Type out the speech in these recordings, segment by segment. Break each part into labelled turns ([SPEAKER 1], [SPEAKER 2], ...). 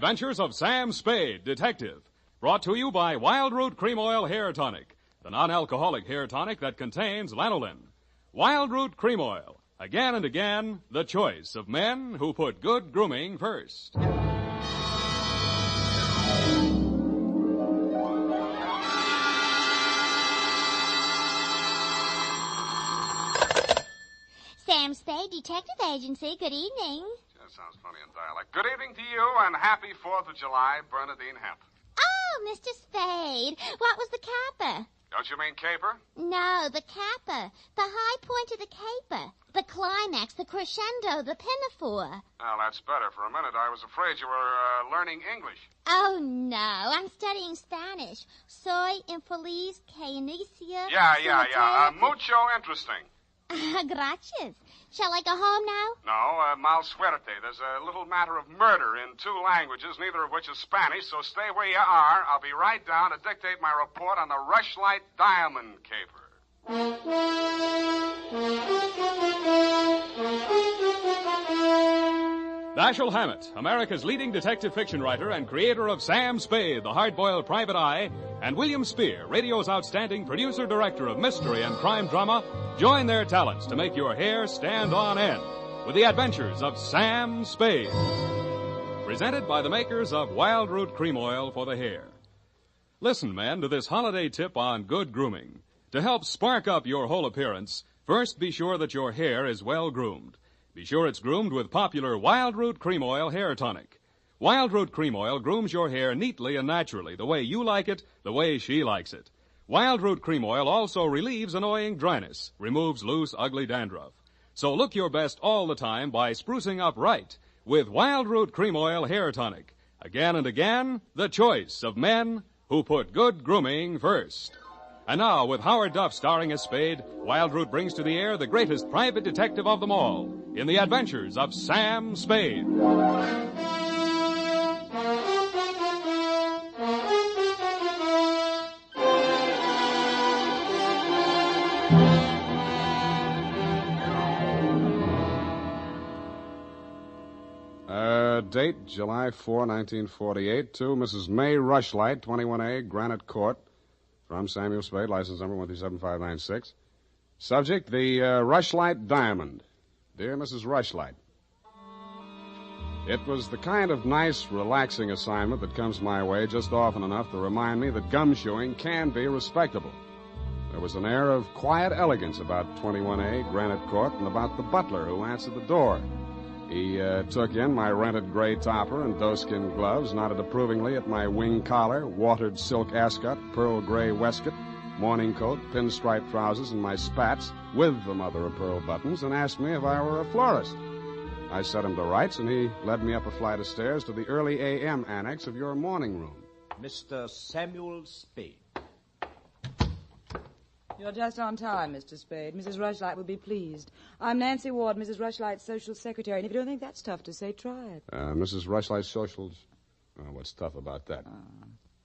[SPEAKER 1] Adventures of Sam Spade, Detective. Brought to you by Wild Root Cream Oil Hair Tonic, the non-alcoholic hair tonic that contains lanolin. Wild Root Cream Oil. Again and again, the choice of men who put good grooming first.
[SPEAKER 2] Sam Spade, Detective Agency. Good evening.
[SPEAKER 3] That sounds funny in dialect. Good evening to you, and happy 4th of July, Bernadine Hemp.
[SPEAKER 2] Oh, Mr. Spade. What was the caper?
[SPEAKER 3] Don't you mean caper?
[SPEAKER 2] No, the caper. The high point of the caper. The climax, the crescendo, the pinafore.
[SPEAKER 3] Well, that's better. For a minute, I was afraid you were learning English.
[SPEAKER 2] Oh, no. I'm studying Spanish. Soy infeliz que inicia...
[SPEAKER 3] Yeah. Mucho interesting.
[SPEAKER 2] Gracias. Shall I go home now?
[SPEAKER 3] No, mal suerte. There's a little matter of murder in 2 languages, neither of which is Spanish, so stay where you are. I'll be right down to dictate my report on the Rushlight Diamond Caper.
[SPEAKER 1] Dashiell Hammett, America's leading detective fiction writer and creator of Sam Spade, the hard-boiled private eye, and William Spear, radio's outstanding producer-director of mystery and crime drama, join their talents to make your hair stand on end with the adventures of Sam Spade. Presented by the makers of Wild Root Cream Oil for the hair. Listen, men, to this holiday tip on good grooming. To help spark up your whole appearance, first be sure that your hair is well groomed. Be sure it's groomed with popular Wild Root Cream Oil Hair Tonic. Wild Root Cream Oil grooms your hair neatly and naturally, the way you like it, the way she likes it. Wild Root Cream Oil also relieves annoying dryness, removes loose, ugly dandruff. So look your best all the time by sprucing up right with Wild Root Cream Oil Hair Tonic. Again and again, the choice of men who put good grooming first. And now, with Howard Duff starring as Spade, Wild Root brings to the air the greatest private detective of them all in the adventures of Sam Spade.
[SPEAKER 3] Date, July 4, 1948, to Mrs. May Rushlight, 21A, Granite Court, from Samuel Spade, license number 137596. Subject, the Rushlight Diamond. Dear Mrs. Rushlight, it was the kind of nice, relaxing assignment that comes my way just often enough to remind me that gumshoeing can be respectable. There was an air of quiet elegance about 21A, Granite Court, and about the butler who answered the door. He took in my rented gray topper and doeskin gloves, nodded approvingly at my wing collar, watered silk ascot, pearl gray waistcoat, morning coat, pinstripe trousers, and my spats with the mother-of-pearl buttons, and asked me if I were a florist. I set him to rights, and he led me up a flight of stairs to the early A.M. annex of your morning room.
[SPEAKER 4] Mr. Samuel Spade.
[SPEAKER 5] You're just on time, Mr. Spade. Mrs. Rushlight will be pleased. I'm Nancy Ward, Mrs. Rushlight's social secretary, and if you don't think that's tough to say, try it.
[SPEAKER 3] Mrs. Rushlight's socials? What's tough about that?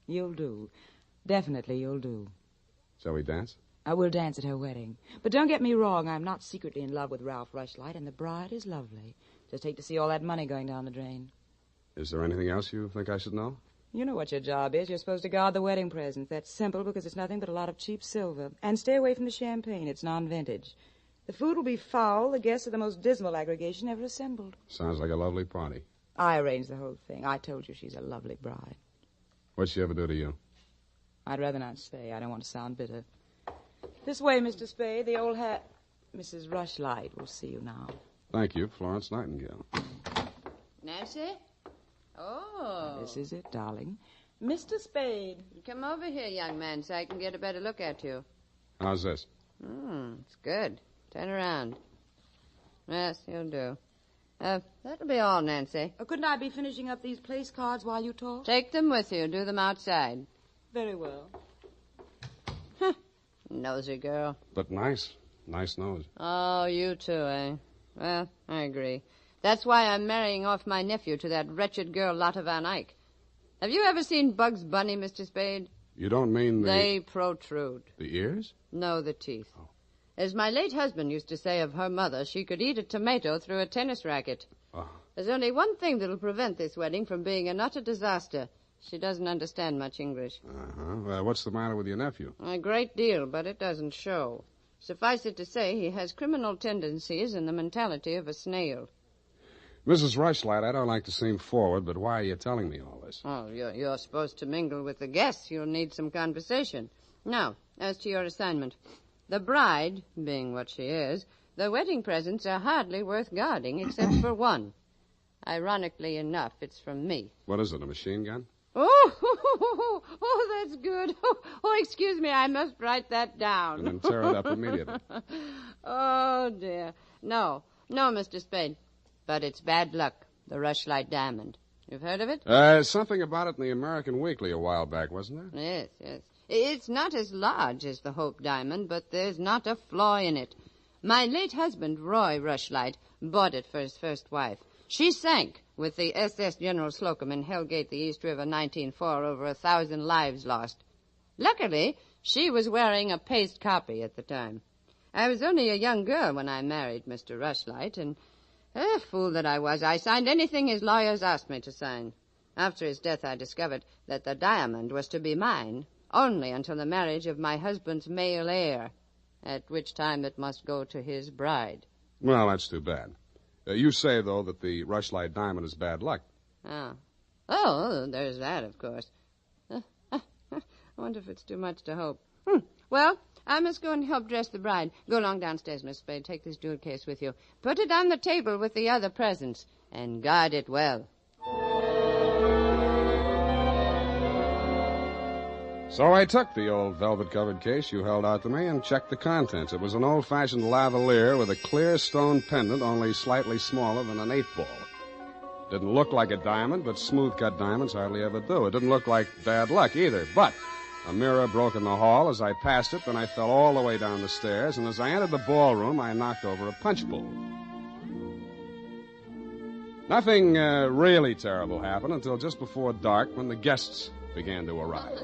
[SPEAKER 5] You'll do. Definitely you'll do.
[SPEAKER 3] Shall we dance?
[SPEAKER 5] I will dance at her wedding. But don't get me wrong, I'm not secretly in love with Ralph Rushlight, and the bride is lovely. Just hate to see all that money going down the drain.
[SPEAKER 3] Is there anything else you think I should know?
[SPEAKER 5] You know what your job is. You're supposed to guard the wedding presents. That's simple because it's nothing but a lot of cheap silver. And stay away from the champagne. It's non-vintage. The food will be foul. The guests are the most dismal aggregation ever assembled.
[SPEAKER 3] Sounds like a lovely party.
[SPEAKER 5] I arranged the whole thing. I told you she's a lovely bride.
[SPEAKER 3] What'd she ever do to you?
[SPEAKER 5] I'd rather not say. I don't want to sound bitter. This way, Mr. Spade. The old hat. Mrs. Rushlight will see you now.
[SPEAKER 3] Thank you, Florence Nightingale.
[SPEAKER 6] Nancy? Oh.
[SPEAKER 5] This is it, darling. Mr. Spade.
[SPEAKER 6] Come over here, young man, so I can get a better look at you.
[SPEAKER 3] How's this?
[SPEAKER 6] It's good. Turn around. Yes, you'll do. That'll be all, Nancy.
[SPEAKER 5] Couldn't I be finishing up these place cards while you talk?
[SPEAKER 6] Take them with you. Do them outside.
[SPEAKER 5] Very well.
[SPEAKER 6] Nosy girl.
[SPEAKER 3] But nice. Nice nose.
[SPEAKER 6] Oh, you too, eh? Well, I agree. That's why I'm marrying off my nephew to that wretched girl, Lotte Van Eyck. Have you ever seen Bugs Bunny, Mr. Spade?
[SPEAKER 3] You don't mean the...
[SPEAKER 6] They protrude.
[SPEAKER 3] The ears?
[SPEAKER 6] No, the teeth.
[SPEAKER 3] Oh.
[SPEAKER 6] As my late husband used to say of her mother, she could eat a tomato through a tennis racket.
[SPEAKER 3] Oh.
[SPEAKER 6] There's only one thing that'll prevent this wedding from being an utter disaster. She doesn't understand much English.
[SPEAKER 3] Uh-huh. What's the matter with your nephew?
[SPEAKER 6] A great deal, but it doesn't show. Suffice it to say, he has criminal tendencies and the mentality of a snail.
[SPEAKER 3] Mrs. Rushlight, I don't like to seem forward, but why are you telling me all this?
[SPEAKER 6] Oh, you're supposed to mingle with the guests. You'll need some conversation. Now, as to your assignment. The bride, being what she is, the wedding presents are hardly worth guarding, except for one. Ironically enough, it's from me.
[SPEAKER 3] What is it, a machine gun?
[SPEAKER 6] Oh, that's good. Oh, excuse me, I must write that down.
[SPEAKER 3] And then tear it up immediately.
[SPEAKER 6] Oh, dear. No, Mr. Spade. But it's bad luck, the Rushlight Diamond. You've heard of it?
[SPEAKER 3] Something about it in the American Weekly a while back, wasn't there?
[SPEAKER 6] Yes. It's not as large as the Hope Diamond, but there's not a flaw in it. My late husband, Roy Rushlight, bought it for his first wife. She sank with the SS General Slocum in Hellgate, the East River, 1904, over 1,000 lives lost. Luckily, she was wearing a paste copy at the time. I was only a young girl when I married Mr. Rushlight, and fool that I was, I signed anything his lawyers asked me to sign. After his death, I discovered that the diamond was to be mine only until the marriage of my husband's male heir, at which time it must go to his bride.
[SPEAKER 3] Well, that's too bad. You say, though, that the Rushlight Diamond is bad luck.
[SPEAKER 6] Oh, there's that, of course. I wonder if it's too much to hope. Well, I must go and help dress the bride. Go along downstairs, Miss Spade. Take this jewel case with you. Put it on the table with the other presents, and guard it well.
[SPEAKER 3] So I took the old velvet-covered case you held out to me and checked the contents. It was an old-fashioned lavalier with a clear stone pendant only slightly smaller than an 8-ball. Didn't look like a diamond, but smooth-cut diamonds hardly ever do. It didn't look like bad luck either, but a mirror broke in the hall as I passed it, then I fell all the way down the stairs, and as I entered the ballroom, I knocked over a punch bowl. Nothing really terrible happened until just before dark when the guests began to arrive.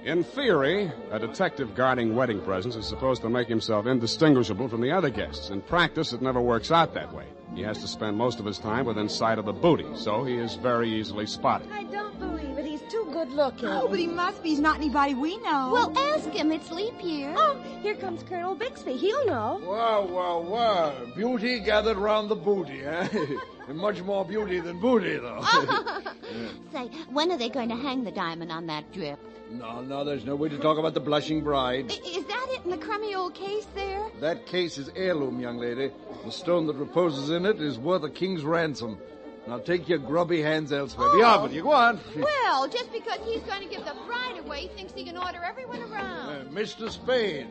[SPEAKER 3] In theory, a detective guarding wedding presents is supposed to make himself indistinguishable from the other guests. In practice, it never works out that way. He has to spend most of his time within sight of the booty, so he is very easily spotted.
[SPEAKER 7] I don't believe it. He's too good looking.
[SPEAKER 5] Oh, but he must be. He's not anybody we know.
[SPEAKER 2] Well, ask him. It's leap year.
[SPEAKER 7] Oh, here comes Colonel Bixby. He'll know.
[SPEAKER 8] Well. Beauty gathered round the booty, eh? And much more beauty than booty, though.
[SPEAKER 2] Say, when are they going to hang the diamond on that drip?
[SPEAKER 8] No, there's no way to talk about the blushing bride.
[SPEAKER 2] Is that it in the crummy old case there?
[SPEAKER 8] That case is heirloom, young lady. The stone that reposes in it is worth a king's ransom. Now take your grubby hands elsewhere. Be off with you. Go on.
[SPEAKER 2] Well, just because he's going to give the bride away, he thinks he can order everyone around.
[SPEAKER 8] Mr. Spade,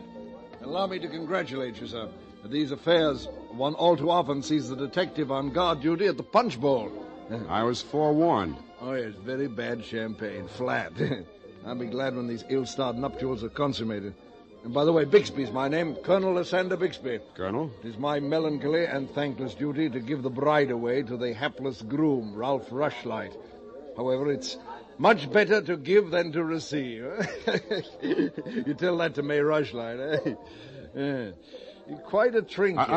[SPEAKER 8] allow me to congratulate you, sir. At these affairs, one all too often sees the detective on guard duty at the punch bowl.
[SPEAKER 3] I was forewarned.
[SPEAKER 8] Oh, yes, very bad champagne. Flat. I'll be glad when these ill-starred nuptials are consummated. And by the way, Bixby's my name, Colonel Lysander Bixby.
[SPEAKER 3] Colonel?
[SPEAKER 8] It is my melancholy and thankless duty to give the bride away to the hapless groom, Ralph Rushlight. However, it's much better to give than to receive. You tell that to May Rushlight, eh? Quite a trinket.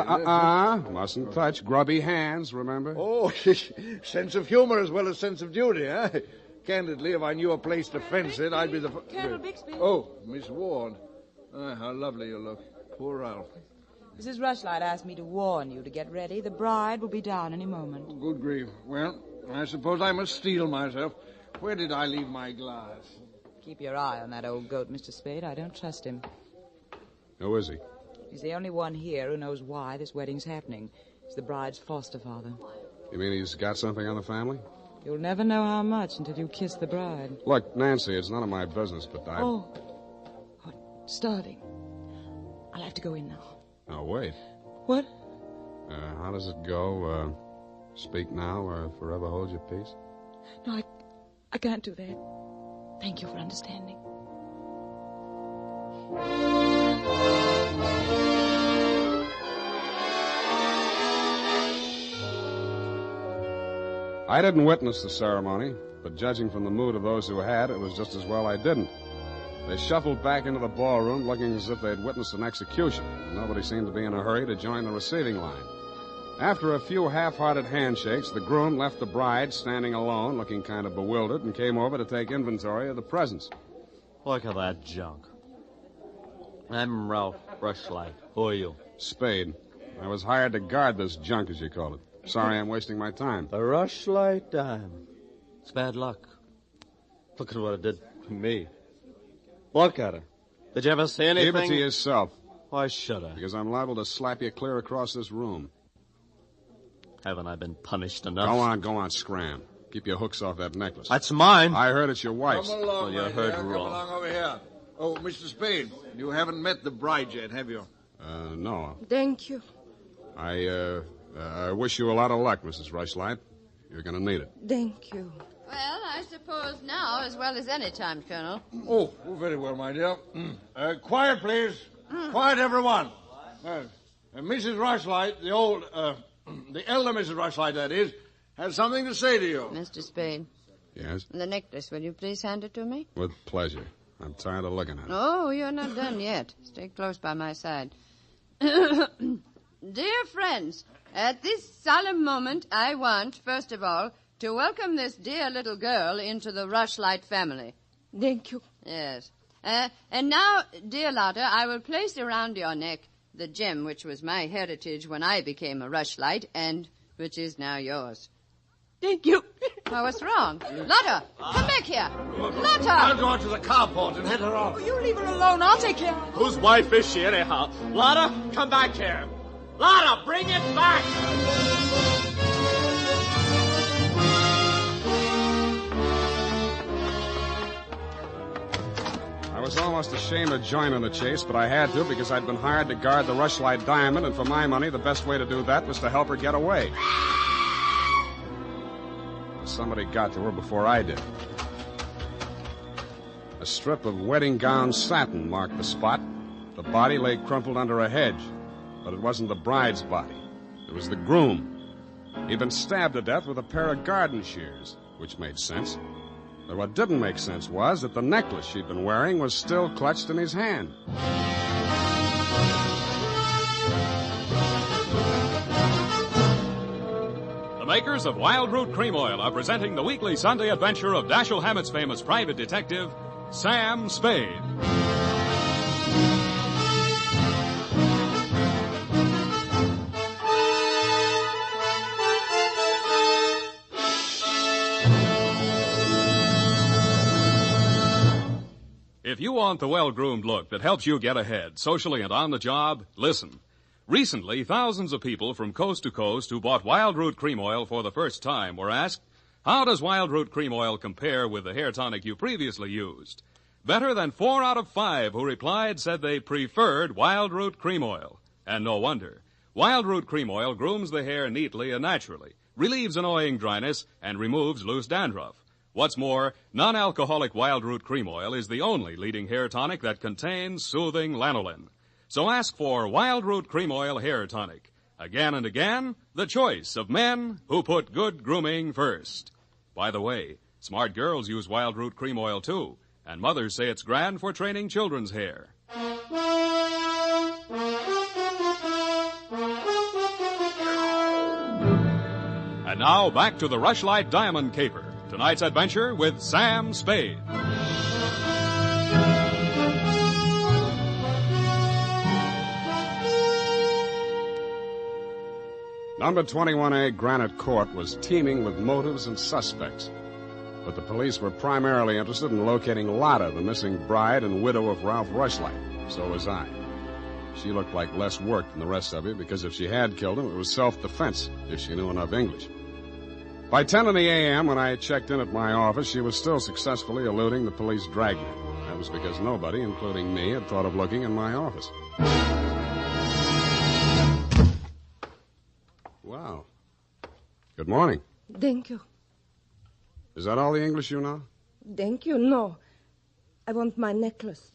[SPEAKER 3] Mustn't touch. Grubby hands, remember?
[SPEAKER 8] Oh, sense of humor as well as sense of duty, eh? Candidly, if I knew a place to fence it, I'd be the...
[SPEAKER 5] Colonel Bixby.
[SPEAKER 8] Oh, Miss Ward. How lovely you look. Poor Ralph.
[SPEAKER 5] Mrs. Rushlight asked me to warn you to get ready. The bride will be down any moment.
[SPEAKER 8] Good grief. Well, I suppose I must steel myself. Where did I leave my glass?
[SPEAKER 5] Keep your eye on that old goat, Mr. Spade. I don't trust him.
[SPEAKER 3] Who is he?
[SPEAKER 5] He's the only one here who knows why this wedding's happening. He's the bride's foster father.
[SPEAKER 3] You mean he's got something on the family?
[SPEAKER 5] You'll never know how much until you kiss the bride.
[SPEAKER 3] Look, Nancy, it's none of my business, but I...
[SPEAKER 5] Oh, starting. I'll have to go in now.
[SPEAKER 3] Oh, wait.
[SPEAKER 5] What?
[SPEAKER 3] How does it go? Speak now or forever hold your peace?
[SPEAKER 5] No, I can't do that. Thank you for understanding.
[SPEAKER 3] I didn't witness the ceremony, but judging from the mood of those who had, it was just as well I didn't. They shuffled back into the ballroom looking as if they'd witnessed an execution. Nobody seemed to be in a hurry to join the receiving line. After a few half-hearted handshakes, the groom left the bride standing alone, looking kind of bewildered, and came over to take inventory of the presents.
[SPEAKER 9] Look at that junk. I'm Ralph Rushlight. Who are you?
[SPEAKER 3] Spade. I was hired to guard this junk, as you call it. Sorry I'm wasting my time.
[SPEAKER 9] The Rushlight dime. It's bad luck. Look at what it did to me. Look at her. Did you ever see anything?
[SPEAKER 3] Keep it to yourself.
[SPEAKER 9] Why should I?
[SPEAKER 3] Because I'm liable to slap you clear across this room.
[SPEAKER 9] Haven't I been punished enough?
[SPEAKER 3] Go on, scram. Keep your hooks off that necklace.
[SPEAKER 9] That's mine.
[SPEAKER 3] I heard it's your wife's.
[SPEAKER 8] Come along,
[SPEAKER 9] you
[SPEAKER 8] my
[SPEAKER 9] heard
[SPEAKER 8] dear.
[SPEAKER 9] wrong.
[SPEAKER 8] Come along over here. Oh, Mr. Spade, you haven't met the bride yet, have you?
[SPEAKER 3] No.
[SPEAKER 7] Thank you.
[SPEAKER 3] I wish you a lot of luck, Mrs. Rushlight. You're going to need it.
[SPEAKER 7] Thank you.
[SPEAKER 6] Well, I suppose now as well as any time, Colonel.
[SPEAKER 8] Oh, very well, my dear. Quiet, please. Quiet, everyone. Mrs. Rushlight, the elder Mrs. Rushlight, that is, has something to say to you.
[SPEAKER 6] Mr. Spade.
[SPEAKER 3] Yes?
[SPEAKER 6] The necklace, will you please hand it to me?
[SPEAKER 3] With pleasure. I'm tired of looking at it.
[SPEAKER 6] Oh, you're not done yet. Stay close by my side. Dear friends, at this solemn moment, I want, first of all, to welcome this dear little girl into the Rushlight family.
[SPEAKER 7] Thank you.
[SPEAKER 6] Yes. And now, dear Lotta, I will place around your neck the gem which was my heritage when I became a Rushlight, and which is now yours.
[SPEAKER 7] Thank you.
[SPEAKER 6] Oh, what's wrong? Lotta, come back here. Lotta!
[SPEAKER 8] I'll go out to the carport and head her off.
[SPEAKER 5] You leave her alone. I'll take care of her.
[SPEAKER 9] Whose wife is she, anyhow? Lotta, come back here. Lotta, bring it back!
[SPEAKER 3] I was almost ashamed of joining the chase, but I had to because I'd been hired to guard the Rushlight diamond, and for my money, the best way to do that was to help her get away. Somebody got to her before I did. A strip of wedding gown satin marked the spot. The body lay crumpled under a hedge, but it wasn't the bride's body. It was the groom. He'd been stabbed to death with a pair of garden shears, which made sense. But what didn't make sense was that the necklace she'd been wearing was still clutched in his hand.
[SPEAKER 1] The makers of Wild Root Cream Oil are presenting the weekly Sunday adventure of Dashiell Hammett's famous private detective, Sam Spade. If you want the well-groomed look that helps you get ahead, socially and on the job, listen. Recently, thousands of people from coast to coast who bought Wild Root Cream Oil for the first time were asked, how does Wild Root Cream Oil compare with the hair tonic you previously used? Better than 4 out of 5 who replied said they preferred Wild Root Cream Oil. And no wonder. Wild Root Cream Oil grooms the hair neatly and naturally, relieves annoying dryness, and removes loose dandruff. What's more, non-alcoholic Wild Root Cream Oil is the only leading hair tonic that contains soothing lanolin. So ask for Wild Root Cream Oil Hair Tonic. Again and again, the choice of men who put good grooming first. By the way, smart girls use Wild Root Cream Oil too, and mothers say it's grand for training children's hair. And now back to the Rushlight Diamond Caper. Tonight's adventure with Sam Spade.
[SPEAKER 3] Number 21A Granite Court was teeming with motives and suspects. But the police were primarily interested in locating Lotta, the missing bride and widow of Ralph Rushlight. So was I. She looked like less work than the rest of you because if she had killed him, it was self-defense, if she knew enough English. By 10 in the a.m., when I checked in at my office, she was still successfully eluding the police dragnet. That was because nobody, including me, had thought of looking in my office. Wow. Good morning.
[SPEAKER 7] Thank you.
[SPEAKER 3] Is that all the English you know?
[SPEAKER 7] Thank you. No. I want my necklace.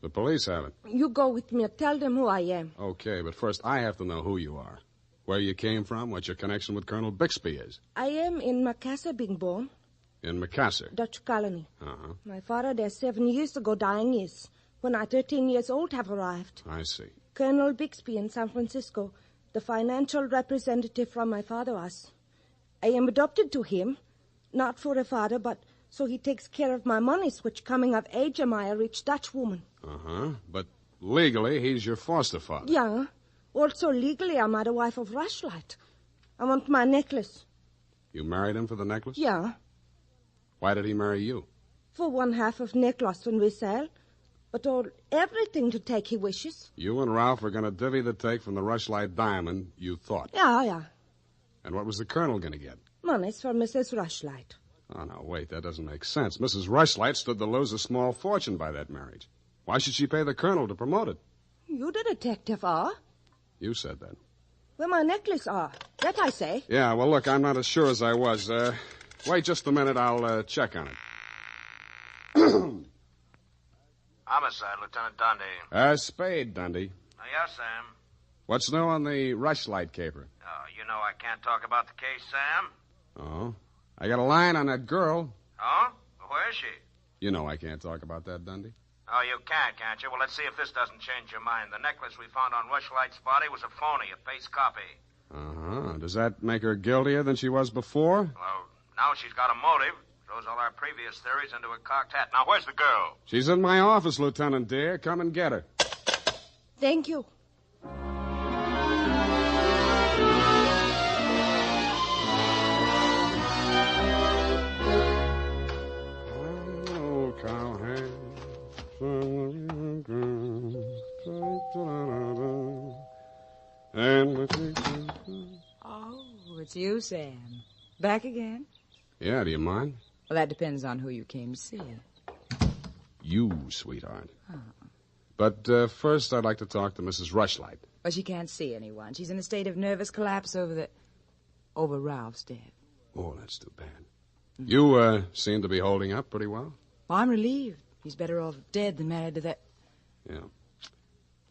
[SPEAKER 3] The police have it.
[SPEAKER 7] You go with me. Tell them who I am.
[SPEAKER 3] Okay, but first I have to know who you are. Where you came from, what your connection with Colonel Bixby is.
[SPEAKER 7] I am in Macassar being born.
[SPEAKER 3] In Macassar?
[SPEAKER 7] Dutch colony.
[SPEAKER 3] Uh-huh.
[SPEAKER 7] My father there 7 years ago dying is. When I 13 years old have arrived.
[SPEAKER 3] I see.
[SPEAKER 7] Colonel Bixby in San Francisco. the financial representative from my father was. I am adopted to him, not for a father, but so he takes care of my monies, which coming of age am I a rich Dutch woman.
[SPEAKER 3] Uh-huh. But legally, he's your foster father.
[SPEAKER 7] Yeah. Also legally, I'm the wife of Rushlight. I want my necklace.
[SPEAKER 3] You married him for the necklace?
[SPEAKER 7] Yeah.
[SPEAKER 3] Why did he marry you?
[SPEAKER 7] For one half of necklace when we sell. But all everything to take he wishes.
[SPEAKER 3] You and Ralph are going to divvy the take from the Rushlight diamond, you thought.
[SPEAKER 7] Yeah.
[SPEAKER 3] And what was the colonel going to get?
[SPEAKER 7] Money's for Mrs. Rushlight.
[SPEAKER 3] Oh, no, wait, that doesn't make sense. Mrs. Rushlight stood to lose a small fortune by that marriage. Why should she pay the colonel to promote it?
[SPEAKER 7] You the detective are?
[SPEAKER 3] You said that.
[SPEAKER 7] Where my necklace are. That I say.
[SPEAKER 3] Yeah, well, look, I'm not as sure as I was. Wait just a minute, I'll check on it.
[SPEAKER 10] Homicide, Lieutenant Dundee.
[SPEAKER 3] Spade, Dundee.
[SPEAKER 10] Yes, Sam.
[SPEAKER 3] What's new on the Rushlight caper?
[SPEAKER 10] Oh, you know I can't talk about the case, Sam.
[SPEAKER 3] Oh? I got a line on that girl.
[SPEAKER 10] Oh? Where is she?
[SPEAKER 3] You know I can't talk about that, Dundee.
[SPEAKER 10] Oh, you can't you? Well, let's see if this doesn't change your mind. The necklace we found on Rushlight's body was a phony, a paste copy.
[SPEAKER 3] Uh-huh. Does that make her guiltier than she was before?
[SPEAKER 10] Well, now she's got a motive. Throws all our previous theories into a cocked hat. Now, where's the girl?
[SPEAKER 3] She's in my office, Lieutenant dear. Come and get her.
[SPEAKER 7] Thank you.
[SPEAKER 5] Oh, it's you, Sam. Back again?
[SPEAKER 3] Yeah, do you mind?
[SPEAKER 5] Well, that depends on who you came to see.
[SPEAKER 3] You, sweetheart.
[SPEAKER 5] Oh.
[SPEAKER 3] But first, I'd like to talk to Mrs. Rushlight.
[SPEAKER 5] Well, she can't see anyone. She's in a state of nervous collapse over Ralph's death.
[SPEAKER 3] Oh, that's too bad. Mm-hmm. You seem to be holding up pretty well.
[SPEAKER 5] Well, I'm relieved. He's better off dead than married to that.
[SPEAKER 3] Yeah.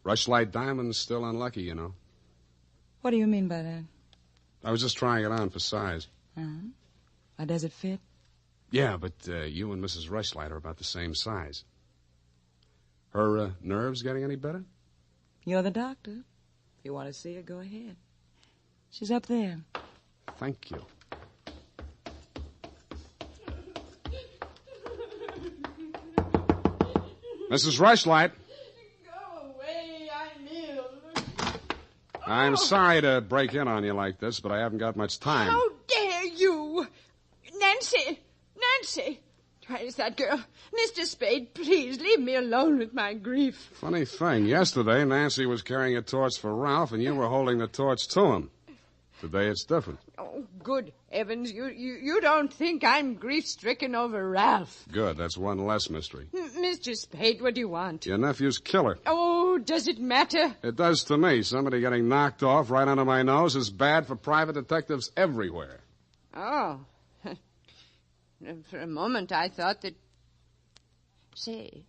[SPEAKER 3] Rushlight Diamond's still unlucky, you know.
[SPEAKER 5] What do you mean by that?
[SPEAKER 3] I was just trying it on for size.
[SPEAKER 5] Uh-huh. How does it fit?
[SPEAKER 3] Yeah, but you and Mrs. Rushlight are about the same size. Her nerves getting any better?
[SPEAKER 5] You're the doctor. If you want to see her, go ahead. She's up there.
[SPEAKER 3] Thank you. Mrs. Rushlight.
[SPEAKER 11] Go away, I'm ill.
[SPEAKER 3] I'm sorry to break in on you like this, but I haven't got much time.
[SPEAKER 11] How dare you? Nancy! Where's that girl? Mr. Spade, please leave me alone with my grief.
[SPEAKER 3] Funny thing, yesterday Nancy was carrying a torch for Ralph, and you were holding the torch to him. Today it's different.
[SPEAKER 11] Oh, good heavens, you don't think I'm grief-stricken over Ralph.
[SPEAKER 3] Good, that's one less mystery.
[SPEAKER 11] Mr. Spade, what do you want?
[SPEAKER 3] Your nephew's killer.
[SPEAKER 11] Oh, does it matter?
[SPEAKER 3] It does to me. Somebody getting knocked off right under my nose is bad for private detectives everywhere.
[SPEAKER 6] Oh. For a moment, I thought that... Say,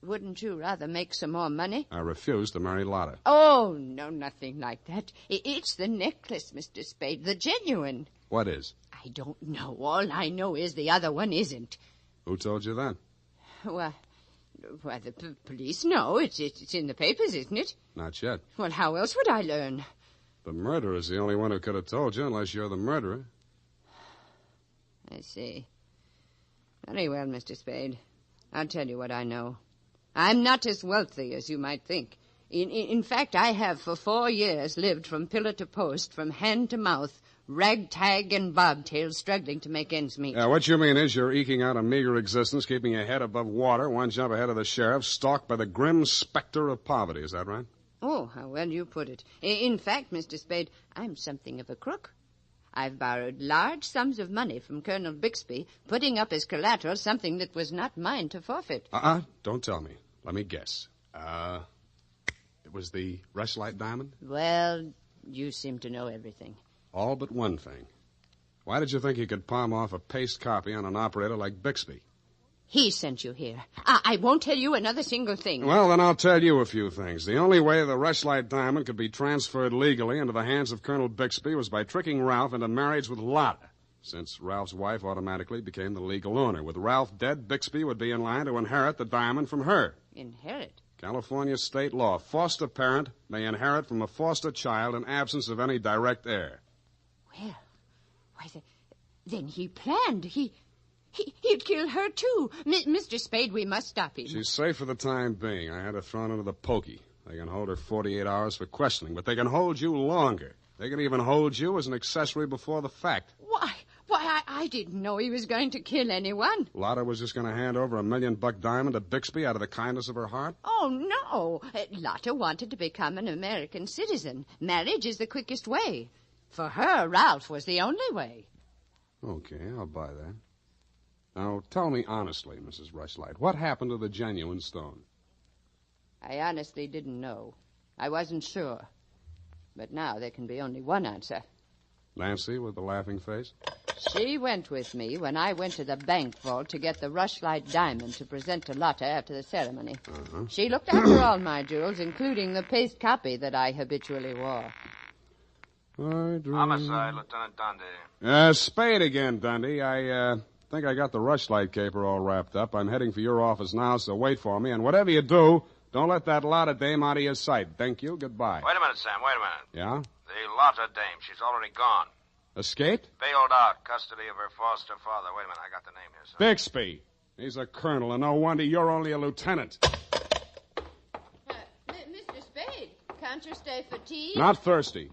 [SPEAKER 6] wouldn't you rather make some more money?
[SPEAKER 3] I refuse to marry Lotta.
[SPEAKER 6] Oh, no, nothing like that. It's the necklace, Mr. Spade, the genuine.
[SPEAKER 3] What is?
[SPEAKER 6] I don't know. All I know is the other one isn't.
[SPEAKER 3] Who told you that?
[SPEAKER 6] Well, the police know. It's in the papers, isn't it?
[SPEAKER 3] Not yet.
[SPEAKER 6] Well, how else would I learn?
[SPEAKER 3] The murderer's the only one who could have told you, unless you're the murderer.
[SPEAKER 6] I see. Very well, Mr. Spade. I'll tell you what I know. I'm not as wealthy as you might think. In fact, I have for 4 years lived from pillar to post, from hand to mouth, ragtag and bobtail, struggling to make ends meet.
[SPEAKER 3] What you mean is you're eking out a meager existence, keeping your head above water, one jump ahead of the sheriff, stalked by the grim specter of poverty. Is that right?
[SPEAKER 6] Oh, how well you put it. In fact, Mr. Spade, I'm something of a crook. I've borrowed large sums of money from Colonel Bixby, putting up as collateral something that was not mine to forfeit.
[SPEAKER 3] Don't tell me. Let me guess. It was the Rushlight diamond?
[SPEAKER 6] Well, you seem to know everything.
[SPEAKER 3] All but one thing. Why did you think you could palm off a paste copy on an operator like Bixby?
[SPEAKER 6] He sent you here. I won't tell you another single thing.
[SPEAKER 3] Well, then I'll tell you a few things. The only way the Rushlight diamond could be transferred legally into the hands of Colonel Bixby was by tricking Ralph into marriage with Lotta, since Ralph's wife automatically became the legal owner. With Ralph dead, Bixby would be in line to inherit the diamond from her.
[SPEAKER 6] Inherit?
[SPEAKER 3] California state law. Foster parent may inherit from a foster child in absence of any direct heir.
[SPEAKER 11] Well, why, then he planned. He'd kill her, too. Mr. Spade, we must stop him.
[SPEAKER 3] She's safe for the time being. I had her thrown into the pokey. They can hold her 48 hours for questioning, but they can hold you longer. They can even hold you as an accessory before the fact.
[SPEAKER 11] Why, I didn't know he was going to kill anyone.
[SPEAKER 3] Lotta was just going to hand over $1 million diamond to Bixby out of the kindness of her heart?
[SPEAKER 11] Oh, no. Lotta wanted to become an American citizen. Marriage is the quickest way. For her, Ralph was the only way.
[SPEAKER 3] Okay, I'll buy that. Now, tell me honestly, Mrs. Rushlight, what happened to the genuine stone?
[SPEAKER 6] I honestly didn't know. I wasn't sure. But now there can be only one answer.
[SPEAKER 3] Nancy with the laughing face?
[SPEAKER 6] She went with me when I went to the bank vault to get the Rushlight diamond to present to Lotta after the ceremony.
[SPEAKER 3] Uh-huh.
[SPEAKER 6] She looked after all my jewels, including the paste copy that I habitually wore.
[SPEAKER 10] Homicide, Lieutenant Dundee.
[SPEAKER 3] Spade again, Dundee. I think I got the Rushlight caper all wrapped up. I'm heading for your office now, so wait for me. And whatever you do, don't let that Lotta dame out of your sight. Thank you. Goodbye.
[SPEAKER 10] Wait a minute, Sam. Wait a minute.
[SPEAKER 3] Yeah?
[SPEAKER 10] The Lotta dame, she's already gone.
[SPEAKER 3] Escaped?
[SPEAKER 10] Bailed out. Custody of her foster father. Wait a minute. I got the name here, sir.
[SPEAKER 3] Bixby. He's a colonel, and no wonder you're only a lieutenant.
[SPEAKER 6] Mr. Spade, can't you stay for tea?
[SPEAKER 3] Not thirsty.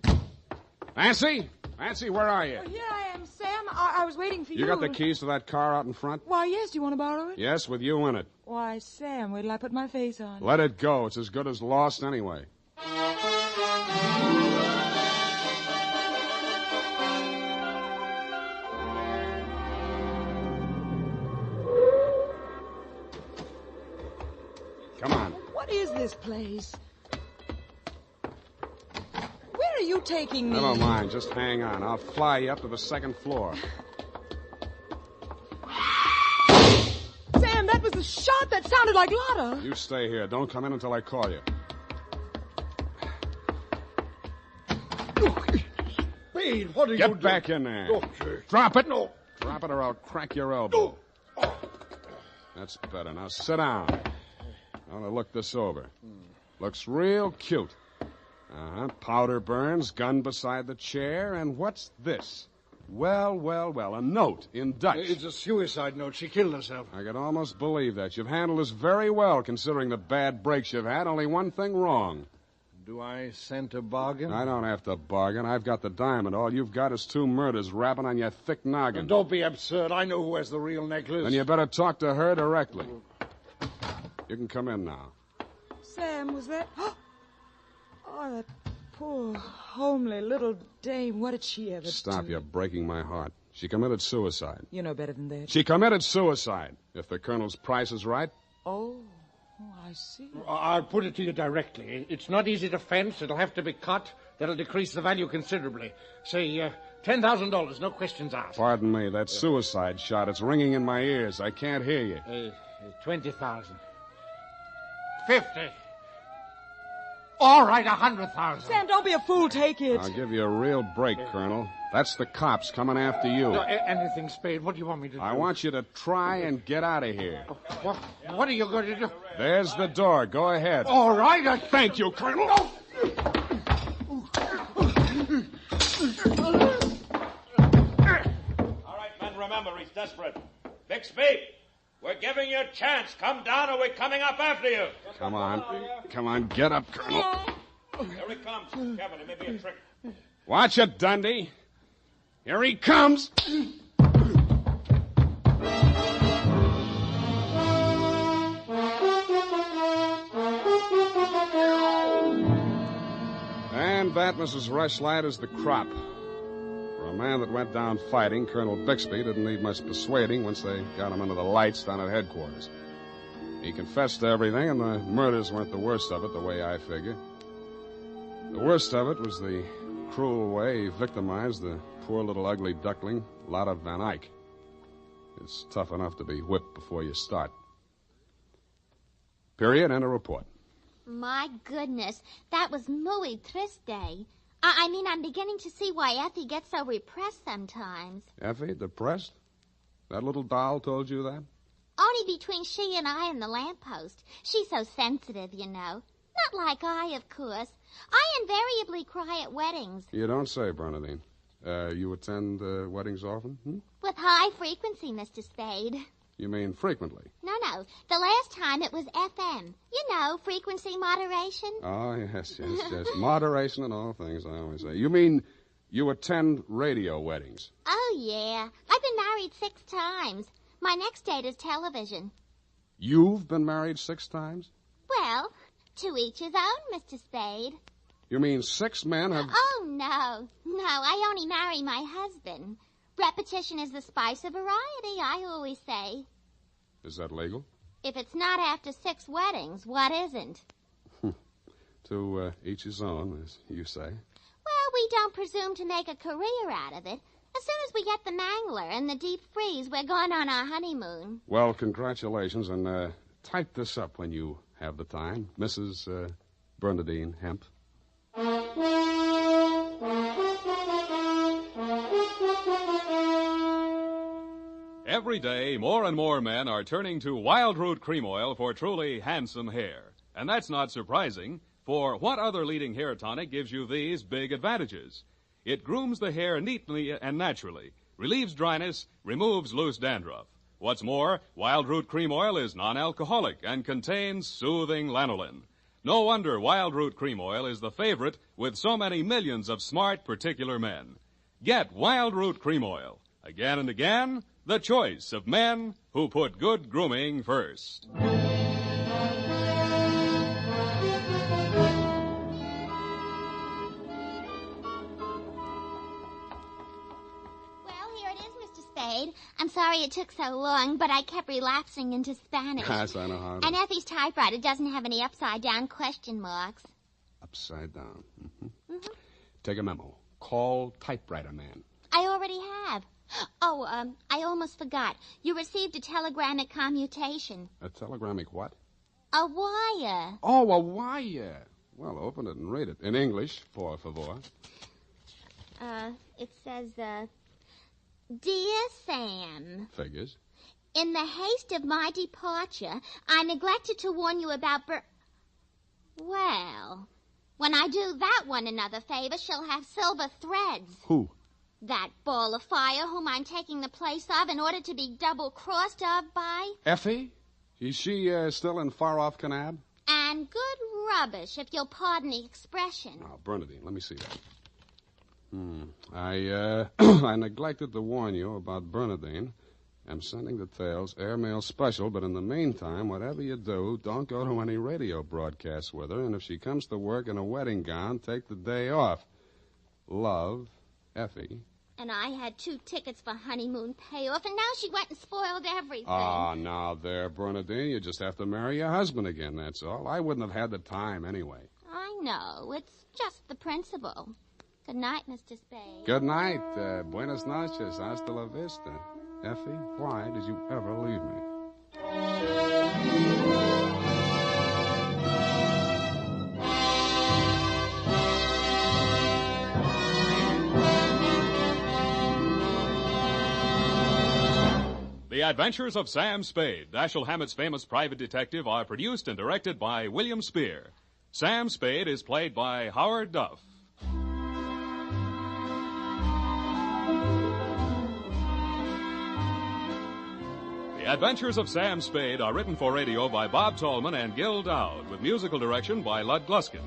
[SPEAKER 3] Nancy? Nancy, where are you?
[SPEAKER 5] Oh, here I am, Sam. I was waiting for you.
[SPEAKER 3] You got the keys to that car out in front?
[SPEAKER 5] Why, yes. Do you want to borrow it?
[SPEAKER 3] Yes, with you in it.
[SPEAKER 5] Why, Sam, wait till I put my face on.
[SPEAKER 3] Let it go. It's as good as lost anyway. Come on.
[SPEAKER 5] What is this place? Where are you taking me?
[SPEAKER 3] Never mind. Just hang on. I'll fly you up to the second floor.
[SPEAKER 5] Sam, that was a shot that sounded like Lotta.
[SPEAKER 3] You stay here. Don't come in until I call you.
[SPEAKER 8] Spade, what are you doing?
[SPEAKER 3] Get back in there.
[SPEAKER 8] Oh, sir.
[SPEAKER 3] Drop it.
[SPEAKER 8] No.
[SPEAKER 3] Drop it or I'll crack your elbow. That's better. Now sit down. I want to look this over. Looks real cute. Uh-huh. Powder burns, gun beside the chair, and what's this? Well, a note in Dutch.
[SPEAKER 8] It's a suicide note. She killed herself.
[SPEAKER 3] I could almost believe that. You've handled this very well, considering the bad breaks you've had. Only one thing wrong.
[SPEAKER 8] Do I scent a bargain?
[SPEAKER 3] I don't have to bargain. I've got the diamond. All you've got is 2 murders rapping on your thick noggin.
[SPEAKER 8] Don't be absurd. I know who has the real necklace.
[SPEAKER 3] Then you better talk to her directly. You can come in now.
[SPEAKER 5] Sam, was that... Oh, that poor, homely little dame. What did she ever do?
[SPEAKER 3] Stop, you're breaking my heart. She committed suicide.
[SPEAKER 5] You know better than that.
[SPEAKER 3] She committed suicide. If the colonel's price is right.
[SPEAKER 5] Oh, I see.
[SPEAKER 12] I'll put it to you directly. It's not easy to fence. It'll have to be cut. That'll decrease the value considerably. Say, $10,000, no questions asked.
[SPEAKER 3] Pardon me, that suicide shot, it's ringing in my ears. I can't hear you.
[SPEAKER 12] 20,000. 50. All right, 100,000.
[SPEAKER 5] Sam, don't be a fool. Take it.
[SPEAKER 3] I'll give you a real break, Colonel. That's the cops coming after you.
[SPEAKER 12] No, anything, Spade. What do you want me to do?
[SPEAKER 3] I want you to try and get out of here.
[SPEAKER 12] What are you going to do?
[SPEAKER 3] There's the door. Go ahead.
[SPEAKER 12] All right.
[SPEAKER 3] Thank you, Colonel.
[SPEAKER 10] All right, men, remember, he's desperate. Bixby, we're giving you a chance. Come down or we're coming up after you.
[SPEAKER 3] Come on. Come on, get up, Colonel.
[SPEAKER 10] Here he comes. Kevin, it may be a trick.
[SPEAKER 3] Watch it, Dundee. Here he comes. And that, Mrs. Rushlight, is the crop. For a man that went down fighting, Colonel Bixby didn't need much persuading once they got him under the lights down at headquarters. He confessed to everything, and the murders weren't the worst of it, the way I figure. The worst of it was the cruel way he victimized the poor little ugly duckling, Lotta Van Eyck. It's tough enough to be whipped before you start. Period. End of report.
[SPEAKER 2] My goodness, that was muy triste. I mean, I'm beginning to see why Effie gets so repressed sometimes.
[SPEAKER 3] Effie, depressed? That little doll told you that?
[SPEAKER 2] Only between she and I and the lamppost. She's so sensitive, you know. Not like I, of course. I invariably cry at weddings.
[SPEAKER 3] You don't say, Bernadine. You attend weddings often?
[SPEAKER 2] With high frequency, Mr. Spade.
[SPEAKER 3] You mean frequently?
[SPEAKER 2] No. The last time it was FM. You know, frequency moderation.
[SPEAKER 3] Oh, yes. Moderation in all things, I always say. You mean you attend radio weddings?
[SPEAKER 2] Oh, yeah. I've been married 6 times. My next date is television.
[SPEAKER 3] You've been married 6 times?
[SPEAKER 2] Well, to each his own, Mr. Spade.
[SPEAKER 3] You mean 6 men have...
[SPEAKER 2] Oh, no. No, I only marry my husband. Repetition is the spice of variety, I always say.
[SPEAKER 3] Is that legal?
[SPEAKER 2] If it's not after 6 weddings, what isn't?
[SPEAKER 3] To each his own, as you say.
[SPEAKER 2] Well, we don't presume to make a career out of it. As soon as we get the mangler and the deep freeze, we're going on our honeymoon.
[SPEAKER 3] Well, congratulations, and type this up when you have the time. Mrs. Bernadine Hemp.
[SPEAKER 1] Every day, more and more men are turning to Wild Root Cream Oil for truly handsome hair. And that's not surprising, for what other leading hair tonic gives you these big advantages? It grooms the hair neatly and naturally, relieves dryness, removes loose dandruff. What's more, Wild Root Cream Oil is non-alcoholic and contains soothing lanolin. No wonder Wild Root Cream Oil is the favorite with so many millions of smart, particular men. Get Wild Root Cream Oil. Again and again, the choice of men who put good grooming first.
[SPEAKER 2] I'm sorry it took so long, but I kept relapsing into Spanish.
[SPEAKER 3] Yes, I know how.
[SPEAKER 2] And Effie's typewriter doesn't have any upside-down question marks.
[SPEAKER 3] Upside down. Take a memo. Call typewriter man.
[SPEAKER 2] I already have. Oh, I almost forgot. You received a telegramic commutation.
[SPEAKER 3] A telegramic what?
[SPEAKER 2] A wire.
[SPEAKER 3] Oh, a wire. Well, open it and read it. In English, por favor.
[SPEAKER 2] It says, Dear Sam.
[SPEAKER 3] Figures.
[SPEAKER 2] In the haste of my departure, I neglected to warn you about Well, when I do that one another favor, she'll have silver threads.
[SPEAKER 3] Who?
[SPEAKER 2] That ball of fire whom I'm taking the place of in order to be double-crossed of by.
[SPEAKER 3] Effie? Is she still in far-off Kanab?
[SPEAKER 2] And good rubbish, if you'll pardon the expression.
[SPEAKER 3] Now, Bernadine, let me see that. I neglected to warn you about Bernadine. I'm sending the tales, airmail special, but in the meantime, whatever you do, don't go to any radio broadcasts with her, and if she comes to work in a wedding gown, take the day off. Love, Effie.
[SPEAKER 2] And I had 2 tickets for honeymoon payoff, and now she went and spoiled everything.
[SPEAKER 3] Ah, now there, Bernadine, you just have to marry your husband again, that's all. I wouldn't have had the time anyway.
[SPEAKER 2] I know. It's just the principle. Good night, Mr. Spade.
[SPEAKER 3] Good night. Buenas noches. Hasta la vista. Effie, why did you ever leave me?
[SPEAKER 1] The Adventures of Sam Spade, Dashiell Hammett's famous private detective, are produced and directed by William Spear. Sam Spade is played by Howard Duff. The Adventures of Sam Spade are written for radio by Bob Tallman and Gil Dowd, with musical direction by Lud Gluskin.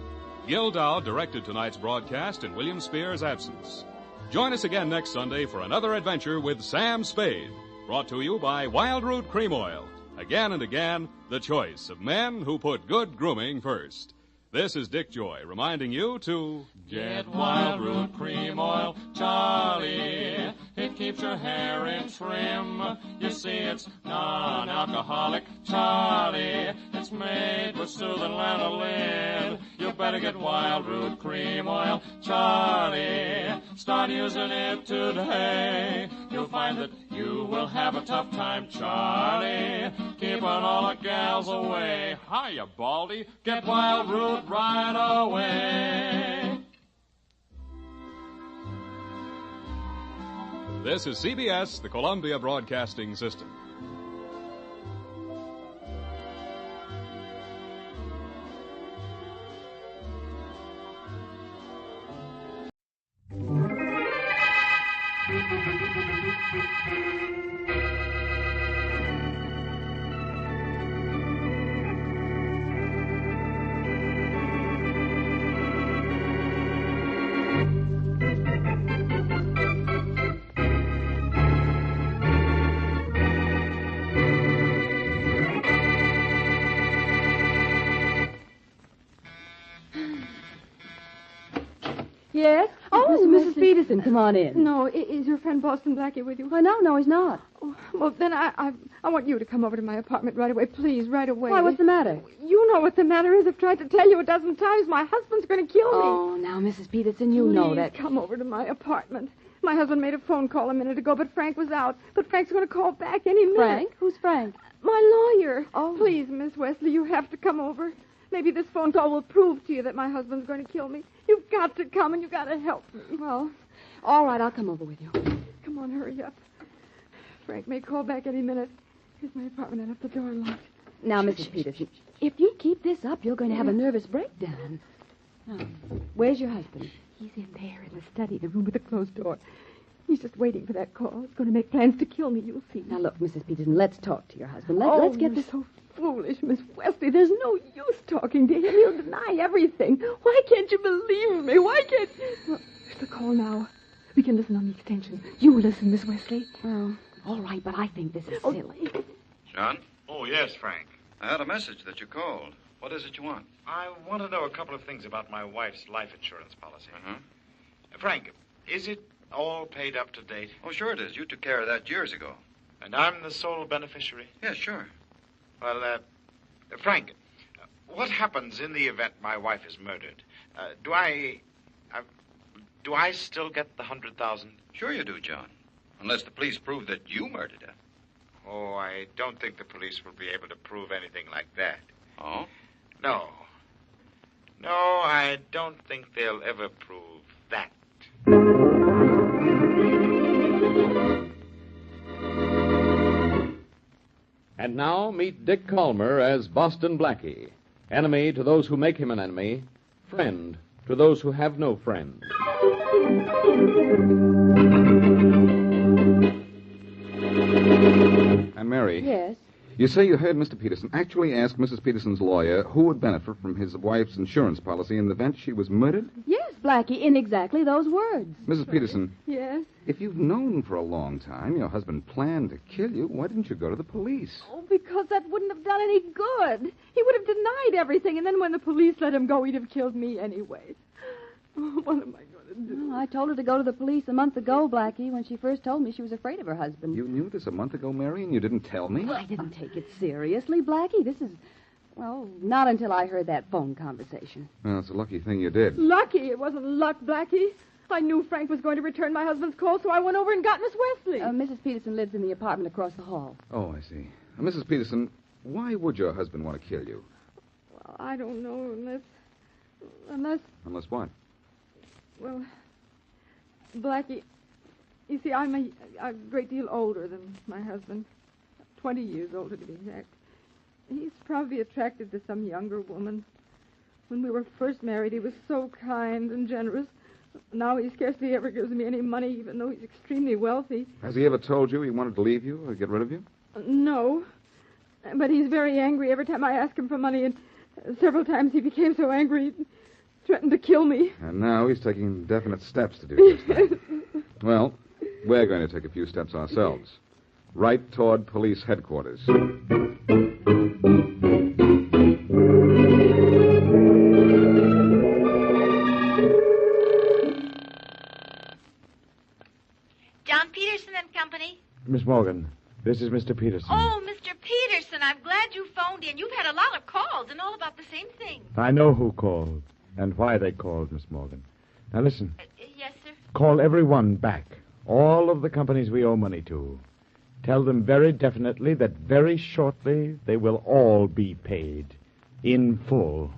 [SPEAKER 1] Gil Dowd directed tonight's broadcast in William Spear's absence. Join us again next Sunday for another adventure with Sam Spade, brought to you by Wild Root Cream Oil. Again and again, the choice of men who put good grooming first. This is Dick Joy reminding you to
[SPEAKER 13] get Wild Root Cream Oil, Charlie. It keeps your hair in trim. You see, it's non-alcoholic, Charlie. It's made with soothing lanolin. You better get Wild Root Cream Oil, Charlie. Start using it today. You'll find that you will have a tough time, Charlie. Keeping all the gals away. Hiya, Baldy. Get Wild Root right away.
[SPEAKER 1] This is CBS, the Columbia Broadcasting System.
[SPEAKER 14] Yes?
[SPEAKER 15] Oh, Mrs. Peterson, come on in.
[SPEAKER 14] No, is your friend Boston Blackie with you?
[SPEAKER 15] Why, no, he's not.
[SPEAKER 14] Oh, well, then I want you to come over to my apartment right away, please, right away.
[SPEAKER 15] Why, what's the matter?
[SPEAKER 14] You know what the matter is. I've tried to tell you a dozen times. My husband's going to kill me.
[SPEAKER 15] Oh, now, Mrs. Peterson, you know that.
[SPEAKER 14] Please come over to my apartment. My husband made a phone call a minute ago, but Frank was out. But Frank's going to call back any minute.
[SPEAKER 15] Frank? Who's Frank?
[SPEAKER 14] My lawyer.
[SPEAKER 15] Oh.
[SPEAKER 14] Please, Miss Wesley, you have to come over. Maybe this phone call will prove to you that my husband's going to kill me. You've got to come, and you've got to help me.
[SPEAKER 15] Well, all right, I'll come over with you.
[SPEAKER 14] Come on, hurry up. Frank may call back any minute. Here's my apartment. I left the door locked.
[SPEAKER 15] Now, Mrs. Peterson, if you keep this up, you're going to have a nervous breakdown. Now, where's your husband?
[SPEAKER 14] He's in there in the study, the room with the closed door. He's just waiting for that call. He's going to make plans to kill me, you'll see.
[SPEAKER 15] Now, look, Mrs. Peterson, let's talk to your husband. Let's get this...
[SPEAKER 14] so foolish, Miss Wesley. There's no use talking to him. He'll deny everything. Why can't you believe me? Why can't... Well, there's the call now. We can listen on the extension. You listen, Miss Wesley.
[SPEAKER 15] Oh, all right, but I think this is silly.
[SPEAKER 16] John?
[SPEAKER 10] Oh, yes, Frank.
[SPEAKER 16] I had a message that you called. What is it you want?
[SPEAKER 10] I want to know a couple of things about my wife's life insurance policy.
[SPEAKER 16] Uh-huh.
[SPEAKER 10] Frank, is it all paid up to date?
[SPEAKER 16] Oh, sure it is. You took care of that years ago.
[SPEAKER 10] And I'm the sole beneficiary?
[SPEAKER 16] Yes, sure.
[SPEAKER 10] Well, Frank, what happens in the event my wife is murdered? Do I still get the $100,000?
[SPEAKER 16] Sure you do, John. Unless the police prove that you murdered her.
[SPEAKER 10] Oh, I don't think the police will be able to prove anything like that.
[SPEAKER 16] Oh?
[SPEAKER 10] No. No, I don't think they'll ever prove that.
[SPEAKER 17] And now meet Dick Calmer as Boston Blackie. Enemy to those who make him an enemy. Friend to those who have no friend.
[SPEAKER 18] And Mary.
[SPEAKER 15] Yes?
[SPEAKER 18] You say you heard Mr. Peterson actually ask Mrs. Peterson's lawyer who would benefit from his wife's insurance policy in the event she was murdered?
[SPEAKER 15] Yes, Blackie, in exactly those words.
[SPEAKER 18] Mrs. Peterson,
[SPEAKER 14] Yes?
[SPEAKER 18] if you've known for a long time your husband planned to kill you, why didn't you go to the police?
[SPEAKER 14] Oh, because that wouldn't have done any good. He would have denied everything, and then when the police let him go, he'd have killed me anyway. Oh, what am I going to do?
[SPEAKER 15] Well, I told her to go to the police a month ago, Blackie, when she first told me she was afraid of her husband.
[SPEAKER 18] You knew this a month ago, Mary, and you didn't tell me?
[SPEAKER 15] Well, I didn't take it seriously, Blackie. This is, well, not until I heard that phone conversation.
[SPEAKER 18] Well, it's a lucky thing you did.
[SPEAKER 14] Lucky. It wasn't luck, Blackie. I knew Frank was going to return my husband's call, so I went over and got Miss Wesley.
[SPEAKER 15] Mrs. Peterson lives in the apartment across the hall.
[SPEAKER 18] Oh, I see. Mrs. Peterson, why would your husband want to kill you?
[SPEAKER 14] Well, I don't know unless...
[SPEAKER 18] Unless what?
[SPEAKER 14] Well, Blackie, you see, I'm a great deal older than my husband. 20 years older, to be exact. He's probably attracted to some younger woman. When we were first married, he was so kind and generous. Now he scarcely ever gives me any money, even though he's extremely wealthy.
[SPEAKER 18] Has he ever told you he wanted to leave you or get rid of you?
[SPEAKER 14] No. But he's very angry every time I ask him for money, and several times he became so angry he threatened to kill me.
[SPEAKER 18] And now he's taking definite steps to do this. Well, we're going to take a few steps ourselves. Right toward police headquarters.
[SPEAKER 19] John Peterson and Company?
[SPEAKER 12] Miss Morgan, this is Mr. Peterson.
[SPEAKER 19] Oh, Mr. Peterson, I'm glad you phoned in. You've had a lot of calls and all about the same thing.
[SPEAKER 12] I know who called and why they called, Miss Morgan. Now listen.
[SPEAKER 19] Yes, sir?
[SPEAKER 12] Call everyone back. All of the companies we owe money to. Tell them very definitely that very shortly they will all be paid. In full.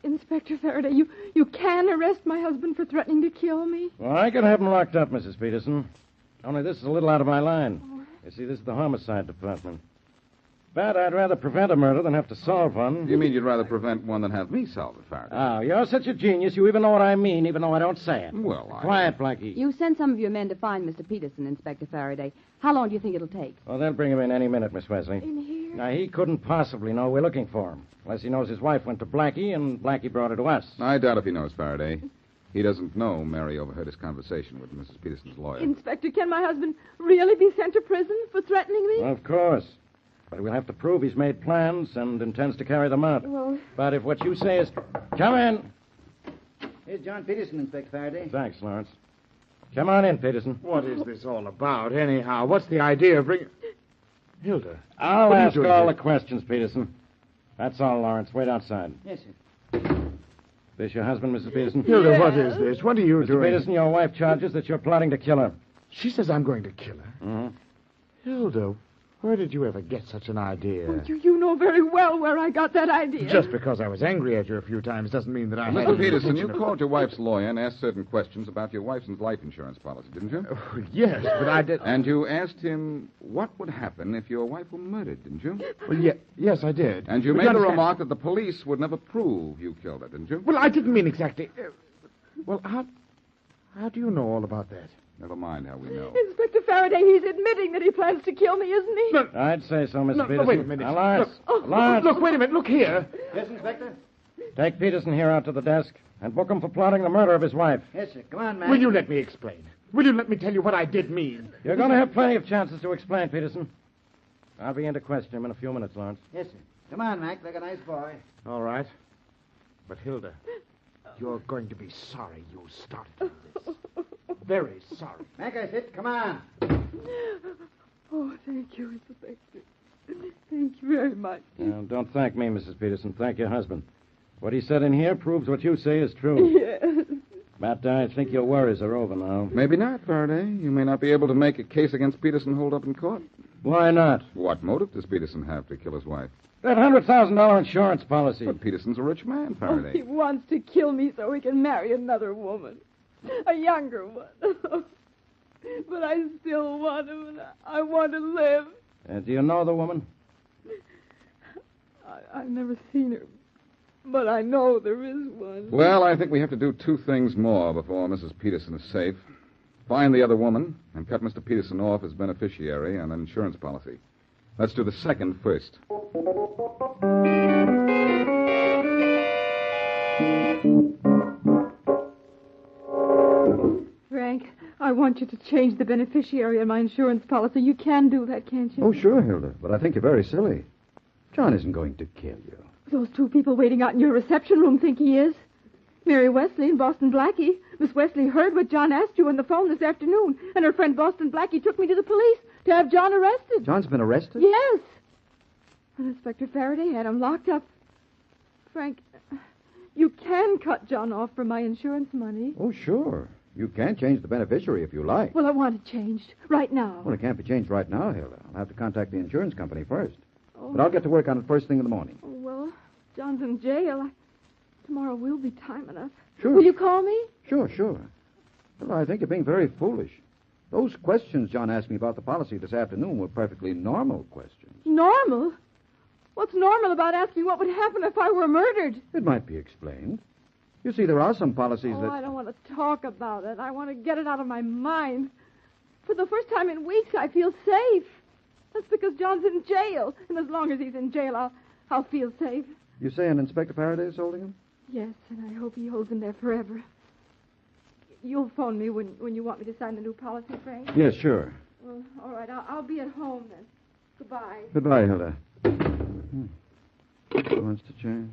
[SPEAKER 14] Inspector Faraday, you can arrest my husband for threatening to kill me?
[SPEAKER 9] Well, I can have him locked up, Mrs. Peterson. Only this is a little out of my line. You see, this is the homicide department.
[SPEAKER 20] But I'd rather prevent a murder than have to solve one.
[SPEAKER 18] You mean you'd rather prevent one than have me solve it, Faraday?
[SPEAKER 20] Oh, you're such a genius. You even know what I mean, even though I don't say it.
[SPEAKER 18] Well,
[SPEAKER 20] Quiet, Blackie.
[SPEAKER 15] You sent some of your men to find Mr. Peterson, Inspector Faraday. How long do you think it'll take?
[SPEAKER 20] Well, they'll bring him in any minute, Miss Wesley.
[SPEAKER 15] In here?
[SPEAKER 20] Now, he couldn't possibly know we're looking for him. Unless he knows his wife went to Blackie, and Blackie brought her to us.
[SPEAKER 18] I doubt if he knows, Faraday. He doesn't know Mary overheard his conversation with Mrs. Peterson's lawyer.
[SPEAKER 14] Inspector, can my husband really be sent to prison for threatening me?
[SPEAKER 20] Of course. But we'll have to prove he's made plans and intends to carry them out.
[SPEAKER 14] Well...
[SPEAKER 20] But if what you say is... Come in.
[SPEAKER 21] Here's John Peterson, Inspector Faraday.
[SPEAKER 20] Thanks, Lawrence. Come on in, Peterson.
[SPEAKER 12] What is this all about, anyhow? What's the idea of bringing... Hilda.
[SPEAKER 20] I'll
[SPEAKER 12] what are you
[SPEAKER 20] ask
[SPEAKER 12] doing
[SPEAKER 20] all
[SPEAKER 12] here?
[SPEAKER 20] the questions, Peterson. That's all, Lawrence. Wait outside.
[SPEAKER 21] Yes, sir.
[SPEAKER 20] This your husband, Mrs. Peterson?
[SPEAKER 12] Hilda, what is this? What are you
[SPEAKER 20] Mr.
[SPEAKER 12] doing?
[SPEAKER 20] Peterson, your wife charges that you're plotting to kill her.
[SPEAKER 12] She says I'm going to kill her.
[SPEAKER 20] Mm-hmm.
[SPEAKER 12] Hilda, where did you ever get such an idea?
[SPEAKER 14] Well, you know very well where I got that idea.
[SPEAKER 12] Just because I was angry at you a few times doesn't mean that I had...
[SPEAKER 18] Mr.
[SPEAKER 12] any
[SPEAKER 18] Peterson, you
[SPEAKER 12] intention of-
[SPEAKER 18] called your wife's lawyer and asked certain questions about your wife's life insurance policy, didn't you?
[SPEAKER 12] Oh, yes, but I did...
[SPEAKER 18] And you asked him what would happen if your wife were murdered, didn't you?
[SPEAKER 12] Well, yes, I did.
[SPEAKER 18] And you
[SPEAKER 12] But
[SPEAKER 18] made the
[SPEAKER 12] understand-
[SPEAKER 18] remark that the police would never prove you killed her, didn't you?
[SPEAKER 12] Well, I didn't mean exactly... Well, how do you know all about that?
[SPEAKER 18] Never mind how we know.
[SPEAKER 14] Inspector Faraday, he's admitting that he plans to kill me, isn't he?
[SPEAKER 12] No.
[SPEAKER 20] I'd say so, Mr.
[SPEAKER 12] No,
[SPEAKER 20] Peterson.
[SPEAKER 12] wait a minute.
[SPEAKER 20] Now, Lawrence.
[SPEAKER 12] Look,
[SPEAKER 20] Lawrence.
[SPEAKER 12] Look, wait a minute. Look here.
[SPEAKER 21] Yes, Inspector?
[SPEAKER 20] Take Peterson here out to the desk and book him for plotting the murder of his wife.
[SPEAKER 21] Yes, sir. Come on, man.
[SPEAKER 12] Will you let me explain? Will you let me tell you what I did mean?
[SPEAKER 20] You're going to have plenty of chances to explain, Peterson. I'll begin to question him in a few minutes, Lawrence.
[SPEAKER 21] Yes, sir. Come on, Mac, like a nice boy.
[SPEAKER 12] All right. But, Hilda, you're going to be sorry you started all this. Very sorry.
[SPEAKER 21] Mac, I said, come on.
[SPEAKER 14] Oh, thank you, Inspector. Thank you very much.
[SPEAKER 20] Now, don't thank me, Mrs. Peterson. Thank your husband. What he said in here proves what you say is true.
[SPEAKER 14] Yes.
[SPEAKER 20] But I think your worries are over now.
[SPEAKER 18] Maybe not, Faraday. You may not be able to make a case against Peterson hold up in court.
[SPEAKER 20] Why not?
[SPEAKER 18] What motive does Peterson have to kill his wife?
[SPEAKER 20] That $100,000 insurance policy.
[SPEAKER 18] But Peterson's a rich man,
[SPEAKER 14] Oh,
[SPEAKER 18] Faraday.
[SPEAKER 14] he wants to kill me so he can marry another woman. A younger one. But I still want him, and I want to live.
[SPEAKER 20] Do you know the woman?
[SPEAKER 14] I've never seen her, but I know there is one.
[SPEAKER 18] Well, I think we have to do two things more before Mrs. Peterson is safe. Find the other woman and cut Mr. Peterson off as beneficiary on an insurance policy. Let's do the second first.
[SPEAKER 14] Frank, I want you to change the beneficiary on my insurance policy. You can do that, can't you?
[SPEAKER 21] Oh, sure, Hilda, but I think you're very silly. John isn't going to kill you.
[SPEAKER 14] Those two people waiting out in your reception room think he is. Mary Wesley and Boston Blackie. Miss Wesley heard what John asked you on the phone this afternoon, and her friend Boston Blackie took me to the police to have John arrested.
[SPEAKER 21] John's been arrested?
[SPEAKER 14] Yes. And Inspector Faraday had him locked up. Frank, you can cut John off from my insurance money.
[SPEAKER 21] Oh, sure. You can change the beneficiary if you like.
[SPEAKER 14] Well, I want it changed right now.
[SPEAKER 21] Well, it can't be changed right now, Hilda. I'll have to contact the insurance company first.
[SPEAKER 14] Oh.
[SPEAKER 21] But I'll get to work on it first thing in the morning.
[SPEAKER 14] Oh, well, John's in jail. Tomorrow will be time enough.
[SPEAKER 21] Sure.
[SPEAKER 14] Will you call me?
[SPEAKER 21] Sure. Well, I think you're being very foolish. Those questions John asked me about the policy this afternoon were perfectly normal questions.
[SPEAKER 14] Normal? What's normal about asking what would happen if I were murdered?
[SPEAKER 21] It might be explained. You see, there are some policies
[SPEAKER 14] Oh,
[SPEAKER 21] that...
[SPEAKER 14] I don't want to talk about it. I want to get it out of my mind. For the first time in weeks, I feel safe. That's because John's in jail. And as long as he's in jail, I'll feel safe.
[SPEAKER 21] You say an Inspector Faraday is holding him?
[SPEAKER 14] Yes, and I hope he holds him there forever. You'll phone me when you want me to sign the new policy, Frank?
[SPEAKER 21] Yes, sure.
[SPEAKER 14] Well, all right. I'll be at home then. Goodbye.
[SPEAKER 21] Goodbye, Hilda. He wants to change.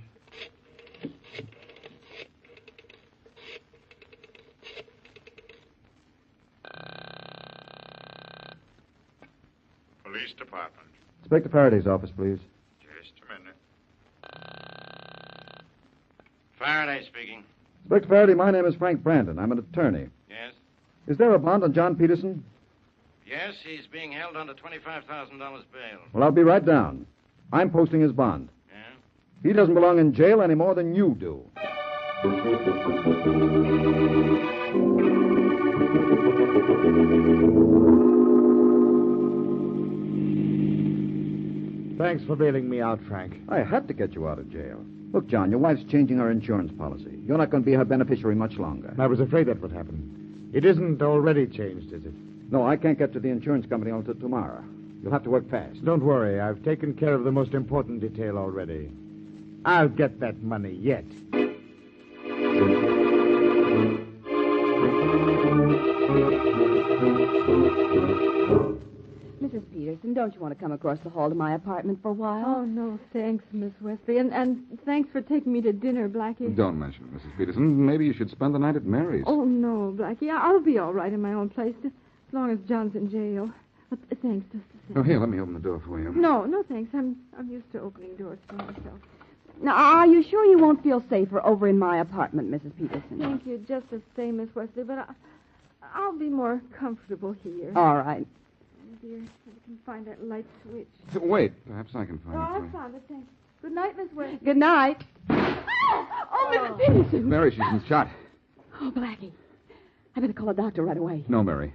[SPEAKER 16] Police Department.
[SPEAKER 21] Inspector Faraday's office, please.
[SPEAKER 16] Just a minute. Faraday speaking.
[SPEAKER 21] Inspector Faraday, my name is Frank Brandon. I'm an attorney.
[SPEAKER 16] Yes?
[SPEAKER 21] Is there a bond on John Peterson?
[SPEAKER 16] Yes, he's being held under $25,000 bail.
[SPEAKER 21] Well, I'll be right down. I'm posting his bond.
[SPEAKER 16] Yeah?
[SPEAKER 21] He doesn't belong in jail any more than you do.
[SPEAKER 12] Thanks for bailing me out, Frank.
[SPEAKER 21] I had to get you out of jail. Look, John, your wife's changing her insurance policy. You're not going to be her beneficiary much longer.
[SPEAKER 12] I was afraid that would happen. It isn't already changed, is it?
[SPEAKER 21] No, I can't get to the insurance company until tomorrow. You'll have to work fast.
[SPEAKER 12] Don't worry. I've taken care of the most important detail already. I'll get that money yet.
[SPEAKER 15] Mrs. Peterson, don't you want to come across the hall to my apartment for a while?
[SPEAKER 14] Oh, no, thanks, Miss Wesley. And thanks for taking me to dinner, Blackie.
[SPEAKER 18] Don't mention it, Mrs. Peterson. Maybe you should spend the night at Mary's.
[SPEAKER 14] Oh, no, Blackie. I'll be all right in my own place, as long as John's in jail. But thanks, just the same.
[SPEAKER 18] Oh, here, let me open the door for you.
[SPEAKER 14] No, thanks. I'm used to opening doors for myself.
[SPEAKER 15] Now, are you sure you won't feel safer over in my apartment, Mrs. Peterson?
[SPEAKER 14] Thank you, just the same, Miss Wesley, but I'll be more comfortable here.
[SPEAKER 15] All right.
[SPEAKER 14] Dear, if I can find that light switch.
[SPEAKER 18] Wait, perhaps I can find it.
[SPEAKER 14] I found it, thanks. Good night, Miss Wesley.
[SPEAKER 15] Good night. Oh, Mrs. Peterson.
[SPEAKER 18] Mary, she's been shot.
[SPEAKER 15] Oh, Blackie. I better call a doctor right away.
[SPEAKER 18] No, Mary.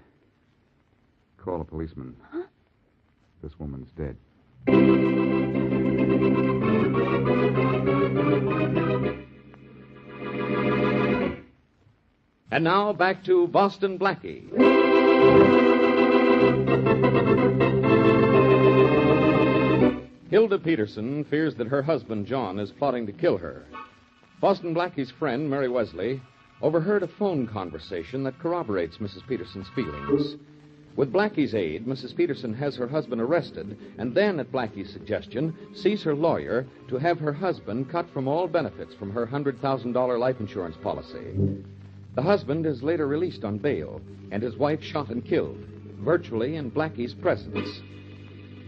[SPEAKER 18] Call a policeman.
[SPEAKER 15] Huh?
[SPEAKER 18] This woman's dead.
[SPEAKER 17] And now back to Boston Blackie. Hilda Peterson fears that her husband, John, is plotting to kill her. Boston Blackie's friend, Mary Wesley, overheard a phone conversation that corroborates Mrs. Peterson's feelings. With Blackie's aid, Mrs. Peterson has her husband arrested, and then, at Blackie's suggestion, sees her lawyer to have her husband cut from all benefits from her $100,000 life insurance policy. The husband is later released on bail, and his wife shot and killed, virtually in Blackie's presence.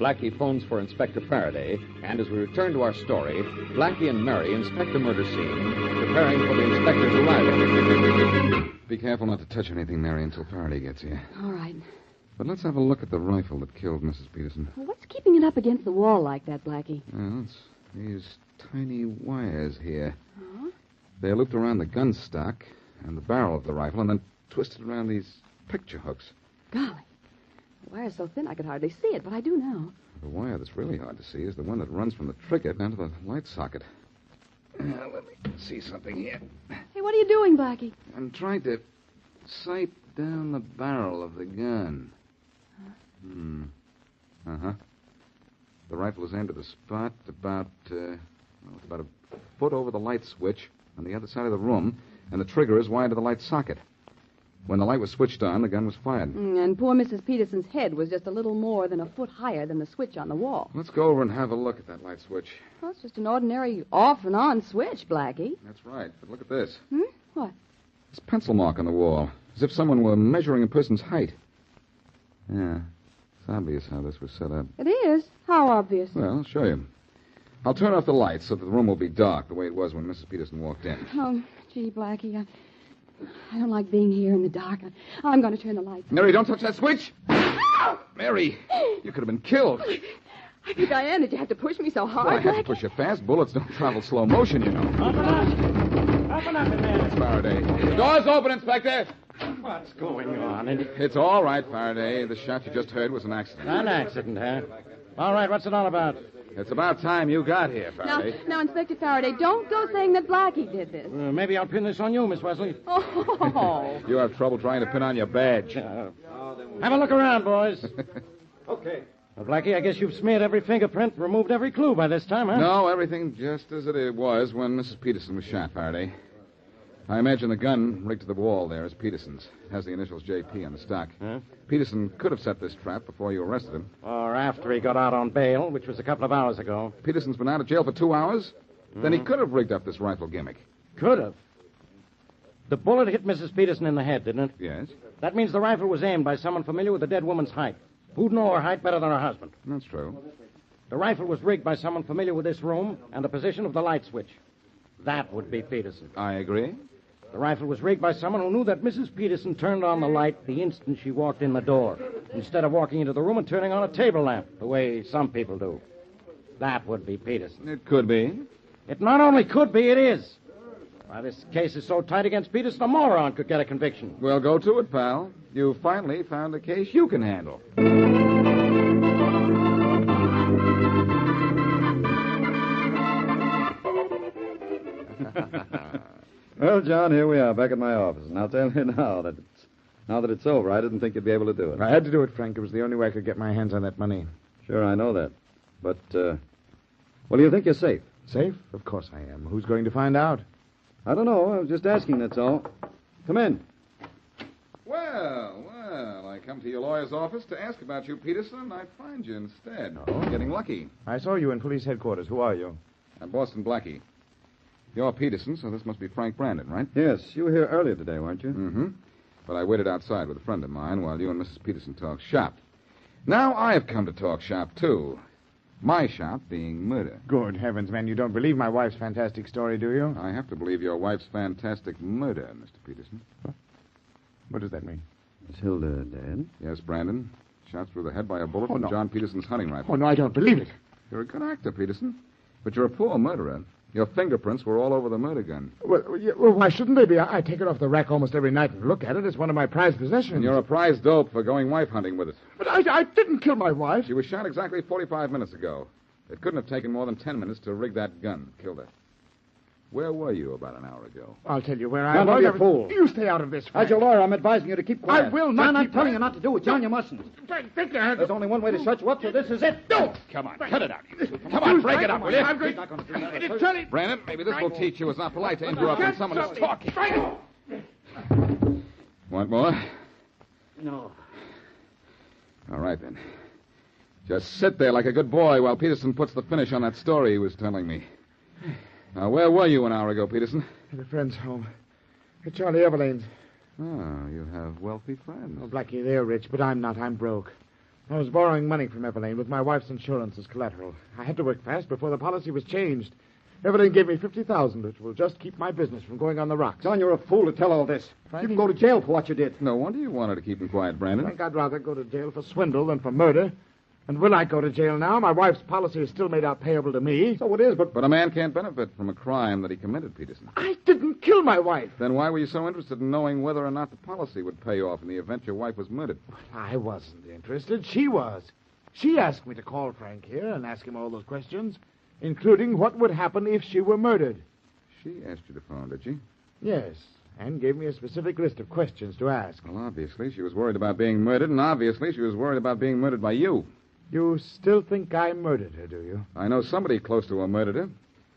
[SPEAKER 17] Blackie phones for Inspector Faraday, and as we return to our story, Blackie and Mary inspect the murder scene, preparing for the inspector's arrival.
[SPEAKER 18] Be careful not to touch anything, Mary, until Faraday gets here.
[SPEAKER 15] All right.
[SPEAKER 18] But let's have a look at the rifle that killed Mrs. Peterson.
[SPEAKER 15] Well, what's keeping it up against the wall like that, Blackie?
[SPEAKER 18] Well, it's these tiny wires here.
[SPEAKER 15] Huh?
[SPEAKER 18] They're looped around the gun stock and the barrel of the rifle and then twisted around these picture hooks.
[SPEAKER 15] Golly. The wire's so thin I could hardly see it, but I do now.
[SPEAKER 18] The wire that's really hard to see is the one that runs from the trigger down to the light socket. Now, let me see something here.
[SPEAKER 15] Hey, what are you doing, Blackie?
[SPEAKER 18] I'm trying to sight down the barrel of the gun. Uh-huh. The rifle is aimed at a spot about a foot over the light switch on the other side of the room, and the trigger is wired to the light socket. When the light was switched on, the gun was fired.
[SPEAKER 15] And poor Mrs. Peterson's head was just a little more than a foot higher than the switch on the wall.
[SPEAKER 18] Let's go over and have a look at that light switch.
[SPEAKER 15] Well, it's just an ordinary off and on switch, Blackie.
[SPEAKER 18] That's right, but look at this.
[SPEAKER 15] What?
[SPEAKER 18] This pencil mark on the wall, as if someone were measuring a person's height. Yeah, it's obvious how this was set up.
[SPEAKER 15] It is? How obvious?
[SPEAKER 18] Well, I'll show you. I'll turn off the lights so that the room will be dark, the way it was when Mrs. Peterson walked in.
[SPEAKER 15] Oh, gee, Blackie, I don't like being here in the dark. I'm going to turn the lights on.
[SPEAKER 18] Mary, don't touch that switch! Mary, you could have been killed.
[SPEAKER 15] I think I am. Did you have to push me so hard,
[SPEAKER 18] Well, I had to
[SPEAKER 15] Blackie?
[SPEAKER 18] push you fast. Bullets don't travel slow motion, you know.
[SPEAKER 12] Open up in there.
[SPEAKER 18] It's Faraday. The door's open, Inspector.
[SPEAKER 12] What's going on?
[SPEAKER 18] It's all right, Faraday. The shot you just heard was an accident.
[SPEAKER 20] An accident, huh? All right, what's it all about?
[SPEAKER 18] It's about time you got here, Faraday.
[SPEAKER 15] Now, Inspector Faraday, don't go saying that Blackie did this.
[SPEAKER 20] Maybe I'll pin this on you, Miss Wesley.
[SPEAKER 15] Oh.
[SPEAKER 18] You have trouble trying to pin on your badge.
[SPEAKER 20] Have a look around, boys.
[SPEAKER 12] Okay.
[SPEAKER 20] Well, Blackie, I guess you've smeared every fingerprint, removed every clue by this time, huh?
[SPEAKER 18] No, everything just as it was when Mrs. Peterson was shot, Faraday. I imagine the gun rigged to the wall there is Peterson's. It has the initials JP on the stock.
[SPEAKER 20] Huh?
[SPEAKER 18] Peterson could have set this trap before you arrested him.
[SPEAKER 20] Or after he got out on bail, which was a couple of hours ago.
[SPEAKER 18] Peterson's been out of jail for 2 hours? Then he could have rigged up this rifle gimmick.
[SPEAKER 20] Could have. The bullet hit Mrs. Peterson in the head, didn't it?
[SPEAKER 18] Yes.
[SPEAKER 20] That means the rifle was aimed by someone familiar with the dead woman's height. Who'd know her height better than her husband?
[SPEAKER 18] That's true.
[SPEAKER 20] The rifle was rigged by someone familiar with this room and the position of the light switch. That would be Peterson.
[SPEAKER 18] I agree.
[SPEAKER 20] The rifle was rigged by someone who knew that Mrs. Peterson turned on the light the instant she walked in the door, instead of walking into the room and turning on a table lamp, the way some people do. That would be Peterson.
[SPEAKER 18] It could be.
[SPEAKER 20] It not only could be, it is. Why, this case is so tight against Peterson, a moron could get a conviction.
[SPEAKER 18] Well, go to it, pal. You finally found a case you can handle.
[SPEAKER 21] Well, John, here we are, back at my office. And I'll tell you now that it's over, I didn't think you'd be able to do it.
[SPEAKER 12] I had to do it, Frank. It was the only way I could get my hands on that money.
[SPEAKER 21] Sure, I know that. But, well, do you think you're safe?
[SPEAKER 12] Safe? Of course I am. Who's going to find out?
[SPEAKER 21] I don't know. I was just asking, that's all. Come in.
[SPEAKER 18] Well, I come to your lawyer's office to ask about you, Peterson, and I find you instead. Oh, getting lucky.
[SPEAKER 12] I saw you in police headquarters. Who are you?
[SPEAKER 18] I'm Boston Blackie. You're Peterson, so this must be Frank Brandon, right?
[SPEAKER 21] Yes, you were here earlier today, weren't you?
[SPEAKER 18] Mm-hmm. But I waited outside with a friend of mine while you and Mrs. Peterson talked shop. Now I've come to talk shop, too. My shop being murder.
[SPEAKER 12] Good heavens, man. You don't believe my wife's fantastic story, do you?
[SPEAKER 18] I have to believe your wife's fantastic murder, Mr. Peterson.
[SPEAKER 12] What does that mean?
[SPEAKER 21] Is Hilda dead?
[SPEAKER 18] Yes, Brandon. Shot through the head by a bullet from
[SPEAKER 12] no.
[SPEAKER 18] John Peterson's hunting rifle.
[SPEAKER 12] Oh, no, I don't believe it.
[SPEAKER 18] You're a good actor, Peterson. But you're a poor murderer. Your fingerprints were all over the murder gun.
[SPEAKER 12] Well, why shouldn't they be? I take it off the rack almost every night and look at it. It's one of my prized possessions.
[SPEAKER 18] And you're a prize dope for going wife hunting with it.
[SPEAKER 12] But I didn't kill my wife.
[SPEAKER 18] She was shot exactly 45 minutes ago. It couldn't have taken more than 10 minutes to rig that gun. Killed her. Where were you about an hour ago?
[SPEAKER 12] I'll tell you where I was.
[SPEAKER 21] Don't be a fool.
[SPEAKER 12] You stay out of this, Frank.
[SPEAKER 21] As your lawyer, I'm advising you to keep quiet.
[SPEAKER 12] I will not.
[SPEAKER 21] John, I'm telling you not to do it. John, you mustn't. There's only one way to shut you up, so this is it.
[SPEAKER 12] No!
[SPEAKER 18] Come on, cut it out. Come on, break it up, will you?
[SPEAKER 12] I'm going
[SPEAKER 21] not going to do that.
[SPEAKER 18] Brandon, maybe this will teach you it's not polite to interrupt when someone is talking. Want more?
[SPEAKER 21] No.
[SPEAKER 18] All right, then. Just sit there like a good boy while Peterson puts the finish on that story he was telling me. Now, where were you an hour ago, Peterson?
[SPEAKER 12] At a friend's home. At Charlie Everlane's.
[SPEAKER 18] Oh, you have wealthy friends.
[SPEAKER 12] Oh, Blackie, they're rich, but I'm not. I'm broke. I was borrowing money from Everlane with my wife's insurance as collateral. I had to work fast before the policy was changed. Everlane gave me $50,000, which will just keep my business from going on the rocks.
[SPEAKER 21] John, you're a fool to tell all this.
[SPEAKER 12] Frank?
[SPEAKER 21] You can go to jail for what you did.
[SPEAKER 18] No wonder you wanted to keep him quiet, Brandon.
[SPEAKER 12] Frank, I'd rather go to jail for swindle than for murder. And will I go to jail now? My wife's policy is still made out payable to me.
[SPEAKER 21] So it is, but...
[SPEAKER 18] But a man can't benefit from a crime that he committed, Peterson.
[SPEAKER 12] I didn't kill my wife.
[SPEAKER 18] Then why were you so interested in knowing whether or not the policy would pay off in the event your wife was murdered?
[SPEAKER 12] I wasn't interested. She was. She asked me to call Frank here and ask him all those questions, including what would happen if she were murdered.
[SPEAKER 18] She asked you to phone, did she?
[SPEAKER 12] Yes, and gave me a specific list of questions to ask.
[SPEAKER 18] Well, obviously, she was worried about being murdered, and obviously she was worried about being murdered by you.
[SPEAKER 12] You still think I murdered her, do you?
[SPEAKER 18] I know somebody close to her murdered her,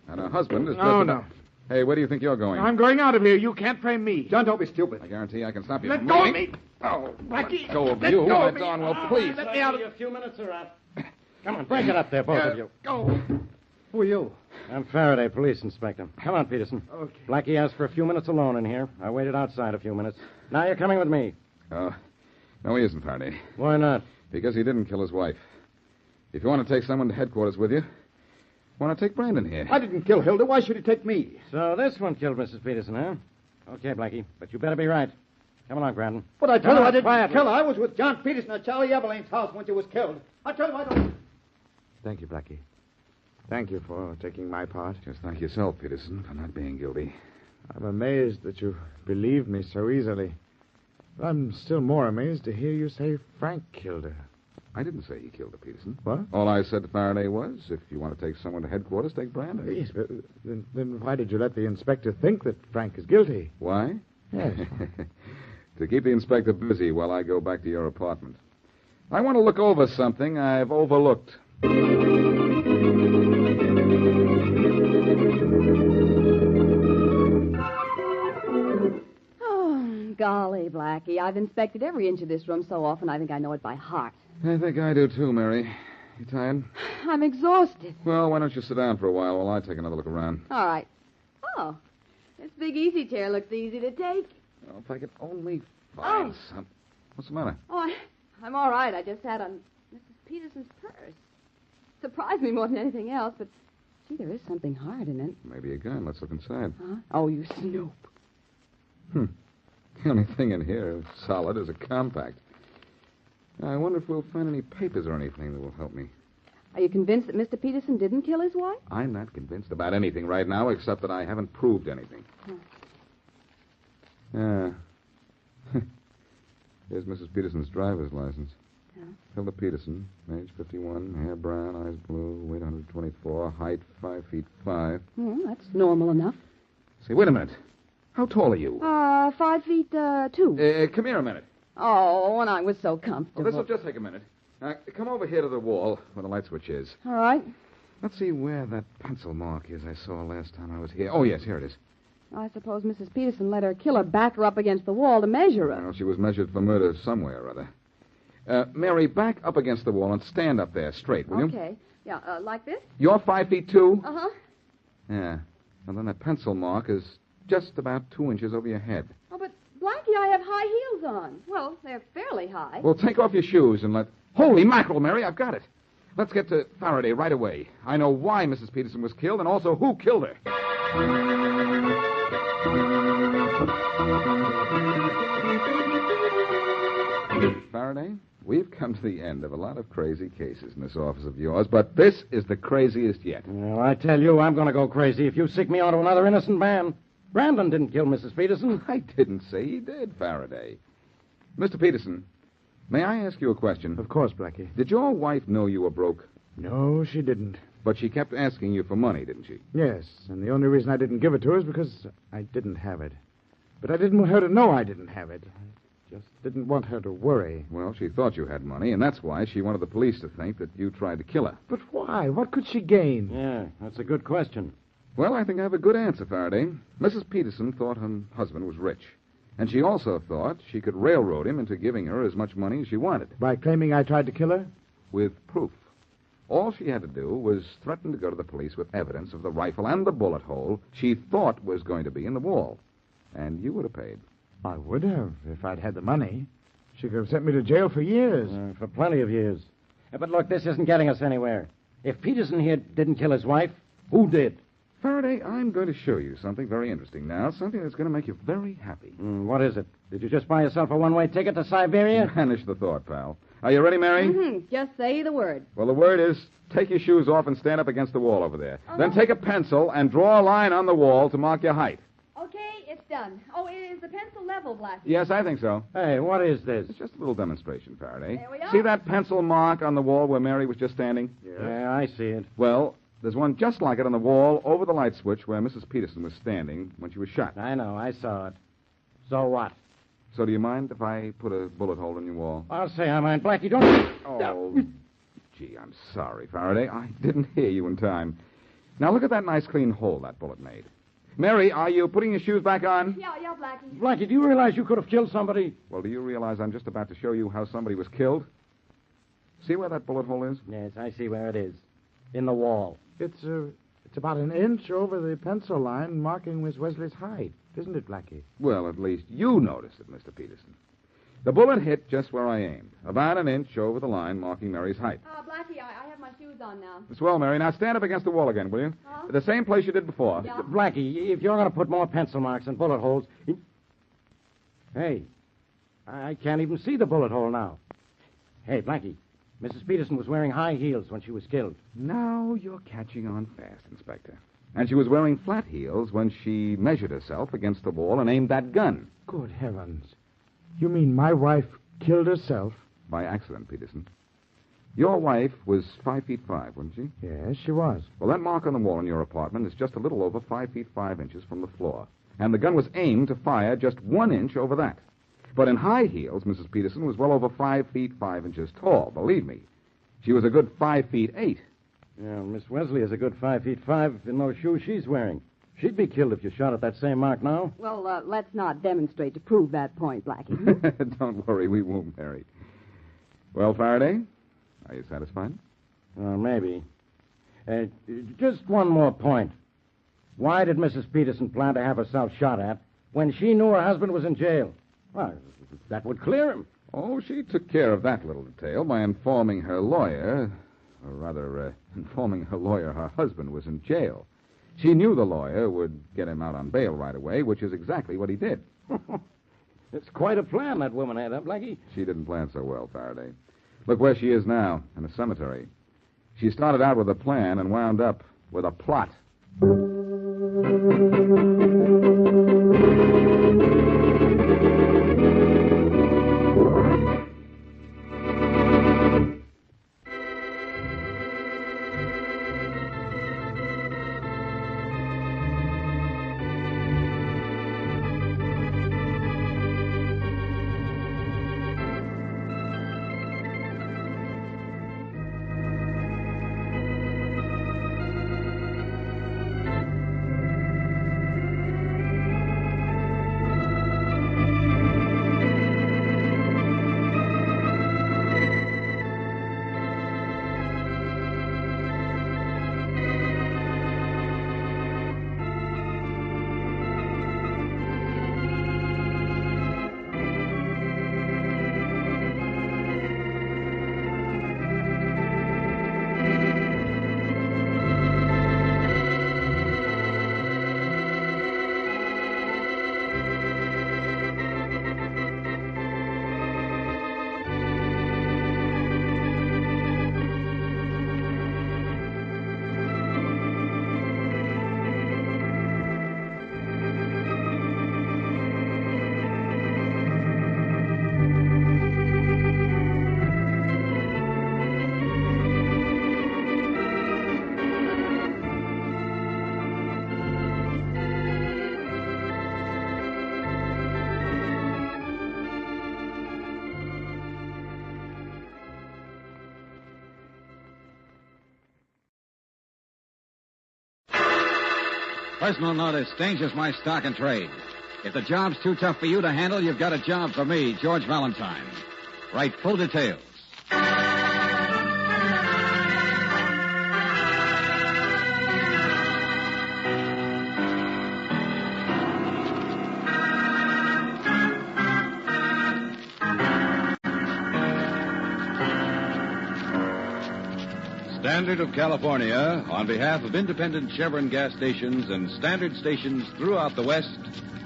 [SPEAKER 18] and her husband is...
[SPEAKER 12] No.
[SPEAKER 18] Hey, where do you think you're going?
[SPEAKER 12] I'm going out of here. You can't frame me.
[SPEAKER 21] John, don't be stupid.
[SPEAKER 18] I guarantee I can stop you
[SPEAKER 12] Let
[SPEAKER 18] from
[SPEAKER 12] go of
[SPEAKER 18] moving.
[SPEAKER 12] me.
[SPEAKER 18] Oh,
[SPEAKER 12] Blackie.
[SPEAKER 18] let go of
[SPEAKER 12] Let
[SPEAKER 18] you.
[SPEAKER 12] go of me.
[SPEAKER 18] Well, please.
[SPEAKER 21] Let me out of a few minutes are up. Come on, break it up there, both of you.
[SPEAKER 12] Go.
[SPEAKER 21] Who are you? I'm Faraday, police inspector. Come on, Peterson.
[SPEAKER 12] Okay.
[SPEAKER 21] Blackie asked for a few minutes alone in here. I waited outside a few minutes. Now you're coming with me.
[SPEAKER 18] Oh, no, he isn't, Faraday.
[SPEAKER 21] Why not?
[SPEAKER 18] Because he didn't kill his wife. If you want to take someone to headquarters with you, why not take Brandon here?
[SPEAKER 21] I didn't kill Hilda. Why should he take me? So this one killed Mrs. Peterson, huh? Okay, Blackie, but you better be right. Come along, Brandon. But I tell you I didn't kill her. I was with John Peterson at Charlie Everlane's house when she was killed. I tell you I don't...
[SPEAKER 12] Thank you, Blackie. Thank you for taking my part.
[SPEAKER 18] Just thank yourself, Peterson, for not being guilty.
[SPEAKER 12] I'm amazed that you believed me so easily. But I'm still more amazed to hear you say Frank killed her.
[SPEAKER 18] I didn't say he killed her, Peterson.
[SPEAKER 12] What?
[SPEAKER 18] All I said to Faraday was, if you want to take someone to headquarters, take Brandon.
[SPEAKER 12] Yes, but then why did you let the inspector think that Frank is guilty?
[SPEAKER 18] Why?
[SPEAKER 12] Yes.
[SPEAKER 18] To keep the inspector busy while I go back to your apartment. I want to look over something I've overlooked.
[SPEAKER 15] Oh, golly, Blackie. I've inspected every inch of this room so often I think I know it by heart.
[SPEAKER 18] I think I do too, Mary. You tired?
[SPEAKER 15] I'm exhausted.
[SPEAKER 18] Well, why don't you sit down for a while I take another look around?
[SPEAKER 15] All right. Oh, this big easy chair looks easy to take.
[SPEAKER 18] Well, if I could only find some... What's the matter?
[SPEAKER 15] Oh, I'm all right. I just had on Mrs. Peterson's purse. Surprised me more than anything else, but, gee, there is something hard in it.
[SPEAKER 18] Maybe a gun. Let's look inside.
[SPEAKER 15] Huh? Oh, you snoop.
[SPEAKER 18] The only thing in here solid is a compact. I wonder if we'll find any papers or anything that will help me.
[SPEAKER 15] Are you convinced that Mr. Peterson didn't kill his wife?
[SPEAKER 18] I'm not convinced about anything right now, except that I haven't proved anything. Here's Mrs. Peterson's driver's license.
[SPEAKER 15] Yeah.
[SPEAKER 18] Hilda Peterson, age 51, hair brown, eyes blue, weight 124, height 5'5".
[SPEAKER 15] Well, that's normal enough.
[SPEAKER 18] Say, wait a minute. How tall are you?
[SPEAKER 15] 5'2".
[SPEAKER 18] Come here a minute.
[SPEAKER 15] Oh, and I was so comfortable.
[SPEAKER 18] Well, this will just take a minute. Come over here to the wall where the light switch is.
[SPEAKER 15] All right.
[SPEAKER 18] Let's see where that pencil mark is I saw last time I was here. Oh, yes, here it is.
[SPEAKER 15] I suppose Mrs. Peterson let her killer back her up against the wall to measure her.
[SPEAKER 18] Well, she was measured for murder somewhere or other. Mary, back up against the wall and stand up there straight, will you?
[SPEAKER 15] Okay. Yeah, like this?
[SPEAKER 18] You're 5'2"?
[SPEAKER 15] Uh-huh.
[SPEAKER 18] Yeah. Well, then that pencil mark is just about 2 inches over your head.
[SPEAKER 15] Oh, but Blackie, I have high heels on. Well, they're fairly high.
[SPEAKER 18] Well, take off your shoes and let... Holy mackerel, Mary, I've got it. Let's get to Faraday right away. I know why Mrs. Peterson was killed and also who killed her. Faraday, we've come to the end of a lot of crazy cases in this office of yours, but this is the craziest yet.
[SPEAKER 20] Well, I tell you, I'm going to go crazy if you sick me onto another innocent man. Brandon didn't kill Mrs. Peterson.
[SPEAKER 18] I didn't say he did, Faraday. Mr. Peterson, may I ask you a question?
[SPEAKER 12] Of course, Blackie.
[SPEAKER 18] Did your wife know you were broke?
[SPEAKER 12] No, she didn't.
[SPEAKER 18] But she kept asking you for money, didn't she?
[SPEAKER 12] Yes, and the only reason I didn't give it to her is because I didn't have it. But I didn't want her to know I didn't have it. I just didn't want her to worry.
[SPEAKER 18] Well, she thought you had money, and that's why she wanted the police to think that you tried to kill her.
[SPEAKER 12] But why? What could she gain?
[SPEAKER 20] Yeah, that's a good question.
[SPEAKER 18] Well, I think I have a good answer, Faraday. Mrs. Peterson thought her husband was rich. And she also thought she could railroad him into giving her as much money as she wanted.
[SPEAKER 12] By claiming I tried to kill her?
[SPEAKER 18] With proof. All she had to do was threaten to go to the police with evidence of the rifle and the bullet hole she thought was going to be in the wall. And you would have paid.
[SPEAKER 12] I would have, if I'd had the money. She could have sent me to jail for years.
[SPEAKER 20] For plenty of years. But look, this isn't getting us anywhere. If Peterson here didn't kill his wife, who did?
[SPEAKER 18] Faraday, I'm going to show you something very interesting now, something that's going to make you very happy.
[SPEAKER 20] What is it? Did you just buy yourself a one-way ticket to Siberia?
[SPEAKER 18] Banish the thought, pal. Are you ready, Mary?
[SPEAKER 15] Mm-hmm. Just say the word.
[SPEAKER 18] Well, the word is take your shoes off and stand up against the wall over there. Then take a pencil and draw a line on the wall to mark your height.
[SPEAKER 15] Okay, it's done. Oh, is the pencil level, Blackie?
[SPEAKER 18] Yes, I think so.
[SPEAKER 20] Hey, what is this?
[SPEAKER 18] It's just a little demonstration, Faraday.
[SPEAKER 15] There we are.
[SPEAKER 18] See that pencil mark on the wall where Mary was just standing?
[SPEAKER 20] Yeah, I see it.
[SPEAKER 18] Well, there's one just like it on the wall over the light switch where Mrs. Peterson was standing when she was shot.
[SPEAKER 20] I know, I saw it. So what?
[SPEAKER 18] So do you mind if I put a bullet hole in your wall?
[SPEAKER 20] I'll say I mind. Blackie, don't...
[SPEAKER 18] Oh, gee, I'm sorry, Faraday. I didn't hear you in time. Now look at that nice clean hole that bullet made. Mary, are you putting your shoes back on?
[SPEAKER 15] Yeah, Blackie.
[SPEAKER 20] Blackie, do you realize you could have killed somebody?
[SPEAKER 18] Well, do you realize I'm just about to show you how somebody was killed? See where that bullet hole is?
[SPEAKER 20] Yes, I see where it is. In the wall.
[SPEAKER 12] It's about an inch over the pencil line marking Miss Wesley's height, isn't it, Blackie?
[SPEAKER 18] Well, at least you noticed it, Mr. Peterson. The bullet hit just where I aimed, about an inch over the line marking Mary's height.
[SPEAKER 15] Blackie, I have my shoes on now.
[SPEAKER 18] Swell, Mary. Now stand up against the wall again, will you? The same place you did before.
[SPEAKER 15] Yeah.
[SPEAKER 20] Blackie, if you're going to put more pencil marks and bullet holes... Hey, I can't even see the bullet hole now. Hey, Blackie, Mrs. Peterson was wearing high heels when she was killed.
[SPEAKER 18] Now you're catching on fast, Inspector. And she was wearing flat heels when she measured herself against the wall and aimed that gun.
[SPEAKER 12] Good heavens. You mean my wife killed herself?
[SPEAKER 18] By accident, Peterson. Your wife was 5'5", wasn't she?
[SPEAKER 12] Yes, she was.
[SPEAKER 18] Well, that mark on the wall in your apartment is just a little over 5 feet 5 inches from the floor. And the gun was aimed to fire just 1 inch over that. But in high heels, Mrs. Peterson was well over 5 feet 5 inches tall, believe me. She was a good 5 feet 8.
[SPEAKER 20] Yeah, Miss Wesley is a good 5 feet 5 in those shoes she's wearing. She'd be killed if you shot at that same mark now.
[SPEAKER 15] Well, let's not demonstrate to prove that point, Blackie.
[SPEAKER 18] Don't worry, we won't, Mary. Well, Faraday, are you satisfied?
[SPEAKER 20] Maybe. Just one more point. Why did Mrs. Peterson plan to have herself shot at when she knew her husband was in jail? Well, that would clear him.
[SPEAKER 18] Oh, she took care of that little detail by informing her lawyer, or rather, informing her lawyer her husband was in jail. She knew the lawyer would get him out on bail right away, which is exactly what he did.
[SPEAKER 20] It's quite a plan that woman had, huh, Blackie?
[SPEAKER 18] She didn't plan so well, Faraday. Look where she is now, in a cemetery. She started out with a plan and wound up with a plot. Personal notice. Danger's my stock and trade. If the job's too tough for you to handle, you've got a job for me, George Valentine. Write full details.
[SPEAKER 4] Standard of California, on behalf of independent Chevron gas stations and standard stations throughout the West,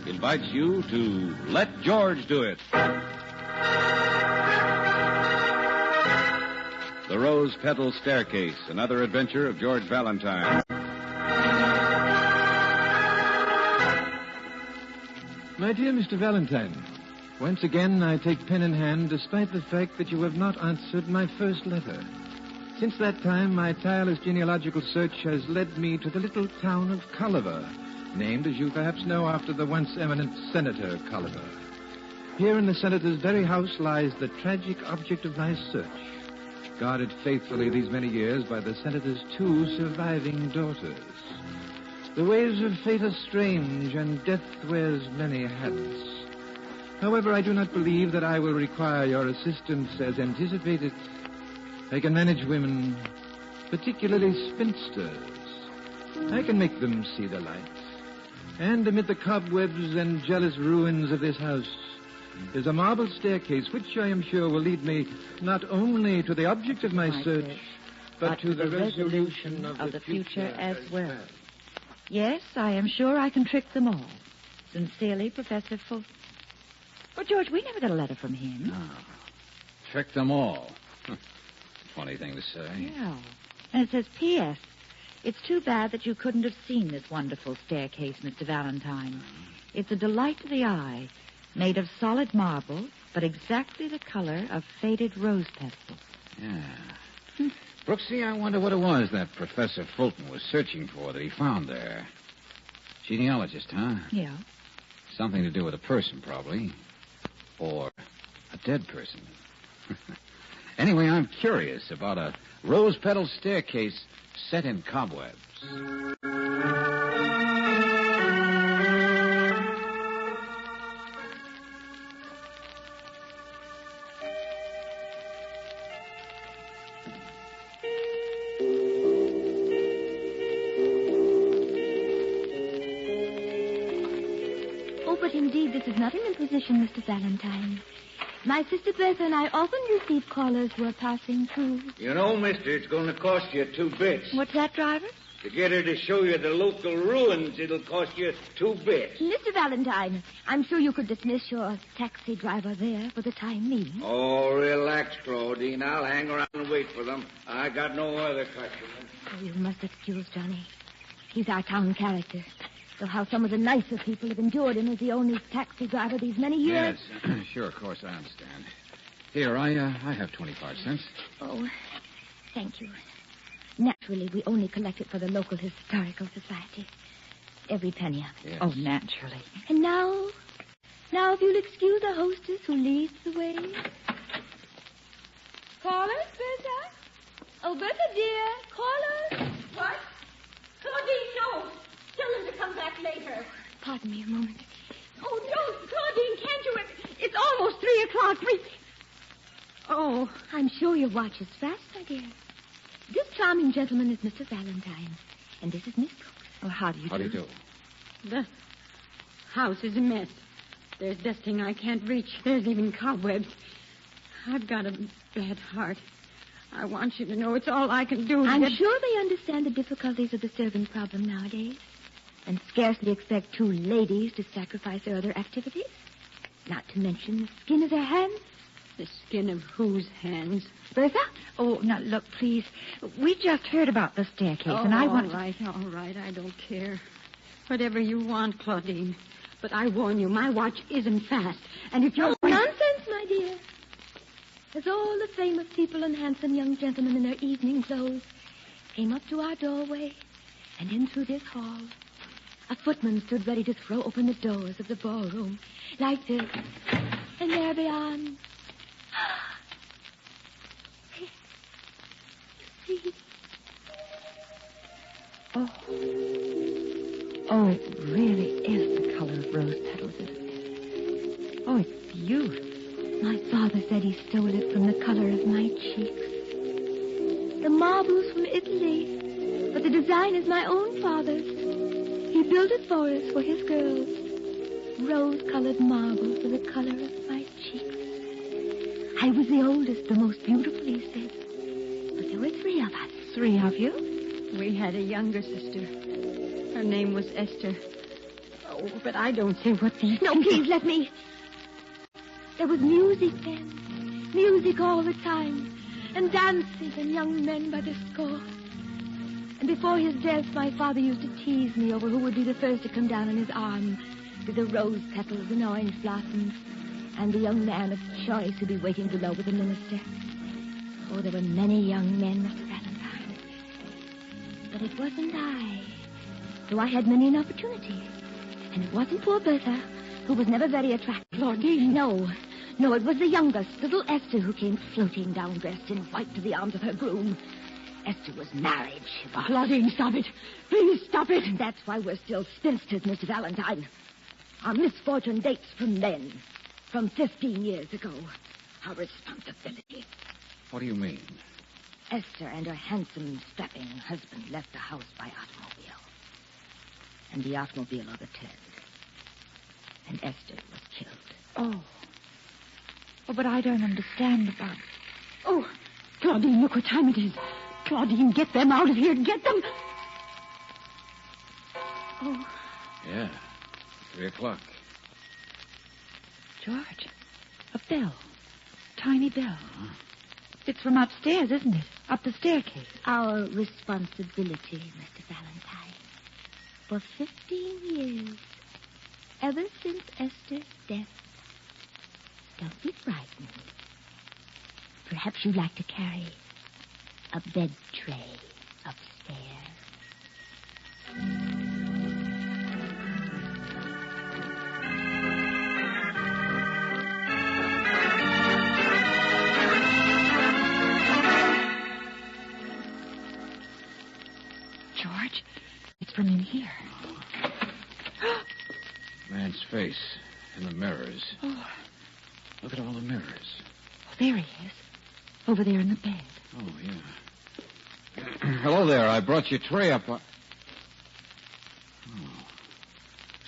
[SPEAKER 4] invites you to Let George Do It. The Rose Petal Staircase, another adventure of George Valentine.
[SPEAKER 22] My dear Mr. Valentine, once again I take pen in hand despite the fact that you have not answered my first letter. Since that time, my tireless genealogical search has led me to the little town of Culliver, named, as you perhaps know, after the once eminent Senator Culliver. Here in the senator's very house lies the tragic object of my search, guarded faithfully these many years by the senator's 2 surviving daughters. The ways of fate are strange, and death wears many hats. However, I do not believe that I will require your assistance as anticipated. I can manage women, particularly spinsters. I can make them see the light. And amid the cobwebs and jealous ruins of this house is a marble staircase which I am sure will lead me not only to the object of my search, but to the resolution of the future as well.
[SPEAKER 23] Yes, I am sure I can trick them all. Sincerely, Professor Fulton. Well, George, we never got a letter from him.
[SPEAKER 18] Oh, trick them all. Funny thing to say.
[SPEAKER 23] Yeah. And it says, P.S. It's too bad that you couldn't have seen this wonderful staircase, Mr. Valentine. It's a delight to the eye, made of solid marble, but exactly the color of faded rose petals.
[SPEAKER 18] Yeah. Brooksy, I wonder what it was that Professor Fulton was searching for that he found there. Genealogist, huh?
[SPEAKER 23] Yeah.
[SPEAKER 18] Something to do with a person, probably. Or a dead person. Anyway, I'm curious about a rose petal staircase set in cobwebs.
[SPEAKER 24] Oh, but indeed, this is not an imposition, Mr. Valentine. My sister Bertha and I often receive callers who are passing through.
[SPEAKER 25] You know, mister, it's going to cost you 2 bits.
[SPEAKER 24] What's that, driver?
[SPEAKER 25] To get her to show you the local ruins, it'll cost you 2 bits.
[SPEAKER 24] Mr. Valentine, I'm sure you could dismiss your taxi driver there for the time being.
[SPEAKER 25] Oh, relax, Claudine. I'll hang around and wait for them. I got no other customers.
[SPEAKER 24] Oh, you must excuse Johnny. He's our town character. So how some of the nicer people have endured him as the only taxi driver these many years.
[SPEAKER 18] Yes, sure, of course, I understand. Here, I have 25 cents.
[SPEAKER 24] Oh, thank you. Naturally, we only collect it for the local historical society. Every penny of it.
[SPEAKER 18] Yes.
[SPEAKER 23] Oh, naturally.
[SPEAKER 24] And now, if you'll excuse the hostess who leads the way. Callers, Bertha? Oh, Bertha, dear, callers.
[SPEAKER 11] What? Claudine, no. Tell him to come back later.
[SPEAKER 24] Pardon me a moment.
[SPEAKER 11] Oh, no, Claudine, can't you? It's almost 3 o'clock.
[SPEAKER 24] Oh, I'm sure your watch is fast, my dear. This charming gentleman is Mr. Valentine, and this is Miss Brooks.
[SPEAKER 23] Oh, how do you do?
[SPEAKER 26] The house is a mess. There's dusting I can't reach. There's even cobwebs. I've got a bad heart. I want you to know it's all I can do.
[SPEAKER 24] I'm sure they understand the difficulties of the servant problem nowadays, and scarcely expect 2 ladies to sacrifice their other activities. Not to mention the skin of their hands.
[SPEAKER 26] The skin of whose hands?
[SPEAKER 24] Bertha?
[SPEAKER 23] Oh, now, look, please. We just heard about the staircase, and I want...
[SPEAKER 26] All right. I don't care. Whatever you want, Claudine. But I warn you, my watch isn't fast. And if you're...
[SPEAKER 24] Oh, nonsense, my dear. As all the famous people and handsome young gentlemen in their evening clothes came up to our doorway and in through this hall, a footman stood ready to throw open the doors of the ballroom like this. And there beyond... You see?
[SPEAKER 23] Oh,
[SPEAKER 24] said he stole it from the color of my cheeks. The marble's from Italy, but the design is my own father's. He built it for us, for his girls. Rose-colored marble for the color of my cheeks. I was the oldest, the most beautiful, he said. But there were 3 of us.
[SPEAKER 23] 3 of you?
[SPEAKER 26] We had a younger sister. Her name was Esther. Oh, but I don't say what these...
[SPEAKER 24] No, please, let me. There was music then. Music all the time. And dances and young men by the score. And before his death, my father used to tease me over who would be the first to come down on his arm with the rose petals and orange blossoms, and the young man of choice who'd be waiting below with the minister. Oh, there were many young men, Mr. Valentine. But it wasn't I, though I had many an opportunity. And it wasn't poor Bertha, who was never very attractive.
[SPEAKER 26] Claudine?
[SPEAKER 24] No, it was the youngest, little Esther, who came floating down dressed in white to the arms of her groom. Esther was married.
[SPEAKER 26] Claudine, stop it. Please stop it.
[SPEAKER 24] And that's why we're still spinsters, Mr. Valentine. Our misfortune dates from then, from 15 years ago. Our responsibility.
[SPEAKER 18] What do you mean?
[SPEAKER 24] Esther and her handsome, strapping husband left the house by automobile. And the automobile overturned. And Esther was killed.
[SPEAKER 23] Oh, but I don't understand about...
[SPEAKER 26] Oh, Claudine, look what time it is. Claudine, get them out of here. Get them. Oh.
[SPEAKER 18] Yeah, 3 o'clock.
[SPEAKER 23] George, a bell. Tiny bell. Uh-huh. It's from upstairs, isn't it? Up the staircase.
[SPEAKER 24] Our responsibility, Mr. Valentine. For 15 years. Ever since Esther's death. Don't be frightened. Perhaps you'd like to carry a bed tray upstairs.
[SPEAKER 23] George, it's from in here.
[SPEAKER 18] Man's face in the mirrors.
[SPEAKER 23] Oh.
[SPEAKER 18] Look at all the mirrors.
[SPEAKER 23] Oh, there he is. Over there in the bed.
[SPEAKER 18] Oh, yeah. Hello there. I brought your tray up.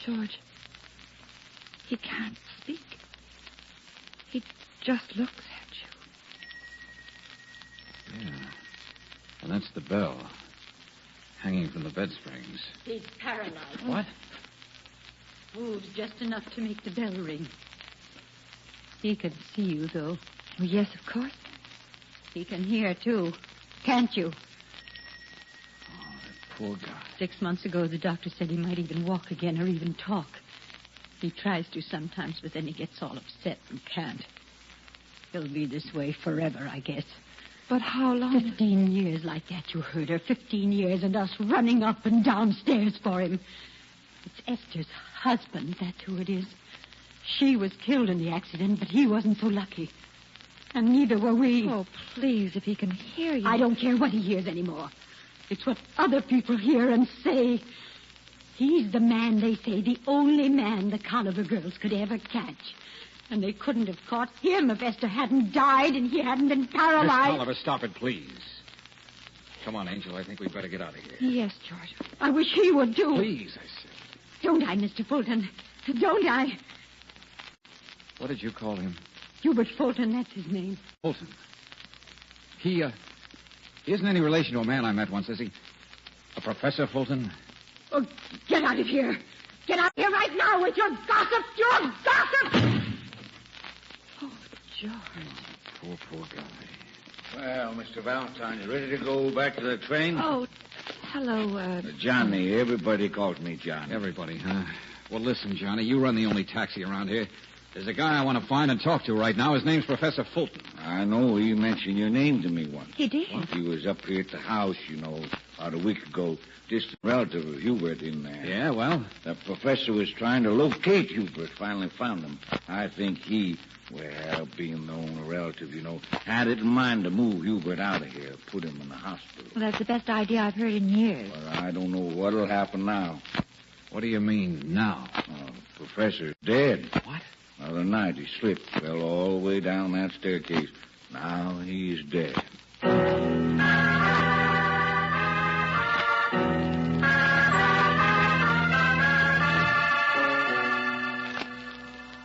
[SPEAKER 23] George, he can't speak. He just looks at
[SPEAKER 18] you. Yeah. And that's the bell. Hanging from the bed springs.
[SPEAKER 26] He's paralyzed.
[SPEAKER 18] What?
[SPEAKER 26] Moves just enough to make the bell ring. He can see you, though.
[SPEAKER 23] Oh, yes, of course.
[SPEAKER 26] He can hear, too. Can't you?
[SPEAKER 18] Oh, that poor guy.
[SPEAKER 26] 6 months ago, the doctor said he might even walk again or even talk. He tries to sometimes, but then he gets all upset and can't. He'll be this way forever, I guess.
[SPEAKER 23] But how long?
[SPEAKER 26] 15 years like that, you heard her. 15 years, and us running up and downstairs for him. It's Esther's husband, that's who it is. She was killed in the accident, but he wasn't so lucky. And neither were we.
[SPEAKER 23] Oh, please, if he can hear you.
[SPEAKER 26] I don't care what he hears anymore. It's what other people hear and say. He's the man, they say, the only man the Colliver girls could ever catch. And they couldn't have caught him if Esther hadn't died and he hadn't been paralyzed.
[SPEAKER 18] Miss Colliver, stop it, please. Come on, Angel. I think we'd better get out of here.
[SPEAKER 23] Yes, George.
[SPEAKER 26] I wish he would, too.
[SPEAKER 18] Please, I said.
[SPEAKER 26] Don't I, Mr. Fulton? Don't I?
[SPEAKER 18] What did you call him?
[SPEAKER 26] Hubert Fulton, that's his name.
[SPEAKER 18] Fulton. He isn't any relation to a man I met once, is he? A Professor Fulton?
[SPEAKER 26] Oh, get out of here. Get out of here right now with your gossip. Your gossip!
[SPEAKER 23] Oh, George.
[SPEAKER 18] Poor guy.
[SPEAKER 25] Well, Mr. Valentine, you ready to go back to the train?
[SPEAKER 23] Oh, hello,
[SPEAKER 25] Johnny. Everybody calls me Johnny.
[SPEAKER 18] Everybody, huh? Well, listen, Johnny, you run the only taxi around here. There's a guy I want to find and talk to right now. His name's Professor Fulton.
[SPEAKER 25] I know. He mentioned your name to me once.
[SPEAKER 23] He did?
[SPEAKER 25] He was up here at the house, about a week ago. Distant relative of Hubert in there.
[SPEAKER 18] Yeah, well?
[SPEAKER 25] The professor was trying to locate Hubert. Finally found him. I think he, being the only relative, had it in mind to move Hubert out of here, put him in the hospital.
[SPEAKER 23] Well, that's the best idea I've heard in years.
[SPEAKER 25] Well, I don't know what'll happen now.
[SPEAKER 18] What do you mean, now?
[SPEAKER 25] Professor's dead.
[SPEAKER 18] What?
[SPEAKER 25] Other night he slipped, fell all the way down that staircase. Now he's dead.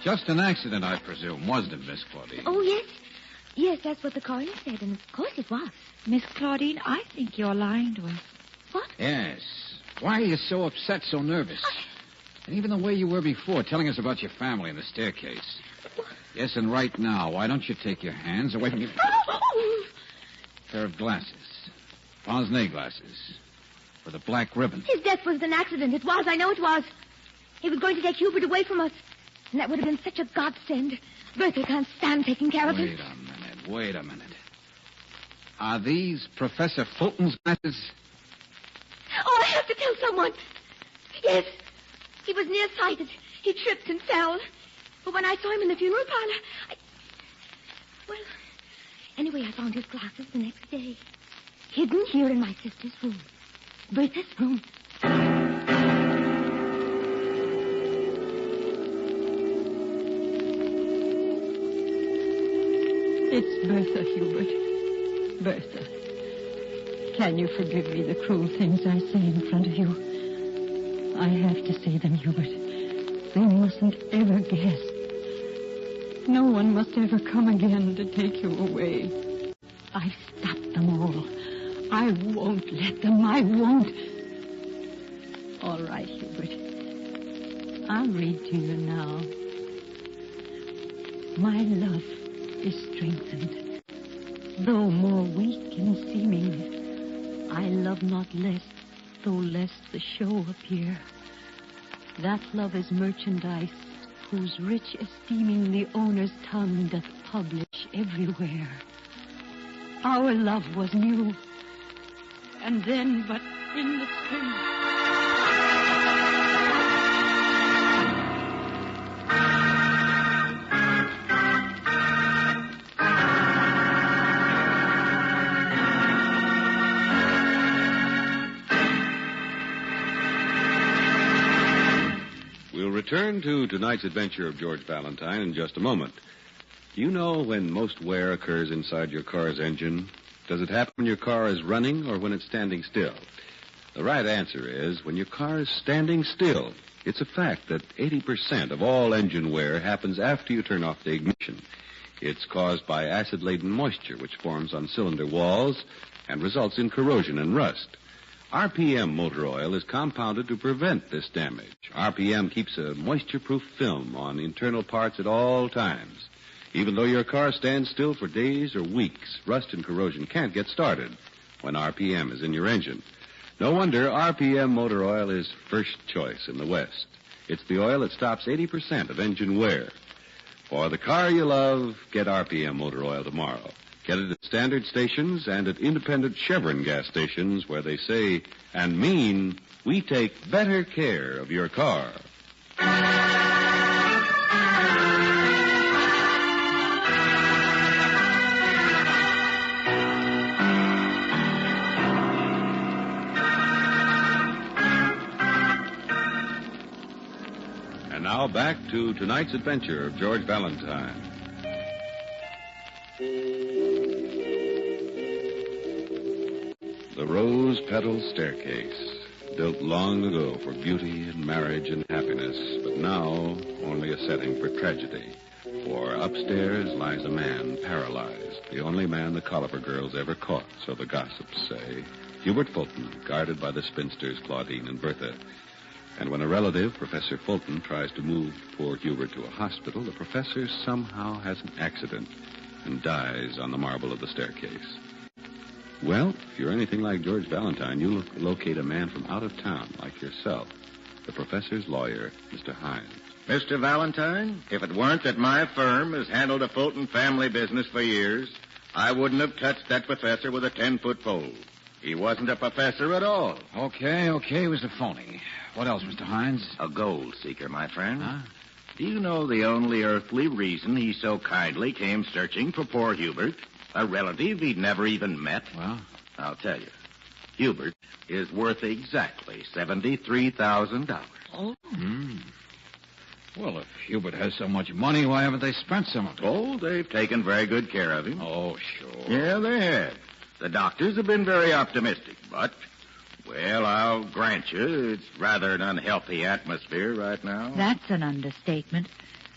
[SPEAKER 4] Just an accident, I presume, wasn't it, Miss Claudine?
[SPEAKER 24] Oh, yes. Yes, that's what the coroner said, and of course it was.
[SPEAKER 23] Miss Claudine, I think you're lying to us.
[SPEAKER 24] What?
[SPEAKER 4] Yes. Why are you so upset, so nervous? And even the way you were before, telling us about your family and the staircase. Yes, and right now, why don't you take your hands away from your... pair of glasses. Pince-nez glasses. With a black ribbon.
[SPEAKER 24] His death was an accident. It was. I know it was. He was going to take Hubert away from us. And that would have been such a godsend. Bertha can't stand taking care of him.
[SPEAKER 4] Wait a minute. Are these Professor Fulton's glasses?
[SPEAKER 24] Oh, I have to tell someone. Yes. He was nearsighted. He tripped and fell. But when I saw him in the funeral parlor, Well, anyway, I found his glasses the next day. Hidden here in my sister's room. Bertha's room.
[SPEAKER 26] It's Bertha, Hubert. Bertha. Can you forgive me the cruel things I say in front of you? I have to say them, Hubert. They mustn't ever guess. No one must ever come again to take you away. I've stopped them all. I won't let them. I won't. All right, Hubert. I'll read to you now. My love is strengthened, though more weak in seeming. I love not less, though less the show appear. That love is merchandise, whose rich esteeming the owner's tongue doth publish everywhere. Our love was new, and then but in the spring.
[SPEAKER 4] Return to tonight's adventure of George Valentine in just a moment. Do you know when most wear occurs inside your car's engine? Does it happen when your car is running or when it's standing still? The right answer is when your car is standing still. It's a fact that 80% of all engine wear happens after you turn off the ignition. It's caused by acid-laden moisture which forms on cylinder walls and results in corrosion and rust. RPM motor oil is compounded to prevent this damage. RPM keeps a moisture-proof film on internal parts at all times. Even though your car stands still for days or weeks, rust and corrosion can't get started when RPM is in your engine. No wonder RPM motor oil is first choice in the West. It's the oil that stops 80% of engine wear. For the car you love, get RPM motor oil tomorrow. Get it at standard stations and at independent Chevron gas stations where they say and mean we take better care of your car. And now back to tonight's adventure of George Valentine. The rose-petaled staircase, built long ago for beauty and marriage and happiness, but now only a setting for tragedy. For upstairs lies a man paralyzed, the only man the Colliver girls ever caught, so the gossips say. Hubert Fulton, guarded by the spinsters Claudine and Bertha. And when a relative, Professor Fulton, tries to move poor Hubert to a hospital, the professor somehow has an accident and dies on the marble of the staircase. Well, if you're anything like George Valentine, you'll locate a man from out of town like yourself, the professor's lawyer, Mr. Hines.
[SPEAKER 2] Mr. Valentine, if it weren't that my firm has handled a Fulton family business for years, I wouldn't have touched that professor with a 10-foot pole. He wasn't a professor at all.
[SPEAKER 25] Okay, it was a phony. What else, Mr. Hines?
[SPEAKER 2] A gold seeker, my friend.
[SPEAKER 25] Huh?
[SPEAKER 2] Do you know the only earthly reason he so kindly came searching for poor Hubert? A relative he'd never even met?
[SPEAKER 25] Well?
[SPEAKER 2] I'll tell you. Hubert is worth exactly $73,000.
[SPEAKER 25] Oh.
[SPEAKER 16] Well, if Hubert has so much money, why haven't they spent some of it?
[SPEAKER 2] Oh, they've taken very good care of him.
[SPEAKER 16] Oh, sure.
[SPEAKER 2] Yeah, they have. The doctors have been very optimistic, but, well, I'll grant you, it's rather an unhealthy atmosphere right now.
[SPEAKER 23] That's an understatement.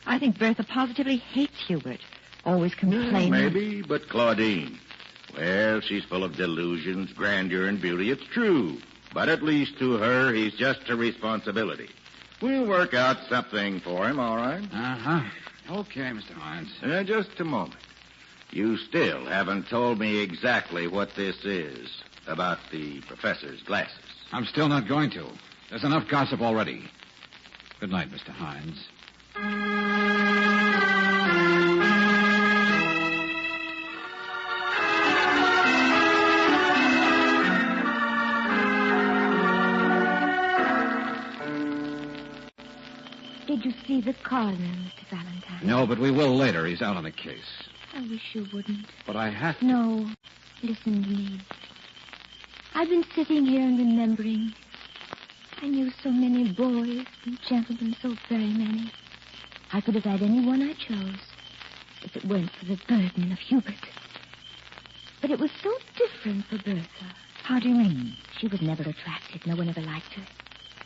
[SPEAKER 23] I think Bertha positively hates Hubert. Always complaining.
[SPEAKER 2] Maybe, but Claudine, well, she's full of delusions, grandeur, and beauty. It's true. But at least to her, he's just a responsibility. We'll work out something for him, all right?
[SPEAKER 16] Uh-huh. Okay, Mr. Hines.
[SPEAKER 2] Just a moment. You still haven't told me exactly what this is about the professor's glasses.
[SPEAKER 16] I'm still not going to. There's enough gossip already. Good night, Mr. Hines.
[SPEAKER 24] Did you see the coroner, Mr. Valentine?
[SPEAKER 16] No, but we will later. He's out on the case.
[SPEAKER 24] I wish you wouldn't.
[SPEAKER 16] But I have to.
[SPEAKER 24] No, listen to me. I've been sitting here and remembering. I knew so many boys and gentlemen, so very many. I could have had any one I chose if it weren't for the burden of Hubert. But it was so different for Bertha.
[SPEAKER 23] How do you mean?
[SPEAKER 24] She was never attractive. No one ever liked her.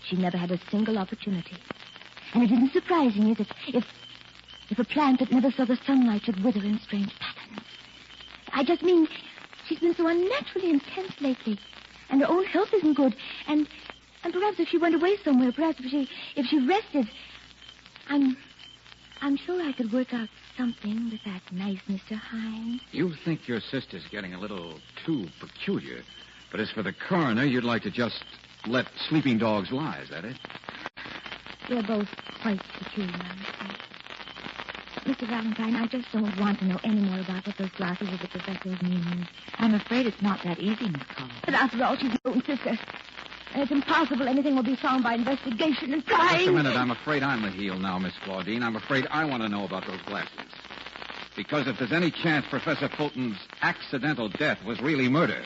[SPEAKER 24] She never had a single opportunity. And it isn't surprising, is it, if a plant that never saw the sunlight should wither in strange patterns. I just mean, she's been so unnaturally intense lately, and her own health isn't good, and perhaps if she went away somewhere, perhaps if she rested, I'm sure I could work out something with that nice Mr. Hines.
[SPEAKER 16] You think your sister's getting a little too peculiar, but as for the coroner, you'd like to just let sleeping dogs lie, is that it?
[SPEAKER 24] We're both quite peculiar, I'm afraid. Mr. Valentine, I just don't want to know any more about what those glasses of the professor's mean.
[SPEAKER 23] I'm afraid it's not that easy, Miss Collins.
[SPEAKER 24] But after all, she's your own sister. And it's impossible anything will be found by investigation and crime.
[SPEAKER 16] Just a minute. I'm afraid I'm the heel now, Miss Claudine. I'm afraid I want to know about those glasses. Because if there's any chance Professor Fulton's accidental death was really murder,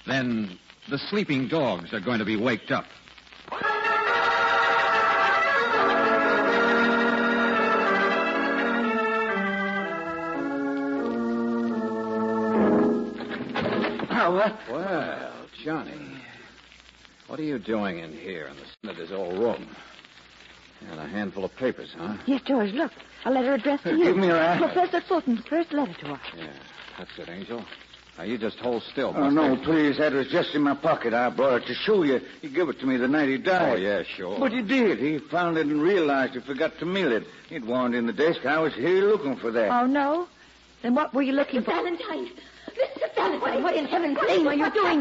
[SPEAKER 16] then the sleeping dogs are going to be waked up.
[SPEAKER 17] Well, Johnny, what are you doing in here in the senator's old room? And a handful of papers, huh?
[SPEAKER 24] Yes, George, look. A letter addressed to you.
[SPEAKER 18] Give me your hand.
[SPEAKER 24] Professor Fulton's first letter to us.
[SPEAKER 17] Yeah, that's it, Angel. Now, you just hold still.
[SPEAKER 18] Oh, no, please. That was just in my pocket. I brought it to show you. He gave it to me the night he died.
[SPEAKER 17] Oh, yeah, sure.
[SPEAKER 18] But he did. He found it and realized he forgot to mail it. He'd warned in the desk. I was here looking for that.
[SPEAKER 24] Oh, no? Then what were you looking for?
[SPEAKER 15] Valentine! Mr. Valentine, what in heaven's name are you doing?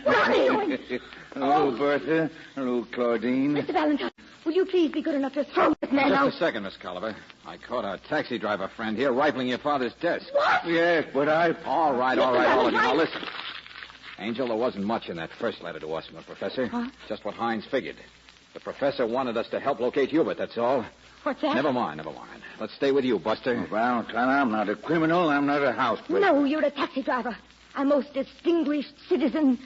[SPEAKER 15] What are you doing?
[SPEAKER 18] Hello, Bertha. Hello, Claudine.
[SPEAKER 24] Mr. Valentine, will you please be good enough to throw this man out?
[SPEAKER 17] Just a second, Miss Colliver. I caught a taxi driver friend here rifling your father's desk.
[SPEAKER 24] What?
[SPEAKER 18] Yes, but I...
[SPEAKER 17] All right, all of you. Now, listen. Angel, there wasn't much in that first letter to us from the professor.
[SPEAKER 24] Huh?
[SPEAKER 17] Just what Hines figured. The professor wanted us to help locate Hubert, that's all.
[SPEAKER 24] What's that?
[SPEAKER 17] Never mind. Let's stay with you, Buster.
[SPEAKER 18] Oh, Valentine, I'm not a criminal. I'm not a housebreaker.
[SPEAKER 24] No, you're a taxi driver. A most distinguished citizen.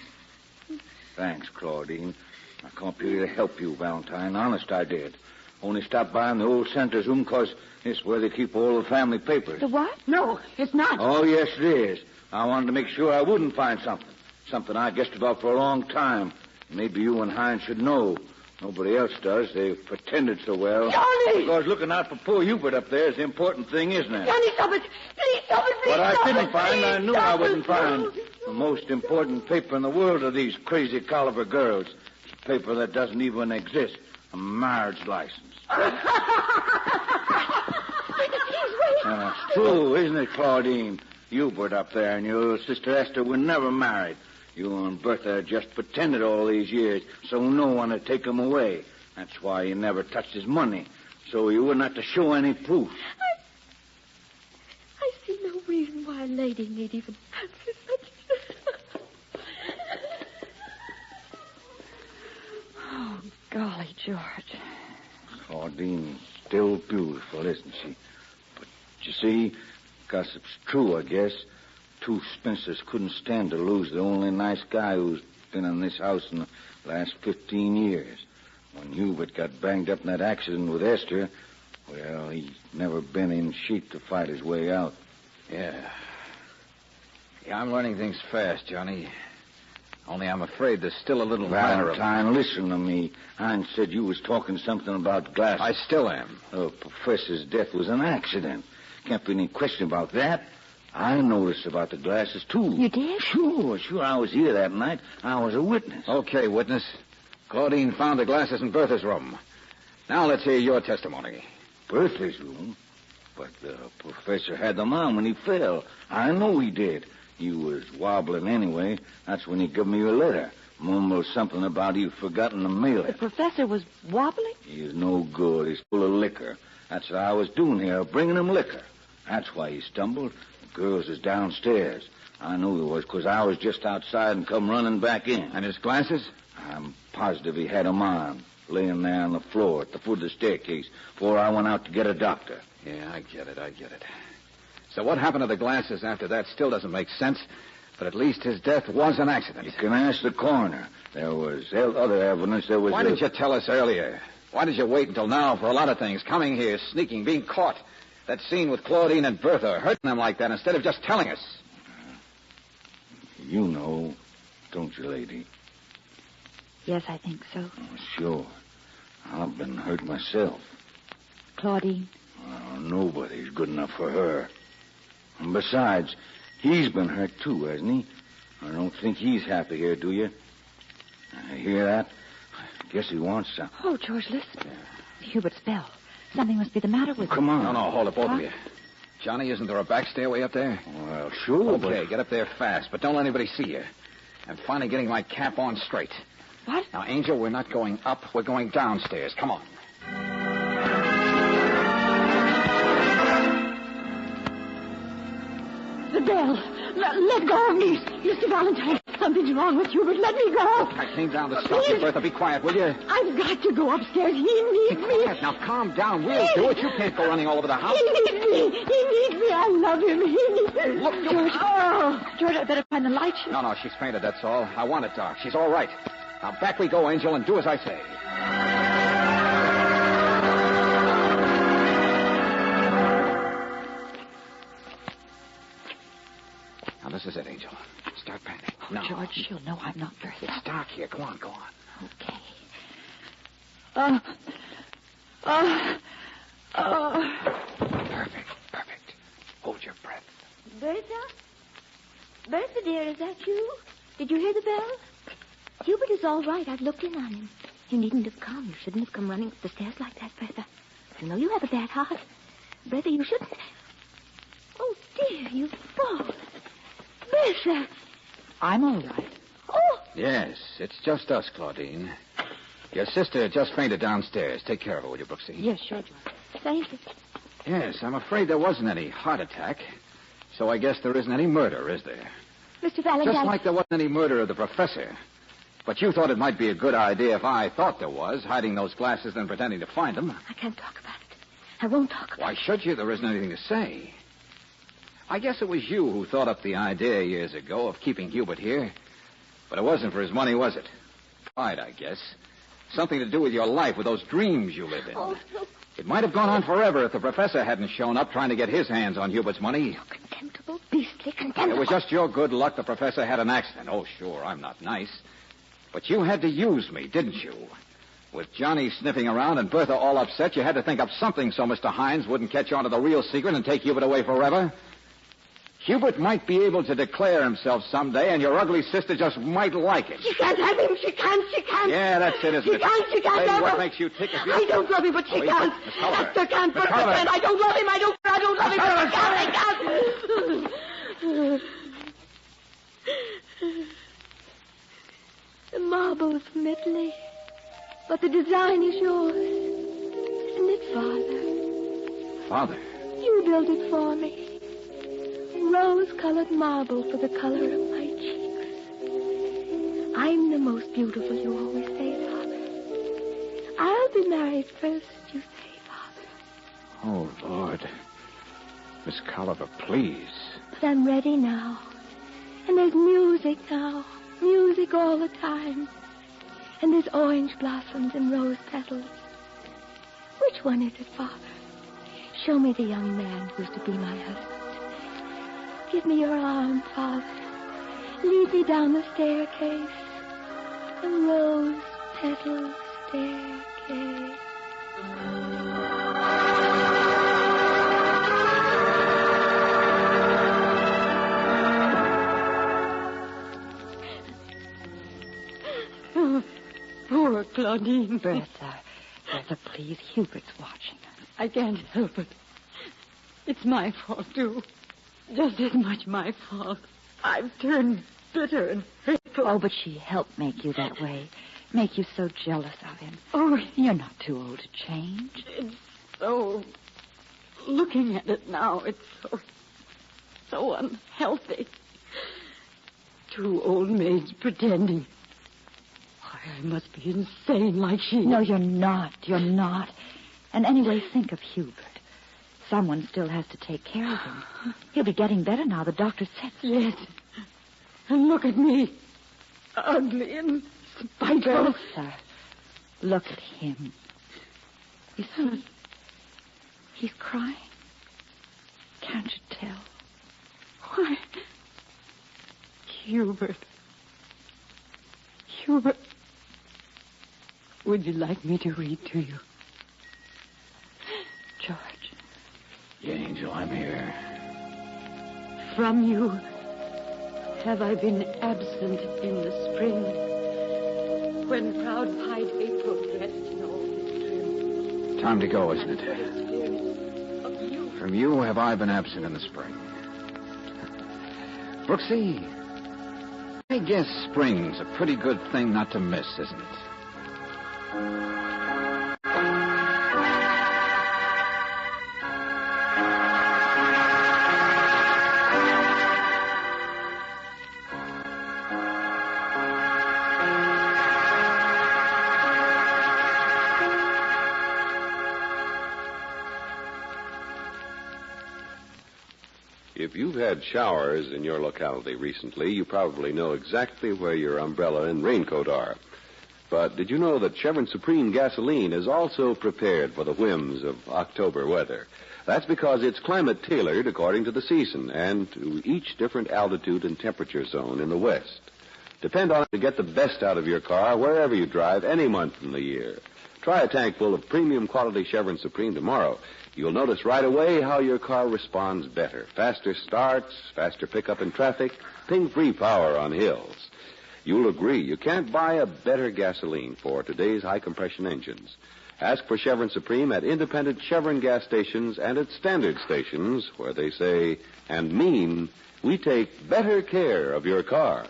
[SPEAKER 18] Thanks, Claudine. I come up here to help you, Valentine. Honest, I did. Only stopped by in the old senator's room because it's where they keep all the family papers.
[SPEAKER 24] The what?
[SPEAKER 15] No, it's not.
[SPEAKER 18] Oh, yes, it is. I wanted to make sure I wouldn't find something. Something I guessed about for a long time. Maybe you and Hines should know. Nobody else does. They've pretended so well.
[SPEAKER 15] Johnny!
[SPEAKER 18] Because looking out for poor Hubert up there is the important thing, isn't it?
[SPEAKER 15] Johnny, stop it! Please stop it! Please
[SPEAKER 18] What I
[SPEAKER 15] stop
[SPEAKER 18] didn't
[SPEAKER 15] it,
[SPEAKER 18] find, I
[SPEAKER 15] please
[SPEAKER 18] knew
[SPEAKER 15] stop
[SPEAKER 18] I
[SPEAKER 15] it.
[SPEAKER 18] wouldn't find. The most important paper in the world are these crazy Colliver girls. It's a paper that doesn't even exist. A marriage license. It's true, isn't it, Claudine? Hubert up there and your sister Esther were never married. You and Bertha just pretended all these years so no one would take him away. That's why you never touched his money, so you wouldn't have to show any proof.
[SPEAKER 24] I see no reason why a lady need even answer such...
[SPEAKER 15] Oh, golly, George.
[SPEAKER 18] Claudine's still beautiful, isn't she? But you see, gossip's true, I guess. Two spinsters couldn't stand to lose the only nice guy who's been in this house in the last 15 years. When Hubert got banged up in that accident with Esther,
[SPEAKER 25] Well, he's never been in sheet to fight his way out.
[SPEAKER 16] Yeah. Yeah, I'm learning things fast, Johnny. Only I'm afraid there's still a little matter of...
[SPEAKER 25] Valentine, listen to me. Hines said you was talking something about glasses.
[SPEAKER 16] I still am.
[SPEAKER 25] The professor's death was an accident. Can't be any question about that. I noticed about the glasses, too.
[SPEAKER 24] You did?
[SPEAKER 25] Sure. I was here that night. I was a witness.
[SPEAKER 16] Okay, witness. Claudine found the glasses in Bertha's room. Now let's hear your testimony.
[SPEAKER 25] Bertha's room? But the professor had them on when he fell. I know he did. He was wobbling anyway. That's when he gave me a letter. Mumbled something about he'd forgotten to mail
[SPEAKER 23] The
[SPEAKER 25] it.
[SPEAKER 23] professor was wobbling?
[SPEAKER 25] He's no good. He's full of liquor. That's what I was doing here, bringing him liquor. That's why he stumbled. The girls is downstairs. I knew he was because I was just outside and come running back in.
[SPEAKER 16] And his glasses?
[SPEAKER 25] I'm positive he had them on, laying there on the floor at the foot of the staircase before I went out to get a doctor.
[SPEAKER 16] Yeah, I get it. So what happened to the glasses after that still doesn't make sense, but at least his death was an accident.
[SPEAKER 25] You can ask the coroner. There was other evidence.
[SPEAKER 16] Why didn't you tell us earlier? Why did you wait until now for a lot of things? Coming here, sneaking, being caught. That scene with Claudine and Bertha, hurting them like that instead of just telling us.
[SPEAKER 25] You know, don't you, lady?
[SPEAKER 23] Yes, I think so.
[SPEAKER 25] Oh, sure. I've been hurt myself.
[SPEAKER 23] Claudine?
[SPEAKER 25] Well, nobody's good enough for her. And besides, he's been hurt too, hasn't he? I don't think he's happy here, do you? Hear that? I guess he wants some.
[SPEAKER 23] Oh, George, listen. Hubert's bell. Something must be the matter with
[SPEAKER 25] Come
[SPEAKER 23] him.
[SPEAKER 25] on.
[SPEAKER 16] No, hold it, both of you. Johnny, isn't there a back stairway up there?
[SPEAKER 25] Well, sure,
[SPEAKER 16] Okay, get up there fast, but don't let anybody see you. I'm finally getting my cap on straight.
[SPEAKER 23] What?
[SPEAKER 16] Now, Angel, we're not going up. We're going downstairs. Come on.
[SPEAKER 24] The bell. Let go of me. Mr. Valentine, something's wrong with Hubert. Let me go.
[SPEAKER 16] I came down to stop you, Bertha. Be quiet, will you?
[SPEAKER 24] I've got to go upstairs. He needs me.
[SPEAKER 16] Quiet. Now, calm down. We'll do it. You can't go running all over the house.
[SPEAKER 24] He needs me. He needs me. I love him. He needs me.
[SPEAKER 16] Look,
[SPEAKER 24] George. Oh.
[SPEAKER 23] George, I better find the light.
[SPEAKER 16] No, she's fainted, that's all. I want it dark. She's all right. Now, back we go, Angel, and do as I say. Now, this is it, Angel. Start panting.
[SPEAKER 23] Oh,
[SPEAKER 16] No.
[SPEAKER 23] George, she'll know I'm not Bertha.
[SPEAKER 16] It's dark here. Go on.
[SPEAKER 23] Okay.
[SPEAKER 16] Perfect. Hold your breath.
[SPEAKER 24] Bertha? Bertha, dear, is that you? Did you hear the bell? Hubert is all right. I've looked in on him. You needn't have come. You shouldn't have come running up the stairs like that, Bertha. I know you have a bad heart. Bertha, you shouldn't. Oh, dear, you've fallen. Bertha.
[SPEAKER 23] I'm all right.
[SPEAKER 24] Oh!
[SPEAKER 16] Yes, it's just us, Claudine. Your sister just fainted downstairs. Take care of her, will you, Brooksy?
[SPEAKER 24] Yes, sure, George. Thank you.
[SPEAKER 16] Yes, I'm afraid there wasn't any heart attack. So I guess there isn't any murder, is there?
[SPEAKER 24] Mr. Valentine.
[SPEAKER 16] Just like there wasn't any murder of the professor. But you thought it might be a good idea if I thought there was, hiding those glasses and pretending to find them.
[SPEAKER 24] I can't talk about it. I won't talk about
[SPEAKER 16] Why should you? There isn't anything to say. I guess it was you who thought up the idea years ago of keeping Hubert here. But it wasn't for his money, was it? Pride, I guess. Something to do with your life, with those dreams you live in.
[SPEAKER 24] Oh, no.
[SPEAKER 16] It might have gone on forever if the professor hadn't shown up trying to get his hands on Hubert's money.
[SPEAKER 24] Contemptible, beastly, contemptible.
[SPEAKER 16] It was just your good luck the professor had an accident. Oh, sure, I'm not nice. But you had to use me, didn't you? With Johnny sniffing around and Bertha all upset, you had to think up something so Mr. Hines wouldn't catch on to the real secret and take Hubert away forever. Hubert might be able to declare himself someday, and your ugly sister just might like it.
[SPEAKER 24] She can't have him. She can't.
[SPEAKER 16] Yeah, that's it, isn't it?
[SPEAKER 24] She can't
[SPEAKER 16] Lady,
[SPEAKER 24] have
[SPEAKER 16] what
[SPEAKER 24] him.
[SPEAKER 16] makes you tick if you...
[SPEAKER 24] I don't love him, but she can't.
[SPEAKER 16] Miss Culver.
[SPEAKER 24] Esther can't.
[SPEAKER 16] Miss
[SPEAKER 24] Bertha
[SPEAKER 16] Culver.
[SPEAKER 24] can't. I don't love him. I don't love him, but she can't. The marble's from Italy, but the design is yours. Isn't it, Father?
[SPEAKER 16] Father?
[SPEAKER 24] You built it for me. Rose-colored marble for the color of my cheeks. I'm the most beautiful, you always say, Father. I'll be married first, you say, Father.
[SPEAKER 16] Oh, Lord. Miss Culver, please.
[SPEAKER 24] But I'm ready now. And there's music now. Music all the time. And there's orange blossoms and rose petals. Which one is it, Father? Show me the young man who's to be my husband. Give me your arm, Father. Lead me down the staircase. The rose-petal staircase.
[SPEAKER 26] Oh, poor Claudine.
[SPEAKER 23] Bertha, please, Hubert's watching us.
[SPEAKER 26] I can't help it. It's my fault, too. Just as much my fault. I've turned bitter and hateful.
[SPEAKER 23] Oh, but she helped make you that way. Make you so jealous of him.
[SPEAKER 26] Oh,
[SPEAKER 23] you're not too old to change.
[SPEAKER 26] It's so... Looking at it now, it's so unhealthy. Two old maids pretending. Why, I must be insane like she is.
[SPEAKER 23] No, you're not. You're not. And anyway, think of Hubert. Someone still has to take care of him. He'll be getting better now. The doctor said so.
[SPEAKER 26] Yes. And look at me. Ugly and spiteful.
[SPEAKER 23] Bertha, look at him. He's crying. Can't you tell?
[SPEAKER 26] Why? Hubert. Would you like me to read to you? George.
[SPEAKER 25] Yeah, Angel, I'm here.
[SPEAKER 26] From you have I been absent in the spring, when proud-pied April dressed in all his trim.
[SPEAKER 16] Time to go, isn't it? From you have I been absent in the spring. Brooksy, I guess spring's a pretty good thing not to miss, isn't it?
[SPEAKER 4] If you've had showers in your locality recently, you probably know exactly where your umbrella and raincoat are. But did you know that Chevron Supreme gasoline is also prepared for the whims of October weather? That's because it's climate-tailored according to the season and to each different altitude and temperature zone in the West. Depend on it to get the best out of your car wherever you drive any month in the year. Try a tank full of premium quality Chevron Supreme tomorrow. You'll notice right away how your car responds better. Faster starts, faster pickup in traffic, ping-free power on hills. You'll agree you can't buy a better gasoline for today's high-compression engines. Ask for Chevron Supreme at independent Chevron gas stations and at standard stations where they say and mean we take better care of your car.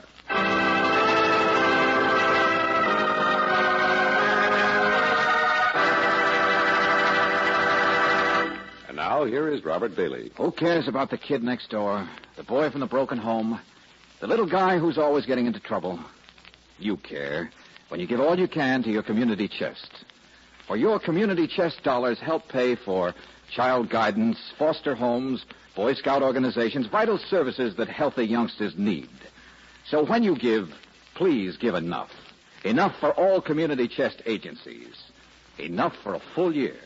[SPEAKER 4] Now, here is Robert Bailey.
[SPEAKER 16] Who cares about the kid next door, the boy from the broken home, the little guy who's always getting into trouble? You care when you give all you can to your community chest. For your community chest dollars help pay for child guidance, foster homes, Boy Scout organizations, vital services that healthy youngsters need. So when you give, please give enough. Enough for all community chest agencies. Enough for a full year.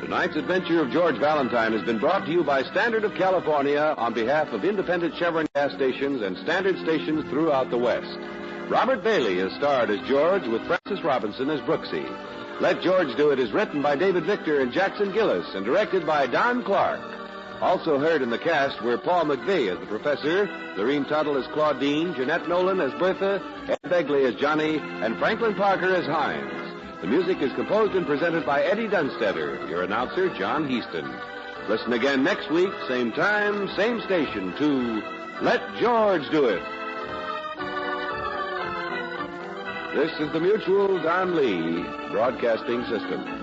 [SPEAKER 4] Tonight's adventure of George Valentine has been brought to you by Standard of California on behalf of independent Chevron gas stations and standard stations throughout the West. Robert Bailey is starred as George with Francis Robinson as Brooksy. Let George Do It is written by David Victor and Jackson Gillis and directed by Don Clark. Also heard in the cast were Paul McVeigh as the professor, Lorene Tuttle as Claudine, Jeanette Nolan as Bertha, Ed Begley as Johnny, and Franklin Parker as Hines. The music is composed and presented by Eddie Dunstetter, your announcer, John Heaston. Listen again next week, same time, same station, to Let George Do It. This is the Mutual Don Lee Broadcasting System.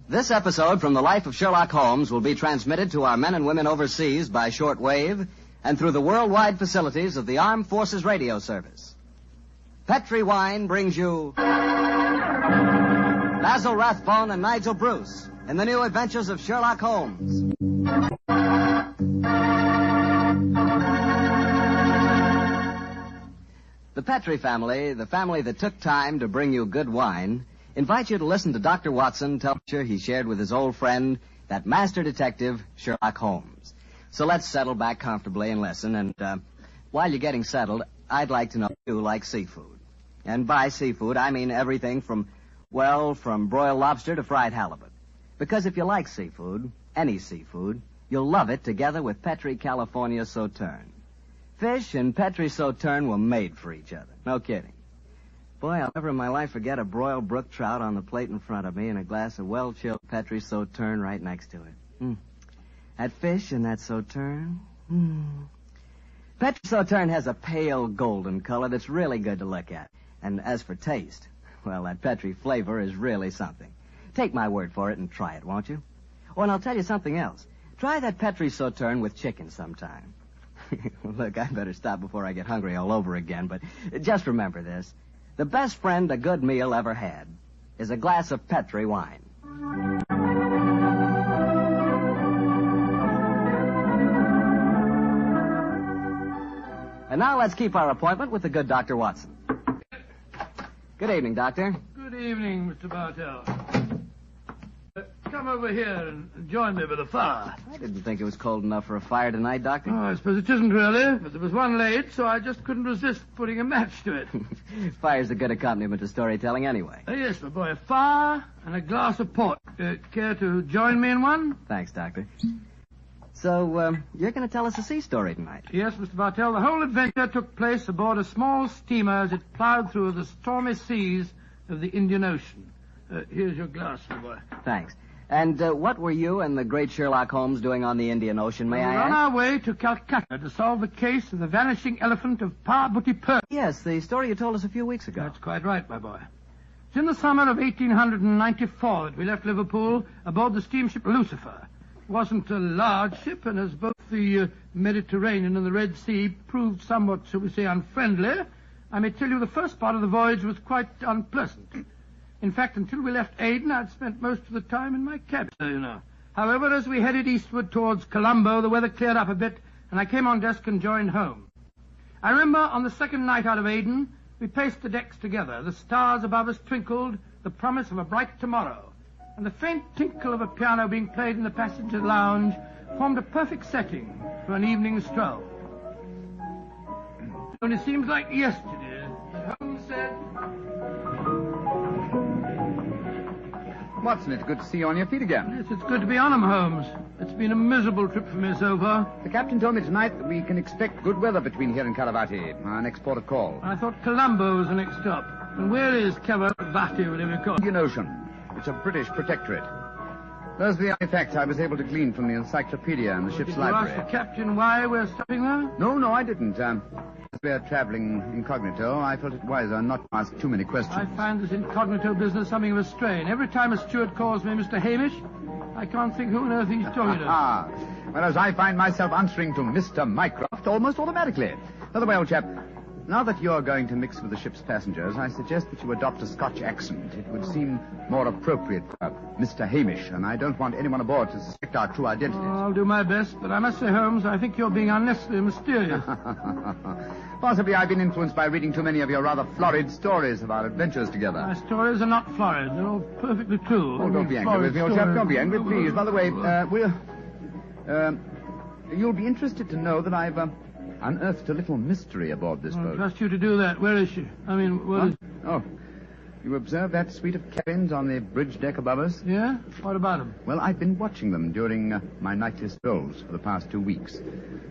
[SPEAKER 3] This episode from the life of Sherlock Holmes will be transmitted to our men and women overseas by shortwave and through the worldwide facilities of the Armed Forces Radio Service. Petri Wine brings you Basil Rathbone and Nigel Bruce in the new adventures of Sherlock Holmes. The Petrie family, the family that took time to bring you good wine, invites you to listen to Dr. Watson tell he shared with his old friend, that master detective, Sherlock Holmes. So let's settle back comfortably and listen. And while you're getting settled, I'd like to know if you like seafood. And by seafood, I mean everything from broiled lobster to fried halibut. Because if you like seafood, any seafood, you'll love it together with Petrie California Sauterne. Fish and Petrie Sauterne were made for each other. No kidding. Boy, I'll never in my life forget a broiled brook trout on the plate in front of me and a glass of well-chilled Petrie Sauterne right next to it. That fish and that Sauterne. Petrie Sauterne has a pale golden color that's really good to look at. And as for taste, well, that Petrie flavor is really something. Take my word for it and try it, won't you? Oh, and I'll tell you something else. Try that Petrie Sauterne with chicken sometime. Look, I better stop before I get hungry all over again, but just remember this. The best friend a good meal ever had is a glass of Petrie wine. And now let's keep our appointment with the good Dr. Watson. Good evening, Doctor.
[SPEAKER 1] Good evening, Mr. Bartell. Come over here and join me by the fire.
[SPEAKER 3] I didn't think it was cold enough for a fire tonight, Doctor.
[SPEAKER 1] Oh, I suppose it isn't really, but there was one late, so I just couldn't resist putting a match to it.
[SPEAKER 3] Fire's a good accompaniment to storytelling anyway.
[SPEAKER 1] Yes, my boy, a fire and a glass of port. Care to join me in one?
[SPEAKER 3] Thanks, Doctor. So, you're going to tell us a sea story tonight?
[SPEAKER 1] Yes, Mr. Bartell. The whole adventure took place aboard a small steamer as it plowed through the stormy seas of the Indian Ocean. Here's your glass, my boy.
[SPEAKER 3] Thanks. And what were you and the great Sherlock Holmes doing on the Indian Ocean, may I ask?
[SPEAKER 1] We're on our way to Calcutta to solve the case of the vanishing elephant of Parbhuti.
[SPEAKER 3] Yes, the story you told us a few weeks ago.
[SPEAKER 1] That's quite right, my boy. It's in the summer of 1894 that we left Liverpool aboard the steamship Lucifer. It wasn't a large ship, and as both the Mediterranean and the Red Sea proved somewhat, shall we say, unfriendly, I may tell you the first part of the voyage was quite unpleasant. In fact, until we left Aden, I'd spent most of the time in my cabin, you know. However, as we headed eastward towards Colombo, the weather cleared up a bit, and I came on deck and joined home. I remember on the second night out of Aden, we paced the decks together. The stars above us twinkled, the promise of a bright tomorrow. And the faint tinkle of a piano being played in the passenger lounge formed a perfect setting for an evening stroll. It only seems like yesterday, Holmes said...
[SPEAKER 18] Watson, it's good to see you on your feet again.
[SPEAKER 1] Yes, it's good to be on 'em, Holmes. It's been a miserable trip for me so far.
[SPEAKER 18] The captain told me tonight that we can expect good weather between here and Caravati, our next port of call.
[SPEAKER 1] I thought Colombo was the next stop. And where is Caravati, whatever you call it?
[SPEAKER 18] Indian Ocean. It's a British protectorate. Those are the only facts I was able to glean from the encyclopedia and the ship's library.
[SPEAKER 1] Did you ask the captain why we're stopping there?
[SPEAKER 18] No, I didn't. As we're traveling incognito, I felt it wiser not to ask too many questions.
[SPEAKER 1] I find this incognito business something of a strain. Every time a steward calls me Mr. Hamish, I can't think who on earth he's talking to.
[SPEAKER 18] Whereas I find myself answering to Mr. Mycroft almost automatically. By the way, old chap, now that you're going to mix with the ship's passengers, I suggest that you adopt a Scotch accent. It would seem more appropriate for Mr. Hamish, and I don't want anyone aboard to suspect our true identities.
[SPEAKER 1] I'll do my best, but I must say, Holmes, I think you're being unnecessarily mysterious.
[SPEAKER 18] Possibly I've been influenced by reading too many of your rather florid stories of our adventures together.
[SPEAKER 1] My stories are not florid. They're all perfectly true.
[SPEAKER 18] Oh, don't be angry with me, old chap. Don't be angry, please. By the way, you'll be interested to know that I've unearthed a little mystery aboard this boat.
[SPEAKER 1] I trust you to do that. Where is she? I mean, what is...
[SPEAKER 18] Oh, you observed that suite of cabins on the bridge deck above us?
[SPEAKER 1] Yeah? What about them?
[SPEAKER 18] Well, I've been watching them during my nightly strolls for the past 2 weeks.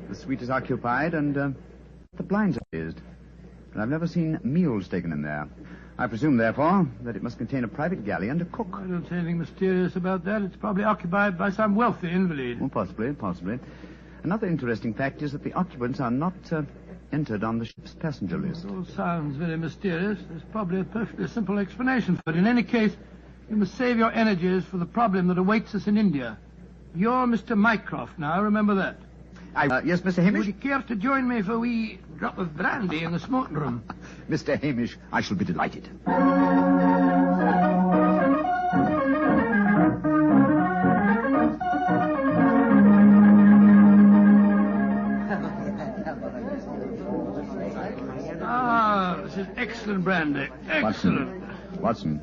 [SPEAKER 18] The suite is occupied and the blinds are raised. But I've never seen meals taken in there. I presume, therefore, that it must contain a private galley and a cook.
[SPEAKER 1] I don't see anything mysterious about that. It's probably occupied by some wealthy invalid.
[SPEAKER 18] Well, possibly. Another interesting fact is that the occupants are not entered on the ship's passenger list.
[SPEAKER 1] It all sounds very mysterious. There's probably a perfectly simple explanation for it. In any case, you must save your energies for the problem that awaits us in India. You're Mr. Mycroft now, remember that.
[SPEAKER 18] Yes, Mr. Hamish?
[SPEAKER 1] Would you care to join me for a wee drop of brandy in the smoking room?
[SPEAKER 18] Mr. Hamish, I shall be delighted.
[SPEAKER 1] is excellent brandy. Excellent.
[SPEAKER 5] Watson.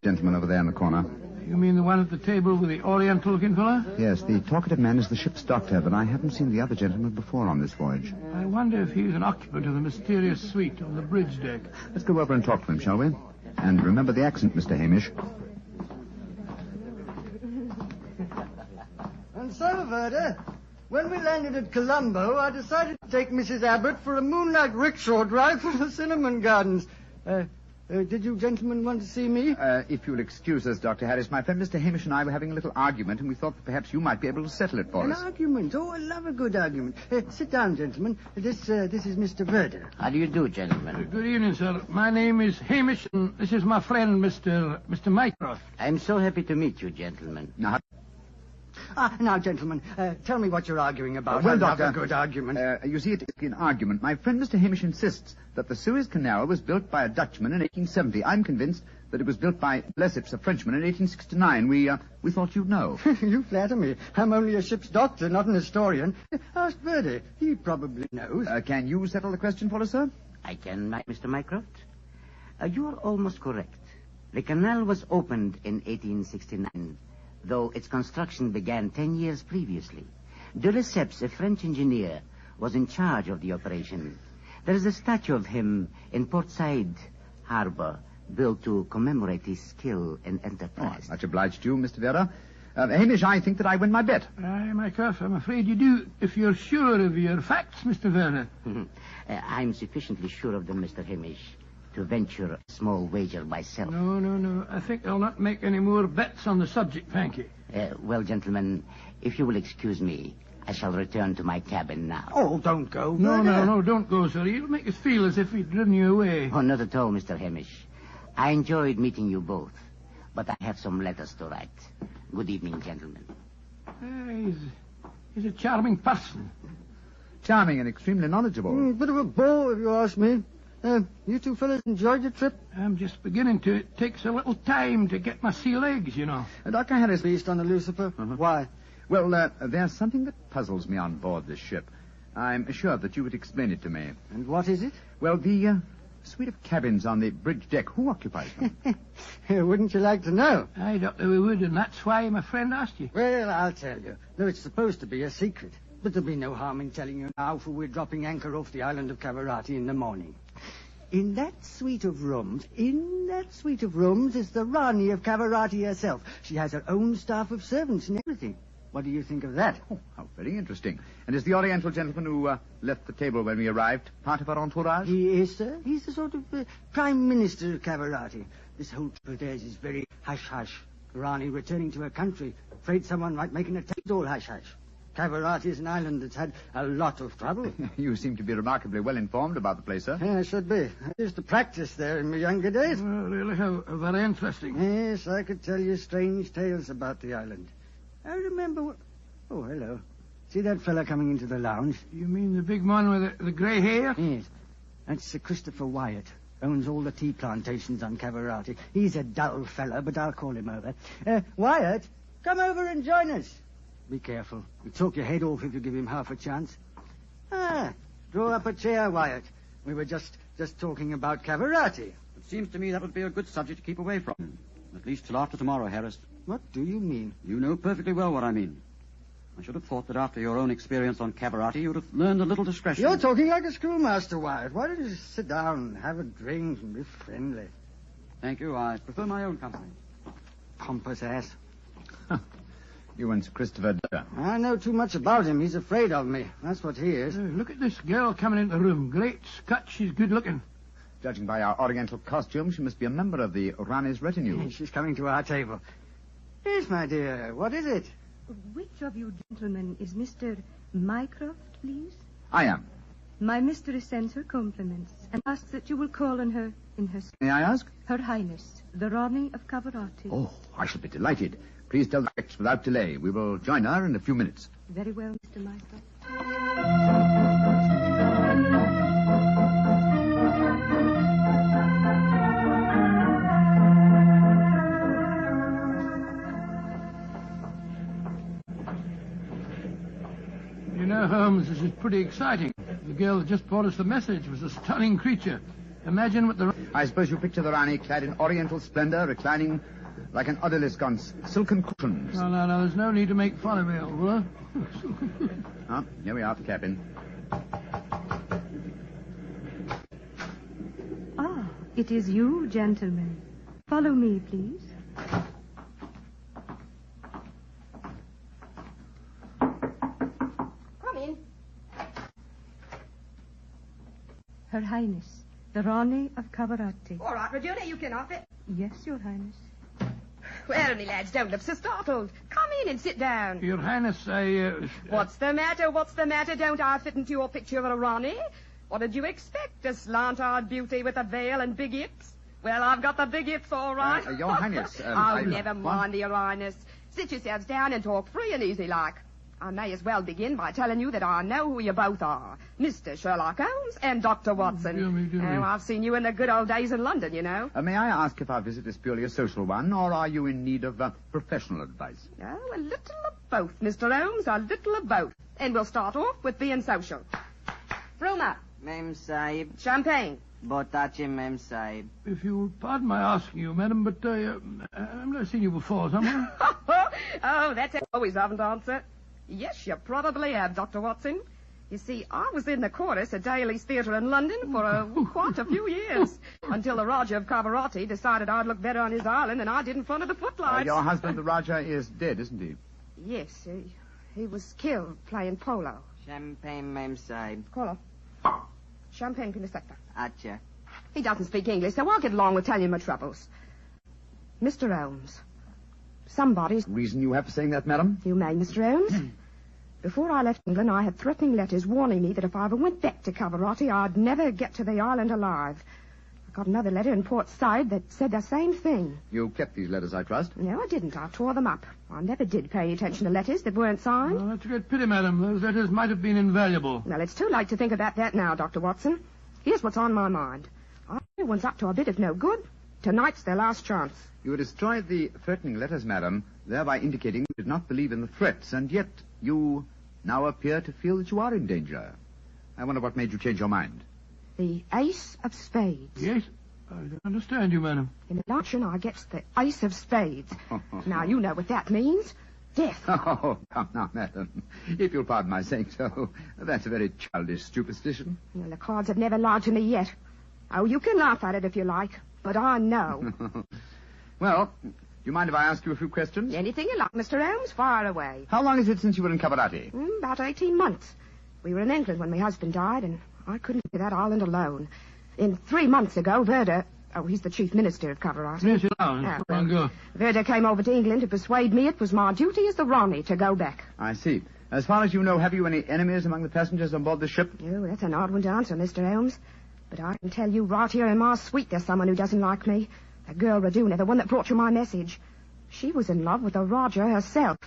[SPEAKER 5] Gentleman over there in the corner.
[SPEAKER 1] You mean the one at the table with the Oriental-looking fella?
[SPEAKER 5] Yes, the talkative man is the ship's doctor, but I haven't seen the other gentleman before on this voyage.
[SPEAKER 1] I wonder if he's an occupant of the mysterious suite on the bridge deck.
[SPEAKER 5] Let's go over and talk to him, shall we? And remember the accent, Mr. Hamish.
[SPEAKER 6] And so, Verda, when we landed at Colombo, I decided to take Mrs. Abbott for a moonlight rickshaw drive through the cinnamon gardens. Did you gentlemen want to see me?
[SPEAKER 5] If you'll excuse us, Dr. Harris, my friend Mr. Hamish and I were having a little argument, and we thought that perhaps you might be able to settle it for us.
[SPEAKER 6] An argument? Oh, I love a good argument. Sit down, gentlemen. This is Mr. Verda.
[SPEAKER 7] How do you do, gentlemen?
[SPEAKER 1] Good evening, sir. My name is Hamish, and this is my friend, Mr. Mycroft.
[SPEAKER 7] I'm so happy to meet you, gentlemen.
[SPEAKER 6] Now, gentlemen, tell me what you're arguing about.
[SPEAKER 5] Well,
[SPEAKER 6] I
[SPEAKER 5] Doctor,
[SPEAKER 6] love a good argument.
[SPEAKER 5] You see, it's an argument. My friend Mr. Hamish insists that the Suez Canal was built by a Dutchman in 1870. I'm convinced that it was built by Lesseps, a Frenchman, in 1869. We thought you'd know.
[SPEAKER 6] You flatter me. I'm only a ship's doctor, not an historian. Ask Verdi. He probably knows.
[SPEAKER 5] Can you settle the question for us, sir?
[SPEAKER 7] I can, Mr. Mycroft. You are almost correct. The canal was opened in 1869. Though its construction began 10 years previously. De Lesseps, a French engineer, was in charge of the operation. There is a statue of him in Port Said Harbor, built to commemorate his skill and enterprise.
[SPEAKER 5] Much obliged to you, Mr. Vera. Hamish, I think that I win my bet.
[SPEAKER 1] Mycroft, I'm afraid you do, if you're sure of your facts, Mr. Werner.
[SPEAKER 7] I'm sufficiently sure of them, Mr. Hamish, to venture a small wager myself.
[SPEAKER 1] No. I think I'll not make any more bets on the subject, thank you.
[SPEAKER 7] Well, gentlemen, if you will excuse me, I shall return to my cabin now.
[SPEAKER 6] Oh, don't go.
[SPEAKER 1] No, don't go, sir. You'll make us feel as if we'd driven you away.
[SPEAKER 7] Oh, not at all, Mr. Hamish. I enjoyed meeting you both, but I have some letters to write. Good evening, gentlemen.
[SPEAKER 1] He's a charming person.
[SPEAKER 5] Charming and extremely knowledgeable.
[SPEAKER 6] Bit of a bore, if you ask me. You two fellas enjoyed your trip?
[SPEAKER 1] I'm just beginning to. It takes a little time to get my sea legs, you know.
[SPEAKER 6] Dr. Harris based on the Lucifer. Why?
[SPEAKER 5] Well, there's something that puzzles me on board this ship. I'm sure that you would explain it to me.
[SPEAKER 6] And what is it?
[SPEAKER 5] Well, the suite of cabins on the bridge deck. Who occupies them?
[SPEAKER 6] Wouldn't you like to know?
[SPEAKER 1] Aye, Doctor, we would, and that's why my friend asked you.
[SPEAKER 6] Well, I'll tell you. Though it's supposed to be a secret. But there'll be no harm in telling you now, for we're dropping anchor off the island of Cavarati in the morning. In that suite of rooms is the Rani of Cavarati herself. She has her own staff of servants and everything. What do you think of that?
[SPEAKER 5] Oh, how very interesting. And is the Oriental gentleman who left the table when we arrived part of our entourage?
[SPEAKER 6] He is, sir. He's the sort of Prime Minister of Cavarati. This whole trip of theirs is very hush-hush. Rani returning to her country, afraid someone might make an attempt all hush-hush. Cavarati is an island that's had a lot of trouble.
[SPEAKER 5] You seem to be remarkably well informed about the place, sir.
[SPEAKER 6] Yeah, I should be. I used to practice there in my younger days.
[SPEAKER 1] Well, really, how very interesting.
[SPEAKER 6] Yes, I could tell you strange tales about the island. I remember what... Oh, hello. See that fella coming into the lounge?
[SPEAKER 1] You mean the big man with the grey hair?
[SPEAKER 6] Yes. That's Sir Christopher Wyatt. Owns all the tea plantations on Cavarati. He's a dull fella, but I'll call him over. Wyatt, come over and join us. Be careful. He'll talk your head off if you give him half a chance. Draw up a chair, Wyatt. We were just talking about Cavarati.
[SPEAKER 8] It seems to me that would be a good subject to keep away from. At least till after tomorrow, Harris.
[SPEAKER 6] What do you mean?
[SPEAKER 8] You know perfectly well what I mean. I should have thought that after your own experience on Cavarati, you would have learned a little discretion.
[SPEAKER 6] You're talking like a schoolmaster, Wyatt. Why don't you just sit down and have a drink and be friendly?
[SPEAKER 8] Thank you. I prefer my own company.
[SPEAKER 6] Pompous ass.
[SPEAKER 5] You and Sir Christopher...
[SPEAKER 6] I know too much about him. He's afraid of me. That's what he is.
[SPEAKER 1] Look at this girl coming into the room. Great Scott, she's good looking.
[SPEAKER 5] Judging by our Oriental costume, she must be a member of the Rani's retinue.
[SPEAKER 6] She's coming to our table. Yes, my dear. What is it?
[SPEAKER 24] Which of you gentlemen is Mr. Mycroft, please?
[SPEAKER 5] I am.
[SPEAKER 24] My mistress sends her compliments and asks that you will call on her in her...
[SPEAKER 5] May I ask?
[SPEAKER 24] Her Highness, the Rani of Cavarati.
[SPEAKER 5] Oh, I shall be delighted. Please tell the Rex without delay. We will join her in a few minutes.
[SPEAKER 24] Very well, Mr. Mycroft.
[SPEAKER 1] You know, Holmes, this is pretty exciting. The girl that just brought us the message was a stunning creature. Imagine what the...
[SPEAKER 5] I suppose you picture the Rani clad in oriental splendor, reclining like an odalisque on silken cushions.
[SPEAKER 1] No, there's no need to make fun of me, old fellow.
[SPEAKER 5] Here we are at the cabin.
[SPEAKER 9] Ah, it is you, gentlemen. Follow me, please.
[SPEAKER 11] Come in.
[SPEAKER 9] Her Highness, the Rani of Cavarati.
[SPEAKER 11] All right, Regina, you can off it.
[SPEAKER 9] Yes, Your Highness.
[SPEAKER 11] Well, me lads, don't look so startled. Come in and sit down.
[SPEAKER 1] Your Highness,
[SPEAKER 11] What's the matter? Don't I fit into your picture of a Ronnie? What did you expect? A slant-eyed beauty with a veil and big hips? Well, I've got the big hips, all right.
[SPEAKER 5] Your Highness...
[SPEAKER 11] never mind, Your Highness. Sit yourselves down and talk free and easy like. I may as well begin by telling you that I know who you both are. Mr. Sherlock Holmes and Dr. Watson.
[SPEAKER 5] Dear me.
[SPEAKER 11] I've seen you in the good old days in London, you know.
[SPEAKER 5] May I ask if our visit is purely a social one, or are you in need of professional advice?
[SPEAKER 11] Oh, a little of both, Mr. Holmes, a little of both. And we'll start off with being social. Bruma.
[SPEAKER 3] Mem Sahib.
[SPEAKER 11] Champagne.
[SPEAKER 3] Botache, Mem Sahib.
[SPEAKER 1] If you'll pardon my asking you, madam, but I've never seen you before, somewhere.
[SPEAKER 11] Oh, that's always haven't answered. Yes, you probably have, Dr. Watson. You see, I was in the chorus at Daly's Theatre in London for quite a few years, until the Raja of Cavarati decided I'd look better on his island than I did in front of the footlights.
[SPEAKER 5] Your husband, the Raja, is dead, isn't he?
[SPEAKER 11] Yes, he was killed playing polo.
[SPEAKER 3] Champagne, Mem Sahib.
[SPEAKER 11] Caller. Champagne, Pinisector.
[SPEAKER 3] Acha.
[SPEAKER 11] He doesn't speak English, so I'll get along with telling him my troubles. Mr. Holmes. Somebody's...
[SPEAKER 5] Reason you have for saying that, madam?
[SPEAKER 11] You may, Mr. Holmes. Before I left England, I had threatening letters warning me that if I ever went back to Cavarati, I'd never get to the island alive. I got another letter in Port Said that said the same thing.
[SPEAKER 5] You kept these letters, I trust?
[SPEAKER 11] No, I didn't. I tore them up. I never did pay any attention to letters that weren't signed.
[SPEAKER 1] Oh, that's a great pity, madam. Those letters might have been invaluable.
[SPEAKER 11] Well, it's too late to think about that now, Dr. Watson. Here's what's on my mind. Everyone's up to a bit of no good. Tonight's their last chance.
[SPEAKER 5] You destroyed the threatening letters, madam, thereby indicating you did not believe in the threats, and yet you now appear to feel that you are in danger. I wonder what made you change your mind.
[SPEAKER 11] The Ace of Spades.
[SPEAKER 1] Yes? I don't understand you, madam.
[SPEAKER 11] In the luncheon, I gets the Ace of Spades. Now, you know what that means. Death.
[SPEAKER 5] Oh, come now, madam. If you'll pardon my saying so, that's a very childish superstition.
[SPEAKER 11] Well, the cards have never lied to me yet. Oh, you can laugh at it if you like, but I know.
[SPEAKER 5] Well, do you mind if I ask you a few questions?
[SPEAKER 11] Anything you like, Mr. Holmes. Fire away.
[SPEAKER 5] How long is it since you were in Cavarati?
[SPEAKER 11] About 18 months. We were in England when my husband died, and I couldn't leave that island alone. In 3 months ago, Verda... Oh, he's the chief minister of Cavarati.
[SPEAKER 1] Yes,
[SPEAKER 11] Verda came over to England to persuade me it was my duty as the Ronnie to go back.
[SPEAKER 5] I see. As far as you know, have you any enemies among the passengers on board the ship?
[SPEAKER 11] Oh, that's an odd one to answer, Mr. Holmes. But I can tell you right here in my suite there's someone who doesn't like me. That girl Raduna, the one that brought you my message. She was in love with the Roger herself.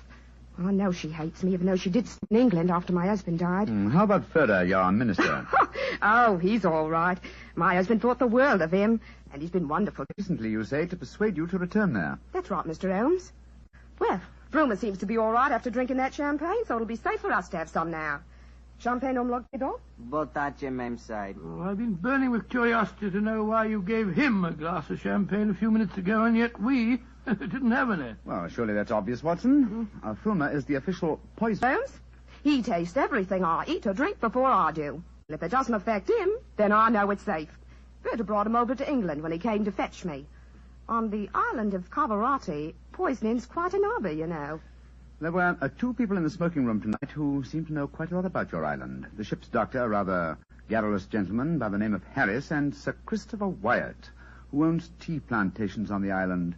[SPEAKER 11] I know she hates me, even though she did stay in England after my husband died.
[SPEAKER 5] How about Ferda, your minister?
[SPEAKER 11] Oh, he's all right. My husband thought the world of him, and he's been wonderful.
[SPEAKER 5] Recently, you say, to persuade you to return there.
[SPEAKER 11] That's right, Mr. Holmes. Well, Bruma seems to be all right after drinking that champagne, so it'll be safe for us to have some now. Champagne Umlog Pido?
[SPEAKER 3] Botache, Mem Sahib.
[SPEAKER 1] Oh, I've been burning with curiosity to know why you gave him a glass of champagne a few minutes ago, and yet we didn't have any.
[SPEAKER 5] Well, surely that's obvious, Watson. Fulmer is the official poison.
[SPEAKER 11] Holmes? He tastes everything I eat or drink before I do. If it doesn't affect him, then I know it's safe. Berta brought him over to England when he came to fetch me. On the island of Cavarati, poisoning's quite an hobby, you know.
[SPEAKER 5] There were 2 people in the smoking room tonight who seemed to know quite a lot about your island. The ship's doctor, a rather garrulous gentleman by the name of Harris, and Sir Christopher Wyatt, who owns tea plantations on the island.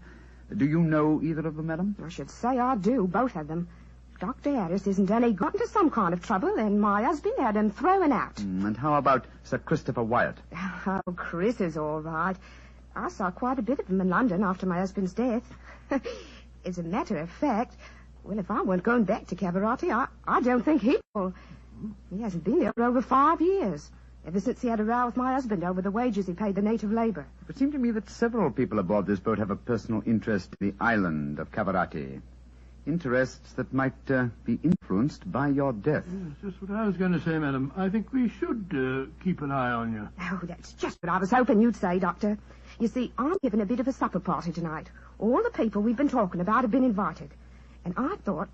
[SPEAKER 5] Do you know either of them, madam?
[SPEAKER 11] I should say I do, both of them. Dr. Harris isn't any got into some kind of trouble, and my husband had him thrown out.
[SPEAKER 5] And how about Sir Christopher Wyatt?
[SPEAKER 11] Oh, Chris is all right. I saw quite a bit of him in London after my husband's death. As a matter of fact, well, if I weren't going back to Cavarati, I don't think he will. He hasn't been there for over 5 years, ever since he had a row with my husband over the wages he paid the native labor.
[SPEAKER 5] It seemed to me that several people aboard this boat have a personal interest in the island of Cavarati. Interests that might be influenced by your death.
[SPEAKER 1] Yes, just what I was going to say, madam. I think we should keep an eye on you.
[SPEAKER 11] Oh, that's just what I was hoping you'd say, Doctor. You see, I'm giving a bit of a supper party tonight. All the people we've been talking about have been invited. And I thought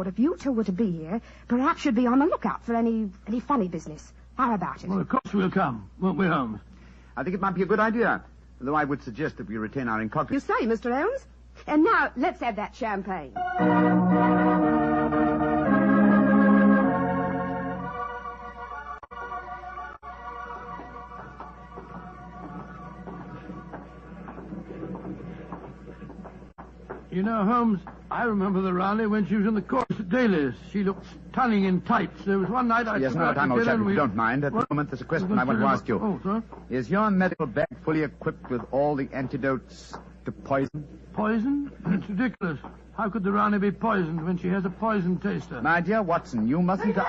[SPEAKER 11] if you two were to be here, perhaps you'd be on the lookout for any funny business. How about it?
[SPEAKER 1] Well, of course we'll come, won't we, Holmes?
[SPEAKER 5] I think it might be a good idea, though I would suggest that we retain our incognito.
[SPEAKER 11] You say, Mr. Holmes? And now, let's have that champagne.
[SPEAKER 1] You know, Holmes, I remember the Rani when she was in the chorus at Daly's. She looked stunning in tights. There was one night I...
[SPEAKER 5] Yes, no time, old chap, if you don't mind. At the moment, there's a question I want to ask you.
[SPEAKER 1] Oh, sir?
[SPEAKER 5] Is your medical bag fully equipped with all the antidotes to poison?
[SPEAKER 1] Poison? It's ridiculous. How could the Rani be poisoned when she has a poison taster?
[SPEAKER 5] My dear Watson, you mustn't...
[SPEAKER 1] What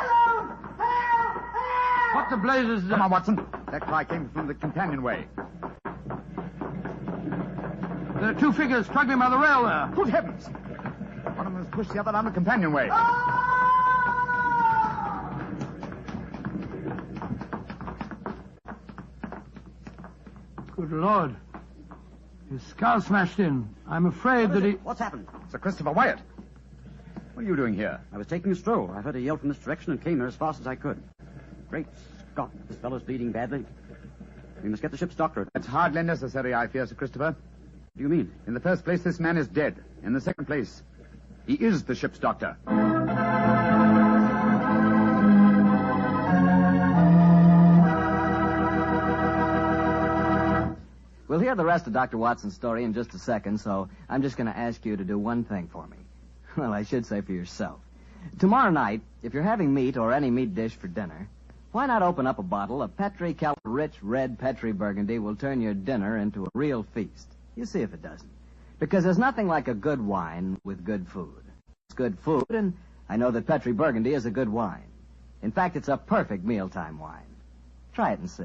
[SPEAKER 1] the blazes is that?
[SPEAKER 5] Come on, Watson. That cry came from the companionway.
[SPEAKER 1] There are two figures struggling by the rail there.
[SPEAKER 5] Good heavens! One of them has pushed the other down the companionway.
[SPEAKER 1] Good Lord. His skull smashed in. I'm afraid that he...
[SPEAKER 8] What's happened?
[SPEAKER 5] Sir Christopher Wyatt. What are you doing here?
[SPEAKER 8] I was taking a stroll. I heard a yell from this direction and came here as fast as I could. Great Scott, this fellow's bleeding badly. We must get the ship's doctor.
[SPEAKER 5] It's hardly necessary, I fear, Sir Christopher.
[SPEAKER 8] What do you mean?
[SPEAKER 5] In the first place, this man is dead. In the second place, he is the ship's doctor.
[SPEAKER 3] We'll hear the rest of Dr. Watson's story in just a second, so I'm just going to ask you to do one thing for me. Well, I should say for yourself. Tomorrow night, if you're having meat or any meat dish for dinner, why not open up a bottle of Petri Keller Rich Red Petri Burgundy will turn your dinner into a real feast. You see if it doesn't. Because there's nothing like a good wine with good food. It's good food, and I know that Petri Burgundy is a good wine. In fact, it's a perfect mealtime wine. Try it and see.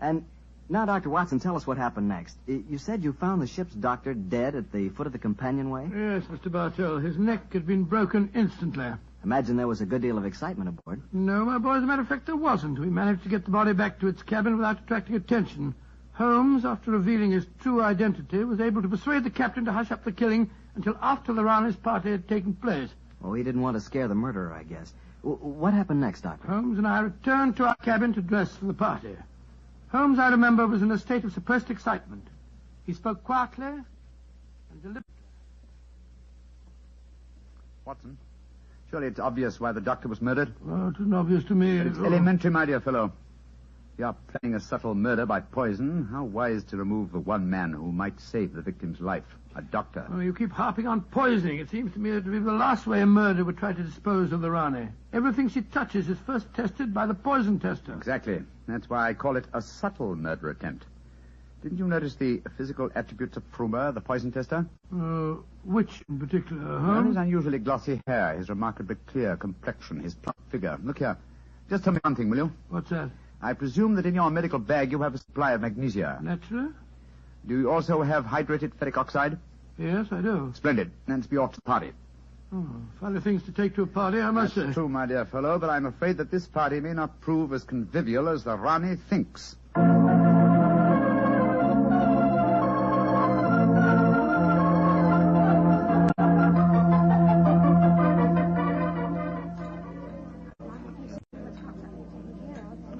[SPEAKER 3] And now, Dr. Watson, tell us what happened next. You said you found the ship's doctor dead at the foot of the companionway?
[SPEAKER 1] Yes, Mr. Bartell. His neck had been broken instantly.
[SPEAKER 3] Imagine there was a good deal of excitement aboard.
[SPEAKER 1] No, my boy, as a matter of fact, there wasn't. We managed to get the body back to its cabin without attracting attention. Holmes, after revealing his true identity, was able to persuade the captain to hush up the killing until after the Rani's party had taken place.
[SPEAKER 3] Oh, he didn't want to scare the murderer, I guess. What happened next, Doctor?
[SPEAKER 1] Holmes and I returned to our cabin to dress for the party. Holmes, I remember, was in a state of suppressed excitement. He spoke quietly and deliberately.
[SPEAKER 5] Watson, surely it's obvious why the doctor was murdered.
[SPEAKER 1] Well, it isn't obvious to me.
[SPEAKER 5] It's elementary, my dear fellow. You are planning a subtle murder by poison. How wise to remove the one man who might save the victim's life, a doctor.
[SPEAKER 1] Oh, you keep harping on poisoning. It seems to me that to be the last way a murderer would try to dispose of the Rani. Everything she touches is first tested by the poison tester.
[SPEAKER 5] Exactly. That's why I call it a subtle murder attempt. Didn't you notice the physical attributes of Frumer, the poison tester?
[SPEAKER 1] Which in particular,
[SPEAKER 5] Well,
[SPEAKER 1] Holmes?
[SPEAKER 5] his unusually glossy hair, his remarkably clear complexion, his plump figure. Look here. Just tell me one thing, will you?
[SPEAKER 1] What's that?
[SPEAKER 5] I presume that in your medical bag you have a supply of magnesia.
[SPEAKER 1] Naturally.
[SPEAKER 5] Do you also have hydrated ferric oxide?
[SPEAKER 1] Yes, I do.
[SPEAKER 5] Splendid. Let's be off to the party.
[SPEAKER 1] Oh, funny things to take to a party, I must say.
[SPEAKER 5] That's true, my dear fellow, but I'm afraid that this party may not prove as convivial as the Rani thinks.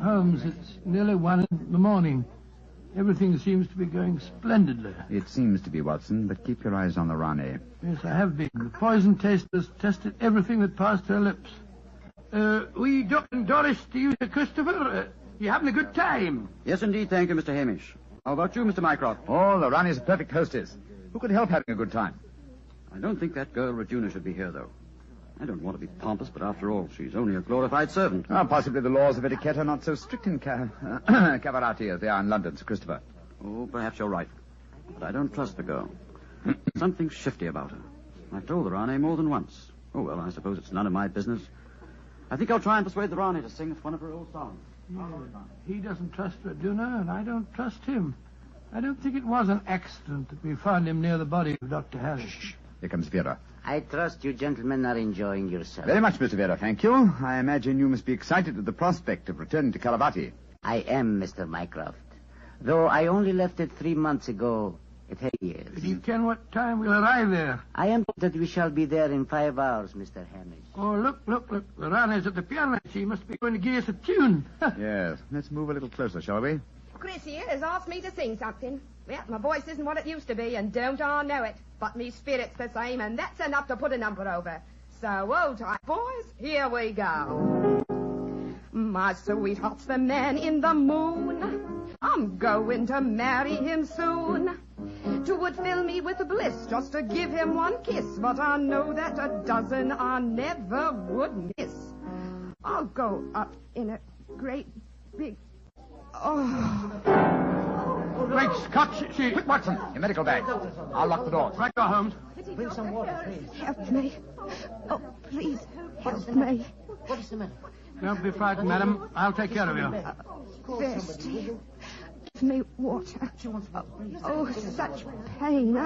[SPEAKER 1] Holmes, it's nearly 1 in the morning. Everything seems to be going splendidly.
[SPEAKER 5] It seems to be, Watson, but keep your eyes on the Rani.
[SPEAKER 1] Yes, I have been. The poison testers tested everything that passed her lips. We don't Doris to you, Sir Christopher. You having a good time?
[SPEAKER 8] Yes, indeed, thank you, Mr. Hamish. How about you, Mr. Mycroft?
[SPEAKER 5] Oh, the Rani's a perfect hostess. Who could help having a good time?
[SPEAKER 8] I don't think that girl Regina should be here, though. I don't want to be pompous, but after all, she's only a glorified servant.
[SPEAKER 5] Possibly the laws of etiquette are not so strict in Cavarati as they are in London, Sir Christopher.
[SPEAKER 8] Oh, perhaps you're right. But I don't trust the girl. Something shifty about her. I've told the Rani more than once. Oh, well, I suppose it's none of my business. I think I'll try and persuade the Rani to sing us one of her old songs.
[SPEAKER 1] He doesn't trust Regina, and I don't trust him. I don't think it was an accident that we found him near the body of Dr. Harris.
[SPEAKER 5] Shh. Here comes Vera.
[SPEAKER 7] I trust you gentlemen are enjoying yourselves.
[SPEAKER 5] Very much, Mr. Vera, thank you. I imagine you must be excited at the prospect of returning to Calavati.
[SPEAKER 7] I am, Mr. Mycroft. Though I only left it 3 months ago, it had years.
[SPEAKER 1] Do you ken what time we'll arrive there?
[SPEAKER 7] I am told that we shall be there in 5 hours, Mr. Hamish.
[SPEAKER 1] Oh, look. The Rana's at the piano. She must be going to give us a tune.
[SPEAKER 5] Yes. Let's move a little closer, shall we?
[SPEAKER 11] Chris here has asked me to sing something. Well, my voice isn't what it used to be, and don't I know it. But me spirit's the same, and that's enough to put a number over. So, hold tight, boys. Here we go. My sweetheart's the man in the moon. I'm going to marry him soon. 'Twould fill me with bliss just to give him one kiss, but I know that a dozen I never would miss. I'll go up in a great big...
[SPEAKER 1] Great Scott, she...
[SPEAKER 5] Quick, Watson, your medical bag. I'll lock the door.
[SPEAKER 1] Right, go, Holmes.
[SPEAKER 6] Bring some water, please.
[SPEAKER 11] Help me. Oh, please, help me.
[SPEAKER 6] What is the matter?
[SPEAKER 1] Don't be frightened, madam. I'll take care of you.
[SPEAKER 11] Thirsty. Give me water. Oh, such pain.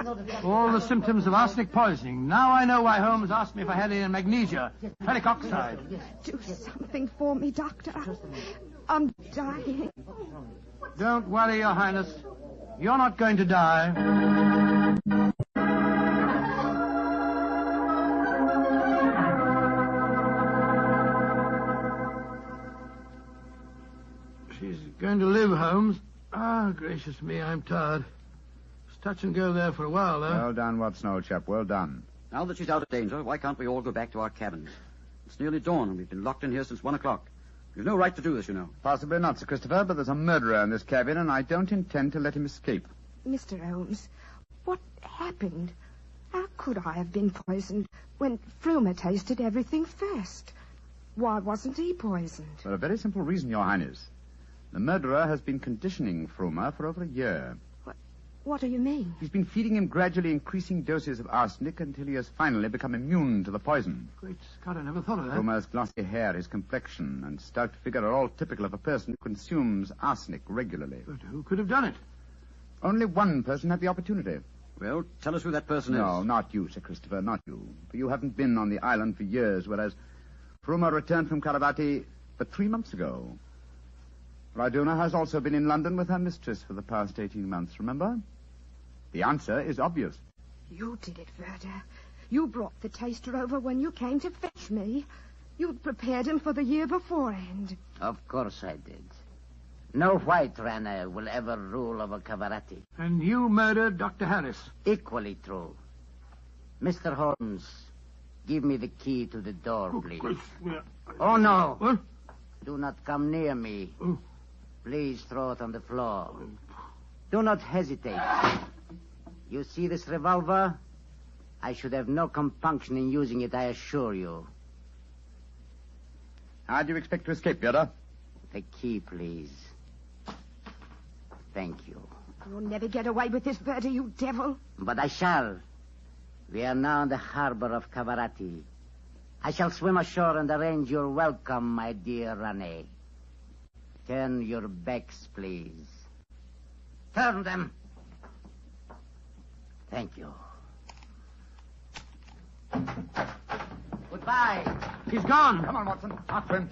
[SPEAKER 1] All the symptoms of arsenic poisoning. Now I know why Holmes asked me if I had any magnesia. Ferric oxide.
[SPEAKER 11] Do something for me, Doctor. I'm dying.
[SPEAKER 1] Don't worry, Your Highness. You're not going to die. She's going to live, Holmes. Ah, gracious me, I'm tired. It's touch and go there for a while, though.
[SPEAKER 5] Well done, Watson, old chap. Well done.
[SPEAKER 8] Now that she's out of danger, why can't we all go back to our cabins? It's nearly dawn, and we've been locked in here since 1 o'clock. We've no right to do this, you know.
[SPEAKER 5] Possibly not, Sir Christopher, but there's a murderer in this cabin, and I don't intend to let him escape.
[SPEAKER 11] Mr. Holmes, what happened? How could I have been poisoned when Frumer tasted everything first? Why wasn't he poisoned?
[SPEAKER 5] For a very simple reason, Your Highness. The murderer has been conditioning Frumer for over a year.
[SPEAKER 11] What do you mean?
[SPEAKER 5] He's been feeding him gradually increasing doses of arsenic until he has finally become immune to the poison.
[SPEAKER 1] Great Scott, I never thought of that.
[SPEAKER 5] Frumer's glossy hair, his complexion, and stout figure are all typical of a person who consumes arsenic regularly.
[SPEAKER 1] But who could have done it?
[SPEAKER 5] Only one person had the opportunity.
[SPEAKER 8] Well, tell us who that person is.
[SPEAKER 5] No, not you, Sir Christopher, not you. For you haven't been on the island for years, whereas Frumer returned from Caravati but 3 months ago. Raduna has also been in London with her mistress for the past 18 months, remember? The answer is obvious.
[SPEAKER 11] You did it, Verda. You brought the taster over when you came to fetch me. You'd prepared him for the year beforehand.
[SPEAKER 7] Of course I did. No white Rana will ever rule over Cavarati.
[SPEAKER 1] And you murdered Dr. Harris.
[SPEAKER 7] Equally true. Mr. Holmes, give me the key to the door, please. Oh, no.
[SPEAKER 1] What?
[SPEAKER 7] Do not come near me. Please throw it on the floor. Do not hesitate. You see this revolver? I should have no compunction in using it, I assure you.
[SPEAKER 5] How do you expect to escape, Yoda?
[SPEAKER 7] The key, please. Thank you.
[SPEAKER 11] You'll never get away with this, Verda, you devil.
[SPEAKER 7] But I shall. We are now in the harbor of Cavarati. I shall swim ashore and arrange your welcome, my dear Rane. Turn your backs, please. Turn them. Thank you. Goodbye.
[SPEAKER 1] He's gone.
[SPEAKER 5] Come on, Watson. After him.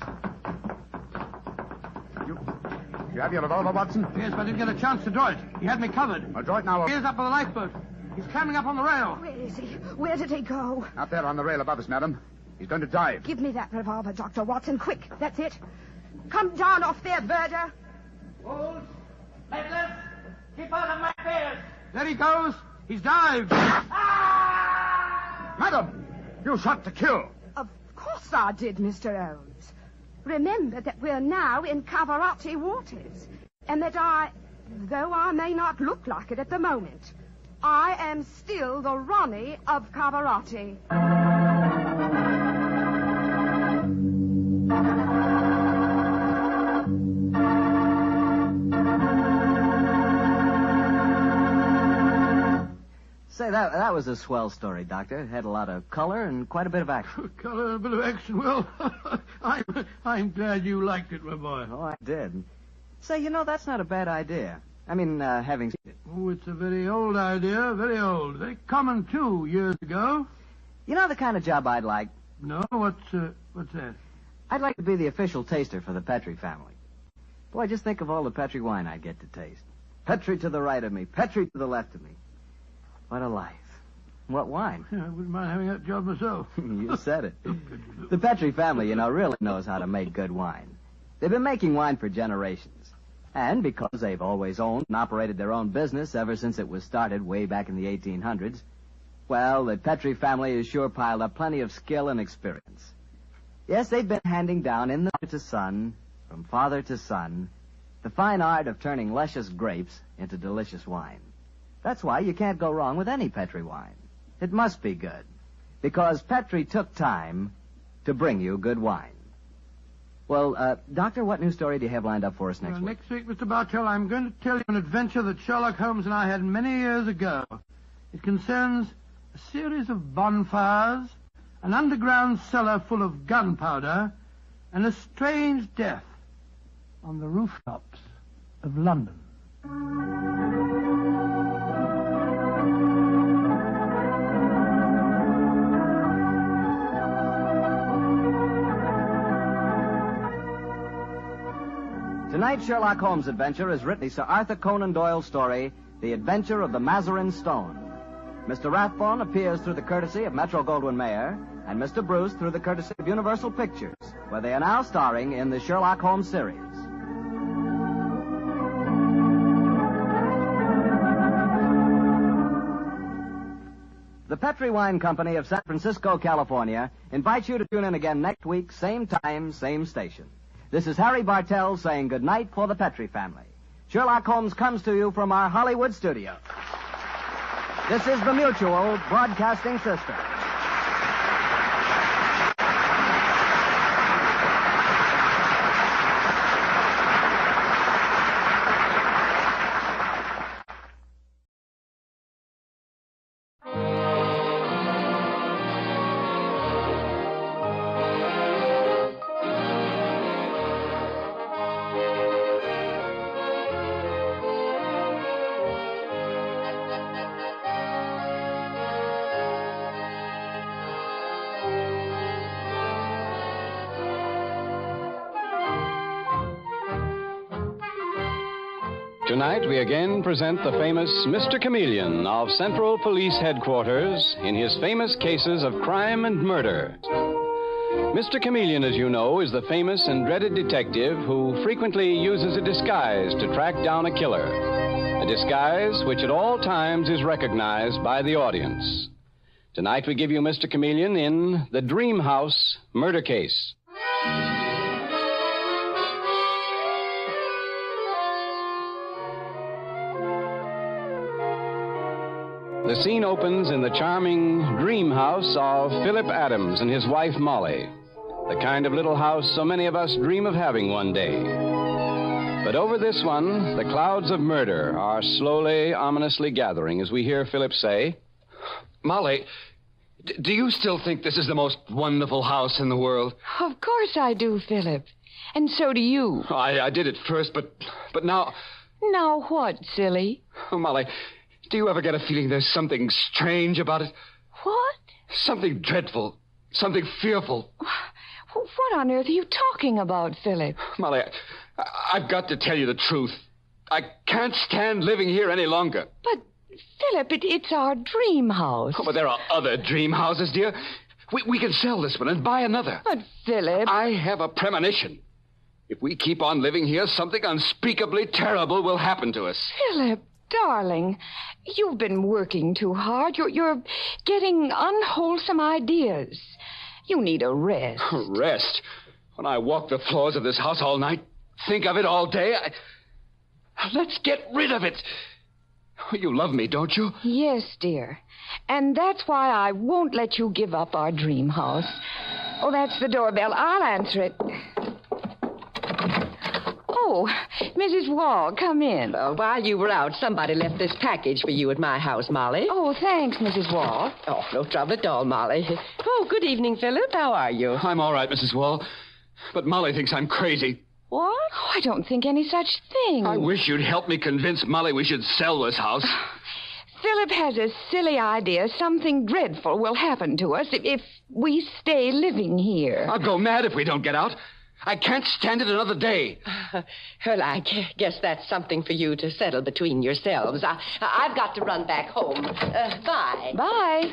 [SPEAKER 5] You have your revolver, Watson?
[SPEAKER 1] Yes, but I didn't get a chance to draw it. He had me covered.
[SPEAKER 5] I'll draw it now.
[SPEAKER 1] Here's up by the lifeboat. He's climbing up on the rail.
[SPEAKER 11] Where is he? Where did he go?
[SPEAKER 5] Out there on the rail above us, madam. He's going to dive.
[SPEAKER 11] Give me that revolver, Dr. Watson, quick. That's it. Come down off there, Verda.
[SPEAKER 1] Wolves, Nicholas, keep out of my affairs. There he goes. He's dived.
[SPEAKER 5] Madam, you shot to kill.
[SPEAKER 11] Of course I did, Mr. Holmes. Remember that we're now in Cavarati waters, and that though I may not look like it at the moment, I am still the Ronnie of Cavarati.
[SPEAKER 3] Say, that was a swell story, Doctor. It had a lot of color and quite a bit of action.
[SPEAKER 1] Color and a bit of action. Well, I'm glad you liked it, my boy.
[SPEAKER 3] Oh, I did. Say, that's not a bad idea. I mean, having seen it.
[SPEAKER 1] Oh, it's a very old idea, very old. Very common, too, years ago.
[SPEAKER 3] You know the kind of job I'd like?
[SPEAKER 1] No? What's that?
[SPEAKER 3] I'd like to be the official taster for the Petrie family. Boy, just think of all the Petrie wine I'd get to taste. Petrie to the right of me, Petrie to the left of me. What a life. What wine?
[SPEAKER 1] Yeah, I wouldn't mind having that job myself.
[SPEAKER 3] You said it. The Petrie family, really knows how to make good wine. They've been making wine for generations. And because they've always owned and operated their own business ever since it was started way back in the 1800s, well, the Petrie family has sure piled up plenty of skill and experience. Yes, they've been handing down in the to son, from father to son, the fine art of turning luscious grapes into delicious wine. That's why you can't go wrong with any Petrie wine. It must be good, because Petrie took time to bring you good wine. Well, Doctor, what new story do you have lined up for us next week?
[SPEAKER 1] Next week, Mr. Bartell, I'm going to tell you an adventure that Sherlock Holmes and I had many years ago. It concerns a series of bonfires, an underground cellar full of gunpowder, and a strange death on the rooftops of London.
[SPEAKER 3] Tonight's Sherlock Holmes adventure is written by Sir Arthur Conan Doyle's story, The Adventure of the Mazarin Stone. Mr. Rathbone appears through the courtesy of Metro-Goldwyn-Mayer, and Mr. Bruce through the courtesy of Universal Pictures, where they are now starring in the Sherlock Holmes series. The Petrie Wine Company of San Francisco, California, invites you to tune in again next week, same time, same station. This is Harry Bartell saying goodnight for the Petrie family. Sherlock Holmes comes to you from our Hollywood studio. This is the Mutual Broadcasting System.
[SPEAKER 10] Tonight, we again present the famous Mr. Chameleon of Central Police Headquarters in his famous cases of crime and murder. Mr. Chameleon, as you know, is the famous and dreaded detective who frequently uses a disguise to track down a killer. A disguise which at all times is recognized by the audience. Tonight, we give you Mr. Chameleon in The Dream House Murder Case. The scene opens in the charming dream house of Philip Adams and his wife Molly. The kind of little house so many of us dream of having one day. But over this one, the clouds of murder are slowly, ominously gathering as we hear Philip say,
[SPEAKER 12] Molly, do you still think this is the most wonderful house in the world?
[SPEAKER 13] Of course I do, Philip. And so do you.
[SPEAKER 12] I did at first, but now...
[SPEAKER 13] Now what, silly?
[SPEAKER 12] Oh, Molly... Do you ever get a feeling there's something strange about it?
[SPEAKER 13] What?
[SPEAKER 12] Something dreadful. Something fearful.
[SPEAKER 13] What on earth are you talking about, Philip?
[SPEAKER 12] Molly, I've got to tell you the truth. I can't stand living here any longer.
[SPEAKER 13] But, Philip, it's our dream house.
[SPEAKER 12] Oh, but there are other dream houses, dear. We can sell this one and buy another.
[SPEAKER 13] But, Philip...
[SPEAKER 12] I have a premonition. If we keep on living here, something unspeakably terrible will happen to us.
[SPEAKER 13] Philip... Darling, you've been working too hard. You're getting unwholesome ideas. You need a rest.
[SPEAKER 12] Rest? When I walk the floors of this house all night, think of it all day, let's get rid of it. You love me, don't you?
[SPEAKER 13] Yes, dear. And that's why I won't let you give up our dream house. Oh, that's the doorbell. I'll answer it. Oh, Mrs. Wall, come in.
[SPEAKER 14] While you were out, somebody left this package for you at my house, Molly.
[SPEAKER 13] Oh, thanks, Mrs. Wall.
[SPEAKER 14] Oh, no trouble at all, Molly. Oh, good evening, Philip. How are you?
[SPEAKER 12] I'm all right, Mrs. Wall. But Molly thinks I'm crazy.
[SPEAKER 13] What? Oh, I don't think any such thing.
[SPEAKER 12] I wish you'd help me convince Molly we should sell this house.
[SPEAKER 13] Philip has a silly idea something dreadful will happen to us if we stay living here.
[SPEAKER 12] I'll go mad if we don't get out. I can't stand it another day.
[SPEAKER 14] Well, I guess that's something for you to settle between yourselves. I've got to run back home. Bye.
[SPEAKER 13] Bye.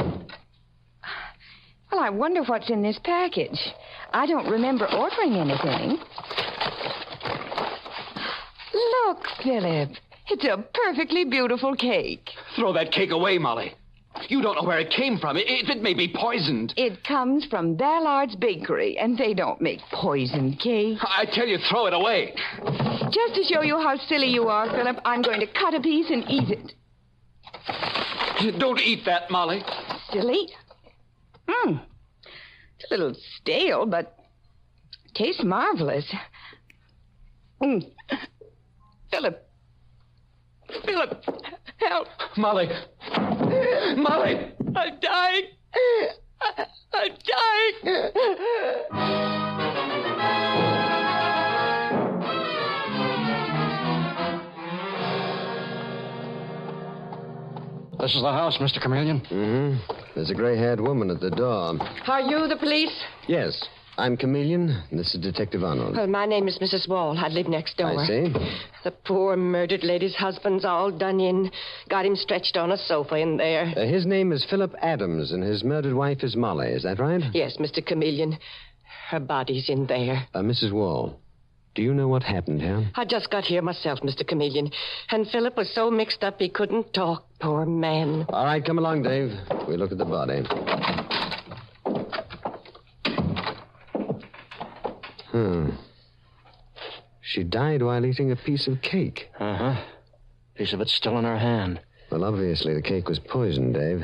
[SPEAKER 13] Well, I wonder what's in this package. I don't remember ordering anything. Look, Philip. It's a perfectly beautiful cake.
[SPEAKER 12] Throw that cake away, Molly. You don't know where it came from. It may be poisoned.
[SPEAKER 13] It comes from Ballard's Bakery, and they don't make poison cake.
[SPEAKER 12] I tell you, throw it away.
[SPEAKER 13] Just to show you how silly you are, Philip, I'm going to cut a piece and eat it.
[SPEAKER 12] Don't eat that, Molly.
[SPEAKER 13] Silly? It's a little stale, but tastes marvelous. Philip, help.
[SPEAKER 12] Molly. Molly!
[SPEAKER 13] I'm dying. I'm dying.
[SPEAKER 2] This is the house, Mr. Chameleon.
[SPEAKER 17] Mm-hmm. There's a gray-haired woman at the door.
[SPEAKER 14] Are you the police?
[SPEAKER 17] Yes. I'm Chameleon, and this is Detective Arnold.
[SPEAKER 14] Well, my name is Mrs. Wall. I live next door.
[SPEAKER 17] I see.
[SPEAKER 14] The poor murdered lady's husband's all done in. Got him stretched on a sofa in there.
[SPEAKER 17] His name is Philip Adams, and his murdered wife is Molly. Is that right?
[SPEAKER 14] Yes, Mr. Chameleon. Her body's in there.
[SPEAKER 17] Mrs. Wall, do you know what happened here?
[SPEAKER 14] I just got here myself, Mr. Chameleon. And Philip was so mixed up he couldn't talk. Poor man.
[SPEAKER 17] All right, come along, Dave. We look at the body. She died while eating a piece of cake.
[SPEAKER 2] Uh-huh. Piece of it's still in her hand.
[SPEAKER 17] Well, obviously the cake was poisoned, Dave.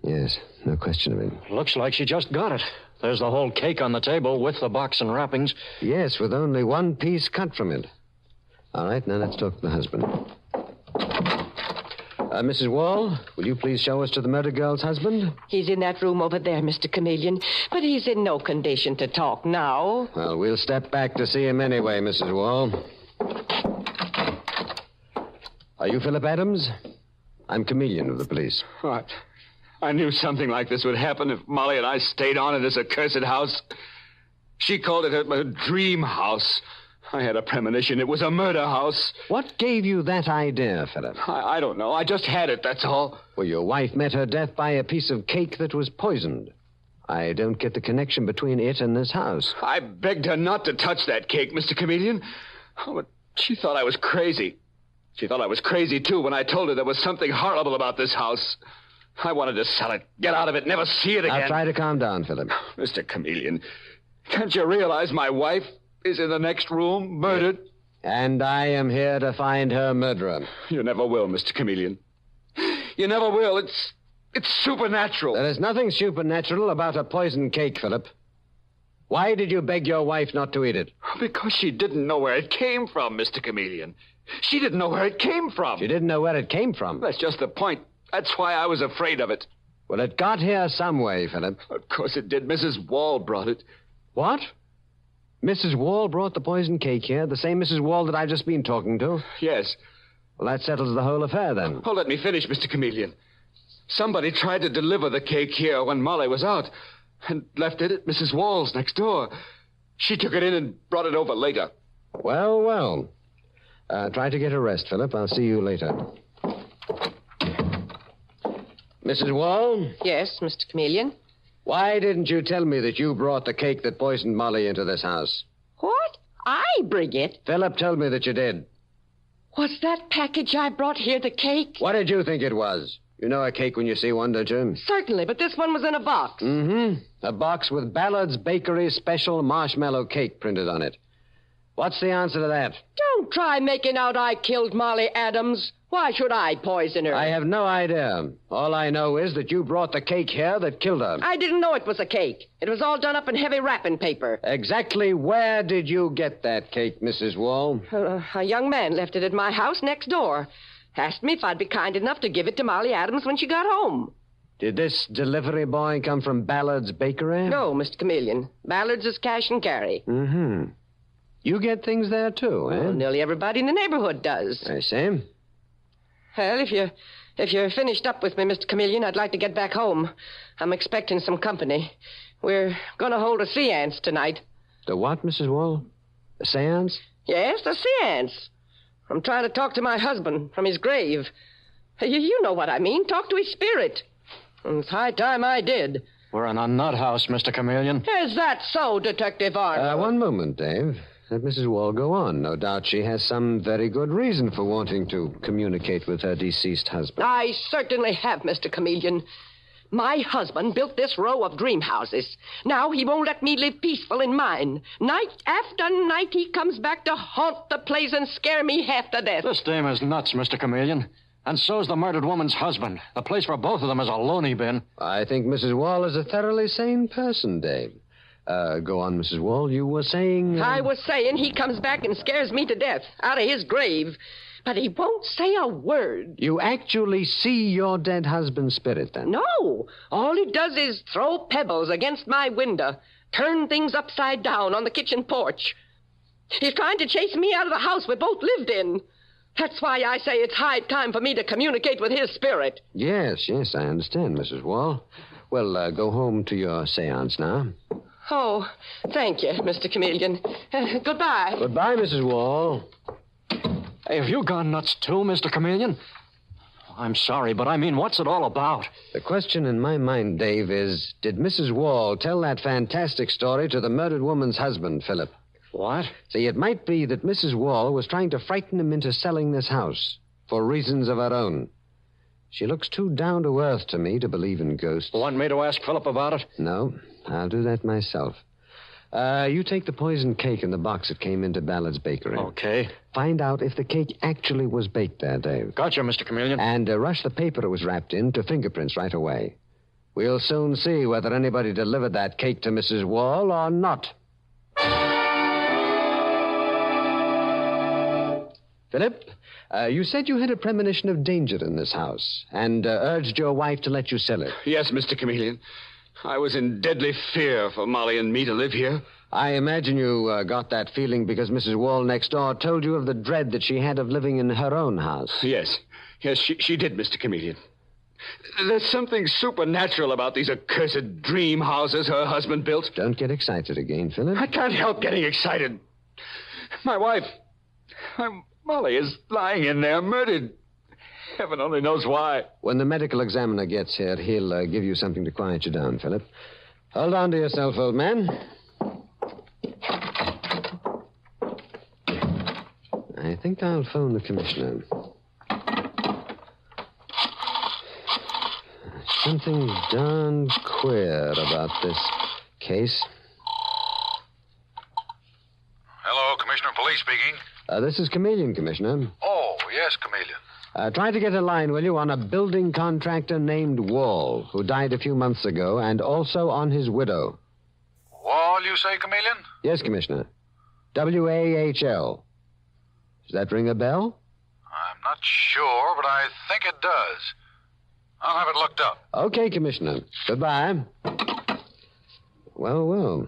[SPEAKER 17] Yes, no question of it.
[SPEAKER 2] Looks like she just got it. There's the whole cake on the table with the box and wrappings.
[SPEAKER 17] Yes, with only one piece cut from it. All right, now let's talk to the husband. Mrs. Wall, will you please show us to the murdered girl's husband?
[SPEAKER 14] He's in that room over there, Mr. Chameleon. But he's in no condition to talk now.
[SPEAKER 17] Well, we'll step back to see him anyway, Mrs. Wall. Are you Philip Adams? I'm Chameleon of the police.
[SPEAKER 12] What? I knew something like this would happen if Molly and I stayed on in this accursed house. She called it a dream house. I had a premonition. It was a murder house.
[SPEAKER 17] What gave you that idea, Philip?
[SPEAKER 12] I don't know. I just had it, that's all.
[SPEAKER 17] Well, your wife met her death by a piece of cake that was poisoned. I don't get the connection between it and this house.
[SPEAKER 12] I begged her not to touch that cake, Mr. Chameleon. Oh, but she thought I was crazy. She thought I was crazy, too, when I told her there was something horrible about this house. I wanted to sell it, get out of it, never see it again.
[SPEAKER 17] Now, try to calm down, Philip.
[SPEAKER 12] Mr. Chameleon, can't you realize my wife is in the next room, murdered?
[SPEAKER 17] And I am here to find her murderer.
[SPEAKER 12] You never will, Mr. Chameleon. You never will. It's supernatural.
[SPEAKER 17] There is nothing supernatural about a poisoned cake, Philip. Why did you beg your wife not to eat it?
[SPEAKER 12] Because she didn't know where it came from, Mr. Chameleon. She didn't know where it came from.
[SPEAKER 17] She didn't know where it came from?
[SPEAKER 12] That's just the point. That's why I was afraid of it.
[SPEAKER 17] Well, it got here some way, Philip.
[SPEAKER 12] Of course it did. Mrs. Wall brought it.
[SPEAKER 17] What? Mrs. Wall brought the poisoned cake here, the same Mrs. Wall that I've just been talking to?
[SPEAKER 12] Yes.
[SPEAKER 17] Well, that settles the whole affair, then.
[SPEAKER 12] Oh, let me finish, Mr. Chameleon. Somebody tried to deliver the cake here when Molly was out and left it at Mrs. Wall's next door. She took it in and brought it over later.
[SPEAKER 17] Well, well. Try to get a rest, Philip. I'll see you later. Mrs. Wall?
[SPEAKER 14] Yes, Mr. Chameleon.
[SPEAKER 17] Why didn't you tell me that you brought the cake that poisoned Molly into this house?
[SPEAKER 14] What? I bring it?
[SPEAKER 17] Philip told me that you did.
[SPEAKER 14] Was that package I brought here the cake?
[SPEAKER 17] What did you think it was? You know a cake when you see one, don't you?
[SPEAKER 14] Certainly, but this one was in a box.
[SPEAKER 17] Mm-hmm. A box with Ballard's Bakery special marshmallow cake printed on it. What's the answer to that?
[SPEAKER 14] Don't try making out I killed Molly Adams. Why should I poison her?
[SPEAKER 17] I have no idea. All I know is that you brought the cake here that killed her.
[SPEAKER 14] I didn't know it was a cake. It was all done up in heavy wrapping paper.
[SPEAKER 17] Exactly where did you get that cake, Mrs. Wall?
[SPEAKER 14] A young man left it at my house next door. Asked me if I'd be kind enough to give it to Molly Adams when she got home.
[SPEAKER 17] Did this delivery boy come from Ballard's Bakery?
[SPEAKER 14] No, Mr. Chameleon. Ballard's is cash and carry.
[SPEAKER 17] Mm-hmm. You get things there, too, eh?
[SPEAKER 14] Well, nearly everybody in the neighborhood does.
[SPEAKER 17] I see.
[SPEAKER 14] Well, if If you're finished up with me, Mr. Chameleon, I'd like to get back home. I'm expecting some company. We're going to hold a seance tonight.
[SPEAKER 17] The what, Mrs. Wall? A seance?
[SPEAKER 14] Yes, the seance. I'm trying to talk to my husband from his grave. You know what I mean. Talk to his spirit. It's high time I did.
[SPEAKER 2] We're in a nut house, Mr. Chameleon.
[SPEAKER 14] Is that so, Detective Arnold?
[SPEAKER 17] One moment, Dave. Let Mrs. Wall go on. No doubt she has some very good reason for wanting to communicate with her deceased husband.
[SPEAKER 14] I certainly have, Mr. Chameleon. My husband built this row of dream houses. Now he won't let me live peaceful in mine. Night after night he comes back to haunt the place and scare me half to death.
[SPEAKER 2] This dame is nuts, Mr. Chameleon. And so's the murdered woman's husband. The place for both of them is a loony bin.
[SPEAKER 17] I think Mrs. Wall is a thoroughly sane person, Dave. Go on, Mrs. Wall. You were saying...
[SPEAKER 14] I was saying he comes back and scares me to death out of his grave. But he won't say a word.
[SPEAKER 17] You actually see your dead husband's spirit, then?
[SPEAKER 14] No. All he does is throw pebbles against my window, turn things upside down on the kitchen porch. He's trying to chase me out of the house we both lived in. That's why I say it's high time for me to communicate with his spirit.
[SPEAKER 17] Yes, I understand, Mrs. Wall. Well, go home to your seance now.
[SPEAKER 14] Oh, thank you, Mr. Chameleon. Goodbye.
[SPEAKER 17] Goodbye, Mrs. Wall.
[SPEAKER 2] Hey, have you gone nuts too, Mr. Chameleon? I'm sorry, but I mean, what's it all about?
[SPEAKER 17] The question in my mind, Dave, is, did Mrs. Wall tell that fantastic story to the murdered woman's husband, Philip?
[SPEAKER 2] What?
[SPEAKER 17] See, it might be that Mrs. Wall was trying to frighten him into selling this house for reasons of her own. She looks too down to earth to me to believe in ghosts.
[SPEAKER 2] Want me to ask Philip about it?
[SPEAKER 17] No, I'll do that myself. You take the poisoned cake in the box that came into Ballard's bakery.
[SPEAKER 2] Okay.
[SPEAKER 17] Find out if the cake actually was baked there, Dave.
[SPEAKER 2] Gotcha, Mr. Chameleon.
[SPEAKER 17] And rush the paper it was wrapped in to fingerprints right away. We'll soon see whether anybody delivered that cake to Mrs. Wall or not. Philip, you said you had a premonition of danger in this house and urged your wife to let you sell it.
[SPEAKER 12] Yes, Mr. Chameleon. I was in deadly fear for Molly and me to live here.
[SPEAKER 17] I imagine you got that feeling because Mrs. Wall next door told you of the dread that she had of living in her own house.
[SPEAKER 12] Yes, she did, Mr. Chameleon. There's something supernatural about these accursed dream houses her husband built.
[SPEAKER 17] Don't get excited again, Philip.
[SPEAKER 12] I can't help getting excited. My wife, Molly, is lying in there murdered. Heaven only knows why.
[SPEAKER 17] When the medical examiner gets here, he'll give you something to quiet you down, Philip. Hold on to yourself, old man. I think I'll phone the commissioner. Something darn queer about this case.
[SPEAKER 15] Hello, Commissioner of Police speaking.
[SPEAKER 17] This is Chameleon, Commissioner.
[SPEAKER 15] Oh, yes, Chameleon.
[SPEAKER 17] Try to get a line, will you, on a building contractor named Wall, who died a few months ago, and also on his widow.
[SPEAKER 15] Wall, you say, Chameleon?
[SPEAKER 17] Yes, Commissioner. W-A-H-L. Does that ring a bell?
[SPEAKER 15] I'm not sure, but I think it does. I'll have it looked up.
[SPEAKER 17] Okay, Commissioner. Goodbye. Well.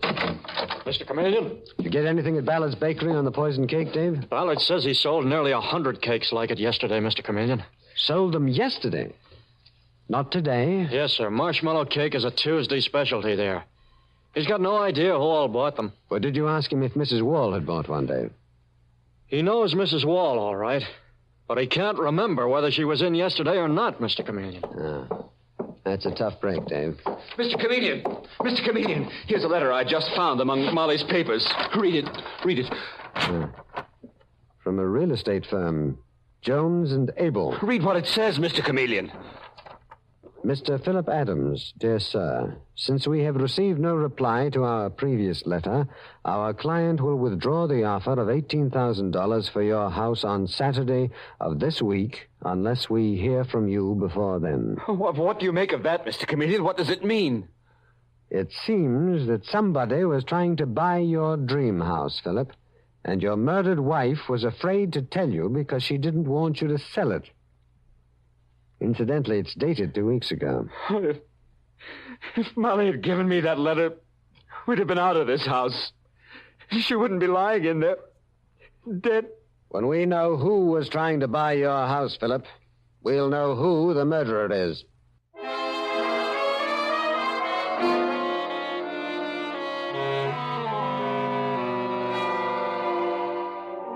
[SPEAKER 2] Mr. Chameleon?
[SPEAKER 17] Did you get anything at Ballard's bakery on the poisoned cake, Dave?
[SPEAKER 2] Ballard says he sold nearly 100 cakes like it yesterday, Mr. Chameleon.
[SPEAKER 17] Sold them yesterday? Not today?
[SPEAKER 2] Yes, sir. Marshmallow cake is a Tuesday specialty there. He's got no idea who all bought them.
[SPEAKER 17] Well, did you ask him if Mrs. Wall had bought one, Dave?
[SPEAKER 2] He knows Mrs. Wall, all right. But he can't remember whether she was in yesterday or not, Mr. Chameleon.
[SPEAKER 17] That's a tough break, Dave.
[SPEAKER 12] Mr. Chameleon, here's a letter I just found among Molly's papers. Read it.
[SPEAKER 17] From a real estate firm, Jones and Abel.
[SPEAKER 12] Read what it says, Mr. Chameleon.
[SPEAKER 17] Mr. Philip Adams, dear sir, since we have received no reply to our previous letter, our client will withdraw the offer of $18,000 for your house on Saturday of this week unless we hear from you before then.
[SPEAKER 12] What do you make of that, Mr. Chameleon? What does it mean?
[SPEAKER 17] It seems that somebody was trying to buy your dream house, Philip, and your murdered wife was afraid to tell you because she didn't want you to sell it. Incidentally, it's dated 2 weeks ago.
[SPEAKER 12] If Molly had given me that letter, we'd have been out of this house. She wouldn't be lying in there, dead.
[SPEAKER 17] When we know who was trying to buy your house, Philip, we'll know who the murderer is.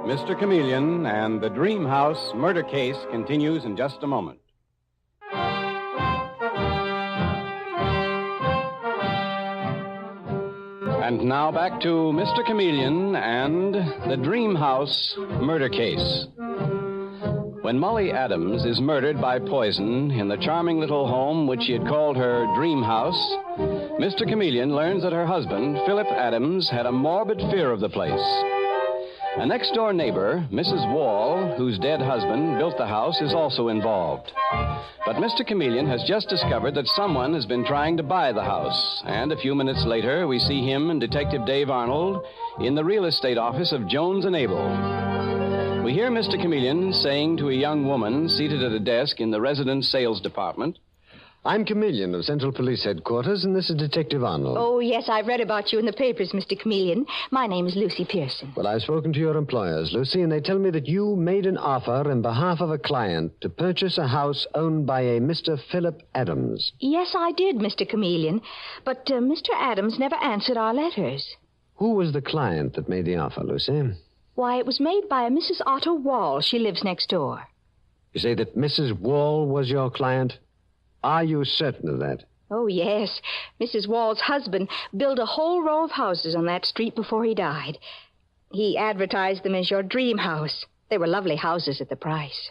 [SPEAKER 10] Mr. Chameleon and the Dream House murder case continues in just a moment. And now back to Mr. Chameleon and the Dream House murder case. When Molly Adams is murdered by poison in the charming little home which she had called her Dream House, Mr. Chameleon learns that her husband, Philip Adams, had a morbid fear of the place. A next-door neighbor, Mrs. Wall, whose dead husband built the house, is also involved. But Mr. Chameleon has just discovered that someone has been trying to buy the house, and a few minutes later, we see him and Detective Dave Arnold in the real estate office of Jones and Abel. We hear Mr. Chameleon saying to a young woman seated at a desk in the residence sales department,
[SPEAKER 17] I'm Chameleon of Central Police Headquarters, and this is Detective Arnold.
[SPEAKER 9] Oh, yes, I've read about you in the papers, Mr. Chameleon. My name is Lucy Pearson.
[SPEAKER 17] Well, I've spoken to your employers, Lucy, and they tell me that you made an offer in behalf of a client to purchase a house owned by a Mr. Philip Adams.
[SPEAKER 9] Yes, I did, Mr. Chameleon. But Mr. Adams never answered our letters.
[SPEAKER 17] Who was the client that made the offer, Lucy?
[SPEAKER 9] Why, it was made by a Mrs. Otto Wall. She lives next door.
[SPEAKER 17] You say that Mrs. Wall was your client? Are you certain of that?
[SPEAKER 9] Oh, yes. Mrs. Wall's husband built a whole row of houses on that street before he died. He advertised them as your dream house. They were lovely houses at the price.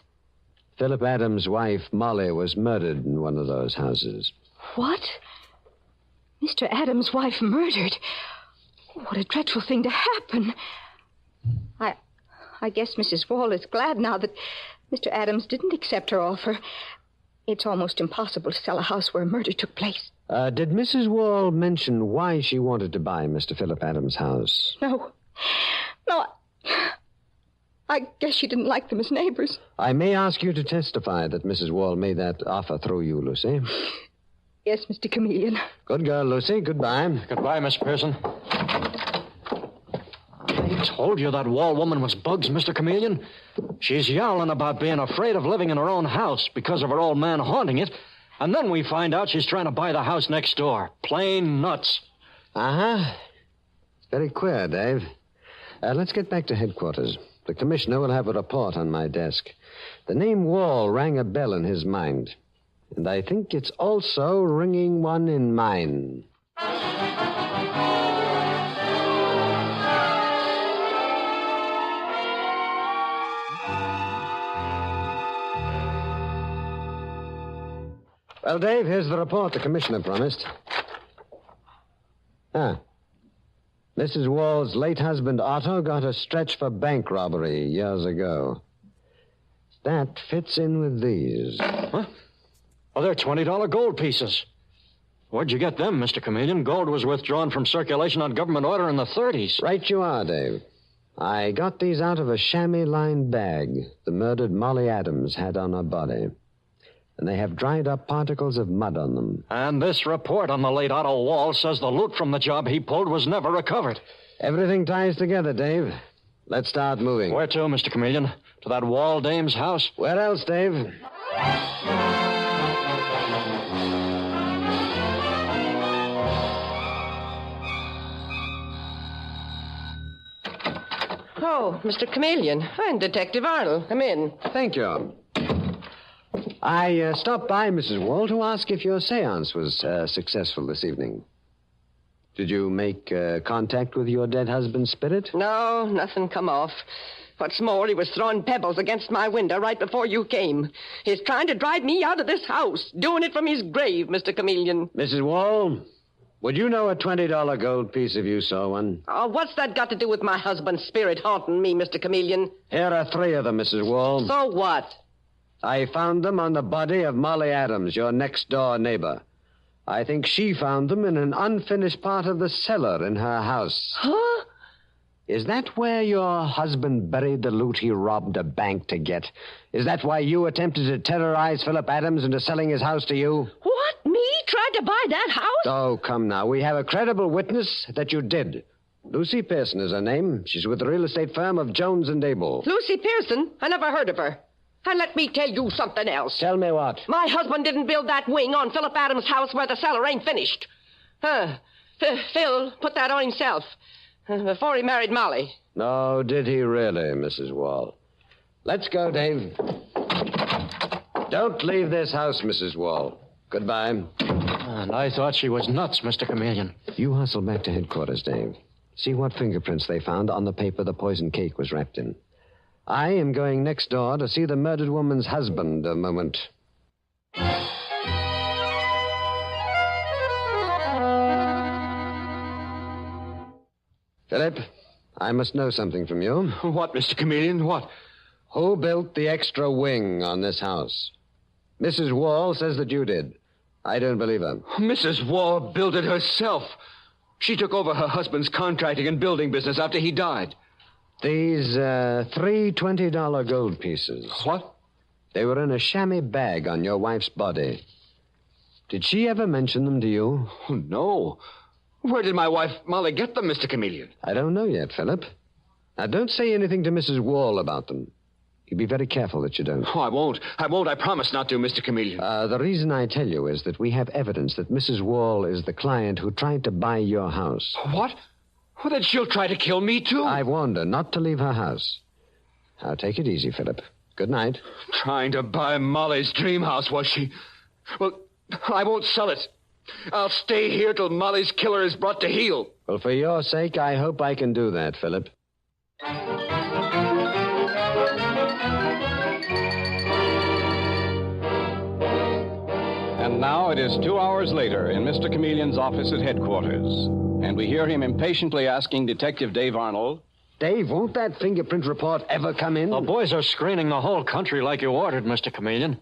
[SPEAKER 17] Philip Adams' wife, Molly, was murdered in one of those houses.
[SPEAKER 9] What? Mr. Adams' wife murdered? What a dreadful thing to happen. I guess Mrs. Wall is glad now that Mr. Adams didn't accept her offer. It's almost impossible to sell a house where a murder took place.
[SPEAKER 17] Did Mrs. Wall mention why she wanted to buy Mr. Philip Adams' house?
[SPEAKER 9] No, I guess she didn't like them as neighbors.
[SPEAKER 17] I may ask you to testify that Mrs. Wall made that offer through you, Lucy.
[SPEAKER 9] Yes, Mr. Chameleon.
[SPEAKER 17] Good girl, Lucy. Goodbye.
[SPEAKER 2] Goodbye, Miss Pearson. I told you that Wall woman was bugs, Mr. Chameleon. She's yowling about being afraid of living in her own house because of her old man haunting it. And then we find out she's trying to buy the house next door. Plain nuts.
[SPEAKER 17] Uh-huh. Very queer, Dave. Let's get back to headquarters. The commissioner will have a report on my desk. The name Wall rang a bell in his mind. And I think it's also ringing one in mine. Well, Dave, here's the report the commissioner promised. Mrs. Wall's late husband, Otto, got a stretch for bank robbery years ago. That fits in with these.
[SPEAKER 2] Huh? Oh, they're $20 gold pieces. Where'd you get them, Mr. Chameleon? Gold was withdrawn from circulation on government order in the 30s.
[SPEAKER 17] Right you are, Dave. I got these out of a chamois-lined bag the murdered Molly Adams had on her body. And they have dried-up particles of mud on them.
[SPEAKER 2] And this report on the late Otto Wall says the loot from the job he pulled was never recovered.
[SPEAKER 17] Everything ties together, Dave. Let's start moving.
[SPEAKER 2] Where to, Mr. Chameleon? To that Wall dame's house?
[SPEAKER 17] Where else, Dave?
[SPEAKER 14] Oh, Mr. Chameleon. I'm Detective Arnold. Come in.
[SPEAKER 17] Thank you. I stopped by, Mrs. Wall, to ask if your seance was successful this evening. Did you make contact with your dead husband's spirit?
[SPEAKER 14] No, nothing come off. What's more, he was throwing pebbles against my window right before you came. He's trying to drive me out of this house, doing it from his grave, Mr. Chameleon.
[SPEAKER 17] Mrs. Wall, would you know a $20 gold piece if you saw one?
[SPEAKER 14] Oh, what's that got to do with my husband's spirit haunting me, Mr. Chameleon?
[SPEAKER 17] Here are 3 of them, Mrs. Wall.
[SPEAKER 14] So what?
[SPEAKER 17] I found them on the body of Molly Adams, your next-door neighbor. I think she found them in an unfinished part of the cellar in her house.
[SPEAKER 14] Huh?
[SPEAKER 17] Is that where your husband buried the loot he robbed a bank to get? Is that why you attempted to terrorize Philip Adams into selling his house to you?
[SPEAKER 14] What? Me? Tried to buy that house?
[SPEAKER 17] Oh, come now. We have a credible witness that you did. Lucy Pearson is her name. She's with the real estate firm of Jones and Abel.
[SPEAKER 14] Lucy Pearson? I never heard of her. And let me tell you something else.
[SPEAKER 17] Tell me what?
[SPEAKER 14] My husband didn't build that wing on Philip Adams' house where the cellar ain't finished. Phil put that on himself before he married Molly.
[SPEAKER 17] No, did he really, Mrs. Wall? Let's go, Dave. Don't leave this house, Mrs. Wall. Goodbye.
[SPEAKER 2] And I thought she was nuts, Mr. Chameleon.
[SPEAKER 17] You hustle back to headquarters, Dave. See what fingerprints they found on the paper the poison cake was wrapped in. I am going next door to see the murdered woman's husband a moment. Philip, I must know something from you.
[SPEAKER 12] What, Mr. Chameleon? What?
[SPEAKER 17] Who built the extra wing on this house? Mrs. Wall says that you did. I don't believe her.
[SPEAKER 12] Mrs. Wall built it herself. She took over her husband's contracting and building business after he died.
[SPEAKER 17] These, three $20 gold pieces.
[SPEAKER 12] What?
[SPEAKER 17] They were in a chamois bag on your wife's body. Did she ever mention them to you?
[SPEAKER 12] Oh, no. Where did my wife, Molly, get them, Mr. Chameleon?
[SPEAKER 17] I don't know yet, Philip. Now, don't say anything to Mrs. Wall about them. You be very careful that you don't.
[SPEAKER 12] Oh, I won't. I promise not to, Mr. Chameleon.
[SPEAKER 17] The reason I tell you is that we have evidence that Mrs. Wall is the client who tried to buy your house.
[SPEAKER 12] What? Well, then she'll try to kill me, too.
[SPEAKER 17] I warned her not to leave her house. Now, take it easy, Philip. Good night.
[SPEAKER 12] Trying to buy Molly's dream house, was she? Well, I won't sell it. I'll stay here till Molly's killer is brought to heel.
[SPEAKER 17] Well, for your sake, I hope I can do that, Philip.
[SPEAKER 10] And now it is 2 hours later in Mr. Chameleon's office at headquarters. And we hear him impatiently asking Detective Dave Arnold,
[SPEAKER 17] Dave, won't that fingerprint report ever come in?
[SPEAKER 2] The boys are screening the whole country like you ordered, Mr. Chameleon.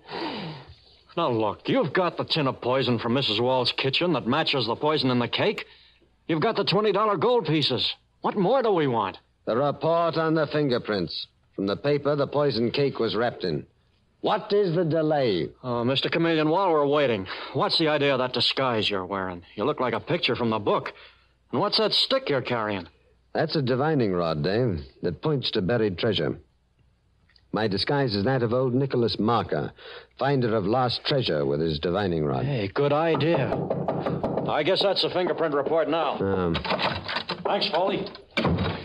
[SPEAKER 2] Now, look, you've got the tin of poison from Mrs. Wall's kitchen that matches the poison in the cake. You've got the $20 gold pieces. What more do we want?
[SPEAKER 17] The report on the fingerprints from the paper the poison cake was wrapped in. What is the delay?
[SPEAKER 2] Oh, Mr. Chameleon, while we're waiting, what's the idea of that disguise you're wearing? You look like a picture from the book. And what's that stick you're carrying?
[SPEAKER 17] That's a divining rod, Dave, that points to buried treasure. My disguise is that of old Nicholas Marker, finder of lost treasure with his divining rod.
[SPEAKER 2] Hey, good idea. I guess that's the fingerprint report now. Thanks, Foley.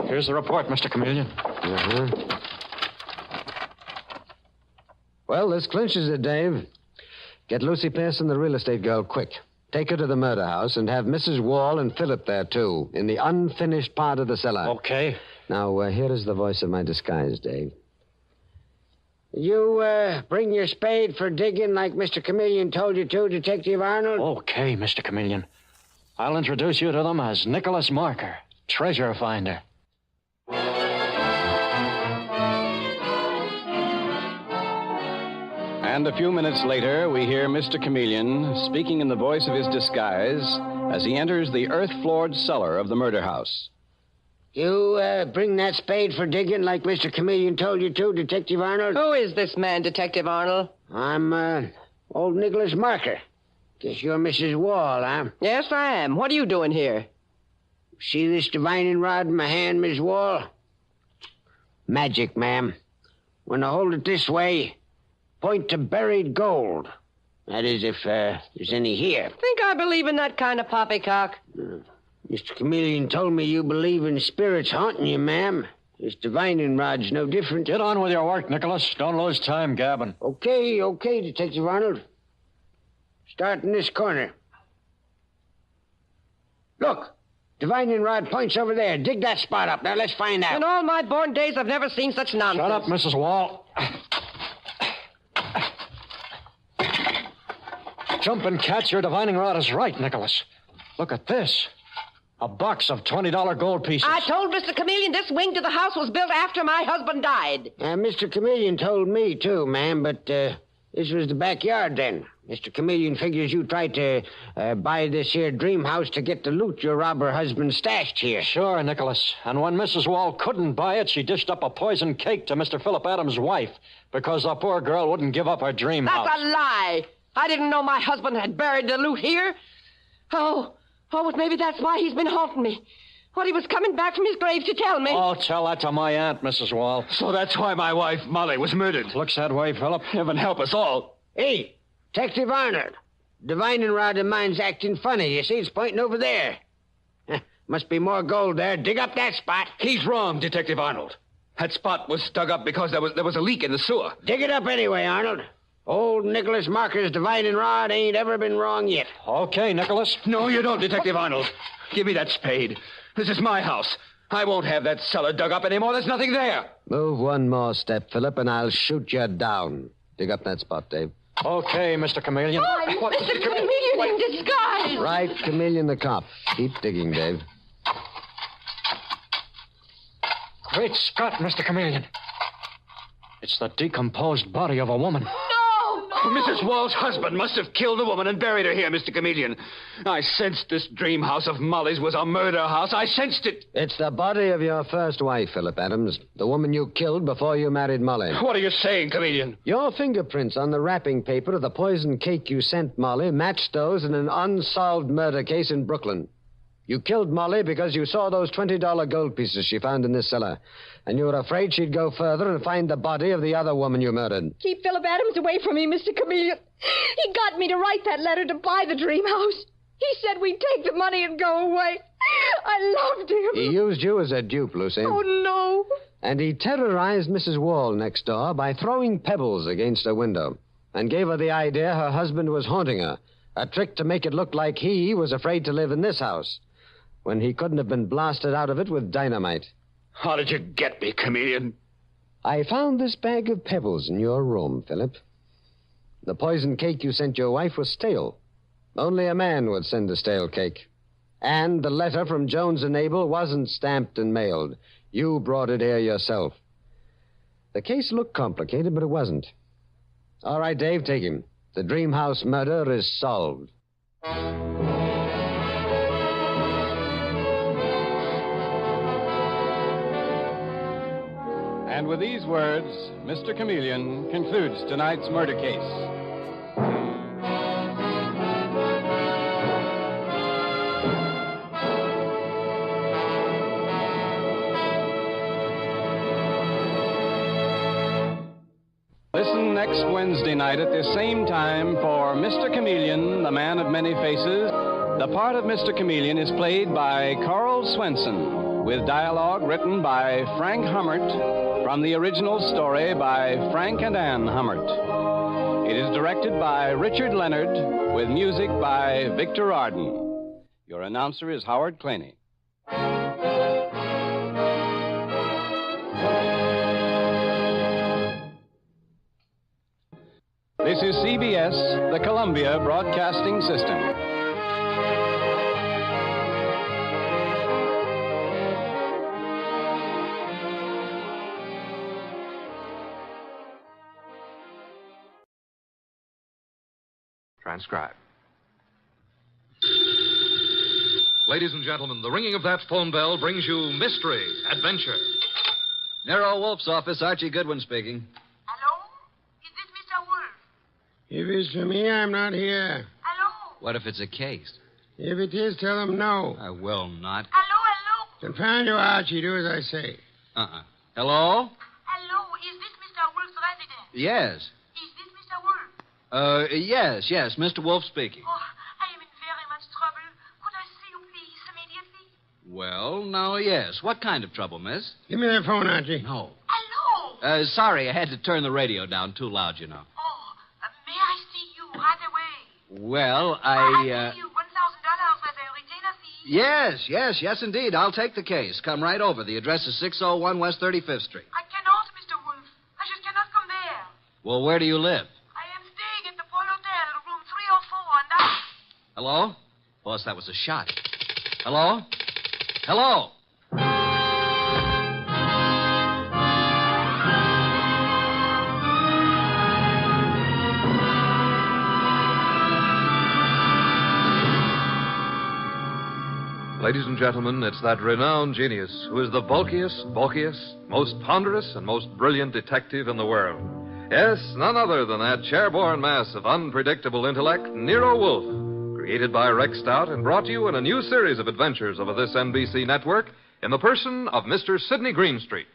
[SPEAKER 2] Here's the report, Mr. Chameleon.
[SPEAKER 17] Well, this clinches it, Dave. Get Lucy Pearson, the real estate girl, quick. Take her to the murder house and have Mrs. Wall and Philip there, too, in the unfinished part of the cellar.
[SPEAKER 2] Okay.
[SPEAKER 17] Now, here is the voice of my disguise, Dave.
[SPEAKER 19] You, bring your spade for digging like Mr. Chameleon told you to, Detective Arnold?
[SPEAKER 2] Okay, Mr. Chameleon. I'll introduce you to them as Nicholas Marker, treasure finder.
[SPEAKER 10] And a few minutes later, we hear Mr. Chameleon speaking in the voice of his disguise as he enters the earth-floored cellar of the murder house.
[SPEAKER 19] You, bring that spade for digging like Mr. Chameleon told you to, Detective Arnold?
[SPEAKER 14] Who is this man, Detective Arnold?
[SPEAKER 19] I'm, old Nicholas Marker. Guess you're Mrs. Wall, huh?
[SPEAKER 14] Yes, I am. What are you doing here?
[SPEAKER 19] See this divining rod in my hand, Miss Wall? Magic, ma'am. When I hold it this way, point to buried gold. That is, if there's any here.
[SPEAKER 14] Think I believe in that kind of poppycock?
[SPEAKER 19] Mr. Chameleon told me you believe in spirits haunting you, ma'am. This divining rod's no different.
[SPEAKER 2] Get on with your work, Nicholas. Don't lose time gabbing.
[SPEAKER 19] Okay, Detective Arnold. Start in this corner. Look, divining rod points over there. Dig that spot up. Now, let's find out.
[SPEAKER 14] In all my born days, I've never seen such nonsense.
[SPEAKER 2] Shut up, Mrs. Wall. Jump and catch your divining rod is right, Nicholas. Look at this. A box of $20 gold pieces.
[SPEAKER 14] I told Mr. Chameleon this wing to the house was built after my husband died.
[SPEAKER 19] Mr. Chameleon told me, too, ma'am, but this was the backyard then. Mr. Chameleon figures you tried to buy this here dream house to get the loot your robber husband stashed here.
[SPEAKER 2] Sure, Nicholas. And when Mrs. Wall couldn't buy it, she dished up a poison cake to Mr. Philip Adams' wife because the poor girl wouldn't give up her dream house.
[SPEAKER 14] That's a lie. I didn't know my husband had buried the loot here. Oh, but maybe that's why he's been haunting me. What he was coming back from his grave to tell me.
[SPEAKER 2] Oh, tell that to my aunt, Mrs. Wall.
[SPEAKER 12] So that's why my wife, Molly, was murdered.
[SPEAKER 2] Looks that way, Philip.
[SPEAKER 12] Heaven help us all.
[SPEAKER 19] Hey, Detective Arnold. Divining rod of mine's acting funny. You see, it's pointing over there. Must be more gold there. Dig up that spot.
[SPEAKER 12] He's wrong, Detective Arnold. That spot was dug up because there was a leak in the sewer.
[SPEAKER 19] Dig it up anyway, Arnold. Old Nicholas Marker's divining rod ain't ever been wrong yet.
[SPEAKER 2] Okay, Nicholas.
[SPEAKER 12] No, you don't, Detective Arnold. Give me that spade. This is my house. I won't have that cellar dug up anymore. There's nothing there.
[SPEAKER 17] Move one more step, Philip, and I'll shoot you down. Dig up that spot, Dave.
[SPEAKER 2] Okay, Mr. Chameleon.
[SPEAKER 14] Oh, Mr. Chameleon in disguise.
[SPEAKER 17] Right, Chameleon the cop. Keep digging, Dave.
[SPEAKER 2] Great Scott, Mr. Chameleon. It's the decomposed body of a woman.
[SPEAKER 12] Mrs. Wall's husband must have killed the woman and buried her here, Mr. Chameleon. I sensed this dream house of Molly's was a murder house. I sensed it.
[SPEAKER 17] It's the body of your first wife, Philip Adams. The woman you killed before you married Molly.
[SPEAKER 12] What are you saying, Chameleon?
[SPEAKER 17] Your fingerprints on the wrapping paper of the poison cake you sent Molly matched those in an unsolved murder case in Brooklyn. You killed Molly because you saw those $20 gold pieces she found in this cellar. And you were afraid she'd go further and find the body of the other woman you murdered.
[SPEAKER 9] Keep Philip Adams away from me, Mr. Chameleon. He got me to write that letter to buy the dream house. He said we'd take the money and go away. I loved him.
[SPEAKER 17] He used you as a dupe, Lucy.
[SPEAKER 9] Oh, no.
[SPEAKER 17] And he terrorized Mrs. Wall next door by throwing pebbles against her window and gave her the idea her husband was haunting her, a trick to make it look like he was afraid to live in this house when he couldn't have been blasted out of it with dynamite.
[SPEAKER 12] How did you get me, Chameleon?
[SPEAKER 17] I found this bag of pebbles in your room, Philip. The poison cake you sent your wife was stale. Only a man would send a stale cake. And the letter from Jones and Abel wasn't stamped and mailed. You brought it here yourself. The case looked complicated, but it wasn't. All right, Dave, take him. The dream house murder is solved.
[SPEAKER 10] And with these words, Mr. Chameleon concludes tonight's murder case. Listen next Wednesday night at the same time for Mr. Chameleon, the Man of Many Faces. The part of Mr. Chameleon is played by Carl Swenson, with dialogue written by Frank Hummert from the original story by Frank and Ann Hummert. It is directed by Richard Leonard, with music by Victor Arden. Your announcer is Howard Claney. This is CBS, the Columbia Broadcasting System.
[SPEAKER 15] Transcribe. Ladies and gentlemen, the ringing of that phone bell brings you mystery, adventure.
[SPEAKER 20] Nero Wolf's office, Archie Goodwin speaking.
[SPEAKER 21] If it's for me, I'm not here.
[SPEAKER 20] What if it's a case?
[SPEAKER 21] If it is, tell them no.
[SPEAKER 20] I will not.
[SPEAKER 21] Confound you, Archie. Do as I say.
[SPEAKER 20] Hello?
[SPEAKER 22] Hello, is this Mr. Wolf's residence?
[SPEAKER 20] Yes.
[SPEAKER 22] Is this Mr. Wolf?
[SPEAKER 20] Yes, Mr. Wolf speaking.
[SPEAKER 22] Oh, I am in very much trouble. Could I see you, please, immediately?
[SPEAKER 20] Well, now, yes. What kind of trouble, miss?
[SPEAKER 21] Give me that phone, Archie.
[SPEAKER 20] No.
[SPEAKER 22] Hello?
[SPEAKER 20] Sorry, I had to turn the radio down too loud, you know.
[SPEAKER 22] May I see you right away?
[SPEAKER 20] Well,
[SPEAKER 22] I'll pay you $1,000 for the retainer fee.
[SPEAKER 20] Yes, indeed. I'll take the case. Come right over. The address is 601 West 35th Street.
[SPEAKER 22] I cannot, Mr. Wolf. I just cannot come there.
[SPEAKER 20] Well, where do you live?
[SPEAKER 22] I am staying at the Pole Hotel, room 304, and I...
[SPEAKER 20] Hello? Boss, that was a shot. Hello? Hello?
[SPEAKER 15] Ladies and gentlemen, it's that renowned genius who is the bulkiest, most ponderous, and most brilliant detective in the world. Yes, none other than that chairborne mass of unpredictable intellect, Nero Wolfe, created by Rex Stout and brought to you in a new series of adventures over this NBC network in the person of Mr. Sidney Greenstreet.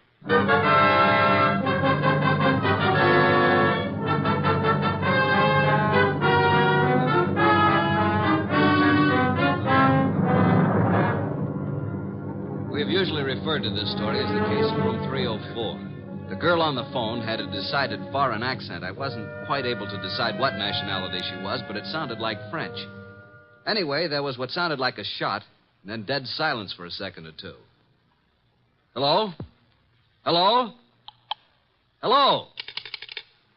[SPEAKER 20] We've usually referred to this story as the case of room 304. The girl on the phone had a decided foreign accent. I wasn't quite able to decide what nationality she was, but it sounded like French. Anyway, there was what sounded like a shot, and then dead silence for a second or two. Hello? Hello? Hello?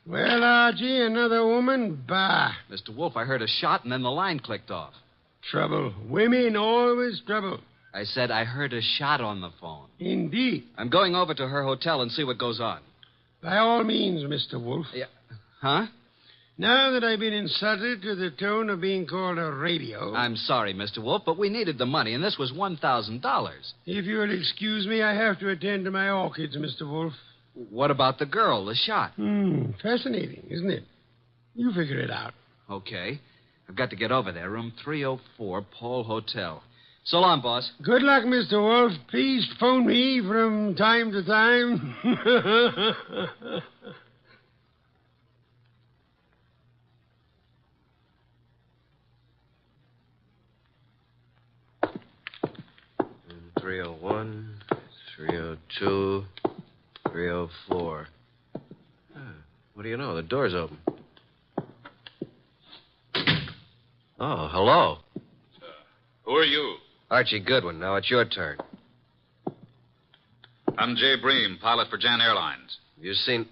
[SPEAKER 21] Well, Archie, another woman? Bah.
[SPEAKER 20] Mr. Wolf, I heard a shot, and then the line clicked off.
[SPEAKER 21] Trouble. Women always trouble.
[SPEAKER 20] I said I heard a shot on the phone.
[SPEAKER 21] Indeed.
[SPEAKER 20] I'm going over to her hotel and see what goes on.
[SPEAKER 21] By all means, Mr. Wolf.
[SPEAKER 20] Yeah. Huh?
[SPEAKER 21] Now that I've been insulted to the tone of being called a radio...
[SPEAKER 20] I'm sorry, Mr. Wolf, but we needed the money, and this was $1,000.
[SPEAKER 21] If you'll excuse me, I have to attend to my orchids, Mr. Wolf.
[SPEAKER 20] What about the girl, the shot?
[SPEAKER 21] Fascinating, isn't it? You figure it out.
[SPEAKER 20] Okay. I've got to get over there. Room 304, Paul Hotel. So long, boss.
[SPEAKER 21] Good luck, Mr. Wolf. Please phone me from time to time.
[SPEAKER 4] Room 301, 302, 304. What do you know? The door's open. Oh, hello.
[SPEAKER 16] Who are you?
[SPEAKER 4] Archie Goodwin. Now it's your turn.
[SPEAKER 16] I'm Jay Bream, pilot for Jan Airlines.
[SPEAKER 4] You seen...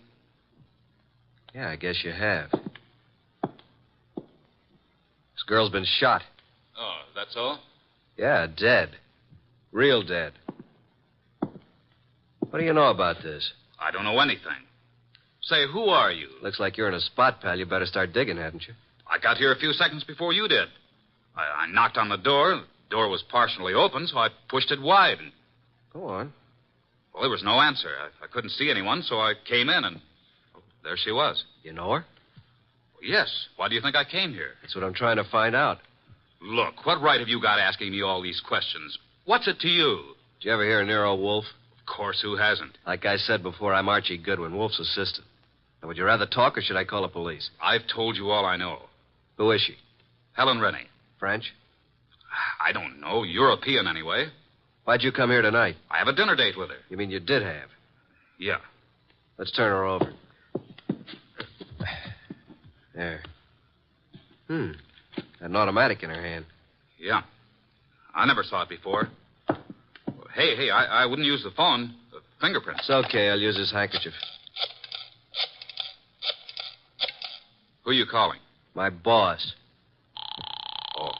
[SPEAKER 4] Yeah, I guess you have. This girl's been shot.
[SPEAKER 16] Oh, that's all?
[SPEAKER 4] Yeah, dead. Real dead. What do you know about this?
[SPEAKER 16] I don't know anything. Say, who are you?
[SPEAKER 4] Looks like you're in a spot, pal. You better start digging, hadn't you?
[SPEAKER 16] I got here a few seconds before you did. I knocked on the door. The door was partially open, so I pushed it wide. And...
[SPEAKER 4] Go on.
[SPEAKER 16] Well, there was no answer. I couldn't see anyone, so I came in, and there she was.
[SPEAKER 4] You know her?
[SPEAKER 16] Well, yes. Why do you think I came here?
[SPEAKER 4] That's what I'm trying to find out.
[SPEAKER 16] Look, what right have you got asking me all these questions? What's it to you?
[SPEAKER 4] Did you ever hear of Nero Wolf?
[SPEAKER 16] Of course, who hasn't?
[SPEAKER 4] Like I said before, I'm Archie Goodwin, Wolf's assistant. Now, would you rather talk, or should I call the police?
[SPEAKER 16] I've told you all I know.
[SPEAKER 4] Who is she?
[SPEAKER 16] Helen Rennie.
[SPEAKER 4] French?
[SPEAKER 16] I don't know. European, anyway.
[SPEAKER 4] Why'd you come here tonight?
[SPEAKER 16] I have a dinner date with her.
[SPEAKER 4] You mean you did have?
[SPEAKER 16] Yeah.
[SPEAKER 4] Let's turn her over. There. Got an automatic in her hand.
[SPEAKER 16] Yeah. I never saw it before. Hey, I wouldn't use the phone. The fingerprints.
[SPEAKER 4] It's okay. I'll use this handkerchief.
[SPEAKER 16] Who are you calling?
[SPEAKER 4] My boss.
[SPEAKER 16] Oh.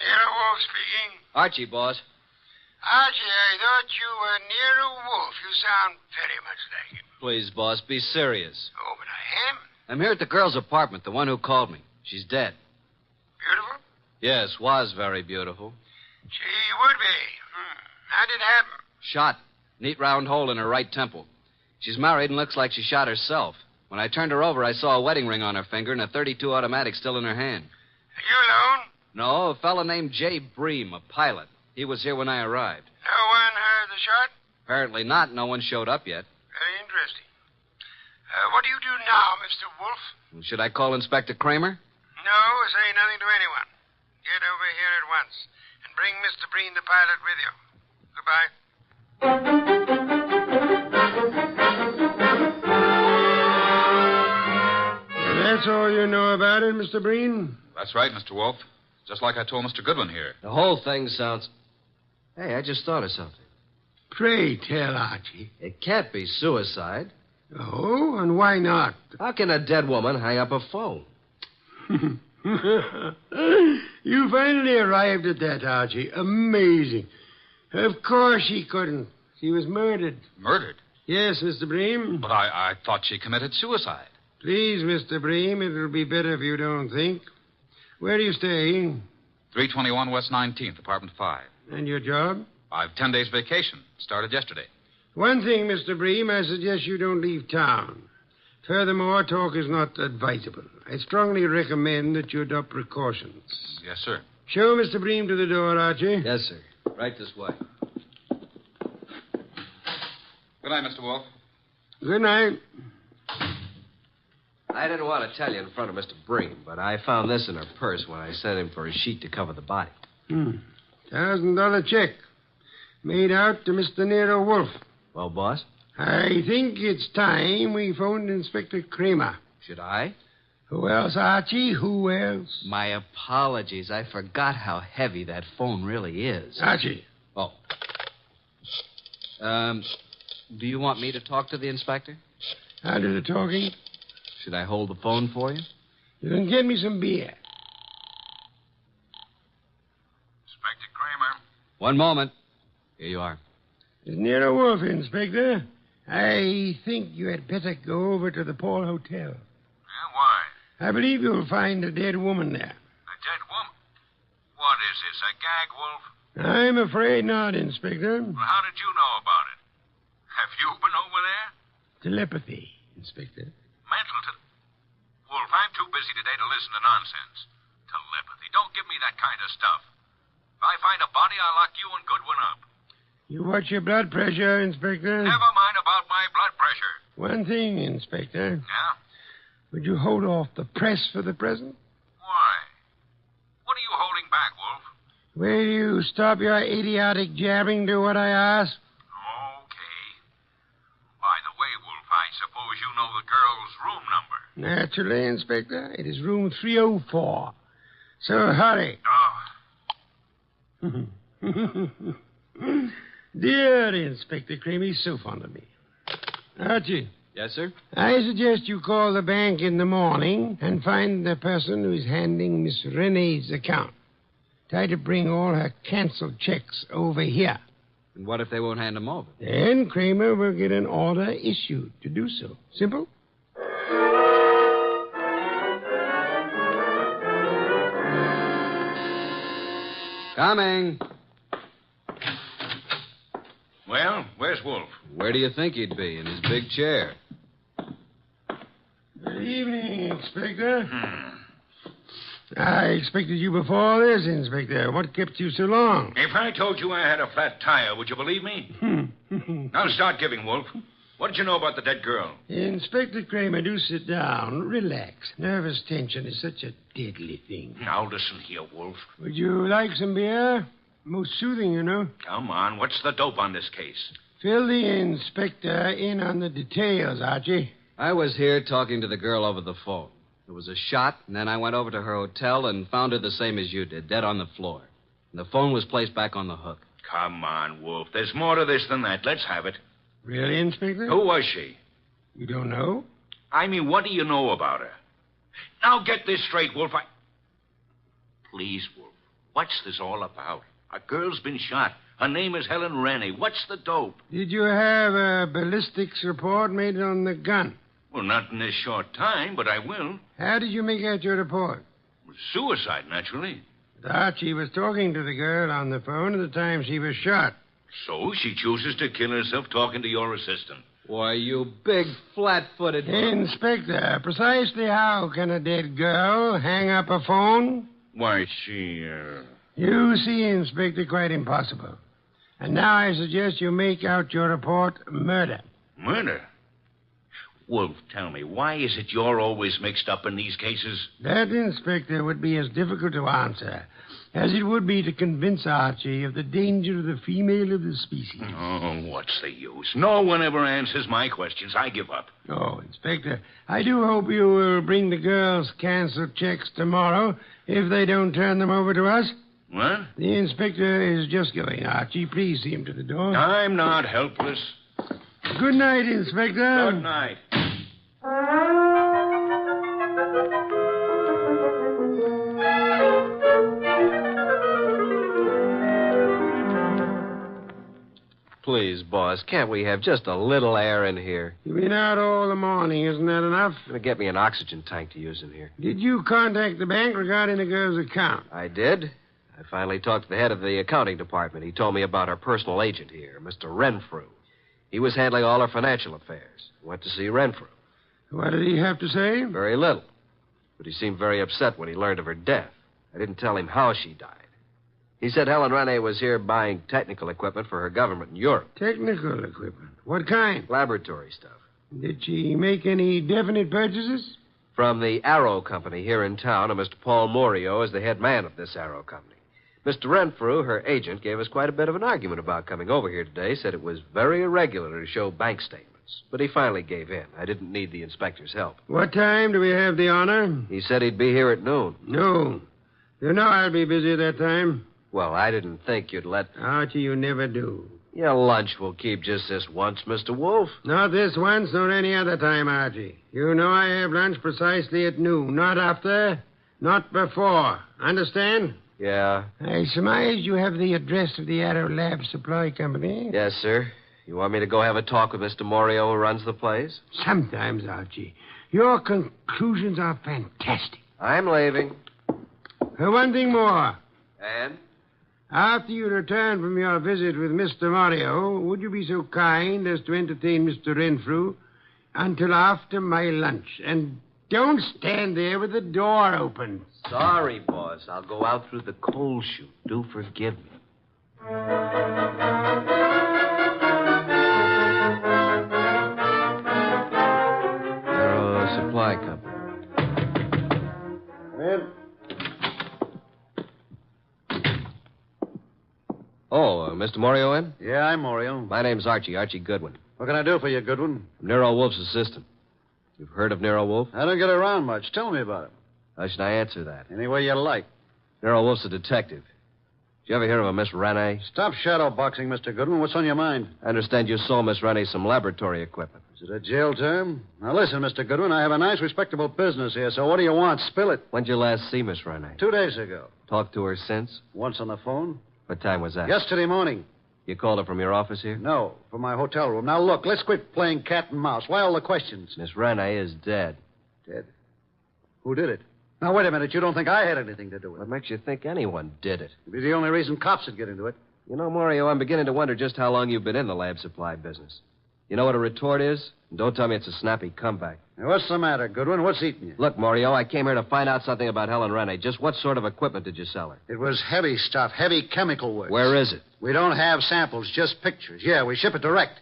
[SPEAKER 21] Nero Wolf speaking.
[SPEAKER 20] Archie, boss.
[SPEAKER 21] Archie, I thought you were Nero Wolf. You sound very much like him.
[SPEAKER 20] Please, boss, be serious.
[SPEAKER 21] Oh, but I am?
[SPEAKER 20] I'm here at the girl's apartment, the one who called me. She's dead.
[SPEAKER 21] Beautiful?
[SPEAKER 20] Yes, was very beautiful.
[SPEAKER 21] She would be. How did it happen?
[SPEAKER 20] Shot. Neat round hole in her right temple. She's married and looks like she shot herself. When I turned her over, I saw a wedding ring on her finger and a .32 automatic still in her hand.
[SPEAKER 21] Are you alone?
[SPEAKER 20] No, a fellow named Jay Bream, a pilot. He was here when I arrived.
[SPEAKER 21] No one heard the shot?
[SPEAKER 20] Apparently not. No one showed up yet.
[SPEAKER 21] Very interesting. What do you do now, Mr. Wolf?
[SPEAKER 20] Should I call Inspector Kramer?
[SPEAKER 21] No, say nothing to anyone. Get over here at once. And bring Mr. Breen, the pilot, with you. Goodbye. That's all you know about it, Mr. Breen?
[SPEAKER 16] That's right, Mr. Wolf. Just like I told Mr. Goodwin here.
[SPEAKER 4] The whole thing sounds... Hey, I just thought of something.
[SPEAKER 21] Pray tell, Archie.
[SPEAKER 4] It can't be suicide.
[SPEAKER 21] Oh, and why not?
[SPEAKER 4] How can a dead woman hang up a phone?
[SPEAKER 21] You finally arrived at that, Archie. Amazing. Of course she couldn't. She was murdered.
[SPEAKER 16] Murdered?
[SPEAKER 21] Yes, Mr. Bream.
[SPEAKER 16] But I thought she committed suicide.
[SPEAKER 21] Please, Mr. Bream, it'll be better if you don't think. Where do you stay?
[SPEAKER 16] 321 West 19th, apartment 5.
[SPEAKER 21] And your job?
[SPEAKER 16] I've 10 days vacation. Started yesterday.
[SPEAKER 21] One thing, Mr. Bream, I suggest you don't leave town. Furthermore, talk is not advisable. I strongly recommend that you adopt precautions.
[SPEAKER 16] Yes, sir.
[SPEAKER 21] Show Mr. Bream to the door, Archie.
[SPEAKER 20] Yes, sir. Right this way.
[SPEAKER 16] Good night, Mr. Wolf.
[SPEAKER 21] Good night.
[SPEAKER 20] I didn't want to tell you in front of Mr. Bream, but I found this in her purse when I sent him for a sheet to cover the body.
[SPEAKER 21] $1,000 check. Made out to Mr. Nero Wolf.
[SPEAKER 20] Well, boss?
[SPEAKER 21] I think it's time we phoned Inspector Kramer.
[SPEAKER 20] Should I?
[SPEAKER 21] Who else, Archie? Who else?
[SPEAKER 20] My apologies. I forgot how heavy that phone really is.
[SPEAKER 21] Archie.
[SPEAKER 20] Oh. Do you want me to talk to the inspector?
[SPEAKER 21] I'll do the talking.
[SPEAKER 20] Should I hold the phone for you?
[SPEAKER 21] You can get me some beer.
[SPEAKER 16] Inspector Kramer.
[SPEAKER 20] One moment. Here you are.
[SPEAKER 21] It's Nero Wolf, Inspector. I think you had better go over to the Paul Hotel.
[SPEAKER 16] Yeah, why?
[SPEAKER 21] I believe you'll find a dead woman there.
[SPEAKER 16] A dead woman? What is this, a gag, Wolf?
[SPEAKER 21] I'm afraid not, Inspector.
[SPEAKER 16] Well, how did you know about it? Have you been over there?
[SPEAKER 21] Telepathy, Inspector.
[SPEAKER 16] Mental Wolf, I'm too busy today to listen to nonsense. Telepathy. Don't give me that kind of stuff. If I find a body, I'll lock you and Goodwin up.
[SPEAKER 21] You watch your blood pressure, Inspector.
[SPEAKER 16] Never mind about my blood pressure.
[SPEAKER 21] One thing, Inspector.
[SPEAKER 16] Yeah?
[SPEAKER 21] Would you hold off the press for the present?
[SPEAKER 16] Why? What are you holding back, Wolf?
[SPEAKER 21] Will you stop your idiotic jabbing to what I ask?
[SPEAKER 16] Okay. By the way, Wolf, I suppose you know the girl's room number.
[SPEAKER 21] Naturally, Inspector. It is room 304. So hurry.
[SPEAKER 16] Oh.
[SPEAKER 21] Dear Inspector Kramer, he's so fond of me. Archie.
[SPEAKER 20] Yes, sir?
[SPEAKER 21] I suggest you call the bank in the morning and find the person who is handling Miss Renee's account. Try to bring all her canceled checks over here.
[SPEAKER 20] And what if they won't hand them over?
[SPEAKER 21] Then Kramer will get an order issued to do so. Simple?
[SPEAKER 20] Coming.
[SPEAKER 16] Well, where's Wolf?
[SPEAKER 20] Where do you think he'd be? In his big chair.
[SPEAKER 21] Good evening, Inspector. I expected you before this, Inspector. What kept you so long?
[SPEAKER 16] If I told you I had a flat tire, would you believe me? Now start giving, Wolf. What did you know about the dead girl?
[SPEAKER 21] Inspector Kramer, do sit down. Relax. Nervous tension is such a deadly thing.
[SPEAKER 16] Now listen here, Wolf.
[SPEAKER 21] Would you like some beer? Most soothing, you know.
[SPEAKER 16] Come on, what's the dope on this case?
[SPEAKER 21] Fill the inspector in on the details, Archie.
[SPEAKER 20] I was here talking to the girl over the phone. There was a shot, and then I went over to her hotel and found her the same as you did, dead on the floor. And the phone was placed back on the hook.
[SPEAKER 16] Come on, Wolf. There's more to this than that. Let's have it.
[SPEAKER 21] Really, Inspector?
[SPEAKER 16] Who was she?
[SPEAKER 21] You don't know?
[SPEAKER 16] I mean, what do you know about her? Now get this straight, Wolf. Please, Wolf. What's this all about? A girl's been shot. Her name is Helen Rennie. What's the dope?
[SPEAKER 21] Did you have a ballistics report made on the gun?
[SPEAKER 16] Well, not in this short time, but I will.
[SPEAKER 21] How did you make out your report?
[SPEAKER 16] Suicide, naturally.
[SPEAKER 21] Archie was talking to the girl on the phone at the time she was shot.
[SPEAKER 16] So she chooses to kill herself talking to your assistant.
[SPEAKER 20] Why, you big, flat-footed...
[SPEAKER 21] Inspector, precisely how can a dead girl hang up a phone?
[SPEAKER 16] Why, she,
[SPEAKER 21] You see, Inspector, quite impossible. And now I suggest you make out your report murder.
[SPEAKER 16] Murder? Wolf, tell me, why is it you're always mixed up in these cases?
[SPEAKER 21] That, Inspector, would be as difficult to answer as it would be to convince Archie of the danger of the female of the species.
[SPEAKER 16] Oh, what's the use? No one ever answers my questions. I give up.
[SPEAKER 21] Oh, Inspector, I do hope you will bring the girls' canceled checks tomorrow if they don't turn them over to us.
[SPEAKER 16] What?
[SPEAKER 21] The inspector is just going, Archie. Please see him to the door.
[SPEAKER 16] I'm not helpless.
[SPEAKER 21] Good night, Inspector.
[SPEAKER 16] Good night.
[SPEAKER 20] Please, boss, can't we have just a little air in here?
[SPEAKER 21] You've been out all the morning. Isn't that enough?
[SPEAKER 20] Gonna get me an oxygen tank to use in here.
[SPEAKER 21] Did you contact the bank regarding the girl's account?
[SPEAKER 20] I did. I finally talked to the head of the accounting department. He told me about our personal agent here, Mr. Renfrew. He was handling all our financial affairs. Went to see Renfrew.
[SPEAKER 21] What did he have to say?
[SPEAKER 4] Very little. But he seemed very upset when he learned of her death. I didn't tell him how she died. He said Helen Rene was here buying technical equipment for her government in Europe.
[SPEAKER 21] Technical equipment? What kind?
[SPEAKER 4] Laboratory stuff.
[SPEAKER 21] Did she make any definite purchases?
[SPEAKER 4] From the Arrow Company here in town, and Mr. Paul Morio is the head man of this Arrow Company. Mr. Renfrew, her agent, gave us quite a bit of an argument about coming over here today, said it was very irregular to show bank statements. But he finally gave in. I didn't need the inspector's help.
[SPEAKER 21] What time do we have the honor?
[SPEAKER 4] He said he'd be here at noon.
[SPEAKER 21] No. You know I'll be busy at that time.
[SPEAKER 4] Well, I didn't think you'd let...
[SPEAKER 21] Archie, you never do.
[SPEAKER 4] Your lunch will keep just this once, Mr. Wolf.
[SPEAKER 21] Not this once nor any other time, Archie. You know I have lunch precisely at noon. Not after, not before. Understand?
[SPEAKER 4] Yeah.
[SPEAKER 21] I surmise you have the address of the Arrow Lab Supply Company.
[SPEAKER 4] Yes, sir. You want me to go have a talk with Mr. Morio who runs the place?
[SPEAKER 21] Sometimes, Archie. Your conclusions are fantastic.
[SPEAKER 4] I'm leaving.
[SPEAKER 21] One thing more.
[SPEAKER 4] And?
[SPEAKER 21] After you return from your visit with Mr. Morio, would you be so kind as to entertain Mr. Renfrew until after my lunch? And don't stand there with the door open.
[SPEAKER 4] Sorry, boss. I'll go out through the coal chute. Do forgive me. Arrow Supply Company.
[SPEAKER 8] Come in.
[SPEAKER 4] Oh, Mr. Morio in?
[SPEAKER 8] Yeah, I'm Morio.
[SPEAKER 4] My name's Archie Goodwin.
[SPEAKER 8] What can I do for you, Goodwin?
[SPEAKER 4] I'm Nero Wolf's assistant. You've heard of Nero Wolf?
[SPEAKER 8] I don't get around much. Tell me about him.
[SPEAKER 4] How should I answer that?
[SPEAKER 8] Any way you like.
[SPEAKER 4] Nero Wolf's a detective. Did you ever hear of a Miss Rene?
[SPEAKER 8] Stop shadowboxing, Mr. Goodwin. What's on your mind?
[SPEAKER 4] I understand you sold Miss Rene some laboratory equipment.
[SPEAKER 8] Is it a jail term? Now, listen, Mr. Goodwin, I have a nice, respectable business here, so what do you want? Spill it.
[SPEAKER 4] When'd you last see Miss Rene?
[SPEAKER 8] 2 days ago.
[SPEAKER 4] Talked to her since?
[SPEAKER 8] Once on the phone.
[SPEAKER 4] What time was that?
[SPEAKER 8] Yesterday morning.
[SPEAKER 4] You called her from your office here?
[SPEAKER 8] No, from my hotel room. Now, look, let's quit playing cat and mouse. Why all the questions?
[SPEAKER 4] Miss Rene is dead.
[SPEAKER 8] Dead? Who did it? Now, wait a minute. You don't think I had anything to do with it?
[SPEAKER 4] What makes you think anyone did it?
[SPEAKER 8] It'd be the only reason cops would get into it.
[SPEAKER 4] You know, Morio, I'm beginning to wonder just how long you've been in the lab supply business. You know what a retort is? And don't tell me it's a snappy comeback.
[SPEAKER 8] Now, what's the matter, Goodwin? What's eating you?
[SPEAKER 4] Look, Morio, I came here to find out something about Helen Rene. Just what sort of equipment did you sell her?
[SPEAKER 8] It was heavy stuff, heavy chemical work.
[SPEAKER 4] Where is it?
[SPEAKER 8] We don't have samples, just pictures. Yeah, we ship it direct.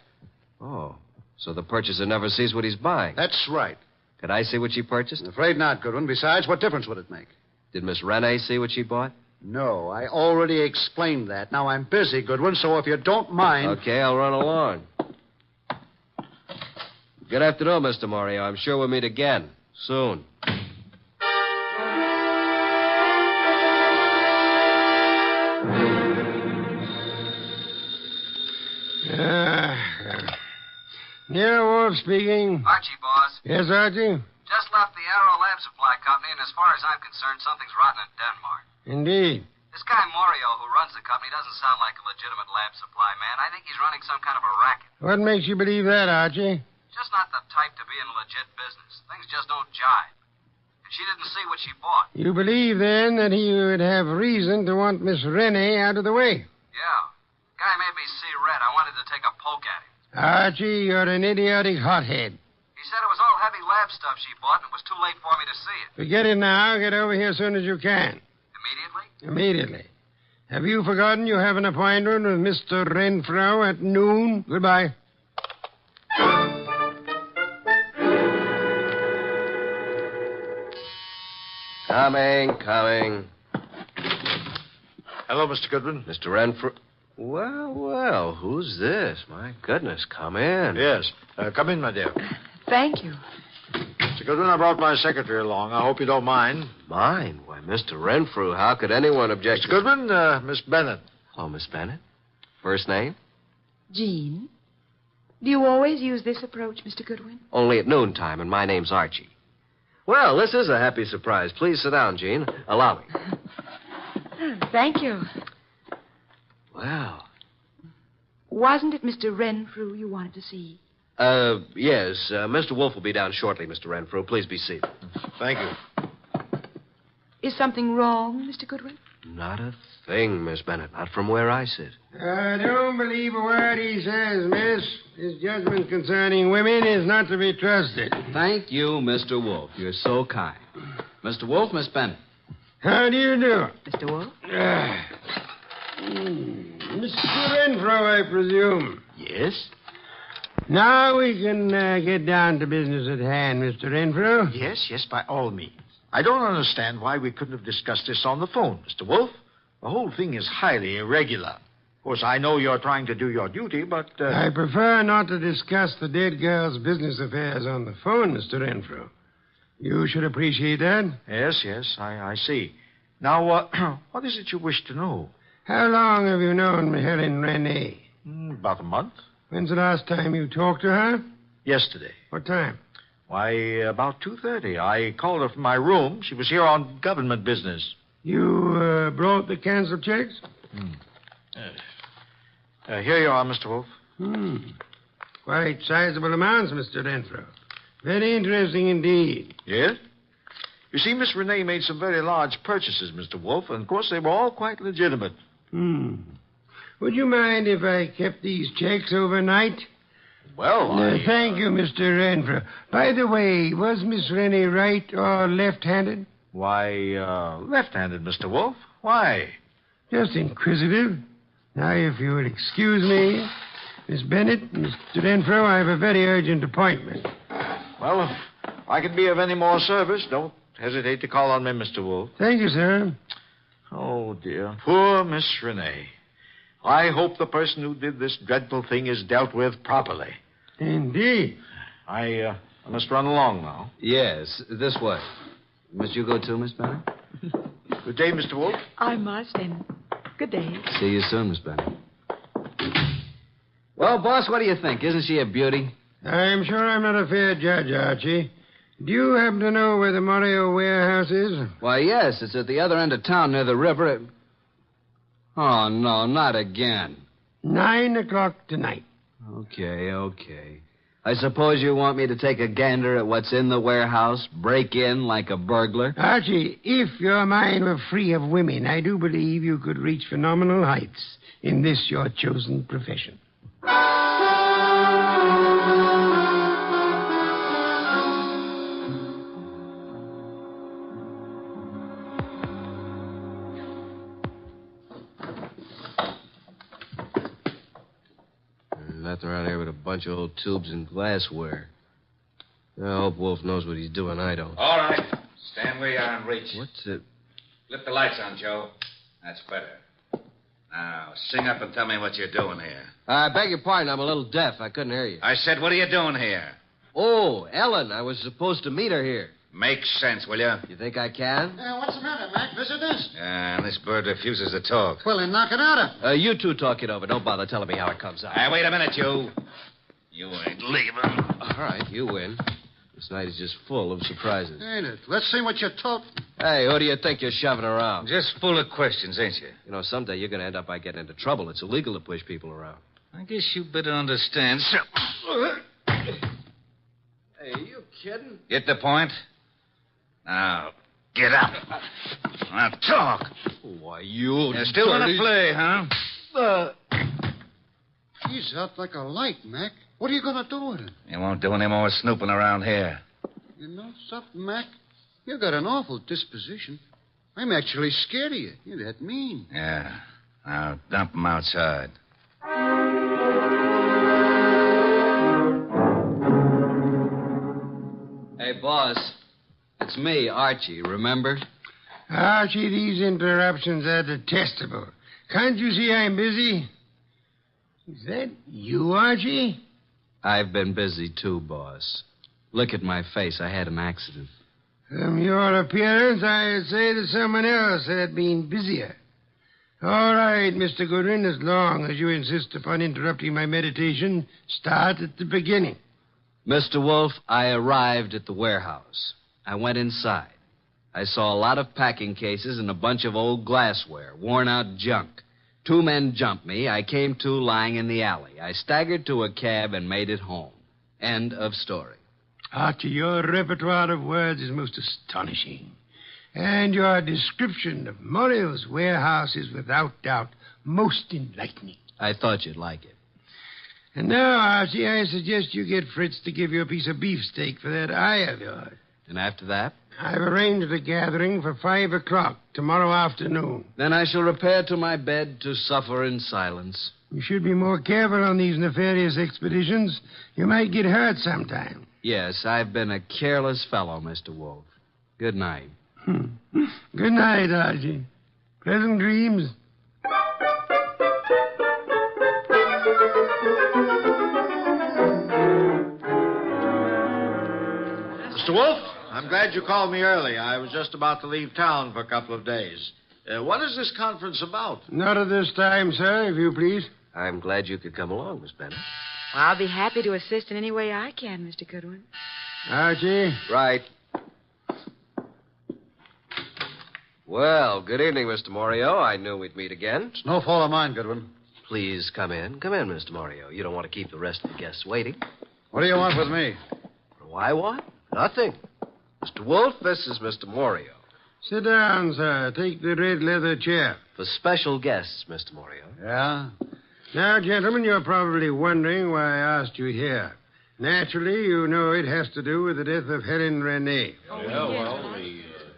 [SPEAKER 4] Oh, so the purchaser never sees what he's buying.
[SPEAKER 8] That's right.
[SPEAKER 4] Could I see what she purchased?
[SPEAKER 8] I'm afraid not, Goodwin. Besides, what difference would it make?
[SPEAKER 4] Did Miss Rene see what she bought?
[SPEAKER 8] No, I already explained that. Now, I'm busy, Goodwin, so if you don't mind...
[SPEAKER 4] Okay, I'll run along. Good afternoon, Mr. Morio. I'm sure we'll meet again. Soon.
[SPEAKER 21] Nero Wolf speaking.
[SPEAKER 3] Archie, boss.
[SPEAKER 21] Yes, Archie?
[SPEAKER 3] Just left the Arrow Lab Supply Company, and as far as I'm concerned, something's rotten in Denmark.
[SPEAKER 21] Indeed.
[SPEAKER 3] This guy Morio, who runs the company, doesn't sound like a legitimate lab supply man. I think he's running some kind of a racket.
[SPEAKER 21] What makes you believe that, Archie?
[SPEAKER 3] Just not the type to be in a legit business. Things just don't jive. And she didn't see what she bought.
[SPEAKER 21] You believe, then, that he would have reason to want Miss Rene out of the way?
[SPEAKER 3] Yeah. Guy made me see red. I wanted to take a poke at him.
[SPEAKER 21] Archie, you're an idiotic hothead.
[SPEAKER 3] He said it was all heavy lab stuff she bought, and it was too late for me to see it.
[SPEAKER 21] Forget it now. Get over here as soon as you can.
[SPEAKER 3] Immediately?
[SPEAKER 21] Immediately. Have you forgotten you have an appointment with Mr. Renfrew at noon? Goodbye.
[SPEAKER 4] Coming.
[SPEAKER 6] Hello, Mr. Goodwin.
[SPEAKER 4] Mr. Renfrew. Well, who's this? My goodness, come in.
[SPEAKER 6] Yes. Come in, my dear.
[SPEAKER 13] Thank you.
[SPEAKER 6] Mr. Goodwin, I brought my secretary along. I hope you don't mind.
[SPEAKER 4] Mind? Why, Mr. Renfrew, how could anyone object?
[SPEAKER 6] Mr. Goodwin, Miss Bennett.
[SPEAKER 4] Oh, Miss Bennett? First name?
[SPEAKER 13] Jean? Do you always use this approach, Mr. Goodwin?
[SPEAKER 4] Only at noontime, and my name's Archie. Well, this is a happy surprise. Please sit down, Jean. Allow me.
[SPEAKER 13] Thank you.
[SPEAKER 4] Well.
[SPEAKER 13] Wasn't it Mr. Renfrew you wanted to see?
[SPEAKER 4] Yes. Mr. Wolf will be down shortly, Mr. Renfrew. Please be seated.
[SPEAKER 6] Thank you.
[SPEAKER 13] Is something wrong, Mr. Goodwin?
[SPEAKER 4] Not a thing, Miss Bennett. Not from where I sit.
[SPEAKER 21] I don't believe a word he says, miss. His judgment concerning women is not to be trusted.
[SPEAKER 20] Thank you, Mr. Wolf. You're so kind. Mr. Wolf, Miss Bennett.
[SPEAKER 21] How do you do?
[SPEAKER 9] Mr. Wolf?
[SPEAKER 21] Mr. Renfro, I presume.
[SPEAKER 6] Yes?
[SPEAKER 21] Now we can get down to business at hand, Mr. Renfro.
[SPEAKER 6] Yes, by all means. I don't understand why we couldn't have discussed this on the phone, Mr. Wolf. The whole thing is highly irregular. Of course, I know you're trying to do your duty, but...
[SPEAKER 21] I prefer not to discuss the dead girl's business affairs on the phone, Mr. Renfro. You should appreciate that.
[SPEAKER 6] Yes, I see. Now, what is it you wish to know?
[SPEAKER 21] How long have you known Helen Renee?
[SPEAKER 6] About a month.
[SPEAKER 21] When's the last time you talked to her?
[SPEAKER 6] Yesterday.
[SPEAKER 21] What time?
[SPEAKER 6] Why, about 2:30. I called her from my room. She was here on government business.
[SPEAKER 21] You brought the canceled checks?
[SPEAKER 6] Here you are, Mr. Wolf.
[SPEAKER 21] Quite sizable amounts, Mr. Renfro. Very interesting indeed.
[SPEAKER 6] Yes? You see, Miss Renee made some very large purchases, Mr. Wolf, and of course they were all quite legitimate.
[SPEAKER 21] Would you mind if I kept these checks overnight?
[SPEAKER 6] Well,
[SPEAKER 21] Thank you, Mr. Renfro. By the way, was Miss Renee right or left-handed?
[SPEAKER 6] Why, left-handed, Mr. Wolf. Why?
[SPEAKER 21] Just inquisitive. Now, if you would excuse me, Miss Bennett, Mr. Renfro, I have a very urgent appointment.
[SPEAKER 6] Well, if I can be of any more service, don't hesitate to call on me, Mr. Wolf.
[SPEAKER 21] Thank you, sir.
[SPEAKER 6] Oh, dear. Poor Miss Renee. I hope the person who did this dreadful thing is dealt with properly.
[SPEAKER 21] Indeed.
[SPEAKER 6] I must run along now.
[SPEAKER 20] Yes, this way. Must you go too, Miss Bennett?
[SPEAKER 6] Good day, Mr. Wolf.
[SPEAKER 7] I must, and good day.
[SPEAKER 20] See you soon, Miss Bennett. Well, boss, what do you think? Isn't she a beauty?
[SPEAKER 21] I'm sure I'm not a fair judge, Archie. Do you happen to know where the Morio warehouse is?
[SPEAKER 20] Why, yes. It's at the other end of town near the river. Oh, no, not again.
[SPEAKER 21] 9 o'clock tonight.
[SPEAKER 20] Okay. I suppose you want me to take a gander at what's in the warehouse, break in like a burglar?
[SPEAKER 21] Archie, if your mind were free of women, I do believe you could reach phenomenal heights in this your chosen profession.
[SPEAKER 4] Nothing around here but a bunch of old tubes and glassware. I hope Wolf knows what he's doing. I don't.
[SPEAKER 18] All right. Stand where you are and reach.
[SPEAKER 4] What's it?
[SPEAKER 18] Flip the lights on, Joe. That's better. Now, sing up and tell me what you're doing here.
[SPEAKER 4] I beg your pardon. I'm a little deaf. I couldn't hear you.
[SPEAKER 18] I said, what are you doing here?
[SPEAKER 4] Oh, Ellen. I was supposed to meet her here.
[SPEAKER 18] Make sense, will you?
[SPEAKER 4] You think I can?
[SPEAKER 23] What's the matter, Mac? Visitors?
[SPEAKER 18] This bird refuses to talk.
[SPEAKER 23] Well, then knock it out of him.
[SPEAKER 4] You two talk it over. Don't bother telling me how it comes out.
[SPEAKER 18] Wait a minute, you. You ain't leaving.
[SPEAKER 4] All right, you win. This night is just full of surprises.
[SPEAKER 23] Ain't it? Let's see what you're talking.
[SPEAKER 4] Hey, who do you think you're shoving around?
[SPEAKER 18] Just full of questions, ain't you?
[SPEAKER 4] You know, someday you're going to end up by getting into trouble. It's illegal to push people around.
[SPEAKER 18] I guess you better understand.
[SPEAKER 4] Hey, are you kidding?
[SPEAKER 18] Get the point? Now, get up. Now, talk.
[SPEAKER 4] Why, you
[SPEAKER 18] still want to play, huh?
[SPEAKER 23] He's out like a light, Mac. What are you going to do with him?
[SPEAKER 18] You won't do any more snooping around here.
[SPEAKER 23] You know something, Mac? You got an awful disposition. I'm actually scared of you. You're that mean.
[SPEAKER 18] Yeah. Now, dump him outside.
[SPEAKER 20] Hey, boss. It's me, Archie, remember?
[SPEAKER 21] Archie, these interruptions are detestable. Can't you see I'm busy? Is that you, Archie?
[SPEAKER 20] I've been busy, too, boss. Look at my face. I had an accident.
[SPEAKER 21] From your appearance, I'd say that someone else had been busier. All right, Mr. Goodwin, as long as you insist upon interrupting my meditation, start at the beginning.
[SPEAKER 20] Mr. Wolf, I arrived at the warehouse. I went inside. I saw a lot of packing cases and a bunch of old glassware, worn-out junk. 2 men jumped me. I came to lying in the alley. I staggered to a cab and made it home. End of story.
[SPEAKER 21] Archie, your repertoire of words is most astonishing. And your description of Morio's warehouse is without doubt most enlightening.
[SPEAKER 20] I thought you'd like it.
[SPEAKER 21] And now, Archie, I suggest you get Fritz to give you a piece of beefsteak for that eye of yours.
[SPEAKER 20] And after that?
[SPEAKER 21] I've arranged a gathering for 5 o'clock tomorrow afternoon.
[SPEAKER 20] Then I shall repair to my bed to suffer in silence.
[SPEAKER 21] You should be more careful on these nefarious expeditions. You might get hurt sometime.
[SPEAKER 20] Yes, I've been a careless fellow, Mr. Wolf. Good night.
[SPEAKER 21] Good night, Archie. Pleasant dreams.
[SPEAKER 6] Mr. Wolf, I'm glad you called me early. I was just about to leave town for a couple of days. What is this conference about?
[SPEAKER 21] Not at this time, sir, if you please.
[SPEAKER 4] I'm glad you could come along, Miss Bennett.
[SPEAKER 7] Well, I'll be happy to assist in any way I can, Mr. Goodwin.
[SPEAKER 21] Archie?
[SPEAKER 4] Right. Well, good evening, Mr. Morio. I knew we'd meet again.
[SPEAKER 23] It's no fault of mine, Goodwin.
[SPEAKER 4] Please come in. Come in, Mr. Morio. You don't want to keep the rest of the guests waiting.
[SPEAKER 23] What do you want with me?
[SPEAKER 4] Why what? Nothing. Mr. Wolf, this is Mr. Morio.
[SPEAKER 21] Sit down, sir. Take the red leather chair.
[SPEAKER 4] For special guests, Mr. Morio.
[SPEAKER 23] Yeah?
[SPEAKER 21] Now, gentlemen, you're probably wondering why I asked you here. Naturally, you know it has to do with the death of Helen Renee.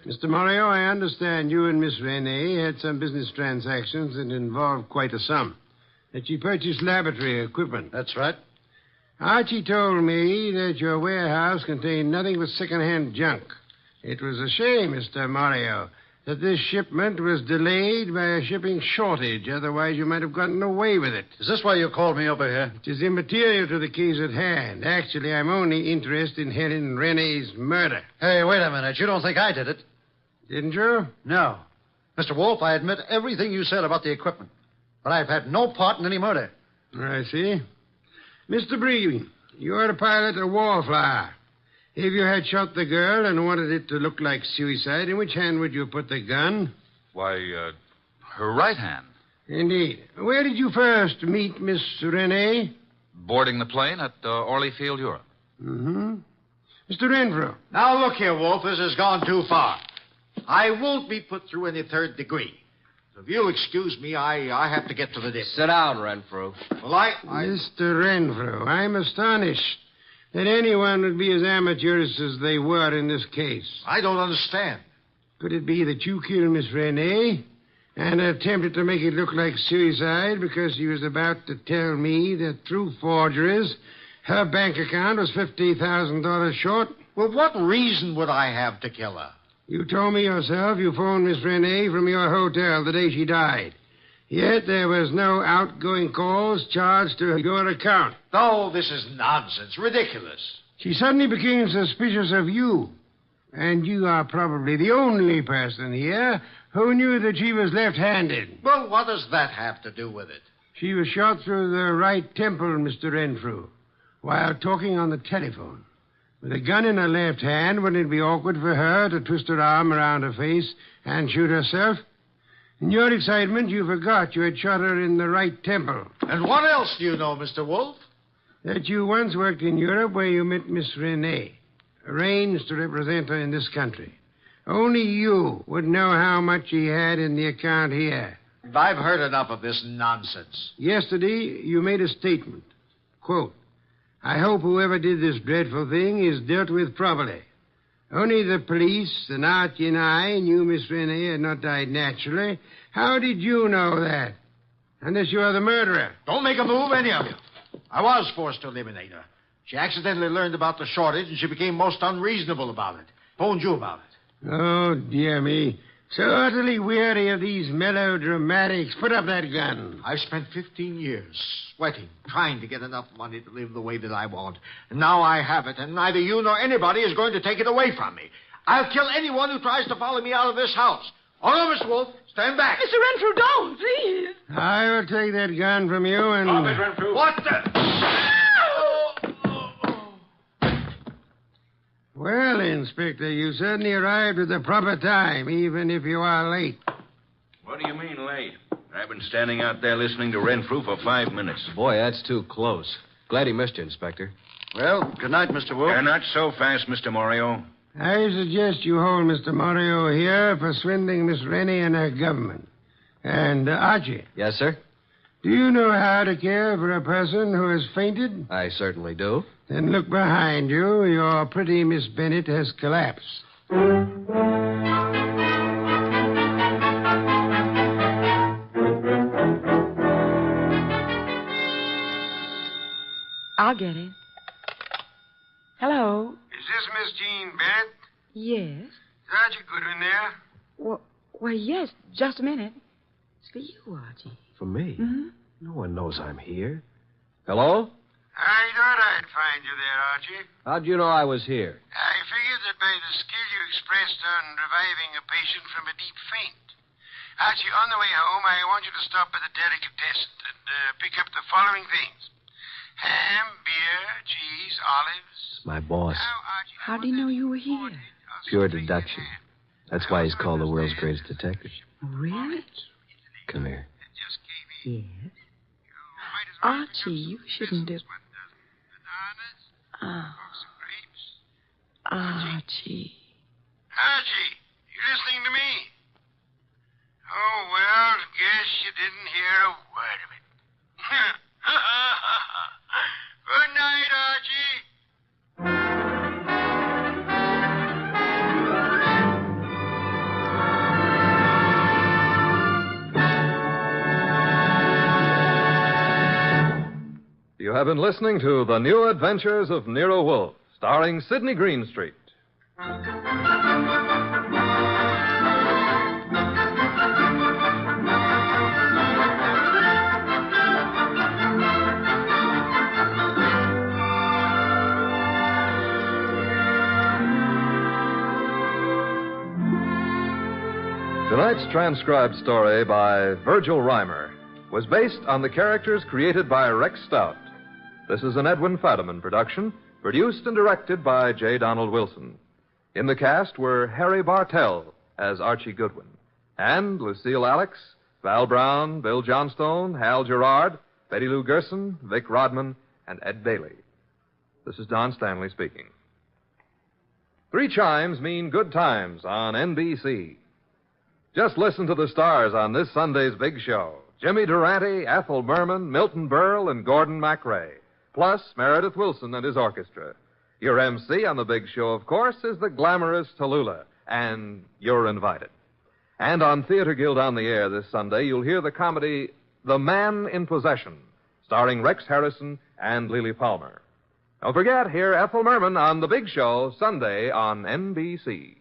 [SPEAKER 21] Mr. Morio, I understand you and Miss Renee had some business transactions that involved quite a sum. That she purchased laboratory equipment.
[SPEAKER 23] That's right.
[SPEAKER 21] Archie told me that your warehouse contained nothing but second-hand junk. It was a shame, Mr. Morio, that this shipment was delayed by a shipping shortage. Otherwise, you might have gotten away with it.
[SPEAKER 23] Is this why you called me over here?
[SPEAKER 21] It is immaterial to the case at hand. Actually, I'm only interested in Helen Renee's murder.
[SPEAKER 23] Hey, wait a minute. You don't think I did it?
[SPEAKER 21] Didn't you?
[SPEAKER 23] No. Mr. Wolf, I admit everything you said about the equipment. But I've had no part in any murder.
[SPEAKER 21] I see. Mr. Bree, you're a pilot of Wallflower. If you had shot the girl and wanted it to look like suicide, in which hand would you put the gun?
[SPEAKER 15] Why, her right hand.
[SPEAKER 21] Indeed. Where did you first meet Miss Renee?
[SPEAKER 15] Boarding the plane at Orlyfield, Europe.
[SPEAKER 21] Mm-hmm. Mr. Renfrew.
[SPEAKER 6] Now, look here, Wolf. This has gone too far. I won't be put through any third degree. So if you'll excuse me, I have to get to the dip.
[SPEAKER 4] Sit down, Renfrew.
[SPEAKER 6] Well,
[SPEAKER 21] Mr. Renfrew, I'm astonished that anyone would be as amateurish as they were in this case.
[SPEAKER 6] I don't understand.
[SPEAKER 21] Could it be that you killed Miss Renee and attempted to make it look like suicide because she was about to tell me that through forgeries her bank account was $50,000 short?
[SPEAKER 6] Well, what reason would I have to kill her?
[SPEAKER 21] You told me yourself you phoned Miss Renee from your hotel the day she died. Yet there was no outgoing calls charged to your account.
[SPEAKER 6] No, this is nonsense. Ridiculous.
[SPEAKER 21] She suddenly became suspicious of you. And you are probably the only person here who knew that she was left-handed.
[SPEAKER 6] Well, what does that have to do with it?
[SPEAKER 21] She was shot through the right temple, Mr. Renfrew, while talking on the telephone. With a gun in her left hand, wouldn't it be awkward for her to twist her arm around her face and shoot herself? In your excitement, you forgot you had shot her in the right temple.
[SPEAKER 6] And what else do you know, Mr. Wolf?
[SPEAKER 21] That you once worked in Europe where you met Miss Renee, arranged to represent her in this country. Only you would know how much she had in the account here.
[SPEAKER 6] I've heard enough of this nonsense.
[SPEAKER 21] Yesterday, you made a statement. Quote, I hope whoever did this dreadful thing is dealt with properly. Only the police, and Archie and I knew Miss Renee had not died naturally. How did you know that? Unless you are the murderer.
[SPEAKER 6] Don't make a move, any of you. I was forced to eliminate her. She accidentally learned about the shortage, and she became most unreasonable about it. Phoned you about it.
[SPEAKER 21] Oh, dear me. So utterly weary of these melodramatics. Put up that gun.
[SPEAKER 6] I've spent 15 years sweating, trying to get enough money to live the way that I want. And now I have it, and neither you nor anybody is going to take it away from me. I'll kill anyone who tries to follow me out of this house. Oh, no, Mr. Wolf. Stand back.
[SPEAKER 7] Mr. Renfrew, don't, please.
[SPEAKER 21] I will take that gun from you and...
[SPEAKER 16] Stop it, Renfrew.
[SPEAKER 6] What the...
[SPEAKER 21] Well, Inspector, you certainly arrived at the proper time, even if you are late.
[SPEAKER 16] What do you mean, late? I've been standing out there listening to Renfrew for 5 minutes.
[SPEAKER 4] Boy, that's too close. Glad he missed you, Inspector.
[SPEAKER 23] Well, good night, Mr. Wolf.
[SPEAKER 16] Not so fast, Mr. Morio.
[SPEAKER 21] I suggest you hold Mr. Morio here for swindling Miss Rennie and her government. And, Archie.
[SPEAKER 4] Yes, sir?
[SPEAKER 21] Do you know how to care for a person who has fainted?
[SPEAKER 4] I certainly do.
[SPEAKER 21] Then look behind you. Your pretty Miss Bennett has collapsed.
[SPEAKER 7] I'll get it. Hello?
[SPEAKER 21] Is this Miss Jean Bennett?
[SPEAKER 7] Yes.
[SPEAKER 21] Is Archie Goodwin there?
[SPEAKER 7] Well, yes. Just a minute. It's for you, Archie.
[SPEAKER 4] For me?
[SPEAKER 7] Mm-hmm.
[SPEAKER 4] No one knows I'm here. Hello?
[SPEAKER 21] I thought I'd find you there, Archie.
[SPEAKER 4] How'd you know I was here?
[SPEAKER 21] I figured that by the skill you expressed on reviving a patient from a deep faint. Archie, on the way home, I want you to stop at the delicatessen and pick up the following things. Ham, beer, cheese, olives.
[SPEAKER 4] My boss.
[SPEAKER 7] How do you know you were here?
[SPEAKER 4] Pure deduction. That's why he's called the world's greatest detective.
[SPEAKER 7] Really?
[SPEAKER 4] Come here.
[SPEAKER 7] Yes. Archie, you shouldn't have... Archie.
[SPEAKER 21] Archie, you listening to me? Oh, well, guess you didn't hear a word of it. Good night, Archie.
[SPEAKER 15] You have been listening to The New Adventures of Nero Wolfe, starring Sidney Greenstreet. Tonight's transcribed story by Virgil Reimer was based on the characters created by Rex Stout. This is an Edwin Fadiman production, produced and directed by J. Donald Wilson. In the cast were Harry Bartell as Archie Goodwin, and Lucille Alex, Val Brown, Bill Johnstone, Hal Gerard, Betty Lou Gerson, Vic Rodman, and Ed Daly. This is Don Stanley speaking. 3 chimes mean good times on NBC. Just listen to the stars on this Sunday's big show. Jimmy Durante, Ethel Merman, Milton Berle, and Gordon MacRae. Plus Meredith Wilson and his orchestra. Your MC on the big show, of course, is the glamorous Tallulah, and you're invited. And on Theater Guild on the Air this Sunday, you'll hear the comedy The Man in Possession, starring Rex Harrison and Lily Palmer. Don't forget, hear Ethel Merman on the big show Sunday on NBC.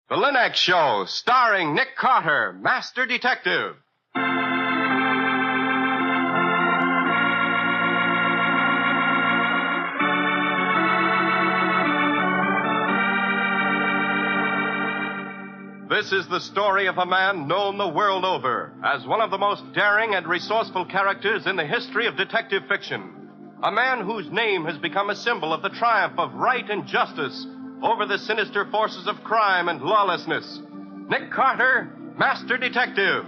[SPEAKER 1] The Linux Show, starring Nick Carter, Master Detective. This is the story of a man known the world over as one of the most daring and resourceful characters in the history of detective fiction. A man whose name has become a symbol of the triumph of right and justice over the sinister forces of crime and lawlessness. Nick Carter, Master Detective.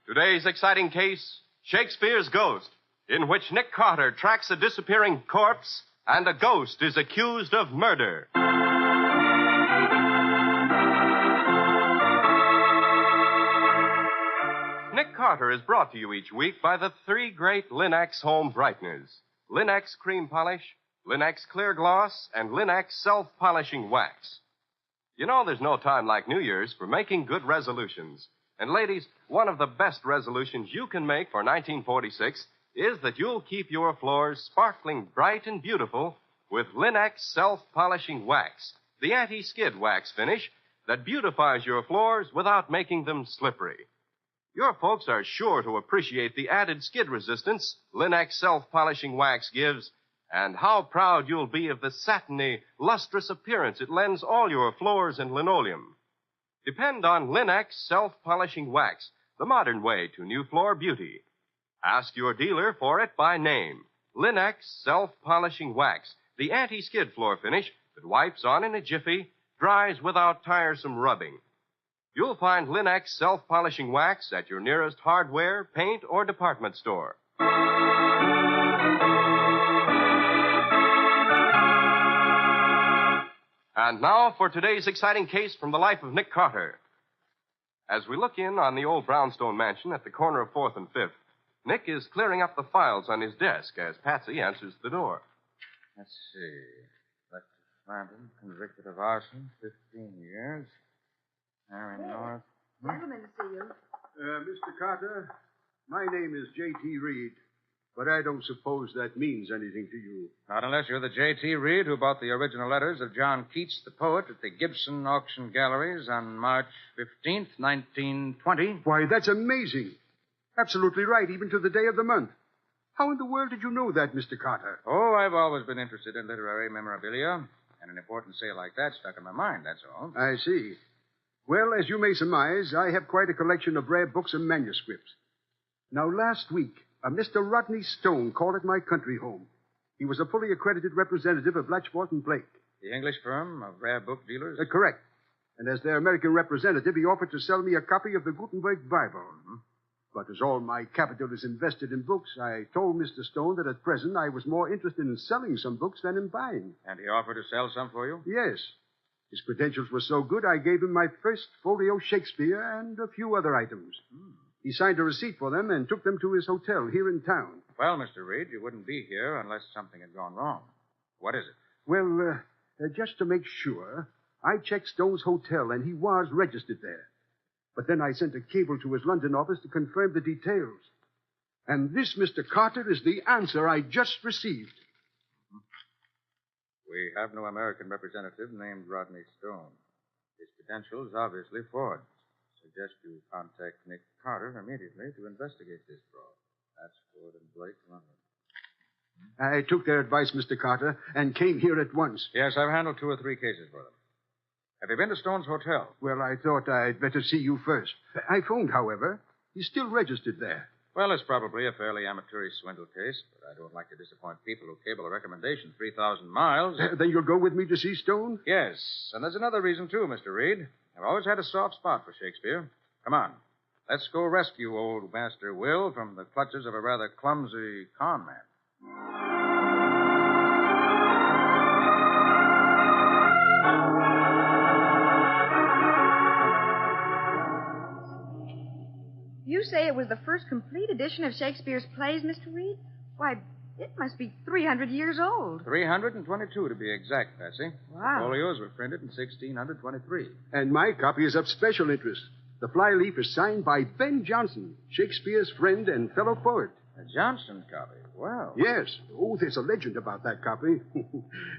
[SPEAKER 1] Today's exciting case, Shakespeare's Ghost, in which Nick Carter tracks a disappearing corpse and a ghost is accused of murder. Nick Carter is brought to you each week by the 3 great Linux home brighteners. Linux Cream Polish, Linux Clear Gloss, and Linux Self-Polishing Wax. You know there's no time like New Year's for making good resolutions. And ladies, one of the best resolutions you can make for 1946 is that you'll keep your floors sparkling bright and beautiful with Linux Self-Polishing Wax, the anti-skid wax finish that beautifies your floors without making them slippery. Your folks are sure to appreciate the added skid resistance Linux Self-Polishing Wax gives, and how proud you'll be of the satiny, lustrous appearance it lends all your floors and linoleum. Depend on Linux Self-Polishing Wax, the modern way to new floor beauty. Ask your dealer for it by name. Linux Self-Polishing Wax, The anti-skid floor finish that wipes on in a jiffy, dries without tiresome rubbing. You'll find Linex self-polishing wax at your nearest hardware, paint, or department store. And now for today's exciting case from the life of Nick Carter. As we look in on the old brownstone mansion at the corner of 4th and 5th, Nick is clearing up the files on his desk as Patsy answers the door.
[SPEAKER 5] Let's see. Lefty Flanton, convicted of arson, 15 years. Harry North.
[SPEAKER 22] Gentlemen to see you.
[SPEAKER 11] Mr. Carter, my name is J.T. Reed, but I don't suppose that means anything to you.
[SPEAKER 5] Not unless you're the J.T. Reed who bought the original letters of John Keats, the poet, at the Gibson Auction Galleries on March 15th, 1920.
[SPEAKER 11] Why, that's amazing. Absolutely right, even to the day of the month. How in the world did you know that, Mr. Carter?
[SPEAKER 5] Oh, I've always been interested in literary memorabilia, and an important sale like that stuck in my mind, that's all.
[SPEAKER 11] I see. Well, as you may surmise, I have quite a collection of rare books and manuscripts. Now, last week, a Mr. Rodney Stone called at my country home. He was a fully accredited representative of Blatchford and Blake.
[SPEAKER 5] The English firm of rare book dealers?
[SPEAKER 11] Correct. And as their American representative, he offered to sell me a copy of the Gutenberg Bible. Mm-hmm. But as all my capital is invested in books, I told Mr. Stone that at present I was more interested in selling some books than in buying.
[SPEAKER 5] And he offered to sell some for you?
[SPEAKER 11] Yes. His credentials were so good, I gave him my first folio Shakespeare and a few other items. He signed a receipt for them and took them to his hotel here in town.
[SPEAKER 5] Well, Mr. Reed, you wouldn't be here unless something had gone wrong. What is it?
[SPEAKER 11] Well, just to make sure, I checked Stone's hotel, and he was registered there. But then I sent a cable to his London office to confirm the details. And this, Mr. Carter, is the answer I just received.
[SPEAKER 5] We have no American representative named Rodney Stone. His credentials obviously forged. Suggest you contact Nick Carter immediately to investigate this fraud. That's Ford and Blake, London.
[SPEAKER 11] I took their advice, Mr. Carter, and came here at once.
[SPEAKER 5] Yes, I've handled 2 or 3 cases for them. Have you been to Stone's hotel?
[SPEAKER 11] Well, I thought I'd better see you first. I phoned, however. He's still registered there.
[SPEAKER 5] Well, it's probably a fairly amateurish swindle case, but I don't like to disappoint people who cable a recommendation 3,000 miles.
[SPEAKER 11] Then you'll go with me to see Stone?
[SPEAKER 5] Yes, and there's another reason, too, Mr. Reed. I've always had a soft spot for Shakespeare. Come on. Let's go rescue old Master Will from the clutches of a rather clumsy con man.
[SPEAKER 22] You say it was the first complete edition of Shakespeare's plays, Mr. Reed? Why, it must be 300 years old.
[SPEAKER 5] 322 to be exact, Patsy.
[SPEAKER 22] Wow.
[SPEAKER 5] The folios were printed in 1623.
[SPEAKER 11] And my copy is of special interest. The flyleaf is signed by Ben Jonson, Shakespeare's friend and fellow poet.
[SPEAKER 5] A Johnson copy? Well.
[SPEAKER 11] Yes. Oh, there's a legend about that copy.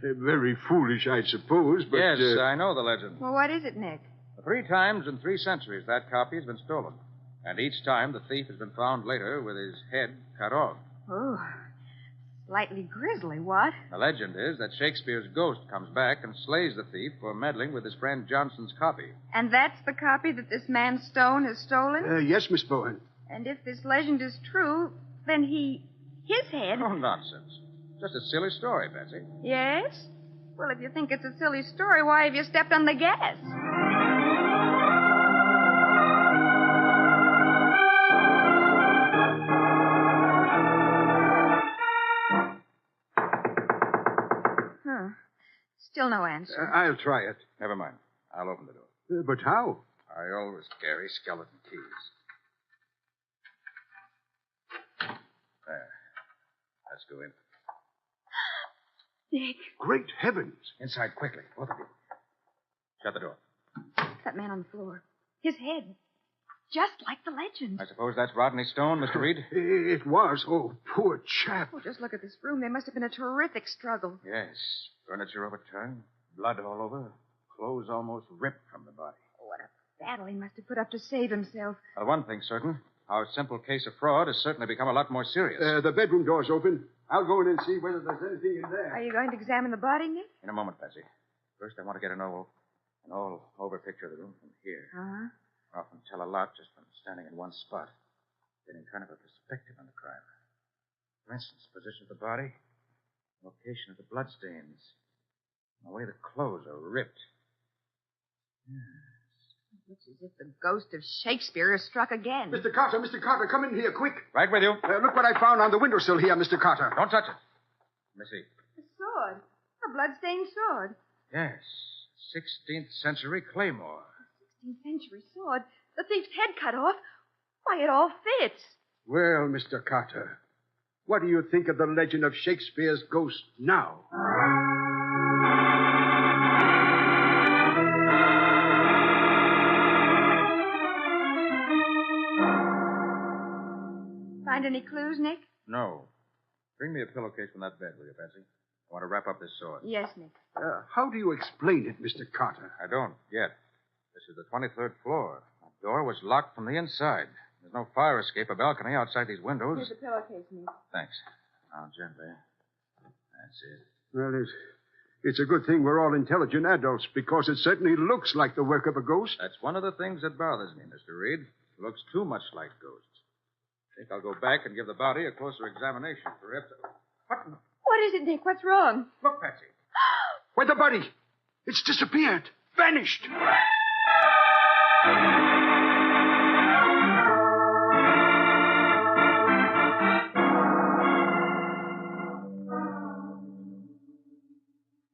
[SPEAKER 11] Very foolish, I suppose, but...
[SPEAKER 5] Yes, I know the legend.
[SPEAKER 22] Well, what is it, Nick?
[SPEAKER 5] 3 times in 3 centuries that copy has been stolen. And each time the thief has been found later with his head cut off.
[SPEAKER 22] Oh, slightly grisly, what?
[SPEAKER 5] The legend is that Shakespeare's ghost comes back and slays the thief for meddling with his friend Johnson's copy.
[SPEAKER 22] And that's the copy that this man Stone has stolen?
[SPEAKER 11] Yes, Miss Bowen.
[SPEAKER 22] And if this legend is true, then his head...
[SPEAKER 5] Oh, nonsense. Just a silly story, Patsy.
[SPEAKER 22] Yes? Well, if you think it's a silly story, why have you stepped on the gas? Still no answer.
[SPEAKER 11] I'll try it.
[SPEAKER 5] Never mind. I'll open the door.
[SPEAKER 11] But how?
[SPEAKER 5] I always carry skeleton keys. There. Let's go in.
[SPEAKER 22] Nick.
[SPEAKER 11] Great heavens.
[SPEAKER 5] Inside quickly, both of you. Shut the door.
[SPEAKER 22] That man on the floor. His head. Just like the legend.
[SPEAKER 5] I suppose that's Rodney Stone, Mr. Reed?
[SPEAKER 11] It was. Oh, poor chap.
[SPEAKER 22] Oh, just look at this room. There must have been a terrific struggle.
[SPEAKER 5] Yes. Furniture overturned, blood all over, clothes almost ripped from the body.
[SPEAKER 22] Oh, what a battle he must have put up to save himself.
[SPEAKER 5] Well, one thing's certain. Our simple case of fraud has certainly become a lot more serious.
[SPEAKER 11] The bedroom door's open. I'll go in and see whether there's anything in there.
[SPEAKER 22] Are you going to examine the body, Nick?
[SPEAKER 5] In a moment, Patsy. First, I want to get an all-over picture of the room from here.
[SPEAKER 22] Uh-huh.
[SPEAKER 5] I often tell a lot just from standing in one spot, getting kind of a perspective on the crime. For instance, position of the body, Location of the bloodstains. The way the clothes are ripped.
[SPEAKER 22] Looks as if the ghost of Shakespeare has struck again.
[SPEAKER 11] Mr. Carter, come in here, quick.
[SPEAKER 5] Right with you.
[SPEAKER 11] Look what I found on the windowsill here, Mr. Carter.
[SPEAKER 5] Don't touch it. Let me see.
[SPEAKER 22] A sword. A blood-stained sword.
[SPEAKER 5] Yes. 16th century claymore.
[SPEAKER 22] 16th century sword. The thief's head cut off. Why, it all fits.
[SPEAKER 11] Well, Mr. Carter, what do you think of the legend of Shakespeare's ghost now?
[SPEAKER 22] Find any clues, Nick?
[SPEAKER 5] No. Bring me a pillowcase from that bed, will you, Patsy? I want to wrap up this sword.
[SPEAKER 22] Yes, Nick.
[SPEAKER 11] How do you explain it, Mr. Carter?
[SPEAKER 5] I don't, yet. This is the 23rd floor. The door was locked from the inside. There's no fire escape or balcony outside these windows.
[SPEAKER 22] Here's the pillowcase, Nick.
[SPEAKER 5] Thanks. Now, gently. That's it.
[SPEAKER 11] Well, it's a good thing we're all intelligent adults, because it certainly looks like the work of a ghost.
[SPEAKER 5] That's one of the things that bothers me, Mr. Reed. It looks too much like ghosts. I think I'll go back and give the body a closer examination for
[SPEAKER 22] What is it, Nick? What's wrong?
[SPEAKER 5] Look, Patsy.
[SPEAKER 11] Where's the body? It's disappeared. Vanished.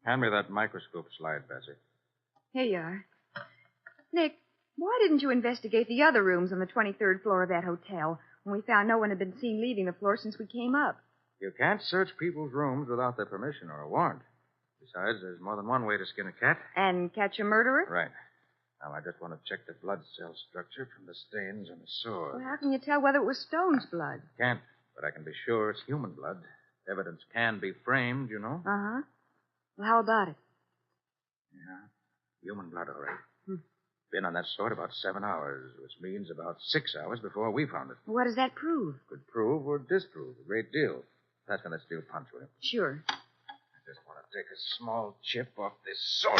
[SPEAKER 5] Hand me that microscope slide, Patsy.
[SPEAKER 22] Here you are. Nick, why didn't you investigate the other rooms on the 23rd floor of that hotel when we found no one had been seen leaving the floor since we came up?
[SPEAKER 5] You can't search people's rooms without their permission or a warrant. Besides, there's more than one way to skin a cat.
[SPEAKER 22] And catch a murderer?
[SPEAKER 5] Right. Now, I just want to check the blood cell structure from the stains on the sword.
[SPEAKER 22] Well, how can you tell whether it was Stone's blood?
[SPEAKER 5] Can't, but I can be sure it's human blood. Evidence can be framed, you know.
[SPEAKER 22] Uh-huh. Well, how about it?
[SPEAKER 5] Yeah, human blood, all right. Been on that sword about 7 hours, which means about 6 hours before we found it.
[SPEAKER 22] What does that prove?
[SPEAKER 5] Could prove or disprove a great deal. That's when the steel punch will.
[SPEAKER 22] Sure.
[SPEAKER 5] I just want to take a small chip off this sword.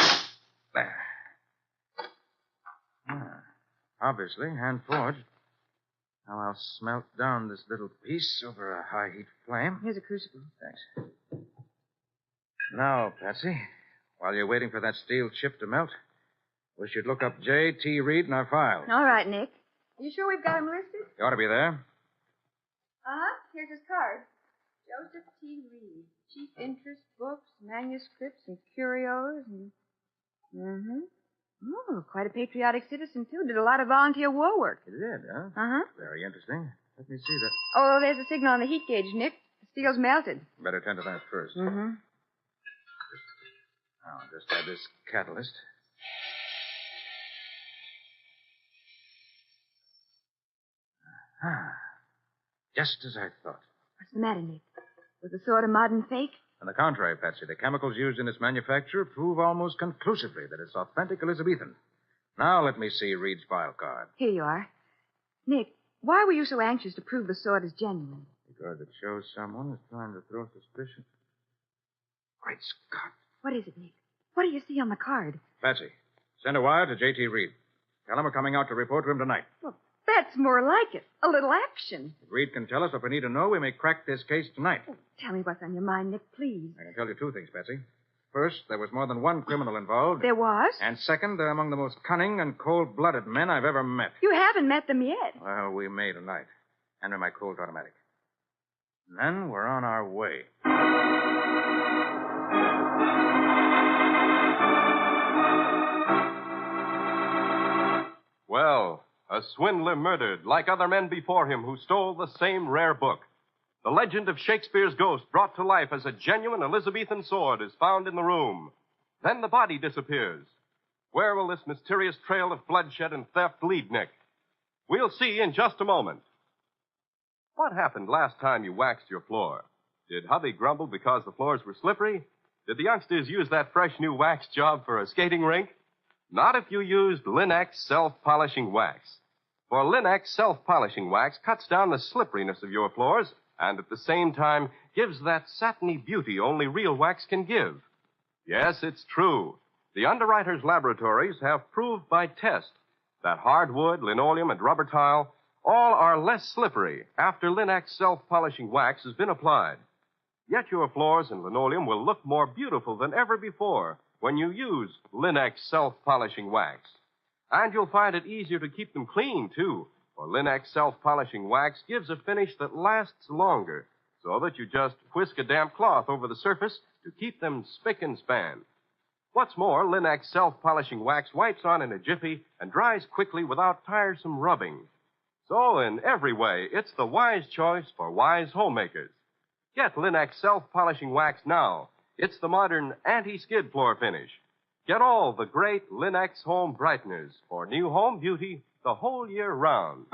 [SPEAKER 5] There. Obviously, hand-forged. Now I'll smelt down this little piece over a high-heat flame.
[SPEAKER 22] Here's a crucible.
[SPEAKER 5] Thanks. Now, Patsy, while you're waiting for that steel chip to melt, we should look up J.T. Reed in our file.
[SPEAKER 22] All right, Nick. You sure we've got him listed?
[SPEAKER 5] You ought to be there.
[SPEAKER 22] Uh-huh. Here's his card. Joseph T. Reed. Chief interest, books, manuscripts, and curios, and... Mm-hmm. Oh, quite a patriotic citizen, too. Did a lot of volunteer war work.
[SPEAKER 5] You did, huh?
[SPEAKER 22] Uh-huh.
[SPEAKER 5] Very interesting. Let me see that.
[SPEAKER 22] Oh, there's a signal on the heat gauge, Nick. The steel's melted.
[SPEAKER 5] Better tend to that first.
[SPEAKER 22] Mm-hmm.
[SPEAKER 5] Now, I'll just add this catalyst. Just as I thought.
[SPEAKER 22] What's the matter, Nick? Was the sword a modern fake?
[SPEAKER 5] On the contrary, Patsy, the chemicals used in its manufacture prove almost conclusively that it's authentic Elizabethan. Now let me see Reed's file card.
[SPEAKER 22] Here you are. Nick, why were you so anxious to prove the sword is genuine?
[SPEAKER 5] Because it shows someone is trying to throw suspicion. Great Scott.
[SPEAKER 22] What is it, Nick? What do you see on the card?
[SPEAKER 5] Patsy, send a wire to J.T. Reed. Tell him we're coming out to report to him tonight.
[SPEAKER 22] Well, that's more like it. A little action.
[SPEAKER 5] If Reed can tell us what we need to know, we may crack this case tonight.
[SPEAKER 22] Tell me what's on your mind, Nick, please.
[SPEAKER 5] I can tell you two things, Patsy. First, there was more than one criminal involved.
[SPEAKER 22] There was?
[SPEAKER 5] And second, they're among the most cunning and cold-blooded men I've ever met.
[SPEAKER 22] You haven't met them yet.
[SPEAKER 5] Well, we may tonight. Hand me my Colt automatic. And then we're on our way.
[SPEAKER 1] Well, a swindler murdered like other men before him who stole the same rare book. The legend of Shakespeare's ghost brought to life as a genuine Elizabethan sword is found in the room. Then the body disappears. Where will this mysterious trail of bloodshed and theft lead, Nick? We'll see in just a moment. What happened last time you waxed your floor? Did hubby grumble because the floors were slippery? Did the youngsters use that fresh new wax job for a skating rink? Not if you used Linex self-polishing wax. For Linex self-polishing wax cuts down the slipperiness of your floors and at the same time gives that satiny beauty only real wax can give. Yes, it's true. The underwriters' laboratories have proved by test that hardwood, linoleum, and rubber tile all are less slippery after Linex self-polishing wax has been applied. Yet your floors and linoleum will look more beautiful than ever before when you use Linex self-polishing wax. And you'll find it easier to keep them clean, too, for Linex self-polishing wax gives a finish that lasts longer, so that you just whisk a damp cloth over the surface to keep them spick and span. What's more, Linex self-polishing wax wipes on in a jiffy and dries quickly without tiresome rubbing. So, in every way, it's the wise choice for wise homemakers. Get Linex self-polishing wax now. It's the modern anti-skid floor finish. Get all the great Linex home brighteners for new home beauty the whole year round.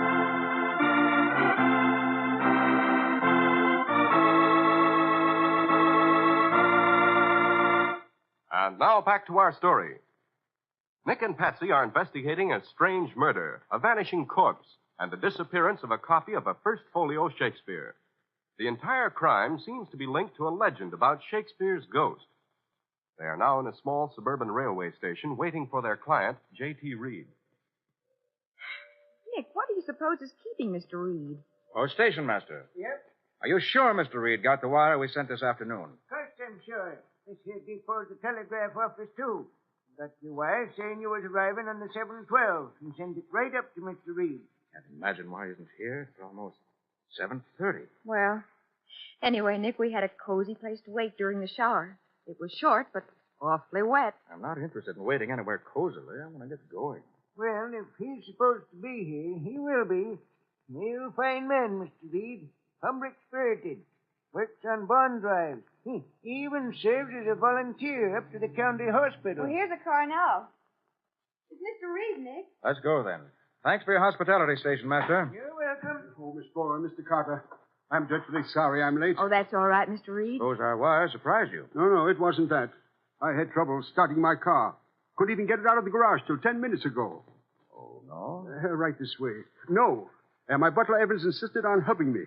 [SPEAKER 1] And now back to our story. Nick and Patsy are investigating a strange murder, a vanishing corpse, and the disappearance of a copy of a first folio Shakespeare. The entire crime seems to be linked to a legend about Shakespeare's ghost. They are now in a small suburban railway station waiting for their client, J.T. Reed.
[SPEAKER 7] Nick, what do you suppose is keeping Mr. Reed?
[SPEAKER 5] Oh, station master.
[SPEAKER 21] Yep.
[SPEAKER 5] Are you sure Mr. Reed got the wire we sent this afternoon?
[SPEAKER 21] First, I'm sure. This here depots the telegraph office, too. Got your wire saying you was arriving on the 7:12 and sent it right up to Mr. Reed.
[SPEAKER 5] Can't imagine why he isn't here. It's almost 7:30.
[SPEAKER 7] Well, anyway, Nick, we had a cozy place to wait during the shower. It was short, but awfully wet.
[SPEAKER 5] I'm not interested in waiting anywhere cozily. I want to get going.
[SPEAKER 21] Well, if he's supposed to be here, he will be. He's a fine man, Mr. Reed. Public-spirited. Works on bond drives. He even serves as a volunteer up to the county hospital.
[SPEAKER 22] Well, here's a car now. It's Mr. Reed, Nick.
[SPEAKER 5] Let's go, then. Thanks for your hospitality, station master.
[SPEAKER 21] You're welcome.
[SPEAKER 11] Oh, Miss Bowen, Mr. Carter. I'm dreadfully sorry I'm late.
[SPEAKER 7] Oh, that's all right, Mr. Reed.
[SPEAKER 5] Suppose our wire surprised you.
[SPEAKER 11] No, it wasn't that. I had trouble starting my car. Couldn't even get it out of the garage till 10 minutes ago.
[SPEAKER 5] Oh, no?
[SPEAKER 11] Right this way. No. My butler Evans insisted on helping me.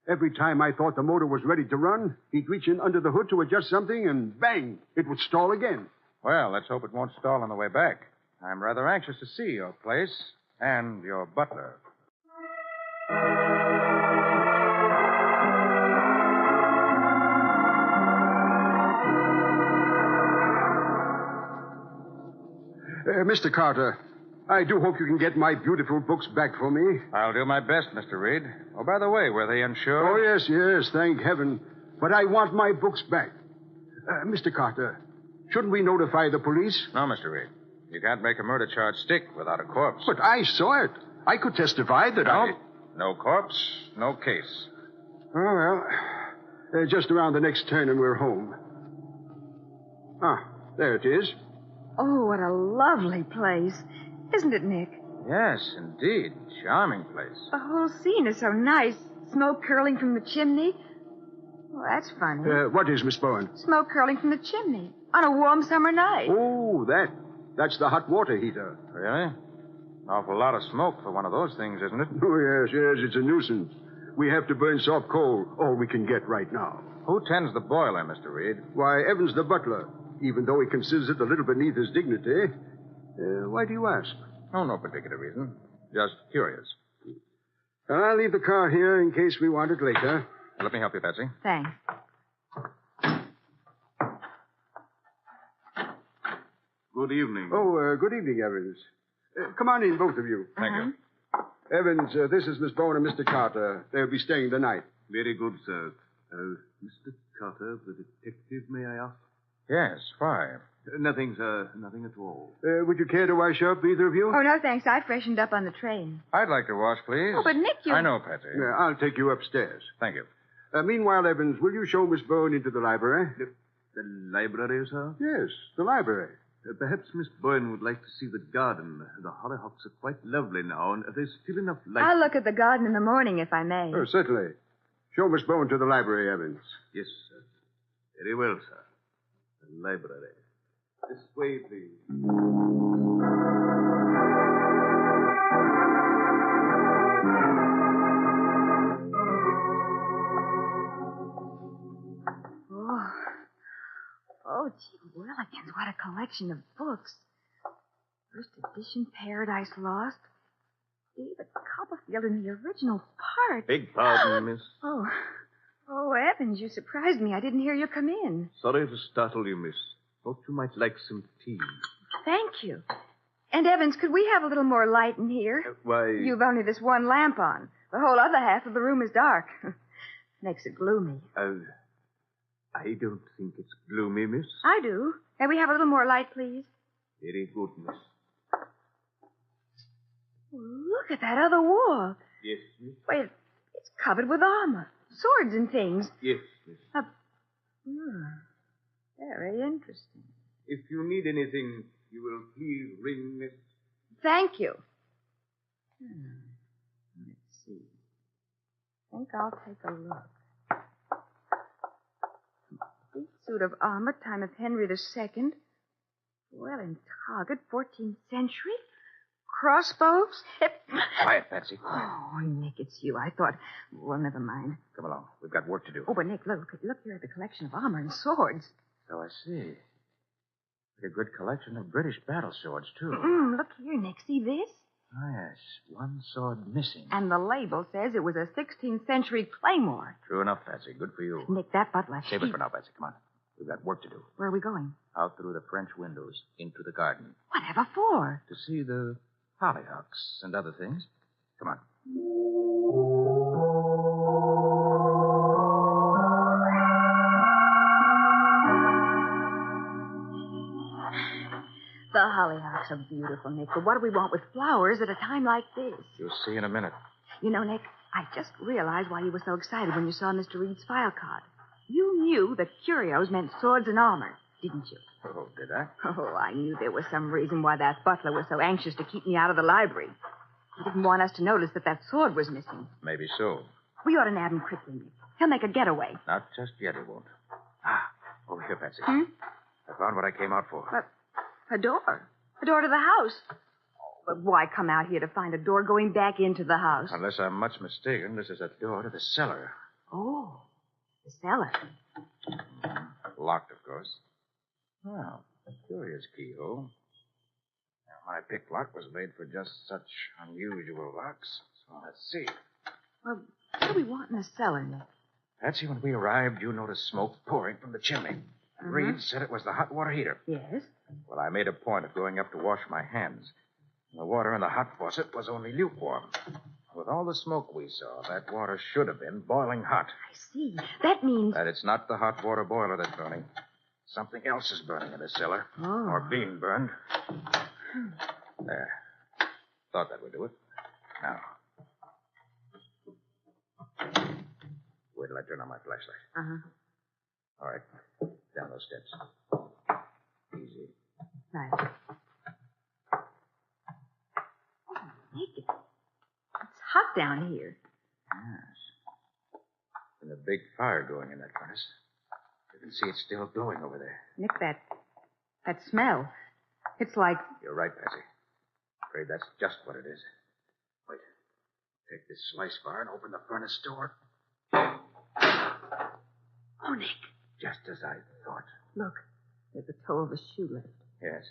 [SPEAKER 11] Every time I thought the motor was ready to run, he'd reach in under the hood to adjust something, and bang, it would stall again.
[SPEAKER 5] Well, let's hope it won't stall on the way back. I'm rather anxious to see your place and your butler.
[SPEAKER 11] Mr. Carter, I do hope you can get my beautiful books back for me.
[SPEAKER 5] I'll do my best, Mr. Reed. Oh, by the way, were they insured?
[SPEAKER 11] Oh, yes, thank heaven. But I want my books back. Mr. Carter, shouldn't we notify the police?
[SPEAKER 5] No, Mr. Reed. You can't make a murder charge stick without a corpse.
[SPEAKER 11] But I saw it. I could testify that
[SPEAKER 5] No corpse, no case.
[SPEAKER 11] Oh, well, just around the next turn and we're home. Ah, there it is.
[SPEAKER 7] Oh, what a lovely place. Isn't it, Nick?
[SPEAKER 5] Yes, indeed. Charming place.
[SPEAKER 7] The whole scene is so nice. Smoke curling from the chimney. Well, that's funny.
[SPEAKER 11] What is, Miss Bowen?
[SPEAKER 7] Smoke curling from the chimney on a warm summer night.
[SPEAKER 11] Oh, that's the hot water heater.
[SPEAKER 5] Really? An awful lot of smoke for one of those things, isn't it?
[SPEAKER 11] Oh, yes, it's a nuisance. We have to burn soft coal, all we can get right now.
[SPEAKER 5] Who tends the boiler, Mr. Reed?
[SPEAKER 11] Why, Evans the butler, even though he considers it a little beneath his dignity. Why do you ask?
[SPEAKER 5] Oh, no particular reason. Just curious.
[SPEAKER 11] And I'll leave the car here in case we want it later.
[SPEAKER 5] Let me help you, Patsy.
[SPEAKER 7] Thanks.
[SPEAKER 2] Good evening.
[SPEAKER 11] Oh, good evening, Evans. Come on in, both of you.
[SPEAKER 5] Thank you.
[SPEAKER 11] Evans, this is Miss Bowen and Mr. Carter. They'll be staying the night.
[SPEAKER 2] Very good, sir. Mr. Carter, the detective, may I ask?
[SPEAKER 5] Yes, why?
[SPEAKER 2] Nothing, sir. Nothing at all.
[SPEAKER 11] Would you care to wash up, either of you?
[SPEAKER 7] Oh, no, thanks. I freshened up on the train.
[SPEAKER 5] I'd like to wash, please.
[SPEAKER 7] Oh, but Nick,
[SPEAKER 5] I know, Patsy.
[SPEAKER 11] Yeah, I'll take you upstairs.
[SPEAKER 5] Thank you.
[SPEAKER 11] Meanwhile, Evans, will you show Miss Bowen into the library?
[SPEAKER 2] The library, sir?
[SPEAKER 11] Yes, the library.
[SPEAKER 2] Perhaps Miss Bowen would like to see the garden. The hollyhocks are quite lovely now, and there's still enough light.
[SPEAKER 7] I'll look at the garden in the morning, if I may.
[SPEAKER 11] Oh, certainly. Show Miss Bowen to the library, Evans.
[SPEAKER 2] Yes, sir. Very well, sir. The library. This way, please.
[SPEAKER 7] Oh, gee willikins, what a collection of books. First edition Paradise Lost. David Copperfield in the original part.
[SPEAKER 2] Beg pardon, miss.
[SPEAKER 7] Oh, Oh, Evans, you surprised me. I didn't hear you come in.
[SPEAKER 2] Sorry to startle you, miss. Thought you might like some tea.
[SPEAKER 7] Thank you. And, Evans, could we have a little more light in here?
[SPEAKER 2] Why...
[SPEAKER 7] You've only this one lamp on. The whole other half of the room is dark. Makes it gloomy.
[SPEAKER 2] I don't think it's gloomy, miss.
[SPEAKER 7] I do. May we have a little more light, please?
[SPEAKER 2] Very good, miss.
[SPEAKER 7] Look at that other wall.
[SPEAKER 2] Yes, miss.
[SPEAKER 7] Wait, it's covered with armor, swords and things.
[SPEAKER 2] Yes, miss.
[SPEAKER 7] Very interesting.
[SPEAKER 2] If you need anything, you will please ring, miss.
[SPEAKER 7] Thank you. Let's see. I think I'll take a look. Complete suit of armor, time of Henry II. Well, in target, 14th century. Crossbows.
[SPEAKER 18] Quiet, Patsy.
[SPEAKER 7] Oh, Nick, it's you. I thought... Well, never mind.
[SPEAKER 18] Come along. We've got work to do.
[SPEAKER 7] Oh, but Nick, look here at the collection of armor and swords.
[SPEAKER 18] So I see. A good collection of British battle swords, too.
[SPEAKER 7] Look here, Nick. See this?
[SPEAKER 18] Oh, yes. One sword missing.
[SPEAKER 7] And the label says it was a 16th century claymore.
[SPEAKER 18] True enough, Patsy. Good for you.
[SPEAKER 7] Nick, that butler...
[SPEAKER 18] Save it for now, Patsy. Come on. We've got work to do.
[SPEAKER 7] Where are we going?
[SPEAKER 18] Out through the French windows, into the garden.
[SPEAKER 7] Whatever for?
[SPEAKER 18] To see the hollyhocks and other things. Come on.
[SPEAKER 7] The hollyhocks are beautiful, Nick, but what do we want with flowers at a time like this?
[SPEAKER 18] You'll see in a minute.
[SPEAKER 7] You know, Nick, I just realized why you were so excited when you saw Mr. Reed's file card. You knew that curios meant swords and armor, didn't you?
[SPEAKER 18] Oh, did I?
[SPEAKER 7] Oh, I knew there was some reason why that butler was so anxious to keep me out of the library. He didn't want us to notice that sword was missing.
[SPEAKER 18] Maybe so.
[SPEAKER 7] We ought to nab him quickly, Nick. He'll make a getaway.
[SPEAKER 18] Not just yet, he won't. Over here, Patsy.
[SPEAKER 7] Hmm?
[SPEAKER 18] I found what I came out for.
[SPEAKER 7] A door. A door to the house. Oh, but why come out here to find a door going back into the house?
[SPEAKER 18] Unless I'm much mistaken, this is a door to the cellar.
[SPEAKER 7] Oh, the cellar.
[SPEAKER 18] Locked, of course. Well, a curious keyhole. Now, my pick lock was made for just such unusual locks. So let's see.
[SPEAKER 7] Well, what do we want in the cellar, Nick?
[SPEAKER 18] Patsy, when we arrived, you noticed smoke pouring from the chimney. Reed said it was the hot water heater.
[SPEAKER 7] Yes?
[SPEAKER 18] Well, I made a point of going up to wash my hands. The water in the hot faucet was only lukewarm. With all the smoke we saw, that water should have been boiling hot.
[SPEAKER 7] I see. That means...
[SPEAKER 18] That it's not the hot water boiler that's burning. Something else is burning in the cellar.
[SPEAKER 7] Oh.
[SPEAKER 18] Or being burned. There. Thought that would do it. Now. Wait till I turn on my flashlight.
[SPEAKER 7] Uh-huh.
[SPEAKER 18] All right. Down those steps. Easy.
[SPEAKER 7] Right. Oh, Nick, it's hot down here.
[SPEAKER 18] Yes. And a big fire going in that furnace. You can see it's still glowing over there.
[SPEAKER 7] Nick, that smell. It's like...
[SPEAKER 18] You're right, Patsy. Afraid that's just what it is. Wait. Take this slice bar and open the furnace door.
[SPEAKER 7] Oh, Nick.
[SPEAKER 18] Just as I thought.
[SPEAKER 7] Look, there's the toe of a shoe left.
[SPEAKER 18] Yes.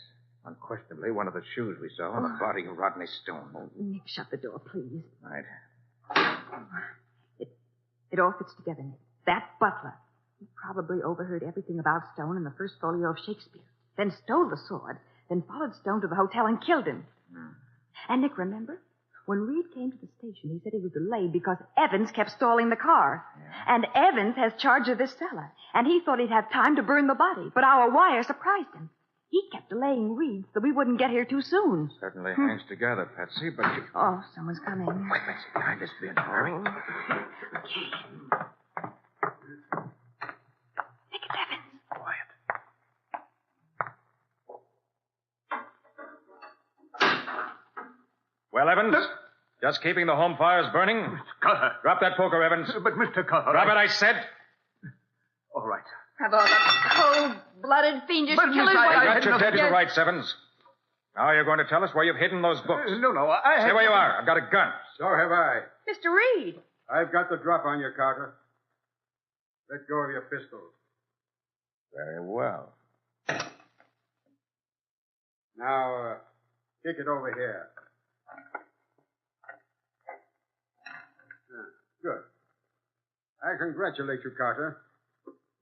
[SPEAKER 18] Unquestionably, one of the shoes we saw on the body of Rodney Stone.
[SPEAKER 7] Oh, Nick, shut the door, please.
[SPEAKER 18] Right.
[SPEAKER 7] It all fits together, Nick. That butler. He probably overheard everything about Stone in the first folio of Shakespeare. Then stole the sword. Then followed Stone to the hotel and killed him. And Nick, remember? When Reed came to the station, he said he was delayed because Evans kept stalling the car. Yeah. And Evans has charge of this cellar. And he thought he'd have time to burn the body. But our wire surprised him. He kept delaying Reed so we wouldn't get here too soon.
[SPEAKER 18] Certainly hangs together, Patsy, but you...
[SPEAKER 7] Oh, someone's coming.
[SPEAKER 18] Wait, Patsy, behind this bin. Hurry.
[SPEAKER 7] Okay. Nick, it's Evans.
[SPEAKER 18] Quiet. Well, Evans? Just keeping the home fires burning?
[SPEAKER 11] Mr. Cutter.
[SPEAKER 18] Drop that poker, Evans.
[SPEAKER 11] But, Mr. Cutter...
[SPEAKER 18] Drop it, I said.
[SPEAKER 11] All right.
[SPEAKER 7] Have all the cold-blooded, fiendish
[SPEAKER 11] But, Miss,
[SPEAKER 7] killers...
[SPEAKER 11] I
[SPEAKER 18] got your dead to rights, Evans. Now you're going to tell us where you've hidden those books.
[SPEAKER 11] No, I
[SPEAKER 18] Stay where you are. I've got a gun.
[SPEAKER 11] So have I.
[SPEAKER 7] Mr. Reed.
[SPEAKER 11] I've got the drop on you, Carter. Let go of your pistol.
[SPEAKER 18] Very well.
[SPEAKER 11] Now, kick it over here. Good. I congratulate you, Carter.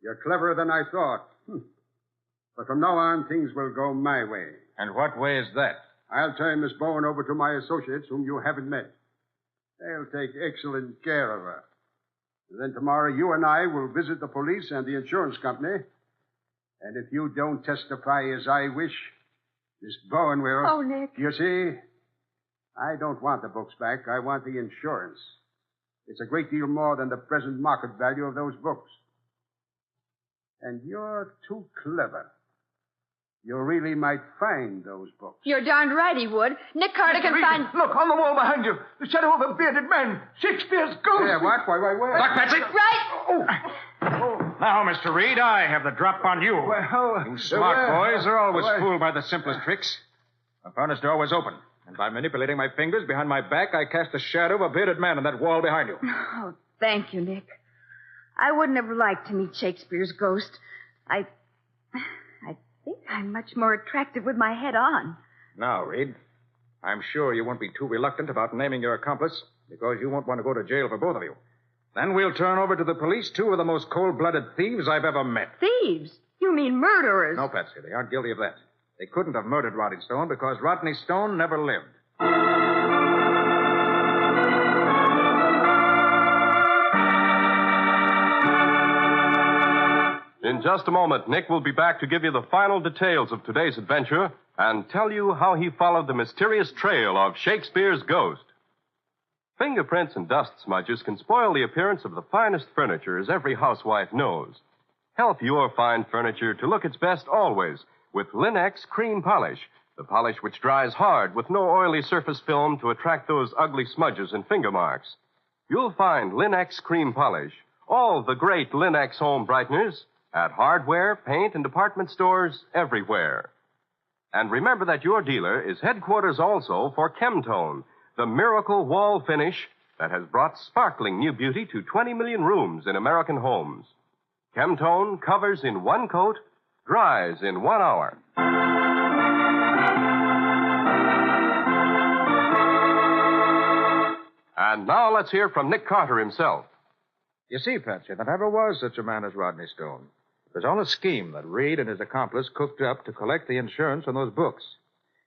[SPEAKER 11] You're cleverer than I thought. But from now on, things will go my way.
[SPEAKER 18] And what way is that?
[SPEAKER 11] I'll turn Miss Bowen over to my associates, whom you haven't met. They'll take excellent care of her. And then tomorrow, you and I will visit the police and the insurance company. And if you don't testify as I wish, Miss Bowen will...
[SPEAKER 7] Oh, Nick.
[SPEAKER 11] You see, I don't want the books back. I want the insurance. It's a great deal more than the present market value of those books. And you're too clever. You really might find those books.
[SPEAKER 22] You're darned right he would. Nick Carter can find...
[SPEAKER 12] Look, on the wall behind you. The shadow of a bearded man. Shakespeare's ghost.
[SPEAKER 11] Yeah, what? Why?
[SPEAKER 12] Look, Patsy.
[SPEAKER 22] Right.
[SPEAKER 12] Now, Mr. Reed, I have the drop on you. You smart boys are always fooled by the simplest tricks. The furnace door was open, and by manipulating my fingers behind my back, I cast the shadow of a bearded man on that wall behind you.
[SPEAKER 7] Oh, thank you, Nick. I wouldn't have liked to meet Shakespeare's ghost. I think I'm much more attractive with my head on.
[SPEAKER 12] Now, Reed, I'm sure you won't be too reluctant about naming your accomplice, because you won't want to go to jail for both of you. Then we'll turn over to the police two of the most cold-blooded thieves I've ever met.
[SPEAKER 7] Thieves? You mean murderers?
[SPEAKER 12] No, Patsy, they aren't guilty of that. They couldn't have murdered Rodney Stone because Rodney Stone never lived.
[SPEAKER 1] In just a moment, Nick will be back to give you the final details of today's adventure and tell you how he followed the mysterious trail of Shakespeare's ghost. Fingerprints and dust smudges can spoil the appearance of the finest furniture, as every housewife knows. Help your fine furniture to look its best always with Linex Cream Polish, the polish which dries hard with no oily surface film to attract those ugly smudges and finger marks. You'll find Linex Cream Polish, all the great Linex home brighteners, at hardware, paint, and department stores everywhere. And remember that your dealer is headquarters also for Chemtone, the miracle wall finish that has brought sparkling new beauty to 20 million rooms in American homes. Chemtone covers in one coat, dries in 1 hour. And now let's hear from Nick Carter himself.
[SPEAKER 12] You see, Patsy, there never was such a man as Rodney Stone. It was all a scheme that Reed and his accomplice cooked up to collect the insurance on those books.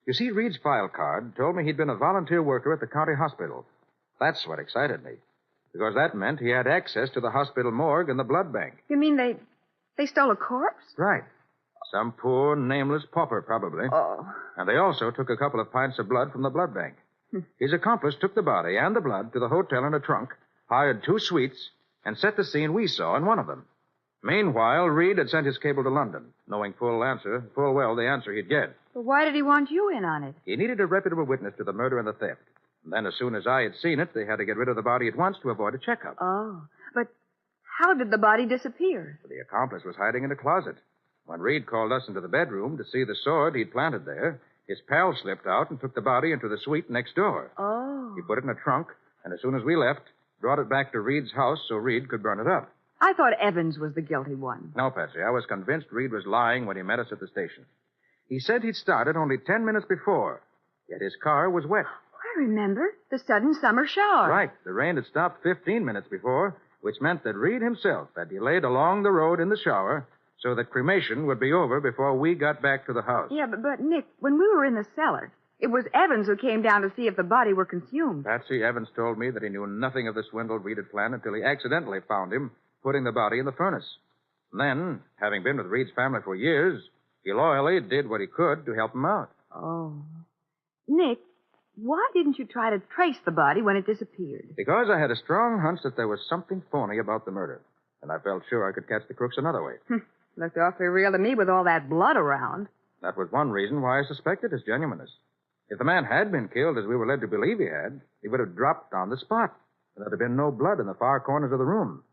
[SPEAKER 12] You see, Reed's file card told me he'd been a volunteer worker at the county hospital. That's what excited me, because that meant he had access to the hospital morgue and the blood bank.
[SPEAKER 7] You mean they stole a corpse?
[SPEAKER 12] Right. Some poor, nameless pauper, probably.
[SPEAKER 7] Oh.
[SPEAKER 12] And they also took a couple of pints of blood from the blood bank. His accomplice took the body and the blood to the hotel in a trunk, hired 2 suites, and set the scene we saw in one of them. Meanwhile, Reed had sent his cable to London, knowing full well the answer he'd get.
[SPEAKER 7] But why did he want you in on it?
[SPEAKER 12] He needed a reputable witness to the murder and the theft. And then, as soon as I had seen it, they had to get rid of the body at once to avoid a checkup.
[SPEAKER 7] Oh, but how did the body disappear?
[SPEAKER 12] The accomplice was hiding in a closet. When Reed called us into the bedroom to see the sword he'd planted there, his pal slipped out and took the body into the suite next door.
[SPEAKER 7] Oh.
[SPEAKER 12] He put it in a trunk, and as soon as we left, brought it back to Reed's house so Reed could burn it up.
[SPEAKER 7] I thought Evans was the guilty one.
[SPEAKER 12] No, Patsy, I was convinced Reed was lying when he met us at the station. He said he'd started only 10 minutes before, yet his car was wet.
[SPEAKER 7] I remember. The sudden summer shower.
[SPEAKER 12] Right. The rain had stopped 15 minutes before, which meant that Reed himself had delayed along the road in the shower so that cremation would be over before we got back to the house.
[SPEAKER 7] Yeah, but Nick, when we were in the cellar, it was Evans who came down to see if the body were consumed.
[SPEAKER 12] Patsy, Evans told me that he knew nothing of the swindle Reed had planned until he accidentally found him putting the body in the furnace. And then, having been with Reed's family for years, he loyally did what he could to help him out.
[SPEAKER 7] Oh. Nick, why didn't you try to trace the body when it disappeared?
[SPEAKER 12] Because I had a strong hunch that there was something phony about the murder. And I felt sure I could catch the crooks another way.
[SPEAKER 7] Looked awfully real to me with all that blood around.
[SPEAKER 12] That was one reason why I suspected his genuineness. If the man had been killed, as we were led to believe he had, he would have dropped on the spot. There'd have been no blood in the far corners of the room.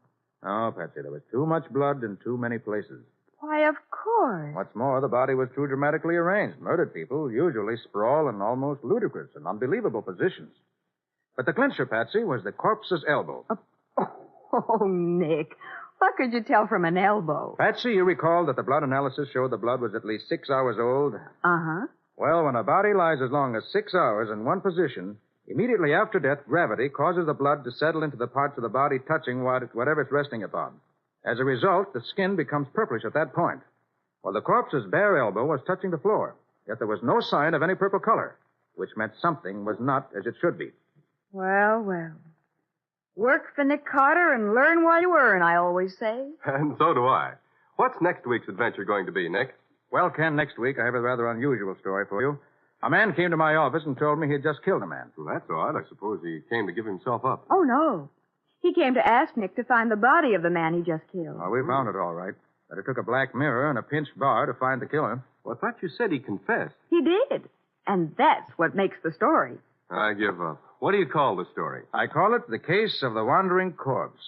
[SPEAKER 12] Oh, Patsy, there was too much blood in too many places.
[SPEAKER 7] Why, of course.
[SPEAKER 12] What's more, the body was too dramatically arranged. Murdered people usually sprawl in almost ludicrous and unbelievable positions. But the clincher, Patsy, was the corpse's elbow.
[SPEAKER 7] Oh, Nick, what could you tell from an elbow?
[SPEAKER 12] Patsy, you recall that the blood analysis showed the blood was at least 6 hours old?
[SPEAKER 7] Uh-huh.
[SPEAKER 12] Well, when a body lies as long as 6 hours in one position, Immediately after death, gravity causes the blood to settle into the parts of the body touching whatever it's resting upon. As a result, the skin becomes purplish at that point. Well, the corpse's bare elbow was touching the floor, yet there was no sign of any purple color, which meant something was not as it should be.
[SPEAKER 7] Well, well. Work for Nick Carter and learn while you earn, I always say.
[SPEAKER 1] And so do I. What's next week's adventure going to be, Nick?
[SPEAKER 12] Well, Ken, next week I have a rather unusual story for you. A man came to my office and told me he'd just killed a man.
[SPEAKER 1] Well, that's odd. I suppose he came to give himself up.
[SPEAKER 7] Oh, no. He came to ask Nick to find the body of the man he just killed.
[SPEAKER 12] Well, we found it all right. But it took a black mirror and a pinched bar to find the killer.
[SPEAKER 1] Well, I thought you said he confessed.
[SPEAKER 7] He did. And that's what makes the story.
[SPEAKER 1] I give up. What do you call the story?
[SPEAKER 12] I call it The Case of the Wandering Corpse.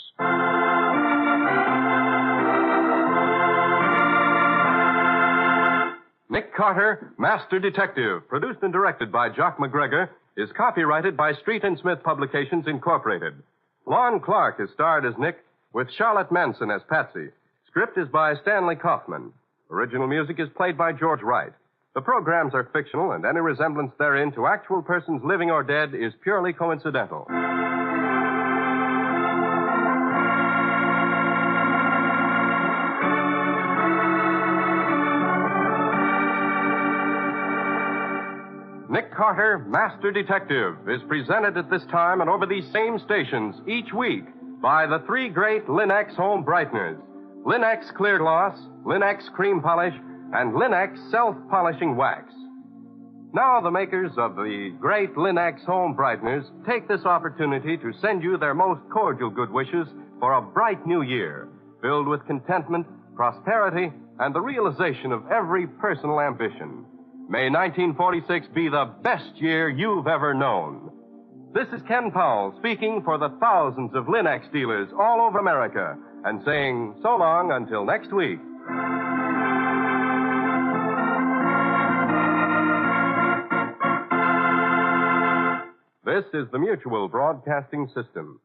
[SPEAKER 1] Nick Carter, Master Detective, produced and directed by Jock McGregor, is copyrighted by Street and Smith Publications, Incorporated. Lon Clark is starred as Nick, with Charlotte Manson as Patsy. Script is by Stanley Kaufman. Original music is played by George Wright. The programs are fictional, and any resemblance therein to actual persons living or dead is purely coincidental. Nick Carter, Master Detective, is presented at this time and over these same stations each week by the three great Linex home brighteners: Linex Clear Gloss, Linex Cream Polish, and Linex Self-Polishing Wax. Now the makers of the great Linex home brighteners take this opportunity to send you their most cordial good wishes for a bright new year, filled with contentment, prosperity, and the realization of every personal ambition. May 1946 be the best year you've ever known. This is Ken Powell speaking for the thousands of Linex dealers all over America and saying so long until next week. This is the Mutual Broadcasting System.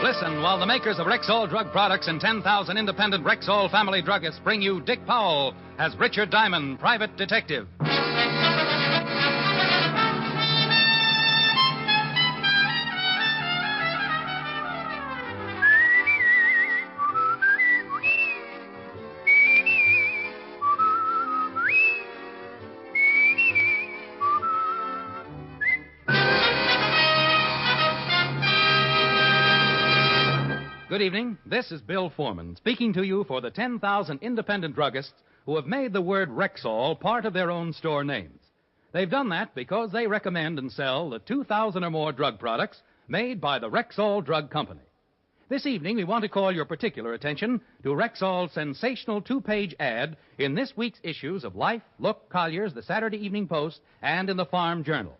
[SPEAKER 14] Listen while the makers of Rexall drug products and 10,000 independent Rexall family druggists bring you Dick Powell as Richard Diamond, private detective. Good evening. This is Bill Foreman, speaking to you for the 10,000 independent druggists who have made the word Rexall part of their own store names. They've done that because they recommend and sell the 2,000 or more drug products made by the Rexall Drug Company. This evening, we want to call your particular attention to Rexall's sensational two-page ad in this week's issues of Life, Look, Collier's, the Saturday Evening Post, and in the Farm Journal.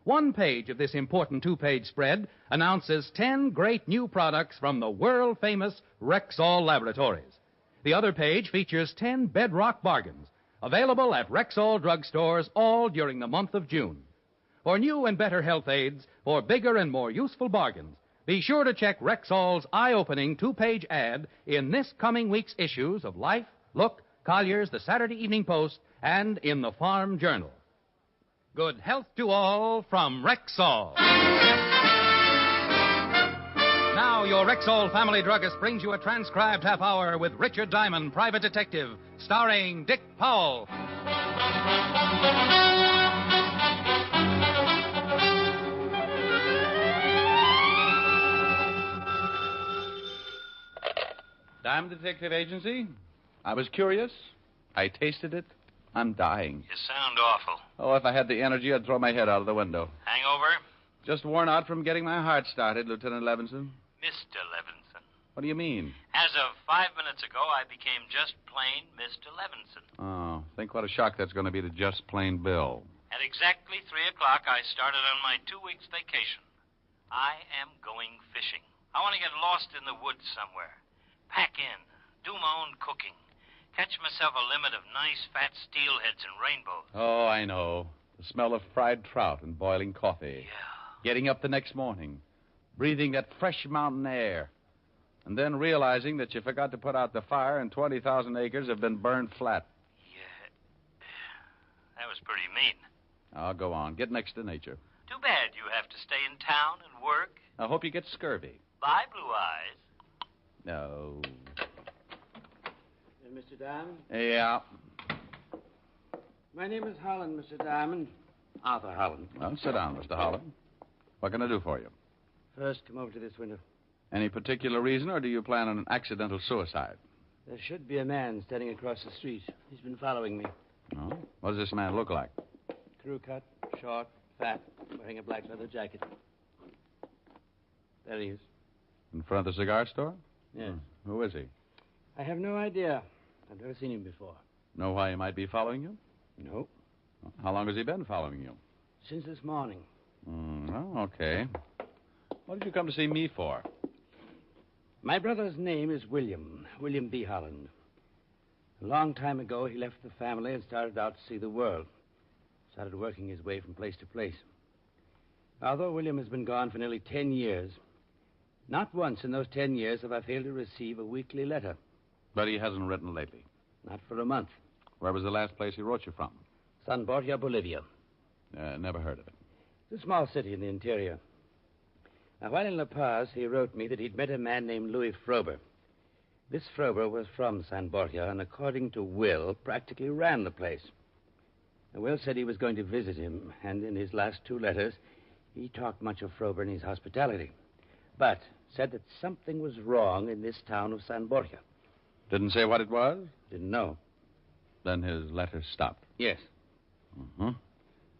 [SPEAKER 14] One page of this important two-page spread announces 10 great new products from the world-famous Rexall Laboratories. The other page features 10 bedrock bargains, available at Rexall drugstores all during the month of June. For new and better health aids, for bigger and more useful bargains, be sure to check Rexall's eye-opening two-page ad in this coming week's issues of Life, Look, Collier's, the Saturday Evening Post, and in the Farm Journal. Good health to all from Rexall. Now, your Rexall family druggist brings you a transcribed half hour with Richard Diamond, private detective, starring Dick Powell.
[SPEAKER 17] Diamond Detective Agency? I was curious. I tasted it. I'm dying.
[SPEAKER 19] You sound awful.
[SPEAKER 17] Oh, if I had the energy, I'd throw my head out of the window.
[SPEAKER 19] Hangover?
[SPEAKER 17] Just worn out from getting my heart started, Lieutenant Levinson.
[SPEAKER 19] Mr. Levinson.
[SPEAKER 17] What do you mean?
[SPEAKER 19] As of 5 minutes ago, I became just plain Mr. Levinson.
[SPEAKER 17] Oh, think what a shock that's going to be to just plain Bill.
[SPEAKER 19] At exactly 3 o'clock, I started on my 2 weeks vacation. I am going fishing. I want to get lost in the woods somewhere. Pack in. Do my own cooking. Catch myself a limit of nice fat steelheads and rainbows.
[SPEAKER 17] Oh, I know. The smell of fried trout and boiling coffee.
[SPEAKER 19] Yeah.
[SPEAKER 17] Getting up the next morning. Breathing that fresh mountain air. and then realizing that you forgot to put out the fire and 20,000 acres have been burned flat.
[SPEAKER 19] Yeah. That was pretty mean.
[SPEAKER 17] Oh, go on. Get next to nature.
[SPEAKER 19] Too bad you have to stay in town and work.
[SPEAKER 17] I hope you get scurvy.
[SPEAKER 19] Bye, Blue Eyes.
[SPEAKER 17] No.
[SPEAKER 21] Mr. Diamond?
[SPEAKER 17] Yeah.
[SPEAKER 21] My name is Holland, Mr. Diamond. Arthur Holland.
[SPEAKER 17] Well, sit down, Mr. Holland. What can I do for you?
[SPEAKER 21] First, come over to this window.
[SPEAKER 17] Any particular reason, or do you plan on an accidental suicide?
[SPEAKER 21] There should be a man standing across the street. He's been following me.
[SPEAKER 17] Oh? What does this man look like?
[SPEAKER 21] Crew cut, short, fat, wearing a black leather jacket. There he is.
[SPEAKER 17] In front of the cigar store?
[SPEAKER 21] Yes.
[SPEAKER 17] Who is he?
[SPEAKER 21] I have no idea. I've never seen him before.
[SPEAKER 17] Know why he might be following you?
[SPEAKER 21] No.
[SPEAKER 17] How long has he been following you?
[SPEAKER 21] Since this morning.
[SPEAKER 17] Oh, okay. What did you come to see me for?
[SPEAKER 21] My brother's name is William B. Holland. A long time ago, he left the family and started out to see the world. Started working his way from place to place. Although William has been gone for nearly 10 years, not once in those 10 years have I failed to receive a weekly letter.
[SPEAKER 17] But he hasn't written lately.
[SPEAKER 21] Not for a month.
[SPEAKER 17] Where was the last place he wrote you from?
[SPEAKER 21] San Borja, Bolivia.
[SPEAKER 17] Never heard of it.
[SPEAKER 21] It's a small city in the interior. Now, while in La Paz, he wrote me that he'd met a man named Louis Frober. This Frober was from San Borja and, according to Will, practically ran the place. Now, Will said he was going to visit him, and in his last 2 letters, he talked much of Frober and his hospitality, but said that something was wrong in this town of San Borja.
[SPEAKER 17] Didn't say what it was?
[SPEAKER 21] Didn't know.
[SPEAKER 17] Then his letters stopped?
[SPEAKER 21] Yes.
[SPEAKER 17] Mm-hmm.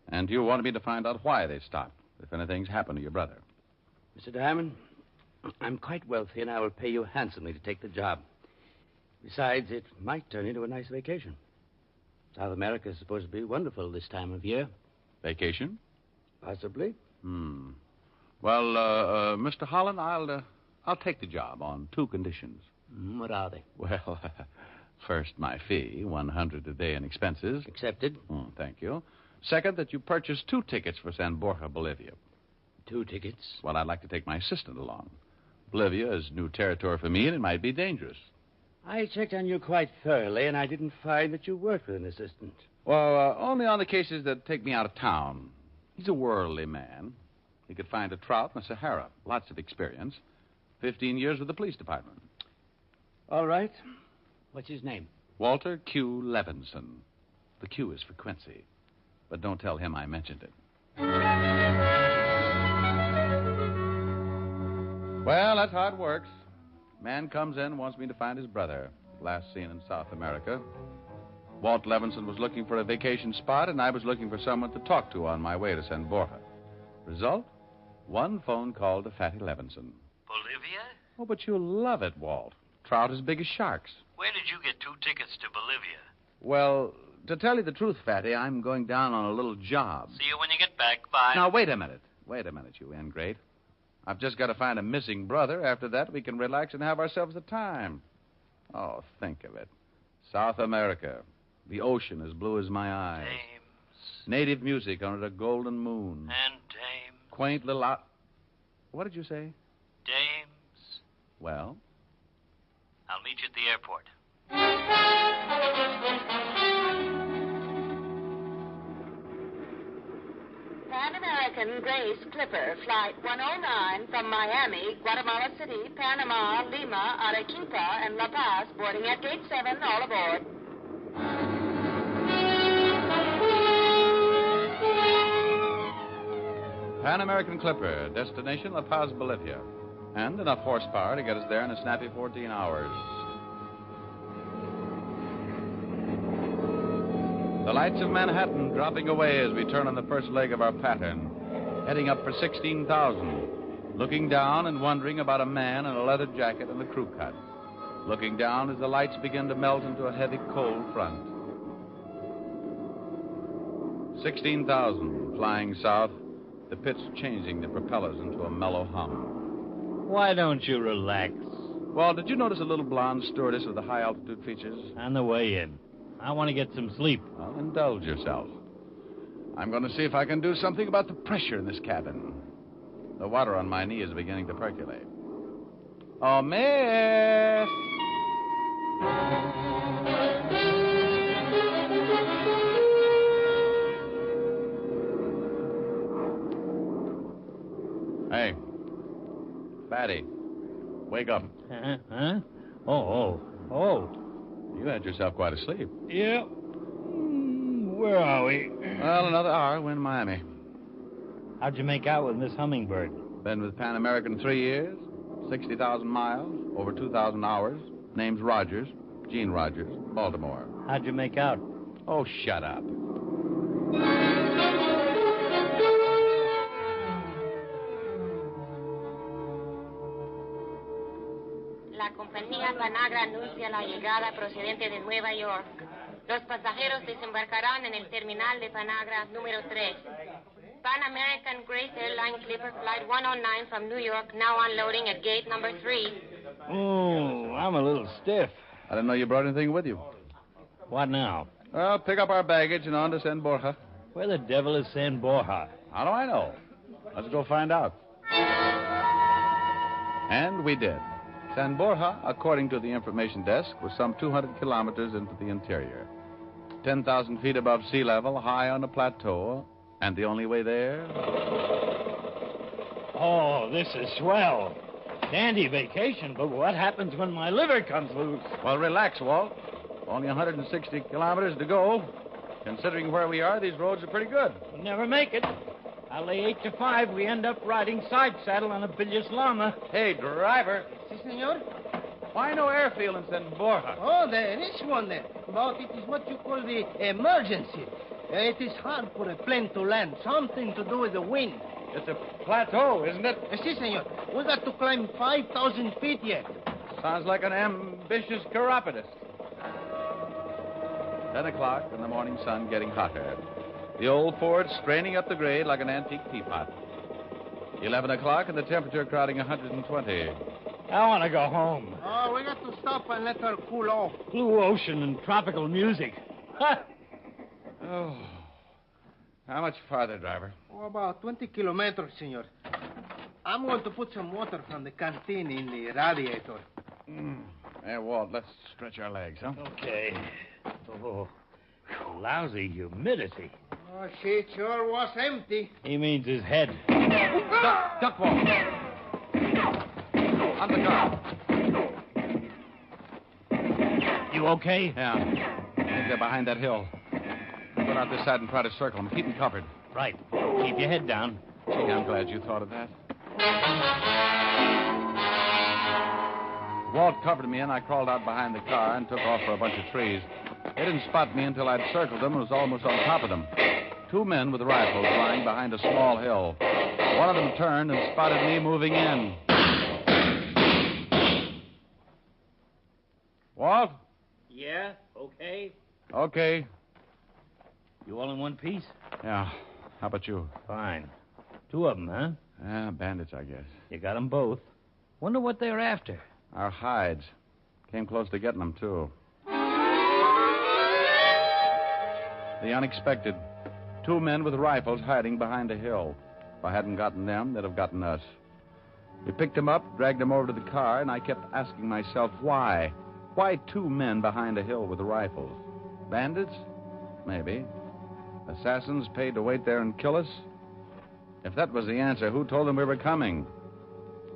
[SPEAKER 17] And you wanted me to find out why they stopped, if anything's happened to your brother.
[SPEAKER 21] Mr. Diamond, I'm quite wealthy, and I will pay you handsomely to take the job. Besides, it might turn into a nice vacation. South America is supposed to be wonderful this time of year.
[SPEAKER 17] Vacation?
[SPEAKER 21] Possibly.
[SPEAKER 17] Well, Mr. Holland, I'll take the job on 2 conditions.
[SPEAKER 21] What are they?
[SPEAKER 17] Well, first, my fee, $100 a day in expenses.
[SPEAKER 21] Accepted.
[SPEAKER 17] Thank you. Second, that you purchase 2 tickets for San Borja, Bolivia.
[SPEAKER 21] 2 tickets?
[SPEAKER 17] Well, I'd like to take my assistant along. Bolivia is new territory for me, and it might be dangerous.
[SPEAKER 21] I checked on you quite thoroughly, and I didn't find that you worked with an assistant.
[SPEAKER 17] Well, only on the cases that take me out of town. He's a worldly man. He could find a trout in the Sahara. Lots of experience. 15 years with the police department.
[SPEAKER 21] All right. What's his name?
[SPEAKER 17] Walter Q. Levinson. The Q is for Quincy. But don't tell him I mentioned it. Well, that's how it works. Man comes in, wants me to find his brother. Last seen in South America. Walt Levinson was looking for a vacation spot, and I was looking for someone to talk to on my way to San Borja. Result? 1 phone call to Fatty Levinson.
[SPEAKER 19] Bolivia?
[SPEAKER 17] Oh, but you'll love it, Walt. Trout as big as sharks.
[SPEAKER 19] Where did you get 2 tickets to Bolivia?
[SPEAKER 17] Well, to tell you the truth, Fatty, I'm going down on a little job.
[SPEAKER 19] See you when you get back. Bye.
[SPEAKER 17] Now, wait a minute. Wait a minute, you ingrate. I've just got to find a missing brother. After that, we can relax and have ourselves a time. Oh, think of it. South America. The ocean as blue as my eyes.
[SPEAKER 19] Dames.
[SPEAKER 17] Native music under a golden moon.
[SPEAKER 19] And dames.
[SPEAKER 17] Quaint little What did you say?
[SPEAKER 19] Dames.
[SPEAKER 17] Well?
[SPEAKER 19] I'll meet you at the airport.
[SPEAKER 3] Pan American Grace Clipper, Flight 109 from Miami, Guatemala City, Panama, Lima, Arequipa, and La Paz, boarding at Gate 7, all aboard.
[SPEAKER 17] Pan American Clipper, destination La Paz, Bolivia. And enough horsepower to get us there in a snappy 14 hours. The lights of Manhattan dropping away as we turn on the first leg of our pattern, heading up for 16,000, looking down and wondering about a man in a leather jacket and a crew cut, looking down as the lights begin to melt into a heavy cold front. 16,000, flying south, the pitch changing the propellers into a mellow hum.
[SPEAKER 8] Why don't you relax?
[SPEAKER 17] Well, did you notice a little blonde stewardess with the high-altitude features?
[SPEAKER 8] On the way in. I want to get some sleep.
[SPEAKER 17] Well, indulge yourself. I'm going to see if I can do something about the pressure in this cabin. The water on my knee is beginning to percolate. Oh, miss. Hey, Fatty, wake up.
[SPEAKER 8] Huh? Oh.
[SPEAKER 17] You had yourself quite a sleep.
[SPEAKER 8] Yeah. Where are we?
[SPEAKER 17] Well, another hour, we're in Miami.
[SPEAKER 8] How'd you make out with Miss Hummingbird?
[SPEAKER 17] Been with Pan American 3 years, 60,000 miles, over 2,000 hours. Name's Rogers, Gene Rogers, Baltimore.
[SPEAKER 8] How'd you make out?
[SPEAKER 17] Oh, shut up.
[SPEAKER 3] La compañía Panagra anuncia la llegada procedente de Nueva York. Los pasajeros desembarcarán en el terminal de Panagra número 3. Pan American Grace Airline Clipper Flight 109 from New York, now unloading at gate number 3.
[SPEAKER 8] Oh, I'm a little stiff.
[SPEAKER 17] I didn't know you brought anything with you.
[SPEAKER 8] What now?
[SPEAKER 17] Well, pick up our baggage and on to San Borja.
[SPEAKER 8] Where the devil is San Borja?
[SPEAKER 17] How do I know? Let's go find out. And we did. San Borja, according to the information desk, was some 200 kilometers into the interior. 10,000 feet above sea level, high on a plateau, and the only way there...
[SPEAKER 8] Oh, this is swell. Dandy vacation, but what happens when my liver comes loose?
[SPEAKER 17] Well, relax, Walt. Only 160 kilometers to go. Considering where we are, these roads are pretty good.
[SPEAKER 8] We'll never make it. I'll lay 8 to 5. We end up riding side saddle on a bilious llama.
[SPEAKER 17] Hey, driver.
[SPEAKER 9] Si, senor?
[SPEAKER 17] Why no airfield in San Borja?
[SPEAKER 9] Oh, there is one there. But it is what you call the emergency. It is hard for a plane to land. Something to do with the wind.
[SPEAKER 17] It's a plateau, isn't it?
[SPEAKER 9] Si, senor. We got to climb 5,000 feet yet.
[SPEAKER 17] Sounds like an ambitious chiropodist. 10 o'clock and the morning sun getting hotter. The old Ford straining up the grade like an antique teapot. 11 o'clock and the temperature crowding 120.
[SPEAKER 8] I want to go home.
[SPEAKER 9] Oh, we got to stop and let her cool off.
[SPEAKER 8] Blue ocean and tropical music. Ha!
[SPEAKER 17] Oh. How much farther, driver?
[SPEAKER 9] Oh, about 20 kilometers, senor. I'm going to put some water from the canteen in the radiator.
[SPEAKER 17] Hey, Walt, let's stretch our legs, huh?
[SPEAKER 8] Okay. Oh, lousy humidity.
[SPEAKER 9] Oh, she sure was empty.
[SPEAKER 8] He means his head.
[SPEAKER 17] Duck, Walt. On the car.
[SPEAKER 8] You okay?
[SPEAKER 17] Yeah. I think they're behind that hill. Put out this side and try to circle them. Keep them covered.
[SPEAKER 8] Right. Keep your head down.
[SPEAKER 17] Gee, I'm glad you thought of that. Walt covered me, and I crawled out behind the car and took off for a bunch of trees. They didn't spot me until I'd circled them and was almost on top of them. 2 men with rifles lying behind a small hill. One of them turned and spotted me moving in. Walt?
[SPEAKER 8] Yeah? Okay?
[SPEAKER 17] Okay.
[SPEAKER 8] You all in one piece?
[SPEAKER 17] Yeah. How about you?
[SPEAKER 8] Fine. 2 of them, huh?
[SPEAKER 17] Yeah, bandits, I guess.
[SPEAKER 8] You got them both. Wonder what they're after.
[SPEAKER 17] Our hides. Came close to getting them, too. The unexpected. 2 men with rifles hiding behind a hill. If I hadn't gotten them, they'd have gotten us. We picked them up, dragged them over to the car, and I kept asking myself, why? Why 2 men behind a hill with rifles? Bandits? Maybe. Assassins paid to wait there and kill us? If that was the answer, who told them we were coming?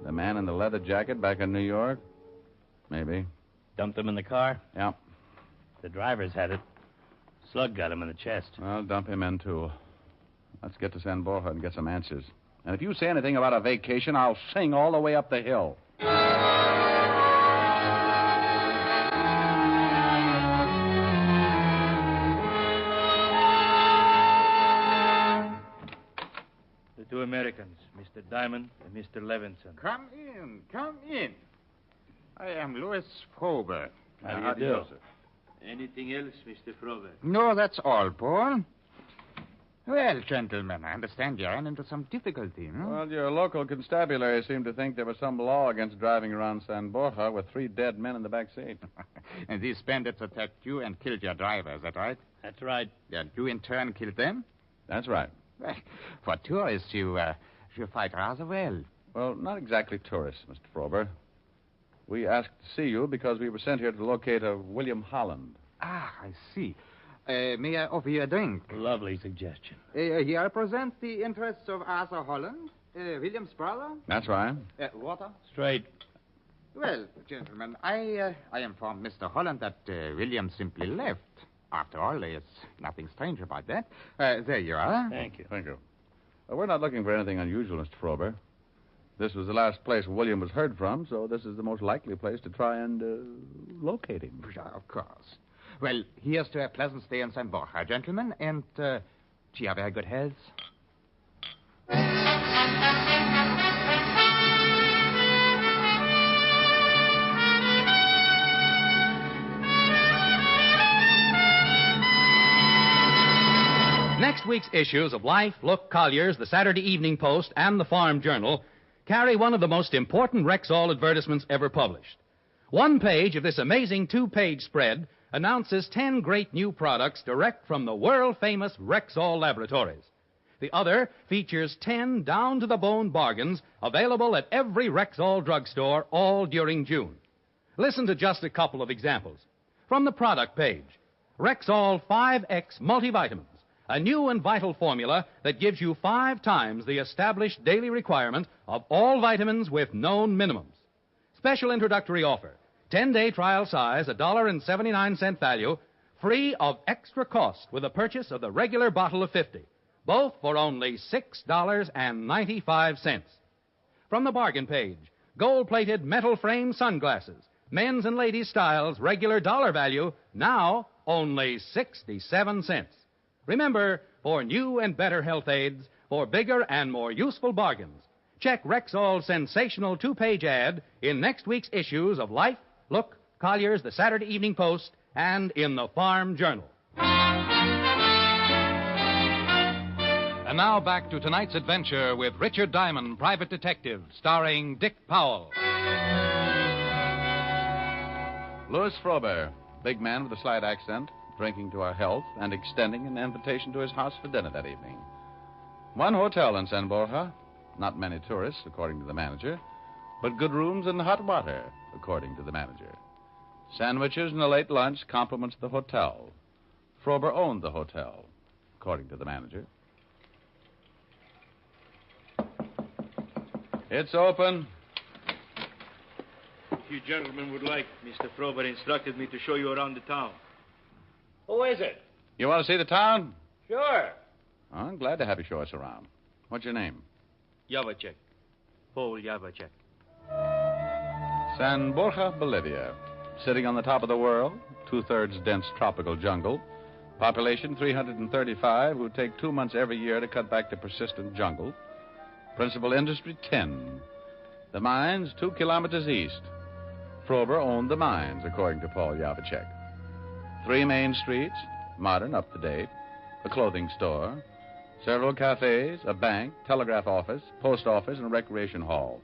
[SPEAKER 17] The man in the leather jacket back in New York? Maybe.
[SPEAKER 8] Dumped them in the car?
[SPEAKER 17] Yeah.
[SPEAKER 8] The driver's had it. Slug got him in the chest.
[SPEAKER 17] Well, dump him in, too. Let's get to San Borja and get some answers. And if you say anything about a vacation, I'll sing all the way up the hill.
[SPEAKER 8] The 2 Americans, Mr. Diamond and Mr. Levinson.
[SPEAKER 10] Come in. I am Louis Frober.
[SPEAKER 8] How do you do? Anything else, Mr. Frober?
[SPEAKER 10] No, that's all, Paul. Well, gentlemen, I understand you ran into some difficulty, no?
[SPEAKER 17] Well, your local constabulary seemed to think there was some law against driving around San Borja with 3 dead men in the back seat.
[SPEAKER 10] And these bandits attacked you and killed your driver, is that right?
[SPEAKER 8] That's right.
[SPEAKER 10] And you, in turn, killed them?
[SPEAKER 17] That's right.
[SPEAKER 10] Well, for tourists, you fight rather well.
[SPEAKER 17] Well, not exactly tourists, Mr. Frober. We asked to see you because we were sent here to locate a William Holland.
[SPEAKER 10] Ah, I see. May I offer you a drink?
[SPEAKER 8] Lovely suggestion.
[SPEAKER 10] Here present the interests of Arthur Holland, William's brother.
[SPEAKER 17] That's right.
[SPEAKER 10] Water?
[SPEAKER 8] Straight.
[SPEAKER 10] Well, gentlemen, I informed Mr. Holland that William simply left. After all, there's nothing strange about that. There you are.
[SPEAKER 8] Thank you.
[SPEAKER 17] Thank you. We're not looking for anything unusual, Mr. Frober. This was the last place William was heard from, so this is the most likely place to try and locate him.
[SPEAKER 10] Of course. Well, here's to a pleasant stay in San Borja, gentlemen, and to your very good health.
[SPEAKER 14] Next week's issues of Life, Look, Collier's, the Saturday Evening Post, and the Farm Journal carry one of the most important Rexall advertisements ever published. One page of this amazing two-page spread announces 10 great new products direct from the world-famous Rexall laboratories. The other features 10 down-to-the-bone bargains available at every Rexall drugstore all during June. Listen to just a couple of examples. From the product page, Rexall 5X Multivitamins, a new and vital formula that gives you 5 times the established daily requirement of all vitamins with known minimums. Special introductory offer, 10-day trial size, $1.79 value, free of extra cost with a purchase of the regular bottle of 50, both for only $6.95. From the bargain page, gold-plated metal frame sunglasses, men's and ladies' styles, regular dollar value, now only 67 cents. Remember, for new and better health aids, for bigger and more useful bargains, check Rexall's sensational two-page ad in next week's issues of Life, Look, Collier's, the Saturday Evening Post, and in the Farm Journal. And now back to tonight's adventure with Richard Diamond, Private Detective, starring Dick Powell.
[SPEAKER 17] Louis Frober, big man with a slight accent, drinking to our health and extending an invitation to his house for dinner that evening. One hotel in San Borja, not many tourists, according to the manager, but good rooms and hot water, according to the manager. Sandwiches and a late lunch compliments the hotel. Frober owned the hotel, according to the manager. It's open.
[SPEAKER 6] If you gentlemen would like, Mr. Frober instructed me to show you around the town. Who is it?
[SPEAKER 17] You want to see the town?
[SPEAKER 6] Sure.
[SPEAKER 17] Oh, I'm glad to have you show us around. What's your name?
[SPEAKER 6] Javacek. Paul Javacek.
[SPEAKER 17] San Borja, Bolivia. Sitting on the top of the world, 2/3 dense tropical jungle. Population 335 who take 2 months every year to cut back the persistent jungle. Principal industry, tin. The mines, 2 kilometers east. Frober owned the mines, according to Paul Javacek. 3 main streets, modern, up-to-date. A clothing store. Several cafes, a bank, telegraph office, post office, and recreation hall.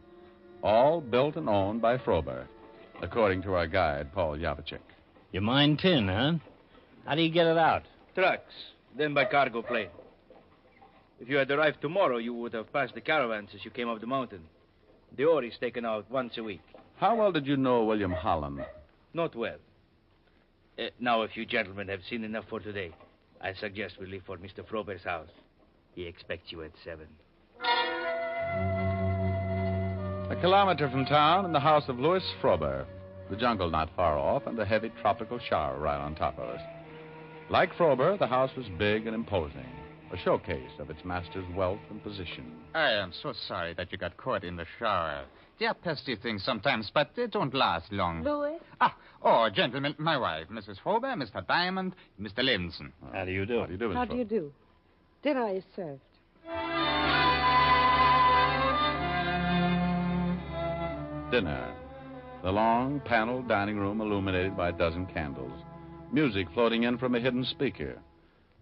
[SPEAKER 17] All built and owned by Frober, according to our guide, Paul Javacek.
[SPEAKER 8] You mine tin, huh? How do you get it out?
[SPEAKER 6] Trucks, then by cargo plane. If you had arrived tomorrow, you would have passed the caravans as you came up the mountain. The ore is taken out once a week.
[SPEAKER 17] How well did you know William Holland?
[SPEAKER 6] Not well. Now, if you gentlemen have seen enough for today, I suggest we leave for Mr. Frober's house. He expects you at 7.
[SPEAKER 17] A kilometer from town in the house of Louis Frober. The jungle not far off and a heavy tropical shower right on top of us. Like Frober, the house was big and imposing. A showcase of its master's wealth and position.
[SPEAKER 10] I am so sorry that you got caught in the shower. They are pesky things sometimes, but they don't last long.
[SPEAKER 22] Louis?
[SPEAKER 10] Gentlemen, my wife, Mrs. Frober, Mr. Diamond, Mr. Levinson.
[SPEAKER 8] How do you do?
[SPEAKER 17] How do you do, Mrs.
[SPEAKER 22] How do you
[SPEAKER 17] Frober?
[SPEAKER 22] do? Dinner is served.
[SPEAKER 17] Dinner. The long, paneled dining room illuminated by a dozen candles. Music floating in from a hidden speaker.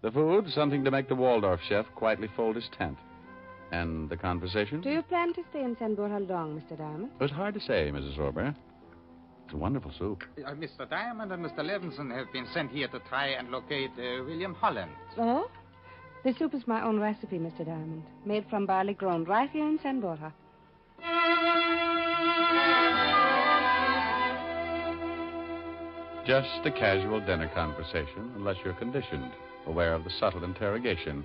[SPEAKER 17] The food, something to make the Waldorf chef quietly fold his tent. And the conversation?
[SPEAKER 22] Do you plan to stay in San Borja long, Mr. Diamond?
[SPEAKER 17] It was hard to say, Mrs. Frober. It's a wonderful soup.
[SPEAKER 10] Mr. Diamond and Mr. Levinson have been sent here to try and locate William Holland.
[SPEAKER 22] Oh? The soup is my own recipe, Mr. Diamond. Made from barley grown right here in San Borja.
[SPEAKER 17] Just a casual dinner conversation, unless you're conditioned, aware of the subtle interrogation.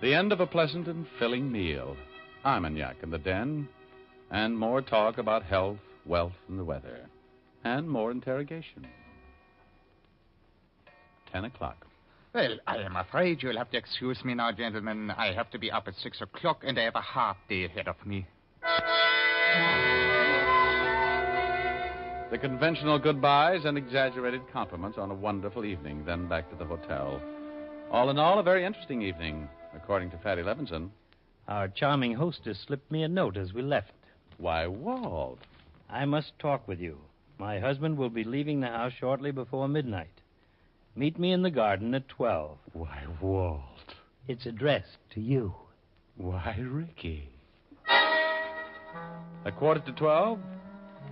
[SPEAKER 17] The end of a pleasant and filling meal. Armagnac in the den, and more talk about health, wealth, and the weather. And more interrogation. 10 o'clock.
[SPEAKER 10] Well, I am afraid you'll have to excuse me now, gentlemen. I have to be up at 6 o'clock, and I have a hard day ahead of me.
[SPEAKER 17] The conventional goodbyes and exaggerated compliments on a wonderful evening, then back to the hotel. All in all, a very interesting evening, according to Fatty Levinson.
[SPEAKER 8] Our charming hostess slipped me a note as we left.
[SPEAKER 17] Why, Walt.
[SPEAKER 8] I must talk with you. My husband will be leaving the house shortly before midnight. Meet me in the garden at 12.
[SPEAKER 17] Why, Walt.
[SPEAKER 8] It's addressed to you.
[SPEAKER 17] Why, Ricky. A quarter to 12?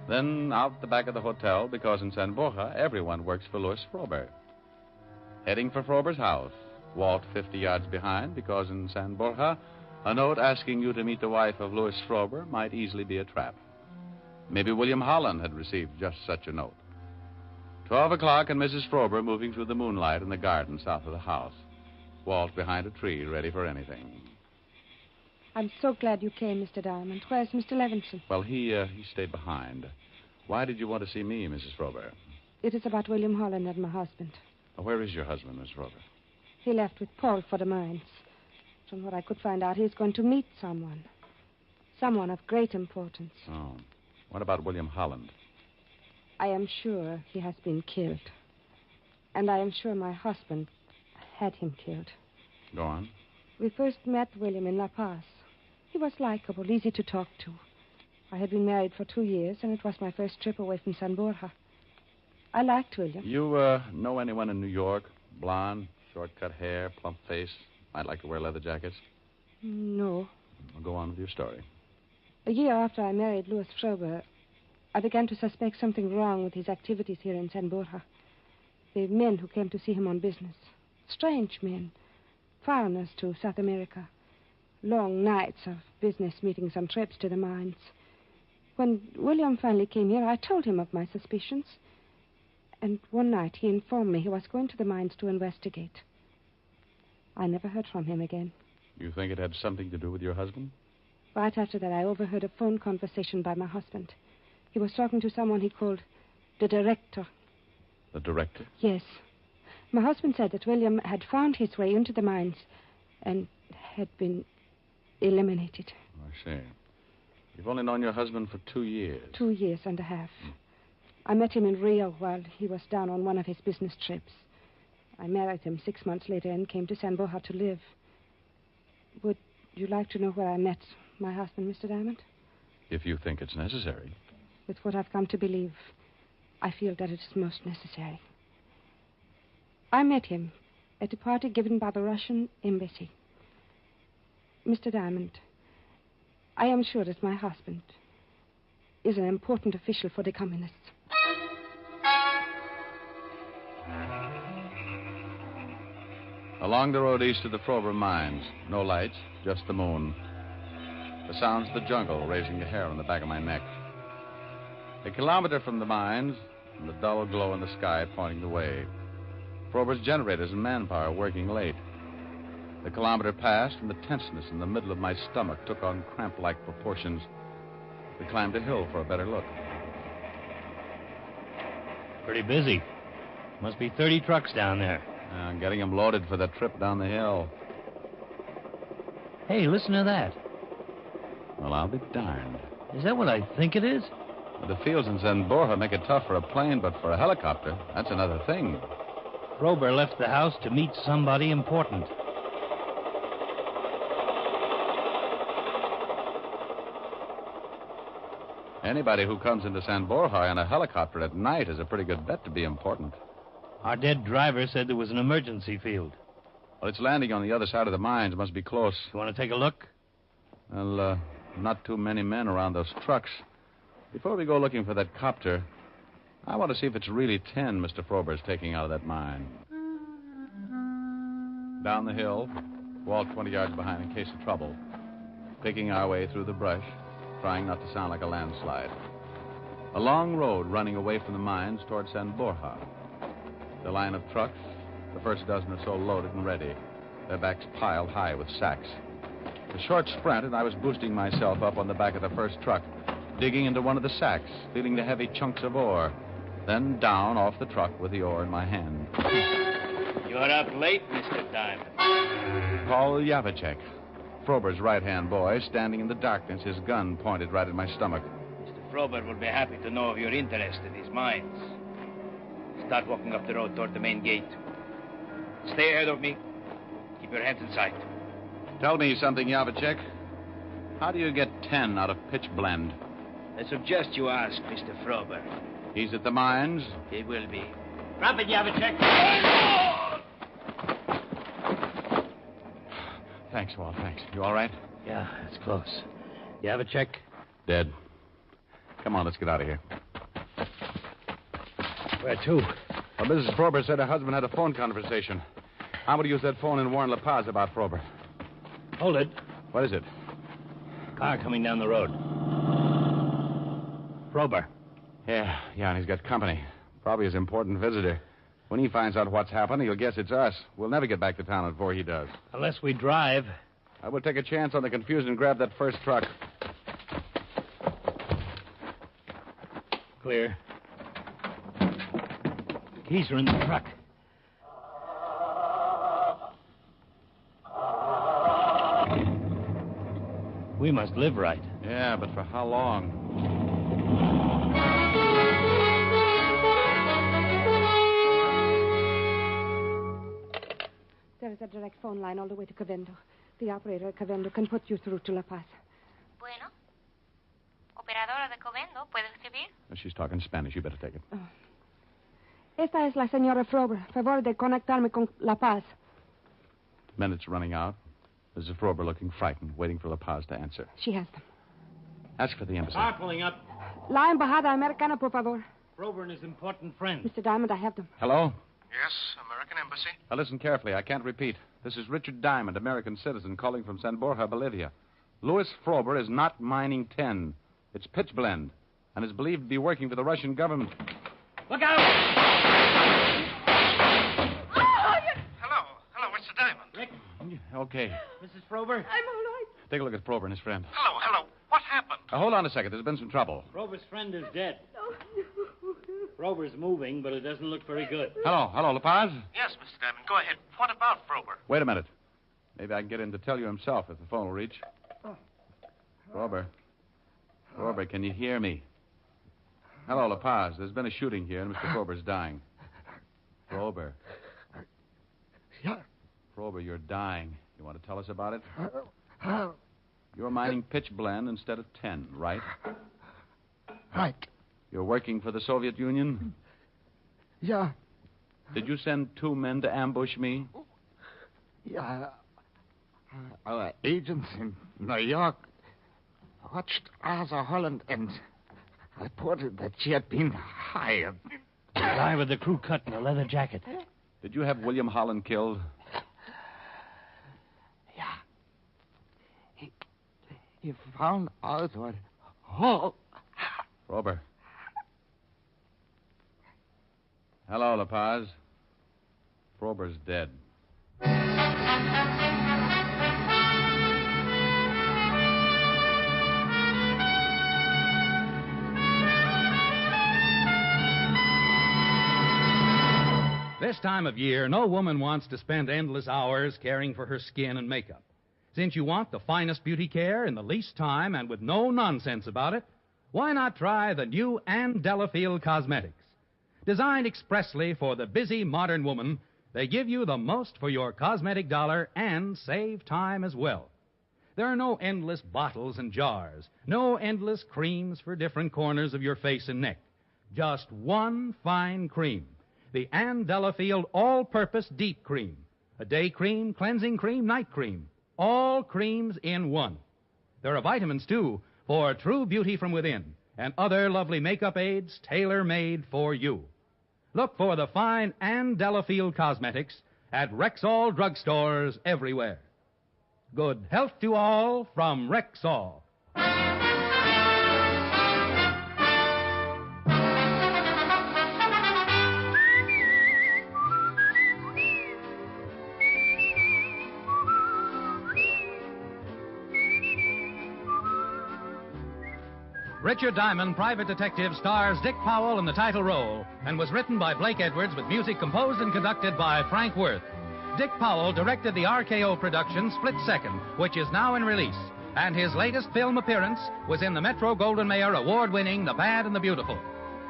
[SPEAKER 17] Then out the back of the hotel, because in San Borja, everyone works for Louis Frober. Heading for Frober's house. Walt 50 yards behind, because in San Borja, a note asking you to meet the wife of Louis Frober might easily be a trap. Maybe William Holland had received just such a note. 12 o'clock and Mrs. Frober moving through the moonlight in the garden south of the house. Walt behind a tree, ready for anything.
[SPEAKER 13] I'm so glad you came, Mr. Diamond. Where's Mr. Levinson?
[SPEAKER 17] Well, he stayed behind. Why did you want to see me, Mrs. Frober?
[SPEAKER 13] It is about William Holland and my husband.
[SPEAKER 17] Where is your husband, Miss Frober?
[SPEAKER 13] He left with Paul for the mines. From what I could find out, he's going to meet someone. Someone of great importance.
[SPEAKER 17] Oh. What about William Holland?
[SPEAKER 13] I am sure he has been killed. And I am sure my husband had him killed.
[SPEAKER 17] Go on.
[SPEAKER 13] We first met William in La Paz. He was likable, easy to talk to. I had been married for 2 years, and it was my first trip away from San Borja. I liked William.
[SPEAKER 17] You know anyone in New York? Blonde, short-cut hair, plump face, might like to wear leather jackets?
[SPEAKER 13] No.
[SPEAKER 17] Well, go on with your story.
[SPEAKER 13] A year after I married Louis Frober, I began to suspect something wrong with his activities here in San Borja. The men who came to see him on business. Strange men. Foreigners to South America. Long nights of business meetings and trips to the mines. When William finally came here, I told him of my suspicions. And one night he informed me he was going to the mines to investigate. I never heard from him again.
[SPEAKER 17] You think it had something to do with your husband?
[SPEAKER 13] Right after that, I overheard a phone conversation by my husband. He was talking to someone he called the director.
[SPEAKER 17] The director?
[SPEAKER 13] Yes. My husband said that William had found his way into the mines and had been eliminated.
[SPEAKER 17] I see. You've only known your husband for 2 years.
[SPEAKER 13] 2 years and a half. I met him in Rio while he was down on one of his business trips. I married him 6 months later and came to San Borja to live. Would you like to know where I met my husband, Mr. Diamond?
[SPEAKER 17] If you think it's necessary.
[SPEAKER 13] With what I've come to believe, I feel that it is most necessary. I met him at a party given by the Russian embassy. Mr. Diamond, I am sure that my husband is an important official for the communists.
[SPEAKER 17] Along the road east of the Frober mines, no lights, just the moon. The sounds of the jungle raising the hair on the back of my neck. A kilometer from the mines, and the dull glow in the sky pointing the way. Frober's generators and manpower working late. The kilometer passed, and the tenseness in the middle of my stomach took on cramp-like proportions. We climbed a hill for a better look.
[SPEAKER 8] Pretty busy. Must be 30 trucks down there.
[SPEAKER 17] Getting them loaded for the trip down the hill.
[SPEAKER 8] Hey, listen to that.
[SPEAKER 17] Well, I'll be darned.
[SPEAKER 8] Is that what I think it is?
[SPEAKER 17] The fields in San Borja make it tough for a plane, but for a helicopter, that's another thing.
[SPEAKER 8] Frober left the house to meet somebody important.
[SPEAKER 17] Anybody who comes into San Borja in a helicopter at night is a pretty good bet to be important.
[SPEAKER 8] Our dead driver said there was an emergency field.
[SPEAKER 17] Well, it's landing on the other side of the mines. Must be close.
[SPEAKER 8] You want to take a look?
[SPEAKER 17] Well, not too many men around those trucks. Before we go looking for that copter, I want to see if it's really 10 Mr. Frober's taking out of that mine. Down the hill, Walt 20 yards behind in case of trouble. Picking our way through the brush, trying not to sound like a landslide. A long road running away from the mines toward San Borja. The line of trucks, the first dozen or so loaded and ready, their backs piled high with sacks. A short sprint, and I was boosting myself up on the back of the first truck, digging into one of the sacks, feeling the heavy chunks of ore, then down off the truck with the ore in my hand.
[SPEAKER 6] You're up late, Mr. Diamond.
[SPEAKER 17] Paul Yavicek, Frober's right-hand boy, standing in the darkness, his gun pointed right at my stomach.
[SPEAKER 6] Mr. Frober will be happy to know of your interest in these mines. Start walking up the road toward the main gate. Stay ahead of me. Keep your hands in sight.
[SPEAKER 17] Tell me something, Yavicek. How do you get 10 out of pitch blend?
[SPEAKER 6] I suggest you ask Mr. Frober.
[SPEAKER 17] He's at the mines?
[SPEAKER 6] He will be.
[SPEAKER 9] Drop it, Yavicek.
[SPEAKER 17] Thanks, Walt, thanks. You all right?
[SPEAKER 8] Yeah, it's close. You have a check?
[SPEAKER 17] Dead. Come on, let's get out of here.
[SPEAKER 8] Where to?
[SPEAKER 17] Well, Mrs. Frober said her husband had a phone conversation. I'm going to use that phone and warn La Paz about Frober.
[SPEAKER 8] Hold it.
[SPEAKER 17] What is it?
[SPEAKER 8] Car coming down the road. Frober.
[SPEAKER 17] Yeah, and he's got company. Probably his important visitor. When he finds out what's happened, he'll guess it's us. We'll never get back to town before he does.
[SPEAKER 8] Unless we drive.
[SPEAKER 17] I will take a chance on the confusion and grab that first truck.
[SPEAKER 8] Clear. Keys are in the truck. We must live right.
[SPEAKER 17] Yeah, but for how long?
[SPEAKER 13] There is a direct phone line all the way to Cavendo. The operator at Cavendo can put you through to La Paz.
[SPEAKER 3] Bueno. Operadora de Covendo, ¿puede recibir?
[SPEAKER 17] She's talking Spanish. You better take it.
[SPEAKER 13] Oh. Esta es la señora Frober. Favor de conectarme con La Paz.
[SPEAKER 17] Minutes running out. Mrs. Frober looking frightened, waiting for La Paz to answer.
[SPEAKER 13] She has them.
[SPEAKER 17] Ask for the embassy.
[SPEAKER 8] Car pulling up.
[SPEAKER 13] La Embajada Americana, por favor.
[SPEAKER 8] Frober and his important friend.
[SPEAKER 13] Mr. Diamond, I have them.
[SPEAKER 17] Hello?
[SPEAKER 16] Yes, American Embassy.
[SPEAKER 17] Now listen carefully. I can't repeat. This is Richard Diamond, American citizen, calling from San Borja, Bolivia. Louis Frober is not mining tin. It's pitch blend, and is believed to be working for the Russian government.
[SPEAKER 8] Look out!
[SPEAKER 16] Hello, Mr. Diamond.
[SPEAKER 8] Rick.
[SPEAKER 17] Okay.
[SPEAKER 8] Mrs. Frober.
[SPEAKER 13] I'm all right.
[SPEAKER 17] Take a look at Frober and his friend.
[SPEAKER 16] Hello. What happened?
[SPEAKER 17] Hold on a second. There's been some trouble.
[SPEAKER 8] Frober's friend is dead. Frober's moving, but it doesn't look very good.
[SPEAKER 17] Hello, La Paz?
[SPEAKER 16] Yes, Mr. Diamond. Go ahead. What about Frober?
[SPEAKER 17] Wait a minute. Maybe I can get him to tell you himself if the phone will reach. Frober, can you hear me? Hello, La Paz. There's been a shooting here, and Mr. Frober's dying. Frober.
[SPEAKER 21] Yeah.
[SPEAKER 17] Frober, you're dying. You want to tell us about it? You're mining pitch blend instead of tin, right?
[SPEAKER 21] Right.
[SPEAKER 17] You're working for the Soviet Union?
[SPEAKER 21] Yeah.
[SPEAKER 17] Did you send 2 men to ambush me?
[SPEAKER 21] Yeah. Our agents in New York watched Asa Holland and reported that she had been hired.
[SPEAKER 8] The guy with the crew cut and a leather jacket.
[SPEAKER 17] Did you have William Holland killed?
[SPEAKER 21] Yeah. He found out what... Oh.
[SPEAKER 17] Frober. Hello, La Paz. Frober's dead.
[SPEAKER 14] This time of year, no woman wants to spend endless hours caring for her skin and makeup. Since you want the finest beauty care in the least time and with no nonsense about it, why not try the new Ann Delafield Cosmetics? Designed expressly for the busy modern woman, they give you the most for your cosmetic dollar and save time as well. There are no endless bottles and jars, no endless creams for different corners of your face and neck. Just one fine cream, the Ann Delafield All-Purpose Deep Cream. A day cream, cleansing cream, night cream. All creams in one. There are vitamins, too, for true beauty from within, and other lovely makeup aids tailor-made for you. Look for the fine Ann Delafield Cosmetics at Rexall drugstores everywhere. Good health to all from Rexall. Richard Diamond, Private Detective, stars Dick Powell in the title role and was written by Blake Edwards with music composed and conducted by Frank Worth. Dick Powell directed the RKO production Split Second, which is now in release. And his latest film appearance was in the Metro Golden Mayer award-winning The Bad and the Beautiful.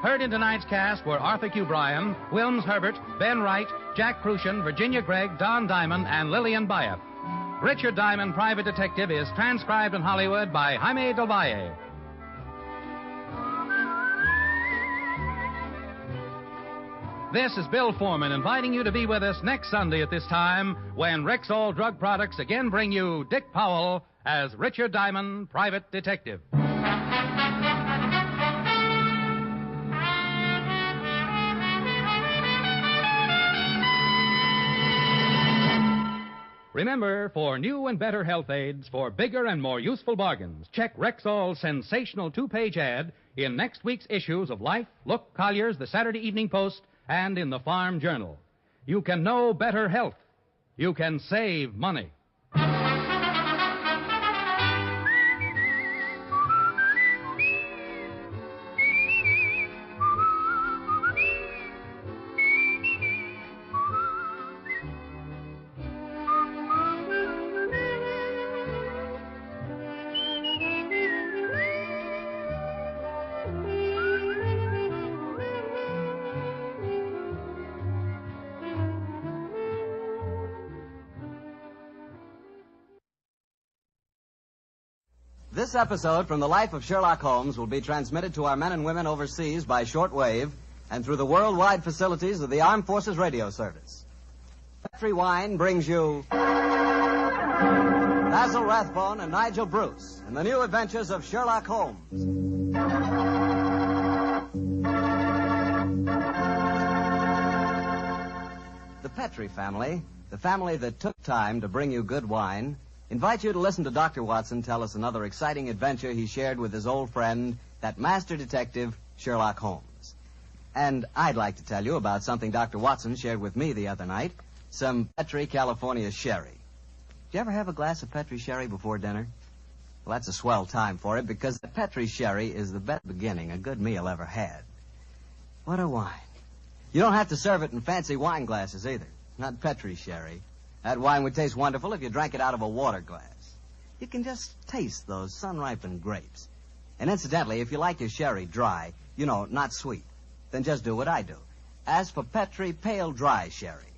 [SPEAKER 14] Heard in tonight's cast were Arthur Q. Bryan, Wilms Herbert, Ben Wright, Jack Crucian, Virginia Gregg, Don Diamond, and Lillian Bayef. Richard Diamond, Private Detective, is transcribed in Hollywood by Jaime Del Valle. This is Bill Foreman inviting you to be with us next Sunday at this time when Rexall Drug Products again bring you Dick Powell as Richard Diamond, Private Detective. Remember, for new and better health aids, for bigger and more useful bargains, check Rexall's sensational two-page ad in next week's issues of Life, Look, Collier's, the Saturday Evening Post, and in the Farm Journal. You can know better health. You can save money.
[SPEAKER 4] This episode from the life of Sherlock Holmes will be transmitted to our men and women overseas by shortwave and through the worldwide facilities of the Armed Forces Radio Service. Petri Wine brings you Basil Rathbone and Nigel Bruce in the new adventures of Sherlock Holmes. The Petri family, the family that took time to bring you good wine, invite you to listen to Dr. Watson tell us another exciting adventure he shared with his old friend, that master detective, Sherlock Holmes. And I'd like to tell you about something Dr. Watson shared with me the other night, some Petri California sherry. Did you ever have a glass of Petri sherry before dinner? Well, that's a swell time for it, because the Petri sherry is the best beginning a good meal ever had. What a wine. You don't have to serve it in fancy wine glasses either. Not Petri sherry. That wine would taste wonderful if you drank it out of a water glass. You can just taste those sun-ripened grapes. And incidentally, if you like your sherry dry, not sweet, then just do what I do. Ask for Petri Pale Dry Sherry.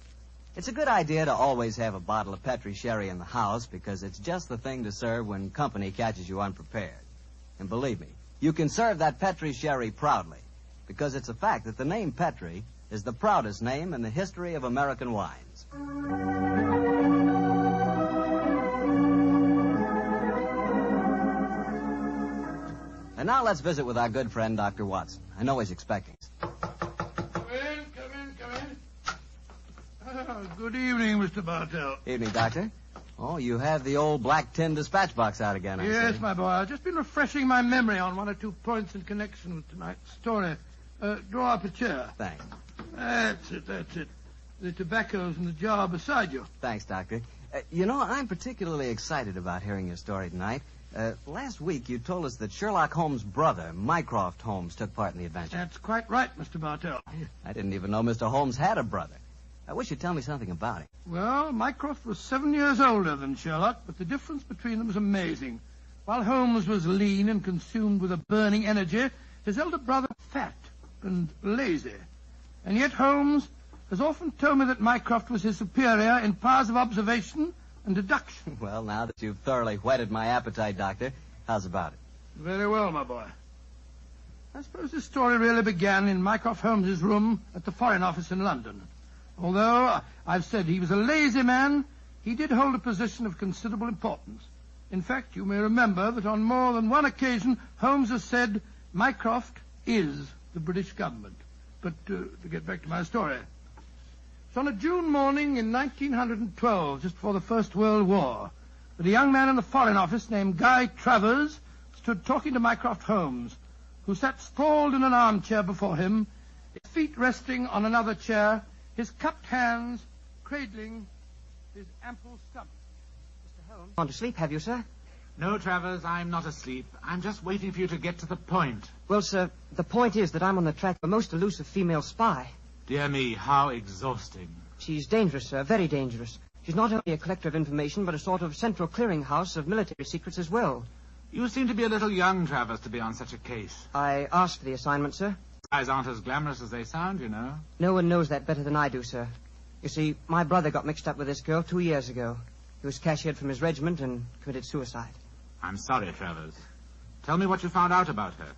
[SPEAKER 4] It's a good idea to always have a bottle of Petri sherry in the house because it's just the thing to serve when company catches you unprepared. And believe me, you can serve that Petri sherry proudly because it's a fact that the name Petri is the proudest name in the history of American wines. And now let's visit with our good friend, Dr. Watson. I know he's expecting us.
[SPEAKER 21] Come in. Oh, good evening, Mr. Bartell.
[SPEAKER 4] Evening, Doctor. Oh, you have the old black tin dispatch box out again, I
[SPEAKER 21] Yes,
[SPEAKER 4] see.
[SPEAKER 21] my boy. I've just been refreshing my memory on one or two points in connection with tonight's story. Draw up a chair.
[SPEAKER 4] Thanks.
[SPEAKER 21] That's it. The tobacco's in the jar beside you.
[SPEAKER 4] Thanks, Doctor. I'm particularly excited about hearing your story tonight. Last week, you told us that Sherlock Holmes' brother, Mycroft Holmes, took part in the adventure.
[SPEAKER 21] That's quite right, Mr. Bartell.
[SPEAKER 4] I didn't even know Mr. Holmes had a brother. I wish you'd tell me something about him.
[SPEAKER 21] Well, Mycroft was 7 years older than Sherlock, but the difference between them was amazing. While Holmes was lean and consumed with a burning energy, his elder brother was fat and lazy. And yet Holmes has often told me that Mycroft was his superior in powers of observation and deduction.
[SPEAKER 4] Well, now that you've thoroughly whetted my appetite, Doctor, how's about it?
[SPEAKER 21] Very well, my boy. I suppose this story really began in Mycroft Holmes's room at the Foreign Office in London. Although I've said he was a lazy man, he did hold a position of considerable importance. In fact, you may remember that on more than one occasion, Holmes has said Mycroft is the British government. But to get back to my story. It's on a June morning in 1912, just before the First World War, that a young man in the Foreign Office named Guy Travers stood talking to Mycroft Holmes, who sat sprawled in an armchair before him, his feet resting on another chair, his cupped hands cradling his ample stomach. Mr. Holmes?
[SPEAKER 20] Gone to sleep, have you, sir?
[SPEAKER 15] No, Travers, I'm not asleep. I'm just waiting for you to get to the point.
[SPEAKER 20] Well, sir, the point is that I'm on the track of a most elusive female spy.
[SPEAKER 15] Dear me, how exhausting.
[SPEAKER 20] She's dangerous, sir, very dangerous. She's not only a collector of information, but a sort of central clearinghouse of military secrets as well.
[SPEAKER 15] You seem to be a little young, Travers, to be on such a case.
[SPEAKER 20] I asked for the assignment, sir.
[SPEAKER 15] Eyes aren't as glamorous as they sound, you know.
[SPEAKER 20] No one knows that better than I do, sir. You see, my brother got mixed up with this girl 2 years ago. He was cashiered from his regiment and committed suicide.
[SPEAKER 15] I'm sorry, Travers. Tell me what you found out about her.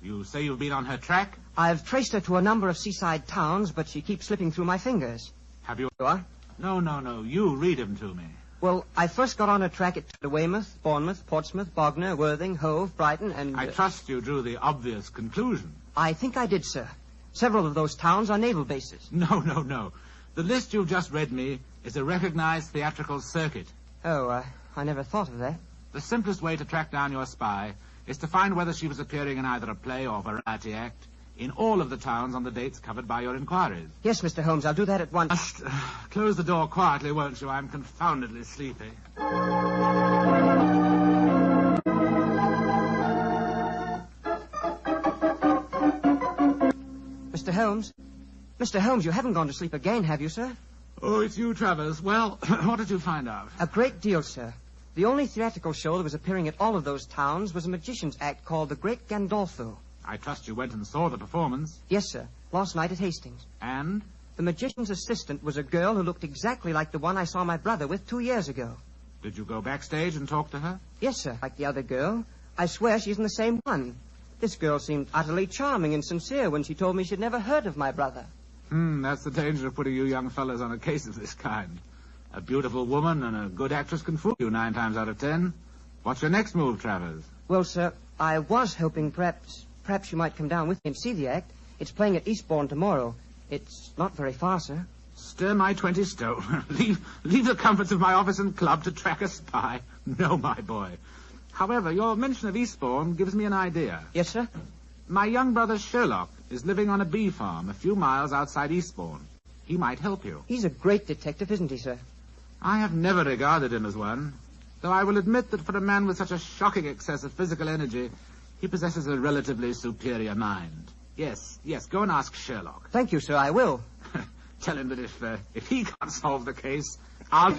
[SPEAKER 15] You say you've been on her track?
[SPEAKER 20] I've traced her to a number of seaside towns, but she keeps slipping through my fingers.
[SPEAKER 15] Have you...
[SPEAKER 20] What?
[SPEAKER 15] No. You read them to me.
[SPEAKER 20] Well, I first got on her track at Weymouth, Bournemouth, Portsmouth, Bognor, Worthing, Hove, Brighton, and...
[SPEAKER 15] I trust you drew the obvious conclusion.
[SPEAKER 20] I think I did, sir. Several of those towns are naval bases.
[SPEAKER 15] No. The list you've just read me is a recognized theatrical circuit.
[SPEAKER 20] Oh, I never thought of that.
[SPEAKER 15] The simplest way to track down your spy is to find whether she was appearing in either a play or variety act in all of the towns on the dates covered by your inquiries.
[SPEAKER 20] Yes, Mr. Holmes, I'll do that at once.
[SPEAKER 15] Just close the door quietly, won't you? I'm confoundedly sleepy.
[SPEAKER 20] Mr. Holmes? Mr. Holmes, you haven't gone to sleep again, have you, sir?
[SPEAKER 15] Oh, it's you, Travers. Well, what did you find out?
[SPEAKER 20] A great deal, sir. The only theatrical show that was appearing at all of those towns was a magician's act called The Great Gandolfo.
[SPEAKER 15] I trust you went and saw the performance.
[SPEAKER 20] Yes, sir. Last night at Hastings.
[SPEAKER 15] And?
[SPEAKER 20] The magician's assistant was a girl who looked exactly like the one I saw my brother with 2 years ago.
[SPEAKER 15] Did you go backstage and talk to her?
[SPEAKER 20] Yes, sir. Like the other girl. I swear she isn't the same one. This girl seemed utterly charming and sincere when she told me she'd never heard of my brother.
[SPEAKER 15] That's the danger of putting you young fellows on a case of this kind. A beautiful woman and a good actress can fool you 9 times out of 10. What's your next move, Travers?
[SPEAKER 20] Well, sir, I was hoping perhaps you might come down with me and see the act. It's playing at Eastbourne tomorrow. It's not very far, sir.
[SPEAKER 15] Stir my 20 stone. leave the comforts of my office and club to track a spy. No, my boy. However, your mention of Eastbourne gives me an idea.
[SPEAKER 20] Yes, sir?
[SPEAKER 15] My young brother Sherlock is living on a bee farm a few miles outside Eastbourne. He might help you.
[SPEAKER 20] He's a great detective, isn't he, sir?
[SPEAKER 15] I have never regarded him as one, though I will admit that for a man with such a shocking excess of physical energy, he possesses a relatively superior mind. Yes, go and ask Sherlock.
[SPEAKER 20] Thank you, sir, I will.
[SPEAKER 15] Tell him that if he can't solve the case, I'll...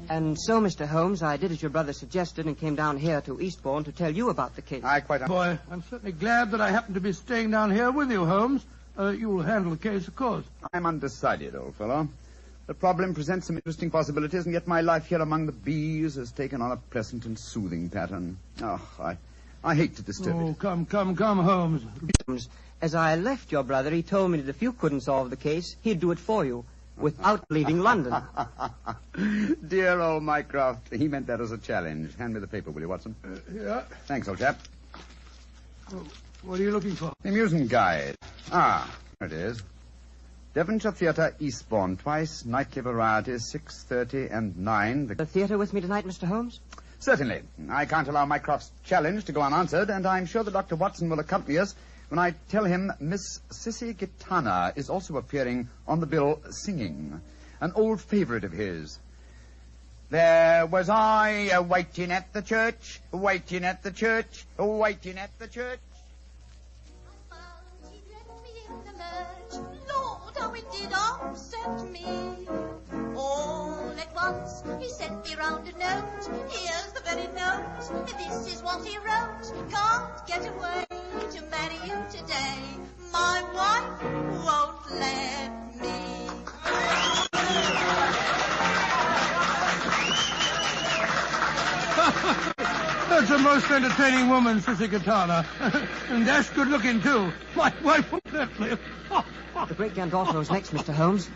[SPEAKER 20] And so, Mr. Holmes, I did as your brother suggested and came down here to Eastbourne to tell you about the case.
[SPEAKER 9] Boy, I'm certainly glad that I happen to be staying down here with you, Holmes. You'll handle the case, of course.
[SPEAKER 23] I'm undecided, old fellow. The problem presents some interesting possibilities, and yet my life here among the bees has taken on a pleasant and soothing pattern. Oh, I hate to disturb it.
[SPEAKER 9] Oh, come, Holmes.
[SPEAKER 20] As I left your brother, he told me that if you couldn't solve the case, he'd do it for you, without leaving London.
[SPEAKER 23] Dear old Mycroft, he meant that as a challenge. Hand me the paper, will you, Watson?
[SPEAKER 9] Yeah.
[SPEAKER 23] Thanks, old chap.
[SPEAKER 9] Oh, what are you looking for?
[SPEAKER 23] The amusement guide. There it is. Devonshire Theatre, Eastbourne, twice, nightly varieties, 6:30 and 9.
[SPEAKER 20] The theatre with me tonight, Mr. Holmes?
[SPEAKER 23] Certainly. I can't allow Mycroft's challenge to go unanswered, and I'm sure that Dr. Watson will accompany us when I tell him Miss Sissy Gitana is also appearing on the bill singing, an old favorite of his. There was I waiting at the church, waiting at the church, waiting at the church.
[SPEAKER 24] Lord, how it did upset me. All at once he sent me round a note. Here's the very note. This is what he wrote. Can't get away to marry you today. My wife won't let me.
[SPEAKER 9] That's a most entertaining woman, Sissy Gitana. And dash good looking, too. My wife won't let me.
[SPEAKER 20] The Great Gandolfo's next, Mr. Holmes.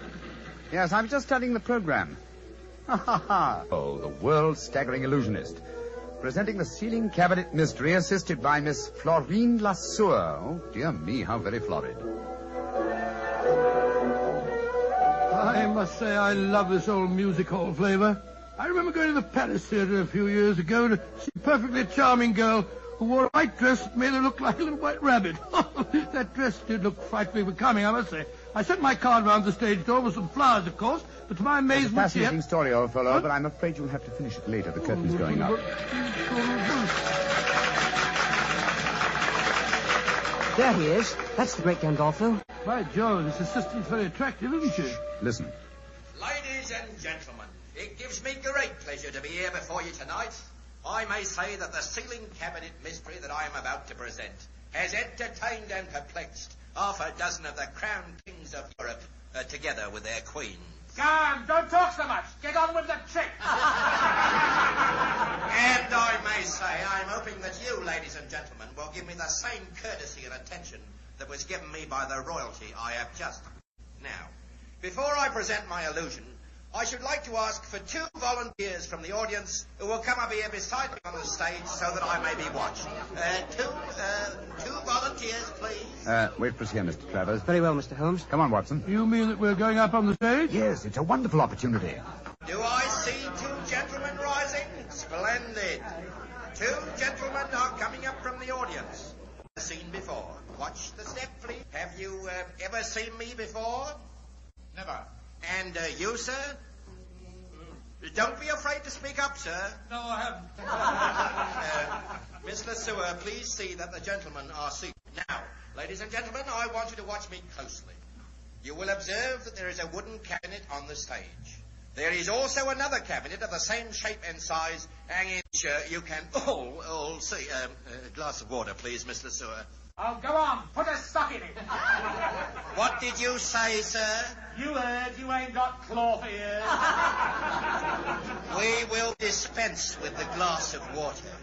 [SPEAKER 23] Yes, I'm just studying the program. Oh, the world's staggering illusionist. Presenting the sealing cabinet mystery, assisted by Miss Florine Lasseur. Oh, dear me, how very florid.
[SPEAKER 9] I must say I love this old music hall flavor. I remember going to the Palace Theatre a few years ago to see a perfectly charming girl who wore a white dress that made her look like a little white rabbit. That dress did look frightfully becoming, I must say. I sent my card round the stage door with some flowers, of course, but to my
[SPEAKER 23] It's a
[SPEAKER 9] amazement...
[SPEAKER 23] fascinating story, old fellow, but I'm afraid you'll have to finish it later. The curtain's going up.
[SPEAKER 20] There he is. That's the great Gandolfo.
[SPEAKER 9] By Jove, this assistant's very attractive, isn't she?
[SPEAKER 23] Listen.
[SPEAKER 2] Ladies and gentlemen, it gives me great pleasure to be here before you tonight. I may say that the ceiling cabinet mystery that I am about to present has entertained and perplexed half a dozen of the crown kings of Europe, together with their queens.
[SPEAKER 15] Go on, don't talk so much. Get on with the trick.
[SPEAKER 2] And I may say, I'm hoping that you, ladies and gentlemen, will give me the same courtesy and attention that was given me by the royalty I have just... Now, before I present my illusion, I should like to ask for 2 volunteers from the audience who will come up here beside me on the stage so that I may be watched. Two volunteers, please.
[SPEAKER 23] Wait for us here, Mr. Travers.
[SPEAKER 20] Very well, Mr. Holmes.
[SPEAKER 23] Come on, Watson.
[SPEAKER 9] You mean that we're going up on the stage?
[SPEAKER 23] Yes, it's a wonderful opportunity.
[SPEAKER 2] Do I see 2 gentlemen rising? Splendid. 2 gentlemen are coming up from the audience. Seen before. Watch the step, please. Have you ever seen me before?
[SPEAKER 15] Never.
[SPEAKER 2] And you, sir? Don't be afraid to speak up, sir.
[SPEAKER 15] No, I haven't.
[SPEAKER 2] Miss LeSueur, please see that the gentlemen are seated. Now, ladies and gentlemen, I want you to watch me closely. You will observe that there is a wooden cabinet on the stage. There is also another cabinet of the same shape and size, and in which you can all see. A glass of water, please, Miss LeSueur.
[SPEAKER 15] Oh, go on. Put a sock in it.
[SPEAKER 2] What did you say, sir?
[SPEAKER 15] You heard. You ain't got cloth ears.
[SPEAKER 2] We will dispense with the glass of water.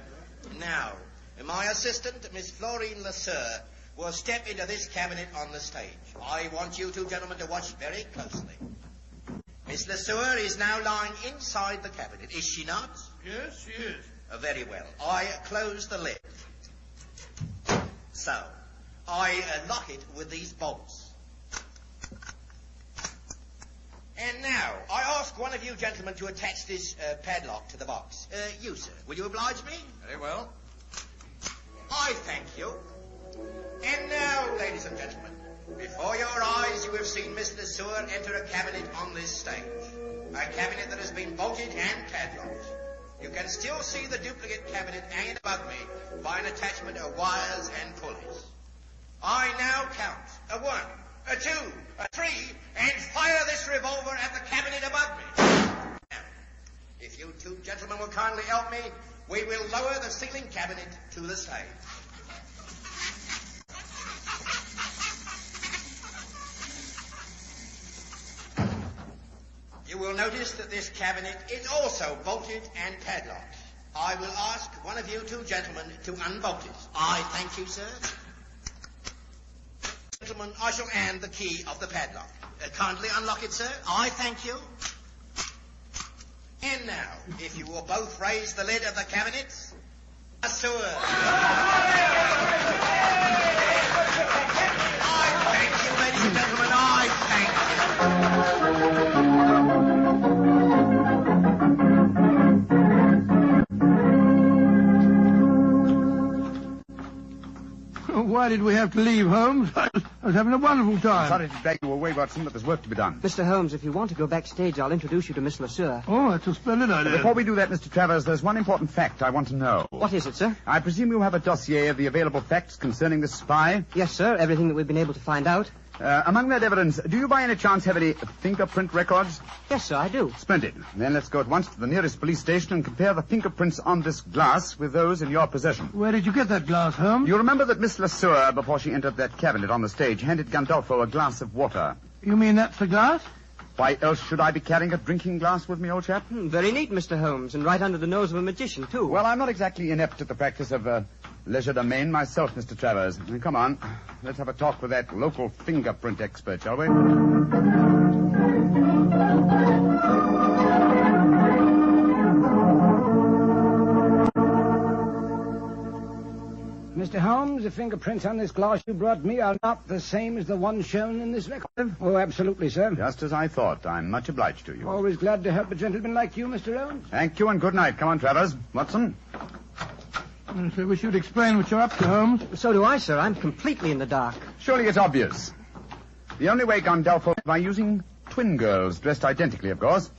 [SPEAKER 2] Now, my assistant, Miss Florine LeSueur, will step into this cabinet on the stage. I want you 2 gentlemen to watch very closely. Miss LeSueur is now lying inside the cabinet, is she not?
[SPEAKER 9] Yes, she is.
[SPEAKER 2] Very well. I close the lid. So, I lock it with these bolts. And now, I ask one of you gentlemen to attach this padlock to the box. You, sir, will you oblige me?
[SPEAKER 15] Very well.
[SPEAKER 2] I thank you. And now, ladies and gentlemen, before your eyes you have seen Miss LeSueur enter a cabinet on this stage. A cabinet that has been bolted and padlocked. You can still see the duplicate cabinet hanging above me by an attachment of wires and pulleys. I now count 1, 2, 3, and fire this revolver at the cabinet above me. Now, if you 2 gentlemen will kindly help me, we will lower the ceiling cabinet to the stage. You will notice that this cabinet is also bolted and padlocked. I will ask one of you 2 gentlemen to unbolt it. I thank you, sir. Gentlemen, I shall hand the key of the padlock. Kindly unlock it, sir. I thank you. And now, if you will both raise the lid of the cabinet, I thank you, ladies and gentlemen. I thank
[SPEAKER 9] Why did we have to leave, Holmes? I was having a wonderful time.
[SPEAKER 23] Sorry to drag you away, Watson, but there's work to be done.
[SPEAKER 20] Mr. Holmes, if you want to go backstage, I'll introduce you to Miss LeSueur.
[SPEAKER 9] Oh, that's a splendid idea.
[SPEAKER 23] Before we do that, Mr. Travers, there's one important fact I want to know.
[SPEAKER 20] What is it, sir?
[SPEAKER 23] I presume you have a dossier of the available facts concerning this spy?
[SPEAKER 20] Yes, sir. Everything that we've been able to find out.
[SPEAKER 23] Among that evidence, do you by any chance have any fingerprint records?
[SPEAKER 20] Yes, sir, I do.
[SPEAKER 23] Splendid. Then let's go at once to the nearest police station and compare the fingerprints on this glass with those in your possession.
[SPEAKER 9] Where did you get that glass, Holmes?
[SPEAKER 23] You remember that Miss LeSueur, before she entered that cabinet on the stage, handed Gandolfo a glass of water.
[SPEAKER 9] You mean that's the glass?
[SPEAKER 23] Why else should I be carrying a drinking glass with me, old chap?
[SPEAKER 20] Very neat, Mr. Holmes, and right under the nose of a magician, too.
[SPEAKER 23] Well, I'm not exactly inept at the practice of legerdemain myself, Mr. Travers. Come on, let's have a talk with that local fingerprint expert, shall we?
[SPEAKER 5] Mr. Holmes, the fingerprints on this glass you brought me are not the same as the ones shown in this record. Oh, absolutely, sir.
[SPEAKER 23] Just as I thought. I'm much obliged to you.
[SPEAKER 5] Always glad to help a gentleman like you, Mr. Holmes.
[SPEAKER 23] Thank you, and good night. Come on, Travers. Watson?
[SPEAKER 9] I wish you'd explain what you're up to, Holmes.
[SPEAKER 20] So do I, sir. I'm completely in the dark.
[SPEAKER 23] Surely it's obvious. The only way Gandolfo is by using twin girls, dressed identically, of course.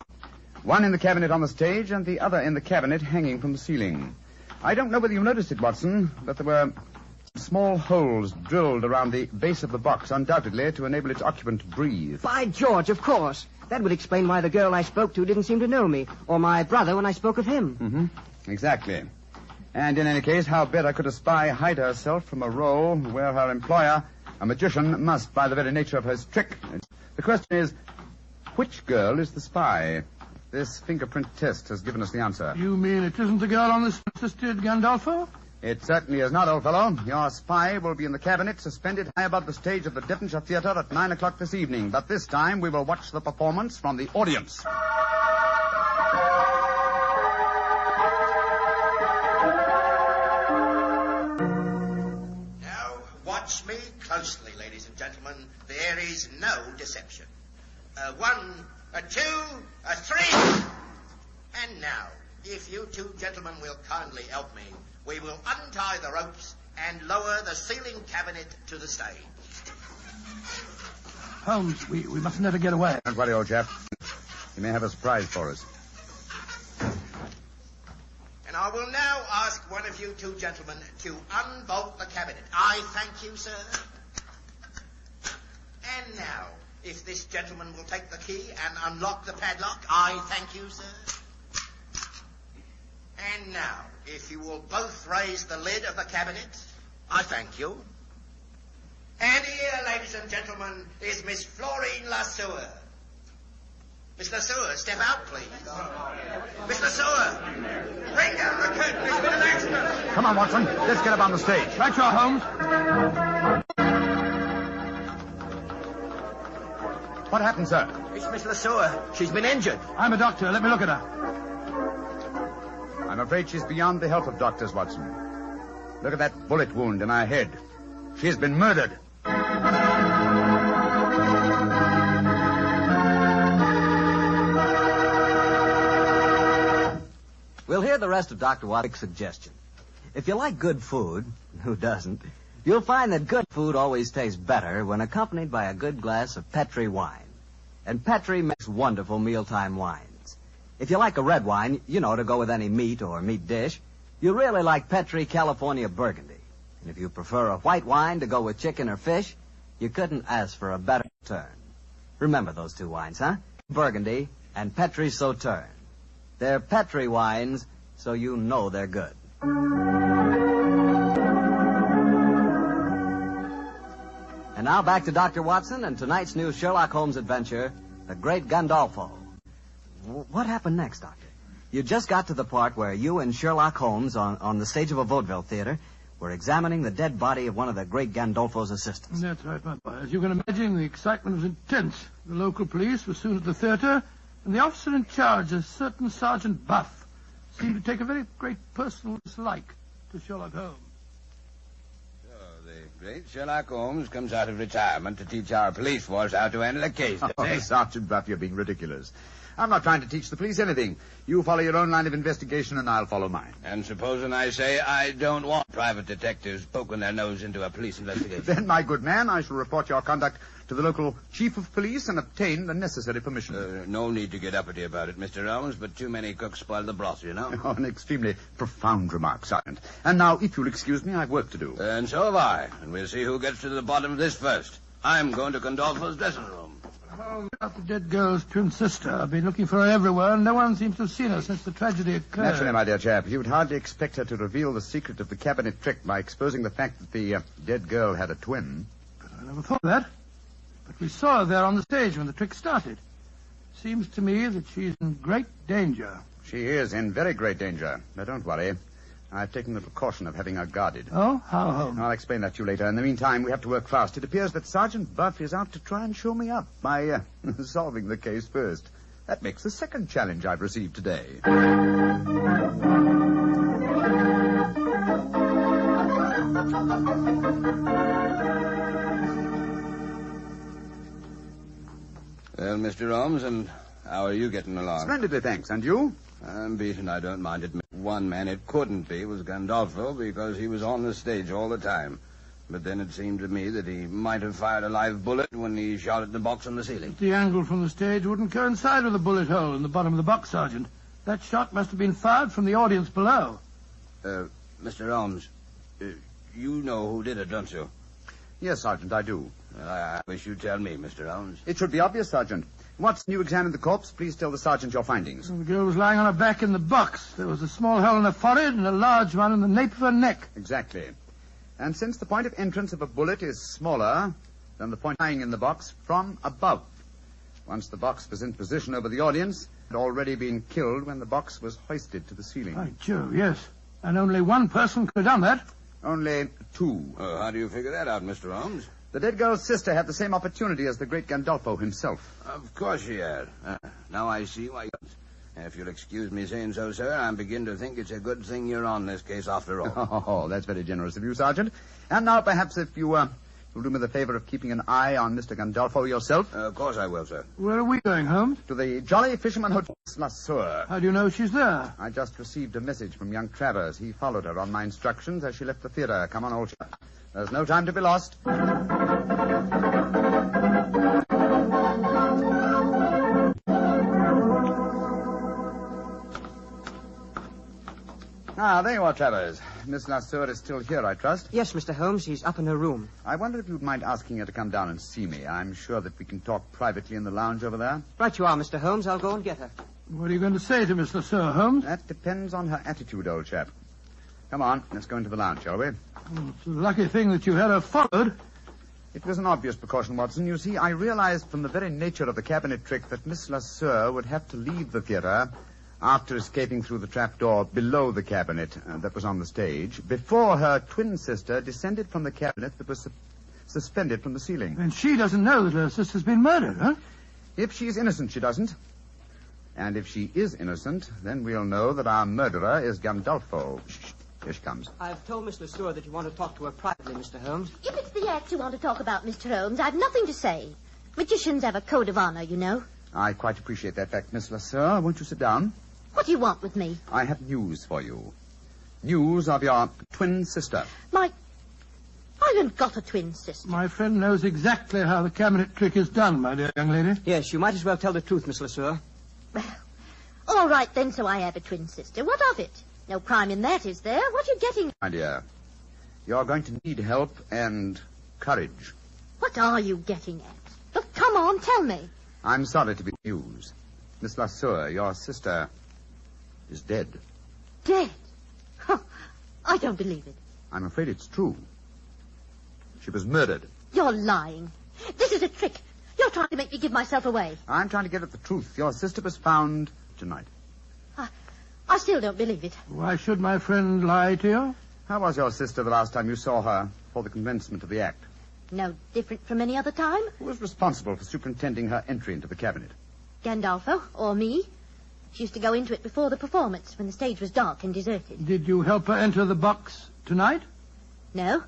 [SPEAKER 23] One in the cabinet on the stage and the other in the cabinet hanging from the ceiling. I don't know whether you noticed it, Watson, but there were small holes drilled around the base of the box, undoubtedly to enable its occupant to breathe.
[SPEAKER 20] By George, of course. That would explain why the girl I spoke to didn't seem to know me, or my brother when I spoke of him.
[SPEAKER 23] Mm-hmm. Exactly. And in any case, how better could a spy hide herself from a role where her employer, a magician, must, by the very nature of his trick. The question is, which girl is the spy? This fingerprint test has given us the answer.
[SPEAKER 9] You mean it isn't the girl on this assisted Gandolfo?
[SPEAKER 23] It certainly is not, old fellow. Your spy will be in the cabinet, suspended high above the stage of the Devonshire Theatre at 9 o'clock this evening. But this time we will watch the performance from the audience.
[SPEAKER 2] Now, watch me closely, ladies and gentlemen. There is no deception. 1, 2, 3. And now, if you two gentlemen will kindly help me, we will untie the ropes and lower the ceiling cabinet to the stage.
[SPEAKER 9] Holmes, we mustn't let her get away.
[SPEAKER 23] Don't worry, old chap. You may have a surprise for us.
[SPEAKER 2] And I will now ask one of you two gentlemen to unbolt the cabinet. I thank you, sir. And now, if this gentleman will take the key and unlock the padlock, I thank you, sir. And now, if you will both raise the lid of the cabinet, I thank you. And here, ladies and gentlemen, is Miss Florine Lesueur. Miss Lesueur, step out, please. Miss Lesueur, bring down the curtain. There's been an accident.
[SPEAKER 23] Come on, Watson. Let's get up on the stage.
[SPEAKER 9] Right, you are, Holmes.
[SPEAKER 23] What happened, sir?
[SPEAKER 2] It's Miss Lesueur. She's been injured.
[SPEAKER 9] I'm a doctor. Let me look at her.
[SPEAKER 23] I'm afraid she's beyond the help of doctors, Watson. Look at that bullet wound in her head. She's been murdered.
[SPEAKER 4] We'll hear the rest of Dr. Watson's suggestion. If you like good food, who doesn't, you'll find that good food always tastes better when accompanied by a good glass of Petri wine. And Petri makes wonderful mealtime wines. If you like a red wine, you know, to go with any meat or meat dish, you really like Petri California Burgundy. And if you prefer a white wine to go with chicken or fish, you couldn't ask for a better turn. Remember those two wines, huh? Burgundy and Petri Sauterne. They're Petri wines, so you know they're good. And now back to Dr. Watson and tonight's new Sherlock Holmes adventure, The Great Gandolfo. What happened next, Doctor? You just got to the part where you and Sherlock Holmes on the stage of a vaudeville theater were examining the dead body of one of the great Gandolfo's assistants.
[SPEAKER 9] That's right, my boy. As you can imagine, the excitement was intense. The local police were soon at the theater, and the officer in charge, a certain Sergeant Buff, seemed to take a very great personal dislike to Sherlock Holmes.
[SPEAKER 7] The great Sherlock Holmes comes out of retirement to teach our police force how to handle a case.
[SPEAKER 23] Oh, Sergeant Buff, you're being ridiculous. I'm not trying to teach the police anything. You follow your own line of investigation, and I'll follow mine.
[SPEAKER 7] And supposing I say I don't want private detectives poking their nose into a police investigation?
[SPEAKER 23] Then, my good man, I shall report your conduct to the local chief of police and obtain the necessary permission.
[SPEAKER 7] No need to get uppity about it, Mr. Holmes, but too many cooks spoil the broth, you know.
[SPEAKER 23] Oh, an extremely profound remark, Sergeant. And now, if you'll excuse me, I've work to do.
[SPEAKER 7] And so have I. And we'll see who gets to the bottom of this first. I'm going to Gandolfo's dressing room.
[SPEAKER 9] Oh, about the dead girl's twin sister. I've been looking for her everywhere, and no one seems to have seen her since the tragedy occurred.
[SPEAKER 23] Naturally, my dear chap, you would hardly expect her to reveal the secret of the cabinet trick by exposing the fact that the dead girl had a twin.
[SPEAKER 9] But I never thought of that. But we saw her there on the stage when the trick started. Seems to me that she's in great danger.
[SPEAKER 23] She is in very great danger. But don't worry. I've taken the precaution of having her guarded.
[SPEAKER 9] Oh? How, Holmes?
[SPEAKER 23] I'll explain that to you later. In the meantime, we have to work fast. It appears that Sergeant Buff is out to try and show me up by solving the case first. That makes the second challenge I've received today.
[SPEAKER 7] Well, Mr. Holmes, and how are you getting along?
[SPEAKER 23] Splendidly, thanks. And you?
[SPEAKER 7] I'm beaten, I don't mind it. One man it couldn't be was Gandolfo because he was on the stage all the time. But then it seemed to me that he might have fired a live bullet when he shot at the box on the ceiling.
[SPEAKER 9] The angle from the stage wouldn't coincide with the bullet hole in the bottom of the box, Sergeant. That shot must have been fired from the audience below.
[SPEAKER 7] Mr. Holmes, you know who did it, don't you?
[SPEAKER 23] Yes, Sergeant, I do.
[SPEAKER 7] I wish you'd tell me, Mr. Holmes.
[SPEAKER 23] It should be obvious, Sergeant. Watson, you examined the corpse. Please tell the sergeant your findings.
[SPEAKER 9] The girl was lying on her back in the box. There was a small hole in her forehead and a large one in the nape of her neck.
[SPEAKER 23] Exactly. And since the point of entrance of a bullet is smaller than the point lying in the box from above, once the box was in position over the audience, it had already been killed when the box was hoisted to the ceiling.
[SPEAKER 9] By Jove, yes. And only one person could have done that.
[SPEAKER 23] Only two.
[SPEAKER 7] How do you figure that out, Mr. Holmes?
[SPEAKER 23] The dead girl's sister had the same opportunity as the great Gandolfo himself.
[SPEAKER 7] Of course she had. Now I see why. If you'll excuse me saying so, sir, I begin to think it's a good thing you're on this case after all.
[SPEAKER 23] Oh, that's very generous of you, Sergeant. And now, perhaps, if you'll do me the favor of keeping an eye on Mr. Gandolfo yourself.
[SPEAKER 7] Of course I will, sir.
[SPEAKER 9] Where are we going, Holmes?
[SPEAKER 23] To the Jolly Fisherman Hotel, La Sueur.
[SPEAKER 9] How do you know she's there?
[SPEAKER 23] I just received a message from young Travers. He followed her on my instructions as she left the theater. Come on, old chap. There's no time to be lost. Ah, there you are, Travers. Miss La Sueur is still here, I trust.
[SPEAKER 20] Yes, Mr. Holmes. She's up in her room.
[SPEAKER 23] I wonder if you'd mind asking her to come down and see me. I'm sure that we can talk privately in the lounge over there.
[SPEAKER 20] Right you are, Mr. Holmes. I'll go and get her.
[SPEAKER 9] What are you going to say to Miss La Sueur, Holmes?
[SPEAKER 23] That depends on her attitude, old chap. Come on, let's go into the lounge, shall we?
[SPEAKER 9] It's a lucky thing that you had her followed.
[SPEAKER 23] It was an obvious precaution, Watson. You see, I realized from the very nature of the cabinet trick that Miss La Sueur would have to leave the theater after escaping through the trapdoor below the cabinet that was on the stage, before her twin sister descended from the cabinet that was suspended from the ceiling.
[SPEAKER 9] And she doesn't know that her sister's been murdered, huh?
[SPEAKER 23] If she's innocent, she doesn't. And if she is innocent, then we'll know that our murderer is Gandolfo. Shh. Here she comes.
[SPEAKER 20] I've told Miss Le Sueur that you want to talk to her privately, Mr. Holmes.
[SPEAKER 24] If it's the act you want to talk about, Mr. Holmes, I've nothing to say. Magicians have a code of honor, you know.
[SPEAKER 23] I quite appreciate that fact, Miss La Sueur. Won't you sit down?
[SPEAKER 24] What do you want with me?
[SPEAKER 23] I have news for you. News of your twin sister.
[SPEAKER 24] I haven't got a twin sister.
[SPEAKER 9] My friend knows exactly how the cabinet trick is done, my dear young lady.
[SPEAKER 20] Yes, you might as well tell the truth, Miss Le Sueur.
[SPEAKER 24] Well, all right then, so I have a twin sister. What of it? No crime in that, is there? What are you getting?
[SPEAKER 23] My dear, you're going to need help and courage.
[SPEAKER 24] What are you getting at? Look, come on, tell me.
[SPEAKER 23] I'm sorry to be news. Miss La Sueur, your sister is dead.
[SPEAKER 24] Dead? Huh. I don't believe it.
[SPEAKER 23] I'm afraid it's true. She was murdered.
[SPEAKER 24] You're lying. This is a trick. You're trying to make me give myself away.
[SPEAKER 23] I'm trying to get at the truth. Your sister was found tonight.
[SPEAKER 24] I still don't believe it.
[SPEAKER 9] Why should my friend lie to you?
[SPEAKER 23] How was your sister the last time you saw her for the commencement of the act?
[SPEAKER 24] No different from any other time.
[SPEAKER 23] Who was responsible for superintending her entry into the cabinet?
[SPEAKER 24] Gandolfo, or me. She used to go into it before the performance, when the stage was dark and deserted.
[SPEAKER 9] Did you help her enter the box tonight?
[SPEAKER 24] No.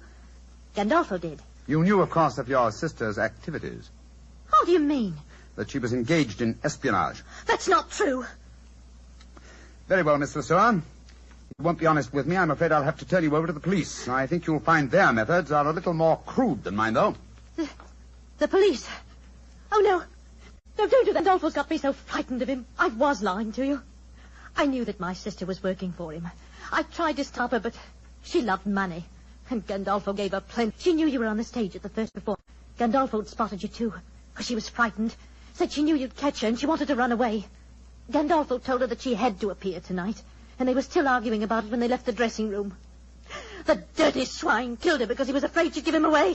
[SPEAKER 24] Gandolfo did.
[SPEAKER 23] You knew, of course, of your sister's activities.
[SPEAKER 24] How do you mean?
[SPEAKER 23] That she was engaged in espionage.
[SPEAKER 24] That's not true.
[SPEAKER 23] Very well, Miss La Sueur. You won't be honest with me. I'm afraid I'll have to turn you over to the police. I think you'll find their methods are a little more crude than mine, though.
[SPEAKER 24] The police? Oh, no. No, don't do that. Gandolfo's got me so frightened of him. I was lying to you. I knew that my sister was working for him. I tried to stop her, but she loved money. And Gandolfo gave her plenty. She knew you were on the stage at the first performance. Gandolfo had spotted you, too. She was frightened. Said she knew you'd catch her, and she wanted to run away. Gandolfo told her that she had to appear tonight, and they were still arguing about it when they left the dressing room. The dirty swine killed her because he was afraid she'd give him away.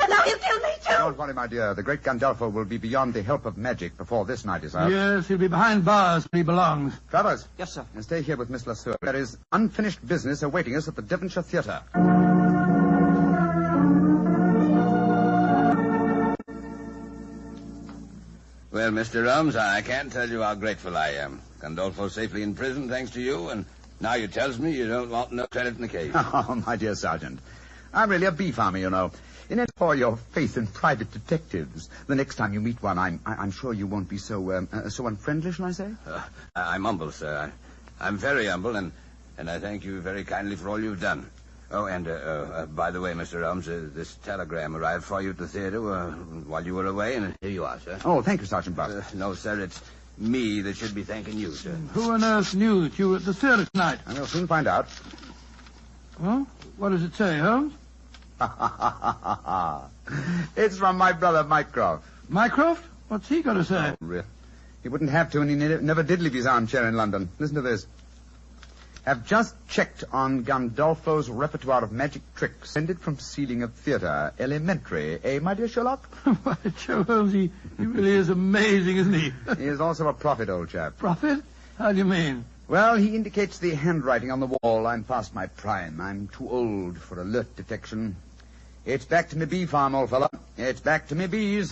[SPEAKER 24] And now he'll kill me, too!
[SPEAKER 23] Don't worry, my dear. The great Gandolfo will be beyond the help of magic before this night is out.
[SPEAKER 9] Yes, he'll be behind bars where he belongs.
[SPEAKER 23] Travers.
[SPEAKER 20] Yes, sir.
[SPEAKER 23] And stay here with Miss La Sueur. There is unfinished business awaiting us at the Devonshire Theatre.
[SPEAKER 7] Well, Mr. Holmes, I can't tell you how grateful I am. Gandolfo's safely in prison, thanks to you, and now you tells me you don't want no credit in the case.
[SPEAKER 23] Oh, my dear Sergeant. I'm really a bee farmer, you know. In it for your faith in private detectives. The next time you meet one, I'm sure you won't be so unfriendly, shall I say?
[SPEAKER 7] I'm humble, sir. I'm very humble, and I thank you very kindly for all you've done. Oh, and by the way, Mr. Holmes, this telegram arrived for you at the theater while you were away, and here you are, sir.
[SPEAKER 23] Oh, thank you, Sergeant Buck.
[SPEAKER 7] No, sir, it's me that should be thanking you, sir.
[SPEAKER 9] Who on earth knew that you were at the theater tonight?
[SPEAKER 23] We'll soon find out.
[SPEAKER 9] Well, what does it say, Holmes?
[SPEAKER 23] It's from my brother, Mycroft.
[SPEAKER 9] Mycroft? What's he got to say?
[SPEAKER 23] Oh, really? He wouldn't have to, and he never did leave his armchair in London. Listen to this. Have just checked on Gandolfo's repertoire of magic tricks. Ended from ceiling of theater. Elementary. Eh, my dear Sherlock?
[SPEAKER 9] Why, Joe Holmes, he really is amazing, isn't he?
[SPEAKER 23] He is also a prophet, old chap.
[SPEAKER 9] Prophet? How do you mean?
[SPEAKER 23] Well, he indicates the handwriting on the wall. I'm past my prime. I'm too old for alert detection. It's back to me bee farm, old fella. It's back to me bees.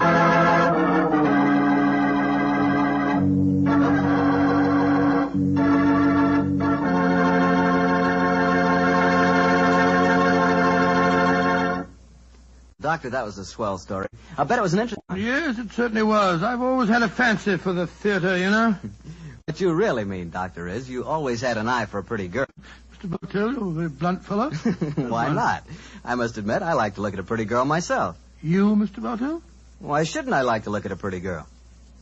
[SPEAKER 4] Doctor, that was a swell story. I bet it was an interesting one.
[SPEAKER 9] Yes, it certainly was. I've always had a fancy for the theater, you know.
[SPEAKER 4] What you really mean, Doctor, is you always had an eye for a pretty girl.
[SPEAKER 9] Mr. Bartell, you're a very blunt fellow.
[SPEAKER 4] Why not? I must admit, I like to look at a pretty girl myself.
[SPEAKER 9] You, Mr. Bartell?
[SPEAKER 4] Why shouldn't I like to look at a pretty girl?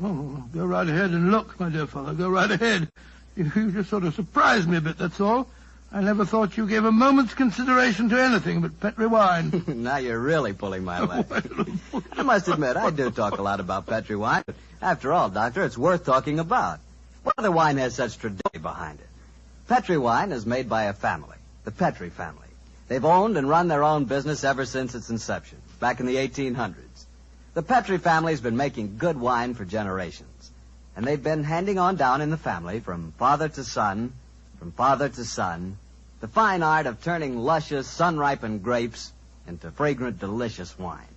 [SPEAKER 9] Oh, go right ahead and look, my dear fellow. Go right ahead. You just sort of surprised me a bit, that's all. I never thought you gave a moment's consideration to anything but Petri wine.
[SPEAKER 4] Now you're really pulling my leg. I must admit, I do talk a lot about Petri wine. But after all, Doctor, it's worth talking about. What other wine has such tradition behind it? Petri wine is made by a family, the Petri family. They've owned and run their own business ever since its inception, back in the 1800s. The Petri family's been making good wine for generations. And they've been handing on down in the family from father to son, the fine art of turning luscious, sun-ripened grapes into fragrant, delicious wine.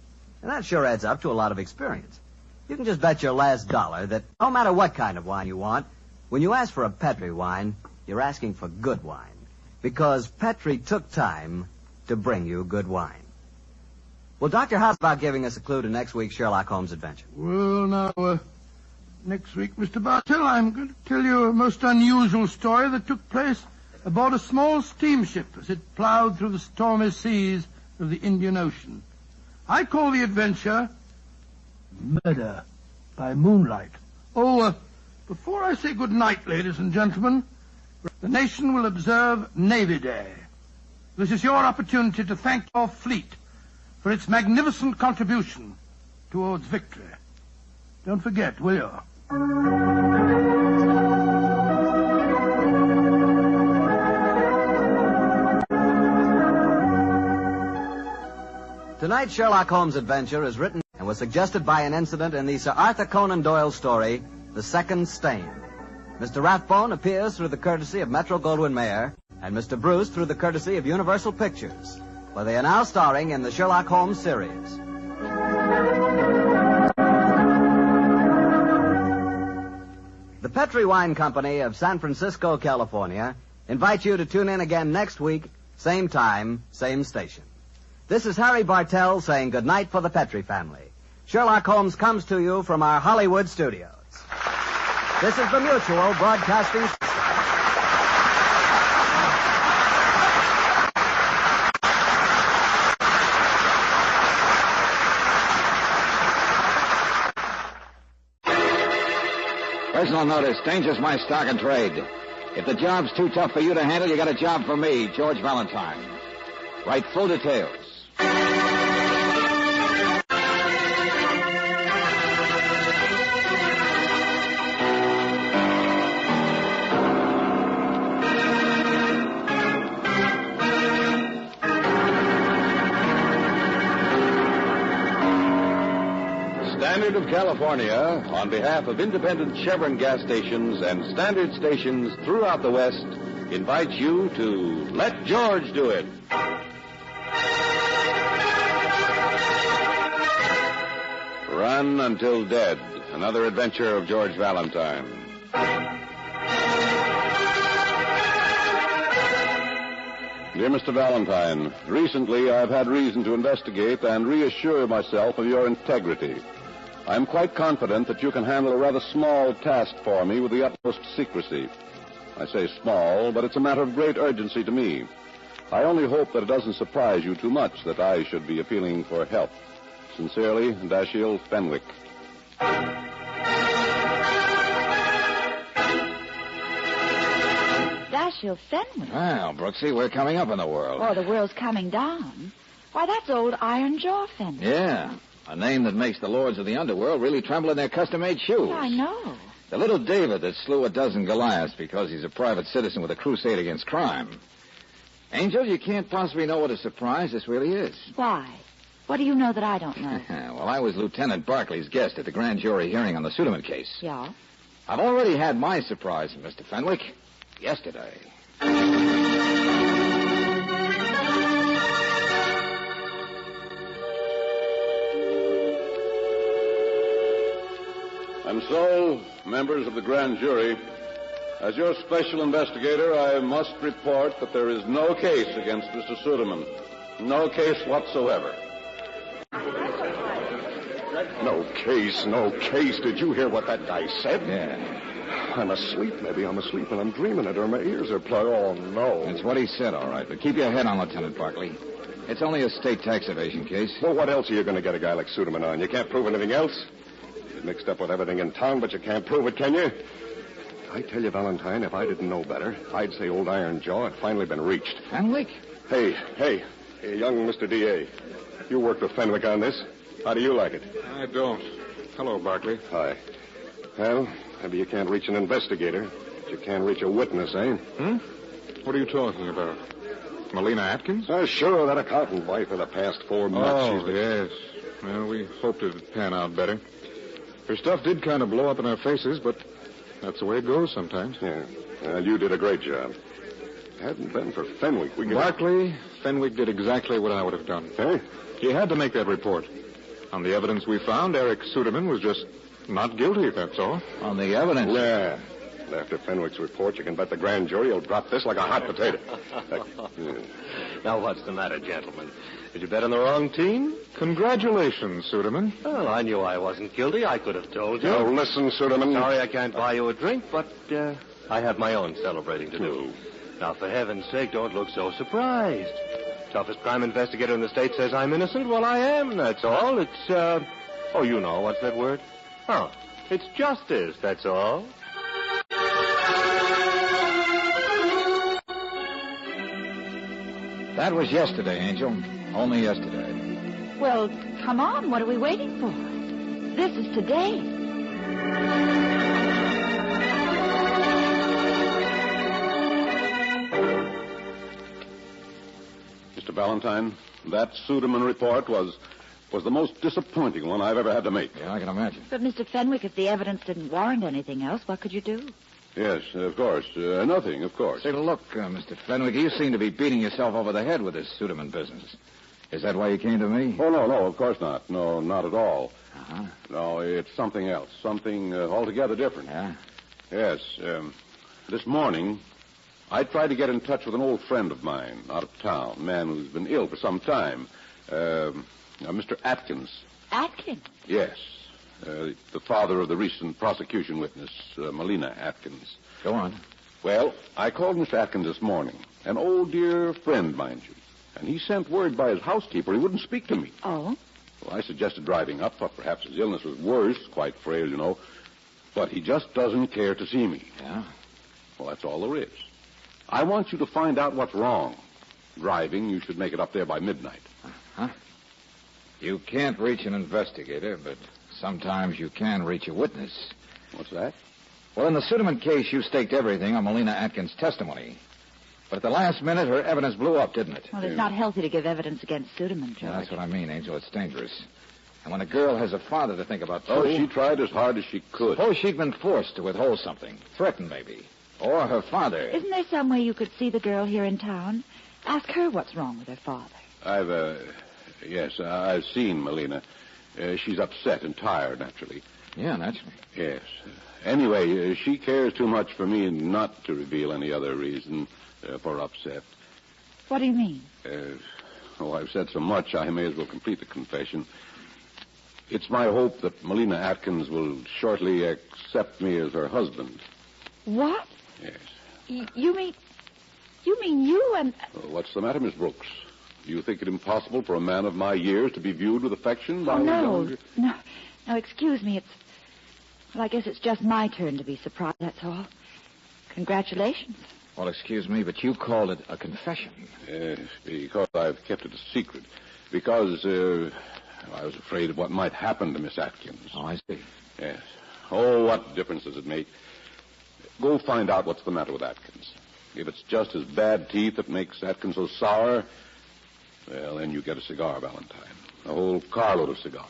[SPEAKER 4] And that sure adds up to a lot of experience. You can just bet your last dollar that no matter what kind of wine you want, when you ask for a Petri wine, you're asking for good wine. Because Petri took time to bring you good wine. Well, Doctor, how's about giving us a clue to next week's Sherlock Holmes adventure?
[SPEAKER 9] Well, now, next week, Mr. Bartell, I'm going to tell you a most unusual story that took place aboard a small steamship as it plowed through the stormy seas of the Indian Ocean. I call the adventure Murder by Moonlight. Oh, before I say good night, ladies and gentlemen, the nation will observe Navy Day. This is your opportunity to thank your fleet for its magnificent contribution towards victory. Don't forget, will you?
[SPEAKER 4] Tonight's Sherlock Holmes adventure is written and was suggested by an incident in the Sir Arthur Conan Doyle story, The Second Stain. Mr. Rathbone appears through the courtesy of Metro-Goldwyn-Mayer, and Mr. Bruce through the courtesy of Universal Pictures, where they are now starring in the Sherlock Holmes series. The Petri Wine Company of San Francisco, California, invites you to tune in again next week, same time, same station. This is Harry Bartell saying goodnight for the Petri family. Sherlock Holmes comes to you from our Hollywood studios. This is the Mutual Broadcasting System.
[SPEAKER 1] Personal notice, danger's my stock and trade. If the job's too tough for you to handle, you got a job for me, George Valentine. Write full details.
[SPEAKER 11] Standard of California, on behalf of independent Chevron gas stations and standard stations throughout the West, invites you to Let George Do It. Run Until Dead, another adventure of George Valentine. Dear Mr. Valentine, recently I've had reason to investigate and reassure myself of your integrity. I'm quite confident that you can handle a rather small task for me with the utmost secrecy. I say small, but it's a matter of great urgency to me. I only hope that it doesn't surprise you too much that I should be appealing for help. Sincerely, Dashiell Fenwick.
[SPEAKER 12] Dashiell Fenwick?
[SPEAKER 1] Well, Brooksy, we're coming up in the world.
[SPEAKER 12] Oh, the world's coming down. Why, that's old Iron Jaw Fenwick.
[SPEAKER 1] Yeah, a name that makes the lords of the underworld really tremble in their custom-made shoes.
[SPEAKER 12] I know.
[SPEAKER 1] The little David that slew a dozen Goliaths because he's a private citizen with a crusade against crime. Angel, you can't possibly know what a surprise this really is.
[SPEAKER 12] Why? What do you know that I don't know?
[SPEAKER 1] Well, I was Lieutenant Barclay's guest at the grand jury hearing on the Suderman case.
[SPEAKER 12] Yeah?
[SPEAKER 1] I've already had my surprise, Mr. Fenwick, yesterday.
[SPEAKER 11] And so, members of the grand jury, as your special investigator, I must report that there is no case against Mr. Suderman. No case whatsoever.
[SPEAKER 18] No case. Did you hear what that guy said?
[SPEAKER 1] Yeah.
[SPEAKER 18] I'm asleep. Maybe I'm asleep and I'm dreaming it, or my ears are plugged. Oh, no.
[SPEAKER 1] That's what he said, all right. But keep your head on, Lieutenant Barclay. It's only a state tax evasion case.
[SPEAKER 18] Well, what else are you going to get a guy like Suderman on? You can't prove anything else? You're mixed up with everything in town, but you can't prove it, can you? I tell you, Valentine, if I didn't know better, I'd say old Iron Jaw had finally been reached.
[SPEAKER 1] Fenwick?
[SPEAKER 18] Hey, young Mr. D.A., you worked with Fenwick on this. How do you like it?
[SPEAKER 19] I don't. Hello, Barclay.
[SPEAKER 18] Hi. Well, maybe you can't reach an investigator, but you can reach a witness, eh?
[SPEAKER 19] What are you talking about? Melina Atkins?
[SPEAKER 18] Sure, that accountant wife of the past 4 months.
[SPEAKER 19] Oh, yes. Well, we hoped it'd pan out better. Her stuff did kind of blow up in our faces, but that's the way it goes sometimes.
[SPEAKER 18] Yeah. Well, you did a great job. If it hadn't been for Fenwick, we could...
[SPEAKER 19] Barclay, Fenwick did exactly what I would have done.
[SPEAKER 18] Huh?
[SPEAKER 19] He had to make that report. On the evidence we found, Eric Suderman was just not guilty, that's all.
[SPEAKER 1] On the evidence?
[SPEAKER 18] Yeah. And after Fenwick's report, you can bet the grand jury will drop this like a hot potato.
[SPEAKER 22] Now, what's the matter, gentlemen? Did you bet on the wrong team?
[SPEAKER 19] Congratulations, Suderman.
[SPEAKER 22] Well, I knew I wasn't guilty. I could have told you.
[SPEAKER 18] Now, listen, Suderman.
[SPEAKER 22] Sorry I can't buy you a drink, but I have my own celebrating to do. Now, for heaven's sake, don't look so surprised. Toughest crime investigator in the state says I'm innocent. Well, I am, that's all. It's, you know, what's that word? Oh, it's justice, that's all.
[SPEAKER 1] That was yesterday, Angel. Only yesterday.
[SPEAKER 12] Well, come on. What are we waiting for? This is today.
[SPEAKER 11] Mr. Valentine, that Suderman report was the most disappointing one I've ever had to make.
[SPEAKER 1] Yeah, I can imagine.
[SPEAKER 12] But, Mr. Fenwick, if the evidence didn't warrant anything else, what could you do?
[SPEAKER 11] Yes, of course. Nothing, of course.
[SPEAKER 1] Say, look, Mr. Fenwick, you seem to be beating yourself over the head with this Suderman business. Is that why you came to me?
[SPEAKER 11] Oh, no, of course not. No, not at all.
[SPEAKER 1] Uh-huh.
[SPEAKER 11] No, it's something else. Something altogether different.
[SPEAKER 1] Yeah?
[SPEAKER 11] Yes. This morning, I tried to get in touch with an old friend of mine out of town, a man who's been ill for some time. Mr. Atkins.
[SPEAKER 12] Atkins?
[SPEAKER 11] Yes. The father of the recent prosecution witness, Melina Atkins.
[SPEAKER 1] Go on.
[SPEAKER 11] Well, I called Mr. Atkins this morning. An old dear friend, mind you. And he sent word by his housekeeper he wouldn't speak to me.
[SPEAKER 12] Oh?
[SPEAKER 11] Well, I suggested driving up. Thought perhaps his illness was worse, quite frail, you know. But he just doesn't care to see me.
[SPEAKER 1] Yeah?
[SPEAKER 11] Well, that's all there is. I want you to find out what's wrong. Driving, you should make it up there by midnight.
[SPEAKER 1] Huh? You can't reach an investigator, but sometimes you can reach a witness.
[SPEAKER 11] What's that?
[SPEAKER 1] Well, in the Suderman case, you staked everything on Melina Atkins' testimony. But at the last minute, her evidence blew up, didn't it?
[SPEAKER 12] Well, it's not healthy to give evidence against Suderman, George.
[SPEAKER 1] Yeah, that's what I mean, Angel. It's dangerous. And when a girl has a father to think about, too...
[SPEAKER 11] Oh, she tried as hard as she could.
[SPEAKER 1] Suppose she'd been forced to withhold something. Threatened, maybe. Or her father.
[SPEAKER 12] Isn't there some way you could see the girl here in town? Ask her what's wrong with her father.
[SPEAKER 11] Yes, I've seen Melina. She's upset and tired, naturally.
[SPEAKER 1] Yeah, naturally.
[SPEAKER 11] Yes. Anyway, she cares too much for me not to reveal any other reason for upset.
[SPEAKER 12] What do you mean?
[SPEAKER 11] I've said so much, I may as well complete the confession. It's my hope that Melina Atkins will shortly accept me as her husband.
[SPEAKER 12] What?
[SPEAKER 11] Yes.
[SPEAKER 12] You mean mean, you and...
[SPEAKER 11] What's the matter, Miss Brooks? Do you think it impossible for a man of my years to be viewed with affection by
[SPEAKER 12] No, excuse me. Well, I guess it's just my turn to be surprised, that's all. Congratulations.
[SPEAKER 1] Well, excuse me, but you called it a confession.
[SPEAKER 11] Yes, because I've kept it a secret. Because, I was afraid of what might happen to Miss Atkins.
[SPEAKER 1] Oh, I see.
[SPEAKER 11] Yes. Oh, what difference does it make? Go find out what's the matter with Atkins. If it's just his bad teeth that makes Atkins so sour, well, then you get a cigar, Valentine. A whole carload of cigars.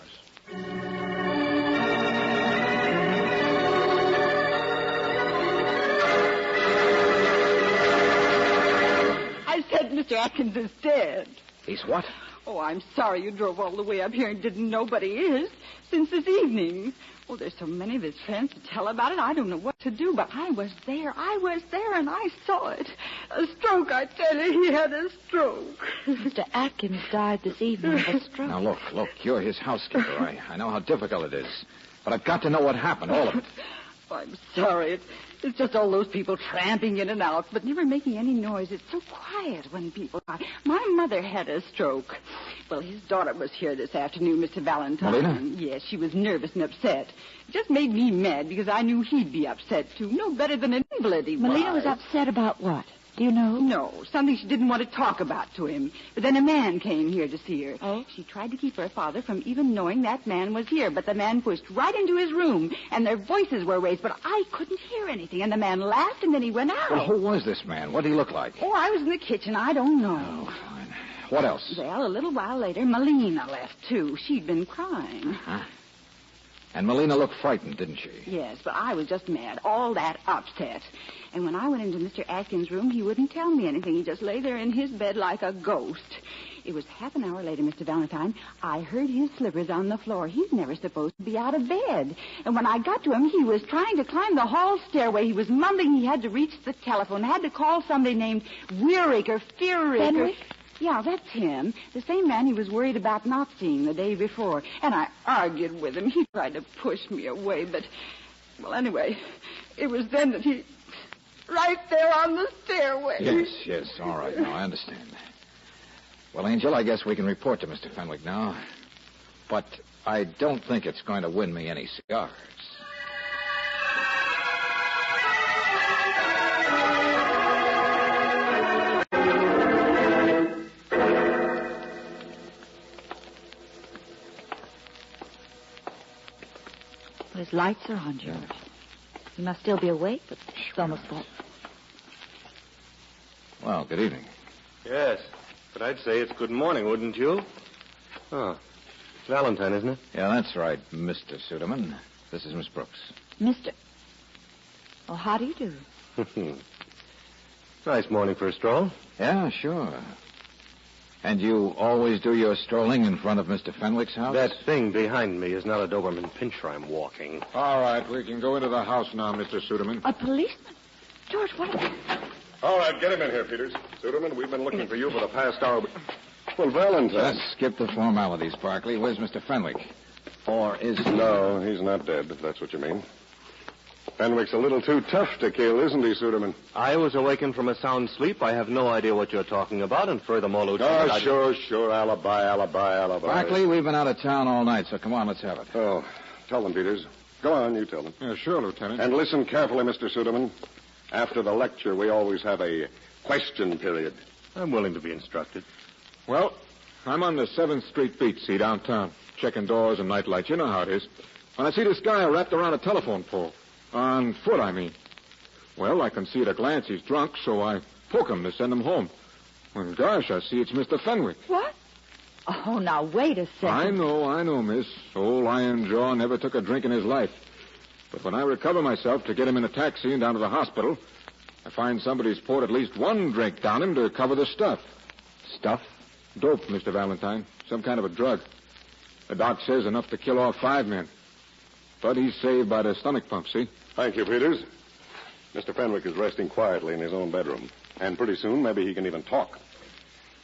[SPEAKER 3] I said Mr. Atkins is dead.
[SPEAKER 1] He's what?
[SPEAKER 3] Oh, I'm sorry you drove all the way up here and didn't know but he is since this evening. Oh, there's so many of his friends to tell about it, I don't know what to do, but I was there, and I saw it. A stroke, I tell you, he had a stroke.
[SPEAKER 12] Mr. Atkins died this evening of a stroke.
[SPEAKER 1] Now, look, you're his housekeeper. I know how difficult it is. But I've got to know what happened, all of it.
[SPEAKER 3] Oh, I'm sorry. It's just all those people tramping in and out, but never making any noise. It's so quiet when people die. My mother had a stroke. Well, his daughter was here this afternoon, Mr. Valentine.
[SPEAKER 1] Melina?
[SPEAKER 3] Yes, she was nervous and upset. It just made me mad because I knew he'd be upset, too. No better than an invalid he was.
[SPEAKER 12] Melina was upset about what? Do you know?
[SPEAKER 3] No, something she didn't want to talk about to him. But then a man came here to see her.
[SPEAKER 12] Oh?
[SPEAKER 3] She tried to keep her father from even knowing that man was here, but the man pushed right into his room, and their voices were raised, but I couldn't hear anything, and the man laughed, and then he went out.
[SPEAKER 1] Well, who was this man? What did he look like?
[SPEAKER 3] Oh, I was in the kitchen. I don't know.
[SPEAKER 1] Oh, fine. What else?
[SPEAKER 3] Well, a little while later, Melina left, too. She'd been crying.
[SPEAKER 1] Huh? And Melina looked frightened, didn't she?
[SPEAKER 3] Yes, but I was just mad. All that upset. And when I went into Mr. Atkins' room, he wouldn't tell me anything. He just lay there in his bed like a ghost. It was half an hour later, Mr. Valentine. I heard his slippers on the floor. He's never supposed to be out of bed. And when I got to him, he was trying to climb the hall stairway. He was mumbling he had to reach the telephone, had to call somebody named Weirick or Fearick.
[SPEAKER 12] Fenwick?
[SPEAKER 3] Yeah, that's him. The same man he was worried about not seeing the day before. And I argued with him. He tried to push me away, but... Well, anyway, it was then that he... Right there on the stairway.
[SPEAKER 1] Yes. All right, now I understand. Well, Angel, I guess we can report to Mr. Fenwick now. But I don't think it's going to win me any cigars.
[SPEAKER 12] His lights are on, George. He must still be awake, but it's almost full.
[SPEAKER 1] Well, good evening.
[SPEAKER 22] Yes, but I'd say it's good morning, wouldn't you? Oh, it's Valentine, isn't it?
[SPEAKER 1] Yeah, that's right, Mr. Suderman. This is Miss Brooks.
[SPEAKER 12] Mr. Well, how do you do?
[SPEAKER 22] Nice morning for a stroll.
[SPEAKER 1] Yeah, sure. And you always do your strolling in front of Mr. Fenwick's house?
[SPEAKER 22] That thing behind me is not a Doberman Pinscher I'm walking.
[SPEAKER 19] All right, we can go into the house now, Mr. Suderman.
[SPEAKER 12] A policeman? George, what?
[SPEAKER 11] All right, get him in here, Peters. Suderman, we've been looking for you for the past hour. Well, Valentine.
[SPEAKER 1] Let's skip the formalities, Barkley. Where's Mr. Fenwick? Or is he...
[SPEAKER 11] No, he's not dead, if that's what you mean. Fenwick's a little too tough to kill, isn't he, Suderman?
[SPEAKER 22] I was awakened from a sound sleep. I have no idea what you're talking about, and furthermore, Lieutenant...
[SPEAKER 11] Oh, sure. Alibi.
[SPEAKER 1] Barkley, we've been out of town all night, so come on, let's have it.
[SPEAKER 11] Oh, tell them, Peters. Go on, you tell them.
[SPEAKER 19] Yeah, sure, Lieutenant.
[SPEAKER 11] And listen carefully, Mr. Suderman. After the lecture, we always have a question period.
[SPEAKER 22] I'm willing to be instructed.
[SPEAKER 19] Well, I'm on the 7th Street beat, see, downtown. Checking doors and night lights. You know how it is. When I see this guy wrapped around a telephone pole. On foot, I mean. Well, I can see at a glance he's drunk, so I poke him to send him home. And gosh, I see it's Mr. Fenwick.
[SPEAKER 12] What? Oh, now, wait a second.
[SPEAKER 19] I know, miss. Old Iron Jaw never took a drink in his life. But when I recover myself to get him in a taxi and down to the hospital, I find somebody's poured at least one drink down him to cover the stuff.
[SPEAKER 1] Stuff?
[SPEAKER 19] Dope, Mr. Valentine. Some kind of a drug. The doc says enough to kill off 5 men. But he's saved by the stomach pump, see?
[SPEAKER 11] Thank you, Peters. Mr. Fenwick is resting quietly in his own bedroom. And pretty soon, maybe he can even talk.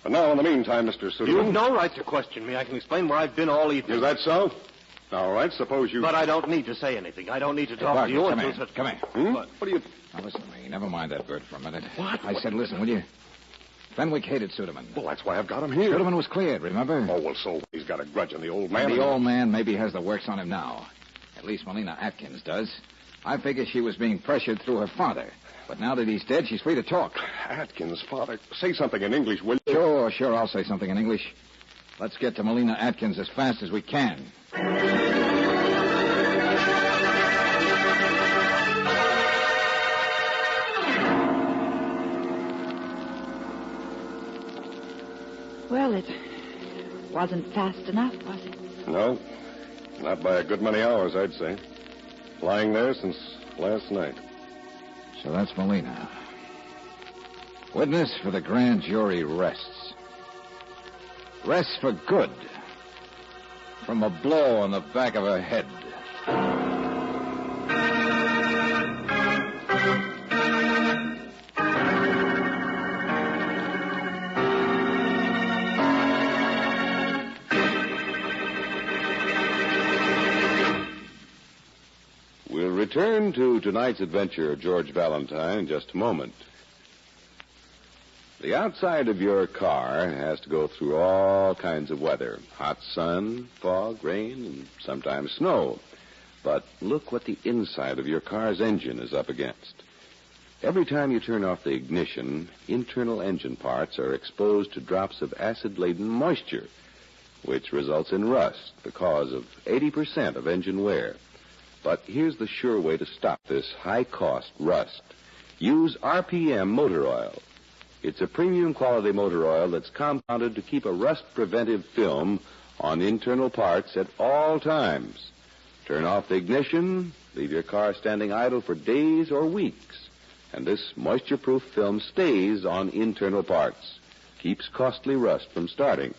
[SPEAKER 11] But now, in the meantime, Mr. Suderman...
[SPEAKER 22] You've no right to question me. I can explain where I've been all evening.
[SPEAKER 11] Is that so? All right, suppose you...
[SPEAKER 22] But I don't need to say anything. I don't need to talk to you
[SPEAKER 1] come
[SPEAKER 22] until
[SPEAKER 1] here.
[SPEAKER 22] such...
[SPEAKER 1] Come here.
[SPEAKER 11] What are you...
[SPEAKER 1] Now, listen to me. Never mind that bird for a minute.
[SPEAKER 22] What?
[SPEAKER 1] I said, listen, will you? Fenwick hated Suderman.
[SPEAKER 18] Well, that's why I've got him here.
[SPEAKER 1] Suderman was cleared, remember?
[SPEAKER 18] Oh, well, so he's got a grudge on the old man.
[SPEAKER 1] And the old man maybe has the works on him now. At least Melina Atkins does. I figure she was being pressured through her father. But now that he's dead, she's free to talk.
[SPEAKER 18] Atkins' father. Say something in English, will you?
[SPEAKER 1] Sure, I'll say something in English. Let's get to Melina Atkins as fast as we can.
[SPEAKER 12] Well, it wasn't fast enough, was it?
[SPEAKER 18] No. Not by a good many hours, I'd say. Lying there since last night.
[SPEAKER 1] So that's Melina. Witness for the grand jury rests. Rests for good. From a blow on the back of her head.
[SPEAKER 11] We'll return to tonight's adventure of George Valentine in just a moment. The outside of your car has to go through all kinds of weather. Hot sun, fog, rain, and sometimes snow. But look what the inside of your car's engine is up against. Every time you turn off the ignition, internal engine parts are exposed to drops of acid-laden moisture, which results in rust, the cause of 80% of engine wear. But here's the sure way to stop this high-cost rust. Use RPM motor oil. It's a premium quality motor oil that's compounded to keep a rust-preventive film on internal parts at all times. Turn off the ignition, leave your car standing idle for days or weeks, and this moisture-proof film stays on internal parts, keeps costly rust from starting.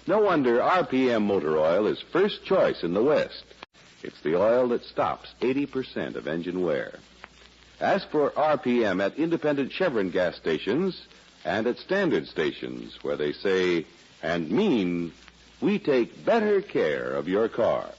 [SPEAKER 11] No wonder RPM motor oil is first choice in the West. It's the oil that stops 80% of engine wear. Ask for RPM at independent Chevron gas stations and at standard stations where they say and mean, we take better care of your car.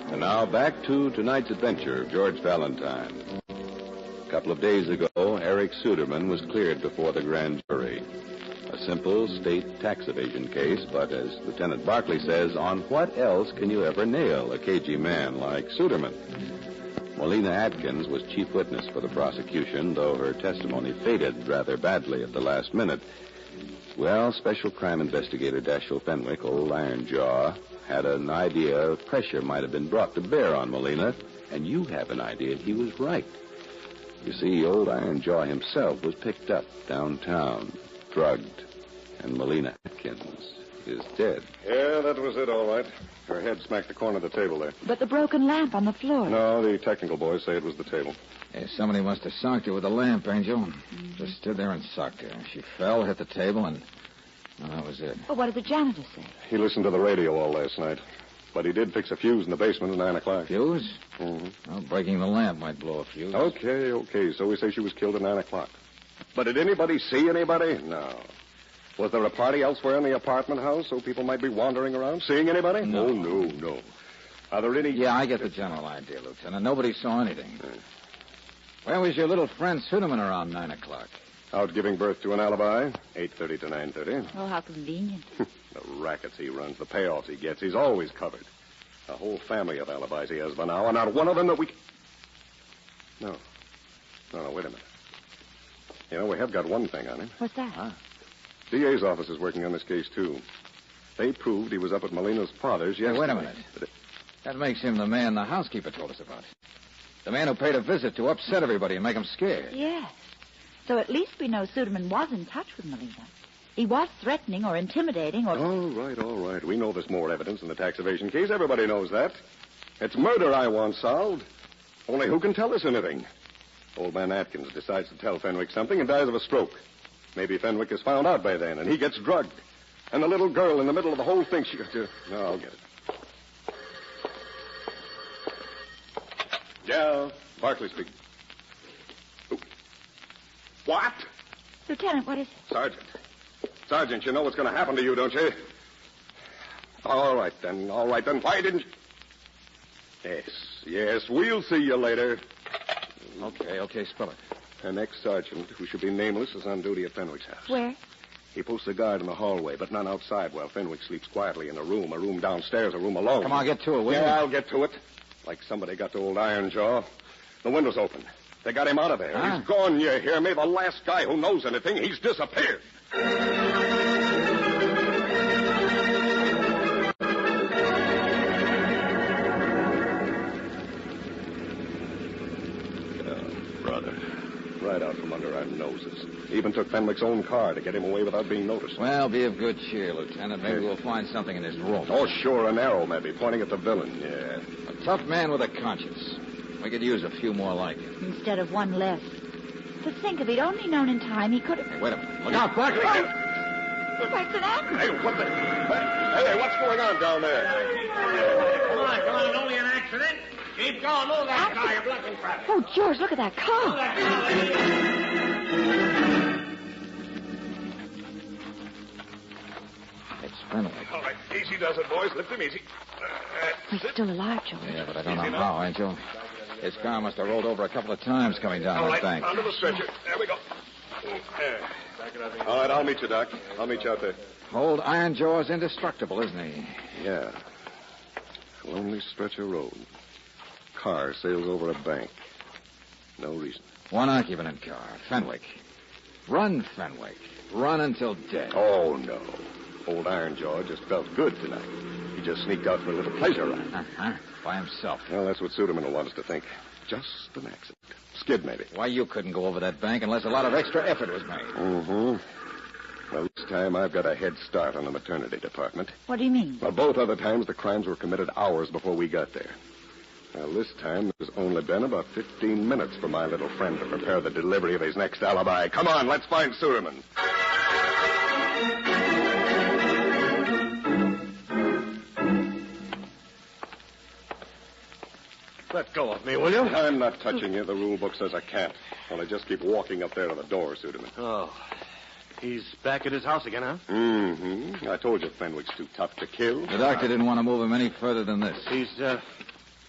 [SPEAKER 11] And now back to tonight's adventure of George Valentine. A couple of days ago, Eric Suderman was cleared before the grand jury. A simple state tax evasion case, but as Lieutenant Barclay says, on what else can you ever nail a cagey man like Suderman? Melina Atkins was chief witness for the prosecution, though her testimony faded rather badly at the last minute. Well, Special Crime Investigator Dashiell Fenwick, old Iron Jaw, had an idea pressure might have been brought to bear on Melina, and you have an idea he was right. You see, old Iron Jaw himself was picked up downtown, drugged, and Melina Atkins is dead.
[SPEAKER 18] Yeah, that was it, all right. Her head smacked the corner of the table there.
[SPEAKER 12] But the broken lamp on the floor.
[SPEAKER 18] No, the technical boys say it was the table.
[SPEAKER 1] Yeah, somebody must have socked her with a lamp, Angel. Just stood there and socked her. She fell, hit the table, and well, that was it.
[SPEAKER 12] Well, what did the janitor say?
[SPEAKER 18] He listened to the radio all last night. But he did fix a fuse in the basement at 9 o'clock.
[SPEAKER 1] Fuse?
[SPEAKER 18] Mm-hmm.
[SPEAKER 1] Well, breaking the lamp might blow a fuse.
[SPEAKER 18] Okay. So we say she was killed at 9 o'clock. But did anybody see anybody? No. Was there a party elsewhere in the apartment house so people might be wandering around? Seeing anybody?
[SPEAKER 1] No.
[SPEAKER 18] Oh, no. Are there any...
[SPEAKER 1] Yeah, I get the general idea, Lieutenant. Nobody saw anything. Where was your little friend Suderman around 9 o'clock?
[SPEAKER 18] Out giving birth to an alibi, 8:30 to 9:30.
[SPEAKER 12] Oh, how convenient.
[SPEAKER 18] The rackets he runs, the payoffs he gets, he's always covered. A whole family of alibis he has by now, and not one of them that we... No, wait a minute. You know, we have got one thing on him.
[SPEAKER 12] What's that? Huh?
[SPEAKER 18] DA's office is working on this case, too. They proved he was up at Melina's father's yesterday.
[SPEAKER 1] Hey, wait a minute. That makes him the man the housekeeper told us about. The man who paid a visit to upset everybody and make them scared.
[SPEAKER 12] Yes. So at least we know Suderman was in touch with Melina. He was threatening or intimidating or...
[SPEAKER 18] All right. We know there's more evidence in the tax evasion case. Everybody knows that. It's murder I want solved. Only who can tell us anything? Old man Atkins decides to tell Fenwick something and dies of a stroke. Maybe Fenwick is found out by then, and he gets drugged. And the little girl in the middle of the whole thing, she got to... No, I'll get it. Yeah, Barclay speaking. What?
[SPEAKER 12] Lieutenant, what is it?
[SPEAKER 18] Sergeant, you know what's going to happen to you, don't you? All right, then. Why didn't you... Yes, we'll see you later.
[SPEAKER 1] Okay, spell it.
[SPEAKER 18] An ex-sergeant, who should be nameless, is on duty at Fenwick's house.
[SPEAKER 12] Where?
[SPEAKER 18] He posts a guard in the hallway, but none outside, while Fenwick sleeps quietly in a room downstairs, a room alone.
[SPEAKER 1] Come on, get to it, will you?
[SPEAKER 18] Yeah, I'll get to it. Like somebody got to old Ironjaw. The window's open. They got him out of there.
[SPEAKER 1] Huh?
[SPEAKER 18] He's gone, you hear me? The last guy who knows anything, he's disappeared. Brother. Right out from under our noses. Even took Fenwick's own car to get him away without being noticed.
[SPEAKER 1] Well, be of good cheer, Lieutenant. Maybe we'll find something in his room.
[SPEAKER 18] Oh, sure, an arrow maybe, pointing at the villain, yeah.
[SPEAKER 1] A tough man with a conscience. We could use a few more like him.
[SPEAKER 12] Instead of one less. To think if he'd only known in time, he could have...
[SPEAKER 1] Hey, wait a minute. Look out, Barkley!
[SPEAKER 12] That's an accident.
[SPEAKER 18] Hey, what's going on down there?
[SPEAKER 21] Come on, only an accident. Keep going, move that car, you're blocking traffic.
[SPEAKER 12] Oh, George, look at that car.
[SPEAKER 1] It's Fenwick.
[SPEAKER 18] All right, easy does it, boys. Lift him easy.
[SPEAKER 12] He's still alive, George.
[SPEAKER 1] Yeah, but I don't know how, Angel. His car must have rolled over a couple of times coming down
[SPEAKER 18] All
[SPEAKER 1] that
[SPEAKER 18] right,
[SPEAKER 1] bank.
[SPEAKER 18] onto the stretcher. There we go. All right, I'll meet you, Doc. I'll meet you out there.
[SPEAKER 1] Old Ironjaw's indestructible, isn't he?
[SPEAKER 18] Yeah. Lonely stretch of road. Car sails over a bank. No reason.
[SPEAKER 1] One occupant in car, Fenwick. Run, Fenwick. Run until dead.
[SPEAKER 18] Oh, no. Old Ironjaw just felt good tonight. He just sneaked out for a little pleasure run.
[SPEAKER 1] Uh-huh. By himself.
[SPEAKER 18] Well, that's what Suderman will want us to think. Just an accident. Skid, maybe.
[SPEAKER 1] Why, you couldn't go over that bank unless a lot of extra effort was made.
[SPEAKER 18] Mm-hmm. Well, this time I've got a head start on the maternity department.
[SPEAKER 12] What do you mean?
[SPEAKER 18] Well, both other times the crimes were committed hours before we got there. Well, this time there's only been about 15 minutes for my little friend to prepare the delivery of his next alibi. Come on, let's find Suderman.
[SPEAKER 22] Let go of me, will you?
[SPEAKER 18] I'm not touching you. The rule book says I can't. Well, I just keep walking up there to the door, Suderman.
[SPEAKER 22] Oh. He's back at his house again, huh?
[SPEAKER 18] Mm-hmm. I told you Fenwick's too tough to kill.
[SPEAKER 1] The doctor didn't want to move him any further than this.
[SPEAKER 22] He's, that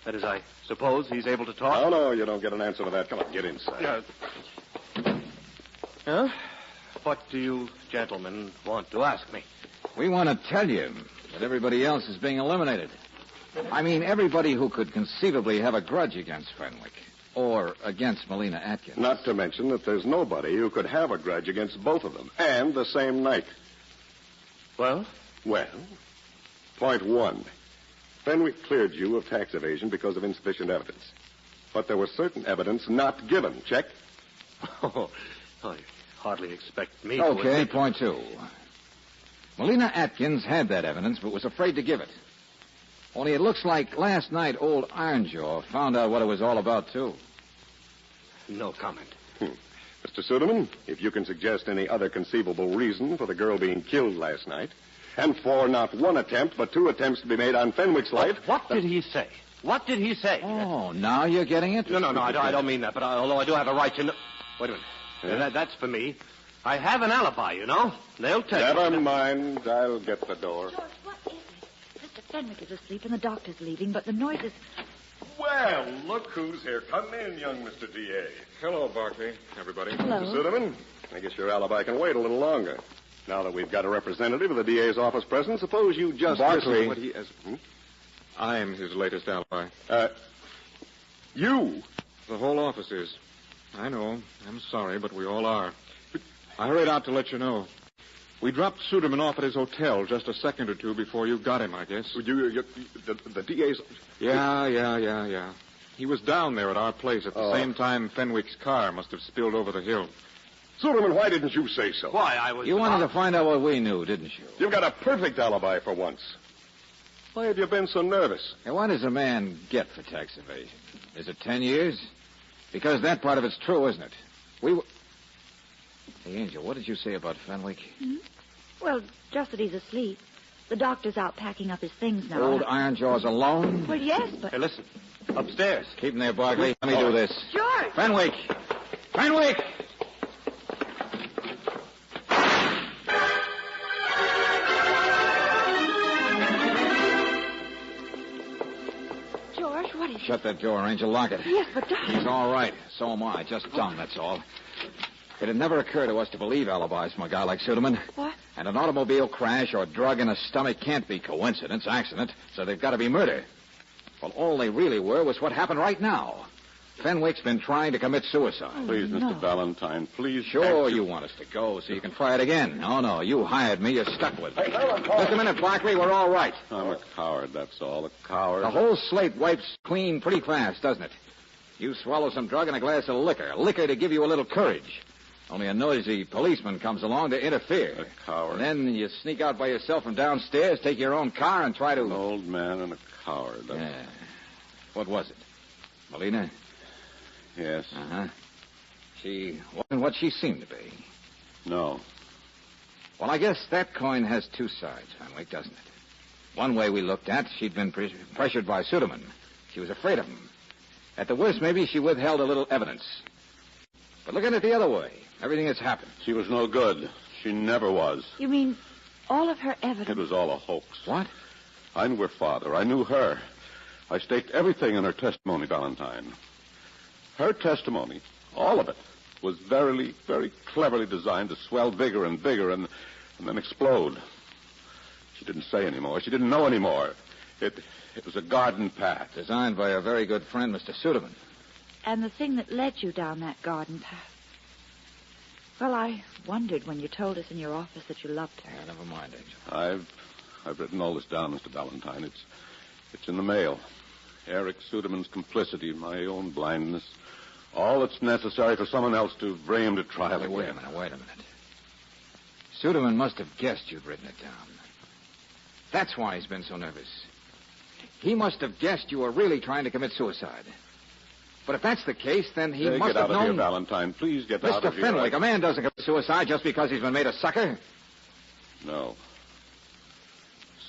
[SPEAKER 22] is, I suppose he's able to talk?
[SPEAKER 18] Oh, no, you don't get an answer to that. Come on, get inside.
[SPEAKER 22] Huh? What do you gentlemen want to ask me?
[SPEAKER 1] We want to tell you that everybody else is being eliminated. I mean, everybody who could conceivably have a grudge against Fenwick. Or against Melina Atkins.
[SPEAKER 18] Not to mention that there's nobody who could have a grudge against both of them. And the same night.
[SPEAKER 22] Well?
[SPEAKER 18] Well, point one. Fenwick cleared you of tax evasion because of insufficient evidence. But there was certain evidence not given. Check?
[SPEAKER 22] Oh, I hardly expect me
[SPEAKER 1] Okay,
[SPEAKER 22] to...
[SPEAKER 1] point two. Melina Atkins had that evidence, but was afraid to give it. Only it looks like last night old Ironjaw found out what it was all about, too.
[SPEAKER 22] No comment.
[SPEAKER 18] Mr. Suderman, if you can suggest any other conceivable reason for the girl being killed last night, and for not one attempt, but two attempts to be made on Fenwick's life...
[SPEAKER 22] What did he say? What did he say?
[SPEAKER 1] Oh, now you're getting it?
[SPEAKER 22] No, I don't mean that, but although I do have a right to know... Wait a minute.
[SPEAKER 18] Yeah?
[SPEAKER 22] That's for me. I have an alibi, you know. They'll tell you.
[SPEAKER 18] Never mind. I'll get the door.
[SPEAKER 12] George, what is it? Mr. Fenwick is asleep and the doctor's leaving, but the noise is...
[SPEAKER 18] Well, look who's here. Come in, young Mr. D.A.
[SPEAKER 19] Hello, Barkley, everybody.
[SPEAKER 12] Hello.
[SPEAKER 18] Mr. Suderman, I guess your alibi can wait a little longer. Now that we've got a representative of the D.A.'s office present, suppose you just listen
[SPEAKER 19] Barkley.
[SPEAKER 18] to what he has...
[SPEAKER 19] I'm his latest alibi.
[SPEAKER 18] You?
[SPEAKER 19] The whole office is. I know. I'm sorry, but we all are. I hurried out to let you know. We dropped Suderman off at his hotel just a second or two before you got him, I guess.
[SPEAKER 18] The DA's...
[SPEAKER 19] Yeah. He was down there at our place at the same time Fenwick's car must have spilled over the hill.
[SPEAKER 18] Suderman, why didn't you say so?
[SPEAKER 22] Why, I was...
[SPEAKER 1] You wanted to find out what we knew, didn't you?
[SPEAKER 18] You've got a perfect alibi for once. Why have you been so nervous?
[SPEAKER 1] Hey, what does a man get for tax evasion? Is it 10 years? Because that part of it's true, isn't it? Hey, Angel, what did you say about Fenwick?
[SPEAKER 12] Well, just that he's asleep. The doctor's out packing up his things now.
[SPEAKER 1] Old Ironjaw's alone?
[SPEAKER 12] Well, yes, but...
[SPEAKER 22] Hey, listen. Upstairs.
[SPEAKER 1] Keep him there, Barkley. Let me do this.
[SPEAKER 12] George!
[SPEAKER 1] Fenwick! Fenwick! Shut that door, Angel. Lock it.
[SPEAKER 12] Yes, but Doc...
[SPEAKER 1] He's all right. So am I. Just dumb, that's all. It'd never occur to us to believe alibis from a guy like Suderman.
[SPEAKER 12] What?
[SPEAKER 1] And an automobile crash or drug in a stomach can't be coincidence, accident, so they've got to be murder. Well, all they really were was what happened right now. Fenwick's been trying to commit suicide.
[SPEAKER 11] Please, Mr. Valentine, please.
[SPEAKER 1] Sure, you want us to go so you can try it again. No, you hired me. You're stuck with me. Just a minute, Barkley. We're all right.
[SPEAKER 11] I'm a coward, that's all. A coward.
[SPEAKER 1] The whole slate wipes clean pretty fast, doesn't it? You swallow some drug and a glass of liquor. Liquor to give you a little courage. Only a noisy policeman comes along to interfere.
[SPEAKER 11] A coward.
[SPEAKER 1] And then you sneak out by yourself from downstairs, take your own car, and try to...
[SPEAKER 11] An old man and a coward.
[SPEAKER 1] Yeah. What was it? Melina?
[SPEAKER 11] Yes.
[SPEAKER 1] Uh-huh. She wasn't what she seemed to be.
[SPEAKER 11] No.
[SPEAKER 1] Well, I guess that coin has two sides, Fenwick, doesn't it? One way we looked at, she'd been pressured by Suderman. She was afraid of him. At the worst, maybe she withheld a little evidence. But look at it the other way. Everything that's happened.
[SPEAKER 11] She was no good. She never was.
[SPEAKER 12] You mean all of her evidence?
[SPEAKER 11] It was all a hoax.
[SPEAKER 1] What?
[SPEAKER 11] I knew her father. I knew her. I staked everything in her testimony, Valentine. Her testimony, all of it, was very cleverly designed to swell bigger and bigger and then explode. She didn't say anymore. She didn't know anymore. It was a garden path.
[SPEAKER 1] Designed by a very good friend, Mr. Suderman.
[SPEAKER 12] And the thing that led you down that garden path. Well, I wondered when you told us in your office that you loved her.
[SPEAKER 1] Yeah, never mind, Angel.
[SPEAKER 11] I've written all this down, Mr. Valentine. It's in the mail. Eric Suderman's complicity, my own blindness. All that's necessary for someone else to bring him to trial again.
[SPEAKER 1] Wait a minute. Suderman must have guessed you'd written it down. That's why he's been so nervous. He must have guessed you were really trying to commit suicide. But if that's the case, then he must
[SPEAKER 11] get
[SPEAKER 1] have
[SPEAKER 11] out
[SPEAKER 1] known...
[SPEAKER 11] of here, Valentine. Please get out of
[SPEAKER 1] Mr.
[SPEAKER 11] here.
[SPEAKER 1] Fenwick, a man doesn't commit suicide just because he's been made a sucker.
[SPEAKER 11] No.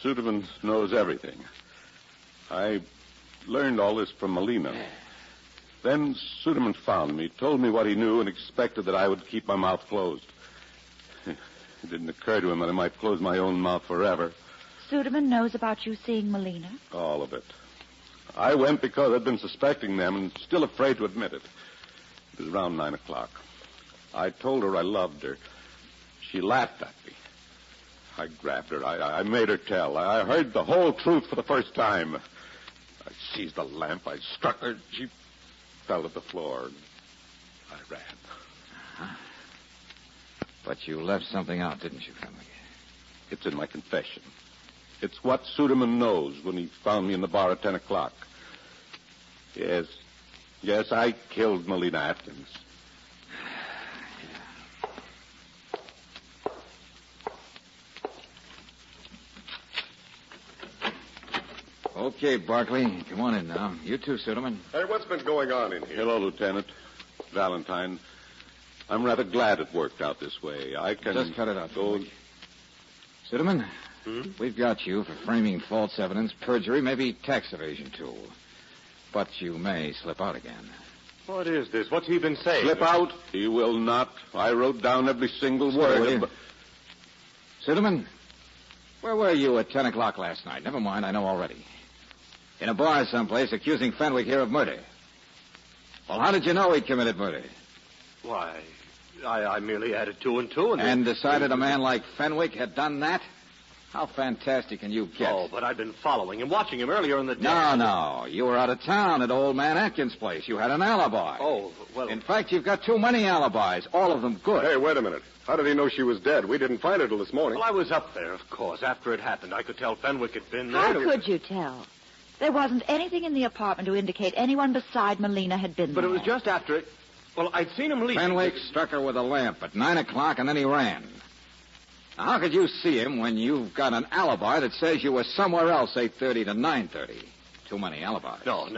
[SPEAKER 11] Suderman knows everything. I learned all this from Melina. Then Suderman found me, told me what he knew, and expected that I would keep my mouth closed. It didn't occur to him that I might close my own mouth forever.
[SPEAKER 12] Suderman knows about you seeing Melina?
[SPEAKER 11] All of it. I went because I'd been suspecting them and still afraid to admit it. It was around 9 o'clock. I told her I loved her. She laughed at me. I grabbed her. I made her tell. I heard the whole truth for the first time. I seized the lamp. I struck her. She fell to the floor. I ran.
[SPEAKER 1] Uh-huh. But you left something out, didn't you, Fenwick?
[SPEAKER 11] It's in my confession. It's what Suderman knows when he found me in the bar at 10 o'clock. Yes, I killed Melina Atkins.
[SPEAKER 1] Okay, Barkley. Come on in now. You too, Suderman.
[SPEAKER 18] Hey, what's been going on in here?
[SPEAKER 11] Hello, Lieutenant. Valentine. I'm rather glad it worked out this way. I can...
[SPEAKER 1] Just cut it out, Fenwick. Suderman, we've got you for framing false evidence, perjury, maybe tax evasion, too. But you may slip out again.
[SPEAKER 22] What is this? What's he been saying?
[SPEAKER 11] Slip out? He will not. I wrote down every single word.
[SPEAKER 1] Suderman, where were you at 10 o'clock last night? Never mind, I know already. In a bar someplace accusing Fenwick here of murder. Well, how did you know he'd committed murder?
[SPEAKER 22] Why, I merely added two and two
[SPEAKER 1] and decided a man like Fenwick had done that? How fantastic can you get?
[SPEAKER 22] Oh, but I've been following him, watching him earlier in the day.
[SPEAKER 1] No. You were out of town at old man Atkins' place. You had an alibi.
[SPEAKER 22] Oh, well...
[SPEAKER 1] In fact, you've got too many alibis, all of them good.
[SPEAKER 18] Hey, wait a minute. How did he know she was dead? We didn't find her till this morning.
[SPEAKER 22] Well, I was up there, of course. After it happened, I could tell Fenwick had been there.
[SPEAKER 12] How could you tell? There wasn't anything in the apartment to indicate anyone beside Melina had been there.
[SPEAKER 22] But it was just after it... Well, I'd seen him leave.
[SPEAKER 1] Fenwick struck her with a lamp at 9 o'clock, and then he ran. Now, how could you see him when you've got an alibi that says you were somewhere else 8:30 to 9:30? Too many alibis.
[SPEAKER 22] No.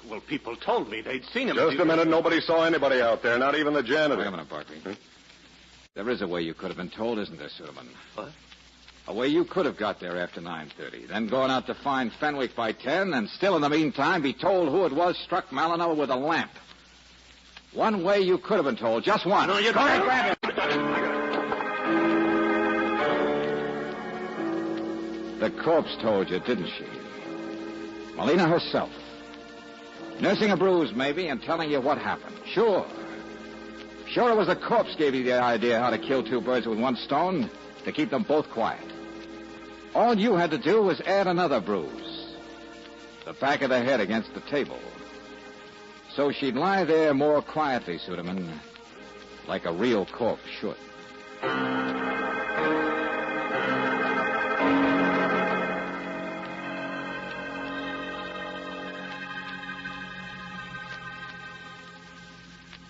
[SPEAKER 22] Well, people told me they'd seen him.
[SPEAKER 18] Just a minute. Nobody saw anybody out there, not even the janitor.
[SPEAKER 1] Wait a minute, Barkley. There is a way you could have been told, isn't there, Suderman?
[SPEAKER 22] What?
[SPEAKER 1] A way you could have got there after 9:30, then gone out to find Fenwick by 10, and still in the meantime be told who it was struck Malinow with a lamp. One way you could have been told, just one.
[SPEAKER 22] No, you
[SPEAKER 1] Go ahead, grab it. The corpse told you, didn't she? Melina herself. Nursing a bruise, maybe, and telling you what happened. Sure. Sure, it was the corpse gave you the idea how to kill two birds with one stone, to keep them both quiet. All you had to do was add another bruise. The back of the head against the table. So she'd lie there more quietly, Suderman, like a real corpse should.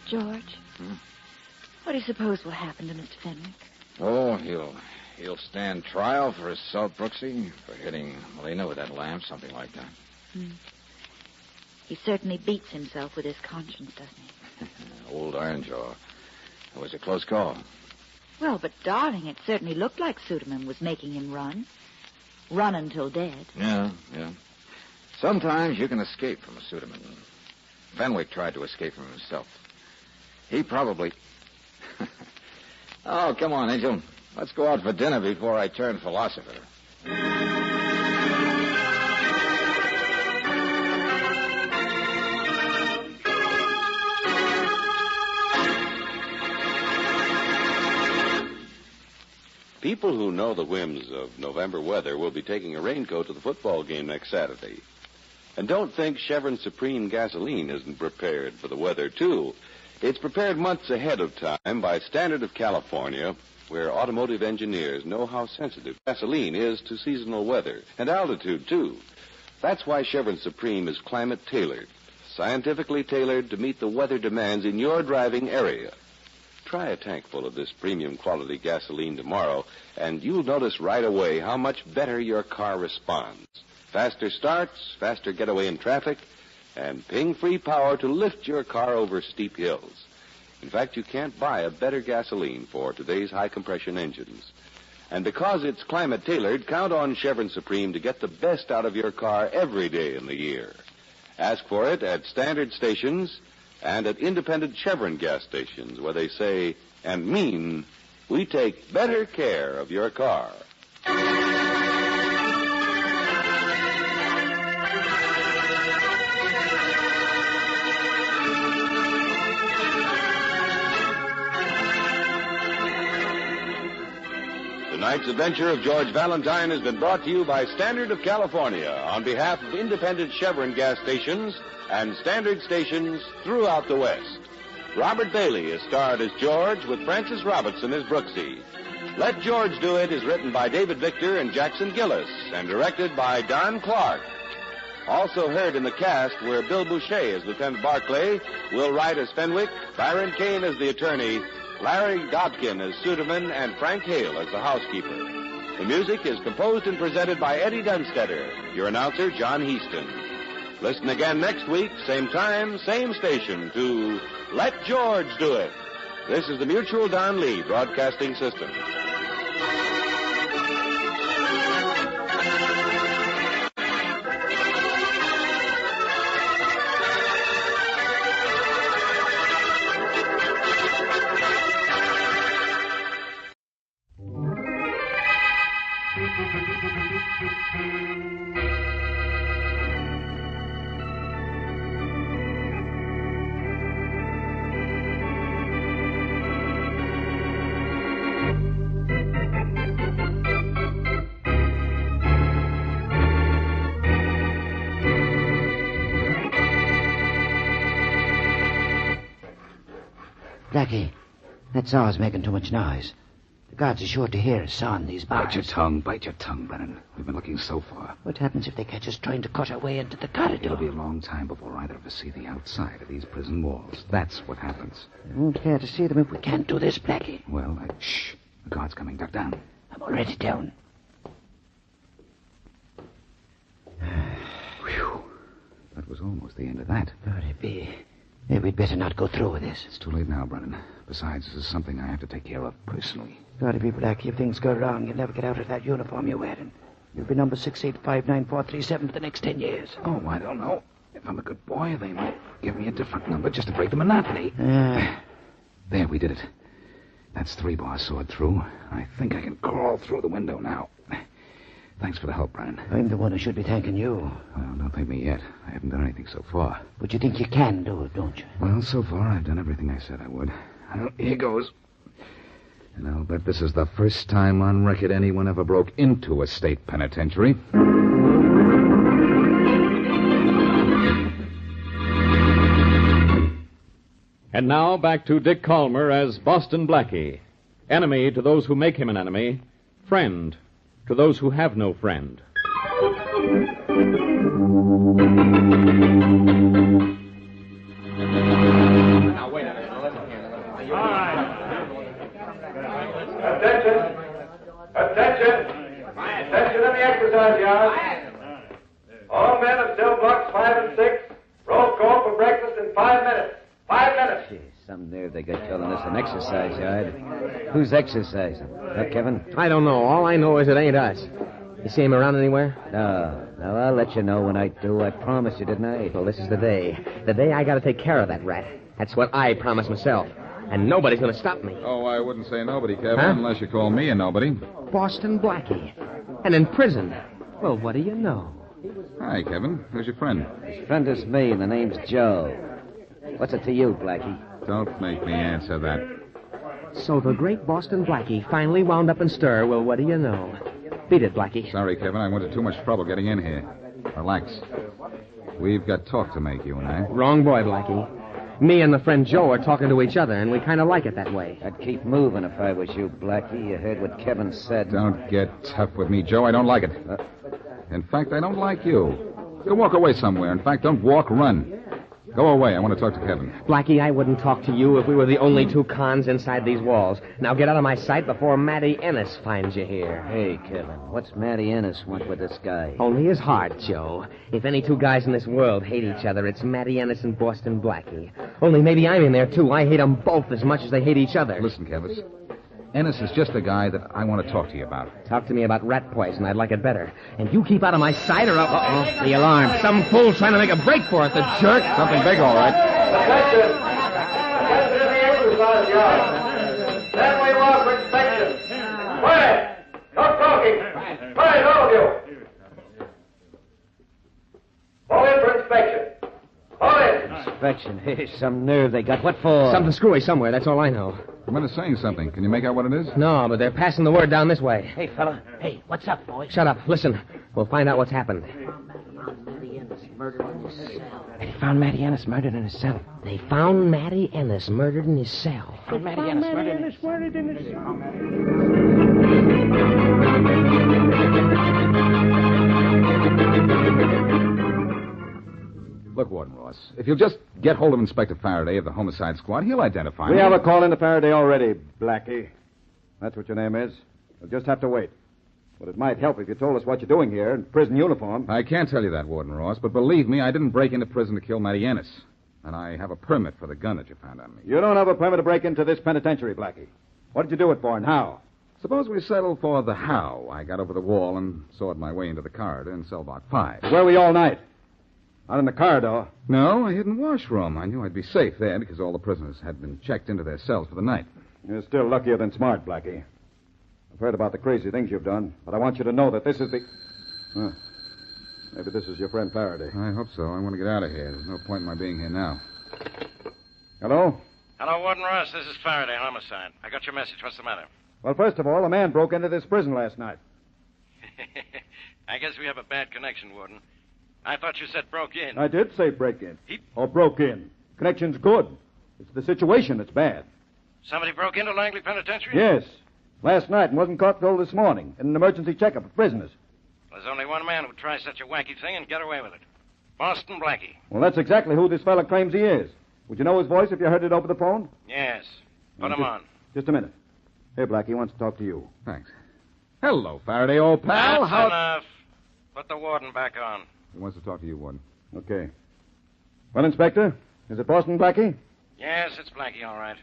[SPEAKER 12] George, what do you suppose will happen to Mr. Fenwick?
[SPEAKER 1] Oh, he'll stand trial for assault, Brooksy, for hitting Molina with that lamp, something like that.
[SPEAKER 12] He certainly beats himself with his conscience, doesn't he?
[SPEAKER 1] Old Ironjaw. It was a close call.
[SPEAKER 12] Well, but, darling, it certainly looked like Suderman was making him run. Run until dead.
[SPEAKER 1] Yeah. Sometimes you can escape from a Suderman. Fenwick tried to escape from himself. He probably... Oh, come on, Angel. Let's go out for dinner before I turn philosopher.
[SPEAKER 6] People who know the whims of November weather will be taking a raincoat to the football game next Saturday. And don't think Chevron Supreme gasoline isn't prepared for the weather, too. It's prepared months ahead of time by Standard of California, where automotive engineers know how sensitive gasoline is to seasonal weather and altitude, too. That's why Chevron Supreme is climate-tailored, scientifically tailored to meet the weather demands in your driving area. Try a tank full of this premium quality gasoline tomorrow, and you'll notice right away how much better your car responds. Faster starts, faster getaway in traffic, and ping-free power to lift your car over steep hills. In fact, you can't buy a better gasoline for today's high-compression engines. And because it's climate-tailored, count on Chevron Supreme to get the best out of your car every day in the year. Ask for it at standard stations and at independent Chevron gas stations, where they say and mean, we take better care of your car. Tonight's adventure of George Valentine has been brought to you by Standard of California on behalf of independent Chevron gas stations and standard stations throughout the West. Robert Bailey is starred as George with Francis Robertson as Brooksy. Let George Do It is written by David Victor and Jackson Gillis and directed by Don Clark. Also heard in the cast were Bill Boucher as Lieutenant Barclay, Will Wright as Fenwick, Byron Kane as the attorney, Larry Godkin as Suderman, and Frank Hale as the housekeeper. The music is composed and presented by Eddie Dunstetter. Your announcer, John Heaston. Listen again next week, same time, same station, to Let George Do It. This is the Mutual Don Lee Broadcasting System.
[SPEAKER 21] Blackie, that saw's making too much noise. The guards are sure to hear us sawing these bars.
[SPEAKER 7] Bite your tongue, Brennan. We've been looking so far.
[SPEAKER 21] What happens if they catch us trying to cut our way into the corridor?
[SPEAKER 7] It'll be a long time before either of us see the outside of these prison walls. That's what happens.
[SPEAKER 21] I won't care to see them if we can't do this, Blackie.
[SPEAKER 7] Well, shh. The guard's coming. Duck down.
[SPEAKER 21] I'm already down.
[SPEAKER 7] Whew. That was almost the end of that.
[SPEAKER 21] Could it be? Maybe we'd better not go through with this.
[SPEAKER 7] It's too late now, Brennan. Besides, this is something I have to take care of personally.
[SPEAKER 21] Gotta be, Blackie. If things go wrong, you'll never get out of that uniform you're wearing. You'll be number 6859437 for the next 10 years.
[SPEAKER 7] Oh, I don't know. If I'm a good boy, they might give me a different number just to break the monotony. There, we did it. That's 3 bars sawed through. I think I can crawl through the window now.
[SPEAKER 8] Thanks for the help, Brian.
[SPEAKER 21] I'm the one who should be thanking you.
[SPEAKER 8] Well, don't thank me yet. I haven't done anything so far.
[SPEAKER 21] But you think you can do it, don't you?
[SPEAKER 8] Well, so far, I've done everything I said I would. Well, here goes. And I'll bet this is the first time on record anyone ever broke into a state penitentiary.
[SPEAKER 10] And now back to Dick Calmer as Boston Blackie. Enemy to those who make him an enemy. Friend to those who have no friend.
[SPEAKER 13] Now, wait a minute. All right. Attention. Attention in the exercise yard. All men of cell blocks 5 and 6. Roll call for breakfast in 5 minutes. 5 minutes.
[SPEAKER 16] Gee, some nerve they got calling this an exercise yard. Who's exercising? That Kevin?
[SPEAKER 25] I don't know. All I know is it ain't us. You see him around anywhere?
[SPEAKER 16] No. I'll let you know when I do. I promised you, didn't I?
[SPEAKER 25] Well, this is the day. The day I gotta take care of that rat. That's what I promised myself. And nobody's gonna stop me.
[SPEAKER 8] Oh, I wouldn't say nobody, Kevin,
[SPEAKER 25] Huh?
[SPEAKER 8] unless you call me a nobody.
[SPEAKER 25] Boston Blackie. And in prison. Well, what do you know?
[SPEAKER 8] Hi, Kevin. Who's your friend?
[SPEAKER 16] His friend is me, and the name's Joe. What's it to you, Blackie?
[SPEAKER 8] Don't make me answer that.
[SPEAKER 25] So the great Boston Blackie finally wound up in stir. Well, what do you know? Beat it, Blackie.
[SPEAKER 8] Sorry, Kevin. I went to too much trouble getting in here. Relax. We've got talk to make, you and I.
[SPEAKER 25] Wrong boy, Blackie. Me and the friend Joe are talking to each other, and we kind of like it that way.
[SPEAKER 16] I'd keep moving if I was you, Blackie. You heard what Kevin said.
[SPEAKER 8] Don't get tough with me, Joe. I don't like it. In fact, I don't like you. Go walk away somewhere. In fact, don't walk, run. Go away. I want to talk to Kevin.
[SPEAKER 25] Blackie, I wouldn't talk to you if we were the only two cons inside these walls. Now get out of my sight before Matty Ennis finds you here.
[SPEAKER 16] Hey, Kevin, what's Matty Ennis want with this guy?
[SPEAKER 25] Only his heart, Joe. If any two guys in this world hate each other, it's Matty Ennis and Boston Blackie. Only maybe I'm in there, too. I hate them both as much as they hate each other.
[SPEAKER 8] Listen, Kevin. Ennis is just the guy that I want to talk to you about.
[SPEAKER 25] Talk to me about rat poison. I'd like it better. And you keep out of my sight or I'll... Uh-oh, the alarm. Some fool's trying to make a break for it, the jerk.
[SPEAKER 8] Something big, all right.
[SPEAKER 13] Attention. Attention in the exercise yard. Then we want for inspection. Quiet. Stop talking. Quiet, all of you. Fall in for inspection. Fall in.
[SPEAKER 16] Inspection. Hey, some nerve they got. What for?
[SPEAKER 25] Something screwy somewhere, that's all I know.
[SPEAKER 8] The men are saying something. Can you make out what it is?
[SPEAKER 25] No, but they're passing the word down this way.
[SPEAKER 16] Hey, fella. Hey, what's up, boy?
[SPEAKER 25] Shut up. Listen. We'll find out what's happened.
[SPEAKER 16] They found Matty Ennis murdered in his cell.
[SPEAKER 25] They found Matty Ennis murdered in his cell.
[SPEAKER 16] Matty Ennis murdered in his cell.
[SPEAKER 8] Look, Warden Ross, if you'll just get hold of Inspector Faraday of the Homicide Squad, he'll identify me.
[SPEAKER 26] We have a call into Faraday already, Blackie. That's what your name is. You'll just have to wait. But it might help if you told us what you're doing here in prison uniform.
[SPEAKER 8] I can't tell you that, Warden Ross, but believe me, I didn't break into prison to kill Matty Ennis. And I have a permit for the gun that you found on me.
[SPEAKER 26] You don't have a permit to break into this penitentiary, Blackie. What did you do it for and how?
[SPEAKER 8] Suppose we settle for the how. I got over the wall and sawed my way into the corridor in cell block 5.
[SPEAKER 26] Where were you all night? Out in the corridor?
[SPEAKER 8] No, I hid in the washroom. I knew I'd be safe there because all the prisoners had been checked into their cells for the night.
[SPEAKER 26] You're still luckier than smart, Blackie. I've heard about the crazy things you've done, but I want you to know that this is the... maybe this is your friend Faraday.
[SPEAKER 8] I hope so. I want to get out of here. There's no point in my being here now.
[SPEAKER 26] Hello?
[SPEAKER 27] Hello, Warden Ross. This is Faraday, homicide. I got your message. What's the matter?
[SPEAKER 26] Well, first of all, a man broke into this prison last night.
[SPEAKER 27] I guess we have a bad connection, Warden. I thought you said broke in.
[SPEAKER 26] I did say break in. Or broke in. Connection's good. It's the situation that's bad.
[SPEAKER 27] Somebody broke into Langley Penitentiary?
[SPEAKER 26] Yes. Last night and wasn't caught till this morning in an emergency checkup of prisoners.
[SPEAKER 27] There's only one man who would try such a wacky thing and get away with it. Boston Blackie.
[SPEAKER 26] Well, that's exactly who this fella claims he is. Would you know his voice if you heard it over the phone?
[SPEAKER 27] Yes. Put him on.
[SPEAKER 26] Just a minute. Hey, Blackie wants to talk to you.
[SPEAKER 8] Thanks. Hello, Faraday, old pal.
[SPEAKER 27] That's enough. Put the warden back on.
[SPEAKER 8] He wants to talk to you, Warden.
[SPEAKER 26] Okay. Well, Inspector, is it Boston Blackie?
[SPEAKER 27] Yes, it's Blackie, all right.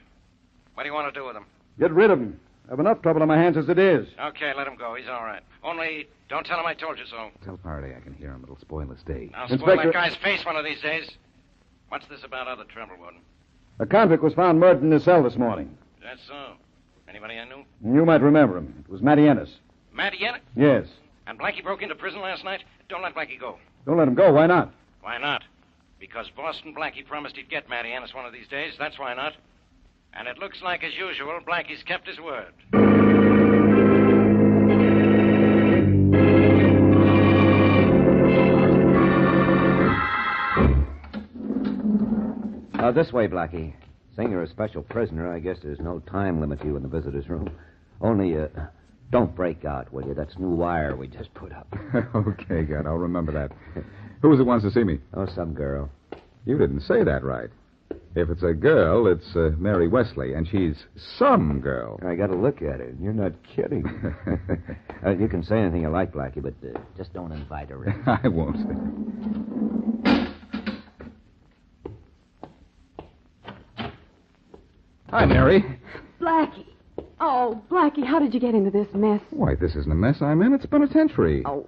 [SPEAKER 27] What do you want to do with him?
[SPEAKER 26] Get rid of him. I have enough trouble on my hands as it is.
[SPEAKER 27] Okay, let him go. He's all right. Only, don't tell him I told you so.
[SPEAKER 8] Tell Faraday I can hear him. It'll spoil his day.
[SPEAKER 27] I'll spoil that guy's face one of these days. What's this about other trouble, Warden?
[SPEAKER 26] A convict was found murdered in his cell this morning.
[SPEAKER 27] That's so. Anybody I knew?
[SPEAKER 26] You might remember him. It was Matty Ennis.
[SPEAKER 27] Matty Ennis?
[SPEAKER 26] Yes.
[SPEAKER 27] And Blackie broke into prison last night? Don't let Blackie go.
[SPEAKER 26] Don't let him go. Why not?
[SPEAKER 27] Why not? Because Boston Blackie promised he'd get Matty Ennis one of these days. That's why not. And it looks like, as usual, Blackie's kept his word.
[SPEAKER 16] This way, Blackie. Seeing you're a special prisoner, I guess there's no time limit to you in the visitor's room. Only, don't break out, will you? That's new wire we just put up.
[SPEAKER 8] Okay, good. I'll remember that. Who is it wants to see me?
[SPEAKER 16] Oh, some girl.
[SPEAKER 8] You didn't say that right. If it's a girl, it's Mary Wesley, and she's some girl.
[SPEAKER 16] I got to look at her. You're not kidding. You can say anything you like, Blackie, but just don't invite her in.
[SPEAKER 8] I won't. Hi, Mary.
[SPEAKER 2] Blackie. Oh, Blackie, how did you get into this mess?
[SPEAKER 8] Why, this isn't a mess I'm in. It's penitentiary.
[SPEAKER 2] Oh.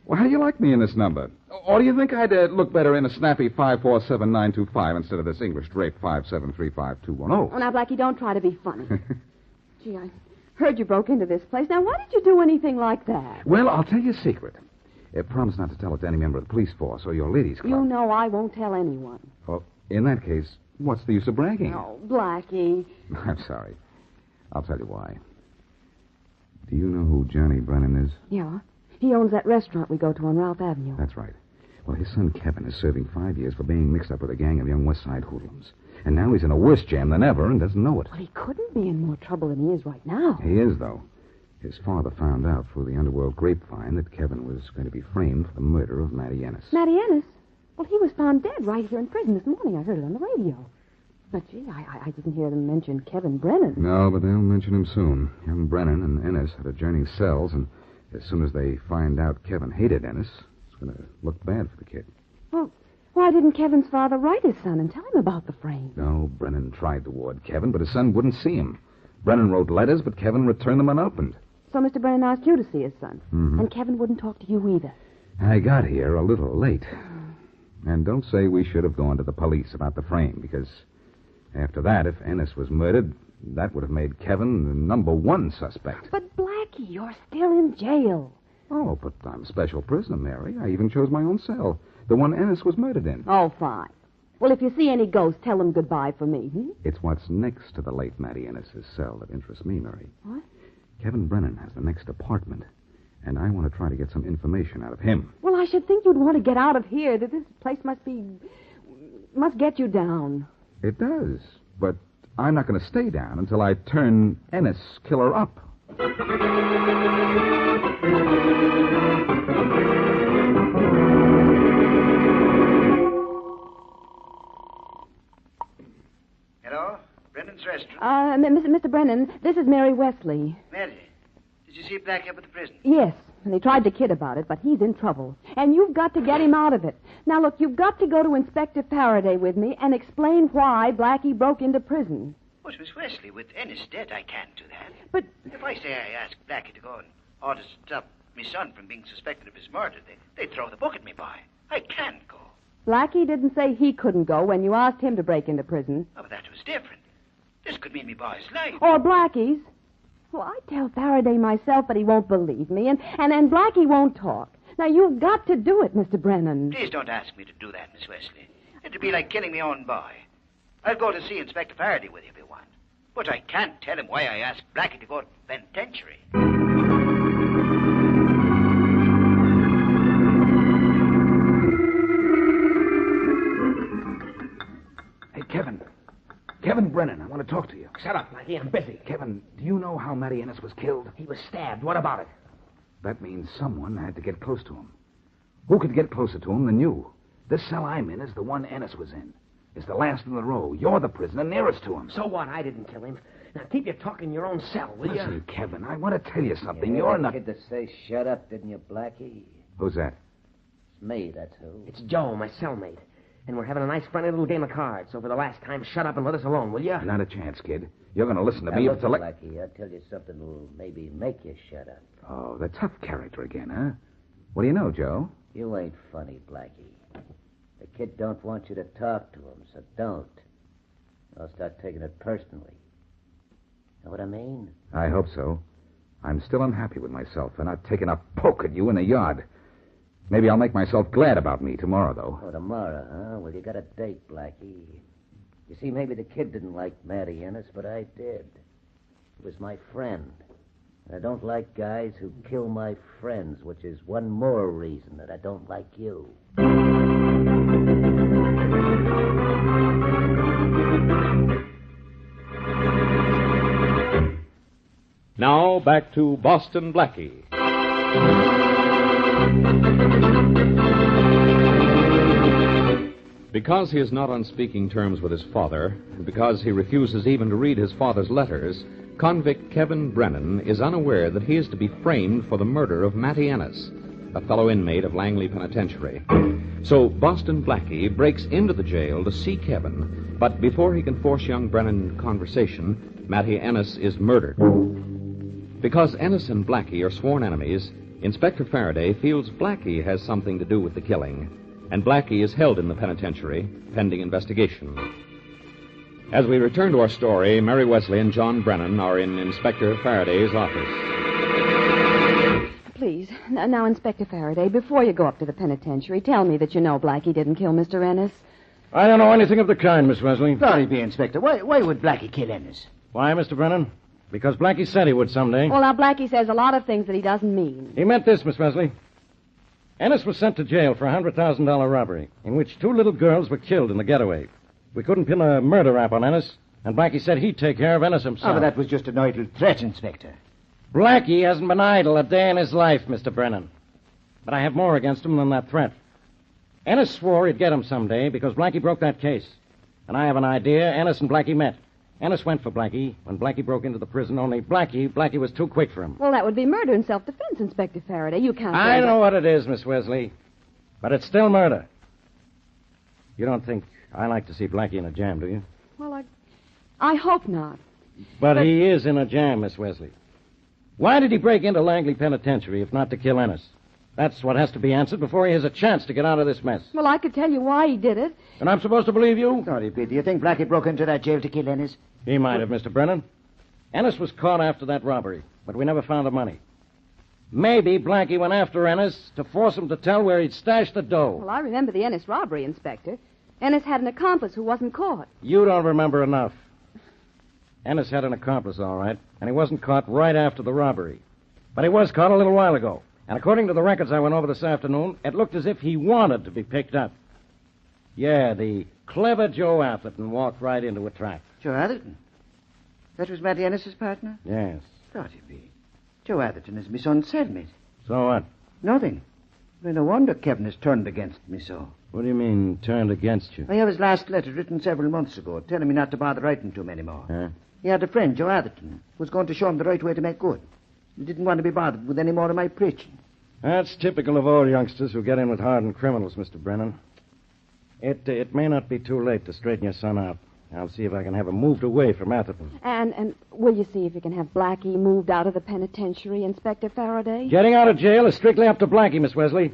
[SPEAKER 8] Well, how do you like me in this number? Or do you think I'd look better in a snappy 547925 instead of this English drape 5735210?
[SPEAKER 2] Oh, now, Blackie, don't try to be funny. Gee, I heard you broke into this place. Now, why did you do anything like that?
[SPEAKER 8] Well, I'll tell you a secret. Promise not to tell it to any member of the police force or your ladies' club.
[SPEAKER 2] You know I won't tell anyone.
[SPEAKER 8] Well, in that case, what's the use of bragging?
[SPEAKER 2] Oh, Blackie.
[SPEAKER 8] I'm sorry. I'll tell you why. Do you know who Johnny Brennan is?
[SPEAKER 2] Yeah. He owns that restaurant we go to on Ralph Avenue.
[SPEAKER 8] That's right. Well, his son Kevin is serving 5 years for being mixed up with a gang of young West Side hoodlums. And now he's in a worse jam than ever and doesn't know it.
[SPEAKER 2] Well, he couldn't be in more trouble than he is right now.
[SPEAKER 8] He is, though. His father found out through the underworld grapevine that Kevin was going to be framed for the murder of Matty Ennis.
[SPEAKER 2] Matty Ennis? Well, he was found dead right here in prison this morning. I heard it on the radio. But, gee, I didn't hear them mention Kevin Brennan.
[SPEAKER 8] No, but they'll mention him soon. Young Brennan and Ennis had adjoining cells, and as soon as they find out Kevin hated Ennis, it's going to look bad for the kid.
[SPEAKER 2] Well, why didn't Kevin's father write his son and tell him about the frame?
[SPEAKER 8] No, Brennan tried to ward Kevin, but his son wouldn't see him. Brennan wrote letters, but Kevin returned them unopened.
[SPEAKER 2] So Mr. Brennan asked you to see his son.
[SPEAKER 8] Mm-hmm.
[SPEAKER 2] And Kevin wouldn't talk to you either.
[SPEAKER 8] I got here a little late. And don't say we should have gone to the police about the frame, because after that, if Ennis was murdered, that would have made Kevin the number one suspect.
[SPEAKER 2] But, Blackie, you're still in jail.
[SPEAKER 8] Oh, but I'm a special prisoner, Mary. I even chose my own cell, the one Ennis was murdered in.
[SPEAKER 2] Oh, fine. Well, if you see any ghosts, tell them goodbye for me.
[SPEAKER 8] It's what's next to the late Matty Ennis's cell that interests me, Mary.
[SPEAKER 2] What?
[SPEAKER 8] Kevin Brennan has the next apartment, and I want to try to get some information out of him.
[SPEAKER 2] Well, I should think you'd want to get out of here. That this place must get you down.
[SPEAKER 8] It does, but I'm not going to stay down until I turn Ennis Killer up.
[SPEAKER 5] Hello? Brennan's restaurant?
[SPEAKER 2] Mr. Brennan, this is Mary Wesley.
[SPEAKER 5] Mary, did you see Blackie up at the prison?
[SPEAKER 2] Yes, and they tried to kid about it, but he's in trouble. And you've got to get him out of it. Now, look, you've got to go to Inspector Faraday with me and explain why Blackie broke into prison.
[SPEAKER 5] Well, Miss Wesley, with Ennis dead, I can't do that.
[SPEAKER 2] But
[SPEAKER 5] if I say I asked Blackie to go and order to stop my son from being suspected of his murder, they'd throw the book at me, boy. I can't go.
[SPEAKER 2] Blackie didn't say he couldn't go when you asked him to break into prison.
[SPEAKER 5] Oh, but that was different. This could mean me boy's life.
[SPEAKER 2] Or Blackie's. Well, I tell Faraday myself, but he won't believe me, and Blackie won't talk. Now, you've got to do it, Mr. Brennan.
[SPEAKER 5] Please don't ask me to do that, Miss Wesley. It'd be like killing my own boy. I'll go to see Inspector Faraday with you if you want. But I can't tell him why I asked Blackie to go to penitentiary.
[SPEAKER 8] Hey, Kevin Brennan, I want to talk to you.
[SPEAKER 25] Shut up, Blackie. I'm busy.
[SPEAKER 8] Kevin, do you know how Matty Ennis was killed?
[SPEAKER 25] He was stabbed. What about it?
[SPEAKER 8] That means someone had to get close to him. Who could get closer to him than you? This cell I'm in is the one Ennis was in. It's the last in the row. You're the prisoner nearest to him.
[SPEAKER 25] So what? I didn't kill him. Now, keep your talk in your own cell, will you?
[SPEAKER 8] Listen, Kevin, I want to tell you something.
[SPEAKER 16] You
[SPEAKER 8] You're
[SPEAKER 16] had
[SPEAKER 8] not...
[SPEAKER 16] a kid to say shut up, didn't you, Blackie?
[SPEAKER 8] Who's that?
[SPEAKER 16] It's me, that's who.
[SPEAKER 25] It's Joe, my cellmate. And we're having a nice, friendly little game of cards. So for the last time, shut up and let us alone, will you?
[SPEAKER 8] Not a chance, kid. You're going to listen to
[SPEAKER 16] Now
[SPEAKER 8] me
[SPEAKER 16] look,
[SPEAKER 8] if it's
[SPEAKER 16] Blackie, I'll tell you something that'll maybe make you shut up.
[SPEAKER 8] Oh, the tough character again, huh? What do you know, Joe?
[SPEAKER 16] You ain't funny, Blackie. The kid don't want you to talk to him, so don't. I'll start taking it personally. Know what I mean?
[SPEAKER 8] I hope so. I'm still unhappy with myself for not taking a poke at you in the yard. Maybe I'll make myself glad about me tomorrow, though.
[SPEAKER 16] Oh, tomorrow, huh? Well, you got a date, Blackie. You see, maybe the kid didn't like Matty Ennis, but I did. He was my friend. And I don't like guys who kill my friends, which is one more reason that I don't like you.
[SPEAKER 10] Now, back to Boston Blackie. Because he is not on speaking terms with his father, and because he refuses even to read his father's letters, convict Kevin Brennan is unaware that he is to be framed for the murder of Matty Ennis, a fellow inmate of Langley Penitentiary. So Boston Blackie breaks into the jail to see Kevin, but before he can force young Brennan into conversation, Matty Ennis is murdered. Because Ennis and Blackie are sworn enemies, Inspector Faraday feels Blackie has something to do with the killing, and Blackie is held in the penitentiary, pending investigation. As we return to our story, Mary Wesley and John Brennan are in Inspector Faraday's office.
[SPEAKER 2] Please, now, Inspector Faraday, before you go up to the penitentiary, tell me that you know Blackie didn't kill Mr. Ennis.
[SPEAKER 9] I don't know anything of the kind, Miss Wesley.
[SPEAKER 14] Sorry, be Inspector. Why would Blackie kill Ennis?
[SPEAKER 9] Why, Mr. Brennan? Because Blackie said he would someday.
[SPEAKER 2] Well, now, Blackie says a lot of things that he doesn't mean.
[SPEAKER 9] He meant this, Miss Wesley. Ennis was sent to jail for a $100,000 robbery, in which 2 little girls were killed in the getaway. We couldn't pin a murder rap on Ennis, and Blackie said he'd take care of Ennis himself.
[SPEAKER 14] Oh, but that was just an idle threat, Inspector.
[SPEAKER 9] Blackie hasn't been idle a day in his life, Mr. Brennan. But I have more against him than that threat. Ennis swore he'd get him someday because Blackie broke that case. And I have an idea Ennis and Blackie met. Ennis went for Blackie when Blackie broke into the prison, only Blackie was too quick for him.
[SPEAKER 2] Well, that would be murder in self-defense, Inspector Faraday. You can't...
[SPEAKER 9] I know what it is, Miss Wesley. But it's still murder. You don't think I like to see Blackie in a jam, do you?
[SPEAKER 2] Well, I hope not.
[SPEAKER 9] But he is in a jam, Miss Wesley. Why did he break into Langley Penitentiary if not to kill Ennis? That's what has to be answered before he has a chance to get out of this mess.
[SPEAKER 2] Well, I could tell you why he did it.
[SPEAKER 9] And I'm supposed to believe you?
[SPEAKER 14] Sorry, Pete. Do you think Blackie broke into that jail to kill Ennis?
[SPEAKER 9] He might have, Mr. Brennan. Ennis was caught after that robbery, but we never found the money. Maybe Blackie went after Ennis to force him to tell where he'd stashed the dough.
[SPEAKER 2] Well, I remember the Ennis robbery, Inspector. Ennis had an accomplice who wasn't caught.
[SPEAKER 9] You don't remember enough. Ennis had an accomplice, all right, and he wasn't caught right after the robbery. But he was caught a little while ago. And according to the records I went over this afternoon, it looked as if he wanted to be picked up. Yeah, the clever Joe Atherton walked right into a trap.
[SPEAKER 14] Joe Atherton? That was Matty Ennis's partner?
[SPEAKER 9] Yes.
[SPEAKER 14] Thought he'd be. Joe Atherton is my son's cellmate.
[SPEAKER 9] So what?
[SPEAKER 14] Nothing. Well, no wonder Kevin has turned against me so.
[SPEAKER 9] What do you mean, turned against you?
[SPEAKER 14] I have his last letter written several months ago, telling me not to bother writing to him anymore.
[SPEAKER 9] Huh?
[SPEAKER 14] He had a friend, Joe Atherton, who was going to show him the right way to make good. He didn't want to be bothered with any more of my preaching.
[SPEAKER 9] That's typical of all youngsters who get in with hardened criminals, Mr. Brennan. It may not be too late to straighten your son out. I'll see if I can have him moved away from Atherton.
[SPEAKER 2] And will you see if you can have Blackie moved out of the penitentiary, Inspector Faraday?
[SPEAKER 9] Getting out of jail is strictly up to Blackie, Miss Wesley.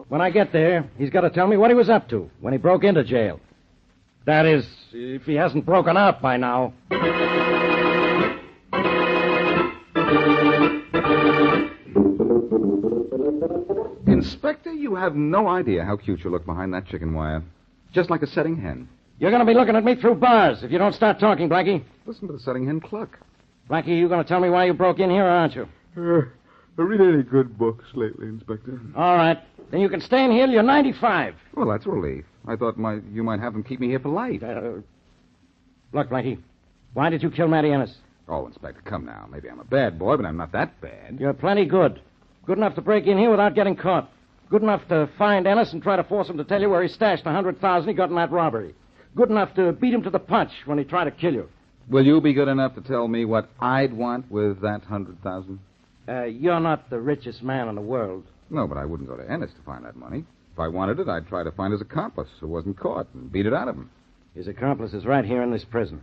[SPEAKER 9] When I get there, he's got to tell me what he was up to when he broke into jail. That is, if he hasn't broken out by now.
[SPEAKER 8] Inspector, you have no idea how cute you look behind that chicken wire. Just like a setting hen.
[SPEAKER 9] You're going to be looking at me through bars if you don't start talking, Blackie.
[SPEAKER 8] Listen to the setting hen cluck.
[SPEAKER 9] Blackie, you going to tell me why you broke in here, or aren't you?
[SPEAKER 19] I read any good books lately, Inspector.
[SPEAKER 9] All right. Then you can stay in here till you're 95.
[SPEAKER 8] Well, that's a relief. I thought you might have them keep me here polite.
[SPEAKER 9] Look, Blackie, why did you kill Matty Ennis?
[SPEAKER 8] Oh, Inspector, come now. Maybe I'm a bad boy, but I'm not that bad.
[SPEAKER 9] You're plenty good. Good enough to break in here without getting caught. Good enough to find Ennis and try to force him to tell you where he stashed the $100,000 he got in that robbery. Good enough to beat him to the punch when he tried to kill you.
[SPEAKER 8] Will you be good enough to tell me what I'd want with that $100,000?
[SPEAKER 9] You're not the richest man in the world.
[SPEAKER 8] No, but I wouldn't go to Ennis to find that money. If I wanted it, I'd try to find his accomplice who wasn't caught and beat it out of him.
[SPEAKER 9] His accomplice is right here in this prison.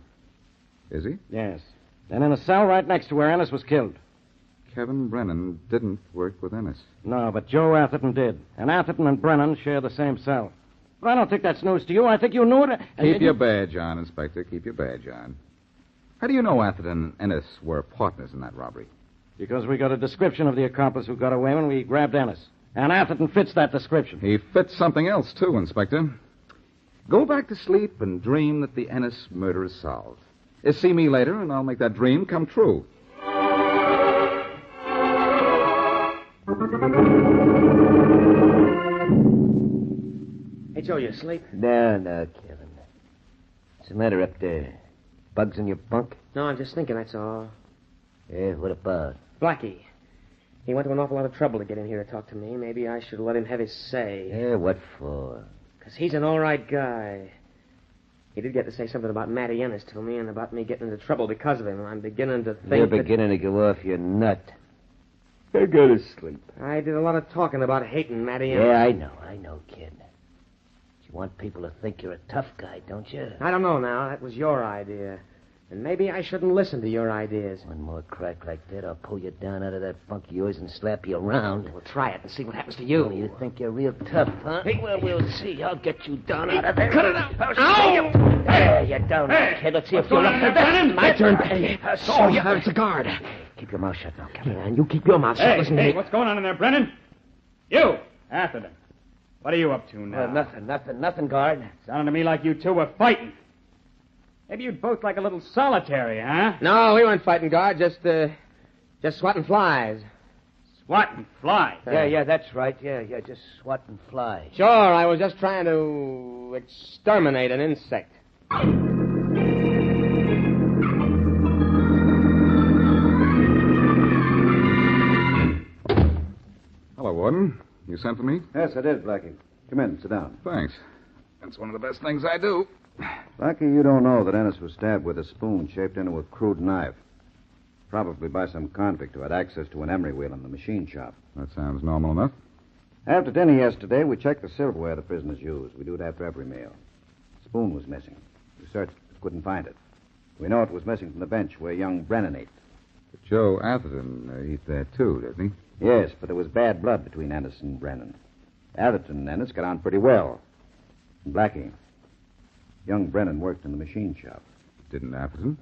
[SPEAKER 8] Is he?
[SPEAKER 9] Yes. And in a cell right next to where Ennis was killed.
[SPEAKER 8] Kevin Brennan didn't work with Ennis.
[SPEAKER 9] No, but Joe Atherton did. And Atherton and Brennan share the same cell. But I don't think that's news to you. I think you knew it.
[SPEAKER 8] Keep your badge on, Inspector. Keep your badge on. How do you know Atherton and Ennis were partners in that robbery?
[SPEAKER 9] Because we got a description of the accomplice who got away when we grabbed Ennis. And Atherton fits that description.
[SPEAKER 8] He fits something else, too, Inspector. Go back to sleep and dream that the Ennis murder is solved. See me later, and I'll make that dream come true.
[SPEAKER 25] Hey, Joe, you asleep?
[SPEAKER 16] No, Kevin. What's the matter up there? Bugs in your bunk?
[SPEAKER 25] No, I'm just thinking, that's all.
[SPEAKER 16] Yeah, what about?
[SPEAKER 25] Blackie. He went to an awful lot of trouble to get in here to talk to me. Maybe I should let him have his say.
[SPEAKER 16] Yeah, what for?
[SPEAKER 25] Because he's an all right guy. He did get to say something about Matty Ennis to me and about me getting into trouble because of him. I'm beginning to think
[SPEAKER 16] You're beginning to go off your nut. I go to sleep.
[SPEAKER 25] I did a lot of talking about hating Matty Ennis.
[SPEAKER 16] Yeah, I know, kid. You want people to think you're a tough guy, don't you?
[SPEAKER 25] I don't know now. That was your idea. And maybe I shouldn't listen to your ideas.
[SPEAKER 16] One more crack like that, I'll pull you down out of that funk of yours and slap you around.
[SPEAKER 25] We'll try it and see what happens to you.
[SPEAKER 16] Oh, you think you're real tough, huh?
[SPEAKER 25] Hey,
[SPEAKER 16] well, we'll see. I'll get you down out of there.
[SPEAKER 25] Cut it out.
[SPEAKER 16] Ow! There, you're down, kid. Let's see if you're up to that.
[SPEAKER 25] My turn, Blackie.
[SPEAKER 16] Oh,
[SPEAKER 25] yeah, it's a guard.
[SPEAKER 16] Keep your mouth shut now, Kevin.
[SPEAKER 25] Yeah, and you keep your mouth shut. Listen to me.
[SPEAKER 3] What's going on in there, Brennan? You, Atherton. What are you up to now?
[SPEAKER 16] Nothing, guard.
[SPEAKER 3] Sounded to me like you two were fighting. Maybe you'd both like a little solitary, huh?
[SPEAKER 25] No, we weren't fighting, guard. Just swatting flies.
[SPEAKER 3] Swatting flies?
[SPEAKER 16] Yeah, that's right. Yeah, just swatting flies.
[SPEAKER 25] Sure, I was just trying to exterminate an insect.
[SPEAKER 8] Hello, Warden. You sent for me?
[SPEAKER 26] Yes, I did, Blackie. Come in, sit down.
[SPEAKER 8] Thanks. That's one of the best things I do.
[SPEAKER 26] Blackie, you don't know that Ennis was stabbed with a spoon shaped into a crude knife. Probably by some convict who had access to an emery wheel in the machine shop.
[SPEAKER 8] That sounds normal enough.
[SPEAKER 26] After dinner yesterday, we checked the silverware the prisoners used. We do it after every meal. The spoon was missing. We searched but couldn't find it. We know it was missing from the bench where young Brennan ate.
[SPEAKER 8] But Joe Atherton ate there, too, didn't he?
[SPEAKER 26] Yes, but there was bad blood between Ennis and Brennan. Atherton and Ennis got on pretty well. And Blackie, young Brennan worked in the machine shop.
[SPEAKER 8] Didn't Atherton?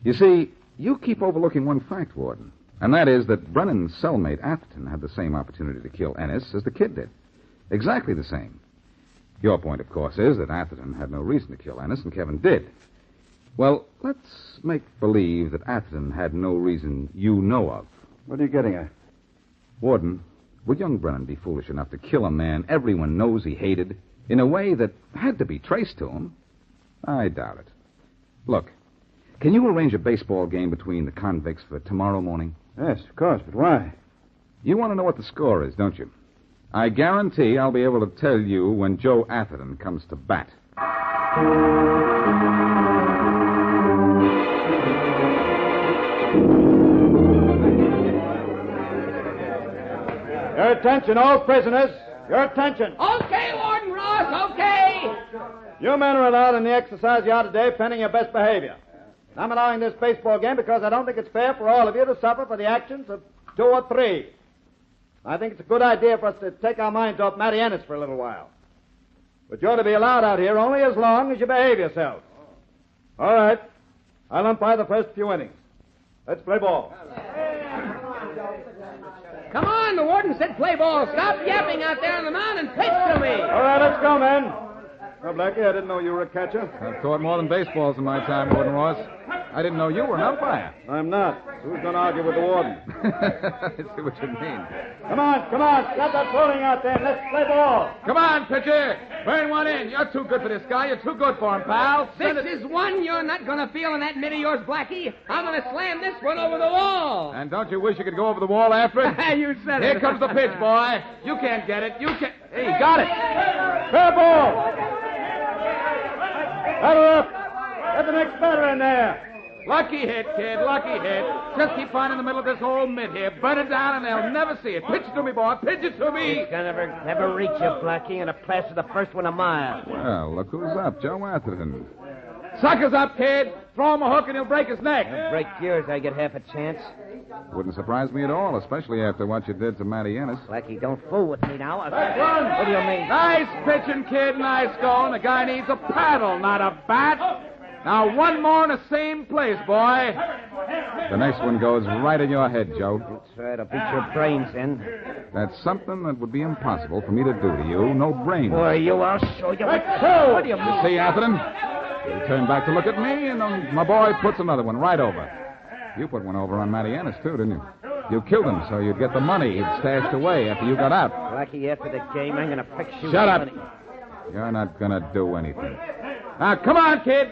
[SPEAKER 8] You see, you keep overlooking one fact, Warden, and that is that Brennan's cellmate Atherton had the same opportunity to kill Ennis as the kid did. Exactly the same. Your point, of course, is that Atherton had no reason to kill Ennis, and Kevin did. Well, let's make believe that Atherton had no reason you know of.
[SPEAKER 26] What are you getting at?
[SPEAKER 8] Warden, would young Brennan be foolish enough to kill a man everyone knows he hated in a way that had to be traced to him? I doubt it. Look, can you arrange a baseball game between the convicts for tomorrow morning?
[SPEAKER 26] Yes, of course, but why?
[SPEAKER 8] You want to know what the score is, don't you? I guarantee I'll be able to tell you when Joe Atherton comes to bat.
[SPEAKER 3] Your attention, all prisoners. Your attention.
[SPEAKER 25] Okay, Warden Ross, okay.
[SPEAKER 3] You men are allowed in the exercise yard today pending your best behavior. I'm allowing this baseball game because I don't think it's fair for all of you to suffer for the actions of two or three. I think it's a good idea for us to take our minds off Matty Ennis for a little while. But you're to be allowed out here only as long as you behave yourselves. All right. I'll umpire the first few innings. Let's play ball.
[SPEAKER 25] Come on, the warden said play ball. Stop yapping out there on the mound and pitch to me.
[SPEAKER 3] All right, let's go, men. Well, Blackie, I didn't know you were a catcher.
[SPEAKER 8] I've caught more than baseballs in my time, Warden Ross. I didn't know you were an umpire.
[SPEAKER 3] I'm not. Who's going to argue with the warden?
[SPEAKER 8] I see what you mean.
[SPEAKER 3] Come on. Stop that fooling out there and let's play ball.
[SPEAKER 8] Come on, pitcher. Burn one in. You're too good for this guy. You're too good for him, pal.
[SPEAKER 25] 6 is 1 you're not going to feel in that mitt of yours, Blackie. I'm going to slam this one over the wall.
[SPEAKER 8] And don't you wish you could go over the wall after it?
[SPEAKER 25] You said
[SPEAKER 8] Here
[SPEAKER 25] it.
[SPEAKER 8] comes the pitch, boy. You can't get it. You can't. Hey, he got it.
[SPEAKER 3] Fair ball. Batter up. Get the next batter in there.
[SPEAKER 8] Lucky hit, kid. Lucky hit. Just keep finding the middle of this whole mitt here. Burn it down and they'll never see it. Pitch it to me, boy. Pitch it to me.
[SPEAKER 16] It's gonna never reach you, Blackie, and a pass to the first one a mile.
[SPEAKER 8] Well, look who's up. Joe Atherton. Sucker's up, kid. Throw him a hook and he'll break his neck.
[SPEAKER 16] He'll break yours, I get half a chance.
[SPEAKER 8] Wouldn't surprise me at all, especially after what you did to Matty Ennis.
[SPEAKER 16] Blackie, don't fool with me now.
[SPEAKER 3] Run.
[SPEAKER 16] What do you mean?
[SPEAKER 8] Nice pitching, kid. Nice going. The guy needs a paddle, not a bat. Now, one more in the same place, boy. The next one goes right in your head, Joe.
[SPEAKER 16] That's right. I'll beat your brains in.
[SPEAKER 8] That's something that would be impossible for me to do to you. No brains.
[SPEAKER 16] Boy, I'll show you.
[SPEAKER 8] What do you see, Atherton? You turn back to look at me, and my boy puts another one right over. You put one over on Matty Ennis, too, didn't you? You killed him so you'd get the money he'd stashed away after you got out.
[SPEAKER 16] Blackie, after the game, I'm going to fix you.
[SPEAKER 8] Shut up. You're not going to do anything. Now, come on, kid.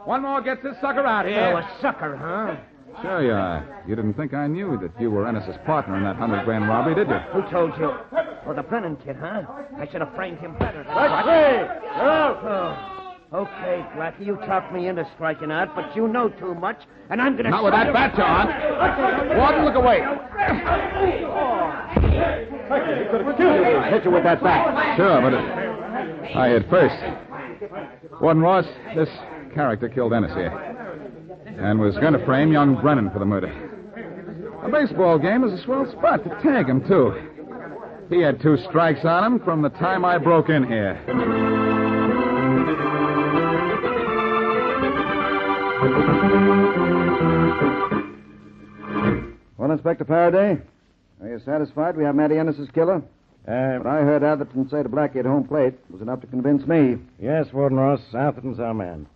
[SPEAKER 8] One more gets this sucker out here.
[SPEAKER 16] Oh, a sucker, huh?
[SPEAKER 8] Sure you are. You didn't think I knew that you were Ennis's partner in that 100-grand robbery, did you?
[SPEAKER 16] Who told you? Oh, the Brennan kid, huh? I should have framed him better.
[SPEAKER 3] Let's see. You're out.
[SPEAKER 16] Okay, Blackie, you talked me into striking out, but you know too much, and I'm going to...
[SPEAKER 8] Not with that bat, John. Warden, look away.
[SPEAKER 3] He could have killed you. Hit you with that bat.
[SPEAKER 8] Sure, but I hit first. Warden Ross, this character killed Ennis here and was going to frame young Brennan for the murder. A baseball game is a swell spot to tag him, too. He had 2 strikes on him from the time I broke in here.
[SPEAKER 26] Well, Inspector Faraday, are you satisfied we have Matty Ennis's killer? What I heard Atherton say to Blackie at home plate was enough to convince me.
[SPEAKER 9] Yes, Warden Ross, Atherton's our man.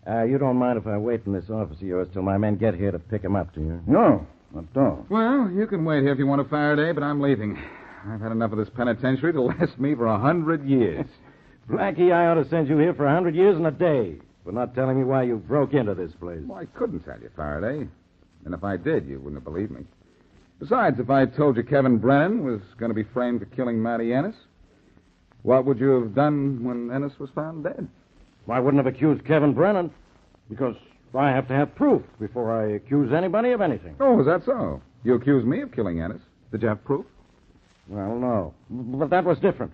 [SPEAKER 9] You don't mind if I wait in this office of yours till my men get here to pick him up, do you?
[SPEAKER 26] No, not at all.
[SPEAKER 8] Well, you can wait here if you want to, Faraday, but I'm leaving. I've had enough of this penitentiary to last me for 100 years.
[SPEAKER 9] Blackie, I ought to send you here for 100 years and a day for not telling me why you broke into this place.
[SPEAKER 8] Well, I couldn't tell you, Faraday. And if I did, you wouldn't have believed me. Besides, if I told you Kevin Brennan was going to be framed for killing Matty Ennis, what would you have done when Ennis was found dead?
[SPEAKER 9] I wouldn't have accused Kevin Brennan because I have to have proof before I accuse anybody of anything.
[SPEAKER 8] Oh, is that so? You accused me of killing Ennis. Did you have proof?
[SPEAKER 9] Well, no. But that was different.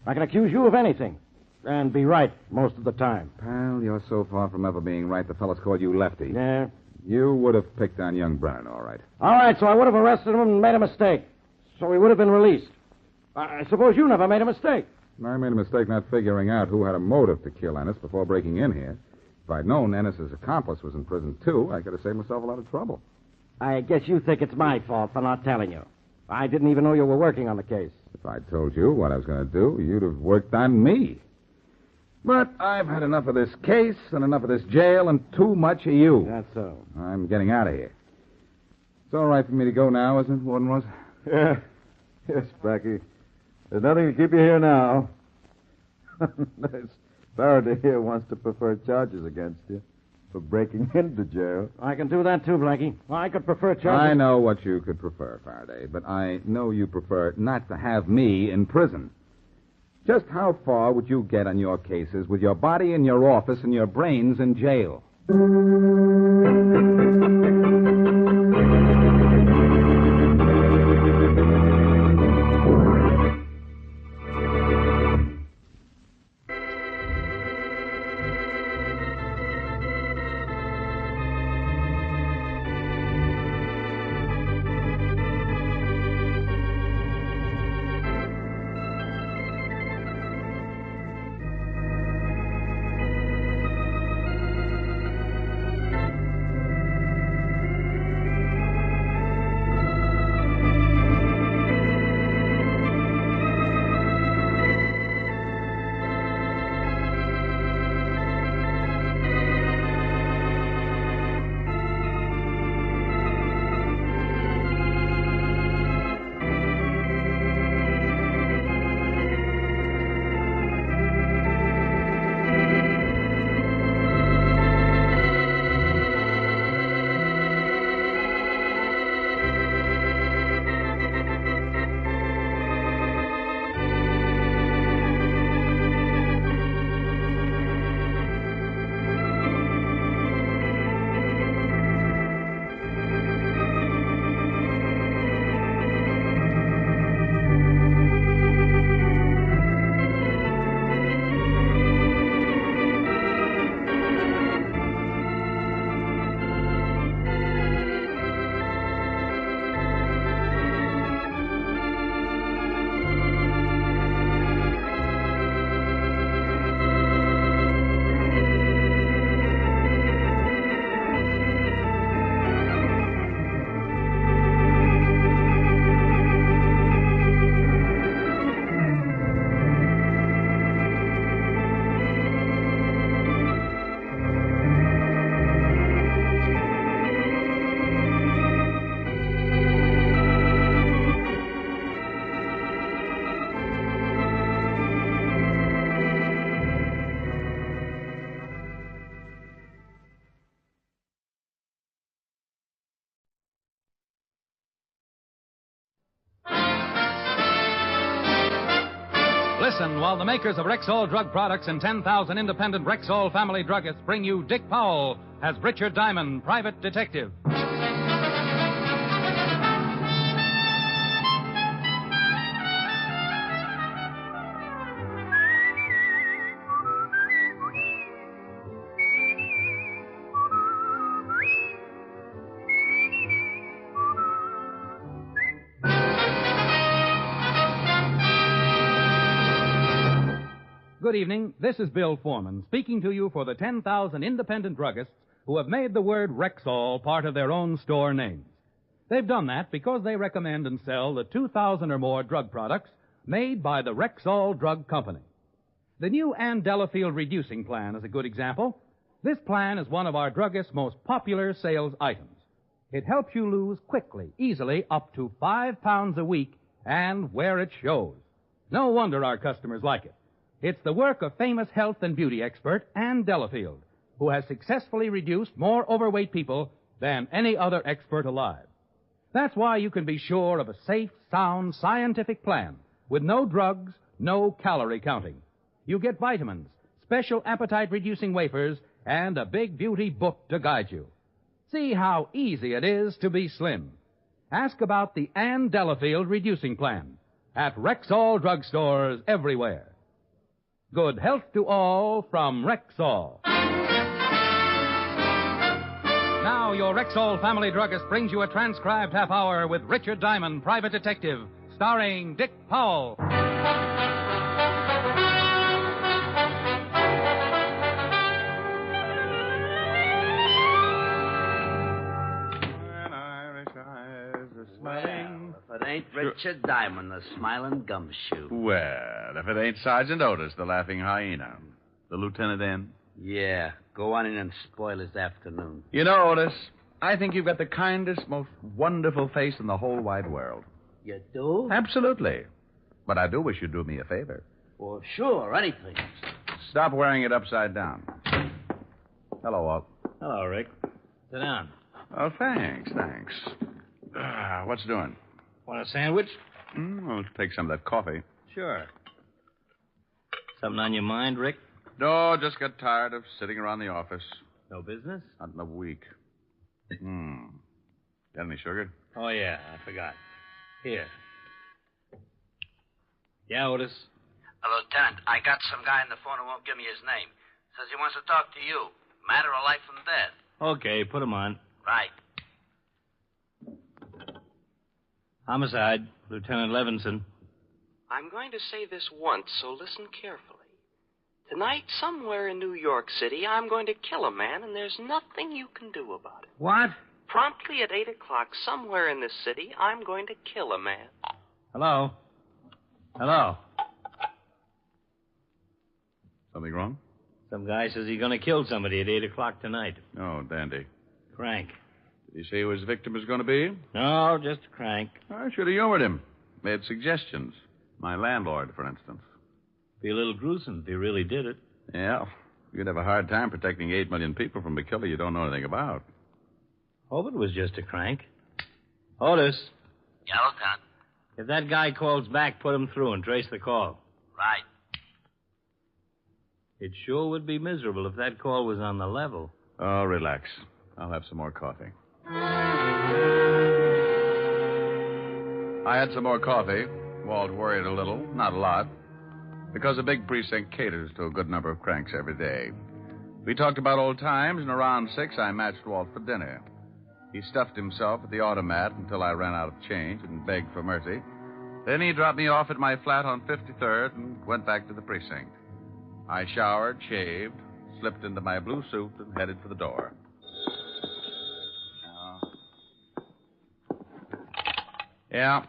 [SPEAKER 9] I can accuse you of anything and be right most of the time.
[SPEAKER 8] Pal, you're so far from ever being right, the fellas called you Lefty.
[SPEAKER 9] Yeah?
[SPEAKER 8] You would have picked on young Brennan, all right.
[SPEAKER 9] All right, so I would have arrested him and made a mistake. So he would have been released. I suppose you never made a mistake.
[SPEAKER 8] I made a mistake not figuring out who had a motive to kill Ennis before breaking in here. If I'd known Ennis's accomplice was in prison, too, I could have saved myself a lot of trouble.
[SPEAKER 9] I guess you think it's my fault for not telling you. I didn't even know you were working on the case.
[SPEAKER 8] If I'd told you what I was going to do, you'd have worked on me. But I've had enough of this case and enough of this jail and too much of you.
[SPEAKER 9] That's so.
[SPEAKER 8] I'm getting out of here. It's all right for me to go now, isn't it, Warden Ross?
[SPEAKER 26] Yeah. Yes, Blackie. There's nothing to keep you here now. Faraday here wants to prefer charges against you for breaking into jail.
[SPEAKER 9] I can do that too, Blackie. I could prefer charges.
[SPEAKER 8] I know what you could prefer, Faraday, but I know you prefer not to have me in prison. Just how far would you get on your cases with your body in your office and your brains in jail?
[SPEAKER 4] Listen while the makers of Rexall drug products and 10,000 independent Rexall family druggists bring you Dick Powell as Richard Diamond, private detective. Good evening. This is Bill Foreman, speaking to you for the 10,000 independent druggists who have made the word Rexall part of their own store names. They've done that because they recommend and sell the 2,000 or more drug products made by the Rexall Drug Company. The new Ann Delafield Reducing Plan is a good example. This plan is one of our druggists' most popular sales items. It helps you lose quickly, easily, up to 5 pounds a week, and where it shows. No wonder our customers like it. It's the work of famous health and beauty expert Ann Delafield, who has successfully reduced more overweight people than any other expert alive. That's why you can be sure of a safe, sound, scientific plan with no drugs, no calorie counting. You get vitamins, special appetite-reducing wafers, and a big beauty book to guide you. See how easy it is to be slim. Ask about the Ann Delafield Reducing Plan at Rexall drugstores everywhere. Good health to all from Rexall. Now, your Rexall family druggist brings you a transcribed half hour with Richard Diamond, private detective, starring Dick Powell.
[SPEAKER 11] If it ain't Richard Diamond, the smiling gumshoe.
[SPEAKER 15] Well, if it ain't Sergeant Otis, the laughing hyena. The lieutenant in?
[SPEAKER 11] Yeah, go on in and spoil his afternoon.
[SPEAKER 15] You know, Otis, I think you've got the kindest, most wonderful face in the whole wide world.
[SPEAKER 11] You do?
[SPEAKER 15] Absolutely. But I do wish you'd do me a favor.
[SPEAKER 11] Well, sure, anything.
[SPEAKER 15] Stop wearing it upside down. Hello, Walt.
[SPEAKER 11] Hello, Rick. Sit down.
[SPEAKER 15] Oh, thanks. What's doing?
[SPEAKER 11] Want a sandwich?
[SPEAKER 15] I'll take some of that coffee.
[SPEAKER 11] Sure. Something on your mind, Rick?
[SPEAKER 15] No, just got tired of sitting around the office.
[SPEAKER 11] No business?
[SPEAKER 15] Not in a week. Got any sugar?
[SPEAKER 11] Oh, yeah, I forgot. Here. Yeah, Otis?
[SPEAKER 5] Lieutenant, I got some guy on the phone who won't give me his name. Says he wants to talk to you. Matter of life and death.
[SPEAKER 11] Okay, put him on.
[SPEAKER 5] Right.
[SPEAKER 11] Homicide, Lieutenant Levinson.
[SPEAKER 17] I'm going to say this once, so listen carefully. Tonight, somewhere in New York City, I'm going to kill a man, and there's nothing you can do about it.
[SPEAKER 11] What?
[SPEAKER 17] Promptly at 8 o'clock, somewhere in this city, I'm going to kill a man.
[SPEAKER 11] Hello? Hello?
[SPEAKER 15] Something wrong?
[SPEAKER 11] Some guy says he's going to kill somebody at 8 o'clock tonight.
[SPEAKER 15] Oh, dandy.
[SPEAKER 11] Crank.
[SPEAKER 15] Did he say who his victim is going to be?
[SPEAKER 11] No, just a crank.
[SPEAKER 15] I should have humored him. Made suggestions. My landlord, for instance.
[SPEAKER 11] Be a little gruesome if he really did it.
[SPEAKER 15] Yeah. You'd have a hard time protecting 8 million people from a killer you don't know anything about.
[SPEAKER 11] Hope it was just a crank. Otis.
[SPEAKER 5] Yeah, Lieutenant.
[SPEAKER 11] If that guy calls back, put him through and trace the call.
[SPEAKER 5] Right.
[SPEAKER 11] It sure would be miserable if that call was on the level.
[SPEAKER 15] Oh, relax. I'll have some more coffee. I had some more coffee. Walt worried a little, not a lot, because the big precinct caters to a good number of cranks every day. We talked about old times, and around 6, I matched Walt for dinner. He stuffed himself at the automat until I ran out of change and begged for mercy. Then he dropped me off at my flat on 53rd and went back to the precinct. I showered, shaved, slipped into my blue suit, and headed for the door. Yeah?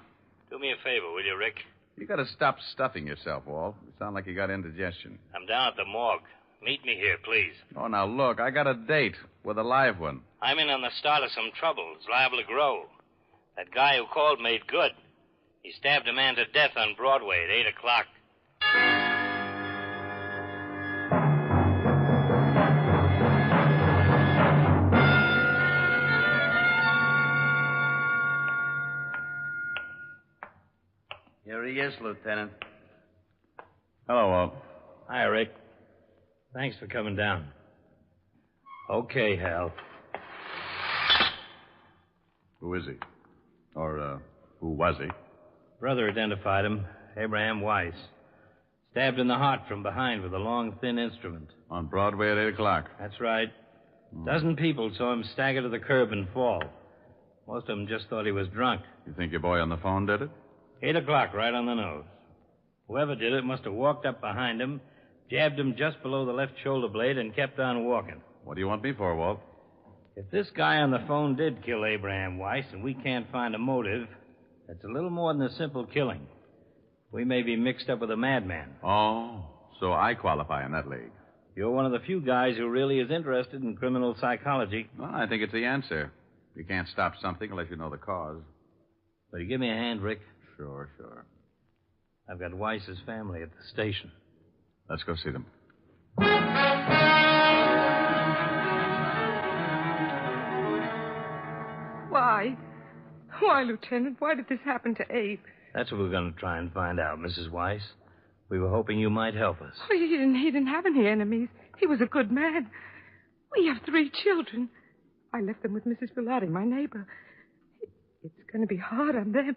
[SPEAKER 11] Do me a favor, will you, Rick?
[SPEAKER 15] You gotta stop stuffing yourself, Walt. You sound like you got indigestion.
[SPEAKER 11] I'm down at the morgue. Meet me here, please.
[SPEAKER 15] Oh, now look, I got a date with a live one.
[SPEAKER 11] I'm in on the start of some trouble. It's liable to grow. That guy who called made good. He stabbed a man to death on Broadway at 8 o'clock. Here he is, Lieutenant.
[SPEAKER 15] Hello, Walt.
[SPEAKER 11] Hi, Rick. Thanks for coming down. Okay, Hal.
[SPEAKER 15] Who is he? Or, who was he?
[SPEAKER 11] Brother identified him, Abraham Weiss. Stabbed in the heart from behind with a long, thin instrument.
[SPEAKER 15] On Broadway at 8 o'clock.
[SPEAKER 11] That's right. A dozen people saw him stagger to the curb and fall. Most of them just thought he was drunk.
[SPEAKER 15] You think your boy on the phone did it?
[SPEAKER 11] 8 o'clock, right on the nose. Whoever did it must have walked up behind him, jabbed him just below the left shoulder blade, and kept on walking.
[SPEAKER 15] What do you want me for, Walt?
[SPEAKER 11] If this guy on the phone did kill Abraham Weiss and we can't find a motive, that's a little more than a simple killing. We may be mixed up with a madman.
[SPEAKER 15] Oh, so I qualify in that league.
[SPEAKER 11] You're one of the few guys who really is interested in criminal psychology.
[SPEAKER 15] Well, I think it's the answer. You can't stop something unless you know the cause.
[SPEAKER 11] Will you give me a hand, Rick?
[SPEAKER 15] Sure.
[SPEAKER 11] I've got Weiss's family at the station.
[SPEAKER 15] Let's go see them.
[SPEAKER 1] Why? Why, Lieutenant? Why did this happen to Abe?
[SPEAKER 11] That's what we're going to try and find out, Mrs. Weiss. We were hoping you might help us.
[SPEAKER 1] Oh, he didn't have any enemies. He was a good man. We have 3 children. I left them with Mrs. Bilotti, my neighbor. It's going to be hard on them.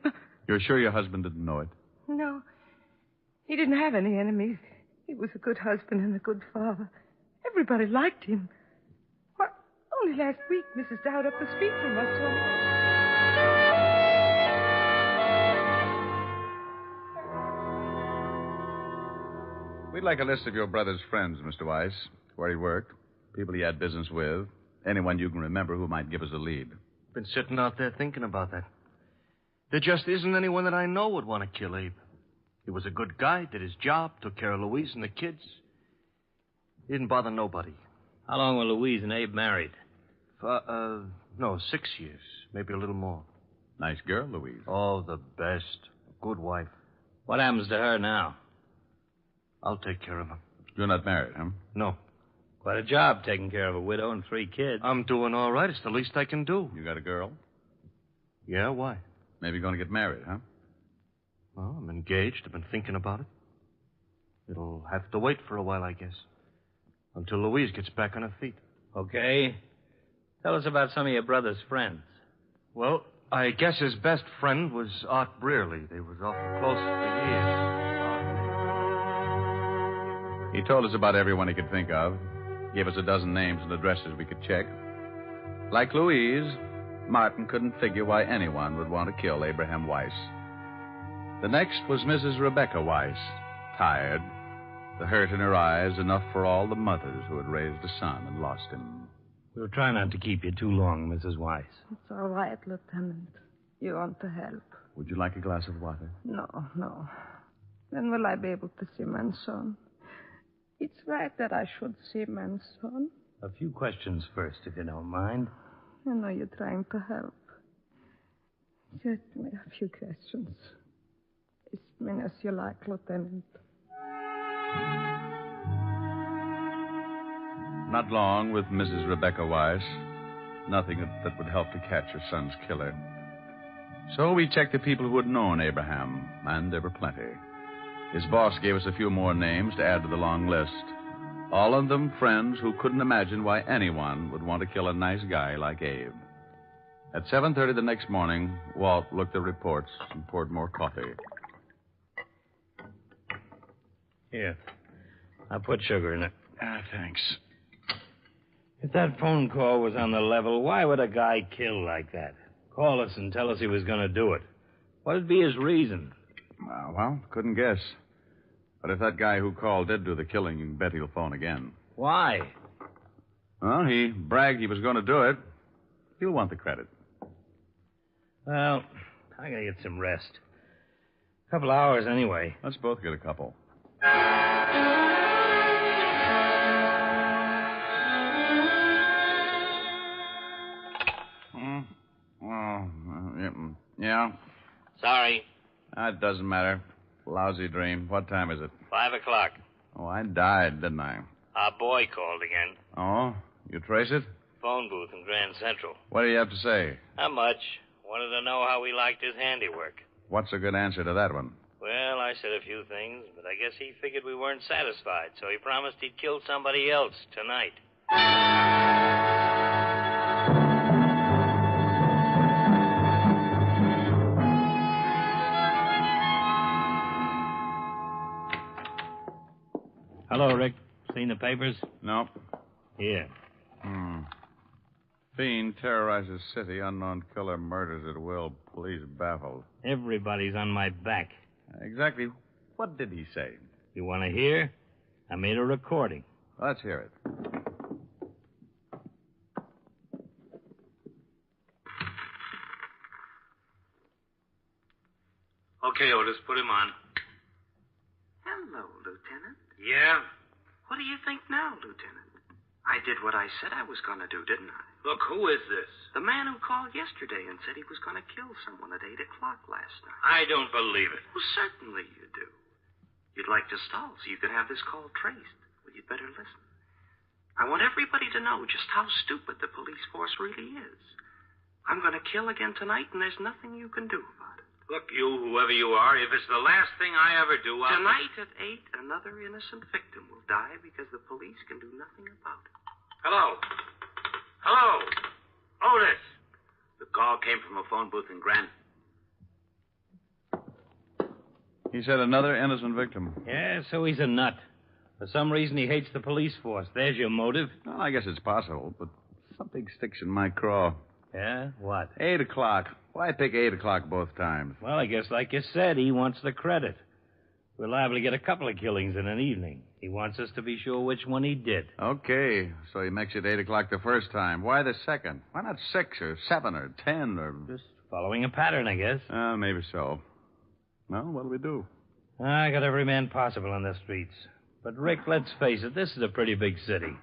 [SPEAKER 15] You're sure your husband didn't know it?
[SPEAKER 1] No. He didn't have any enemies. He was a good husband and a good father. Everybody liked him. Why, only last week, Mrs. Dowd up the street from us told me.
[SPEAKER 15] We'd like a list of your brother's friends, Mr. Weiss. Where he worked, people he had business with, anyone you can remember who might give us a lead.
[SPEAKER 12] Been sitting out there thinking about that. There just isn't anyone that I know would want to kill Abe. He was a good guy, did his job, took care of Louise and the kids. He didn't bother nobody.
[SPEAKER 11] How long were Louise and Abe married?
[SPEAKER 12] No, 6 years, maybe a little more.
[SPEAKER 15] Nice girl, Louise.
[SPEAKER 12] Oh, the best. Good wife.
[SPEAKER 11] What happens to her now?
[SPEAKER 12] I'll take care of her.
[SPEAKER 15] You're not married, huh?
[SPEAKER 12] No.
[SPEAKER 11] Quite a job taking care of a widow and 3 kids.
[SPEAKER 12] I'm doing all right. It's the least I can do.
[SPEAKER 15] You got a girl?
[SPEAKER 12] Yeah, why?
[SPEAKER 15] Maybe going to get married, huh?
[SPEAKER 12] Well, I'm engaged. I've been thinking about it. It'll have to wait for a while, I guess. Until Louise gets back on her feet.
[SPEAKER 11] Okay. Tell us about some of your brother's friends.
[SPEAKER 12] Well, I guess his best friend was Art Brearley. They was awful close for years.
[SPEAKER 15] He told us about everyone he could think of. Gave us a dozen names and addresses we could check. Like Louise, Martin couldn't figure why anyone would want to kill Abraham Weiss. The next was Mrs. Rebecca Weiss, tired, the hurt in her eyes enough for all the mothers who had raised a son and lost him.
[SPEAKER 11] We'll try not to keep you too long, Mrs. Weiss.
[SPEAKER 1] It's all right, Lieutenant. You want to help?
[SPEAKER 15] Would you like a glass of water?
[SPEAKER 1] No. When will I be able to see Manson? It's right that I should see Manson.
[SPEAKER 11] A few questions first, if you don't mind.
[SPEAKER 1] I know you're trying to help. Just me a few questions. As many as you like, Lieutenant.
[SPEAKER 15] Not long with Mrs. Rebecca Weiss. Nothing that would help to catch her son's killer. So we checked the people who had known Abraham, and there were plenty. His boss gave us a few more names to add to the long list. All of them friends who couldn't imagine why anyone would want to kill a nice guy like Abe. At 7:30 the next morning, Walt looked at reports and poured more coffee.
[SPEAKER 11] Here. I put sugar in it.
[SPEAKER 15] Thanks.
[SPEAKER 11] If that phone call was on the level, why would a guy kill like that? Call us and tell us he was going to do it. What'd be his reason?
[SPEAKER 15] Well, couldn't guess. But if that guy who called did do the killing, you can bet he'll phone again.
[SPEAKER 11] Why?
[SPEAKER 15] Well, he bragged he was going to do it. He'll want the credit.
[SPEAKER 11] Well, I gotta get some rest. A couple hours anyway.
[SPEAKER 15] Let's both get a couple. Yeah?
[SPEAKER 11] Sorry.
[SPEAKER 15] That doesn't matter. Lousy dream. What time is it?
[SPEAKER 11] 5 o'clock.
[SPEAKER 15] Oh, I died, didn't I?
[SPEAKER 11] Our boy called again.
[SPEAKER 15] Oh? You trace it?
[SPEAKER 11] Phone booth in Grand Central.
[SPEAKER 15] What do you have to say?
[SPEAKER 11] Not much. Wanted to know how we liked his handiwork.
[SPEAKER 15] What's a good answer to that one?
[SPEAKER 11] Well, I said a few things, but I guess he figured we weren't satisfied, so he promised he'd kill somebody else tonight. Hello, Rick. Seen the papers?
[SPEAKER 15] No.
[SPEAKER 11] Here.
[SPEAKER 15] Fiend terrorizes city. Unknown killer murders at will. Police baffled.
[SPEAKER 11] Everybody's on my back.
[SPEAKER 15] Exactly what did he say?
[SPEAKER 11] You want to hear? I made a recording.
[SPEAKER 15] Let's hear it.
[SPEAKER 11] Okay, Otis, put him on.
[SPEAKER 6] Hello, Lieutenant.
[SPEAKER 11] Yeah?
[SPEAKER 6] What do you think now, Lieutenant? I did what I said I was going to do, didn't I?
[SPEAKER 11] Look, who is this?
[SPEAKER 6] The man who called yesterday and said he was going to kill someone at 8 o'clock last night.
[SPEAKER 11] I don't believe it.
[SPEAKER 6] Well, certainly you do. You'd like to stall so you could have this call traced. Well, you'd better listen. I want everybody to know just how stupid the police force really is. I'm going to kill again tonight, and there's nothing you can do about it.
[SPEAKER 11] Look, you, whoever you are, if it's the last thing I ever do, I'll...
[SPEAKER 6] Tonight at 8, another innocent victim will die because the police can do nothing about it.
[SPEAKER 11] Hello? Hello? Otis! The call came from a phone booth in Grant.
[SPEAKER 15] He said another innocent victim.
[SPEAKER 11] Yeah, so he's a nut. For some reason, he hates the police force. There's your motive.
[SPEAKER 15] Well, I guess it's possible, but something sticks in my craw.
[SPEAKER 11] Yeah? What?
[SPEAKER 15] 8 o'clock. Why pick 8 o'clock both times?
[SPEAKER 11] Well, I guess, like you said, he wants the credit. We're liable to get a couple of killings in an evening. He wants us to be sure which one he did.
[SPEAKER 15] Okay, so he makes it 8 o'clock the first time. Why the second? Why not 6 or 7 or 10 or...
[SPEAKER 11] Just following a pattern, I guess.
[SPEAKER 15] Maybe so. Well, what'll we do?
[SPEAKER 11] I got every man possible on the streets. But, Rick, let's face it, this is a pretty big city.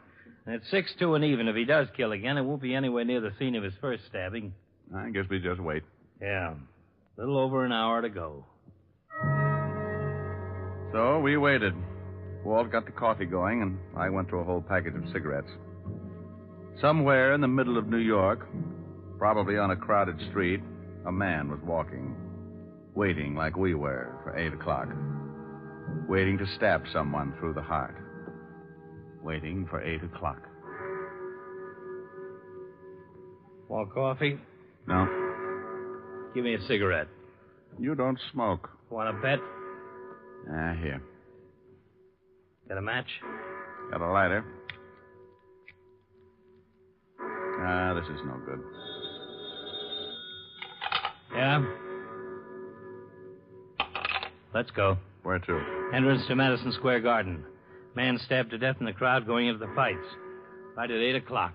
[SPEAKER 11] And at 6-2 and even, if he does kill again, it won't be anywhere near the scene of his first stabbing.
[SPEAKER 15] I guess we just wait.
[SPEAKER 11] Yeah. A little over an hour to go.
[SPEAKER 15] So we waited. Walt got the coffee going, and I went to a whole package of cigarettes. Somewhere in the middle of New York, probably on a crowded street, a man was walking, waiting like we were for 8 o'clock. Waiting to stab someone through the heart. Waiting for 8 o'clock.
[SPEAKER 11] Want coffee?
[SPEAKER 15] No.
[SPEAKER 11] Give me a cigarette.
[SPEAKER 15] You don't smoke.
[SPEAKER 11] Want a bet?
[SPEAKER 15] Here.
[SPEAKER 11] Got a match?
[SPEAKER 15] Got a lighter. This is no good.
[SPEAKER 11] Yeah? Let's go.
[SPEAKER 15] Where to?
[SPEAKER 11] Entrance to Madison Square Garden. Man stabbed to death in the crowd going into the fights. Right at 8 o'clock.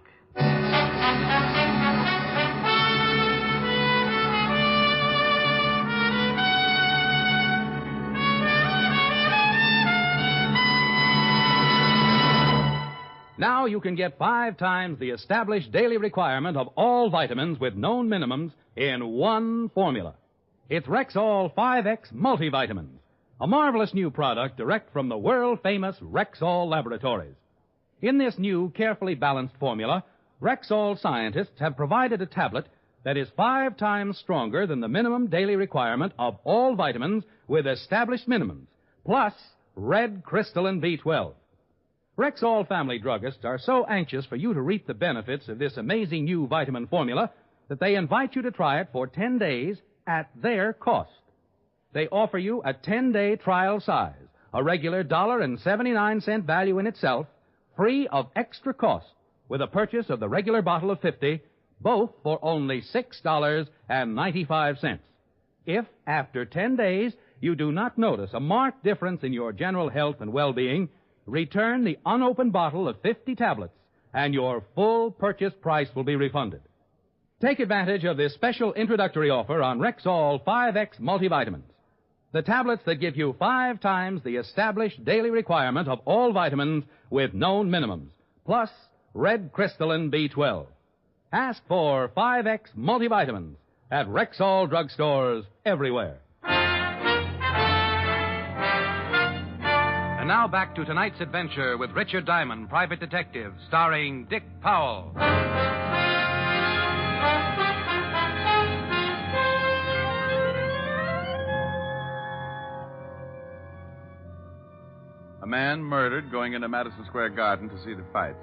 [SPEAKER 4] Now you can get 5 times the established daily requirement of all vitamins with known minimums in one formula. It's Rexall 5X Multivitamins, a marvelous new product direct from the world-famous Rexall Laboratories. In this new, carefully balanced formula, Rexall scientists have provided a tablet that is 5 times stronger than the minimum daily requirement of all vitamins with established minimums, plus red crystalline B12. Rexall family druggists are so anxious for you to reap the benefits of this amazing new vitamin formula that they invite you to try it for 10 days at their cost. They offer you a 10-day trial size, a regular $1.79 value in itself, free of extra cost, with a purchase of the regular bottle of 50, both for only $6.95. If, after 10 days, you do not notice a marked difference in your general health and well-being, return the unopened bottle of 50 tablets, and your full purchase price will be refunded. Take advantage of this special introductory offer on Rexall 5X Multivitamins, the tablets that give you 5 times the established daily requirement of all vitamins with known minimums, plus red crystalline B12. Ask for 5X Multivitamins at Rexall drugstores everywhere. And now back to tonight's adventure with Richard Diamond, Private Detective, starring Dick Powell.
[SPEAKER 15] A man murdered going into Madison Square Garden to see the fights.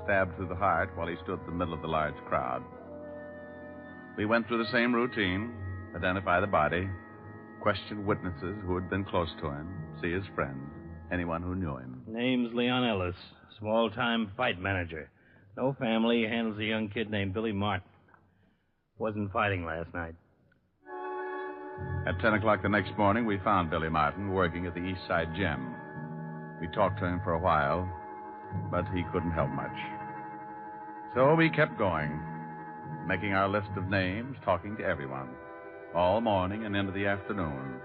[SPEAKER 15] Stabbed through the heart while he stood in the middle of the large crowd. We went through the same routine. Identify the body. Question witnesses who had been close to him. See his friends. Anyone who knew him.
[SPEAKER 11] Name's Leon Ellis. Small-time fight manager. No family. Handles a young kid named Billy Martin. Wasn't fighting last night.
[SPEAKER 15] At 10 o'clock the next morning, we found Billy Martin working at the East Side Gym. We talked to him for a while, but he couldn't help much. So we kept going, making our list of names, talking to everyone, all morning and into the afternoon.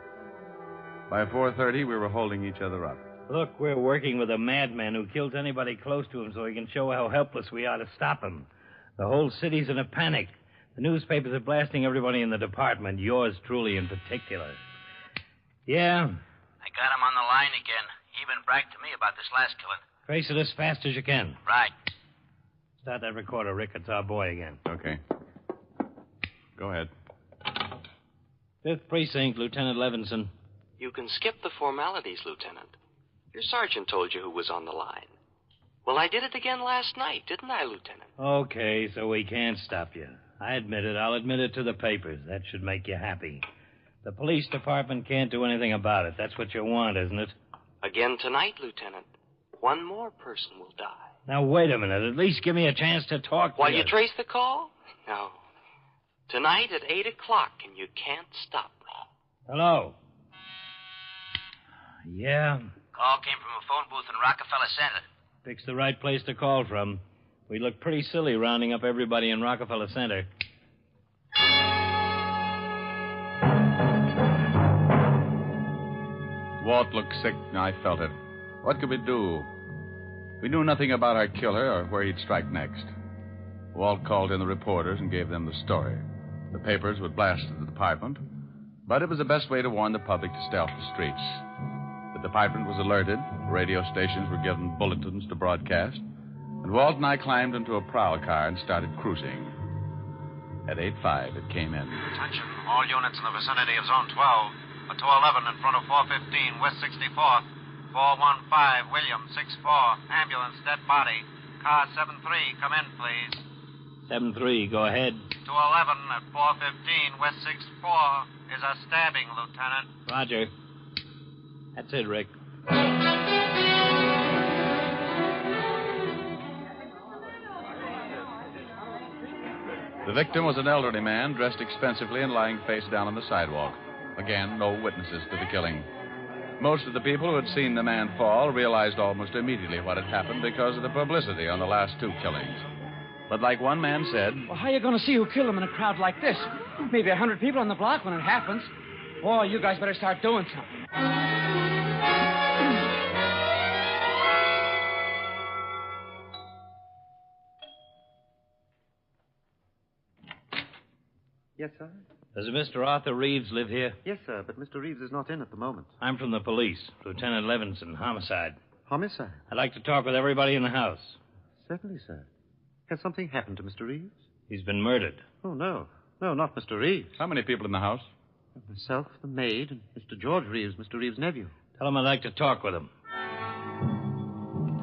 [SPEAKER 15] By 4:30, we were holding each other up.
[SPEAKER 11] Look, we're working with a madman who kills anybody close to him so he can show how helpless we are to stop him. The whole city's in a panic. The newspapers are blasting everybody in the department, yours truly in particular. Yeah?
[SPEAKER 7] I got him on the line again. He even bragged to me about this last killing.
[SPEAKER 11] Trace it as fast as you can.
[SPEAKER 7] Right.
[SPEAKER 11] Start that recorder, Rick. It's our boy again.
[SPEAKER 15] Okay. Go ahead.
[SPEAKER 11] 5th Precinct, Lieutenant Levinson.
[SPEAKER 17] You can skip the formalities, Lieutenant. Your sergeant told you who was on the line. Well, I did it again last night, didn't I, Lieutenant?
[SPEAKER 11] Okay, so we can't stop you. I admit it. I'll admit it to the papers. That should make you happy. The police department can't do anything about it. That's what you want, isn't it?
[SPEAKER 17] Again tonight, Lieutenant. One more person will die.
[SPEAKER 11] Now, wait a minute. At least give me a chance to talk to
[SPEAKER 17] While
[SPEAKER 11] you.
[SPEAKER 17] you trace the call? No. Tonight at 8 o'clock, and you can't stop me.
[SPEAKER 11] Hello? Yeah?
[SPEAKER 7] Call came from a phone booth in Rockefeller Center.
[SPEAKER 11] Pick's the right place to call from. We look pretty silly rounding up everybody in Rockefeller Center.
[SPEAKER 15] Walt looked sick, and I felt it. What could we do? We knew nothing about our killer or where he'd strike next. Walt called in the reporters and gave them the story. The papers would blast the department, but it was the best way to warn the public to stay off the streets. The department was alerted, radio stations were given bulletins to broadcast, and Walt and I climbed into a prowl car and started cruising. At 8:05, it came in.
[SPEAKER 7] Attention, all units in the vicinity of Zone 12. A 211 in front of 415 West 64th. 415 William 64. Ambulance, dead body. Car 73, come in, please.
[SPEAKER 11] 7-3, go ahead.
[SPEAKER 7] 211 at 415 West 64 is a stabbing, Lieutenant.
[SPEAKER 11] Roger. That's it, Rick.
[SPEAKER 15] The victim was an elderly man dressed expensively and lying face down on the sidewalk. Again, no witnesses to the killing. Most of the people who had seen the man fall realized almost immediately what had happened because of the publicity on the last 2 killings. But like one man said...
[SPEAKER 18] Well, how are you going to see who killed him in a crowd like this? Maybe 100 people on the block when it happens. Oh, you guys better start doing something.
[SPEAKER 20] Yes, sir?
[SPEAKER 11] Does Mr. Arthur Reeves live here?
[SPEAKER 20] Yes, sir, but Mr. Reeves is not in at the moment.
[SPEAKER 11] I'm from the police. Lieutenant Levinson, homicide.
[SPEAKER 20] Homicide?
[SPEAKER 11] I'd like to talk with everybody in the house.
[SPEAKER 20] Certainly, sir. Has something happened to Mr. Reeves?
[SPEAKER 11] He's been murdered.
[SPEAKER 20] Oh, no. No, not Mr. Reeves.
[SPEAKER 15] How many people in the house?
[SPEAKER 20] Myself, the maid, and Mr. George Reeves, Mr. Reeves' nephew.
[SPEAKER 11] Tell him I'd like to talk with him.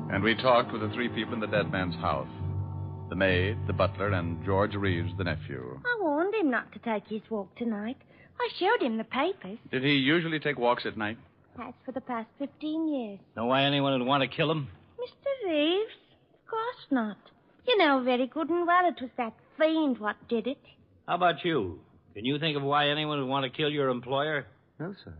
[SPEAKER 15] And we talked with the 3 people in the dead man's house. The maid, the butler, and George Reeves, the nephew.
[SPEAKER 21] I warned him not to take his walk tonight. I showed him the papers.
[SPEAKER 15] Did he usually take walks at night?
[SPEAKER 21] Has for the past 15 years.
[SPEAKER 11] Know why anyone would want to kill him?
[SPEAKER 21] Mr. Reeves? Of course not. You know very good and well it was that fiend what did it.
[SPEAKER 11] How about you? Can you think of why anyone would want to kill your employer?
[SPEAKER 20] No, sir.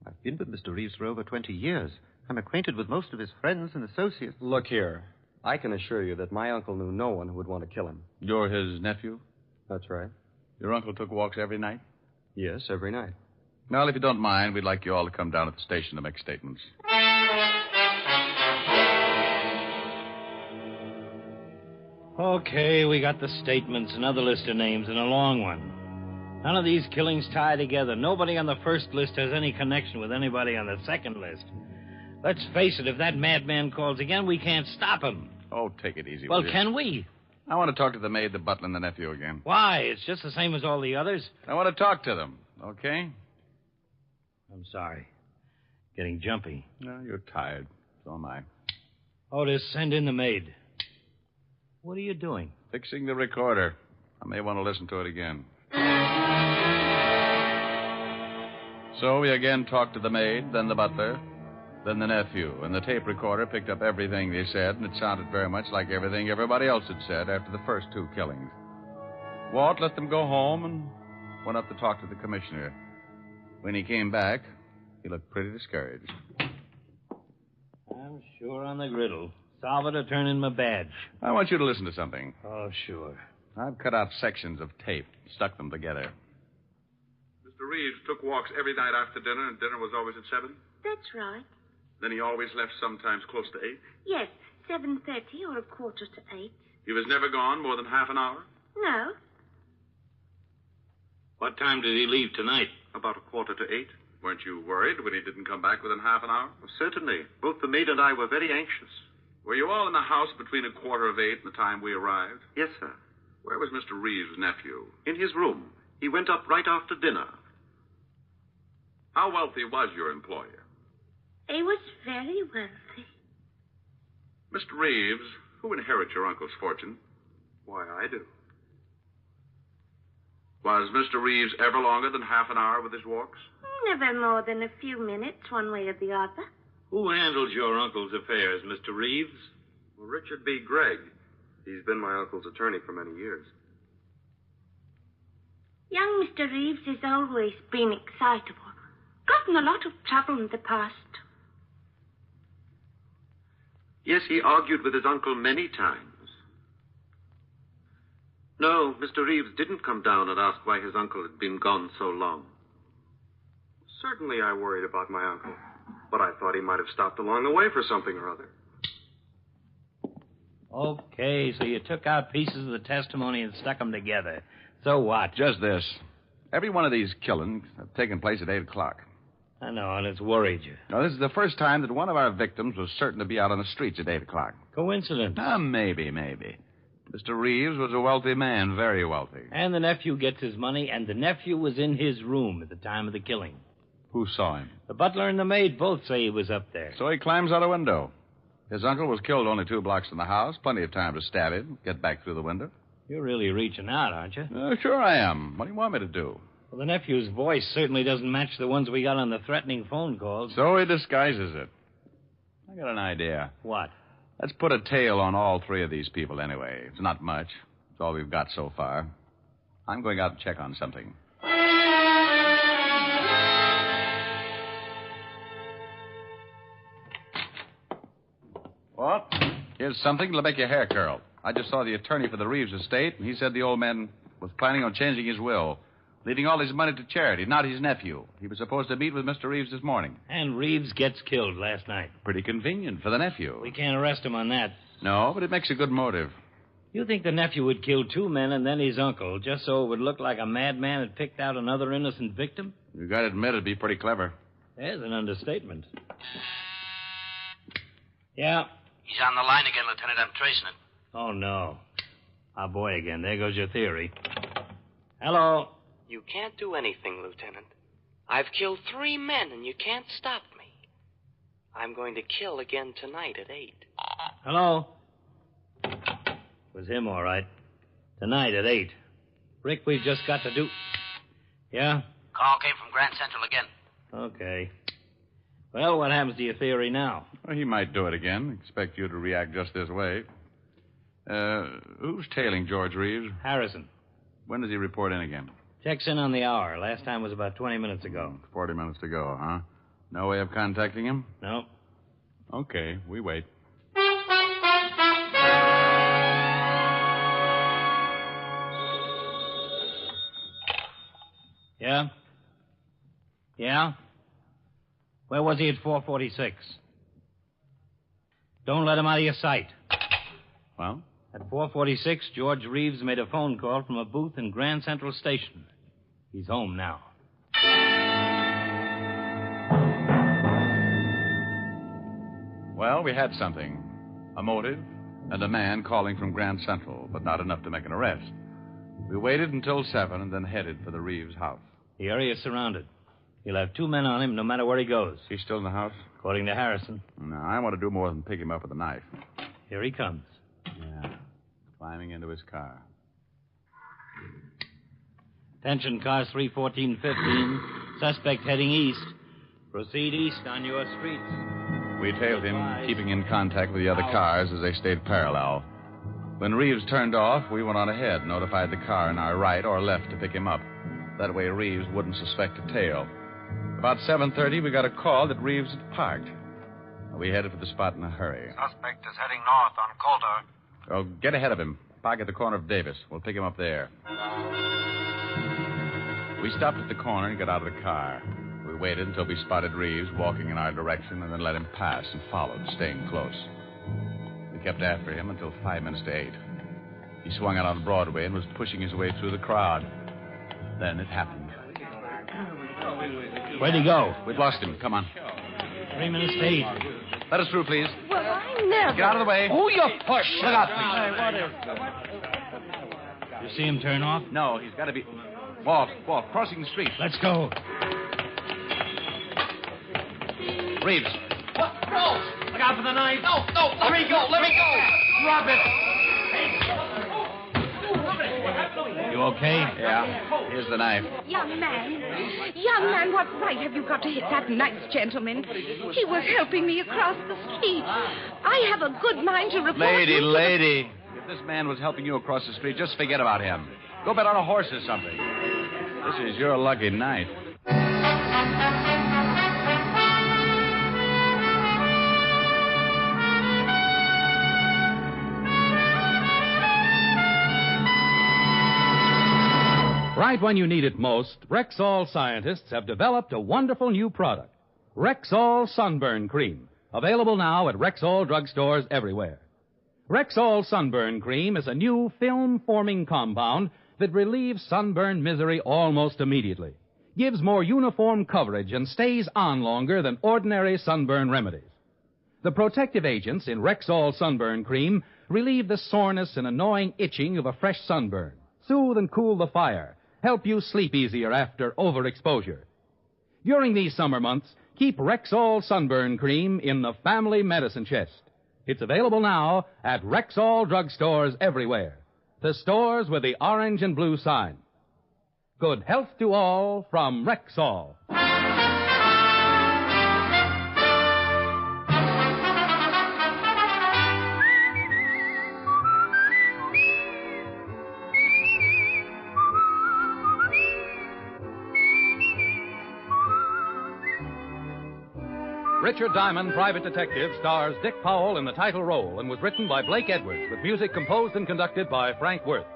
[SPEAKER 20] I've been with Mr. Reeves for over 20 years. I'm acquainted with most of his friends and associates.
[SPEAKER 22] Look here. I can assure you that my uncle knew no one who would want to kill him.
[SPEAKER 15] You're his nephew?
[SPEAKER 22] That's right.
[SPEAKER 15] Your uncle took walks every night?
[SPEAKER 22] Yes, every night.
[SPEAKER 15] Well, if you don't mind, we'd like you all to come down at the station to make statements.
[SPEAKER 11] Okay, we got the statements, another list of names, and a long one. None of these killings tie together. Nobody on the first list has any connection with anybody on the second list. Let's face it, if that madman calls again, we can't stop him.
[SPEAKER 15] Oh, take it easy.
[SPEAKER 11] Well, can we?
[SPEAKER 15] I want to talk to the maid, the butler, and the nephew again.
[SPEAKER 11] Why? It's just the same as all the others.
[SPEAKER 15] I want to talk to them, okay?
[SPEAKER 11] I'm sorry. Getting jumpy.
[SPEAKER 15] No, you're tired. So am I.
[SPEAKER 11] Otis, send in the maid. What are you doing?
[SPEAKER 15] Fixing the recorder. I may want to listen to it again. So we again talked to the maid, then the butler, then the nephew, and the tape recorder picked up everything they said, and it sounded very much like everything everybody else had said after the first 2 killings. Walt let them go home and went up to talk to the commissioner. When he came back, he looked pretty discouraged.
[SPEAKER 11] I'm sure on the griddle. Salvador, turn in my badge.
[SPEAKER 15] I want you to listen to something.
[SPEAKER 11] Oh, sure.
[SPEAKER 15] I've cut out sections of tape, stuck them together.
[SPEAKER 2] Mr. Reeves took walks every night after dinner, and dinner was always at 7?
[SPEAKER 21] That's right.
[SPEAKER 2] Then he always left sometimes close to 8?
[SPEAKER 21] Yes, 7:30 or 7:45.
[SPEAKER 2] He was never gone more than half an hour?
[SPEAKER 21] No.
[SPEAKER 11] What time did he leave tonight?
[SPEAKER 2] About 7:45. Weren't you worried when he didn't come back within half an hour?
[SPEAKER 12] Well, certainly. Both the maid and I were very anxious.
[SPEAKER 2] Were you all in the house between 7:45 and the time we arrived?
[SPEAKER 12] Yes, sir.
[SPEAKER 2] Where was Mr. Reeves' nephew?
[SPEAKER 12] In his room. He went up right after dinner.
[SPEAKER 2] How wealthy was your employer?
[SPEAKER 21] He was very wealthy.
[SPEAKER 2] Mr. Reeves, who inherits your uncle's fortune?
[SPEAKER 12] Why, I do.
[SPEAKER 2] Was Mr. Reeves ever longer than half an hour with his walks?
[SPEAKER 21] Never more than a few minutes, one way or the other.
[SPEAKER 11] Who handles your uncle's affairs, Mr. Reeves?
[SPEAKER 12] Well, Richard B. Gregg. He's been my uncle's attorney for many years.
[SPEAKER 21] Young Mr. Reeves has always been excitable. Gotten a lot of trouble in the past.
[SPEAKER 12] Yes, he argued with his uncle many times. No, Mr. Reeves didn't come down and ask why his uncle had been gone so long. Certainly I worried about my uncle, but I thought he might have stopped along the way for something or other.
[SPEAKER 11] Okay, so you took out pieces of the testimony and stuck them together. So what?
[SPEAKER 15] Just this. Every one of these killings have taken place at 8 o'clock.
[SPEAKER 11] I know, and it's worried you.
[SPEAKER 15] Now, this is the first time that one of our victims was certain to be out on the streets at 8 o'clock.
[SPEAKER 11] Coincidence?
[SPEAKER 15] Maybe. Mr. Reeves was a wealthy man, very wealthy.
[SPEAKER 11] And the nephew gets his money, and the nephew was in his room at the time of the killing.
[SPEAKER 15] Who saw him?
[SPEAKER 11] The butler and the maid both say he was up there.
[SPEAKER 15] So he climbs out a window. His uncle was killed only 2 blocks from the house. Plenty of time to stab him, get back through the window.
[SPEAKER 11] You're really reaching out, aren't you?
[SPEAKER 15] Sure I am. What do you want me to do?
[SPEAKER 11] Well, the nephew's voice certainly doesn't match the ones we got on the threatening phone calls.
[SPEAKER 15] So he disguises it. I got an idea.
[SPEAKER 11] What?
[SPEAKER 15] Let's put a tail on all 3 of these people anyway. It's not much. It's all we've got so far. I'm going out to check on something. What? Here's something that'll make your hair curl. I just saw the attorney for the Reeves estate, and he said the old man was planning on changing his will, leaving all his money to charity, not his nephew. He was supposed to meet with Mr. Reeves this morning.
[SPEAKER 11] And Reeves gets killed last night.
[SPEAKER 15] Pretty convenient for the nephew.
[SPEAKER 11] We can't arrest him on that.
[SPEAKER 15] No, but it makes a good motive.
[SPEAKER 11] You think the nephew would kill 2 men and then his uncle, just so it would look like a madman had picked out another innocent victim?
[SPEAKER 15] You gotta admit it'd be pretty clever.
[SPEAKER 11] There's an understatement. Yeah?
[SPEAKER 7] He's on the line again, Lieutenant. I'm tracing it.
[SPEAKER 11] Oh, no. Our boy again. There goes your theory. Hello?
[SPEAKER 17] You can't do anything, Lieutenant. I've killed 3 men, and you can't stop me. I'm going to kill again tonight at 8.
[SPEAKER 11] Hello? Was him, all right. Tonight at 8. Rick, we've just got to do... Yeah?
[SPEAKER 7] Call came from Grand Central again.
[SPEAKER 11] Okay. Well, what happens to your theory now?
[SPEAKER 15] Well, he might do it again. Expect you to react just this way. Who's tailing George Reeves?
[SPEAKER 11] Harrison.
[SPEAKER 15] When does he report in again?
[SPEAKER 11] Checks in on the hour. Last time was about 20 minutes ago.
[SPEAKER 15] 40 minutes to go, huh? No way of contacting him?
[SPEAKER 11] No.
[SPEAKER 15] Okay, we wait.
[SPEAKER 11] Yeah? Yeah? Where was he at 4:46? Don't let him out of your sight.
[SPEAKER 15] Well?
[SPEAKER 11] At 4:46, George Reeves made a phone call from a booth in Grand Central Station. He's home now.
[SPEAKER 15] Well, we had something. A motive and a man calling from Grand Central, but not enough to make an arrest. We waited until 7 and then headed for the Reeves house.
[SPEAKER 11] The area is surrounded. He'll have 2 men on him no matter where he goes.
[SPEAKER 15] He's still in the house?
[SPEAKER 11] According to Harrison.
[SPEAKER 15] No, I want to do more than pick him up with a knife.
[SPEAKER 11] Here he comes.
[SPEAKER 15] Yeah. Climbing into his car.
[SPEAKER 11] Attention, cars 31415. Suspect heading east. Proceed east on your streets.
[SPEAKER 15] We tailed him, keeping in contact with the other cars as they stayed parallel. When Reeves turned off, we went on ahead, notified the car in our right or left to pick him up. That way Reeves wouldn't suspect a tail. About 7:30, we got a call that Reeves had parked. We headed for the spot in a hurry.
[SPEAKER 7] Suspect is heading north on Coulter.
[SPEAKER 15] Oh, get ahead of him. Park at the corner of Davis. We'll pick him up there. We stopped at the corner and got out of the car. We waited until we spotted Reeves walking in our direction and then let him pass and followed, staying close. We kept after him until 5 minutes to 8. He swung out on Broadway and was pushing his way through the crowd. Then it happened.
[SPEAKER 11] Where'd he go?
[SPEAKER 15] We've lost him. Come on.
[SPEAKER 11] 3 minutes to 8.
[SPEAKER 15] Let us through, please.
[SPEAKER 21] Well, I never.
[SPEAKER 15] Get out of the way.
[SPEAKER 11] Oh, you push.
[SPEAKER 15] Look out, please.
[SPEAKER 11] You see him turn off?
[SPEAKER 15] No, he's got to be... Walt, crossing the street.
[SPEAKER 11] Let's go.
[SPEAKER 15] Reeves.
[SPEAKER 11] What? No! Look out for the knife. No, let me go. Drop it. You okay?
[SPEAKER 15] Yeah. Here's the knife.
[SPEAKER 1] Young man, what right have you got to hit that nice gentleman? He was helping me across the street. I have a good mind to report you.
[SPEAKER 15] Lady. If this man was helping you across the street, just forget about him. Go bet on a horse or something. This is your lucky night.
[SPEAKER 4] Right when you need it most, Rexall scientists have developed a wonderful new product, Rexall Sunburn Cream, available now at Rexall drugstores everywhere. Rexall Sunburn Cream is a new film-forming compound that relieves sunburn misery almost immediately, gives more uniform coverage, and stays on longer than ordinary sunburn remedies. The protective agents in Rexall Sunburn Cream relieve the soreness and annoying itching of a fresh sunburn, soothe and cool the fire, help you sleep easier after overexposure. During these summer months, keep Rexall Sunburn Cream in the family medicine chest. It's available now at Rexall drugstores everywhere, the stores with the orange and blue sign. Good health to all from Rexall. Richard Diamond, Private Detective, stars Dick Powell in the title role and was written by Blake Edwards with music composed and conducted by Frank Worth.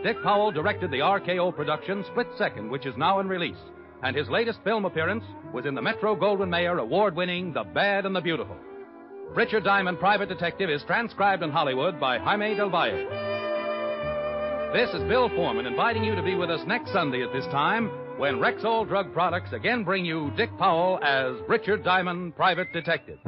[SPEAKER 4] Dick Powell directed the RKO production Split Second, which is now in release, and his latest film appearance was in the Metro-Goldwyn-Mayer award-winning The Bad and the Beautiful. Richard Diamond, Private Detective is transcribed in Hollywood by Jaime Del Valle. This is Bill Foreman inviting you to be with us next Sunday at this time when Rexall Drug Products again bring you Dick Powell as Richard Diamond, Private Detective.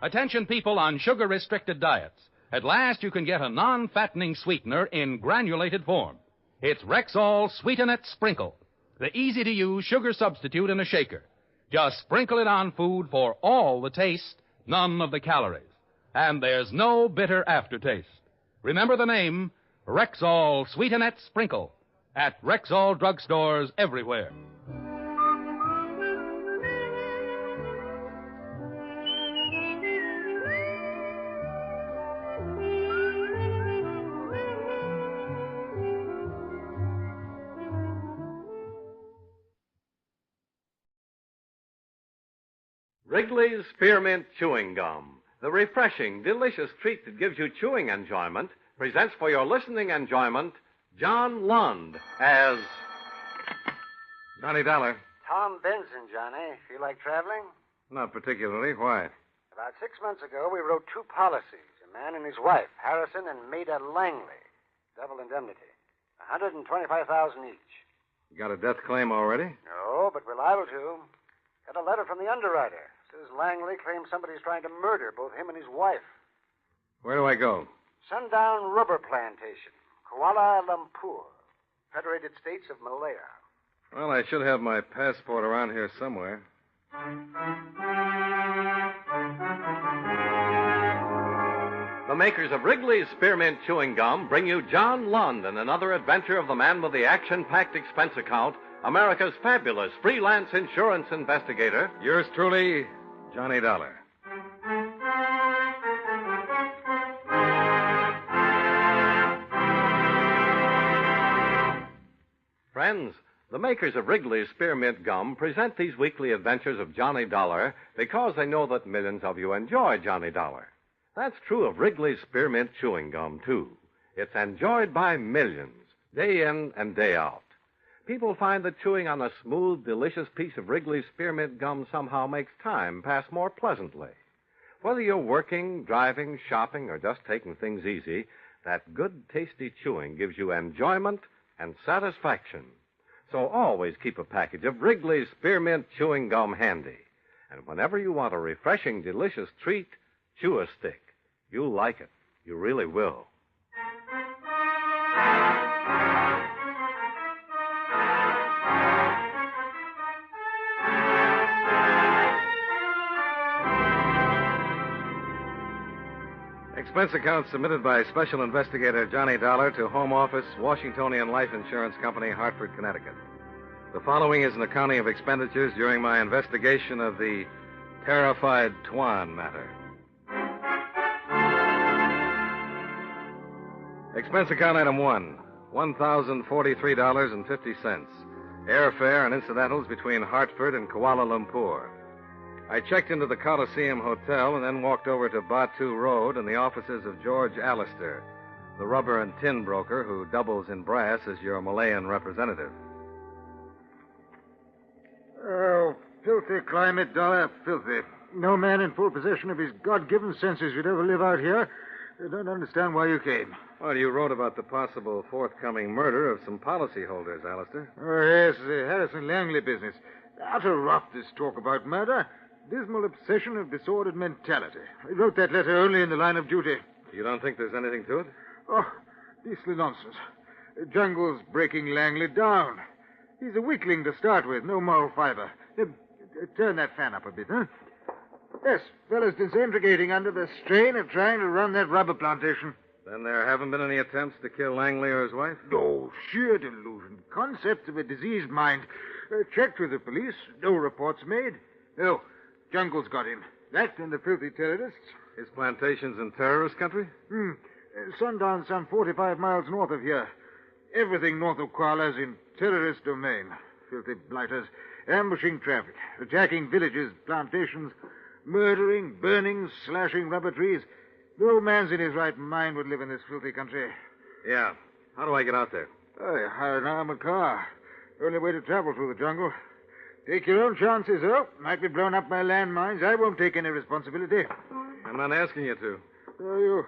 [SPEAKER 4] Attention people on sugar-restricted diets. At last you can get a non-fattening sweetener in granulated form. It's Rexall Sweetenet Sprinkle, the easy-to-use sugar substitute in a shaker. Just sprinkle it on food for all the taste, none of the calories. And there's no bitter aftertaste. Remember the name, Rexall Sweetenet Sprinkle, at Rexall drugstores everywhere.
[SPEAKER 10] Wrigley's Spearmint Chewing Gum, the refreshing, delicious treat that gives you chewing enjoyment, presents for your listening enjoyment John Lund as
[SPEAKER 3] Johnny Dollar.
[SPEAKER 13] Tom Benson, Johnny. Feel like traveling?
[SPEAKER 3] Not particularly. Why?
[SPEAKER 13] About 6 months ago, we wrote 2 policies, a man and his wife, Harrison and Maida Langley. Double indemnity. $125,000 each.
[SPEAKER 3] You got a death claim already?
[SPEAKER 13] No, but we're liable to. Got a letter from the underwriter. Says Langley claims somebody's trying to murder both him and his wife.
[SPEAKER 3] Where do I go?
[SPEAKER 13] Sundown Rubber Plantation, Kuala Lumpur, Federated States of Malaya.
[SPEAKER 3] Well, I should have my passport around here somewhere.
[SPEAKER 10] The makers of Wrigley's Spearmint Chewing Gum bring you John Lund and another adventure of the man with the action-packed expense account, America's fabulous freelance insurance investigator.
[SPEAKER 3] Yours truly, Johnny Dollar.
[SPEAKER 10] Friends, the makers of Wrigley's Spearmint Gum present these weekly adventures of Johnny Dollar because they know that millions of you enjoy Johnny Dollar. That's true of Wrigley's Spearmint Chewing Gum, too. It's enjoyed by millions, day in and day out. People find that chewing on a smooth, delicious piece of Wrigley's Spearmint Gum somehow makes time pass more pleasantly. Whether you're working, driving, shopping, or just taking things easy, that good, tasty chewing gives you enjoyment and satisfaction. So always keep a package of Wrigley's Spearmint Chewing Gum handy. And whenever you want a refreshing, delicious treat, chew a stick. You'll like it. You really will.
[SPEAKER 3] Expense account submitted by Special Investigator Johnny Dollar to Home Office, Washingtonian Life Insurance Company, Hartford, Connecticut. The following is an accounting of expenditures during my investigation of the terrified Tuan matter. Expense account item 1, $1,043.50. Airfare and incidentals between Hartford and Kuala Lumpur. I checked into the Coliseum Hotel and then walked over to Batu Road and the offices of George Allister, the rubber and tin broker who doubles in brass as your Malayan representative.
[SPEAKER 14] Oh, filthy climate, Dollar, filthy. No man in full possession of his God-given senses would ever live out here. I don't understand why you came.
[SPEAKER 3] Well, you wrote about the possible forthcoming murder of some policyholders, Allister.
[SPEAKER 14] Oh, yes, the Harrison Langley business. Utter rot, this talk about murder. Dismal obsession of disordered mentality. I wrote that letter only in the line of duty.
[SPEAKER 3] You don't think there's anything to it?
[SPEAKER 14] Oh, beastly nonsense. Jungle's breaking Langley down. He's a weakling to start with, no moral fiber. Turn that fan up a bit, huh? Yes, fellas disintegrating under the strain of trying to run that rubber plantation.
[SPEAKER 3] Then there haven't been any attempts to kill Langley or his wife?
[SPEAKER 14] Oh, sheer delusion. Concept of a diseased mind. Checked with the police. No reports made. Oh, Jungle's got him. That and the filthy terrorists.
[SPEAKER 3] His plantation's in terrorist country?
[SPEAKER 14] Sundown some 45 miles north of here. Everything north of Kuala's in terrorist domain. Filthy blighters. Ambushing traffic. Attacking villages, plantations. Murdering, burning, slashing rubber trees. No man's in his right mind would live in this filthy country.
[SPEAKER 3] Yeah. How do I get out there?
[SPEAKER 14] You hire an armored car. Only way to travel through the jungle. Take your own chances, though. Might be blown up by landmines. I won't take any responsibility.
[SPEAKER 3] I'm not asking you to.
[SPEAKER 14] You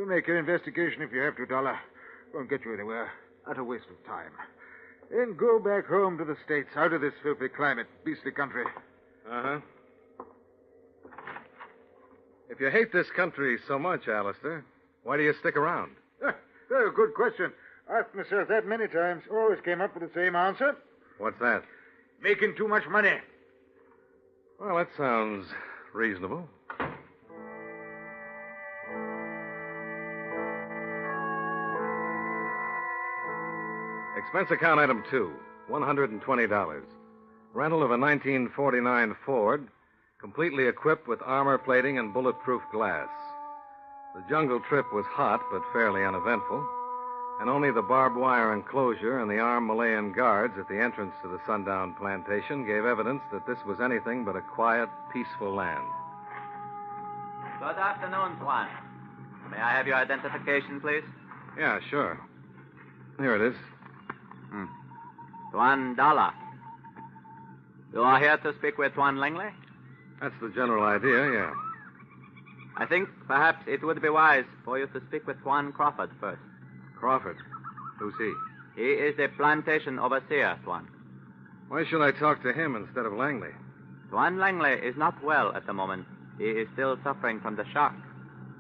[SPEAKER 14] make your investigation if you have to, Dollar. Won't get you anywhere. Utter waste of time. Then go back home to the States, out of this filthy climate, beastly country.
[SPEAKER 3] Uh-huh. If you hate this country so much, Allister, why do you stick around?
[SPEAKER 14] Good question. Asked myself that many times. Always came up with the same answer.
[SPEAKER 3] What's that?
[SPEAKER 14] Making too much money.
[SPEAKER 3] Well, that sounds reasonable. Expense account item 2, $120. Rental of a 1949 Ford, completely equipped with armor plating and bulletproof glass. The jungle trip was hot, but fairly uneventful, and only the barbed wire enclosure and the armed Malayan guards at the entrance to the Sundown Plantation gave evidence that this was anything but a quiet, peaceful land.
[SPEAKER 16] Good afternoon, Tuan. May I have your identification, please?
[SPEAKER 3] Yeah, sure. Here it is.
[SPEAKER 16] Tuan Dollar. You are here to speak with Tuan Langley?
[SPEAKER 3] That's the general idea, yeah.
[SPEAKER 16] I think perhaps it would be wise for you to speak with Tuan Crawford first.
[SPEAKER 3] Crawford? Who's he?
[SPEAKER 16] He is the plantation overseer, Tuan.
[SPEAKER 3] Why should I talk to him instead of Langley?
[SPEAKER 16] Tuan Langley is not well at the moment. He is still suffering from the shock.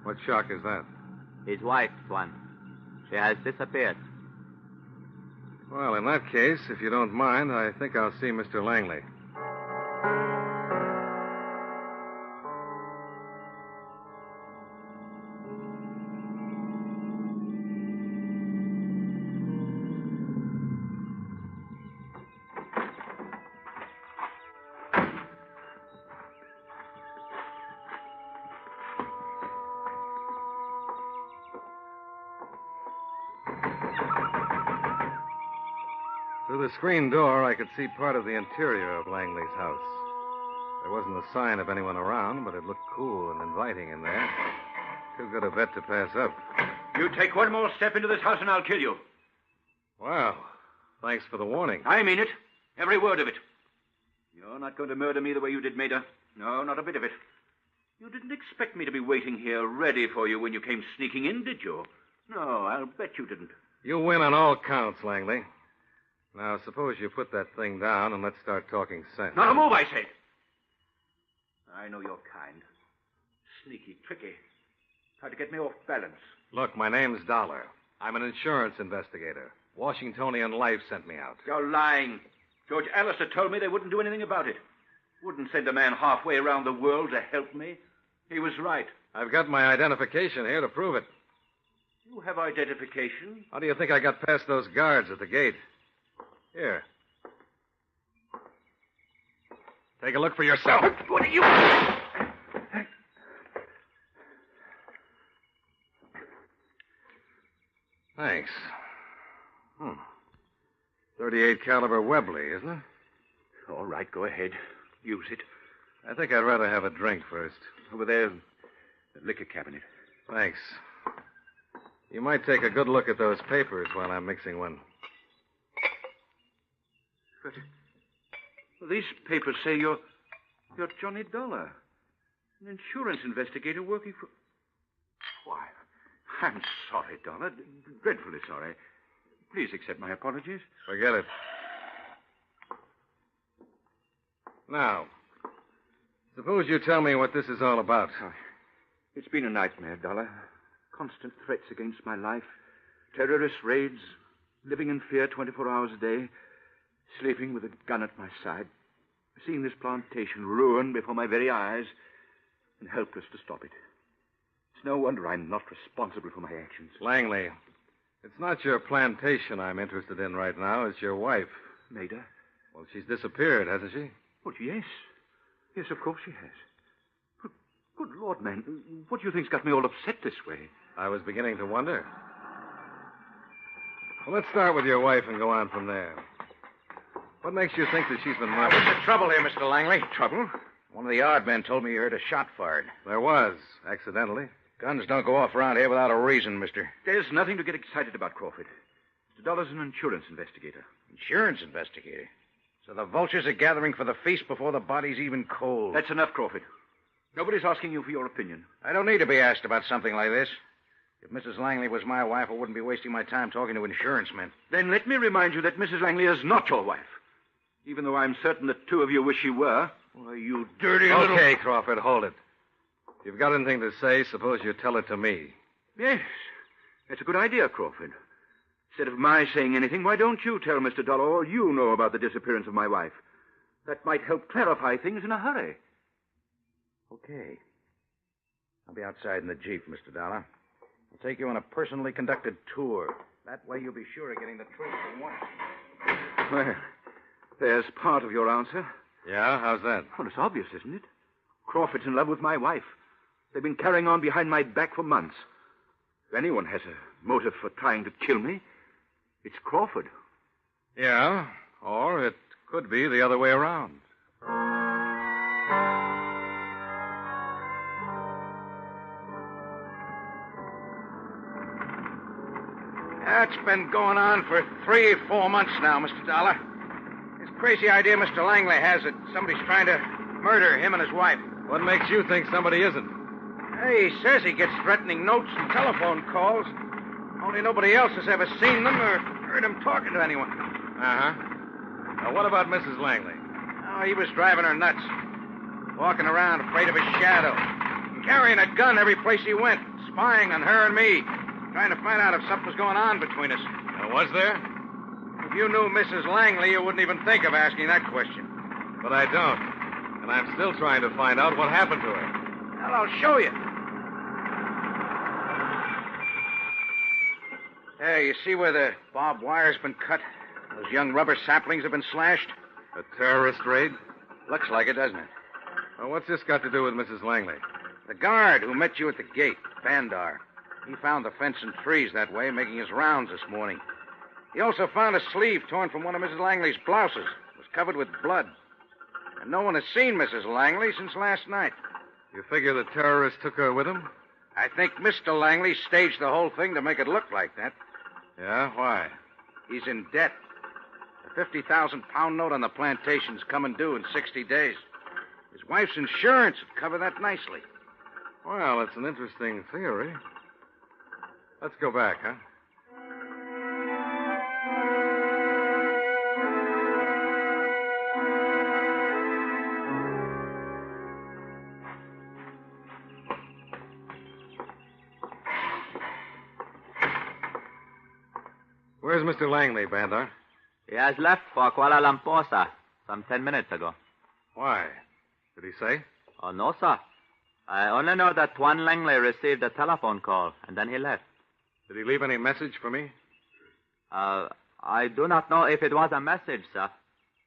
[SPEAKER 3] What shock is that?
[SPEAKER 16] His wife, Swan. She has disappeared.
[SPEAKER 10] Well, in that case, if you don't mind, I think I'll see Mr. Langley. Through the screen door, I could see part of the interior of Langley's house. There wasn't a sign of anyone around, but it looked cool and inviting in there. Too good a bet to pass up.
[SPEAKER 9] You take one more step into this house and I'll kill you.
[SPEAKER 10] Well, thanks for the warning.
[SPEAKER 9] I mean it. Every word of it. You're not going to murder me the way you did Maida. No, not a bit of it. You didn't expect me to be waiting here ready for you when you came sneaking in, did you? No, I'll bet you didn't.
[SPEAKER 10] You win on all counts, Langley. Now, suppose you put that thing down and let's start talking sense.
[SPEAKER 9] Not a move, I said. I know your kind. Sneaky, tricky. Try to get me off balance.
[SPEAKER 10] Look, my name's Dollar. I'm an insurance investigator. Washingtonian Life sent me out.
[SPEAKER 9] You're lying. George Alistair told me they wouldn't do anything about it. Wouldn't send a man halfway around the world to help me. He was right.
[SPEAKER 10] I've got my identification here to prove it.
[SPEAKER 9] You have identification?
[SPEAKER 10] How do you think I got past those guards at the gate? Here. Take a look for yourself.
[SPEAKER 9] What are you...
[SPEAKER 10] Thanks. 38 caliber Webley, isn't it?
[SPEAKER 9] All right, go ahead. Use it.
[SPEAKER 10] I think I'd rather have a drink first.
[SPEAKER 9] Over there, the liquor cabinet.
[SPEAKER 10] Thanks. You might take a good look at those papers while I'm mixing one.
[SPEAKER 9] But these papers say you're Johnny Dollar, an insurance investigator working for... Why, I'm sorry, Dollar. Dreadfully sorry. Please accept my apologies.
[SPEAKER 10] Forget it. Now, suppose you tell me what this is all about.
[SPEAKER 9] It's been a nightmare, Dollar. Constant threats against my life. Terrorist raids. Living in fear 24 hours a day. Sleeping with a gun at my side. Seeing this plantation ruined before my very eyes. And helpless to stop it. It's no wonder I'm not responsible for my actions.
[SPEAKER 10] Langley, it's not your plantation I'm interested in right now. It's your wife.
[SPEAKER 9] Maida?
[SPEAKER 10] Well, she's disappeared, hasn't she?
[SPEAKER 9] Oh, yes. Yes, of course she has. Good Lord, man. What do you think's got me all upset this way?
[SPEAKER 10] I was beginning to wonder. Well, let's start with your wife and go on from there. What makes you think that she's been murdered?
[SPEAKER 9] What's the trouble here, Mr. Langley? Trouble? One of the yard men told me you heard a shot fired.
[SPEAKER 10] There was, accidentally.
[SPEAKER 9] Guns don't go off around here without a reason, mister. There's nothing to get excited about, Crawford. Mr. Dollar's an insurance investigator.
[SPEAKER 19] Insurance investigator? So the vultures are gathering for the feast before the body's even cold.
[SPEAKER 9] That's enough, Crawford. Nobody's asking you for your opinion.
[SPEAKER 19] I don't need to be asked about something like this. If Mrs. Langley was my wife, I wouldn't be wasting my time talking to insurance men.
[SPEAKER 9] Then let me remind you that Mrs. Langley is not your wife. Even though I'm certain that two of you wish she were. Why, you dirty little...
[SPEAKER 10] Okay, Crawford, hold it. If you've got anything to say, suppose you tell it to me.
[SPEAKER 9] Yes, that's a good idea, Crawford. Instead of my saying anything, why don't you tell Mr. Dollar all you know about the disappearance of my wife? That might help clarify things in a hurry.
[SPEAKER 19] Okay. I'll be outside in the Jeep, Mr. Dollar. I'll take you on a personally conducted tour. That way you'll be sure of getting the truth from once.
[SPEAKER 9] Well, there's part of your answer.
[SPEAKER 10] Yeah? How's that?
[SPEAKER 9] Well, it's obvious, isn't it? Crawford's in love with my wife. They've been carrying on behind my back for months. If anyone has a motive for trying to kill me, it's Crawford.
[SPEAKER 10] Yeah, or it could be the other way around.
[SPEAKER 19] That's been going on for 3 or 4 months now, Mr. Dollar. This crazy idea Mr. Langley has that somebody's trying to murder him and his wife.
[SPEAKER 10] What makes you think somebody isn't?
[SPEAKER 19] Hey, he says he gets threatening notes and telephone calls. Only nobody else has ever seen them or heard him talking to anyone.
[SPEAKER 10] Uh-huh. Now, what about Mrs. Langley?
[SPEAKER 19] Oh, he was driving her nuts. Walking around afraid of his shadow. Carrying a gun every place he went. spying on her and me, trying to find out if something was going on between us.
[SPEAKER 10] Was there?
[SPEAKER 19] If you knew Mrs. Langley, you wouldn't even think of asking that question.
[SPEAKER 10] But I don't. And I'm still trying to find out what happened to her.
[SPEAKER 19] Well, I'll show you. There, you see where the barbed wire's been cut? Those young rubber saplings have been slashed?
[SPEAKER 10] A terrorist raid?
[SPEAKER 19] Looks like it, doesn't it?
[SPEAKER 10] Well, what's this got to do with Mrs. Langley?
[SPEAKER 19] The guard who met you at the gate, Bandar. He found the fence and trees that way, making his rounds this morning. He also found a sleeve torn from one of Mrs. Langley's blouses. It was covered with blood. And no one has seen Mrs. Langley since last night.
[SPEAKER 10] You figure the terrorist took her with him?
[SPEAKER 19] I think Mr. Langley staged the whole thing to make it look like that.
[SPEAKER 10] Yeah? Why?
[SPEAKER 19] He's in debt. The 50,000-pound note on the plantation's coming due in 60 days. His wife's insurance would cover that nicely.
[SPEAKER 10] Well, it's an interesting theory. Let's go back, huh? Where's Mr. Langley, Bandar?
[SPEAKER 16] He has left for Kuala Lumpur, sir, some 10 minutes ago.
[SPEAKER 10] Why? Did he say?
[SPEAKER 16] Oh, no, sir. I only know that Tuan Langley received a telephone call, and then he left.
[SPEAKER 10] Did he leave any message for me?
[SPEAKER 16] I do not know if it was a message, sir,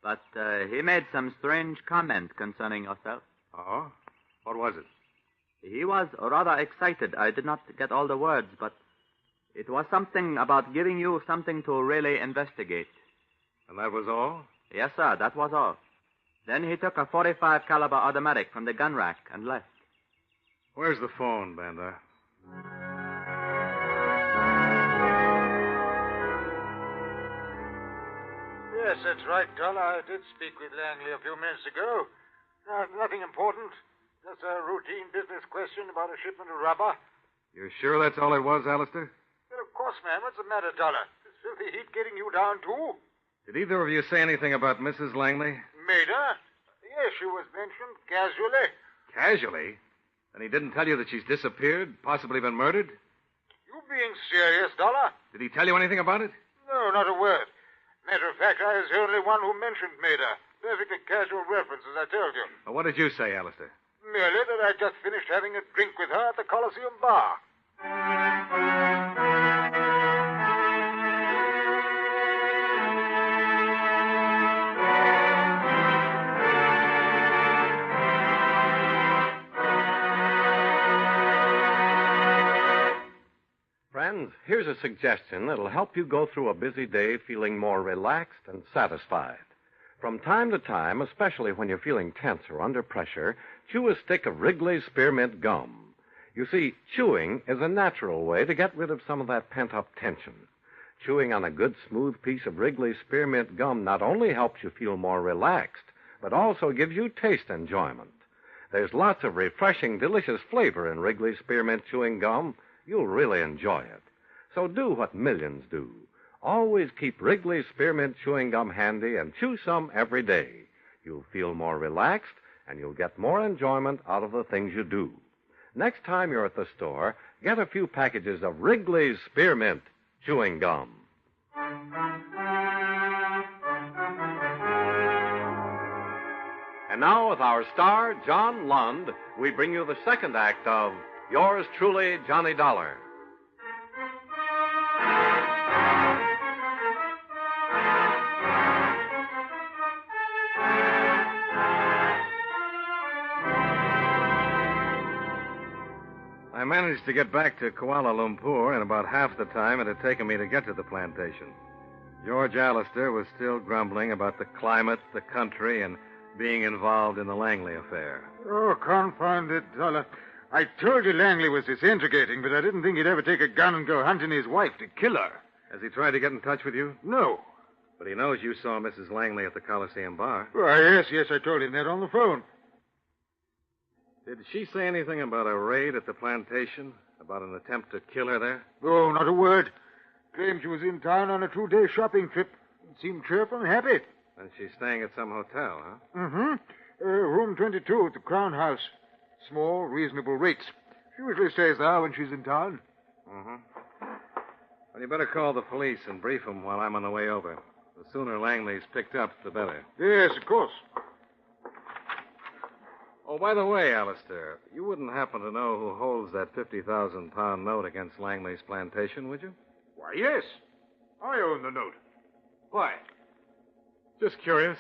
[SPEAKER 16] but he made some strange comment concerning yourself.
[SPEAKER 10] Oh? What was it?
[SPEAKER 16] He was rather excited. I did not get all the words, but it was something about giving you something to really investigate.
[SPEAKER 10] And that was all?
[SPEAKER 16] Yes, sir, that was all. Then he took a .45 caliber automatic from the gun rack and left.
[SPEAKER 10] Where's the phone, Bandar?
[SPEAKER 14] Yes, that's right, Dollar. I did speak with Langley a few minutes ago. Nothing important. Just a routine business question about a shipment of rubber.
[SPEAKER 10] You're sure that's all it was, Alistair?
[SPEAKER 14] Well, of course, ma'am. What's the matter, Dollar? Is filthy heat getting you down, too?
[SPEAKER 10] Did either of you say anything about Mrs. Langley?
[SPEAKER 14] Maida? Yes, she was mentioned casually.
[SPEAKER 10] Casually? And he didn't tell you that she's disappeared, possibly been murdered?
[SPEAKER 14] You being serious, Dollar?
[SPEAKER 10] Did he tell you anything about it?
[SPEAKER 14] No, not a word. Matter of fact, I was the only one who mentioned Maida. Perfectly casual reference, as I told you.
[SPEAKER 10] Well, what did you say, Alistair?
[SPEAKER 14] Merely that I just finished having a drink with her at the Coliseum bar.
[SPEAKER 10] Friends, here's a suggestion that'll help you go through a busy day feeling more relaxed and satisfied. From time to time, especially when you're feeling tense or under pressure, chew a stick of Wrigley's Spearmint Gum. You see, chewing is a natural way to get rid of some of that pent-up tension. Chewing on a good, smooth piece of Wrigley's Spearmint Gum not only helps you feel more relaxed, but also gives you taste enjoyment. There's lots of refreshing, delicious flavor in Wrigley's Spearmint Chewing Gum. You'll really enjoy it. So do what millions do. Always keep Wrigley's Spearmint Chewing Gum handy and chew some every day. You'll feel more relaxed, and you'll get more enjoyment out of the things you do. Next time you're at the store, get a few packages of Wrigley's Spearmint Chewing Gum. And now, with our star, John Lund, we bring you the second act of Yours Truly, Johnny Dollar. I managed to get back to Kuala Lumpur in about half the time it had taken me to get to the plantation. George Alistair was still grumbling about the climate, the country, and being involved in the Langley affair.
[SPEAKER 14] Oh, confound it, Dollar. I told you Langley was disintegrating, but I didn't think he'd ever take a gun and go hunting his wife to kill her.
[SPEAKER 10] Has he tried to get in touch with you?
[SPEAKER 14] No.
[SPEAKER 10] But he knows you saw Mrs. Langley at the Coliseum bar.
[SPEAKER 14] Why, yes, I told him that on the phone.
[SPEAKER 10] Did she say anything about a raid at the plantation? About an attempt to kill her there?
[SPEAKER 14] Oh, not a word. Claimed she was in town on a 2-day shopping trip. Seemed cheerful and happy.
[SPEAKER 10] And she's staying at some hotel, huh?
[SPEAKER 14] Mm-hmm. Room 22 at the Crown House. Small, reasonable rates. She usually stays there when she's in town.
[SPEAKER 10] Mm-hmm. Well, you better call the police and brief them while I'm on the way over. The sooner Langley's picked up, the better.
[SPEAKER 14] Yes, of course.
[SPEAKER 10] Oh, by the way, Alistair, you wouldn't happen to know who holds that 50,000-pound note against Langley's plantation, would you?
[SPEAKER 14] Why, yes. I own the note. Why?
[SPEAKER 10] Just curious.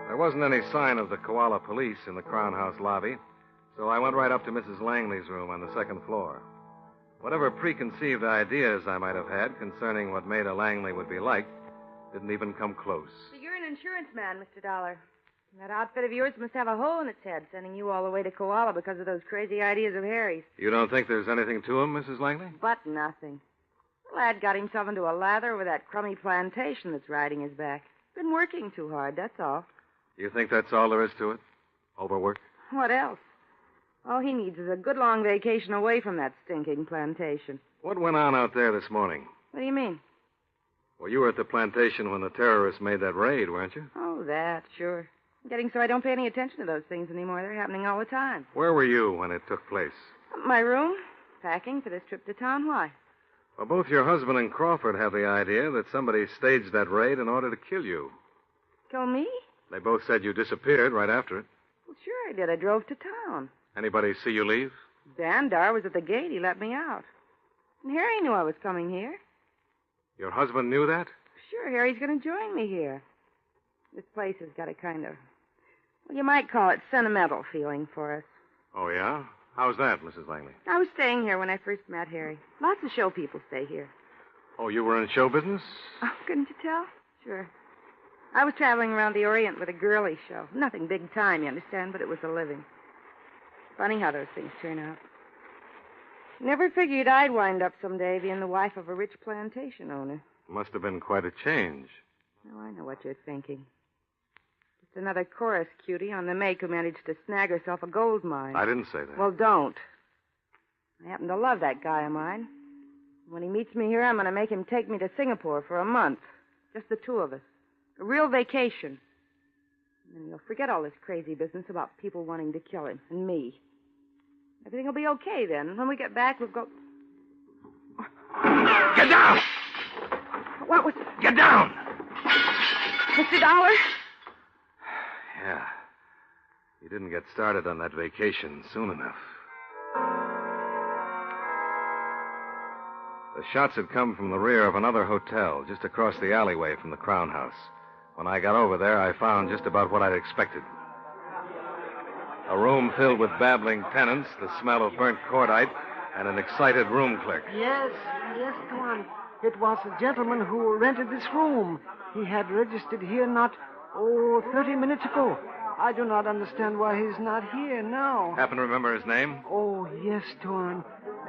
[SPEAKER 10] There wasn't any sign of the Koala police in the Crown House lobby, so I went right up to Mrs. Langley's room on the second floor. Whatever preconceived ideas I might have had concerning what Maida Langley would be like didn't even come close.
[SPEAKER 5] So you're an insurance man, Mr. Dollar. That outfit of yours must have a hole in its head, sending you all the way to Koala because of those crazy ideas of Harry's.
[SPEAKER 10] You don't think there's anything to him, Mrs. Langley?
[SPEAKER 5] But nothing. The lad got himself into a lather over that crummy plantation that's riding his back. Been working too hard, that's all.
[SPEAKER 10] You think that's all there is to it? Overwork?
[SPEAKER 5] What else? All he needs is a good long vacation away from that stinking plantation.
[SPEAKER 10] What went on out there this morning?
[SPEAKER 5] What do you mean?
[SPEAKER 10] Well, you were at the plantation when the terrorists made that raid, weren't you?
[SPEAKER 5] Oh, that, sure. I'm getting so I don't pay any attention to those things anymore. They're happening all the time.
[SPEAKER 10] Where were you when it took place?
[SPEAKER 5] My room, packing for this trip to town. Why?
[SPEAKER 10] Well, both your husband and Crawford have the idea that somebody staged that raid in order to kill you.
[SPEAKER 5] Kill me?
[SPEAKER 10] They both said you disappeared right after it.
[SPEAKER 5] Well, sure I did. I drove to town.
[SPEAKER 10] Anybody see you leave?
[SPEAKER 5] Bandar was at the gate. He let me out. And Harry knew I was coming here.
[SPEAKER 10] Your husband knew that?
[SPEAKER 5] Sure, Harry's going to join me here. This place has got a kind of, well, you might call it sentimental feeling for us.
[SPEAKER 10] Oh, yeah? How's that, Mrs. Langley?
[SPEAKER 5] I was staying here when I first met Harry. Lots of show people stay here.
[SPEAKER 10] Oh, you were in show business?
[SPEAKER 5] Oh, couldn't you tell? Sure. I was traveling around the Orient with a girly show. Nothing big time, you understand, but it was a living. Funny how those things turn out. Never figured I'd wind up someday being the wife of a rich plantation owner.
[SPEAKER 10] Must have been quite a change.
[SPEAKER 5] Oh, I know what you're thinking. Just another chorus cutie on the make who managed to snag herself a gold mine.
[SPEAKER 10] I didn't say that.
[SPEAKER 5] Well, don't. I happen to love that guy of mine. When he meets me here, I'm going to make him take me to Singapore for a month. Just the two of us. A real vacation. And then he'll forget all this crazy business about people wanting to kill him and me. Everything will be okay then. When we get back, we'll go...
[SPEAKER 19] Get down!
[SPEAKER 5] What was...
[SPEAKER 19] Get down!
[SPEAKER 5] Mr. Dollar?
[SPEAKER 10] Yeah. You didn't get started on that vacation soon enough. The shots had come from the rear of another hotel, just across the alleyway from the Crown House. When I got over there, I found just about what I'd expected. A room filled with babbling tenants, the smell of burnt cordite, and an excited room clerk.
[SPEAKER 8] Yes, Tuan. It was a gentleman who rented this room. He had registered here 30 minutes ago. I do not understand why he's not here now.
[SPEAKER 10] Happen to remember his name?
[SPEAKER 8] Oh, yes, Tuan.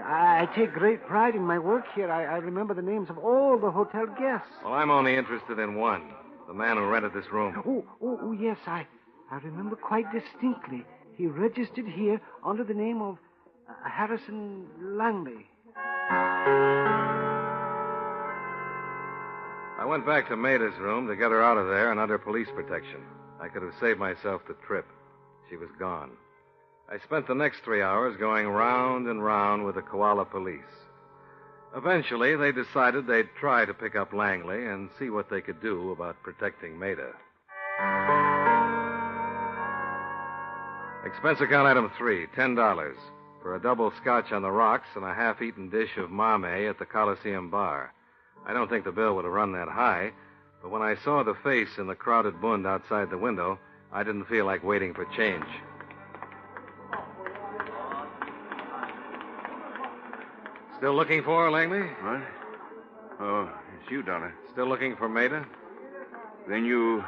[SPEAKER 8] I take great pride in my work here. I remember the names of all the hotel guests.
[SPEAKER 10] Well, I'm only interested in one. The man who rented this room.
[SPEAKER 8] Oh, yes, I remember quite distinctly. He registered here under the name of Harrison Langley.
[SPEAKER 10] I went back to Maida's room to get her out of there and under police protection. I could have saved myself the trip. She was gone. I spent the next 3 hours going round and round with the Koala police. Eventually, they decided they'd try to pick up Langley and see what they could do about protecting Maida. Expense account item 3, $10 for a double scotch on the rocks and a half-eaten dish of mame at the Coliseum bar. I don't think the bill would have run that high, but when I saw the face in the crowded bund outside the window, I didn't feel like waiting for change. Still looking for her, Langley?
[SPEAKER 9] What? Oh, it's you, Dollar.
[SPEAKER 10] Still looking for Maida?
[SPEAKER 9] Then you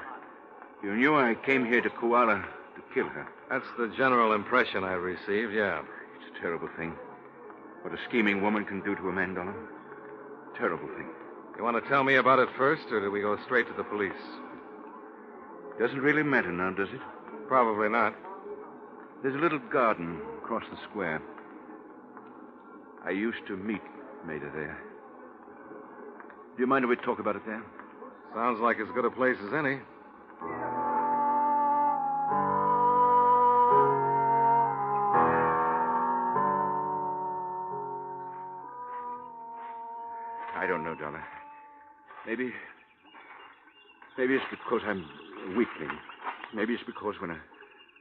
[SPEAKER 9] knew I came here to Koala to kill her.
[SPEAKER 10] That's the general impression I received, yeah.
[SPEAKER 9] It's a terrible thing. What a scheming woman can do to a man, Dollar. Terrible thing.
[SPEAKER 10] You want to tell me about it first, or do we go straight to the police?
[SPEAKER 9] Doesn't really matter now, does it?
[SPEAKER 10] Probably not.
[SPEAKER 9] There's a little garden across the square. I used to meet Maida there. Do you mind if we talk about it there?
[SPEAKER 10] Sounds like as good a place as any.
[SPEAKER 9] Maybe it's because I'm a weakling. Maybe it's because when a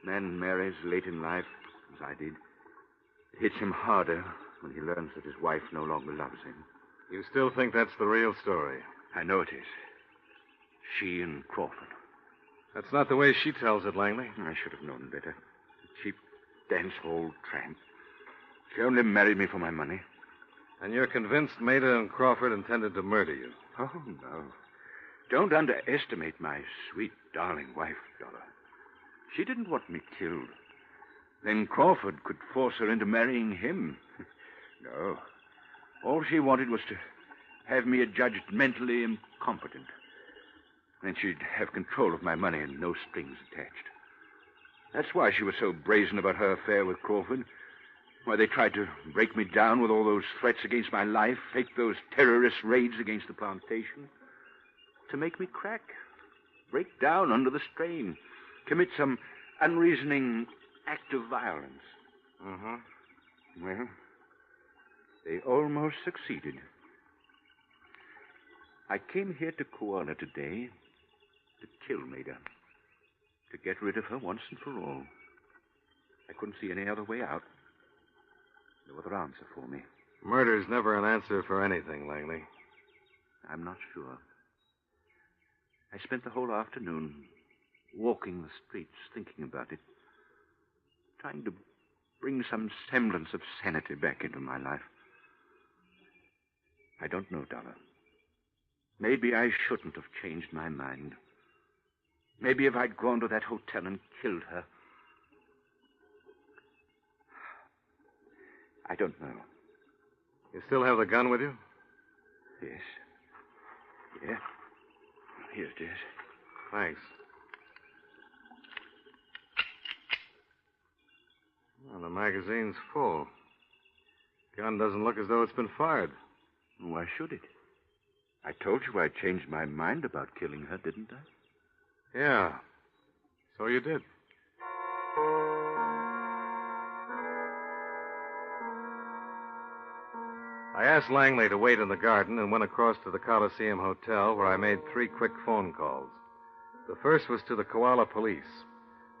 [SPEAKER 9] man marries late in life, as I did, it hits him harder when he learns that his wife no longer loves him.
[SPEAKER 10] You still think that's the real story?
[SPEAKER 9] I know it is. She and Crawford.
[SPEAKER 10] That's not the way she tells it, Langley.
[SPEAKER 9] I should have known better. A cheap, dance-hall tramp. She only married me for my money.
[SPEAKER 10] And you're convinced Maida and Crawford intended to murder you?
[SPEAKER 9] Oh, no. Don't underestimate my sweet, darling wife, Dollar. She didn't want me killed. Then Crawford could force her into marrying him. No. All she wanted was to have me adjudged mentally incompetent. Then she'd have control of my money and no strings attached. That's why she was so brazen about her affair with Crawford. Why they tried to break me down with all those threats against my life, fake those terrorist raids against the plantation. To make me crack, break down under the strain, commit some unreasoning act of violence.
[SPEAKER 10] Mm-hmm.
[SPEAKER 9] Well, they almost succeeded. I came here to Koala today to kill Maida, to get rid of her once and for all. I couldn't see any other way out. No other answer for me.
[SPEAKER 10] Murder's never an answer for anything, Langley.
[SPEAKER 9] I'm not sure. I spent the whole afternoon walking the streets, thinking about it, trying to bring some semblance of sanity back into my life. I don't know, Dollar. Maybe I shouldn't have changed my mind. Maybe if I'd gone to that hotel and killed her. I don't know.
[SPEAKER 10] You still have the gun with you?
[SPEAKER 9] Yes. Yeah. Here it is.
[SPEAKER 10] Thanks. Well, the magazine's full. Gun doesn't look as though it's been fired.
[SPEAKER 9] Why should it? I told you I changed my mind about killing her, didn't I?
[SPEAKER 10] Yeah. So you did. I asked Langley to wait in the garden and went across to the Coliseum Hotel, where I made 3 quick phone calls. The first was to the Koala police.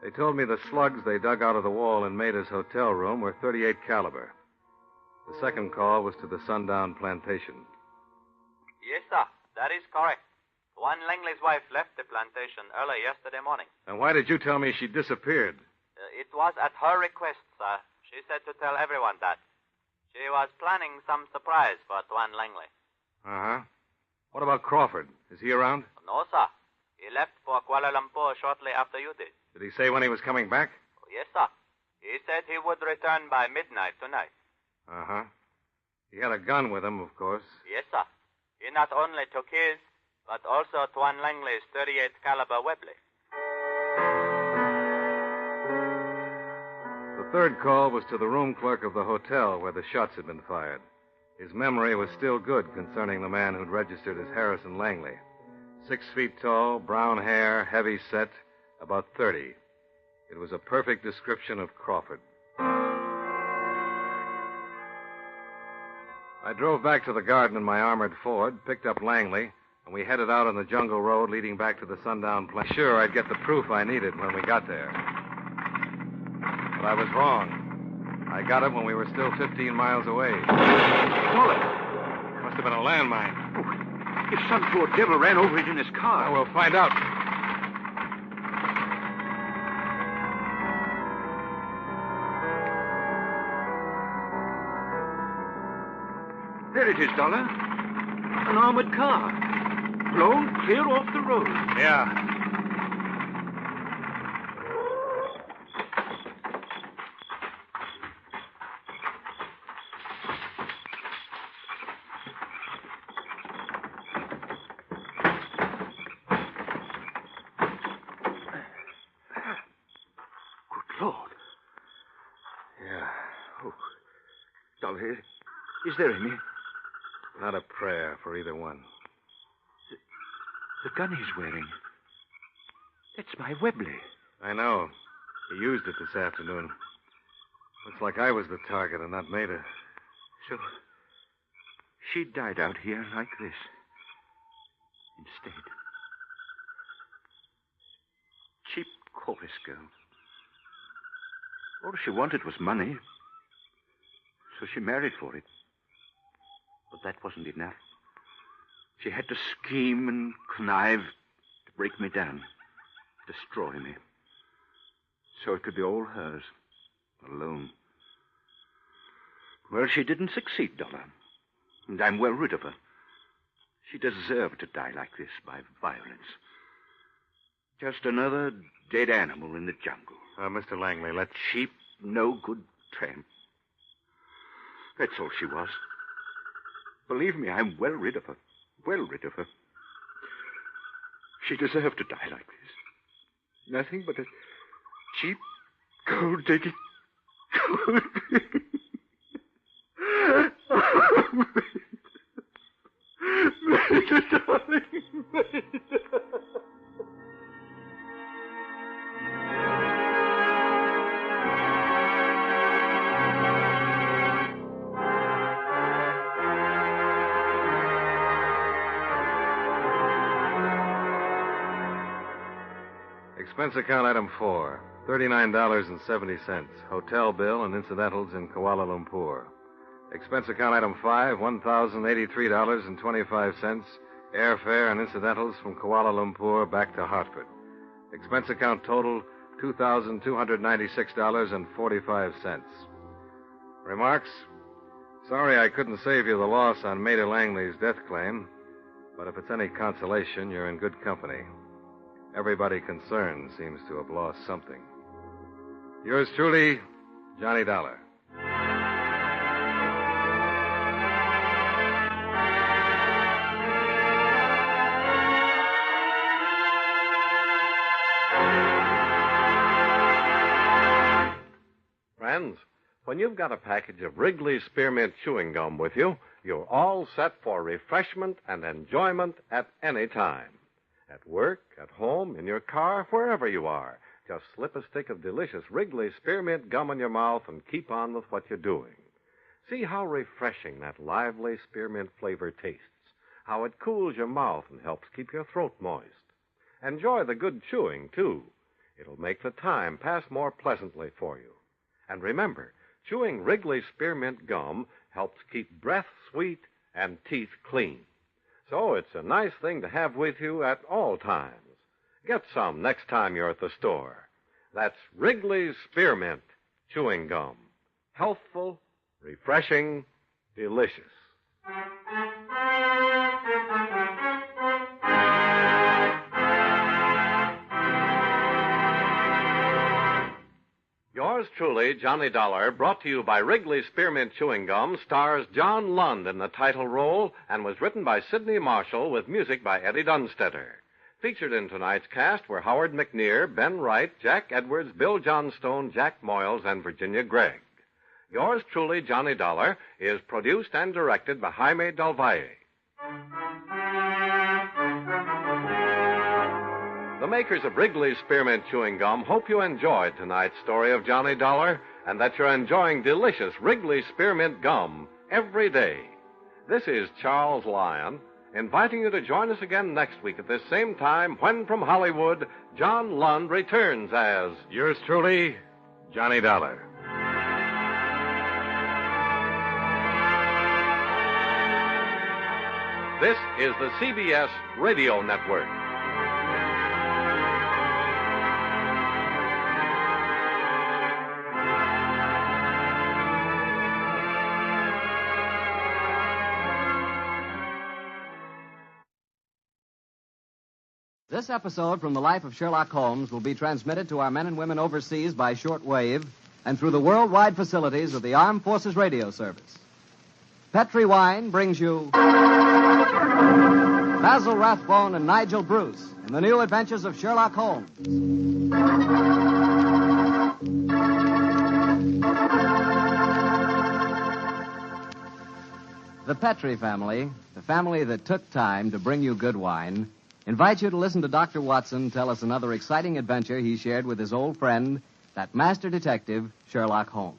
[SPEAKER 10] They told me the slugs they dug out of the wall in Maida's hotel room were .38 caliber. The second call was to the Sundown Plantation.
[SPEAKER 16] Yes, sir. That is correct. One Langley's wife left the plantation early yesterday morning.
[SPEAKER 10] And why did you tell me she disappeared?
[SPEAKER 16] It was at her request, sir. She said to tell everyone that. She was planning some surprise for Tuan Langley.
[SPEAKER 10] Uh-huh. What about Crawford? Is he around?
[SPEAKER 16] No, sir. He left for Kuala Lumpur shortly after you did.
[SPEAKER 10] Did he say when he was coming back?
[SPEAKER 16] Yes, sir. He said he would return by midnight tonight.
[SPEAKER 10] Uh-huh. He had a gun with him, of course.
[SPEAKER 16] Yes, sir. He not only took his, but also Tuan Langley's .38 caliber Webley.
[SPEAKER 10] The third call was to the room clerk of the hotel where the shots had been fired. His memory was still good concerning the man who'd registered as Harrison Langley. 6 feet tall, brown hair, heavy set, about 30. It was a perfect description of Crawford. I drove back to the garden in my armored Ford, picked up Langley, and we headed out on the jungle road leading back to the Sundown Plain. Sure, I'd get the proof I needed when we got there. But I was wrong. I got it when we were still 15 miles away.
[SPEAKER 9] Bullet.
[SPEAKER 10] Must have been a landmine.
[SPEAKER 9] Oh, if some poor devil ran over it in his car.
[SPEAKER 10] Well, we'll find out.
[SPEAKER 9] There it is, Dollar. An armored car. Blown clear off the road.
[SPEAKER 10] Yeah.
[SPEAKER 9] Good Lord.
[SPEAKER 10] Yeah.
[SPEAKER 9] Oh. Dollar, is there any?
[SPEAKER 10] Not a prayer for either one.
[SPEAKER 9] The gun he's wearing. That's my Webley.
[SPEAKER 10] I know. He used it this afternoon. Looks like I was the target and not Maida.
[SPEAKER 9] So, she died out here like this. Instead, cheap chorus girl. All she wanted was money, so she married for it. But that wasn't enough. She had to scheme and connive to break me down, destroy me, so it could be all hers, alone. Well, she didn't succeed, Dollar, and I'm well rid of her. She deserved to die like this by violence. Just another dead animal in the jungle.
[SPEAKER 10] Mr. Langley, let's...
[SPEAKER 9] Cheap, no-good tramp. That's all she was. Believe me, I'm well rid of her. Well rid of her. She deserved to die like this. Nothing but a cheap, gold-digging... gold-digging... Maida, darling, Maida.
[SPEAKER 10] Expense account item 4, $39.70. Hotel bill and incidentals in Kuala Lumpur. Expense account item 5, $1,083.25. Airfare and incidentals from Kuala Lumpur back to Hartford. Expense account total, $2,296.45. Remarks? Sorry I couldn't save you the loss on Maida Langley's death claim, but if it's any consolation, you're in good company. Everybody concerned seems to have lost something. Yours truly, Johnny Dollar. Friends, when you've got a package of Wrigley's Spearmint Chewing Gum with you, you're all set for refreshment and enjoyment at any time. At work, at home, in your car, wherever you are. Just slip a stick of delicious Wrigley's Spearmint Gum in your mouth and keep on with what you're doing. See how refreshing that lively spearmint flavor tastes, how it cools your mouth and helps keep your throat moist. Enjoy the good chewing, too. It'll make the time pass more pleasantly for you. And remember, chewing Wrigley's Spearmint Gum helps keep breath sweet and teeth clean. So it's a nice thing to have with you at all times. Get some next time you're at the store. That's Wrigley's Spearmint Chewing Gum. Healthful, refreshing, delicious. Yours truly, Johnny Dollar, brought to you by Wrigley's Spearmint Chewing Gum, stars John Lund in the title role and was written by Sidney Marshall with music by Eddie Dunstetter. Featured in tonight's cast were Howard McNear, Ben Wright, Jack Edwards, Bill Johnstone, Jack Moyles, and Virginia Gregg. Yours truly, Johnny Dollar, is produced and directed by Jaime Del Valle. The makers of Wrigley's Spearmint Chewing Gum hope you enjoyed tonight's story of Johnny Dollar and that you're enjoying delicious Wrigley's Spearmint Gum every day. This is Charles Lyon, inviting you to join us again next week at this same time when from Hollywood, John Lund returns as yours truly, Johnny Dollar. This is the CBS Radio Network.
[SPEAKER 6] This episode from the life of Sherlock Holmes will be transmitted to our men and women overseas by shortwave and through the worldwide facilities of the Armed Forces Radio Service. Petri Wine brings you Basil Rathbone and Nigel Bruce in the new adventures of Sherlock Holmes. The Petri family, the family that took time to bring you good wine, invites you to listen to Dr. Watson tell us another exciting adventure he shared with his old friend, that master detective, Sherlock Holmes.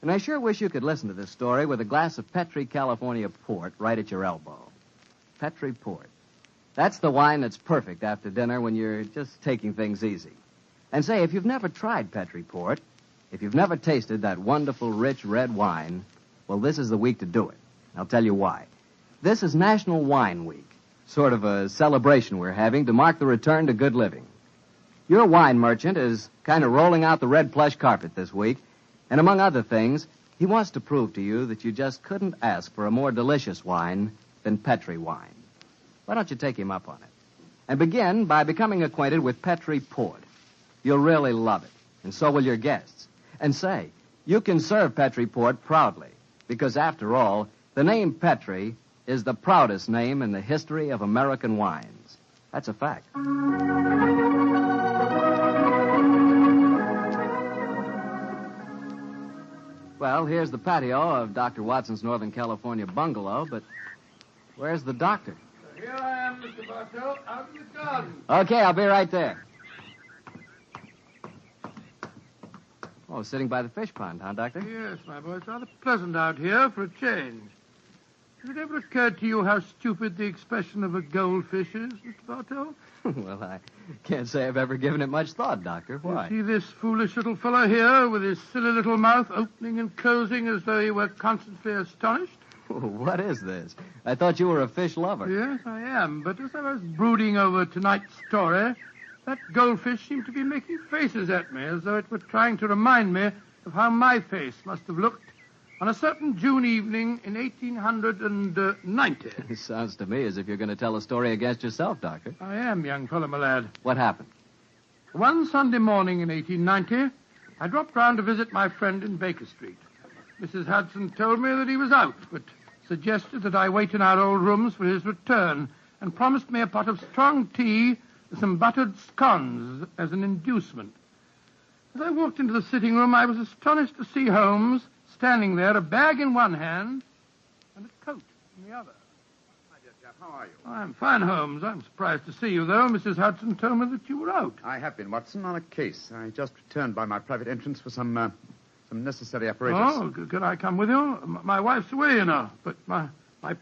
[SPEAKER 6] And I sure wish you could listen to this story with a glass of Petri California port right at your elbow. Petri port. That's the wine that's perfect after dinner when you're just taking things easy. And say, if you've never tried Petri Port, if you've never tasted that wonderful, rich red wine, well, this is the week to do it. I'll tell you why. This is National Wine Week, sort of a celebration we're having to mark the return to good living. Your wine merchant is kind of rolling out the red plush carpet this week, and among other things, he wants to prove to you that you just couldn't ask for a more delicious wine than Petri wine. Why don't you take him up on it? And begin by becoming acquainted with Petri Port. You'll really love it, and so will your guests. And say, you can serve Petri Port proudly, because after all, the name Petri is the proudest name in the history of American wines. That's a fact. Well, here's the patio of Dr. Watson's Northern California bungalow, but where's the doctor?
[SPEAKER 18] Here I am, Mr. Bartell, out in the garden.
[SPEAKER 6] Okay, I'll be right there. Oh, sitting by the fish pond, huh, Doctor?
[SPEAKER 18] Yes, my boy. It's rather pleasant out here for a change. Has it ever occurred to you how stupid the expression of a goldfish is, Mr. Bartell?
[SPEAKER 6] Well, I can't say I've ever given it much thought, Doctor. Why?
[SPEAKER 18] You see this foolish little fellow here with his silly little mouth opening and closing as though he were constantly astonished?
[SPEAKER 6] What is this? I thought you were a fish lover.
[SPEAKER 18] Yes, I am. But as I was brooding over tonight's story, that goldfish seemed to be making faces at me as though it were trying to remind me of how my face must have looked on a certain June evening in 1890.
[SPEAKER 6] It sounds to me as if you're going to tell a story against yourself, Doctor.
[SPEAKER 18] I am, young fellow, my lad.
[SPEAKER 6] What happened?
[SPEAKER 18] One Sunday morning in 1890, I dropped round to visit my friend in Baker Street. Mrs. Hudson told me that he was out, but suggested that I wait in our old rooms for his return and promised me a pot of strong tea with some buttered scones as an inducement. As I walked into the sitting room, I was astonished to see Holmes standing there, a bag in one hand and a coat in the other.
[SPEAKER 20] My dear chap, how are you?
[SPEAKER 18] I'm fine, Holmes. I'm surprised to see you, though. Mrs. Hudson told me that you were out.
[SPEAKER 20] I have been, Watson, on a case. I just returned by my private entrance for some necessary apparatus.
[SPEAKER 18] Oh, could I come with you? My wife's away, you know, but my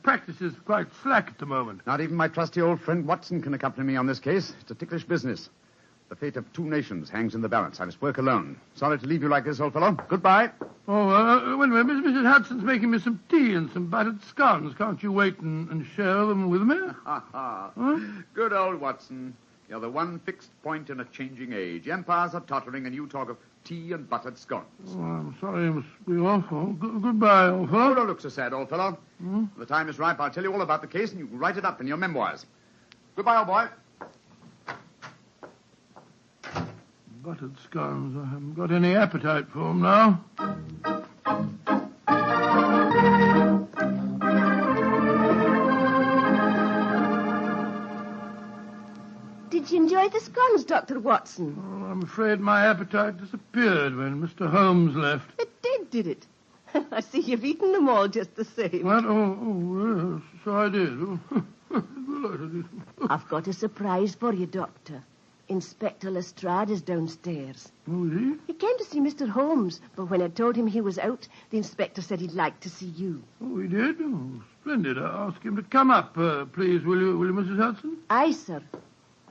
[SPEAKER 18] practice is quite slack at the moment.
[SPEAKER 20] Not even my trusty old friend Watson can accompany me on this case. It's a ticklish business. The fate of two nations hangs in the balance. I must work alone. Sorry to leave you like this, old fellow. Goodbye.
[SPEAKER 18] Oh, wait a minute. Mrs. Hudson's making me some tea and some buttered scones. Can't you wait and share them with me?
[SPEAKER 20] Huh? Good old Watson. You're the one fixed point in a changing age. Empires are tottering, and you talk of tea and buttered scones.
[SPEAKER 18] Oh, I'm sorry, I must be off. Oh, goodbye, old fellow.
[SPEAKER 20] Oh, don't look so sad, old fellow. When the time is ripe, I'll tell you all about the case, and you can write it up in your memoirs. Goodbye, old boy.
[SPEAKER 18] Buttered scones. I haven't got any appetite for them now.
[SPEAKER 23] Did you enjoy the scones, Dr. Watson?
[SPEAKER 18] Oh, I'm afraid my appetite disappeared when Mr. Holmes left.
[SPEAKER 23] It did it? I see you've eaten them all just the same.
[SPEAKER 18] What? Oh, yes, so I did.
[SPEAKER 23] I've got a surprise for you, Doctor. Inspector Lestrade is downstairs.
[SPEAKER 18] Oh, is he?
[SPEAKER 23] He came to see Mr. Holmes, but when I told him he was out, the inspector said he'd like to see you.
[SPEAKER 18] Oh, he did? Oh, splendid. I'll ask him to come up, please, will you, Mrs. Hudson?
[SPEAKER 23] Aye, sir.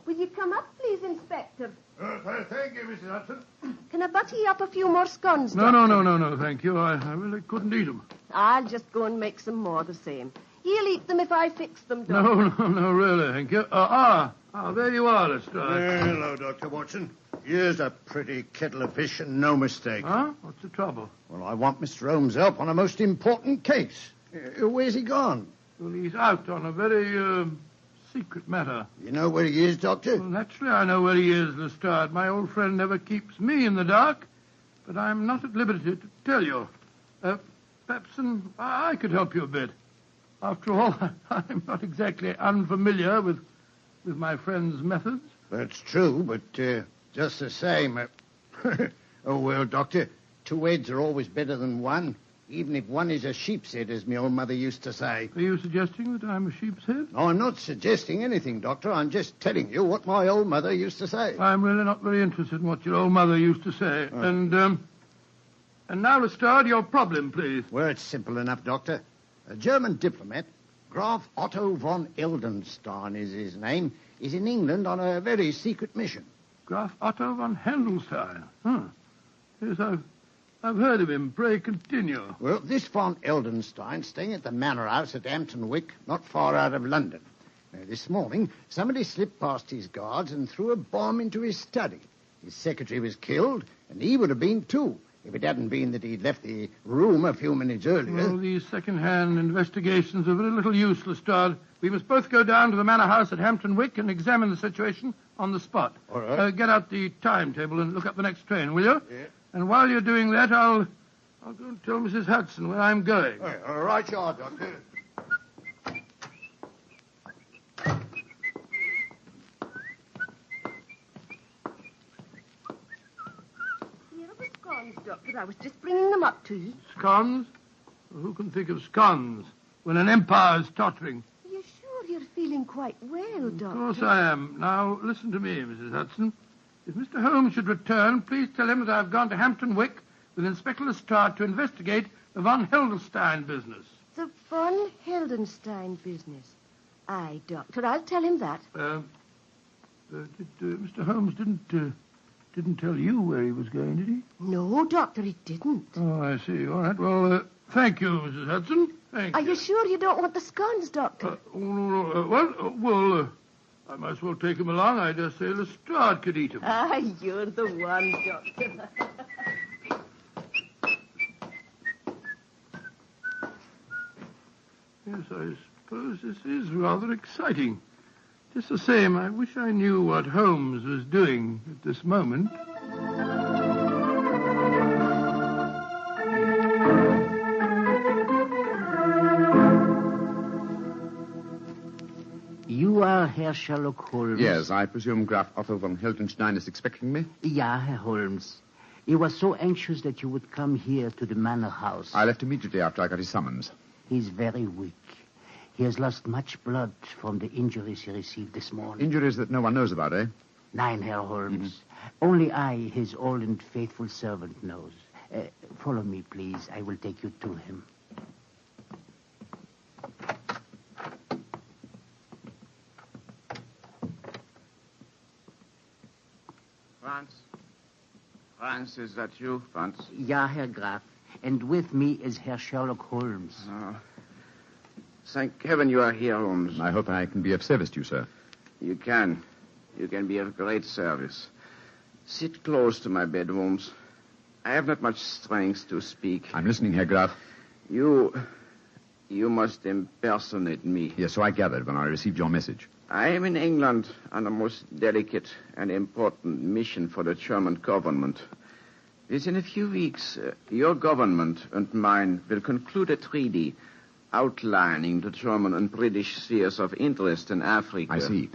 [SPEAKER 23] Will you come up, please, Inspector?
[SPEAKER 18] Thank you, Mrs. Hudson.
[SPEAKER 23] Can I butter you up a few more scones,
[SPEAKER 18] No,
[SPEAKER 23] Doctor?
[SPEAKER 18] thank you. I really couldn't eat them.
[SPEAKER 23] I'll just go and make some more the same. He'll eat them if I fix them, Doctor.
[SPEAKER 18] No, really, thank you. There you are, Lestrade.
[SPEAKER 24] Hello, Dr. Watson. Here's a pretty kettle of fish and no mistake.
[SPEAKER 18] Huh? What's the trouble?
[SPEAKER 24] Well, I want Mr. Holmes' help on a most important case. Where's he gone?
[SPEAKER 18] Well, he's out on a very, secret matter.
[SPEAKER 24] You know where he is, Doctor?
[SPEAKER 18] Well, naturally I know where he is, Lestrade. My old friend never keeps me in the dark, but I'm not at liberty to tell you. Perhaps I could help you a bit. After all, I'm not exactly unfamiliar with my friend's methods.
[SPEAKER 24] That's true, but just the same... Oh, well, Doctor, two heads are always better than one, even if one is a sheep's head, as my old mother used to say.
[SPEAKER 18] Are you suggesting that I'm a sheep's head?
[SPEAKER 24] No, I'm not suggesting anything, Doctor. I'm just telling you what my old mother used to say.
[SPEAKER 18] I'm really not very interested in what your old mother used to say. Oh. And now, Lestrade, your problem, please.
[SPEAKER 24] Well, it's simple enough, Doctor. A German diplomat Graf Otto von Eldenstein is his name. He's in England on a very secret mission.
[SPEAKER 18] Graf Otto von Heldenstein. Huh. Yes, I've heard of him. Pray continue.
[SPEAKER 24] Well, this von Eldenstein staying at the Manor House at Hampton Wick, not far out of London. Now, this morning, somebody slipped past his guards and threw a bomb into his study. His secretary was killed, and he would have been too, if it hadn't been that he'd left the room a few minutes earlier.
[SPEAKER 18] Well, these second-hand investigations are very little use, Lestrade. We must both go down to the Manor House at Hampton Wick and examine the situation on the spot.
[SPEAKER 24] All right.
[SPEAKER 18] Get out the timetable and look up the next train, will you?
[SPEAKER 24] Yeah.
[SPEAKER 18] And while you're doing that, I'll go and tell Mrs. Hudson where I'm going.
[SPEAKER 24] All right, you are, Doctor.
[SPEAKER 23] Doctor, I was just bringing them up to you.
[SPEAKER 18] Scones? Well, who can think of scones when an empire's tottering?
[SPEAKER 23] Are you sure you're feeling quite well, Doctor?
[SPEAKER 18] Of course I am. Now, listen to me, Mrs. Hudson. If Mr. Holmes should return, please tell him that I've gone to Hampton Wick with Inspector Lestrade to investigate the von Heldenstein business.
[SPEAKER 23] The von Heldenstein business. Aye, Doctor, I'll tell him that.
[SPEAKER 18] Mr. Holmes didn't tell you where he was going, did he?
[SPEAKER 23] No, Doctor, he didn't.
[SPEAKER 18] Oh, I see. All right. Well, thank you, Mrs. Hudson. Thank you.
[SPEAKER 23] Are you sure you don't want the scones, Doctor?
[SPEAKER 18] Well, I might as well take him along. I dare say Lestrade could eat him.
[SPEAKER 23] Ah, you're the one, Doctor.
[SPEAKER 18] Yes, I suppose this is rather exciting. Just the same, I wish I knew what Holmes was doing at this moment.
[SPEAKER 2] You are Herr Sherlock Holmes?
[SPEAKER 20] Yes, I presume Graf Otto von Heldenstein is expecting me?
[SPEAKER 2] Ja, Herr Holmes. He was so anxious that you would come here to the Manor House.
[SPEAKER 20] I left immediately after I got his summons.
[SPEAKER 2] He's very weak. He has lost much blood from the injuries he received this morning.
[SPEAKER 20] Injuries that no one knows about, eh?
[SPEAKER 2] Nein, Herr Holmes. Only I, his old and faithful servant, knows. Follow me, please. I will take you to him.
[SPEAKER 19] Franz, is that you, Franz?
[SPEAKER 2] Ja, Herr Graf. And with me is Herr Sherlock Holmes.
[SPEAKER 19] Oh. Thank heaven you are here, Holmes.
[SPEAKER 20] I hope I can be of service to you, sir.
[SPEAKER 19] You can. You can be of great service. Sit close to my bed, Holmes. I have not much strength to speak.
[SPEAKER 20] I'm listening, Herr Graf.
[SPEAKER 19] You must impersonate me.
[SPEAKER 20] Yes, so I gathered when I received your message.
[SPEAKER 19] I am in England on a most delicate and important mission for the German government. Within a few weeks, your government and mine will conclude a treaty outlining the German and British spheres of interest in Africa.
[SPEAKER 20] I see.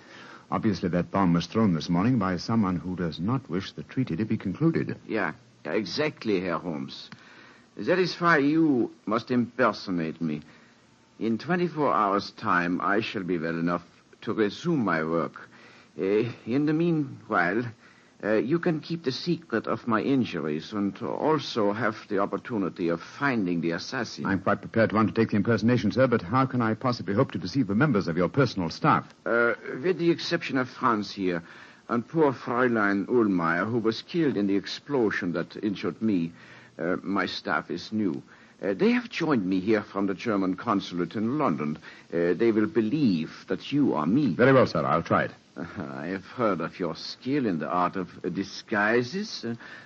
[SPEAKER 20] Obviously, that bomb was thrown this morning by someone who does not wish the treaty to be concluded.
[SPEAKER 19] Yeah, exactly, Herr Holmes. That is why you must impersonate me. In 24 hours' time, I shall be well enough to resume my work. In the meanwhile, you can keep the secret of my injuries and also have the opportunity of finding the assassin.
[SPEAKER 20] I'm quite prepared to undertake the impersonation, sir, but how can I possibly hope to deceive the members of your personal staff?
[SPEAKER 19] With the exception of Franz here and poor Fräulein Ullmeyer, who was killed in the explosion that injured me, my staff is new. They have joined me here from the German consulate in London. They will believe that you are me.
[SPEAKER 20] Very well, sir. I'll try it.
[SPEAKER 19] I have heard of your skill in the art of disguises,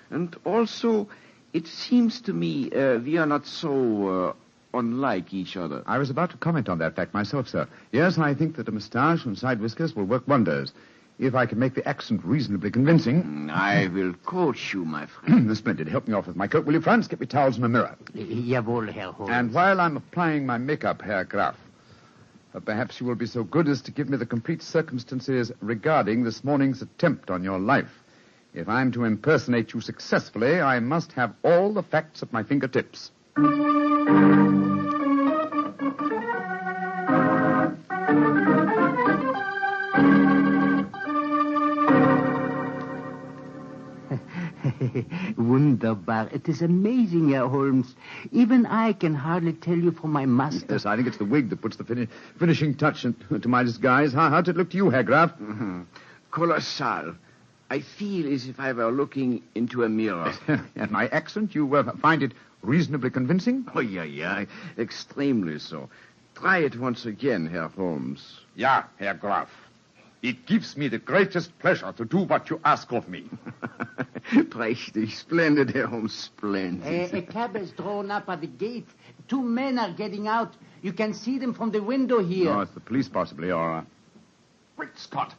[SPEAKER 19] and also it seems to me we are not so unlike each other.
[SPEAKER 20] I was about to comment on that fact myself, sir. Yes, I think that a moustache and side whiskers will work wonders. If I can make the accent reasonably convincing.
[SPEAKER 19] I will coach you, my friend.
[SPEAKER 20] Splendid. Help me off with my coat, will you, Franz? Get me towels and a mirror.
[SPEAKER 2] Jawohl, Herr Holmes.
[SPEAKER 20] And while I'm applying my makeup, Herr Graf, perhaps you will be so good as to give me the complete circumstances regarding this morning's attempt on your life. If I'm to impersonate you successfully, I must have all the facts at my fingertips.
[SPEAKER 2] Wunderbar. It is amazing, Herr Holmes. Even I can hardly tell you from my master.
[SPEAKER 20] Yes, I think it's the wig that puts the finishing touch to my disguise. How did it look to you, Herr Graf?
[SPEAKER 7] Colossal. I feel as if I were looking into a mirror.
[SPEAKER 20] And my accent, you find it reasonably convincing?
[SPEAKER 7] Oh, yeah. Extremely so. Try it once again, Herr Holmes.
[SPEAKER 20] Ja, Herr Graf. It gives me the greatest pleasure to do what you ask of me.
[SPEAKER 7] Prächtig. Splendid, Herr Holmes. Splendid.
[SPEAKER 2] A cab has drawn up at the gate. 2 men are getting out. You can see them from the window here.
[SPEAKER 20] Oh, it's the police, possibly, or... Great Scott.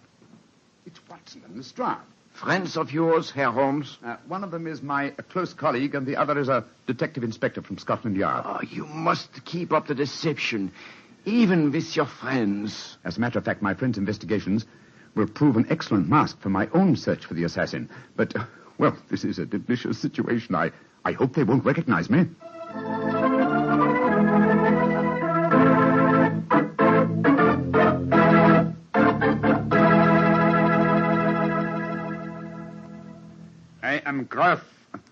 [SPEAKER 20] It's Watson and Lestrade.
[SPEAKER 7] Friends of yours, Herr Holmes?
[SPEAKER 20] One of them is my close colleague, and the other is a detective inspector from Scotland Yard.
[SPEAKER 7] Oh, you must keep up the deception, even with your friends.
[SPEAKER 20] As a matter of fact, my friend's investigations will prove an excellent mask for my own search for the assassin. But, well, this is a delicious situation. I hope they won't recognize me. I am Graf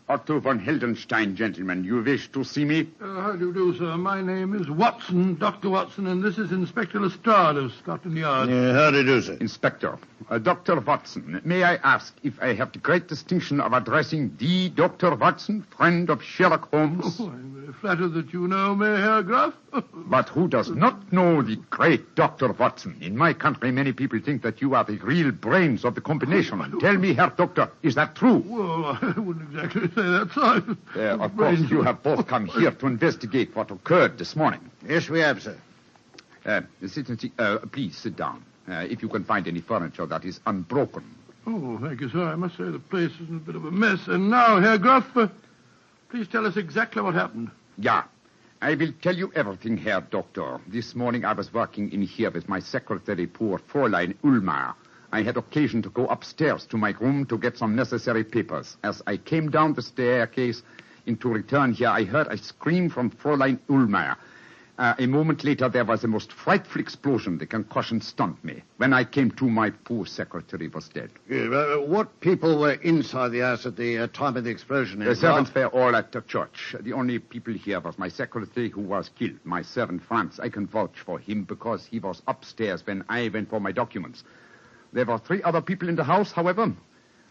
[SPEAKER 20] Otto von Heldenstein, gentlemen. You wish to see me?
[SPEAKER 18] How do you do, sir? My name is Watson, Dr. Watson, and this is Inspector Lestrade of Scotland Yard.
[SPEAKER 20] How do you do, sir? Inspector, Dr. Watson, may I ask if I have the great distinction of addressing the Dr. Watson, friend of Sherlock Holmes?
[SPEAKER 18] Oh, I'm very flattered that you know me, Herr Graf.
[SPEAKER 20] But who does not know the great Dr. Watson? In my country, many people think that you are the real brains of the combination. Tell me, Herr Doctor, is that true?
[SPEAKER 18] Well, I wouldn't exactly say that, sir.
[SPEAKER 20] Of course, you have both come here to investigate what occurred this morning.
[SPEAKER 24] Yes, we have, sir.
[SPEAKER 20] Please sit down. If you can find any furniture that is unbroken.
[SPEAKER 18] Oh, thank you, sir. I must say the place is in a bit of a mess. And now, Herr Graf, please tell us exactly what happened.
[SPEAKER 20] Yeah. I will tell you everything, Herr Doctor. This morning I was working in here with my secretary, poor Fräulein Ulmer. I had occasion to go upstairs to my room to get some necessary papers. As I came down the staircase to return here, I heard a scream from Fräulein Ulmer. A moment later, there was a most frightful explosion. The concussion stunned me. When I came to, my poor secretary was dead.
[SPEAKER 24] What people were inside the house at the time of the explosion?
[SPEAKER 20] The servants were all at the church. The only people here was my secretary who was killed. My servant, Franz. I can vouch for him because he was upstairs when I went for my documents. There were 3 other people in the house, however.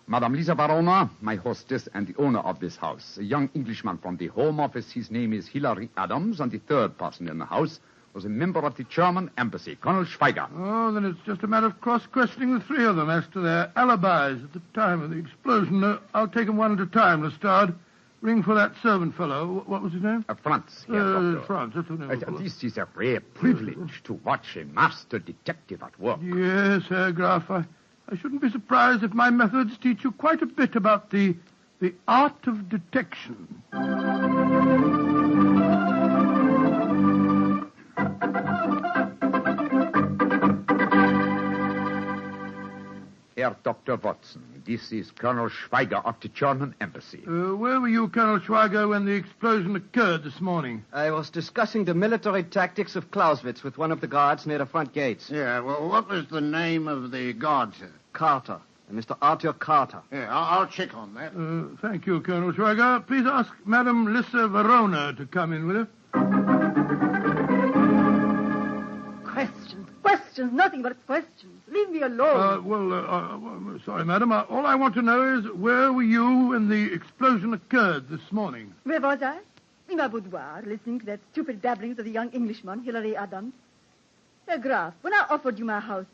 [SPEAKER 20] Madame Lisa Varona, my hostess, and the owner of this house. A young Englishman from the Home Office. His name is Hilary Adams, and the 3rd person in the house was a member of the German embassy, Colonel Schweiger.
[SPEAKER 18] Oh, then it's just a matter of cross-questioning the 3 of them as to their alibis at the time of the explosion. I'll take them one at a time, Lestrade. Ring for that servant fellow. What was his name?
[SPEAKER 20] Franz.
[SPEAKER 18] Franz, that's the name.
[SPEAKER 20] This is a rare privilege to watch a master detective at work.
[SPEAKER 18] Yes, Herr Graf. I shouldn't be surprised if my methods teach you quite a bit about the art of detection.
[SPEAKER 20] Herr Dr. Watson, this is Colonel Schweiger of the German embassy.
[SPEAKER 18] Where were you, Colonel Schweiger, when the explosion occurred this morning?
[SPEAKER 6] I was discussing the military tactics of Clausewitz with one of the guards near the front gates.
[SPEAKER 24] Yeah, well, what was the name of the guard, sir?
[SPEAKER 6] Carter. Mr. Arthur Carter.
[SPEAKER 24] Yeah, I'll check on that.
[SPEAKER 18] Thank you, Colonel Schweiger. Please ask Madame Lisa Verona to come in with her.
[SPEAKER 12] Questions, nothing but questions. Leave me alone.
[SPEAKER 18] Sorry, madam. All I want to know is where were you when the explosion occurred this morning?
[SPEAKER 12] Where was I? In my boudoir, listening to that stupid babblings of the young Englishman, Hilary Adams. Herr Graf, when I offered you my house,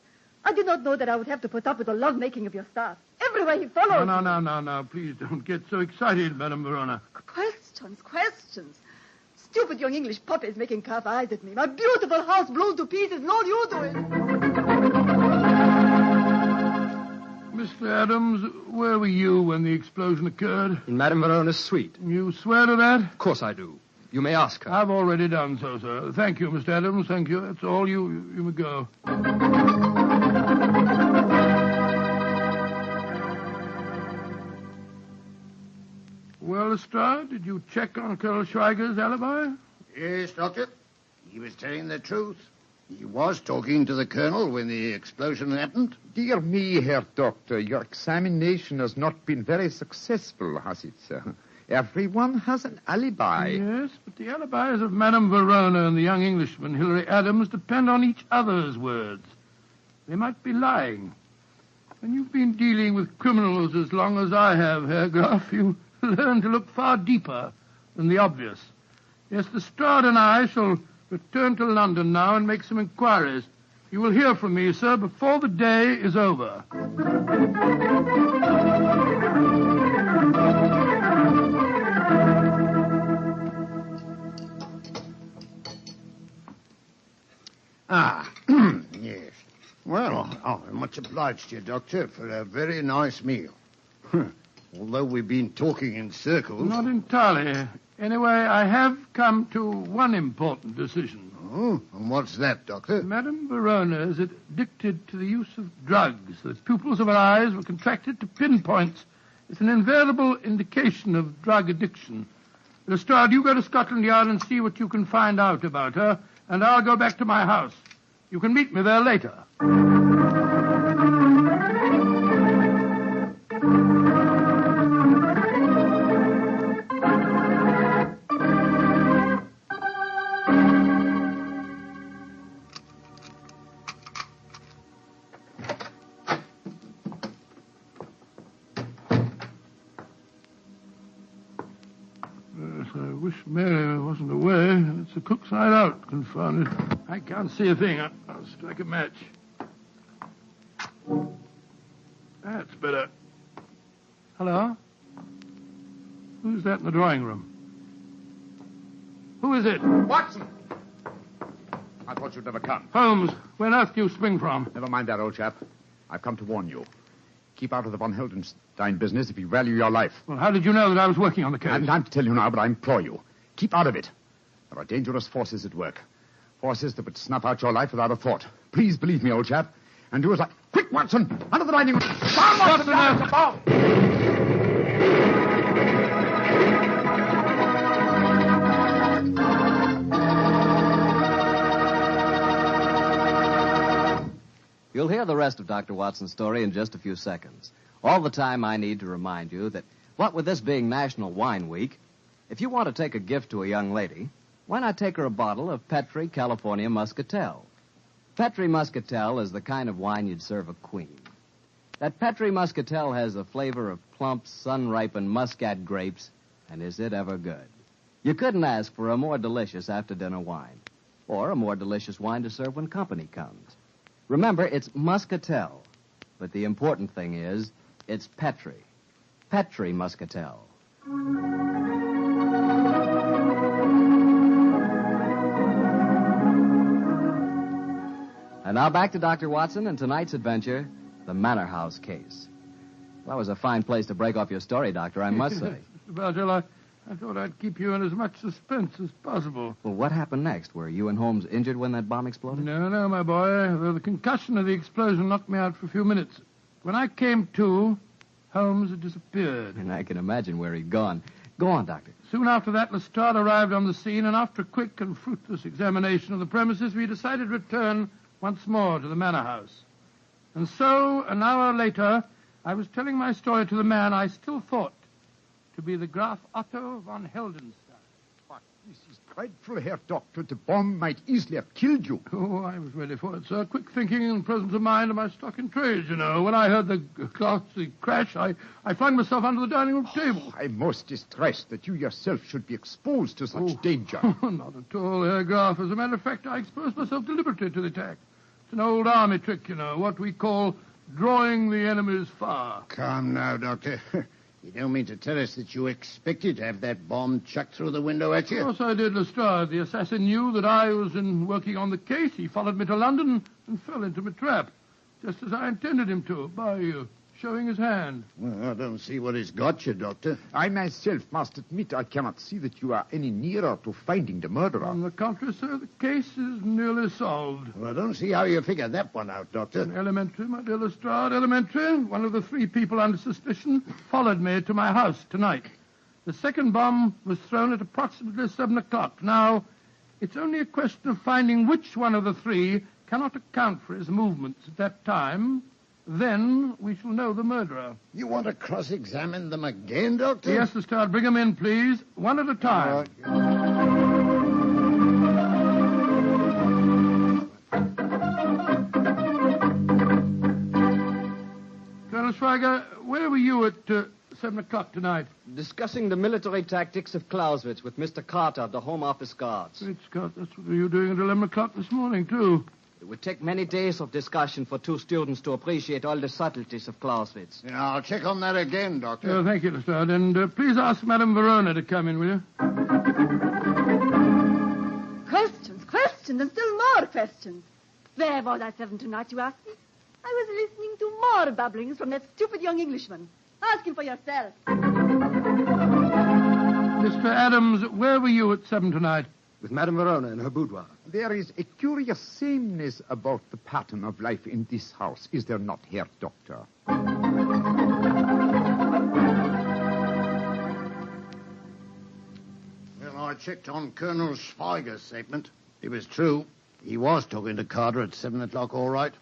[SPEAKER 12] I did not know that I would have to put up with the love-making of your staff. Everywhere he followed.
[SPEAKER 18] No. Please don't get so excited, Madame Verona.
[SPEAKER 12] Questions. Stupid young English puppies making calf eyes at me. My beautiful house blown to pieces. Lord, you do it.
[SPEAKER 18] Mr. Adams, where were you when the explosion occurred?
[SPEAKER 17] In Madame Verona's suite.
[SPEAKER 18] You swear to that?
[SPEAKER 17] Of course I do. You may ask her.
[SPEAKER 18] I've already done so, sir. Thank you, Mr. Adams. Thank you. That's all. You may go. Well, Lestrade, did you check on Colonel Schweiger's alibi?
[SPEAKER 24] Yes, Doctor. He was telling the truth. He was talking to the colonel when the explosion happened.
[SPEAKER 20] Dear me, Herr Doctor, your examination has not been very successful, has it, sir? Everyone has an alibi.
[SPEAKER 18] Yes, but the alibis of Madame Verona and the young Englishman, Hilary Adams, depend on each other's words. They might be lying. When you've been dealing with criminals as long as I have, Herr Graf, you learn to look far deeper than the obvious. Yes, Lestrade and I shall return to London now and make some inquiries. You will hear from me, sir, before the day is over.
[SPEAKER 24] Ah, yes. Well, I'm much obliged to you, Doctor, for a very nice meal. Although we've been talking in circles.
[SPEAKER 18] Not entirely. Anyway, I have come to one important decision.
[SPEAKER 24] Oh, and what's that, Doctor?
[SPEAKER 18] Madame Verona is addicted to the use of drugs. The pupils of her eyes were contracted to pinpoints. It's an invariable indication of drug addiction. Lestrade, you go to Scotland Yard and see what you can find out about her, and I'll go back to my house. You can meet me there later. I wish Mary wasn't away. It's the cook's night out, confound it. I can't see a thing. I'll strike a match. That's better. Hello? Who's that in the drawing room? Who is it?
[SPEAKER 20] Watson! I thought you'd never come.
[SPEAKER 18] Holmes, where on earth do you spring from?
[SPEAKER 20] Never mind that, old chap. I've come to warn you. Keep out of the von Heldenstein business if you value your life.
[SPEAKER 18] Well, how did you know that I was working on the case?
[SPEAKER 20] I haven't time to tell you now, but I implore you. Keep out of it. There are dangerous forces at work. Forces that would snuff out your life without a thought. Please believe me, old chap. And do as I... Quick, Watson! Under the dining room! Down, Watson! Down, above!
[SPEAKER 6] You'll hear the rest of Dr. Watson's story in just a few seconds. All the time, I need to remind you that, what with this being National Wine Week, if you want to take a gift to a young lady, why not take her a bottle of Petri California Muscatel? Petri Muscatel is the kind of wine you'd serve a queen. That Petri Muscatel has the flavor of plump, sun-ripened Muscat grapes, and is it ever good? You couldn't ask for a more delicious after-dinner wine, or a more delicious wine to serve when company comes. Remember, it's Muscatel, but the important thing is, it's Petri. Petri Muscatel. And now back to Dr. Watson and tonight's adventure, the Manor House case. That was a fine place to break off your story, Doctor, I must say.
[SPEAKER 18] Mr. Bartell, I thought I'd keep you in as much suspense as possible.
[SPEAKER 6] Well, what happened next? Were you and Holmes injured when that bomb exploded?
[SPEAKER 18] No, my boy. Though the concussion of the explosion knocked me out for a few minutes. When I came to, Holmes had disappeared.
[SPEAKER 6] And I can imagine where he'd gone. Go on, Doctor.
[SPEAKER 18] Soon after that, Lestrade arrived on the scene, and after a quick and fruitless examination of the premises, we decided to return once more to the Manor House. And so, an hour later, I was telling my story to the man I still thought to be the Graf Otto von Heldenstein.
[SPEAKER 20] But this is dreadful, Herr Doctor. The bomb might easily have killed you.
[SPEAKER 18] Oh, I was ready for it, sir. Quick thinking and presence of mind are my stock in trade, you know. When I heard the ghastly crash, I flung myself under the dining room table.
[SPEAKER 20] I'm most distressed that you yourself should be exposed to such danger.
[SPEAKER 18] Not at all, Herr Graf. As a matter of fact, I exposed myself deliberately to the attack. It's an old army trick, you know, what we call drawing the enemy's fire.
[SPEAKER 24] Calm now, Doctor. You don't mean to tell us that you expected to have that bomb chucked through the window at you?
[SPEAKER 18] Of course I did, Lestrade. The assassin knew that I was working on the case. He followed me to London and fell into my trap, just as I intended him to, by showing his hand.
[SPEAKER 24] Well, I don't see what he's got you, Doctor.
[SPEAKER 20] I myself must admit I cannot see that you are any nearer to finding the murderer.
[SPEAKER 18] On the contrary, sir, the case is nearly solved.
[SPEAKER 24] Well, I don't see how you figure that one out, Doctor.
[SPEAKER 18] Elementary, my dear Lestrade, elementary. One of the three people under suspicion followed me to my house tonight. The second bomb was thrown at approximately 7 o'clock. Now, It's only a question of finding which one of the three cannot account for his movements at that time. Then we shall know the murderer.
[SPEAKER 24] You want to cross-examine them again, Doctor?
[SPEAKER 18] Yes, Lestrade. Bring them in, please. One at a time. Colonel Schweiger, where were you at 7 o'clock tonight?
[SPEAKER 6] Discussing the military tactics of Clausewitz with Mr. Carter, the Home Office Guards.
[SPEAKER 18] Great Scott, that's what you were doing at 11 o'clock this morning, too.
[SPEAKER 6] It would take many days of discussion for two students to appreciate all the subtleties of Clausewitz.
[SPEAKER 24] Yeah, I'll check on that again, Doctor.
[SPEAKER 18] Oh, thank you, Lestrade. And please ask Madame Verona to come in, will you?
[SPEAKER 12] Questions, and still more questions. Where was I 7 tonight, you ask me? I was listening to more babblings from that stupid young Englishman. Ask him for yourself.
[SPEAKER 18] Mr. Adams, where were you at 7 tonight?
[SPEAKER 17] With Madame Verona in her boudoir.
[SPEAKER 20] There is a curious sameness about the pattern of life in this house, is there not, Herr Doctor?
[SPEAKER 24] Well, I checked on Colonel Schweiger's statement. It was true. He was talking to Carter at 7 o'clock, all right.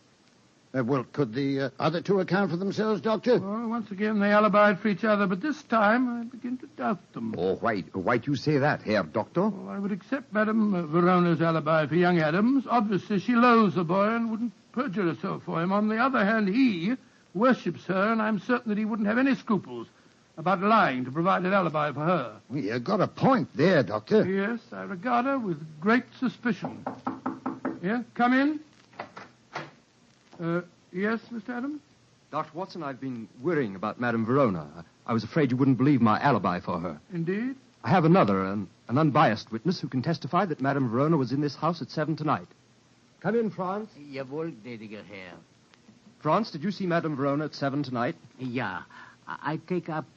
[SPEAKER 24] Well, could the other two account for themselves, Doctor?
[SPEAKER 18] Well, once again, they alibied for each other, but this time I begin to doubt them.
[SPEAKER 20] Oh, why do you say that, Herr Doctor?
[SPEAKER 18] Well, I would accept Madame Verona's alibi for young Adams. Obviously, she loathes the boy and wouldn't perjure herself for him. On the other hand, he worships her, and I'm certain that he wouldn't have any scruples about lying to provide an alibi for her.
[SPEAKER 24] Well, you got a point there, Doctor.
[SPEAKER 18] Yes, I regard her with great suspicion. Yeah, come in. Yes, Mr. Adams?
[SPEAKER 17] Dr. Watson, I've been worrying about Madame Verona. I was afraid you wouldn't believe my alibi for her.
[SPEAKER 18] Indeed?
[SPEAKER 17] I have another, an unbiased witness who can testify that Madame Verona was in this house at 7 tonight. Come in, Franz.
[SPEAKER 2] Jawohl, gnädiger Herr.
[SPEAKER 17] Franz, did you see Madame Verona at 7 tonight?
[SPEAKER 2] Yeah. I take up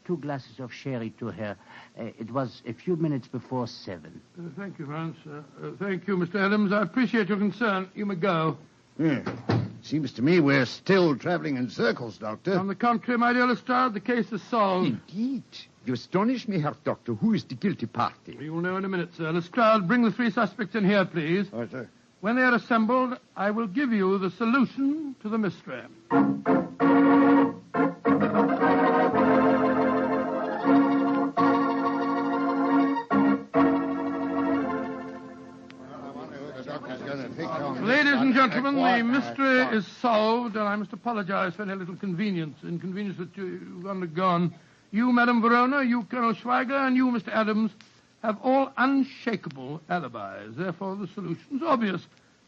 [SPEAKER 2] 2 glasses of sherry to her. It was a few minutes before 7.
[SPEAKER 18] Thank you, Franz. Thank you, Mr. Adams. I appreciate your concern. You may go.
[SPEAKER 24] Yeah. Seems to me we're still traveling in circles, Doctor.
[SPEAKER 18] On the contrary, my dear Lestrade, the case is solved.
[SPEAKER 20] Indeed. You astonish me, Herr Doctor. Who is the guilty party?
[SPEAKER 18] You'll know in a minute, sir. Lestrade, bring the 3 suspects in here, please.
[SPEAKER 24] All right, sir.
[SPEAKER 18] When they are assembled, I will give you the solution to the mystery. Ladies and gentlemen, the mystery is solved, and I must apologize for any little inconvenience that you've undergone. You, Madame Verona, you, Colonel Schweiger, and you, Mr. Adams, have all unshakable alibis. Therefore, the solution's obvious.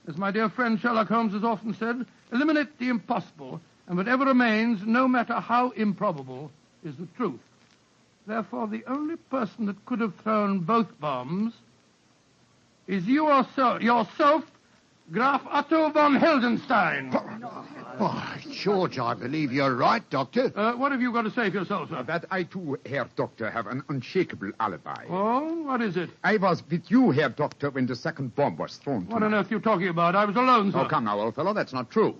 [SPEAKER 18] As my dear friend Sherlock Holmes has often said, eliminate the impossible, and whatever remains, no matter how improbable, is the truth. Therefore, the only person that could have thrown both bombs is you yourself, Graf Otto von Heldenstein.
[SPEAKER 24] Oh, George, I believe you're right, Doctor.
[SPEAKER 18] What have you got to say for yourself, sir?
[SPEAKER 20] That I, too, Herr Doctor, have an unshakable alibi.
[SPEAKER 18] Oh, what is it?
[SPEAKER 20] I was with you, Herr Doctor, when the second bomb was thrown.
[SPEAKER 18] What on earth are you talking about? I was alone, sir.
[SPEAKER 20] Oh, come now, old fellow, that's not true.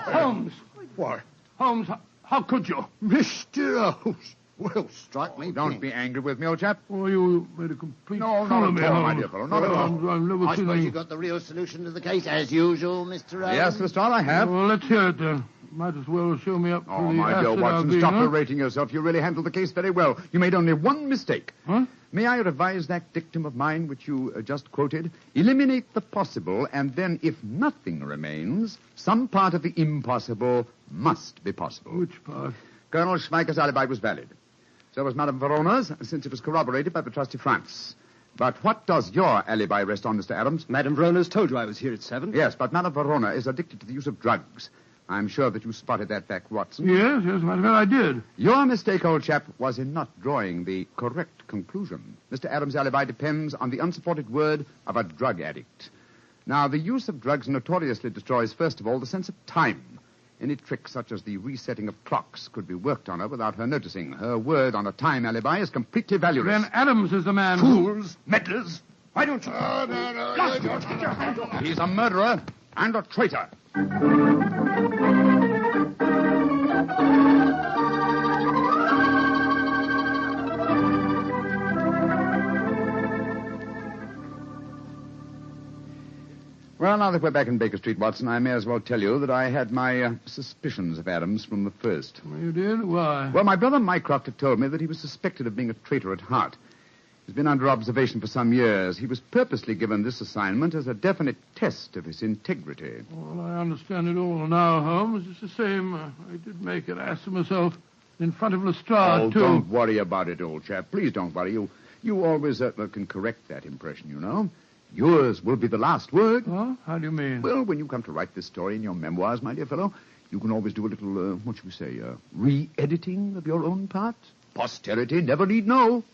[SPEAKER 18] Holmes.
[SPEAKER 24] What?
[SPEAKER 18] Holmes, how could you?
[SPEAKER 24] Mr. Holmes. Well, strike me.
[SPEAKER 20] Don't be angry with me, old chap.
[SPEAKER 18] Oh, you made a complete
[SPEAKER 20] fool
[SPEAKER 18] of me,
[SPEAKER 20] my dear fellow. Not at all.
[SPEAKER 18] I've never
[SPEAKER 24] I
[SPEAKER 18] seen
[SPEAKER 24] suppose
[SPEAKER 18] any...
[SPEAKER 24] you got the real solution to the case, as usual, Mr. Adams?
[SPEAKER 20] Yes, Lestrade, I have.
[SPEAKER 18] Well, let's hear it, then. Might as well show me up for
[SPEAKER 20] Oh,
[SPEAKER 18] the
[SPEAKER 20] my dear
[SPEAKER 18] acid
[SPEAKER 20] Watson,
[SPEAKER 18] I've
[SPEAKER 20] stop
[SPEAKER 18] been, huh?
[SPEAKER 20] berating yourself. You really handled the case very well. You made only one mistake.
[SPEAKER 18] Huh?
[SPEAKER 20] May I revise that dictum of mine which you just quoted? Eliminate the possible, and then, if nothing remains, some part of the impossible must be possible.
[SPEAKER 18] Which part?
[SPEAKER 20] Colonel Schweiger's alibi was valid. So was Madame Verona's, since it was corroborated by the trusty Franz. But what does your alibi rest on, Mr. Adams?
[SPEAKER 17] Madame Verona's told you I was here at 7.
[SPEAKER 20] Yes, but Madame Verona is addicted to the use of drugs. I'm sure that you spotted that fact, Watson.
[SPEAKER 18] Yes, as a matter of fact, I did.
[SPEAKER 20] Your mistake, old chap, was in not drawing the correct conclusion. Mr. Adams' alibi depends on the unsupported word of a drug addict. Now, the use of drugs notoriously destroys, first of all, the sense of time. Any trick such as the resetting of clocks could be worked on her without her noticing. Her word on a time alibi is completely valueless.
[SPEAKER 18] Then Adams is the man
[SPEAKER 20] Fools, meddlers. Why don't you... No. He's a murderer and a traitor. Well, now that we're back in Baker Street, Watson, I may as well tell you that I had my suspicions of Adams from the first.
[SPEAKER 18] You did? Why?
[SPEAKER 20] Well, my brother Mycroft had told me that he was suspected of being a traitor at heart. He's been under observation for some years. He was purposely given this assignment as a definite test of his integrity.
[SPEAKER 18] Well, I understand it all now, Holmes. It's the same. I did make an ass of myself in front of Lestrade, too.
[SPEAKER 20] Don't worry about it, old chap. Please don't worry. You always can correct that impression, you know. Yours will be the last word.
[SPEAKER 18] Oh? How do you mean?
[SPEAKER 20] Well, when you come to write this story in your memoirs, my dear fellow, you can always do a little, what should we say, re-editing of your own part. Posterity never need know.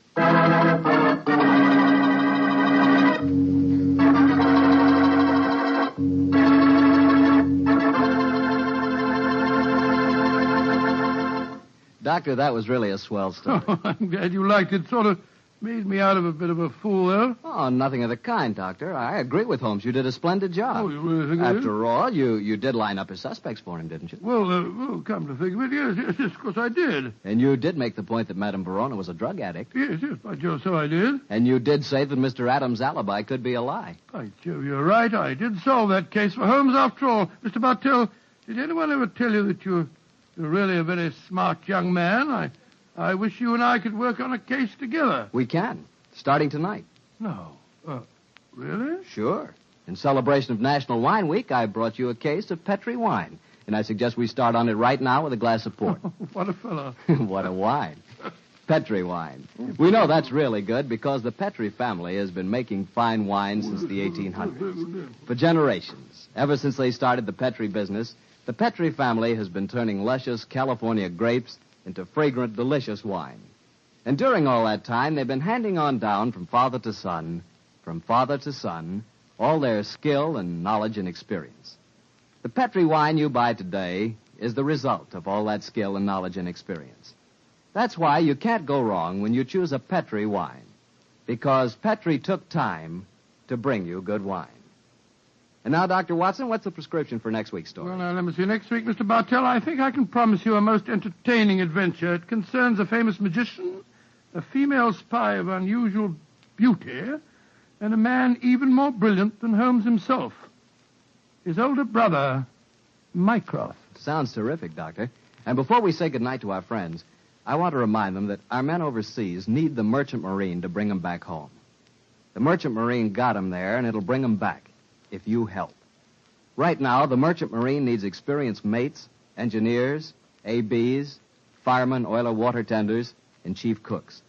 [SPEAKER 6] Doctor, that was really a swell story.
[SPEAKER 18] Oh, I'm glad you liked it. Sort of made me out of a bit of a fool, though.
[SPEAKER 6] Oh, nothing of the kind, Doctor. I agree with Holmes. You did a splendid job.
[SPEAKER 18] Oh, you really think I did?
[SPEAKER 6] After all, you did line up his suspects for him, didn't you?
[SPEAKER 18] Well, come to think of it, yes, of course I did.
[SPEAKER 6] And you did make the point that Madame Verona was a drug addict.
[SPEAKER 18] Yes, by Jove, so I did.
[SPEAKER 6] And you did say that Mr. Adams' alibi could be a lie.
[SPEAKER 18] By Jove, you're right. I did solve that case for Holmes after all. Mr. Bartell, did anyone ever tell you that you're really a very smart young man? I wish you and I could work on a case together.
[SPEAKER 6] We can. Starting tonight.
[SPEAKER 18] No. Really?
[SPEAKER 6] Sure. In celebration of National Wine Week, I brought you a case of Petri wine. And I suggest we start on it right now with a glass of port.
[SPEAKER 18] What a fellow.
[SPEAKER 6] What a wine. Petri wine. We know that's really good because the Petri family has been making fine wine since the 1800s. For generations. Ever since they started the Petri business, the Petri family has been turning luscious California grapes into fragrant, delicious wine. And during all that time, they've been handing on down from father to son, all their skill and knowledge and experience. The Petri wine you buy today is the result of all that skill and knowledge and experience. That's why you can't go wrong when you choose a Petri wine, because Petri took time to bring you good wine. And now, Dr. Watson, what's the prescription for next week's story?
[SPEAKER 18] Well, now, let me see. Next week, Mr. Bartell, I think I can promise you a most entertaining adventure. It concerns a famous magician, a female spy of unusual beauty, and a man even more brilliant than Holmes himself. His older brother, Mycroft.
[SPEAKER 6] Sounds terrific, Doctor. And before we say goodnight to our friends, I want to remind them that our men overseas need the Merchant Marine to bring them back home. The Merchant Marine got them there, and it'll bring them back if you help. Right now, the Merchant Marine needs experienced mates, engineers, ABs, firemen, oiler water tenders, and chief cooks.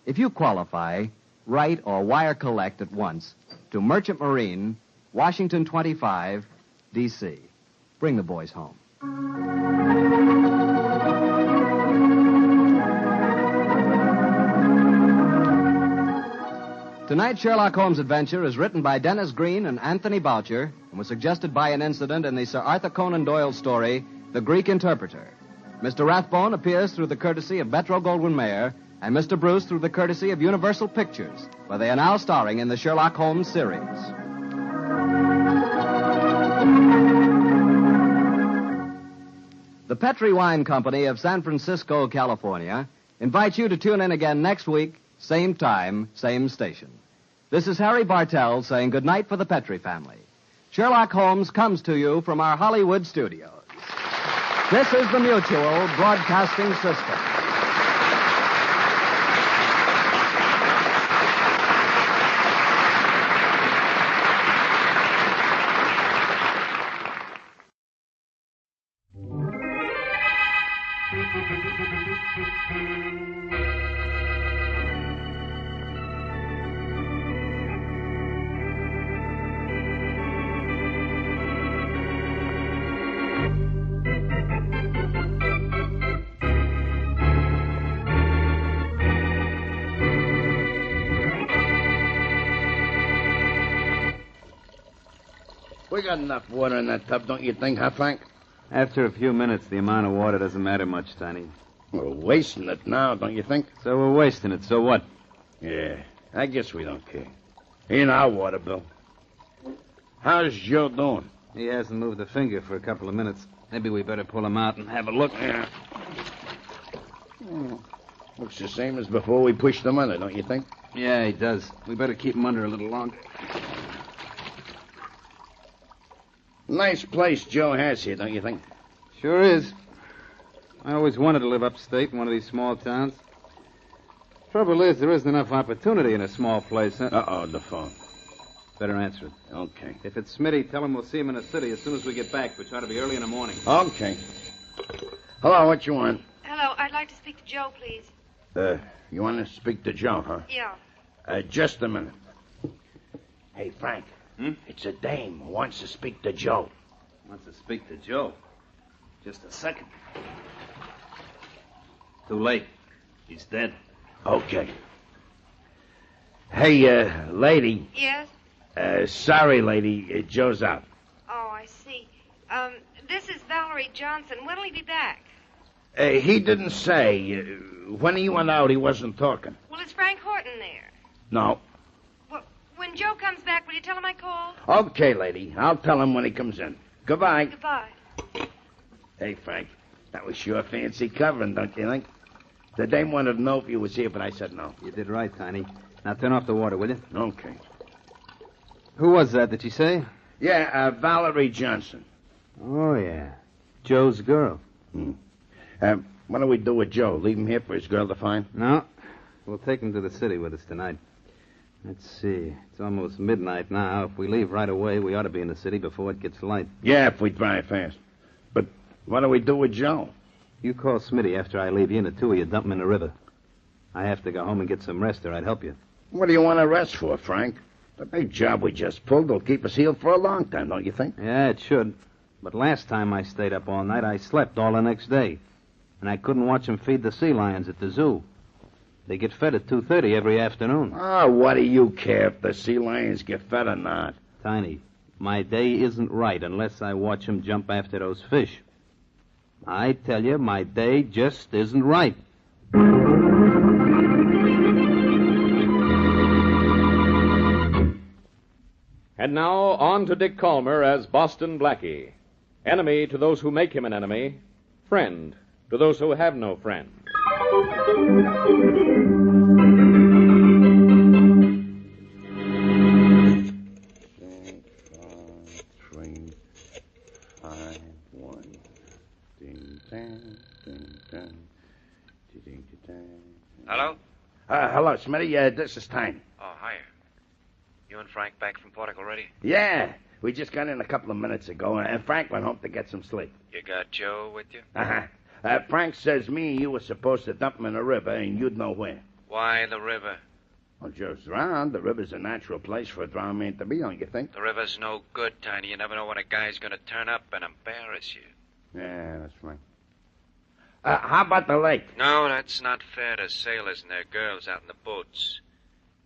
[SPEAKER 6] If you qualify, write or wire collect at once to Merchant Marine, Washington 25, D.C. Bring the boys home. Tonight's Sherlock Holmes adventure is written by Dennis Green and Anthony Boucher and was suggested by an incident in the Sir Arthur Conan Doyle story, The Greek Interpreter. Mr. Rathbone appears through the courtesy of Metro-Goldwyn-Mayer and Mr. Bruce through the courtesy of Universal Pictures, where they are now starring in the Sherlock Holmes series. The Petri Wine Company of San Francisco, California, invites you to tune in again next week, same time, same station. This is Harry Bartell saying goodnight for the Petri family. Sherlock Holmes comes to you from our Hollywood studios. This is the Mutual Broadcasting System.
[SPEAKER 7] We got enough water in that tub, don't you think, huh, Frank?
[SPEAKER 1] After a few minutes, the amount of water doesn't matter much, Sonny.
[SPEAKER 7] We're wasting it now, don't you think?
[SPEAKER 1] So we're wasting it, so what?
[SPEAKER 7] Yeah, I guess we don't care. Ain't our water, Bill. How's Joe doing?
[SPEAKER 1] He hasn't moved a finger for a couple of minutes. Maybe we better pull him out and have a look.
[SPEAKER 7] Yeah. Looks the same as before we pushed him under, don't you think?
[SPEAKER 1] Yeah, he does. We better keep him under a little longer.
[SPEAKER 19] Nice place Joe has here, don't you think?
[SPEAKER 1] Sure is. I always wanted to live upstate in one of these small towns. Trouble is, there isn't enough opportunity in a small place, huh?
[SPEAKER 19] Uh-oh, the phone.
[SPEAKER 1] Better answer it.
[SPEAKER 19] Okay.
[SPEAKER 1] If it's Smitty, tell him we'll see him in the city as soon as we get back, which ought to be early in the morning.
[SPEAKER 19] Okay. Hello, what you want?
[SPEAKER 5] Hello, I'd like to speak to Joe, please.
[SPEAKER 19] You want to speak to Joe, huh?
[SPEAKER 5] Yeah.
[SPEAKER 19] Just a minute. Hey, Frank. It's a dame who wants to speak to Joe.
[SPEAKER 1] Wants to speak to Joe? Just a second. Too late. He's dead.
[SPEAKER 19] Okay. Hey, lady.
[SPEAKER 5] Yes?
[SPEAKER 19] Sorry, lady. Joe's out.
[SPEAKER 5] Oh, I see. This is Valerie Johnson. When'll he be back?
[SPEAKER 19] He didn't say. When he went out, he wasn't talking.
[SPEAKER 5] Well, is Frank Horton there?
[SPEAKER 19] No.
[SPEAKER 5] Well, when Joe comes back, will you tell him I called?
[SPEAKER 19] Okay, lady. I'll tell him when he comes in. Goodbye.
[SPEAKER 5] Goodbye.
[SPEAKER 19] Hey, Frank. That was sure fancy covering, don't you think? The dame wanted to know if you was here, but I said no.
[SPEAKER 1] You did right, Tiny. Now turn off the water, will you?
[SPEAKER 19] Okay.
[SPEAKER 1] Who was that, did you say?
[SPEAKER 19] Yeah, Valerie Johnson.
[SPEAKER 1] Oh, yeah. Joe's girl.
[SPEAKER 19] What do we do with Joe? Leave him here for his girl to find?
[SPEAKER 1] No. We'll take him to the city with us tonight. Let's see. It's almost midnight now. If we leave right away, we ought to be in the city before it gets light.
[SPEAKER 19] Yeah, if we drive fast. But what do we do with Joe?
[SPEAKER 1] You call Smitty after I leave you, and the two of you dump him in the river. I have to go home and get some rest, or I'd help you.
[SPEAKER 19] What do you want to rest for, Frank? The big job we just pulled will keep us healed for a long time, don't you think?
[SPEAKER 1] Yeah, it should. But last time I stayed up all night, I slept all the next day. And I couldn't watch them feed the sea lions at the zoo. They get fed at 2:30 every afternoon.
[SPEAKER 19] Oh, what do you care if the sea lions get fed or not?
[SPEAKER 1] Tiny, my day isn't right unless I watch them jump after those fish. I tell you, my day just isn't right.
[SPEAKER 11] And now, on to Dick Calmer as Boston Blackie. Enemy to those who make him an enemy. Friend to those who have no friend.
[SPEAKER 19] Hello? Hello, Smitty. This is Tiny.
[SPEAKER 15] Oh, hiya. You and Frank back from Portic already?
[SPEAKER 19] Yeah. We just got in a couple of minutes ago, and Frank went home to get some sleep.
[SPEAKER 15] You got Joe with you?
[SPEAKER 19] Uh-huh. Frank says me and you were supposed to dump him in a river, and you'd know where.
[SPEAKER 15] Why the river?
[SPEAKER 19] Well, Joe's drowned. The river's a natural place for a drowned man to be, don't you think?
[SPEAKER 15] The river's no good, Tiny. You never know when a guy's going to turn up and embarrass you.
[SPEAKER 19] Yeah, that's right. How about the lake?
[SPEAKER 15] No, that's not fair to sailors and their girls out in the boats.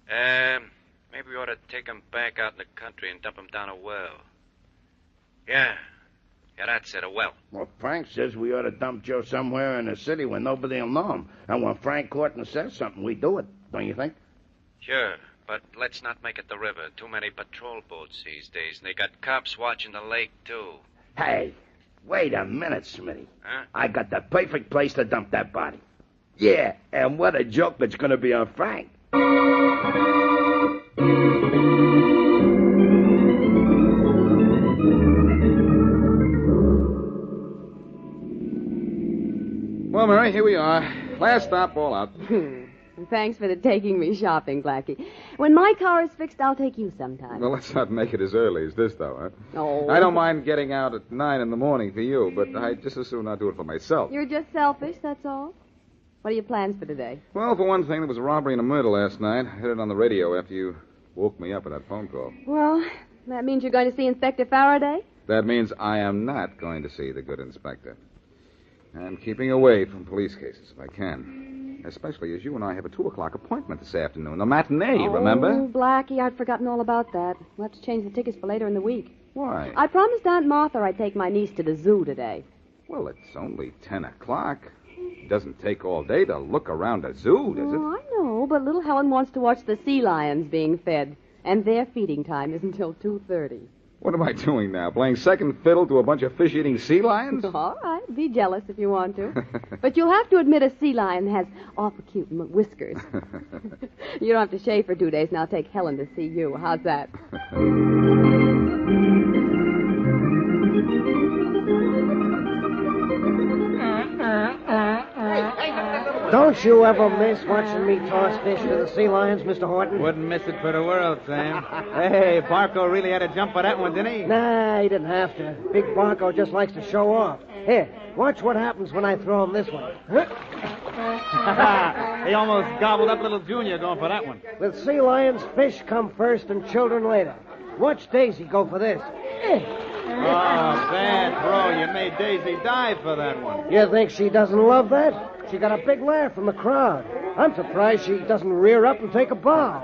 [SPEAKER 15] Maybe we ought to take 'em back out in the country and dump 'em down a well. Yeah, that's it, a well.
[SPEAKER 19] Well, Frank says we ought to dump Joe somewhere in the city where nobody will know him. And when Frank Horton says something, we do it, don't you think?
[SPEAKER 15] Sure, but let's not make it the river. Too many patrol boats these days, and they got cops watching the lake, too.
[SPEAKER 19] Hey, wait a minute, Smitty.
[SPEAKER 15] Huh?
[SPEAKER 19] I got the perfect place to dump that body. Yeah, and what a joke that's going to be on Frank.
[SPEAKER 21] Well, Mary, here we are. Last stop, all out.
[SPEAKER 22] Thanks for taking me shopping, Blackie. When my car is fixed, I'll take you sometime.
[SPEAKER 21] Well, let's not make it as early as this, though, huh?
[SPEAKER 22] Oh.
[SPEAKER 21] I don't mind getting out at 9 in the morning for you, but I'd just as soon not do it for myself.
[SPEAKER 22] You're just selfish, that's all? What are your plans for today?
[SPEAKER 21] Well, for one thing, there was a robbery and a murder last night. I heard it on the radio after you woke me up with that phone call.
[SPEAKER 22] Well, that means you're going to see Inspector Faraday?
[SPEAKER 21] That means I am not going to see the good inspector. I'm keeping away from police cases if I can. Especially as you and I have a 2 o'clock appointment this afternoon. A matinee, remember?
[SPEAKER 22] Oh, Blackie, I'd forgotten all about that. We'll have to change the tickets for later in the week.
[SPEAKER 21] Why?
[SPEAKER 22] I promised Aunt Martha I'd take my niece to the zoo today.
[SPEAKER 21] Well, it's only 10 o'clock. It doesn't take all day to look around a zoo, does it?
[SPEAKER 22] Oh, I know, but little Helen wants to watch the sea lions being fed. And their feeding time is until 2:30.
[SPEAKER 21] What am I doing now? Playing second fiddle to a bunch of fish-eating sea lions?
[SPEAKER 22] All right, be jealous if you want to. But you'll have to admit a sea lion has awful cute whiskers. You don't have to shave for 2 days, and I'll take Helen to see you. How's that?
[SPEAKER 3] Don't you ever miss watching me toss fish to the sea lions, Mr. Horton?
[SPEAKER 1] Wouldn't miss it for the world, Sam. Hey, Barco really had a jump for that one, didn't he?
[SPEAKER 3] Nah, he didn't have to. Big Barco just likes to show off. Here, watch what happens when I throw him this one.
[SPEAKER 1] He almost gobbled up little Junior going for that one.
[SPEAKER 3] With sea lions, fish come first and children later. Watch Daisy go for this.
[SPEAKER 1] Oh, bad throw. You made Daisy dive for that one.
[SPEAKER 3] You think she doesn't love that? She got a big laugh from the crowd. I'm surprised she doesn't rear up and take a bow.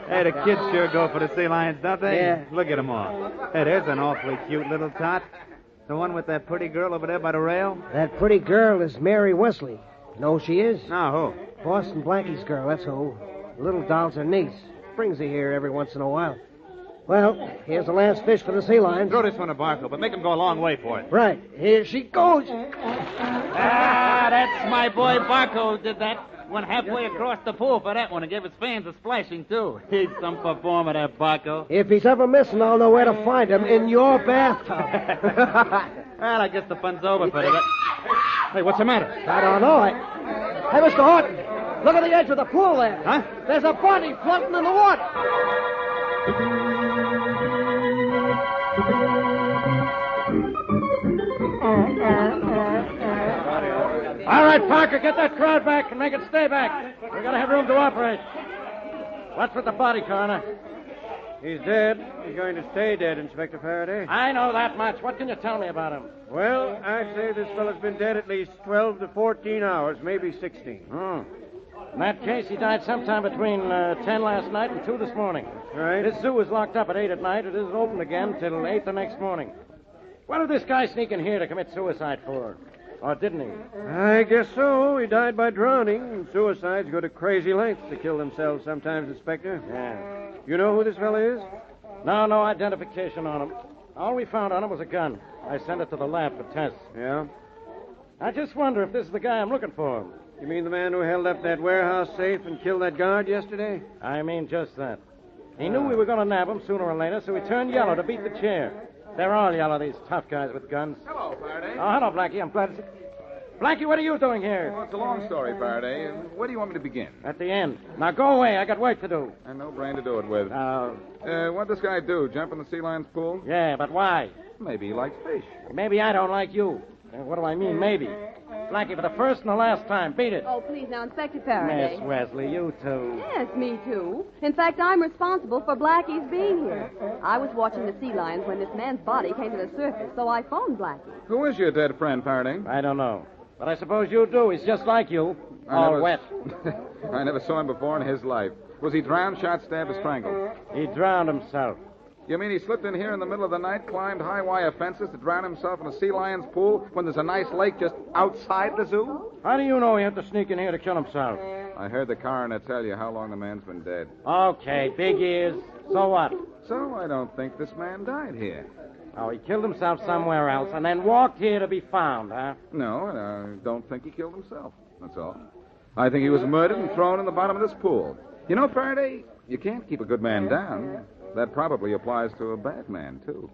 [SPEAKER 1] Hey, the kids sure go for the sea lions, don't they?
[SPEAKER 3] Yeah.
[SPEAKER 1] Look at them all. Hey, there's an awfully cute little tot. The one with that pretty girl over there by the rail?
[SPEAKER 3] That pretty girl is Mary Wesley. Know who she is?
[SPEAKER 1] No, who?
[SPEAKER 3] Boston Blackie's girl, that's who. The little doll's her niece. Brings her here every once in a while. Well, here's the last fish for the sea lions.
[SPEAKER 1] Throw this one to Barco, but make him go a long way for it.
[SPEAKER 3] Right. Here she goes.
[SPEAKER 1] Ah, that's my boy Barco did that. Went halfway across the pool for that one and gave his fans a splashing, too. He's some performer, that Barco.
[SPEAKER 3] If he's ever missing, I'll know where to find him. In your bathtub.
[SPEAKER 1] Well, I guess the fun's over for today. Hey, what's the matter?
[SPEAKER 3] I don't know. Hey, Mr. Horton, look at the edge of the pool there.
[SPEAKER 1] Huh?
[SPEAKER 3] There's a body floating in the water.
[SPEAKER 4] All right, Parker, get that crowd back and make it stay back. We gotta have room to operate. What's with the body, Coroner?
[SPEAKER 13] He's dead. He's going to stay dead, Inspector Faraday.
[SPEAKER 4] I know that much. What can you tell me about him?
[SPEAKER 13] Well, I'd say this fellow's been dead at least 12 to 14 hours, maybe 16.
[SPEAKER 4] In that case, he died sometime between 10 last night and 2 this morning.
[SPEAKER 13] That's right.
[SPEAKER 4] This zoo is locked up at 8 at night. It isn't open again till 8 the next morning. What did this guy sneak in here to commit suicide for? Or didn't he?
[SPEAKER 13] I guess so. He died by drowning. Suicides go to crazy lengths to kill themselves sometimes, Inspector.
[SPEAKER 4] Yeah.
[SPEAKER 13] You know who this fellow is?
[SPEAKER 4] No identification on him. All we found on him was a gun. I sent it to the lab for tests.
[SPEAKER 13] Yeah?
[SPEAKER 4] I just wonder if this is the guy I'm looking for.
[SPEAKER 13] You mean the man who held up that warehouse safe and killed that guard yesterday?
[SPEAKER 4] I mean just that. He knew we were going to nab him sooner or later, so he turned yellow to beat the chair. They're all yellow, these tough guys with guns.
[SPEAKER 21] Hello, Faraday.
[SPEAKER 4] Oh, hello, Blackie. I'm glad to see... Blackie, what are you doing here?
[SPEAKER 21] Well, it's a long story, Faraday. Where do you want me to begin?
[SPEAKER 4] At the end. Now go away. I got work to do.
[SPEAKER 21] And no brain to do it with. What'd this guy do? Jump in the sea lion's pool?
[SPEAKER 4] Yeah, but why?
[SPEAKER 21] Maybe he likes fish.
[SPEAKER 4] Maybe I don't like you. What do I mean, maybe? Blackie, for the first and the last time, beat it.
[SPEAKER 22] Oh, please, now, Inspector Faraday.
[SPEAKER 4] Miss Wesley, you too.
[SPEAKER 22] Yes, me too. In fact, I'm responsible for Blackie's being here. I was watching the sea lions when this man's body came to the surface, so I phoned Blackie.
[SPEAKER 21] Who is your dead friend, Faraday?
[SPEAKER 4] I don't know. But I suppose you do. He's just like you. All wet.
[SPEAKER 21] I never saw him before in his life. Was he drowned, shot, stabbed, or strangled?
[SPEAKER 4] He drowned himself.
[SPEAKER 21] You mean he slipped in here in the middle of the night, climbed high wire fences to drown himself in a sea lion's pool when there's a nice lake just outside the zoo?
[SPEAKER 4] How do you know he had to sneak in here to kill himself?
[SPEAKER 21] I heard the coroner tell you how long the man's been dead.
[SPEAKER 4] Okay, big ears. So what?
[SPEAKER 21] So I don't think this man died here.
[SPEAKER 4] Oh, he killed himself somewhere else and then walked here to be found, huh?
[SPEAKER 21] No, I don't think he killed himself. That's all. I think he was murdered and thrown in the bottom of this pool. You know, Faraday, you can't keep a good man down. That probably applies to a bad man, too.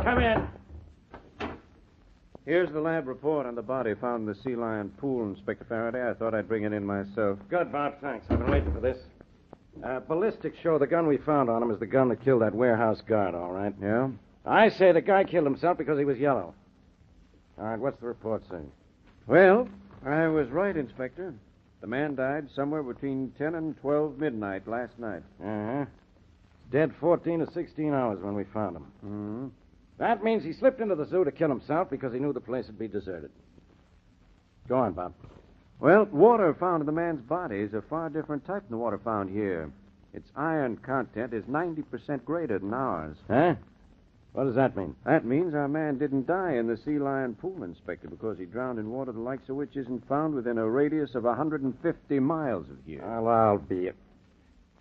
[SPEAKER 4] Come in.
[SPEAKER 13] Here's the lab report on the body found in the sea lion pool, Inspector Faraday. I thought I'd bring it in myself.
[SPEAKER 4] Good, Bob. Thanks. I've been waiting for this. Ballistics show the gun we found on him is the gun that killed that warehouse guard, all right?
[SPEAKER 13] Yeah?
[SPEAKER 4] I say the guy killed himself because he was yellow. All right, what's the report say?
[SPEAKER 13] Well, I was right, Inspector. The man died somewhere between 10 and 12 midnight last night.
[SPEAKER 4] Uh-huh. Dead 14 to 16 hours when we found him.
[SPEAKER 13] Mm-hmm.
[SPEAKER 4] That means he slipped into the zoo to kill himself because he knew the place would be deserted. Go on, Bob.
[SPEAKER 13] Well, water found in the man's body is a far different type than the water found here. Its iron content is 90% greater than ours.
[SPEAKER 4] Huh? What does that mean?
[SPEAKER 13] That means our man didn't die in the sea lion pool, Inspector, because he drowned in water the likes of which isn't found within a radius of 150 miles of here.
[SPEAKER 4] Well, I'll be it.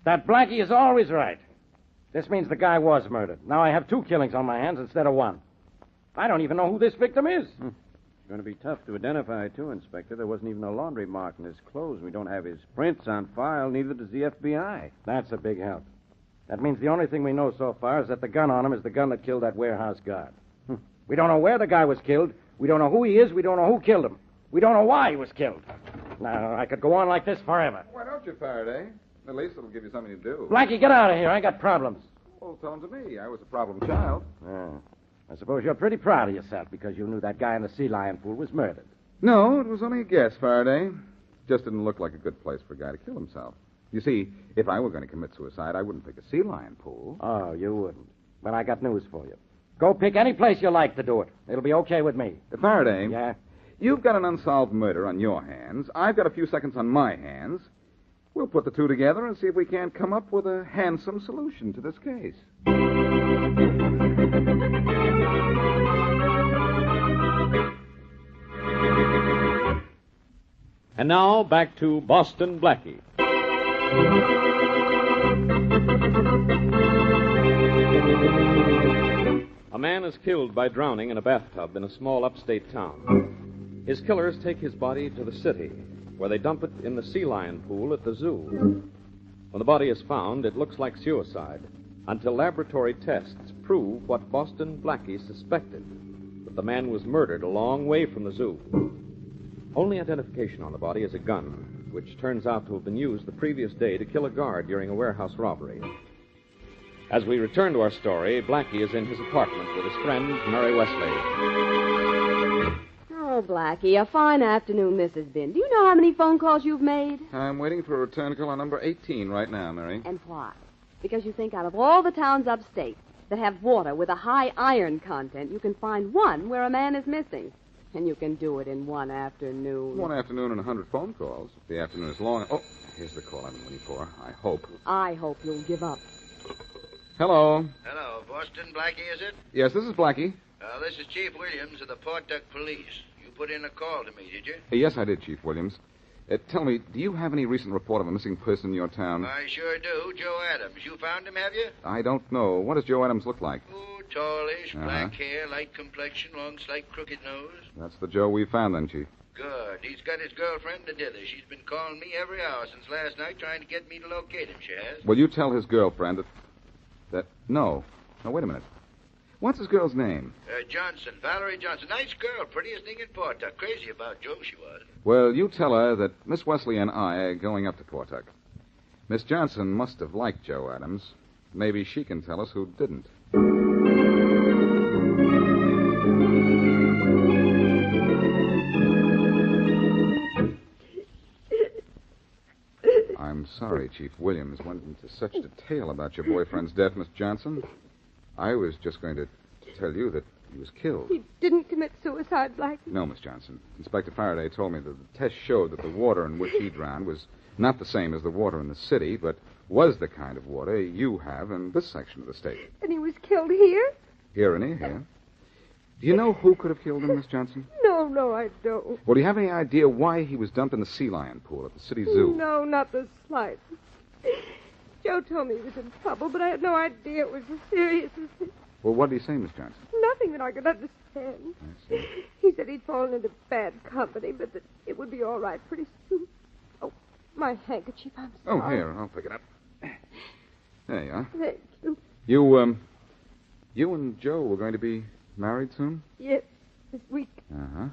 [SPEAKER 4] That Blackie is always right. This means the guy was murdered. Now I have 2 killings on my hands instead of 1. I don't even know who this victim is.
[SPEAKER 13] It's going to be tough to identify, too, Inspector. There wasn't even a laundry mark in his clothes. We don't have his prints on file, neither does the FBI.
[SPEAKER 4] That's a big help. That means the only thing we know so far is that the gun on him is the gun that killed that warehouse guard. We don't know where the guy was killed. We don't know who he is. We don't know who killed him. We don't know why he was killed. Now, I could go on like this forever.
[SPEAKER 21] Why don't you, Faraday? At least it'll give you something to do.
[SPEAKER 4] Blackie, get out of here. I got problems.
[SPEAKER 21] Well, tell them to me. I was a problem child.
[SPEAKER 4] I suppose you're pretty proud of yourself because you knew that guy in the sea lion pool was murdered.
[SPEAKER 21] No, it was only a guess, Faraday. Just didn't look like a good place for a guy to kill himself. You see, if I were going to commit suicide, I wouldn't pick a sea lion pool.
[SPEAKER 4] Oh, you wouldn't. Well, I got news for you. Go pick any place you like to do it. It'll be okay with me.
[SPEAKER 21] Faraday.
[SPEAKER 4] Yeah?
[SPEAKER 21] You've got an unsolved murder on your hands. I've got a few seconds on my hands. We'll put the two together and see if we can't come up with a handsome solution to this case.
[SPEAKER 11] And now, back to Boston Blackie. A man is killed by drowning in a bathtub in a small upstate town. His killers take his body to the city, where they dump it in the sea lion pool at the zoo. When the body is found, it looks like suicide, until laboratory tests prove what Boston Blackie suspected, that the man was murdered a long way from the zoo. Only identification on the body is a gun, which turns out to have been used the previous day to kill a guard during a warehouse robbery. As we return to our story, Blackie is in his apartment with his friend, Mary Wesley.
[SPEAKER 22] Oh, Blackie, a fine afternoon this has been. Do you know how many phone calls you've made?
[SPEAKER 21] I'm waiting for a return call on number 18 right now, Mary.
[SPEAKER 22] And why? Because you think out of all the towns upstate that have water with a high iron content, you can find one where a man is missing. And you can do it in one afternoon.
[SPEAKER 21] One afternoon and 100 phone calls. If the afternoon is long... Oh, here's the call I've been waiting for. I hope.
[SPEAKER 22] I hope you'll give up.
[SPEAKER 21] Hello.
[SPEAKER 8] Hello, Boston Blackie, is it?
[SPEAKER 21] Yes, this is Blackie.
[SPEAKER 8] This is Chief Williams of the Pawtucket Police. You put in a call to me, did you?
[SPEAKER 21] Yes, I did, Chief Williams. Tell me, do you have any recent report of a missing person in your town?
[SPEAKER 8] I sure do. Joe Adams. You found him, have you?
[SPEAKER 21] I don't know. What does Joe Adams look like?
[SPEAKER 8] Oh, tallish, black hair, light complexion, long, slight, crooked nose.
[SPEAKER 21] That's the Joe we found, then, Chief.
[SPEAKER 8] Good. He's got his girlfriend together. She's been calling me every hour since last night trying to get me to locate him, she has.
[SPEAKER 21] Will you tell his girlfriend that... No. No, wait a minute. What's his girl's name?
[SPEAKER 8] Johnson. Valerie Johnson. Nice girl. Prettiest thing in Pawtucket. Crazy about Joe, she was.
[SPEAKER 21] Well, you tell her that Miss Wesley and I are going up to Pawtucket. Miss Johnson must have liked Joe Adams. Maybe she can tell us who didn't. I'm sorry, Chief Williams went into such detail about your boyfriend's death, Miss Johnson. I was just going to tell you that he was killed.
[SPEAKER 22] He didn't commit suicide, Blackie?
[SPEAKER 21] No, Miss Johnson. Inspector Faraday told me that the test showed that the water in which he drowned was not the same as the water in the city, but was the kind of water you have in this section of the state.
[SPEAKER 22] And he was killed here?
[SPEAKER 21] Here and here. Do you know who could have killed him, Miss Johnson?
[SPEAKER 22] No, I don't.
[SPEAKER 21] Well, do you have any idea why he was dumped in the sea lion pool at the city zoo?
[SPEAKER 22] No, not the slightest. Joe told me he was in trouble, but I had no idea it was as serious as this.
[SPEAKER 21] Well, what did he say, Miss Johnson?
[SPEAKER 22] Nothing that I could understand.
[SPEAKER 21] I see.
[SPEAKER 22] He said he'd fallen into bad company, but that it would be all right pretty soon. Oh, my handkerchief, I'm sorry.
[SPEAKER 21] Oh, here, I'll pick it up. There you are.
[SPEAKER 22] Thank you.
[SPEAKER 21] You and Joe were going to be married soon?
[SPEAKER 22] Yes, this week.
[SPEAKER 21] Uh-huh.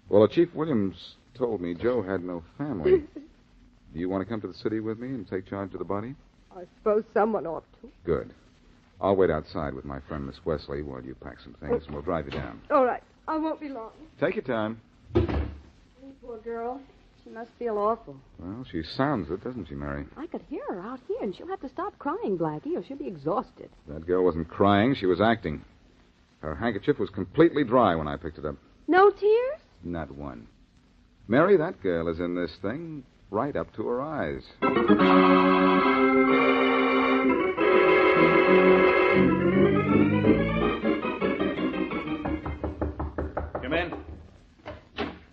[SPEAKER 21] Well, Chief Williams told me Joe had no family. Do you want to come to the city with me and take charge of the body?
[SPEAKER 22] I suppose someone ought to.
[SPEAKER 21] Good. I'll wait outside with my friend Miss Wesley while you pack some things, and we'll drive you down.
[SPEAKER 22] All right. I won't be long.
[SPEAKER 21] Take your time.
[SPEAKER 22] Poor girl. She must feel awful.
[SPEAKER 21] Well, she sounds it, doesn't she, Mary?
[SPEAKER 22] I could hear her out here, and she'll have to stop crying, Blackie, or she'll be exhausted.
[SPEAKER 21] That girl wasn't crying. She was acting. Her handkerchief was completely dry when I picked it up.
[SPEAKER 22] No tears?
[SPEAKER 21] Not one. Mary, that girl is in this thing right up to her eyes.
[SPEAKER 7] Come in.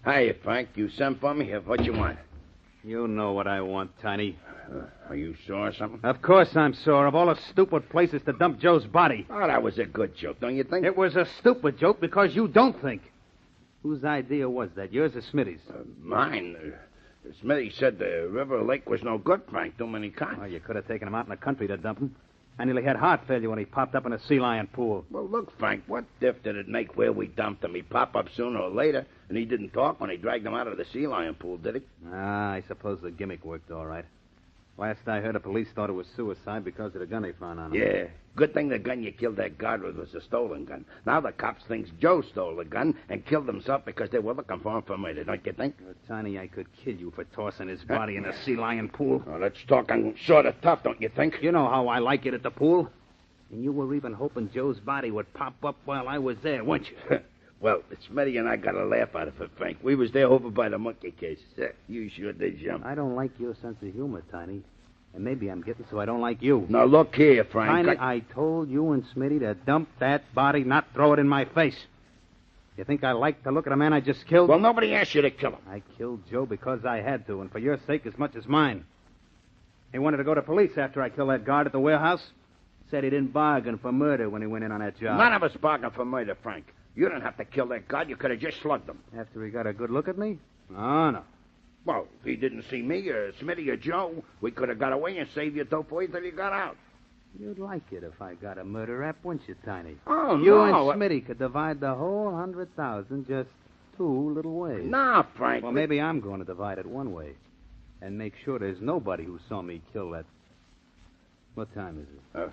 [SPEAKER 7] Hiya, Frank. You sent for me? What you want?
[SPEAKER 1] You know what I want, Tiny.
[SPEAKER 7] Are you sore or something?
[SPEAKER 1] Of course I'm sore. Of all the stupid places to dump Joe's body.
[SPEAKER 7] Oh, that was a good joke, don't you think?
[SPEAKER 1] It was a stupid joke because you don't think. Whose idea was that? Yours or Smitty's?
[SPEAKER 7] Mine. Smitty said the river or lake was no good, Frank. Too many cars.
[SPEAKER 1] Well, you could have taken him out in the country to dump him. I nearly had heart failure when he popped up in a sea lion pool.
[SPEAKER 7] Well, look, Frank, what diff did it make where we dumped him? He pop up sooner or later, and he didn't talk when he dragged him out of the sea lion pool, did he?
[SPEAKER 1] I suppose the gimmick worked all right. Last I heard, the police thought it was suicide because of the gun they found on him.
[SPEAKER 7] Yeah. Good thing the gun you killed that guard with was a stolen gun. Now the cops thinks Joe stole the gun and killed himself because they were looking for him for murder, don't you think?
[SPEAKER 1] Tiny, I could kill you for tossing his body in a sea lion pool.
[SPEAKER 7] Oh, that's talking sort of tough, don't you think?
[SPEAKER 1] You know how I like it at the pool. And you were even hoping Joe's body would pop up while I was there, weren't you?
[SPEAKER 7] Well, Smitty and I got a laugh out of it, Frank. We was there over by the monkey case. You sure did jump.
[SPEAKER 1] I don't like your sense of humor, Tiny. And maybe I'm getting so I don't like you.
[SPEAKER 7] Now, look here, Frank.
[SPEAKER 1] Tiny, I told you and Smitty to dump that body, not throw it in my face. You think I like to look at a man I just killed?
[SPEAKER 7] Well, nobody asked you to kill him.
[SPEAKER 1] I killed Joe because I had to, and for your sake as much as mine. He wanted to go to police after I killed that guard at the warehouse. Said he didn't bargain for murder when he went in on that job.
[SPEAKER 7] None of us bargained for murder, Frank. You didn't have to kill that guard. You could have just slugged him.
[SPEAKER 1] After he got a good look at me? Oh, no.
[SPEAKER 7] Well, if he didn't see me or Smitty or Joe, we could have got away and saved your dough for you till you got out.
[SPEAKER 1] You'd like it if I got a murder rap, wouldn't you, Tiny?
[SPEAKER 7] Oh,
[SPEAKER 1] you
[SPEAKER 7] no.
[SPEAKER 1] and Smitty could divide the whole 100,000 just 2 little ways.
[SPEAKER 7] Nah, Frank.
[SPEAKER 1] Well, maybe I'm going to divide it one way and make sure there's nobody who saw me kill that... What time is it?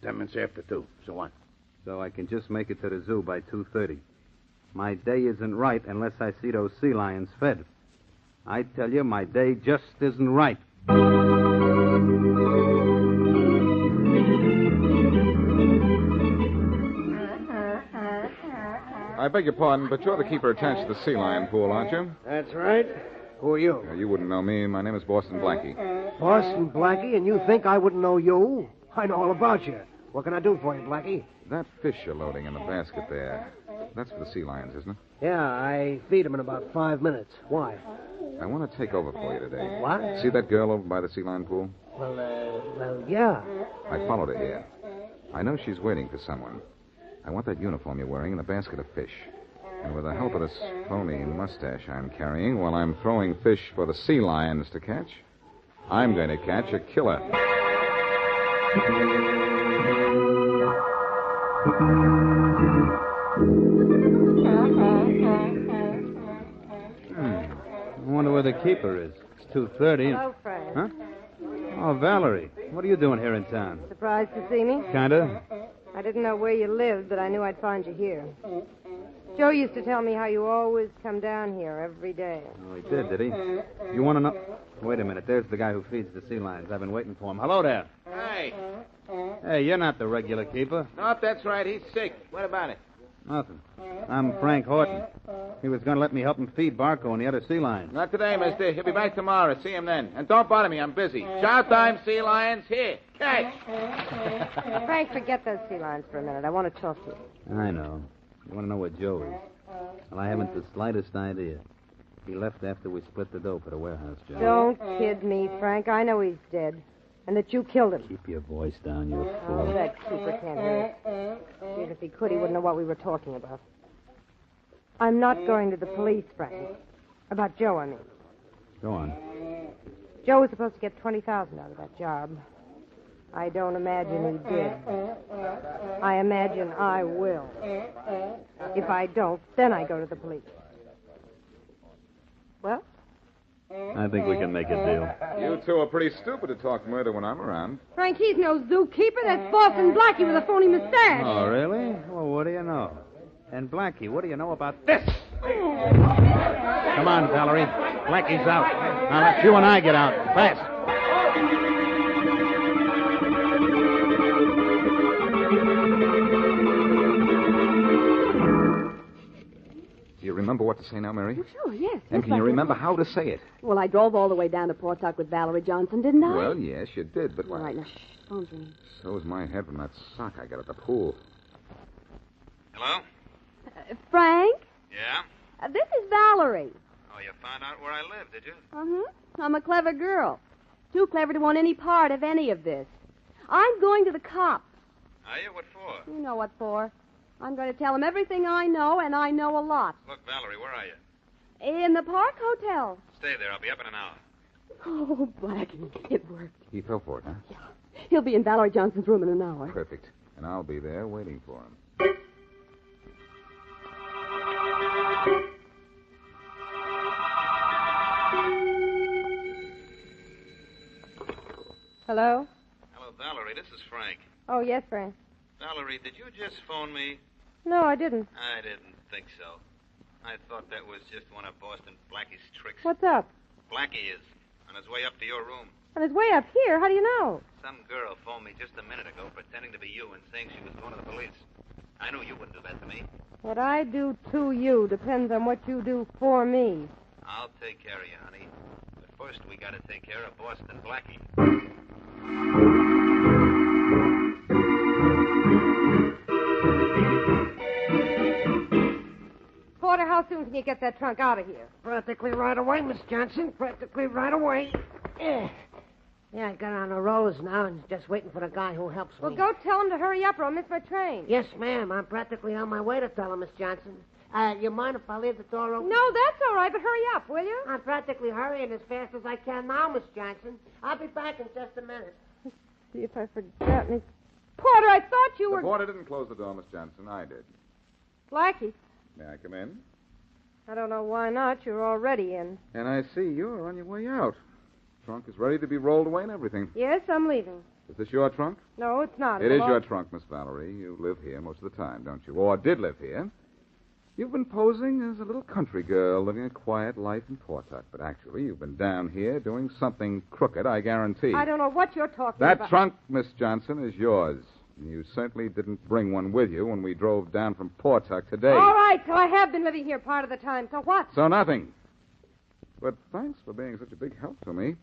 [SPEAKER 7] 10 minutes after 2. So what?
[SPEAKER 1] So I can just make it to the zoo by 2:30. My day isn't right unless I see those sea lions fed. I tell you, my day just isn't right.
[SPEAKER 21] I beg your pardon, but you're the keeper attached to the sea lion pool, aren't you?
[SPEAKER 3] That's right. Who are you?
[SPEAKER 21] You wouldn't know me. My name is Boston Blackie.
[SPEAKER 3] Boston Blackie, and you think I wouldn't know you? I know all about you. What can I do for you, Blackie?
[SPEAKER 21] That fish you're loading in the basket there, that's for the sea lions, isn't it?
[SPEAKER 3] Yeah, I feed them in about 5 minutes. Why?
[SPEAKER 21] I want to take over for you today.
[SPEAKER 3] What?
[SPEAKER 21] See that girl over by the sea lion pool?
[SPEAKER 3] Well, yeah.
[SPEAKER 21] I followed her here. I know she's waiting for someone. I want that uniform you're wearing and a basket of fish. And with the help of this phony mustache I'm carrying, while I'm throwing fish for the sea lions to catch, I'm going to catch a killer.
[SPEAKER 1] I wonder where the keeper is. It's 2:30.
[SPEAKER 5] Hello, Frank.
[SPEAKER 1] Huh? Oh, Valerie. What are you doing here in town?
[SPEAKER 5] Surprised to see me?
[SPEAKER 1] Kinda.
[SPEAKER 5] I didn't know where you lived, but I knew I'd find you here. Joe used to tell me how you always come down here every day.
[SPEAKER 1] Oh, he did he? You want to know... Wait a minute. There's the guy who feeds the sea lions. I've been waiting for him. Hello there.
[SPEAKER 9] Hey.
[SPEAKER 1] Hey, you're not the regular keeper.
[SPEAKER 9] Nope, that's right. He's sick. What about it?
[SPEAKER 1] Nothing. I'm Frank Horton. He was going to let me help him feed Barco and the other sea lions.
[SPEAKER 9] Not today, mister. He'll be back tomorrow. See him then. And don't bother me. I'm busy. Shout time, sea lions. Here. Catch.
[SPEAKER 5] Frank, forget those sea lions for a minute. I want to talk to you.
[SPEAKER 1] I know. You want to know where Joe is? Well, I haven't the slightest idea. He left after we split the dope at a warehouse job.
[SPEAKER 5] Don't kid me, Frank. I know he's dead. And that you killed him.
[SPEAKER 1] Keep your voice down, you
[SPEAKER 5] Oh,
[SPEAKER 1] fool.
[SPEAKER 5] that keeper can't hear it. Even if he could, he wouldn't know what we were talking about. I'm not going to the police, Frank. About Joe, I mean.
[SPEAKER 1] Go on.
[SPEAKER 5] Joe was supposed to get $20,000 out of that job. I don't imagine he did. I imagine I will. If I don't, then I go to the police. Well?
[SPEAKER 1] I think we can make a deal.
[SPEAKER 21] You two are pretty stupid to talk murder when I'm around.
[SPEAKER 22] Frank, he's no zookeeper. That's Boston Blackie with a phony mustache.
[SPEAKER 1] Oh, really? Well, what do you know? And Blackie, what do you know about this? Come on, Valerie. Blackie's out. Now let you and I get out. Fast.
[SPEAKER 21] Do you remember what to say now, Mary?
[SPEAKER 22] Sure, yes.
[SPEAKER 21] And can you remember how to say it?
[SPEAKER 22] Well, I drove all the way down to Portuck with Valerie Johnson, didn't I?
[SPEAKER 21] Well, yes, you did, but...
[SPEAKER 22] All right, now, shh. Phone's ringing.
[SPEAKER 21] So was my head from that sock I got at the pool.
[SPEAKER 15] Hello?
[SPEAKER 22] Frank?
[SPEAKER 15] Yeah?
[SPEAKER 22] This is Valerie.
[SPEAKER 15] Oh, you found out where I live, did you?
[SPEAKER 22] I'm a clever girl. Too clever to want any part of any of this. I'm going to the cops.
[SPEAKER 15] Are you? What for?
[SPEAKER 22] You know what for. I'm going to tell them everything I know, and I know a lot.
[SPEAKER 15] Look, Valerie, where are you?
[SPEAKER 22] In the Park Hotel.
[SPEAKER 15] Stay there. I'll be up in an hour.
[SPEAKER 22] Oh, Blackie, it worked.
[SPEAKER 21] He fell for it, huh?
[SPEAKER 22] Yeah. He'll be in Valerie Johnson's room in an hour.
[SPEAKER 21] Perfect. And I'll be there waiting for him.
[SPEAKER 22] Hello?
[SPEAKER 8] Hello, Valerie. This is Frank.
[SPEAKER 22] Oh, yes, Frank.
[SPEAKER 8] Valerie, did you just phone me?
[SPEAKER 22] No, I didn't.
[SPEAKER 8] I didn't think so. I thought that was just one of Boston Blackie's tricks.
[SPEAKER 22] What's up?
[SPEAKER 8] Blackie is on his way up to your room.
[SPEAKER 22] On his way up here? How do you know?
[SPEAKER 8] Some girl phoned me just a minute ago pretending to be you and saying she was going to the police. I knew you wouldn't do that to me.
[SPEAKER 22] What I do to you depends on what you do for me.
[SPEAKER 8] I'll take care of you, honey. But first, we got to take care of Boston Blackie.
[SPEAKER 22] Porter, how soon can you get that trunk out of here?
[SPEAKER 3] Practically right away, Miss Johnson. Practically right away. Yeah, I got on the rollers now and just waiting for the guy who helps me.
[SPEAKER 22] Well, go tell him to hurry up or I'll miss my train.
[SPEAKER 3] Yes, ma'am. I'm practically on my way to tell him, Miss Johnson. You mind if I leave the door open?
[SPEAKER 22] No, that's all right, but hurry up, will you?
[SPEAKER 3] I'm practically hurrying as fast as I can now, Miss Johnson. I'll be back in just a minute.
[SPEAKER 22] See if I forgot me. Porter, I thought you were...
[SPEAKER 21] The porter didn't close the door, Miss Johnson. I did.
[SPEAKER 22] Blackie.
[SPEAKER 21] May I come in?
[SPEAKER 22] I don't know why not. You're already in.
[SPEAKER 21] And I see you're on your way out. Trunk is ready to be rolled away and everything.
[SPEAKER 22] Yes, I'm leaving.
[SPEAKER 21] Is this your trunk?
[SPEAKER 22] No, it's not.
[SPEAKER 21] It is your trunk, Miss Valerie. You live here most of the time, don't you? Or did live here. You've been posing as a little country girl living a quiet life in Portuck, but actually you've been down here doing something crooked, I guarantee.
[SPEAKER 22] I don't know what you're talking about.
[SPEAKER 21] That trunk, Miss Johnson, is yours. You certainly didn't bring one with you when we drove down from Portuck today.
[SPEAKER 22] All right, so I have been living here part of the time. So what?
[SPEAKER 21] So nothing. But thanks for being such a big help to me.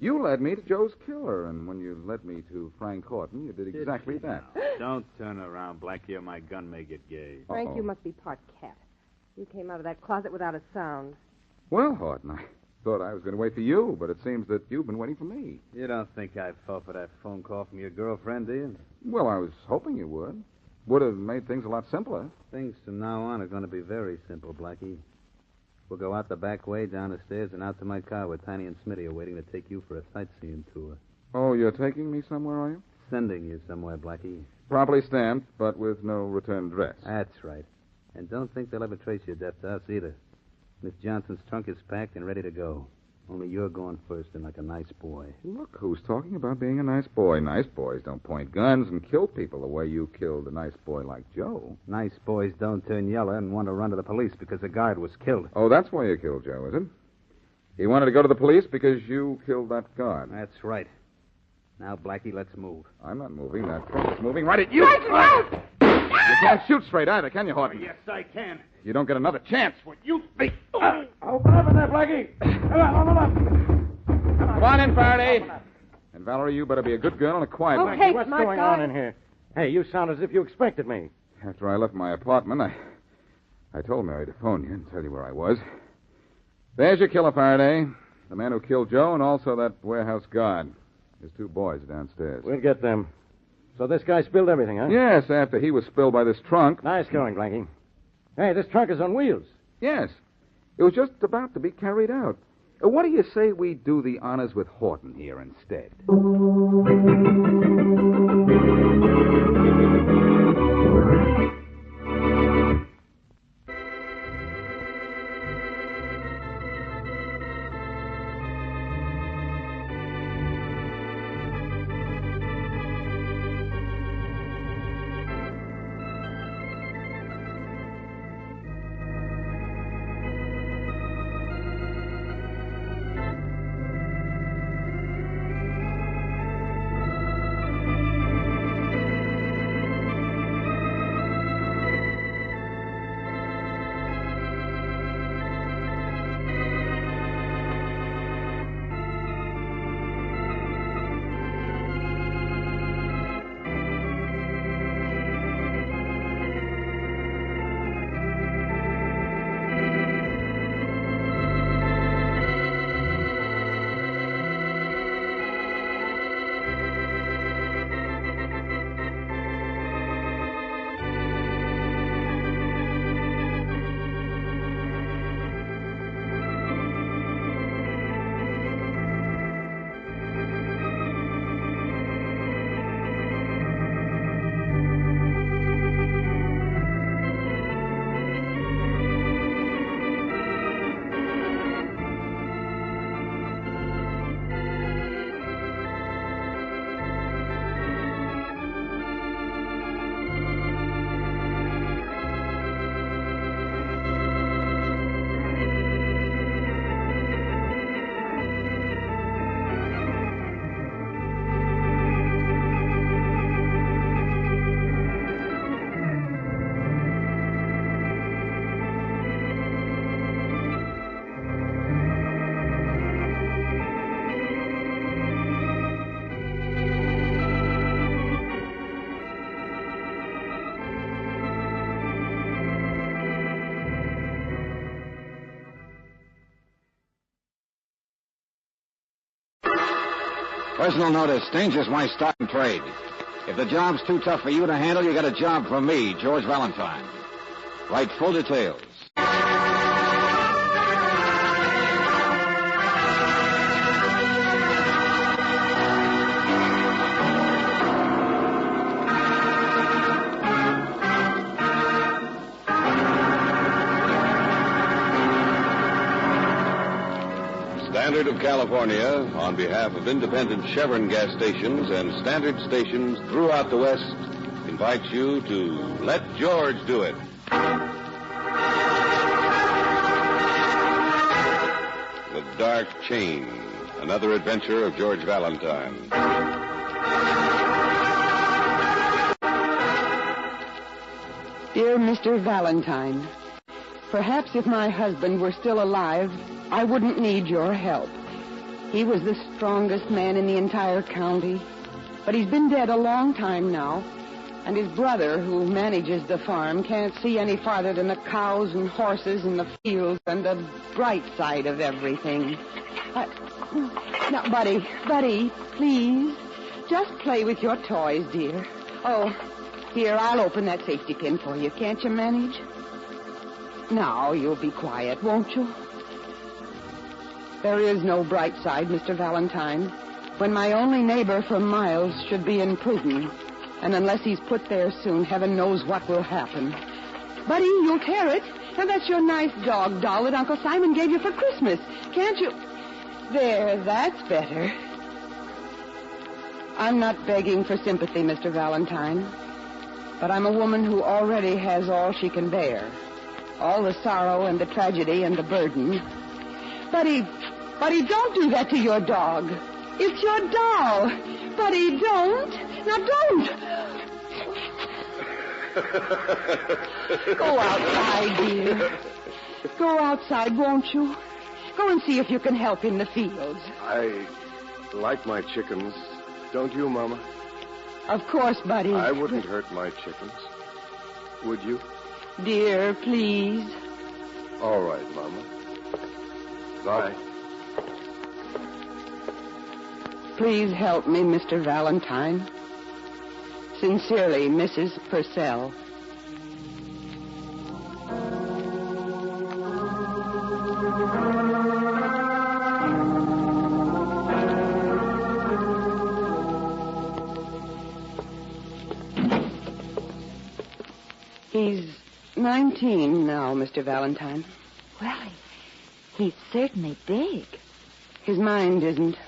[SPEAKER 21] You led me to Joe's killer, and when you led me to Frank Horton, you did exactly that.
[SPEAKER 1] Don't turn around, Blackie, or my gun may get gay.
[SPEAKER 22] Frank, you must be part cat. You came out of that closet without a sound.
[SPEAKER 21] Well, Horton, I thought I was going to wait for you, but it seems that you've been waiting for me.
[SPEAKER 1] You don't think I fell for that phone call from your girlfriend, do you?
[SPEAKER 21] Well, I was hoping you would. Would have made things a lot simpler.
[SPEAKER 1] Things from now on are going to be very simple, Blackie. We'll go out the back way, down the stairs, and out to my car where Tiny and Smitty are waiting to take you for a sightseeing tour.
[SPEAKER 21] Oh, you're taking me somewhere, are you?
[SPEAKER 1] Sending you somewhere, Blackie.
[SPEAKER 21] Properly stamped, but with no return address.
[SPEAKER 1] That's right. And don't think they'll ever trace your death to us either. Miss Johnson's trunk is packed and ready to go. Only you're going first and like a nice boy.
[SPEAKER 21] Look who's talking about being a nice boy. Nice boys don't point guns and kill people the way you killed a nice boy like Joe.
[SPEAKER 1] Nice boys don't turn yellow and want to run to the police because a guard was killed.
[SPEAKER 21] Oh, that's why you killed Joe, is it? He wanted to go to the police because you killed that guard.
[SPEAKER 1] That's right. Now, Blackie, let's move.
[SPEAKER 21] I'm not moving. That truck is moving right at you. You can't shoot straight either, can you, Horton?
[SPEAKER 4] Yes, I can.
[SPEAKER 21] You don't get another chance.
[SPEAKER 4] What you think? Open up in there, Blackie. Come on.
[SPEAKER 21] Come on in, Faraday. And Valerie, you better be a good girl and a quiet one.
[SPEAKER 22] Okay,
[SPEAKER 4] What's
[SPEAKER 22] smart
[SPEAKER 4] going
[SPEAKER 22] guy.
[SPEAKER 4] on in here? Hey, you sound as if you expected me.
[SPEAKER 21] After I left my apartment, I told Mary to phone you and tell you where I was. There's your killer, Faraday. The man who killed Joe and also that warehouse guard. His two boys are downstairs.
[SPEAKER 4] We'll get them. So this guy spilled everything, huh?
[SPEAKER 21] Yes, after he was spilled by this trunk.
[SPEAKER 4] Nice going, Blackie. Hey, this trunk is on wheels.
[SPEAKER 21] Yes. It was just about to be carried out. What do you say we do the honors with Horton here instead?
[SPEAKER 19] Personal notice, dangerous my stock and trade. If the job's too tough for you to handle, you got a job for me, George Valentine. Write full details.
[SPEAKER 10] Standard of California, on behalf of independent Chevron gas stations and standard stations throughout the West, invites you to Let George Do It. The Dark Chain, another adventure of George Valentine.
[SPEAKER 14] Dear Mr. Valentine, perhaps if my husband were still alive, I wouldn't need your help. He was the strongest man in the entire county, but he's been dead a long time now, and his brother, who manages the farm, can't see any farther than the cows and horses and the fields and the bright side of everything. Now, Buddy, please, just play with your toys, dear. Oh, here, I'll open that safety pin for you. Can't you manage? Now, you'll be quiet, won't you? There is no bright side, Mr. Valentine, when my only neighbor for miles should be in prison. And unless he's put there soon, heaven knows what will happen. Buddy, you'll tear it. Now, that's your nice dog doll that Uncle Simon gave you for Christmas. Can't you? There, that's better. I'm not begging for sympathy, Mr. Valentine, but I'm a woman who already has all she can bear. All the sorrow and the tragedy and the burden. Buddy, don't do that to your dog. It's your doll. Buddy, don't. Now, don't. Go outside, dear. Go outside, won't you? Go and see if you can help in the fields.
[SPEAKER 16] I like my chickens. Don't you, Mama?
[SPEAKER 14] Of course, Buddy.
[SPEAKER 16] I wouldn't hurt my chickens. Would you?
[SPEAKER 14] Dear, please.
[SPEAKER 16] All right, Mama. Bye.
[SPEAKER 14] Please help me, Mr. Valentine. Sincerely, Mrs. Purcell. He's 19 now, Mr. Valentine.
[SPEAKER 23] Well, he's certainly big.
[SPEAKER 14] His mind isn't.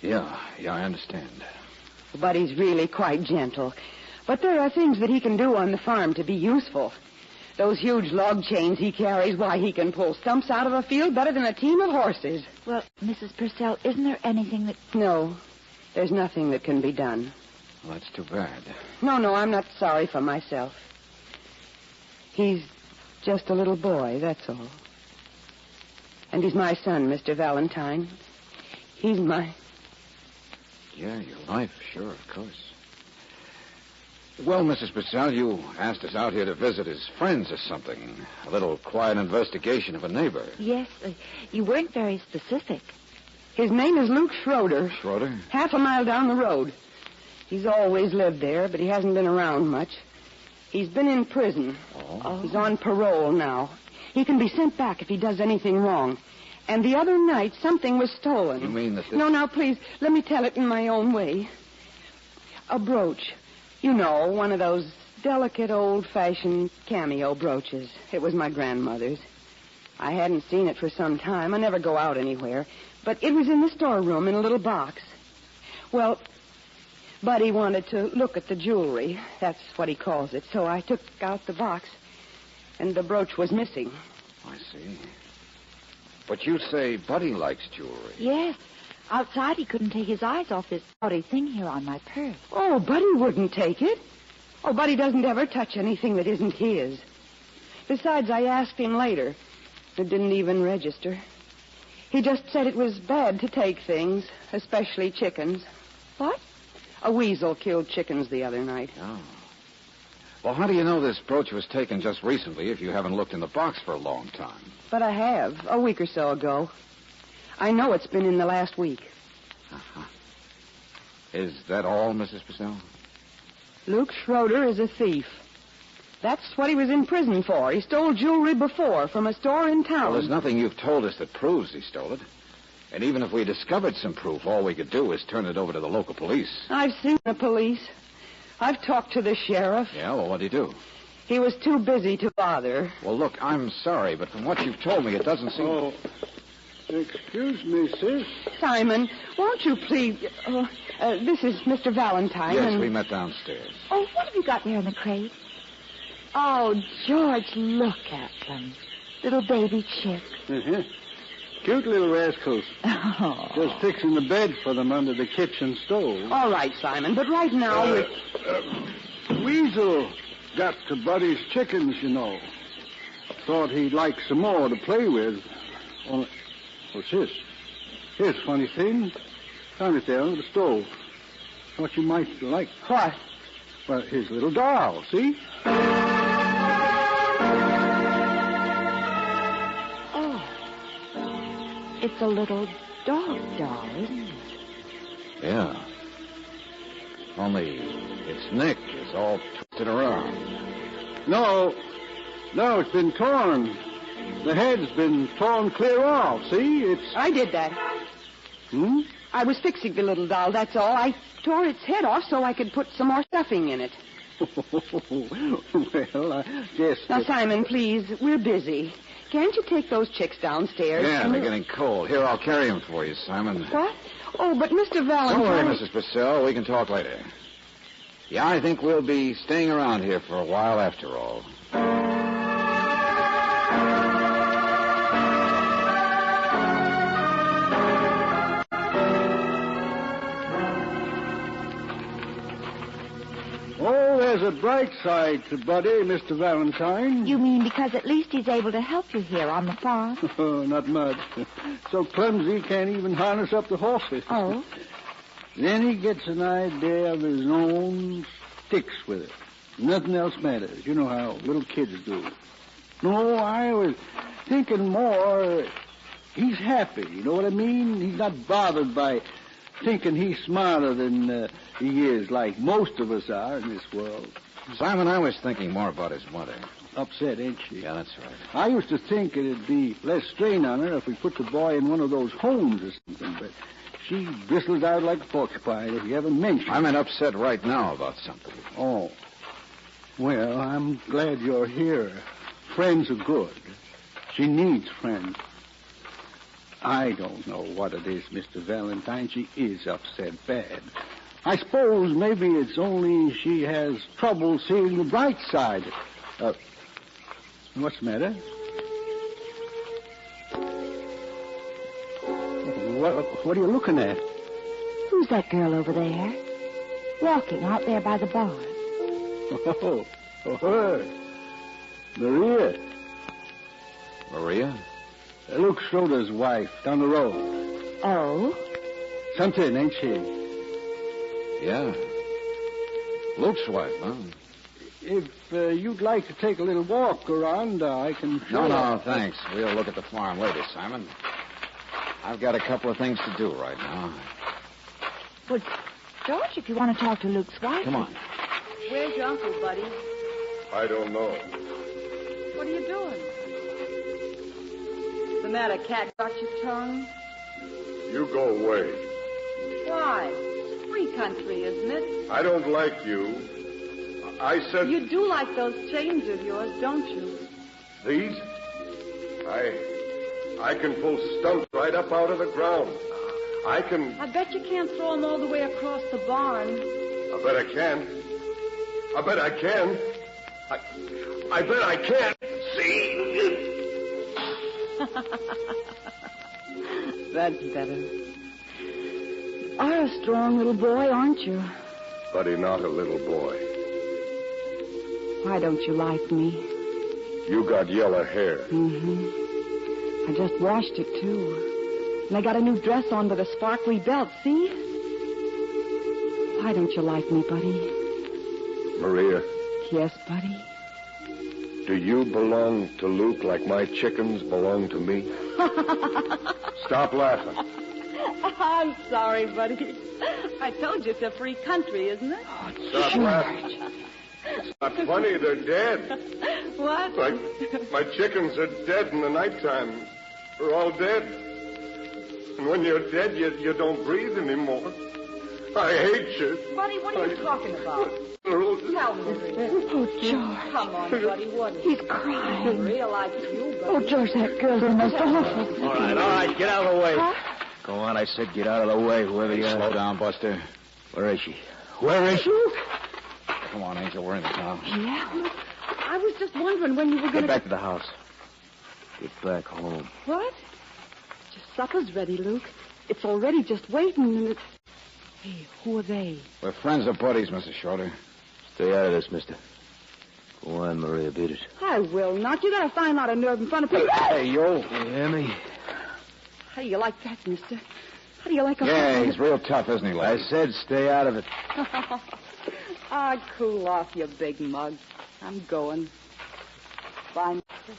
[SPEAKER 19] Yeah, I understand.
[SPEAKER 14] But he's really quite gentle. But there are things that he can do on the farm to be useful. Those huge log chains he carries, why, he can pull stumps out of a field better than a team of horses.
[SPEAKER 23] Well, Mrs. Purcell, isn't there anything that...
[SPEAKER 14] No, there's nothing that can be done.
[SPEAKER 19] Well, that's too bad.
[SPEAKER 14] No, I'm not sorry for myself. He's just a little boy, that's all. And he's my son, Mr. Valentine. He's my...
[SPEAKER 19] Yeah, your life, sure, of course. Well, Mrs. Purcell, you asked us out here to visit his friends or something. A little quiet investigation of a neighbor.
[SPEAKER 23] Yes, you weren't very specific.
[SPEAKER 14] His name is Luke Schroeder.
[SPEAKER 19] Schroeder?
[SPEAKER 14] Half a mile down the road. He's always lived there, but he hasn't been around much. He's been in prison.
[SPEAKER 19] Oh.
[SPEAKER 14] He's on parole now. He can be sent back if he does anything wrong. And the other night, something was stolen.
[SPEAKER 19] You mean that this...
[SPEAKER 14] No, now, please, let me tell it in my own way. A brooch. You know, one of those delicate, old-fashioned cameo brooches. It was my grandmother's. I hadn't seen it for some time. I never go out anywhere. But it was in the storeroom in a little box. Well, Buddy wanted to look at the jewelry. That's what he calls it. So I took out the box, and the brooch was missing.
[SPEAKER 19] I see. But you say Buddy likes jewelry.
[SPEAKER 23] Yes. Outside, he couldn't take his eyes off this naughty thing here on my purse.
[SPEAKER 14] Oh, Buddy wouldn't take it. Oh, Buddy doesn't ever touch anything that isn't his. Besides, I asked him later. It didn't even register. He just said it was bad to take things, especially chickens.
[SPEAKER 23] What?
[SPEAKER 14] A weasel killed chickens the other night.
[SPEAKER 19] Oh. Well, how do you know this brooch was taken just recently if you haven't looked in the box for a long time?
[SPEAKER 14] But I have, a week or so ago. I know it's been in the last week.
[SPEAKER 19] Uh-huh. Is that all, Mrs. Purcell?
[SPEAKER 14] Luke Schroeder is a thief. That's what he was in prison for. He stole jewelry before from a store in town.
[SPEAKER 19] Well, there's nothing you've told us that proves he stole it. And even if we discovered some proof, all we could do is turn it over to the local police.
[SPEAKER 14] I've seen the police. I've talked to the sheriff.
[SPEAKER 19] Yeah, well, what'd he do?
[SPEAKER 14] He was too busy to bother.
[SPEAKER 19] Well, look, I'm sorry, but from what you've told me, it doesn't seem...
[SPEAKER 2] Oh, excuse me, sis.
[SPEAKER 14] Simon, won't you please... this is Mr. Valentine.
[SPEAKER 19] Yes, we met downstairs.
[SPEAKER 23] Oh, what have you got there in the crate? Oh, George, look at them. Little baby chicks.
[SPEAKER 2] Uh-huh. Cute little rascals.
[SPEAKER 23] Oh.
[SPEAKER 2] Just fixing the bed for them under the kitchen stove.
[SPEAKER 14] All right, Simon, but right now...
[SPEAKER 2] Weasel got to Buddy's chickens, you know. Thought he'd like some more to play with. What's this? Here's a funny thing. Found it there under the stove. Thought you might like.
[SPEAKER 14] What?
[SPEAKER 2] Well, his little doll, see?
[SPEAKER 23] Oh. It's a little dog doll, isn't it?
[SPEAKER 19] Yeah. Only its neck is all twisted around.
[SPEAKER 2] No, it's been torn. The head's been torn clear off, see?
[SPEAKER 14] I did that.
[SPEAKER 2] Hmm?
[SPEAKER 14] I was fixing the little doll, that's all. I tore its head off so I could put some more stuffing in it.
[SPEAKER 2] Well, I guess...
[SPEAKER 14] Now, Simon, please, we're busy. Can't you take those chicks downstairs?
[SPEAKER 19] Yeah, they're getting cold. Here, I'll carry them for you, Simon.
[SPEAKER 14] What? Oh, but Mr. Valentine...
[SPEAKER 19] Don't worry, Mrs. Purcell. We can talk later. Yeah, I think we'll be staying around here for a while after all.
[SPEAKER 2] Oh, there's a bright side to Buddy, Mr. Valentine.
[SPEAKER 23] You mean because at least he's able to help you here on the farm?
[SPEAKER 2] Oh, not much. So clumsy he can't even harness up the horses.
[SPEAKER 23] Oh?
[SPEAKER 2] Then he gets an idea of his own, sticks with it. Nothing else matters. You know how little kids do. No, I was thinking more. He's happy, you know what I mean? He's not bothered by thinking he's smarter than he is, like most of us are in this world.
[SPEAKER 19] Simon, I was thinking more about his mother.
[SPEAKER 2] Upset, ain't she?
[SPEAKER 19] Yeah, that's right.
[SPEAKER 2] I used to think it'd be less strain on her if we put the boy in one of those homes or something, but she bristles out like a porcupine if you ever mention it.
[SPEAKER 19] I'm upset right now about something.
[SPEAKER 2] Oh. Well, I'm glad you're here. Friends are good. She needs friends. I don't know what it is, Mr. Valentine. She is upset bad. I suppose maybe it's only she has trouble seeing the bright side. What's the matter? What are you looking at?
[SPEAKER 23] Who's that girl over there? Walking out there by the barn.
[SPEAKER 2] Oh, her. Maria.
[SPEAKER 19] Maria?
[SPEAKER 2] Luke Schroeder's wife, down the road.
[SPEAKER 23] Oh?
[SPEAKER 2] Something, ain't she?
[SPEAKER 19] Yeah. Luke's wife, huh?
[SPEAKER 2] If you'd like to take a little walk around, I can...
[SPEAKER 19] No, thanks. We'll look at the farm later, Simon. I've got a couple of things to do right now.
[SPEAKER 23] Well, George, if you want to talk to Luke's wife...
[SPEAKER 19] Come on.
[SPEAKER 22] Where's your uncle, buddy?
[SPEAKER 16] I don't know.
[SPEAKER 22] What are you doing? What's the matter, cat? Got your tongue?
[SPEAKER 16] You go away.
[SPEAKER 22] Why? It's free country, isn't it?
[SPEAKER 16] I don't like you. I said...
[SPEAKER 22] You do like those chains of yours, don't you?
[SPEAKER 16] These? I can pull stumps right up out of the ground. I can...
[SPEAKER 22] I bet you can't throw them all the way across the barn.
[SPEAKER 16] I bet I can. I bet I can. I bet I can. See?
[SPEAKER 14] That's better. You're a strong little boy, aren't you?
[SPEAKER 16] Buddy, not a little boy.
[SPEAKER 14] Why don't you like me?
[SPEAKER 16] You got yellow hair.
[SPEAKER 14] Mm-hmm. I just washed it, too. And I got a new dress on with a sparkly belt, see? Why don't you like me, buddy?
[SPEAKER 16] Maria.
[SPEAKER 14] Yes, buddy?
[SPEAKER 16] Do you belong to Luke like my chickens belong to me? Stop laughing.
[SPEAKER 22] I'm sorry, buddy. I told you it's a free country, isn't it?
[SPEAKER 16] Stop laughing. It's not funny. They're dead.
[SPEAKER 22] What?
[SPEAKER 16] My chickens are dead in the nighttime. They're all dead. And when you're dead, you don't breathe anymore. I hate you.
[SPEAKER 22] Buddy, what are you talking about? Tell me.
[SPEAKER 23] Oh, George.
[SPEAKER 22] Come on, buddy, what is
[SPEAKER 23] He's crying.
[SPEAKER 22] I realize it's you, buddy.
[SPEAKER 23] Oh, George, that girl's the most awful.
[SPEAKER 12] All right, get out of the way.
[SPEAKER 23] Huh?
[SPEAKER 12] Go on, I said get out of the way, whoever you are. Slow down, Buster. Where is she? Come on, Angel, we're in the town.
[SPEAKER 22] Yeah? I was just wondering when you were going to...
[SPEAKER 12] Get back to the house. Get back home.
[SPEAKER 22] What? Just supper's ready, Luke. It's already just waiting, and it's... Hey, who are they?
[SPEAKER 12] We're friends or buddies, Mrs. Schroeder.
[SPEAKER 1] Stay out of this, mister. Go on, Maria, beat it.
[SPEAKER 22] I will not. You got a fine lot of nerve in front of people.
[SPEAKER 12] Hey, yo.
[SPEAKER 1] You hear me?
[SPEAKER 22] How do you like that, mister? How do you like a...
[SPEAKER 12] Yeah, he's real tough, isn't he, lad?
[SPEAKER 1] I said stay out of it.
[SPEAKER 22] Cool off, you big mug. I'm going. Bye, mister.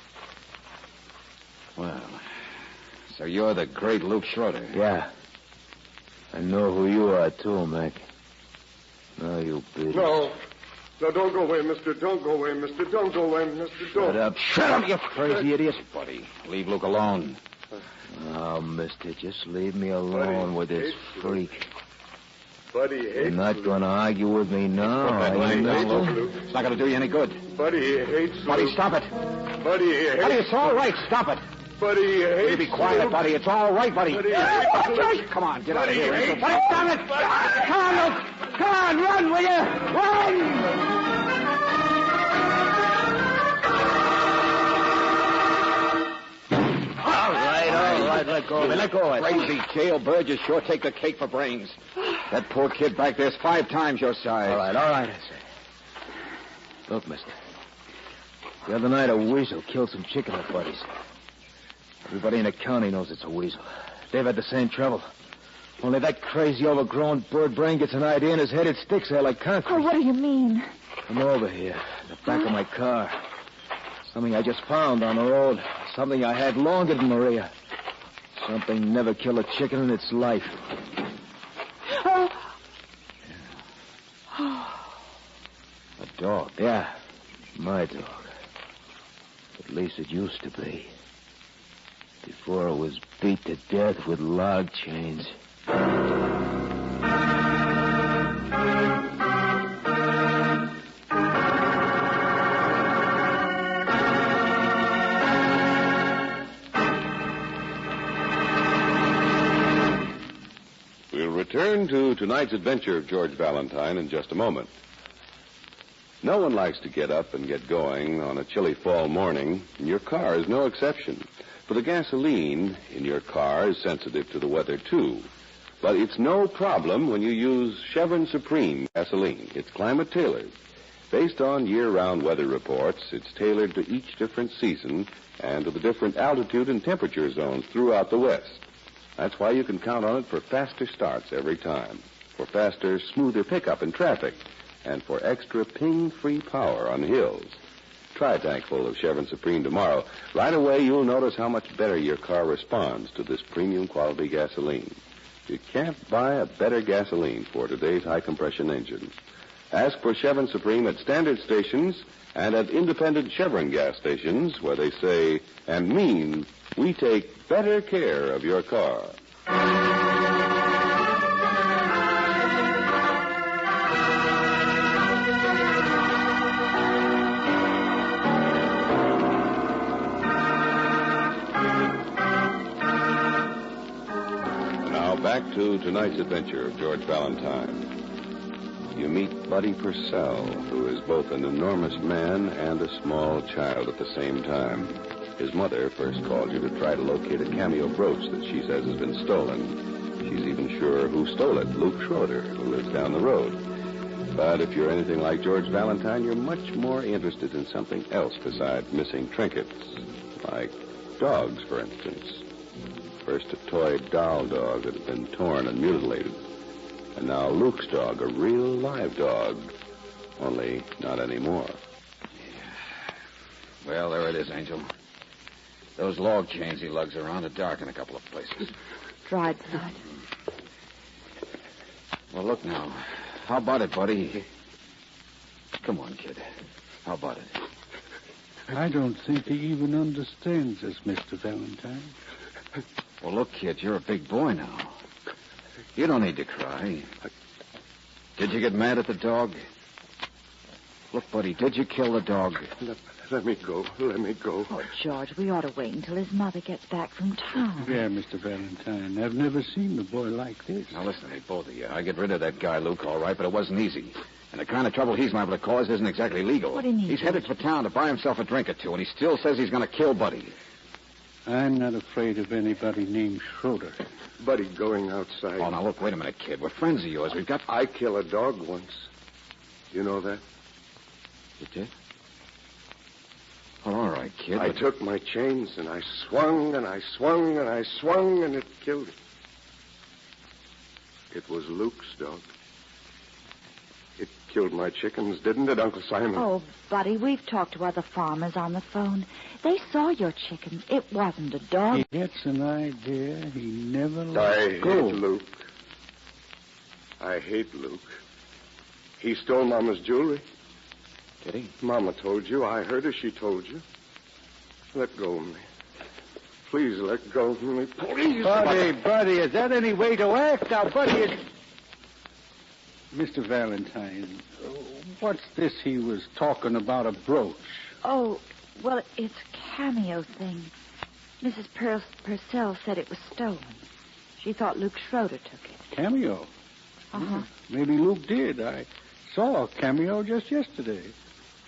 [SPEAKER 12] Well, so you're the great Luke Schroeder.
[SPEAKER 1] Yeah. I know who you are, too, Mac. Now you beat it.
[SPEAKER 16] No, don't go away, mister. Don't go away, mister. Don't go away, mister. Don't.
[SPEAKER 1] Shut up.
[SPEAKER 12] Shut up, you crazy idiot. Buddy, leave Luke alone.
[SPEAKER 1] Oh, mister, just leave me alone with this freak.
[SPEAKER 16] Buddy hates
[SPEAKER 1] You're not going to argue with me now,
[SPEAKER 12] Buddy,
[SPEAKER 1] Luke.
[SPEAKER 12] it's not going to do you any good.
[SPEAKER 16] Buddy hates
[SPEAKER 12] Buddy, stop it.
[SPEAKER 16] Buddy hates
[SPEAKER 12] Buddy, it's all right. Stop it.
[SPEAKER 16] Buddy hates
[SPEAKER 12] You be quiet, Buddy. It's all right, Buddy. Come on, get out of here, Angel. Buddy, stop it. Come on, Luke. Come on, run, will you? Run!
[SPEAKER 1] All right, let go of me. Let go of it.
[SPEAKER 12] Crazy jailbird, you sure take the cake for brains. That poor kid back there's 5 times your size.
[SPEAKER 1] All right, I say. Look, mister. The other night, a weasel killed some chicken buddies. Everybody in the county knows it's a weasel. They've had the same trouble. Only that crazy, overgrown bird brain gets an idea in his head, it sticks there like concrete.
[SPEAKER 23] Oh, what do you mean?
[SPEAKER 1] Come over here, the back of my car. Something I just found on the road. Something I had longer than Maria. Something never killed a chicken in its life.
[SPEAKER 23] Oh.
[SPEAKER 1] A dog? Yeah, my dog. At least it used to be. Before it was beat to death with log chains.
[SPEAKER 10] We'll return to tonight's adventure of George Valentine in just a moment. No one likes to get up and get going on a chilly fall morning, and your car is no exception. For the gasoline in your car is sensitive to the weather, too. But it's no problem when you use Chevron Supreme gasoline. It's climate-tailored. Based on year-round weather reports, it's tailored to each different season and to the different altitude and temperature zones throughout the West. That's why you can count on it for faster starts every time, for faster, smoother pickup in traffic, and for extra ping-free power on hills. Try a tank full of Chevron Supreme tomorrow. Right away, you'll notice how much better your car responds to this premium quality gasoline. You can't buy a better gasoline for today's high-compression engine. Ask for Chevron Supreme at standard stations and at independent Chevron gas stations where they say and mean we take better care of your car. Back to tonight's adventure of George Valentine. You meet Buddy Purcell, who is both an enormous man and a small child at the same time. His mother first called you to try to locate a cameo brooch that she says has been stolen. She's even sure who stole it, Luke Schroeder, who lives down the road. But if you're anything like George Valentine, you're much more interested in something else besides missing trinkets, like dogs, for instance. First a toy doll dog that had been torn and mutilated. And now Luke's dog, a real live dog. Only not anymore.
[SPEAKER 12] Well, there it is, Angel. Those log chains he lugs around are dark in a couple of places.
[SPEAKER 23] Dried blood.
[SPEAKER 12] Well, look now. How about it, buddy? Come on, kid. How about it?
[SPEAKER 2] I don't think he even understands us, Mr. Valentine.
[SPEAKER 12] Well, look, kid, you're a big boy now. You don't need to cry. Did you get mad at the dog? Look, buddy, did you kill the dog?
[SPEAKER 16] Let me go. Let me go.
[SPEAKER 23] Oh, George, we ought to wait until his mother gets back from town.
[SPEAKER 2] Yeah, Mr. Valentine. I've never seen the boy like this.
[SPEAKER 12] Now, listen to me, both of you. I get rid of that guy, Luke, all right, but it wasn't easy. And the kind of trouble he's liable to cause isn't exactly legal.
[SPEAKER 23] What do you mean?
[SPEAKER 12] He's headed for town to buy himself a drink or two, and he still says he's going to kill Buddy.
[SPEAKER 2] I'm not afraid of anybody named Schroeder.
[SPEAKER 16] Buddy going outside.
[SPEAKER 12] Oh, now, look, wait a minute, kid. We're friends of yours. We've got...
[SPEAKER 16] I killed a dog once. You know that?
[SPEAKER 12] You did? Well, all right, kid.
[SPEAKER 16] I took my chains, and I swung, and I swung, and I swung, and it killed it. It was Luke's dog. It killed my chickens, didn't it, Uncle Simon?
[SPEAKER 23] Oh, Buddy, we've talked to other farmers on the phone. They saw your chickens. It wasn't a dog.
[SPEAKER 2] He gets an idea he never
[SPEAKER 16] I
[SPEAKER 2] let go.
[SPEAKER 16] hate Luke. I hate Luke. He stole Mama's jewelry.
[SPEAKER 12] Did he?
[SPEAKER 16] Mama told you. I heard her. She told you. Let go of me. Please let go of me. Please.
[SPEAKER 2] Buddy, is that any way to act? Now, Buddy, Mr. Valentine, what's this he was talking about, a brooch?
[SPEAKER 23] Oh, well, it's a cameo thing. Mrs. Purcell said it was stolen. She thought Luke Schroeder took it.
[SPEAKER 2] Cameo?
[SPEAKER 23] Uh-huh.
[SPEAKER 2] Maybe Luke did. I saw a cameo just yesterday.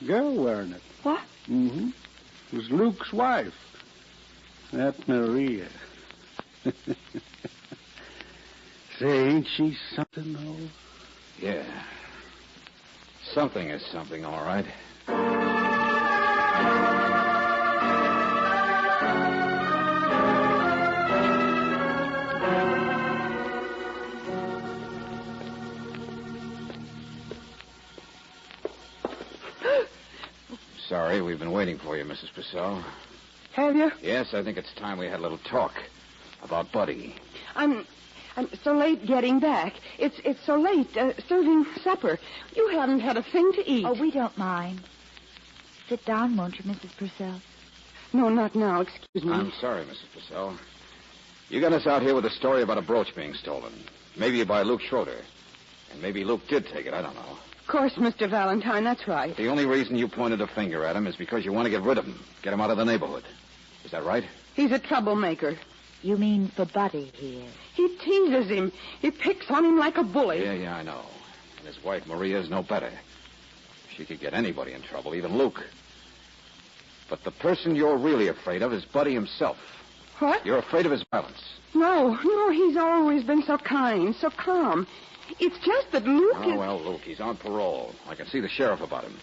[SPEAKER 2] Girl wearing it.
[SPEAKER 23] What?
[SPEAKER 2] Mm-hmm. It was Luke's wife. That Maria. Say, ain't she something, though?
[SPEAKER 12] Yeah. Something is something, all right. Sorry, we've been waiting for you, Mrs. Purcell.
[SPEAKER 14] Have you?
[SPEAKER 12] Yes, I think it's time we had a little talk about Buddy.
[SPEAKER 14] I'm so late getting back. It's so late serving supper. You haven't had a thing to eat.
[SPEAKER 23] Oh, we don't mind. Sit down, won't you, Mrs. Purcell?
[SPEAKER 14] No, not now. Excuse me.
[SPEAKER 12] I'm sorry, Mrs. Purcell. You got us out here with a story about a brooch being stolen. Maybe by Luke Schroeder. And maybe Luke did take it. I don't know.
[SPEAKER 14] Of course, Mr. Valentine, that's right.
[SPEAKER 12] The only reason you pointed a finger at him is because you want to get rid of him. Get him out of the neighborhood. Is that right?
[SPEAKER 14] He's a troublemaker.
[SPEAKER 23] You mean for Buddy, he is?
[SPEAKER 14] He teases him. He picks on him like a bully.
[SPEAKER 12] Yeah, I know. And his wife, Maria, is no better. She could get anybody in trouble, even Luke. But the person you're really afraid of is Buddy himself.
[SPEAKER 14] What?
[SPEAKER 12] You're afraid of his violence.
[SPEAKER 14] No, he's always been so kind, so calm. It's just that Luke is...
[SPEAKER 12] Oh, well, Luke, he's on parole. I can see the sheriff about him.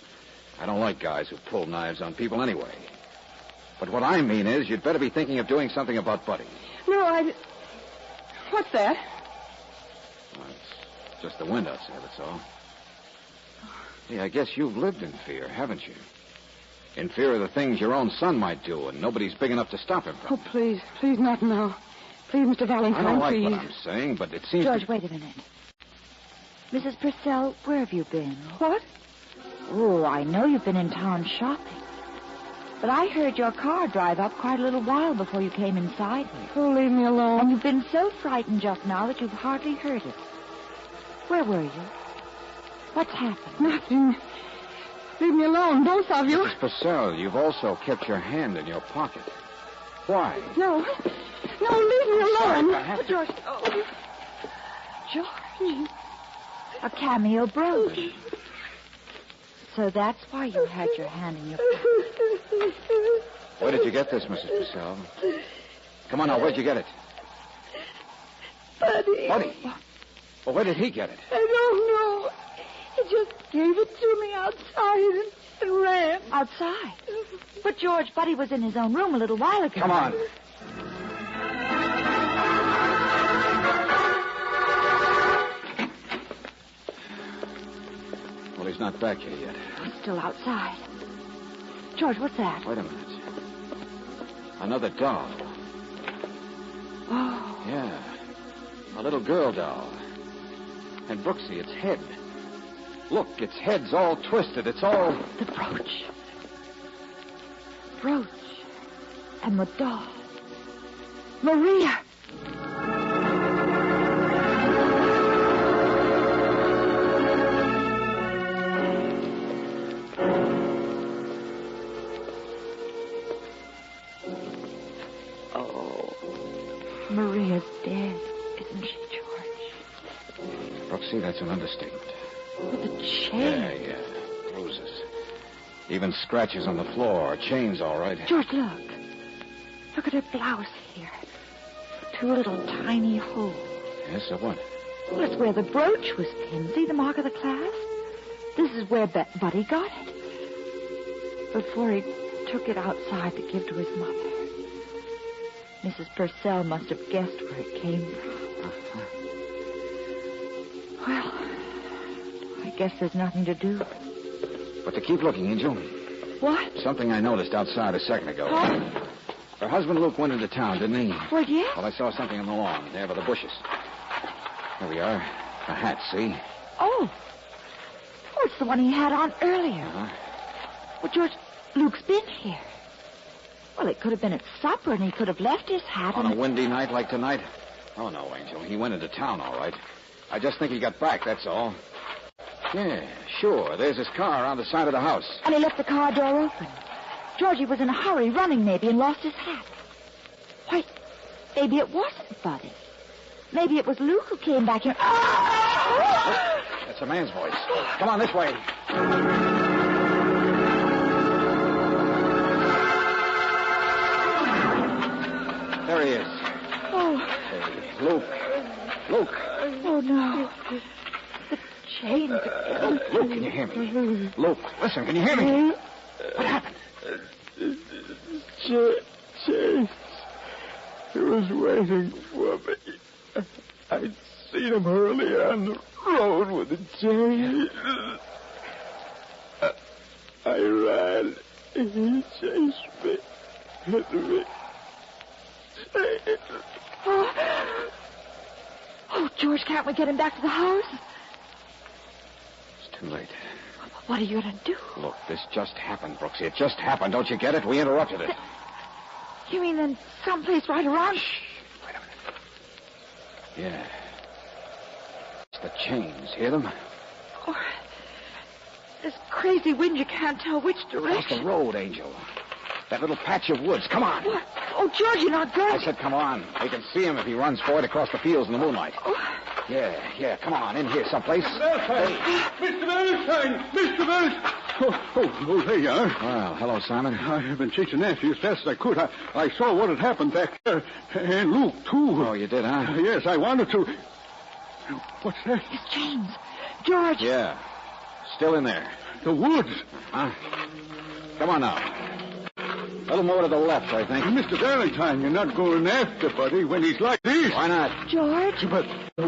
[SPEAKER 12] I don't like guys who pull knives on people anyway. But what I mean is, you'd better be thinking of doing something about Buddy.
[SPEAKER 14] No, What's that?
[SPEAKER 12] Well, it's just the wind outside, that's all. Hey, I guess you've lived in fear, haven't you? In fear of the things your own son might do, and nobody's big enough to stop him from.
[SPEAKER 14] Oh, please, not now. Please, Mr. Valentine,
[SPEAKER 12] I don't like
[SPEAKER 14] please.
[SPEAKER 12] what I'm saying, but it seems...
[SPEAKER 23] George, wait a minute. Mrs. Purcell, where have you been?
[SPEAKER 14] What?
[SPEAKER 23] Oh, I know you've been in town shopping. But I heard your car drive up quite a little while before you came inside here.
[SPEAKER 14] Oh, leave me alone.
[SPEAKER 23] And you've been so frightened just now that you've hardly heard it. Where were you? What's happened?
[SPEAKER 14] Nothing. Leave me alone, both of you.
[SPEAKER 12] Mrs. Purcell, you've also kept your hand in your pocket. Why?
[SPEAKER 14] No, leave me alone.
[SPEAKER 12] I have to...
[SPEAKER 23] George. Oh. George. A cameo brooch. So that's why you had your hand in your pocket.
[SPEAKER 12] Where did you get this, Mrs. Purcell? Come on now, where'd you get it?
[SPEAKER 23] Buddy.
[SPEAKER 12] Buddy? Well, where did he get it?
[SPEAKER 23] I don't know. He just gave it to me outside and ran. Outside? But, George, Buddy was in his own room a little while ago.
[SPEAKER 12] Come on. Well, he's not back here yet.
[SPEAKER 23] He's still outside. George, what's that?
[SPEAKER 12] Wait a minute. Another doll.
[SPEAKER 23] Oh.
[SPEAKER 12] Yeah. A little girl doll. And Brooksy, its head. Look, its head's all twisted. It's all...
[SPEAKER 23] The brooch. Brooch. And the doll. Maria! Oh, Maria's dead, isn't she, George?
[SPEAKER 12] Brooksy, that's an understatement.
[SPEAKER 23] With the chain.
[SPEAKER 12] Yeah. Bruises. Even scratches on the floor. Chains, all right.
[SPEAKER 23] George, look. Look at her blouse here. 2 little tiny holes.
[SPEAKER 12] Yes, so what?
[SPEAKER 23] Well, it's where the brooch was pinned. See the mark of the clasp? This is where Buddy got it. Before he took it outside to give to his mother. Mrs. Purcell must have guessed where it came from. Well, I guess there's nothing to do.
[SPEAKER 12] But to keep looking, Angel.
[SPEAKER 23] What?
[SPEAKER 12] Something I noticed outside a second ago.
[SPEAKER 23] Huh?
[SPEAKER 12] Her husband Luke went into town, didn't he?
[SPEAKER 23] Well, yes.
[SPEAKER 12] Well, I saw something on the lawn, there by the bushes. Here we are. A hat, see?
[SPEAKER 23] Oh, it's the one he had on earlier. Well, George, Luke's been here. Well, it could have been at supper, and he could have left his hat
[SPEAKER 12] On a windy night like tonight? Oh, no, Angel. He went into town, all right. I just think he got back, that's all. Yeah, sure. There's his car on the side of the house.
[SPEAKER 23] And he left the car door open. Georgie was in a hurry, running maybe, and lost his hat. Why, maybe it wasn't Buddy. Maybe it was Luke who came back here.
[SPEAKER 12] That's a man's voice. Come on, this way. There he is.
[SPEAKER 23] Oh.
[SPEAKER 12] Hey, Luke. Luke.
[SPEAKER 23] Oh, no. The chain.
[SPEAKER 12] Luke, can you hear me? Luke, listen, can you hear me? What happened?
[SPEAKER 16] Chase. He was waiting for me. I'd seen him earlier on the road with the chain. I ran. He chased me. Hit me.
[SPEAKER 23] Oh, George, can't we get him back to the house?
[SPEAKER 12] It's too late.
[SPEAKER 23] What are you going to do?
[SPEAKER 12] Look, this just happened, Brooksy. It just happened. Don't you get it? We interrupted it.
[SPEAKER 23] You mean in someplace right around?
[SPEAKER 12] Shh. Wait a minute. Yeah. It's the chains. Hear them?
[SPEAKER 23] Oh, this crazy wind, you can't tell which direction.
[SPEAKER 12] Across the road, Angel. That little patch of woods. Come on.
[SPEAKER 23] What? Oh, George, you're not going.
[SPEAKER 12] I said come on. We can see him if he runs for it across the fields in the moonlight.
[SPEAKER 23] Oh.
[SPEAKER 12] Yeah. Come on. In here someplace.
[SPEAKER 16] Mr. Valentine! Mr. Valentine! Oh, there you are.
[SPEAKER 12] Well, hello, Simon.
[SPEAKER 16] I've been chasing after you as fast as I could. I saw what had happened back there. And Luke, too.
[SPEAKER 12] Oh, you did, huh?
[SPEAKER 16] Yes, I wanted to. What's that?
[SPEAKER 23] His chains. George.
[SPEAKER 12] Yeah. Still in there.
[SPEAKER 16] The woods.
[SPEAKER 12] Come on now. A little more to the left, I think.
[SPEAKER 16] Mr. Valentine, you're not going after Buddy when he's like this.
[SPEAKER 12] Why not?
[SPEAKER 23] George?
[SPEAKER 16] But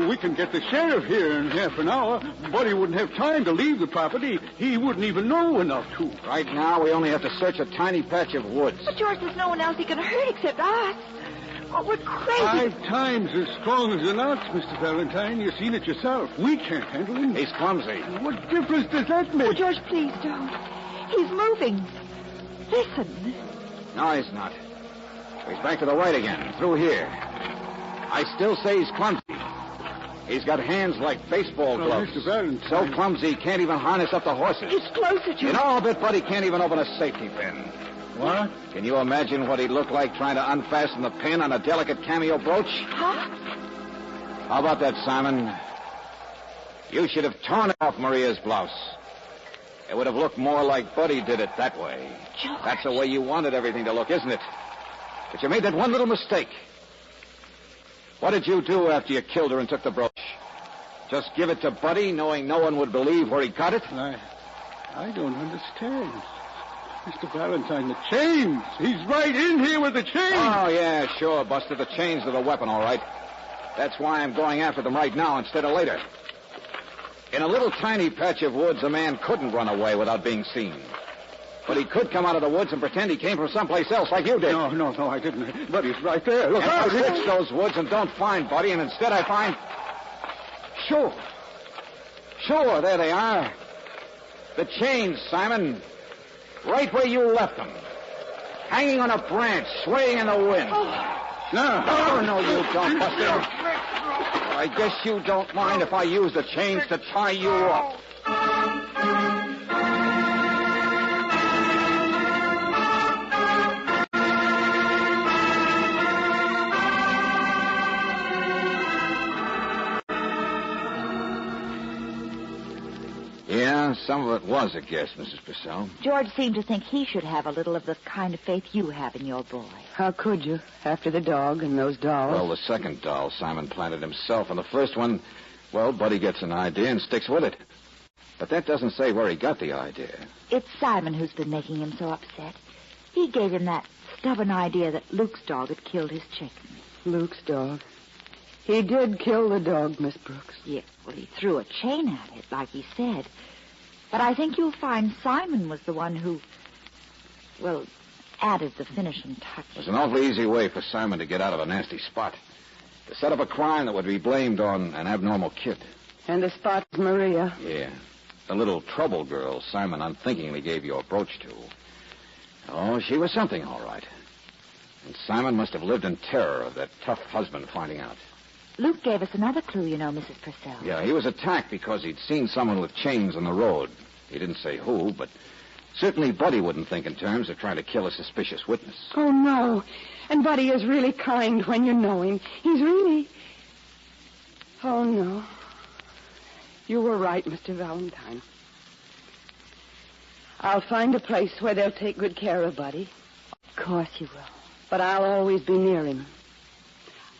[SPEAKER 16] we can get the sheriff here in half an hour. Buddy wouldn't have time to leave the property. He wouldn't even know enough to.
[SPEAKER 12] Right now, we only have to search a tiny patch of woods.
[SPEAKER 23] But, George, there's no one else he can hurt except us. Oh, we're crazy.
[SPEAKER 16] 5 times as strong as an ox, Mr. Valentine. You've seen it yourself. We can't handle him.
[SPEAKER 12] He's clumsy.
[SPEAKER 16] What difference does that make?
[SPEAKER 23] Oh, George, please don't. He's moving. Listen.
[SPEAKER 12] No, he's not. He's back to the right again, through here. I still say he's clumsy. He's got hands like baseball gloves.
[SPEAKER 16] Mr. Valentine.
[SPEAKER 12] So clumsy he can't even harness up the horses.
[SPEAKER 23] It's closer, George.
[SPEAKER 12] You know, I'll bet Buddy can't even open a safety pin.
[SPEAKER 16] What?
[SPEAKER 12] Can you imagine what he'd look like trying to unfasten the pin on a delicate cameo brooch?
[SPEAKER 23] Huh?
[SPEAKER 12] How about that, Simon? You should have torn it off Maria's blouse. It would have looked more like Buddy did it that way.
[SPEAKER 23] George.
[SPEAKER 12] That's the way you wanted everything to look, isn't it? But you made that one little mistake. What did you do after you killed her and took the brooch? Just give it to Buddy, knowing no one would believe where he got it?
[SPEAKER 16] I don't understand. Mr. Valentine, the chains. He's right in here with the chains.
[SPEAKER 12] Oh, yeah, sure, Buster. The chains are the weapon, all right. That's why I'm going after them right now instead of later. In a little tiny patch of woods, a man couldn't run away without being seen. But he could come out of the woods and pretend he came from someplace else like you did.
[SPEAKER 2] No, I didn't. Buddy's right there. Look
[SPEAKER 12] And
[SPEAKER 2] out.
[SPEAKER 12] I search those woods and don't find Buddy, and instead I find... Sure, there they are. The chains, Simon. Right where you left them. Hanging on a branch, swaying in the wind. No, you don't, Buster. I guess you don't mind if I use the chains to tie you up. Yeah, some of it was a guess, Mrs. Purcell.
[SPEAKER 23] George seemed to think he should have a little of the kind of faith you have in your boy.
[SPEAKER 14] How could you, after the dog and those dolls?
[SPEAKER 12] Well, the second doll Simon planted himself, and the first one, well, Buddy gets an idea and sticks with it. But that doesn't say where he got the idea.
[SPEAKER 23] It's Simon who's been making him so upset. He gave him that stubborn idea that Luke's dog had killed his chicken.
[SPEAKER 14] Luke's dog. He did kill the dog, Miss Brooks.
[SPEAKER 23] Yeah, well, he threw a chain at it, like he said. But I think you'll find Simon was the one who, well, added the finishing touch.
[SPEAKER 12] There's an awfully easy way for Simon to get out of a nasty spot. To set up a crime that would be blamed on an abnormal kid.
[SPEAKER 14] And the spot's Maria.
[SPEAKER 12] Yeah. The little trouble girl Simon unthinkingly gave you a brooch to. Oh, she was something, all right. And Simon must have lived in terror of that tough husband finding out.
[SPEAKER 23] Luke gave us another clue, you know, Mrs. Purcell.
[SPEAKER 12] Yeah, he was attacked because he'd seen someone with chains on the road. He didn't say who, but certainly Buddy wouldn't think in terms of trying to kill a suspicious witness.
[SPEAKER 14] Oh, no. And Buddy is really kind when you know him. He's really... Oh, no. You were right, Mr. Valentine. I'll find a place where they'll take good care of Buddy.
[SPEAKER 23] Of course you will.
[SPEAKER 14] But I'll always be near him.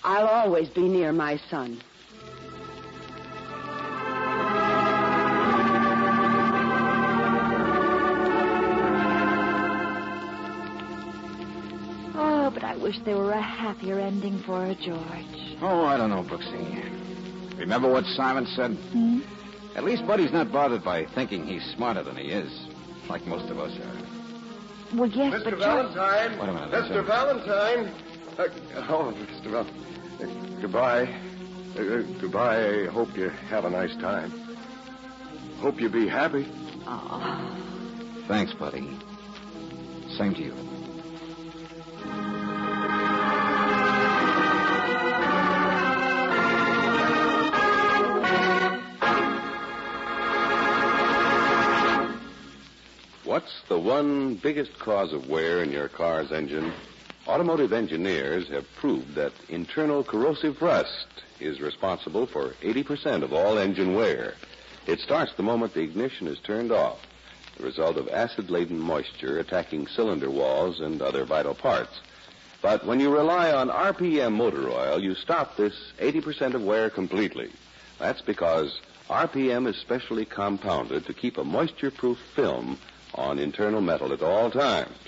[SPEAKER 14] I'll always be near my son.
[SPEAKER 23] Oh, but I wish there were a happier ending for her, George.
[SPEAKER 12] Oh, I don't know, Brooksy. Remember what Simon said?
[SPEAKER 23] Hmm?
[SPEAKER 12] At least Buddy's not bothered by thinking he's smarter than he is, like most of us are.
[SPEAKER 23] Well, yes,
[SPEAKER 16] Mr.
[SPEAKER 23] but
[SPEAKER 16] Valentine.
[SPEAKER 12] Wait a minute,
[SPEAKER 16] Mr.
[SPEAKER 12] sir.
[SPEAKER 16] Valentine. Mr. Valentine. Goodbye. Goodbye. I hope you have a nice time. Hope you be happy.
[SPEAKER 23] Oh.
[SPEAKER 12] Thanks, Buddy. Same to you.
[SPEAKER 10] What's the one biggest cause of wear in your car's engine? Automotive engineers have proved that internal corrosive rust is responsible for 80% of all engine wear. It starts the moment the ignition is turned off, the result of acid-laden moisture attacking cylinder walls and other vital parts. But when you rely on RPM motor oil, you stop this 80% of wear completely. That's because RPM is specially compounded to keep a moisture-proof film on internal metal at all times.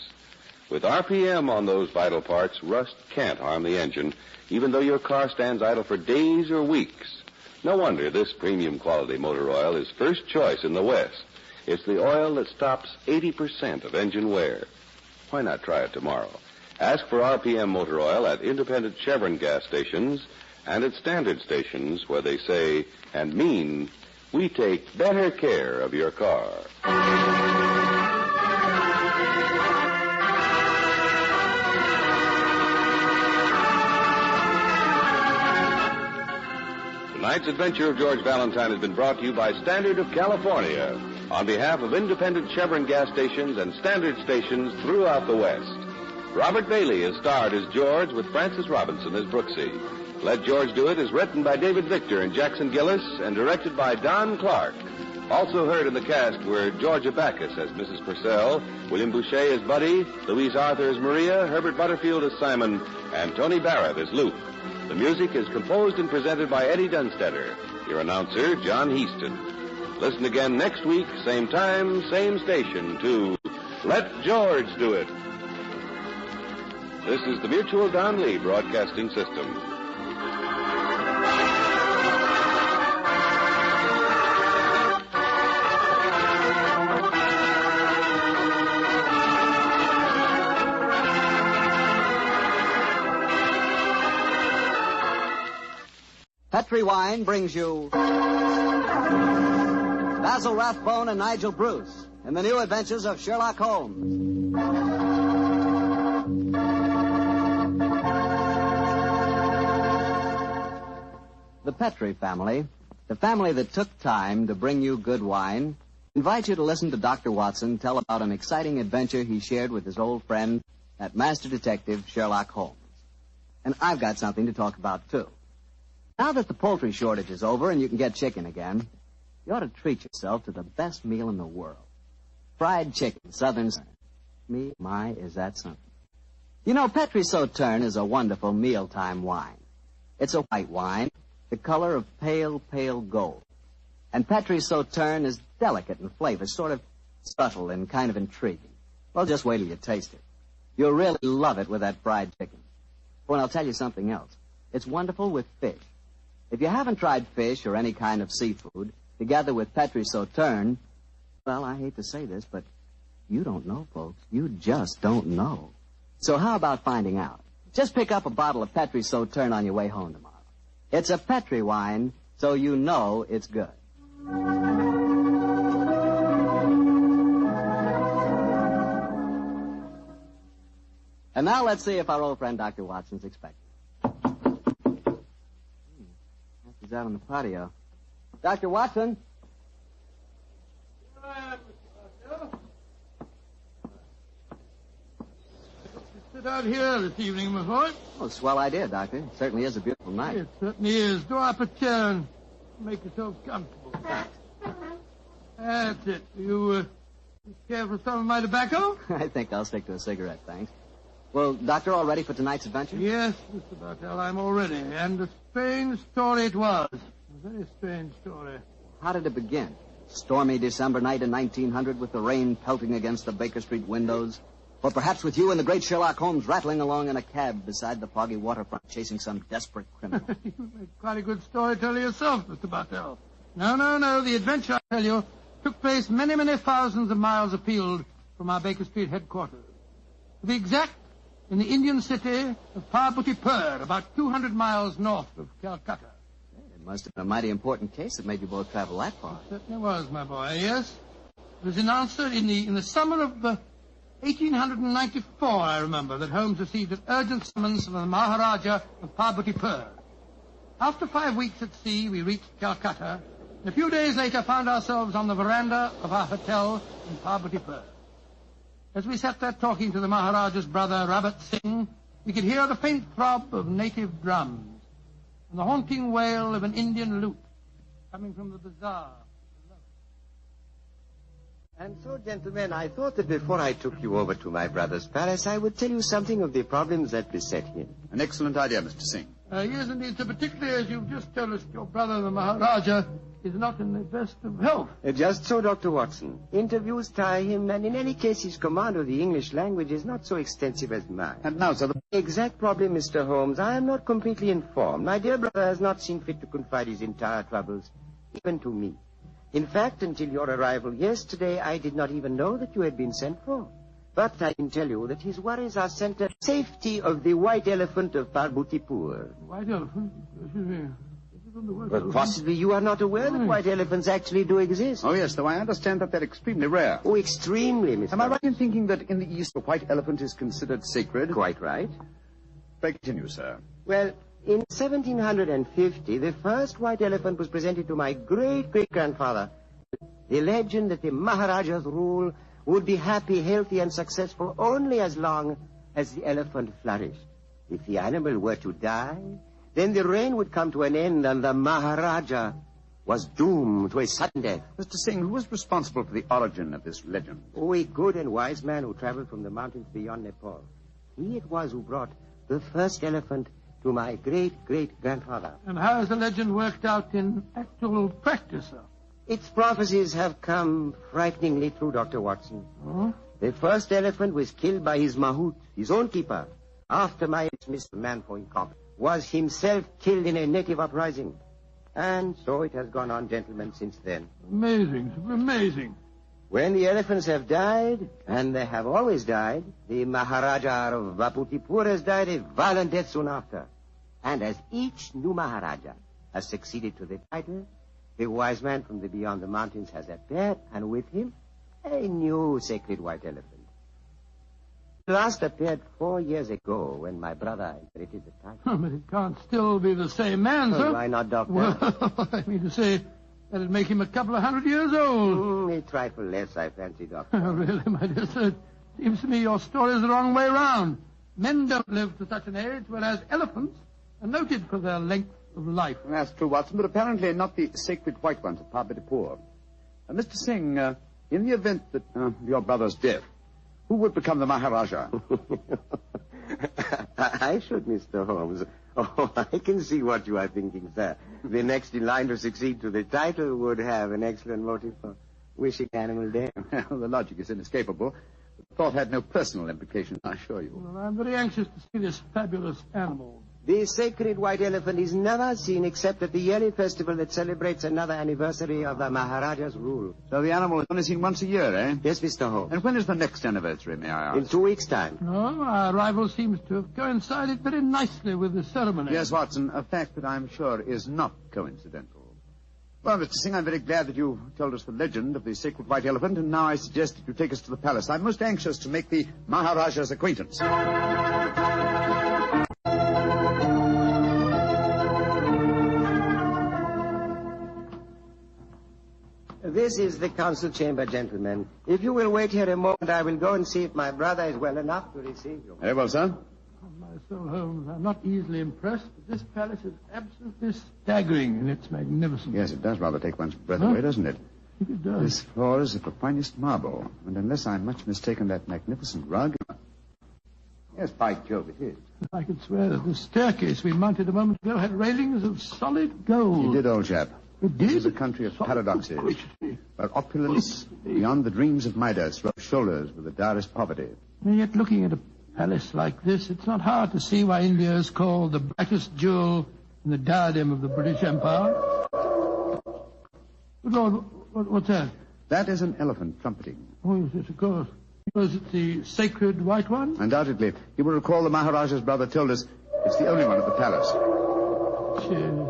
[SPEAKER 10] With RPM on those vital parts, rust can't harm the engine, even though your car stands idle for days or weeks. No wonder this premium quality motor oil is first choice in the West. It's the oil that stops 80% of engine wear. Why not try it tomorrow? Ask for RPM motor oil at independent Chevron gas stations and at standard stations where they say and mean, we take better care of your car. Tonight's adventure of George Valentine has been brought to you by Standard of California on behalf of independent Chevron gas stations and standard stations throughout the West. Robert Bailey is starred as George with Francis Robinson as Brooksy. Let George Do It is written by David Victor and Jackson Gillis and directed by Don Clark. Also heard in the cast were Georgia Backus as Mrs. Purcell, William Boucher as Buddy, Louise Arthur as Maria, Herbert Butterfield as Simon, and Tony Barrett as Luke. The music is composed and presented by Eddie Dunstetter. Your announcer, John Heaston. Listen again next week, same time, same station, to Let George Do It. This is the Mutual Don Lee Broadcasting System.
[SPEAKER 6] Petri Wine brings you Basil Rathbone and Nigel Bruce in the new adventures of Sherlock Holmes. The Petri family, the family that took time to bring you good wine, invite you to listen to Dr. Watson tell about an exciting adventure he shared with his old friend, that master detective, Sherlock Holmes. And I've got something to talk about, too. Now that the poultry shortage is over and you can get chicken again, you ought to treat yourself to the best meal in the world. Fried chicken, Southern Style. My, is that something. You know, Petri Sauterne is a wonderful mealtime wine. It's a white wine, the color of pale, pale gold. And Petri Sauterne is delicate in flavor, sort of subtle and kind of intriguing. Well, just wait till you taste it. You'll really love it with that fried chicken. Oh, and I'll tell you something else. It's wonderful with fish. If you haven't tried fish or any kind of seafood, together with Petri Sauterne, well, I hate to say this, but you don't know, folks. You just don't know. So how about finding out? Just pick up a bottle of Petri Sauterne on your way home tomorrow. It's a Petri wine, so you know it's good. And now let's see if our old friend Dr. Watson's expecting. He's out on the patio. Dr. Watson?
[SPEAKER 2] Sit out here this evening, my boy.
[SPEAKER 6] Oh, swell idea, Doctor. It certainly is a beautiful night.
[SPEAKER 2] It certainly is. Draw up a chair and make yourself comfortable. That's it. You care for some of my tobacco?
[SPEAKER 6] I think I'll stick to a cigarette, thanks. Well, Doctor, all ready for tonight's adventure?
[SPEAKER 2] Yes, Mr. Bartell, I'm all ready. And a strange story it was. A very strange story.
[SPEAKER 6] How did it begin? Stormy December night in 1900 with the rain pelting against the Baker Street windows? Or perhaps with you and the great Sherlock Holmes rattling along in a cab beside the foggy waterfront chasing some desperate criminal?
[SPEAKER 2] You make quite a good storyteller yourself, Mr. Bartell. No. The adventure, I tell you, took place many, many thousands of miles afield from our Baker Street headquarters. To be exact, in the Indian city of Parbutipur, about 200 miles north of Calcutta.
[SPEAKER 6] It must have been a mighty important case that made you both travel that far.
[SPEAKER 2] It certainly was, my boy, yes. It was announced in the summer of 1894, I remember, that Holmes received an urgent summons from the Maharaja of Parbutipur. After 5 weeks at sea, we reached Calcutta, and a few days later found ourselves on the veranda of our hotel in Parbutipur. As we sat there talking to the Maharaja's brother, Rabat Singh, we could hear the faint throb of native drums and the haunting wail of an Indian lute coming from the bazaar.
[SPEAKER 17] And so, gentlemen, I thought that before I took you over to my brother's palace, I would tell you something of the problems that beset him.
[SPEAKER 18] An excellent idea, Mr. Singh.
[SPEAKER 2] Yes, indeed, sir, particularly as you've just told us your brother, the Maharaja, is not in the best of health.
[SPEAKER 17] Just so, Dr. Watson. Interviews tire him, and in any case, his command of the English language is not so extensive as mine.
[SPEAKER 18] And now, sir, the
[SPEAKER 17] exact problem, Mr. Holmes, I am not completely informed. My dear brother has not seen fit to confide his entire troubles, even to me. In fact, until your arrival yesterday, I did not even know that you had been sent for. But I can tell you that his worries are centered on the safety of the white elephant of Parbutipur.
[SPEAKER 2] White elephant? Excuse me.
[SPEAKER 17] But possibly you are not aware that white elephants actually do exist.
[SPEAKER 18] Oh, yes, though I understand that they're extremely rare.
[SPEAKER 17] Oh, extremely, Mr.
[SPEAKER 18] Am I right in thinking that in the East a white elephant is considered sacred?
[SPEAKER 17] Quite right.
[SPEAKER 18] Pray continue, sir.
[SPEAKER 17] Well, in 1750, the first white elephant was presented to my great-great-grandfather. The legend that the Maharaja's rule would be happy, healthy, and successful only as long as the elephant flourished. If the animal were to die, then the reign would come to an end and the Maharaja was doomed to a sudden death.
[SPEAKER 18] Mr. Singh, who was responsible for the origin of this legend?
[SPEAKER 17] Oh, a good and wise man who traveled from the mountains beyond Nepal. He it was who brought the first elephant to my great-great-grandfather.
[SPEAKER 2] And how has the legend worked out in actual practice, sir?
[SPEAKER 17] Its prophecies have come frighteningly true, Dr. Watson.
[SPEAKER 2] Oh?
[SPEAKER 17] The first elephant was killed by his mahout, his own keeper, after my dismissed man for incompetence, was himself killed in a native uprising. And so it has gone on, gentlemen, since then.
[SPEAKER 2] Amazing, amazing.
[SPEAKER 17] When the elephants have died, and they have always died, the Maharaja of Parbutipur has died a violent death soon after. And as each new Maharaja has succeeded to the title. The wise man from the beyond the mountains has appeared, and with him, a new sacred white elephant. It last appeared 4 years ago when my brother inherited the title.
[SPEAKER 11] But it can't still be the same man, sir.
[SPEAKER 17] Why not, Doctor?
[SPEAKER 11] Well, I mean to say, that'd make him a couple of 100 years old.
[SPEAKER 17] A trifle less, I fancy, Doctor.
[SPEAKER 11] Oh, really, my dear sir? It seems to me your story's the wrong way round. Men don't live to such an age, whereas elephants are noted for their length of life.
[SPEAKER 18] That's true, Watson, but apparently not the sacred white ones of Pabadipur. Mr. Singh, in the event that your brother's death, who would become the Maharaja?
[SPEAKER 17] I should, Mr. Holmes. Oh, I can see what you are thinking, sir. The next in line to succeed to the title would have an excellent motive for wishing animal death.
[SPEAKER 18] Well, the logic is inescapable. The thought had no personal implications, I assure you.
[SPEAKER 11] Well, I'm very anxious to see this fabulous animal.
[SPEAKER 17] The sacred white elephant is never seen except at the yearly festival that celebrates another anniversary of the Maharaja's rule.
[SPEAKER 18] So the animal is only seen once a year, eh?
[SPEAKER 17] Yes, Mr. Holmes.
[SPEAKER 18] And when is the next anniversary, may I ask?
[SPEAKER 17] In 2 weeks' time.
[SPEAKER 11] Oh, our arrival seems to have coincided very nicely with the ceremony.
[SPEAKER 18] Yes, Watson, a fact that I'm sure is not coincidental. Well, Mr. Singh, I'm very glad that you told us the legend of the sacred white elephant, and now I suggest that you take us to the palace. I'm most anxious to make the Maharaja's acquaintance.
[SPEAKER 17] This is the council chamber, gentlemen. If you will wait here a moment, I will go and see if my brother is well enough to receive you.
[SPEAKER 18] Very well, sir.
[SPEAKER 11] My soul, Holmes, I'm not easily impressed, but this palace is absolutely staggering in its magnificence.
[SPEAKER 18] Yes, it does rather take one's breath away, doesn't it?
[SPEAKER 11] I think it does.
[SPEAKER 18] This floor is of the finest marble, and unless I'm much mistaken, that magnificent rug... Yes, by Jove, it is.
[SPEAKER 11] I could swear that the staircase we mounted a moment ago had railings of solid gold.
[SPEAKER 18] You did, old chap.
[SPEAKER 11] It did?
[SPEAKER 18] This is a country of paradoxes, where opulence beyond the dreams of Midas rubs shoulders with the direst poverty.
[SPEAKER 11] And yet, looking at a palace like this, it's not hard to see why India is called the brightest jewel in the diadem of the British Empire. Good Lord, what's that?
[SPEAKER 18] That is an elephant trumpeting.
[SPEAKER 11] Oh, yes, of course. Was it the sacred white one?
[SPEAKER 18] Undoubtedly. You will recall the Maharaja's brother told us it's the only one at the palace.
[SPEAKER 11] Cheers.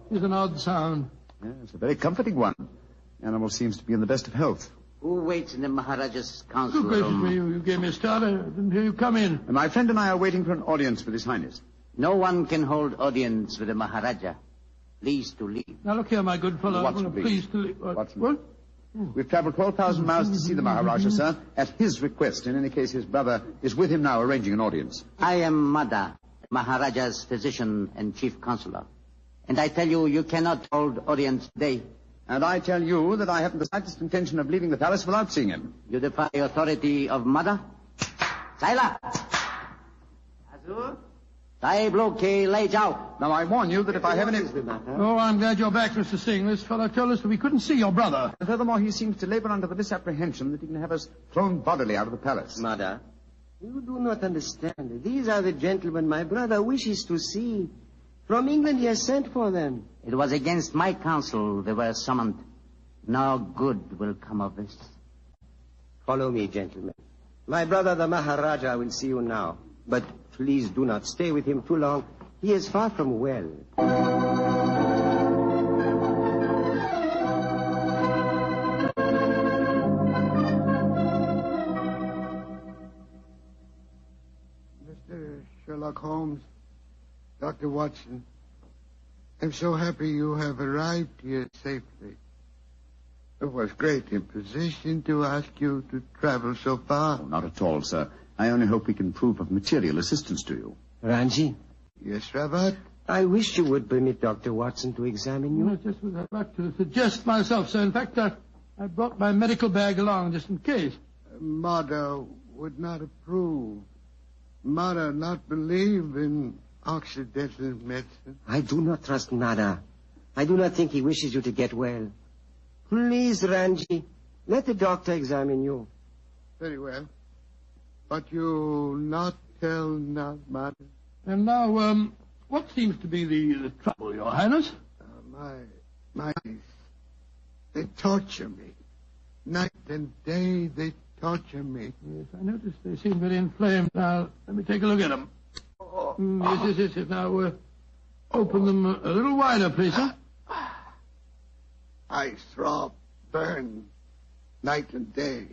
[SPEAKER 11] It's an odd sound.
[SPEAKER 18] Yes, it's a very comforting one. The animal seems to be in the best of health.
[SPEAKER 13] Who waits in the Maharaja's council
[SPEAKER 11] Good gracious
[SPEAKER 13] room?
[SPEAKER 11] me, you gave me a start. I didn't hear you come in.
[SPEAKER 18] And my friend and I are waiting for an audience with His Highness.
[SPEAKER 13] No one can hold audience with the Maharaja. Please to leave.
[SPEAKER 11] Now, look here, my good fellow.
[SPEAKER 18] Watson,
[SPEAKER 11] please to leave.
[SPEAKER 18] Watson.
[SPEAKER 11] What?
[SPEAKER 18] We've traveled 12,000 miles to see the Maharaja, sir, at his request. In any case, his brother is with him now, arranging an audience.
[SPEAKER 13] I am Mada, Maharaja's physician and chief counselor. And I tell you, you cannot hold audience today.
[SPEAKER 18] And I tell you that I haven't the slightest intention of leaving the palace without seeing him.
[SPEAKER 13] You defy the authority of Mada? Saila! Azur? Sahib Loke, lay out.
[SPEAKER 18] Now, I warn you that if I have any...
[SPEAKER 11] Oh, I'm glad you're back, Mr. Singh. This fellow told us that we couldn't see your brother.
[SPEAKER 18] And furthermore, he seems to labor under the misapprehension that he can have us thrown bodily out of the palace.
[SPEAKER 17] Mother, you do not understand. These are the gentlemen my brother wishes to see. From England he has sent for them.
[SPEAKER 13] It was against my counsel they were summoned. No good will come of this.
[SPEAKER 17] Follow me, gentlemen. My brother, the Maharaja, will see you now. But please do not stay with him too long. He is far from well.
[SPEAKER 2] Mr. Sherlock Holmes, Dr. Watson, I'm so happy you have arrived here safely. It was great imposition to ask you to travel so far.
[SPEAKER 18] Oh, not at all, sir. I only hope we can prove of material assistance to you.
[SPEAKER 17] Ranji?
[SPEAKER 2] Yes, Rabat?
[SPEAKER 17] I wish you would permit Dr. Watson to examine you.
[SPEAKER 11] No, just what I'd like to suggest myself, sir. In fact, I brought my medical bag along just in case.
[SPEAKER 2] Mother would not approve. Mother not believe in Occidental medicine.
[SPEAKER 17] I do not trust Nada. I do not think he wishes you to get well. Please, Ranji, let the doctor examine you.
[SPEAKER 2] Very well. But you not tell not Mother.
[SPEAKER 11] And now, what seems to be the trouble, Your Highness?
[SPEAKER 2] My they torture me. Night and day they torture me.
[SPEAKER 11] Yes, I noticed they seem very inflamed. Now, let me take a look at them. Yes. Now, Open them a little wider, please, sir.
[SPEAKER 7] I throb, burn, night and day.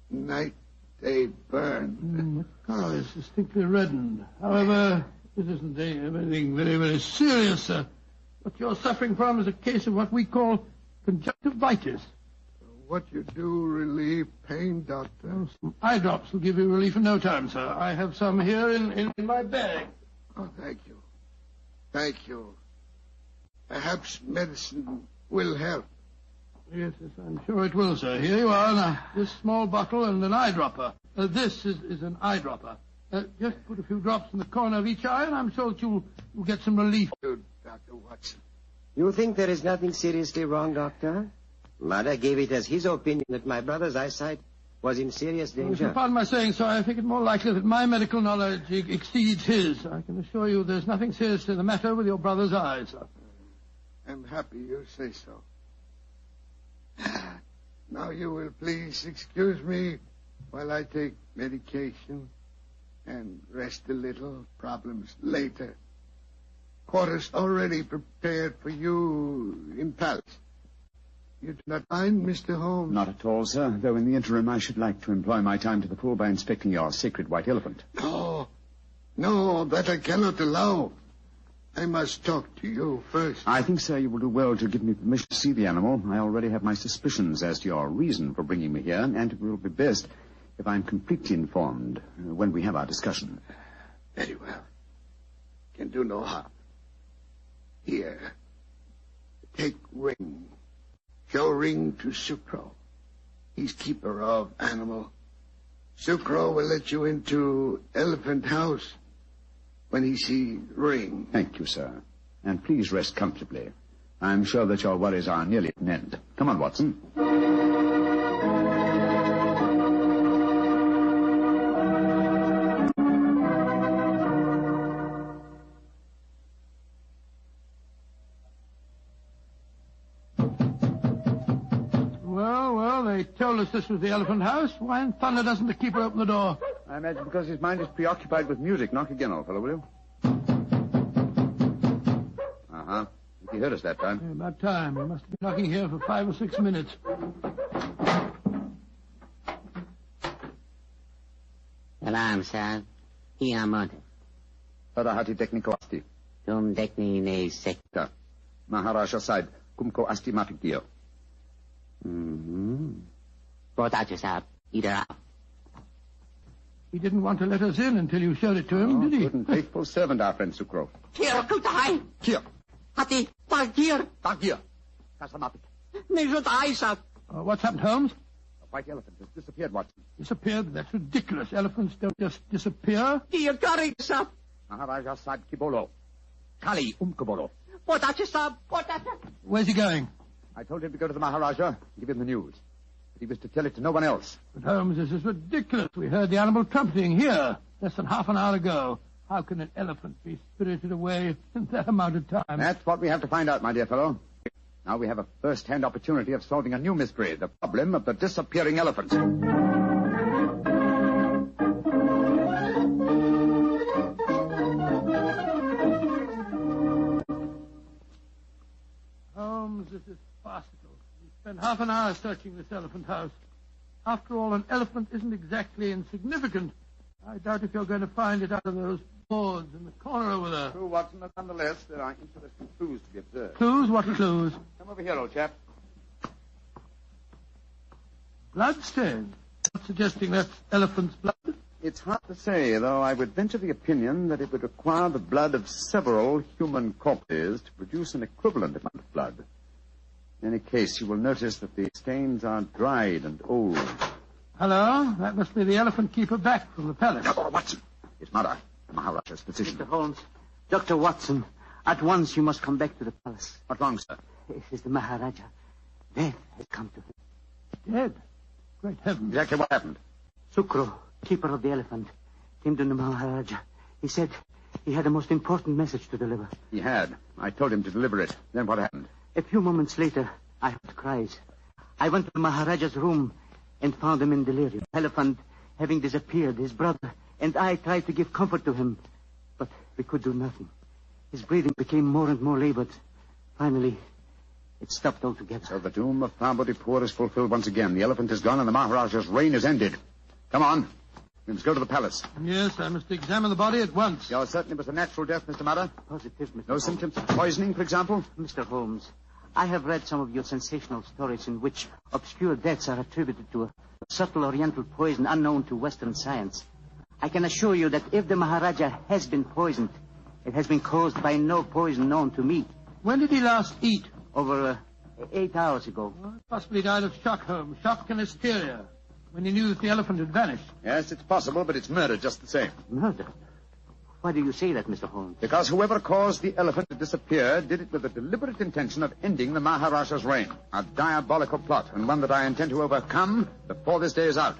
[SPEAKER 7] Night, day, burn.
[SPEAKER 11] The color is distinctly reddened. However, this isn't anything very, very serious, sir. What you're suffering from is a case of what we call conjunctivitis.
[SPEAKER 7] What you do relieve pain, Doctor?
[SPEAKER 11] Some eye drops will give you relief in no time, sir. I have some here in my bag.
[SPEAKER 7] Oh, thank you. Thank you. Perhaps medicine will help.
[SPEAKER 11] Yes, I'm sure it will, sir. Here you are. Now, this small bottle and an eyedropper. This is an eyedropper. Just put a few drops in the corner of each eye, and I'm sure that you'll get some relief.
[SPEAKER 7] Good, Dr. Watson.
[SPEAKER 17] You think there is nothing seriously wrong, Doctor? Mother gave it as his opinion that my brother's eyesight was in serious danger.
[SPEAKER 11] Pardon my saying so, I think it more likely that my medical knowledge exceeds his. I can assure you there's nothing seriously the matter with your brother's eyes, sir.
[SPEAKER 7] I'm happy you say so. Now you will please excuse me while I take medication and rest a little. Problems later. Quarters already prepared for you in palace. You do not mind, Mr. Holmes?
[SPEAKER 18] Not at all, sir. Though in the interim I should like to employ my time to the full by inspecting your sacred white elephant.
[SPEAKER 7] No, that I cannot allow. I must talk to you first.
[SPEAKER 18] I think, sir, you will do well to give me permission to see the animal. I already have my suspicions as to your reason for bringing me here, and it will be best if I'm completely informed when we have our discussion.
[SPEAKER 7] Very well. Can do no harm. Here. Take ring. Show ring to Sucro. He's keeper of animal. Sucro will let you into elephant house when he see ring.
[SPEAKER 18] Thank you, sir. And please rest comfortably. I'm sure that your worries are nearly at an end. Come on, Watson.
[SPEAKER 11] Well, they told us this was the elephant house. Why in thunder doesn't the keeper open the door?
[SPEAKER 18] I imagine because his mind is preoccupied with music. Knock again, old fellow, will you? Uh-huh. He heard us that time.
[SPEAKER 11] Yeah, about time. He must have been knocking here for 5 or 6 minutes.
[SPEAKER 13] Salam, sir. Hiamad.
[SPEAKER 18] Parahati tekniko asti.
[SPEAKER 13] Tum dekni ne sekta.
[SPEAKER 18] Maharaja side. Kumko asti mapikio.
[SPEAKER 13] Potato, sir. Either out.
[SPEAKER 11] He didn't want to let us in until you showed it to him, did he?
[SPEAKER 18] Good and faithful servant, our friend Sucro.
[SPEAKER 13] Here, kutai.
[SPEAKER 18] Here.
[SPEAKER 13] Hati, tagir.
[SPEAKER 18] Tagir. Kasamapik.
[SPEAKER 13] Nejutai, sir.
[SPEAKER 11] What's happened, Holmes?
[SPEAKER 18] The white elephant has disappeared, Watson.
[SPEAKER 11] Disappeared? That's ridiculous. Elephants don't just disappear.
[SPEAKER 13] Dear Gary, sir.
[SPEAKER 18] Maharaja Sahib Kibolo. Kali Umkabolo.
[SPEAKER 13] Potato, sir. Potato.
[SPEAKER 11] Where's he going?
[SPEAKER 18] I told him to go to the Maharaja and give him the news. But he was to tell it to no one else.
[SPEAKER 11] But, Holmes, this is ridiculous. We heard the animal trumpeting here less than half an hour ago. How can an elephant be spirited away in that amount of time?
[SPEAKER 18] That's what we have to find out, my dear fellow. Now we have a first-hand opportunity of solving a new mystery, the problem of the disappearing elephant.
[SPEAKER 11] Holmes, this is farcical. We spent half an hour searching this elephant house. After all, an elephant isn't exactly insignificant. I doubt if you're going to find it out of those boards in the corner over there.
[SPEAKER 18] True, Watson, but nonetheless, there are interesting clues to be observed.
[SPEAKER 11] Clues? What clues?
[SPEAKER 18] Come over here, old chap.
[SPEAKER 11] Bloodstains. Not suggesting that's elephant's blood.
[SPEAKER 18] It's hard to say, though I would venture the opinion that it would require the blood of several human corpses to produce an equivalent amount of blood. In any case, you will notice that the stains are dried and old.
[SPEAKER 11] Hello? That must be the elephant keeper back from the palace.
[SPEAKER 18] Oh, Watson. It's Manor, the Maharaja's physician.
[SPEAKER 13] Mr. Holmes, Dr. Watson, at once you must come back to the palace.
[SPEAKER 18] What's wrong, sir?
[SPEAKER 13] It is the Maharaja. Death has come to him.
[SPEAKER 11] Dead? Great heavens.
[SPEAKER 18] Exactly what happened?
[SPEAKER 13] Sucro, keeper of the elephant, came to the Maharaja. He said he had a most important message to deliver.
[SPEAKER 18] He had. I told him to deliver it. Then what happened?
[SPEAKER 13] A few moments later, I heard cries. I went to the Maharaja's room and found him in delirium. Elephant having disappeared, his brother and I tried to give comfort to him, but we could do nothing. His breathing became more and more labored. Finally, it stopped altogether.
[SPEAKER 18] So the doom of Parbodipur is fulfilled once again. The elephant is gone and the Maharaja's reign is ended. Come on. We must go to the palace.
[SPEAKER 11] Yes, I must examine the body at once.
[SPEAKER 18] You're certain it was a natural death, Mr. Mudder?
[SPEAKER 13] Positive, Mr.
[SPEAKER 18] No
[SPEAKER 13] Holmes.
[SPEAKER 18] symptoms of poisoning, for example?
[SPEAKER 13] Mr. Holmes, I have read some of your sensational stories in which obscure deaths are attributed to a subtle oriental poison unknown to Western science. I can assure you that if the Maharaja has been poisoned, it has been caused by no poison known to me.
[SPEAKER 11] When did he last eat?
[SPEAKER 13] Over 8 hours ago.
[SPEAKER 11] Possibly died of shock, Holmes. Shock and hysteria. When he knew that the elephant had vanished.
[SPEAKER 18] Yes, it's possible, but it's murder just the same.
[SPEAKER 13] Murder? Why do you say that, Mr. Holmes?
[SPEAKER 18] Because whoever caused the elephant to disappear did it with a deliberate intention of ending the Maharaja's reign. A diabolical plot, and one that I intend to overcome before this day is out.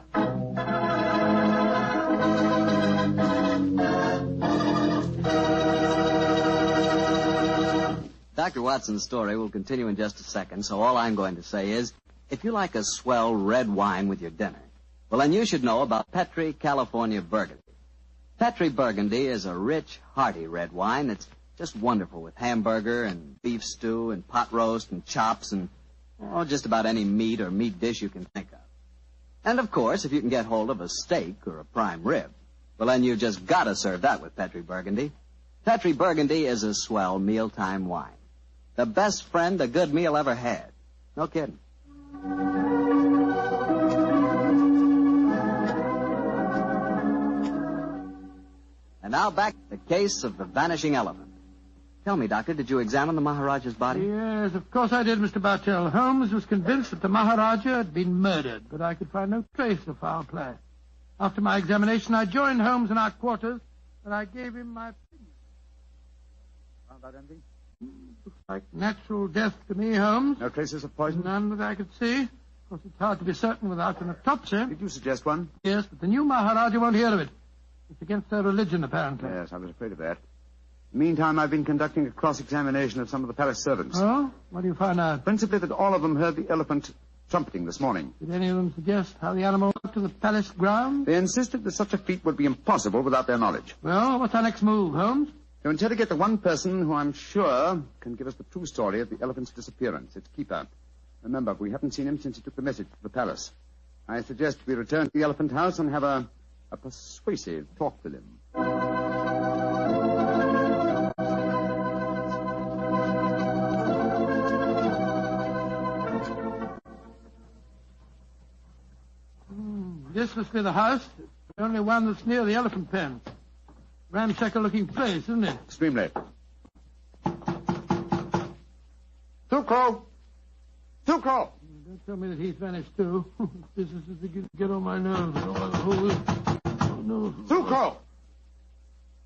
[SPEAKER 6] Dr. Watson's story will continue in just a second, so all I'm going to say is, if you like a swell red wine with your dinner, well, then you should know about Petri California Burgundy. Petri Burgundy is a rich, hearty red wine that's just wonderful with hamburger and beef stew and pot roast and chops and just about any meat or meat dish you can think of. And, of course, if you can get hold of a steak or a prime rib, well, then you just got to serve that with Petri Burgundy. Petri Burgundy is a swell mealtime wine. The best friend a good meal ever had. No kidding. And now back to the case of the vanishing elephant. Tell me, Doctor, did you examine the Maharaja's body?
[SPEAKER 11] Yes, of course I did, Mr. Bartell. Holmes was convinced that the Maharaja had been murdered, but I could find no trace of foul play. After my examination, I joined Holmes in our quarters, and I gave him my opinion.
[SPEAKER 18] Found out anything?
[SPEAKER 11] Looks like natural death to me, Holmes.
[SPEAKER 18] No traces of poison?
[SPEAKER 11] None that I could see. Of course, it's hard to be certain without an autopsy.
[SPEAKER 18] Did you suggest one?
[SPEAKER 11] Yes, but the new Maharaja won't hear of it. It's against their religion, apparently.
[SPEAKER 18] Yes, I was afraid of that. Meantime, I've been conducting a cross-examination of some of the palace servants.
[SPEAKER 11] Oh? What do you find out?
[SPEAKER 18] Principally that all of them heard the elephant trumpeting this morning.
[SPEAKER 11] Did any of them suggest how the animal got to the palace grounds?
[SPEAKER 18] They insisted that such a feat would be impossible without their knowledge.
[SPEAKER 11] Well, what's our next move, Holmes?
[SPEAKER 18] To interrogate the one person who I'm sure can give us the true story of the elephant's disappearance, its keeper. Remember, we haven't seen him since he took the message to the palace. I suggest we return to the elephant house and have a persuasive talk with him.
[SPEAKER 11] This must be the house. The only one that's near the elephant pen. Ramshackle-looking place, isn't it?
[SPEAKER 18] Extremely. Tuco! Tuco!
[SPEAKER 11] Don't tell me that he's vanished, too. Business is beginning to get on my nerves. Oh, no.
[SPEAKER 18] Tuco!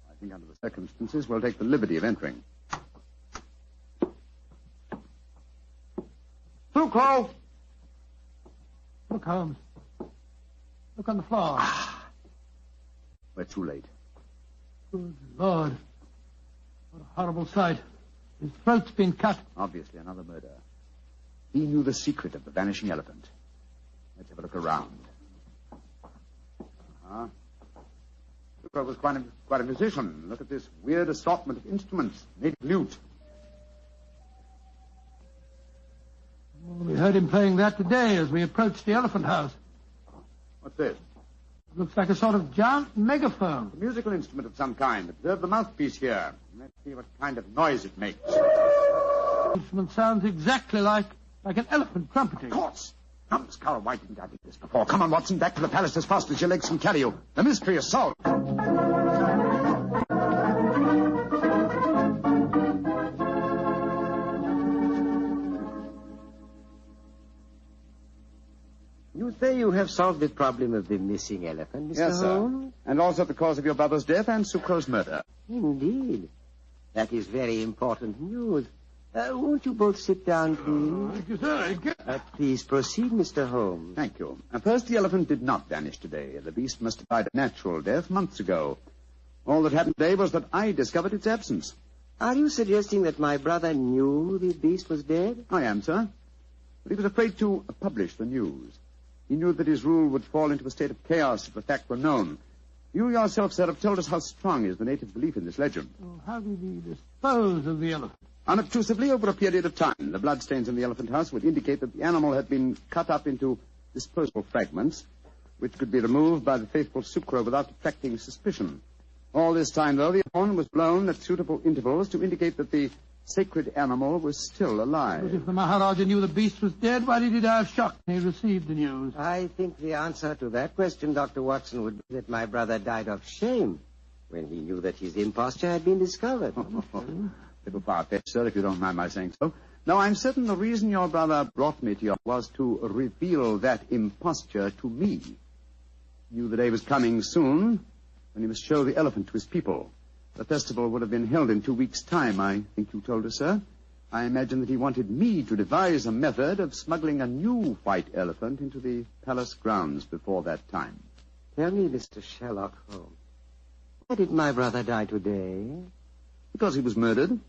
[SPEAKER 18] I think under the circumstances, we'll take the liberty of entering. Tuco!
[SPEAKER 11] Look, Holmes. Look on the floor.
[SPEAKER 18] We're too late.
[SPEAKER 11] Good Lord. What a horrible sight. His throat's been cut.
[SPEAKER 18] Obviously another murder. He knew the secret of the vanishing elephant. Let's have a look around. Tuco was quite a musician. Look at this weird assortment of instruments. Native lute.
[SPEAKER 11] Well, we heard him playing that today as we approached the elephant house.
[SPEAKER 18] What's this?
[SPEAKER 11] Looks like a sort of giant megaphone.
[SPEAKER 18] A musical instrument of some kind. Observe the mouthpiece here. Let's see what kind of noise it makes.
[SPEAKER 11] The instrument sounds exactly like an elephant trumpeting.
[SPEAKER 18] Of course. Numbskull, why didn't I do this before? Come on, Watson, back to the palace as fast as your legs can carry you. The mystery is solved.
[SPEAKER 17] You say you have solved the problem of the missing elephant, Mr.
[SPEAKER 18] Yes,
[SPEAKER 17] Holmes?
[SPEAKER 18] sir. And also the cause of your brother's death and Sucro's murder.
[SPEAKER 17] Indeed. That is very important news. Won't you both sit down, please?
[SPEAKER 11] Thank you, sir.
[SPEAKER 17] Please proceed, Mr. Holmes.
[SPEAKER 18] Thank you. First, the elephant did not vanish today. The beast must have died a natural death months ago. All that happened today was that I discovered its absence.
[SPEAKER 17] Are you suggesting that my brother knew the beast was dead?
[SPEAKER 18] I am, sir. But he was afraid to publish the news. He knew that his rule would fall into a state of chaos if the fact were known. You yourself, sir, have told us how strong is the native belief in this legend.
[SPEAKER 11] Well, how did he dispose of the elephant?
[SPEAKER 18] Unobtrusively, over a period of time, the bloodstains in the elephant house would indicate that the animal had been cut up into disposable fragments, which could be removed by the faithful Sucro without attracting suspicion. All this time, though, the horn was blown at suitable intervals to indicate that the sacred animal was still alive.
[SPEAKER 11] But if the Maharaja knew the beast was dead, why did he die of shock when he received the news?
[SPEAKER 17] I think the answer to that question, Dr. Watson, would be that my brother died of shame when he knew that his imposture had been discovered.
[SPEAKER 18] Little far-fetched, sir, if you don't mind my saying so. Now, I'm certain the reason your brother brought me to you was to reveal that imposture to me. He knew the day was coming soon when he must show the elephant to his people. The festival would have been held in 2 weeks' time, I think you told us, sir. I imagine that he wanted me to devise a method of smuggling a new white elephant into the palace grounds before that time.
[SPEAKER 17] Tell me, Mr. Sherlock Holmes, why did my brother die today?
[SPEAKER 18] Because he was murdered.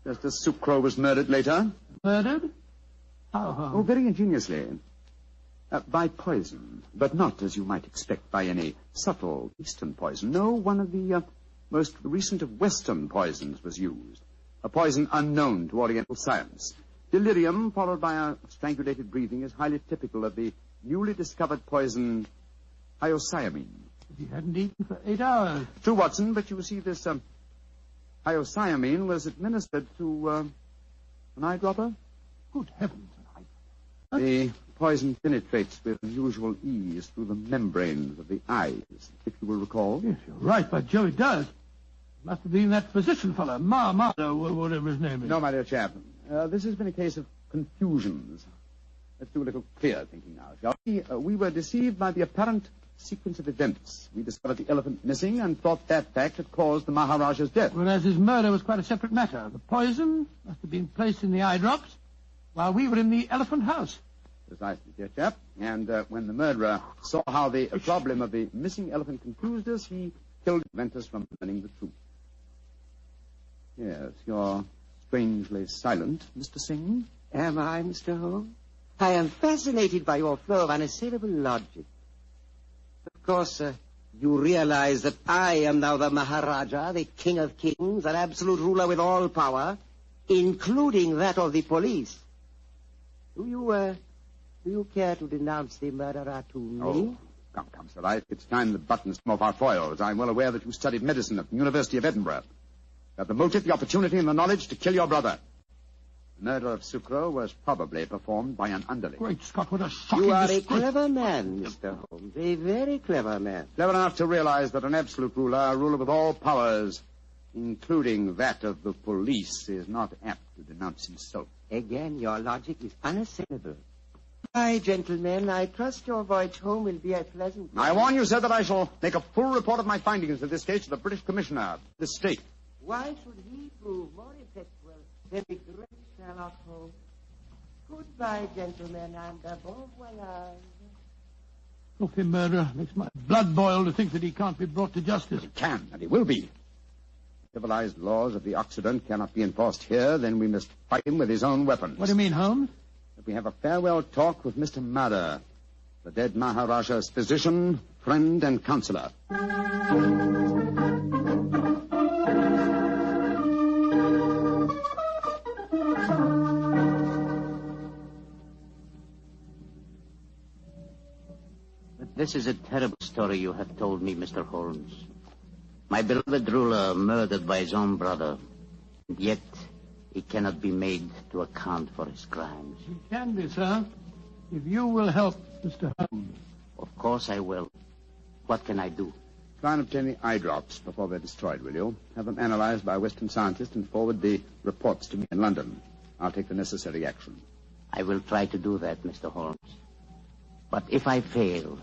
[SPEAKER 18] Just as Sucro was murdered later.
[SPEAKER 11] Murdered? How?
[SPEAKER 18] Oh, very ingeniously. By poison, but not, as you might expect, by any subtle Eastern poison. No, one of the most recent of Western poisons was used. A poison unknown to Oriental science. Delirium, followed by a strangulated breathing, is highly typical of the newly discovered poison hyoscyamine.
[SPEAKER 11] He hadn't eaten for 8 hours.
[SPEAKER 18] True, Watson, but you see, this hyoscyamine was administered through an eyedropper.
[SPEAKER 11] Good heavens, an eyedropper.
[SPEAKER 18] The poison penetrates with unusual ease through the membranes of the eyes, if you will recall.
[SPEAKER 11] Yes, you're right, by Jove, it does. Must have been that physician fellow, whatever his name is.
[SPEAKER 18] No, my dear chap. This has been a case of confusions. Let's do a little clear thinking now, shall we? We were deceived by the apparent sequence of events. We discovered the elephant missing and thought that fact had caused the Maharaja's death.
[SPEAKER 11] Whereas his murder was quite a separate matter. The poison must have been placed in the eye drops while we were in the elephant house.
[SPEAKER 18] Precisely, dear chap. And when the murderer saw how the problem of the missing elephant confused us, he killed to prevent us from learning the truth. Yes, you're strangely silent, Mr. Singh.
[SPEAKER 17] Am I, Mr. Holmes? I am fascinated by your flow of unassailable logic. Of course, you realize that I am now the Maharaja, the king of kings, an absolute ruler with all power, including that of the police. Do you care to denounce the murderer to me?
[SPEAKER 18] Oh, come, sir. It's time the buttons come off our foils. I'm well aware that you studied medicine at the University of Edinburgh. You have the motive, the opportunity, and the knowledge to kill your brother. The murder of Sucro was probably performed by an underling.
[SPEAKER 11] Great Scott, what a shocking...
[SPEAKER 17] You are a clever man, Mr. Holmes. A very clever man.
[SPEAKER 18] Clever enough to realize that an absolute ruler, a ruler with all powers, including that of the police, is not apt to denounce himself.
[SPEAKER 17] Again, your logic is unassailable. Why, gentlemen, I trust your voyage home will be a pleasant one.
[SPEAKER 18] I warn you, sir, that I shall make a full report of my findings in this case to the British Commissioner of this state.
[SPEAKER 17] Why should he prove more effectual than the great Sherlock Holmes? Goodbye, gentlemen, and bon voyage.
[SPEAKER 11] Filthy murderer. Makes my blood boil to think that he can't be brought to justice.
[SPEAKER 18] He can, and he will be. Civilized laws of the Occident cannot be enforced here, then we must fight him with his own weapons.
[SPEAKER 11] What do you mean, Holmes?
[SPEAKER 18] That we have a farewell talk with Mr. Manor, the dead Maharaja's physician, friend, and counselor.
[SPEAKER 13] This is a terrible story you have told me, Mr. Holmes. My beloved ruler murdered by his own brother, and yet he cannot be made to account for his crimes.
[SPEAKER 11] He can be, sir, if you will help Mr. Holmes.
[SPEAKER 13] Of course I will. What can I do?
[SPEAKER 18] Try and obtain the eye drops before they're destroyed, will you? Have them analyzed by a Western scientist and forward the reports to me in London. I'll take the necessary action.
[SPEAKER 13] I will try to do that, Mr. Holmes. But if I fail,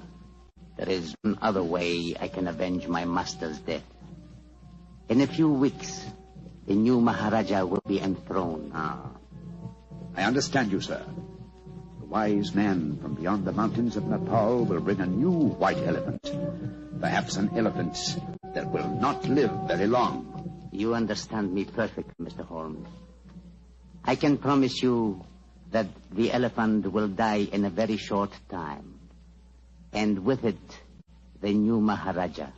[SPEAKER 13] there is one other way I can avenge my master's death. In a few weeks, the new Maharaja will be enthroned.
[SPEAKER 18] I understand you, sir. The wise man from beyond the mountains of Nepal will bring a new white elephant. Perhaps an elephant that will not live very long.
[SPEAKER 13] You understand me perfectly, Mr. Holmes. I can promise you that the elephant will die in a very short time. And with it, the new Maharaja.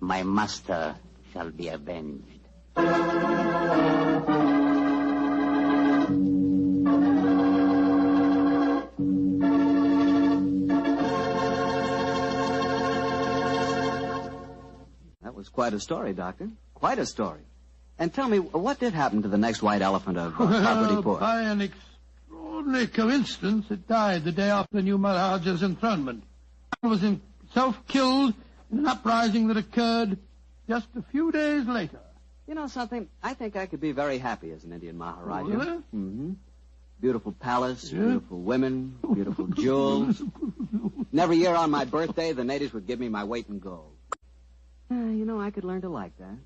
[SPEAKER 13] my master shall be avenged.
[SPEAKER 6] That was quite a story, Doctor. Quite a story. And tell me, what did happen to the next white elephant of Property Port?
[SPEAKER 11] By an extraordinary coincidence, it died the day after the new Maharaja's enthronement. It was himself killed in an uprising that occurred just a few days later.
[SPEAKER 6] You know something? I think I could be very happy as an Indian Maharaja.
[SPEAKER 11] Really?
[SPEAKER 6] Mm-hmm. Beautiful palace, beautiful women, beautiful jewels. And every year on my birthday, the natives would give me my weight in gold. You know, I could learn to like that.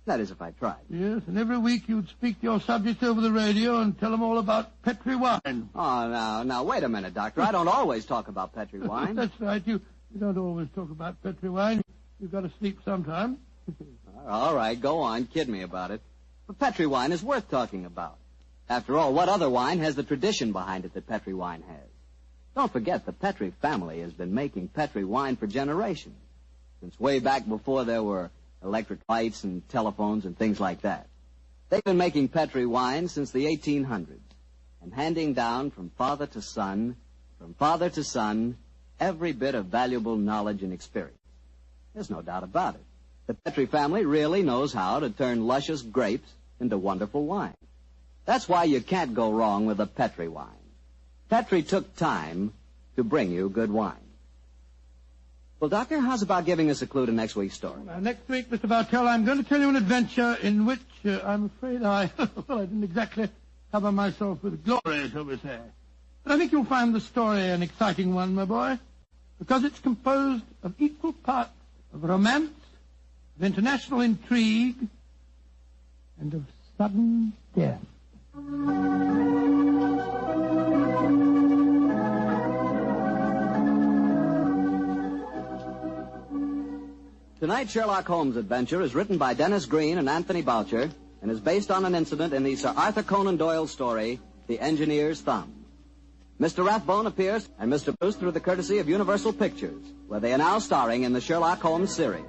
[SPEAKER 6] That is, if I tried.
[SPEAKER 11] Yes, and every week you'd speak to your subjects over the radio and tell them all about Petri wine.
[SPEAKER 6] Oh, now, wait a minute, Doctor. I don't always talk about Petri wine.
[SPEAKER 11] That's right. You don't always talk about Petri wine. You've got to sleep sometime.
[SPEAKER 6] All right, go on. Kid me about it. But Petri wine is worth talking about. After all, what other wine has the tradition behind it that Petri wine has? Don't forget, the Petri family has been making Petri wine for generations. Since way back before there were electric lights and telephones and things like that. They've been making Petri wine since the 1800s and handing down from father to son, every bit of valuable knowledge and experience. There's no doubt about it. The Petri family really knows how to turn luscious grapes into wonderful wine. That's why you can't go wrong with a Petri wine. Petri took time to bring you good wine. Well, Doctor, how's about giving us a clue to next week's story?
[SPEAKER 11] Next week, Mr. Bartell, I'm going to tell you an adventure in which I'm afraid I didn't exactly cover myself with glory, shall we say. But I think you'll find the story an exciting one, my boy, because it's composed of equal parts of romance, of international intrigue, and of sudden death.
[SPEAKER 6] Tonight's Sherlock Holmes adventure is written by Dennis Green and Anthony Boucher and is based on an incident in the Sir Arthur Conan Doyle story, The Engineer's Thumb. Mr. Rathbone appears and Mr. Bruce through the courtesy of Universal Pictures, where they are now starring in the Sherlock Holmes series.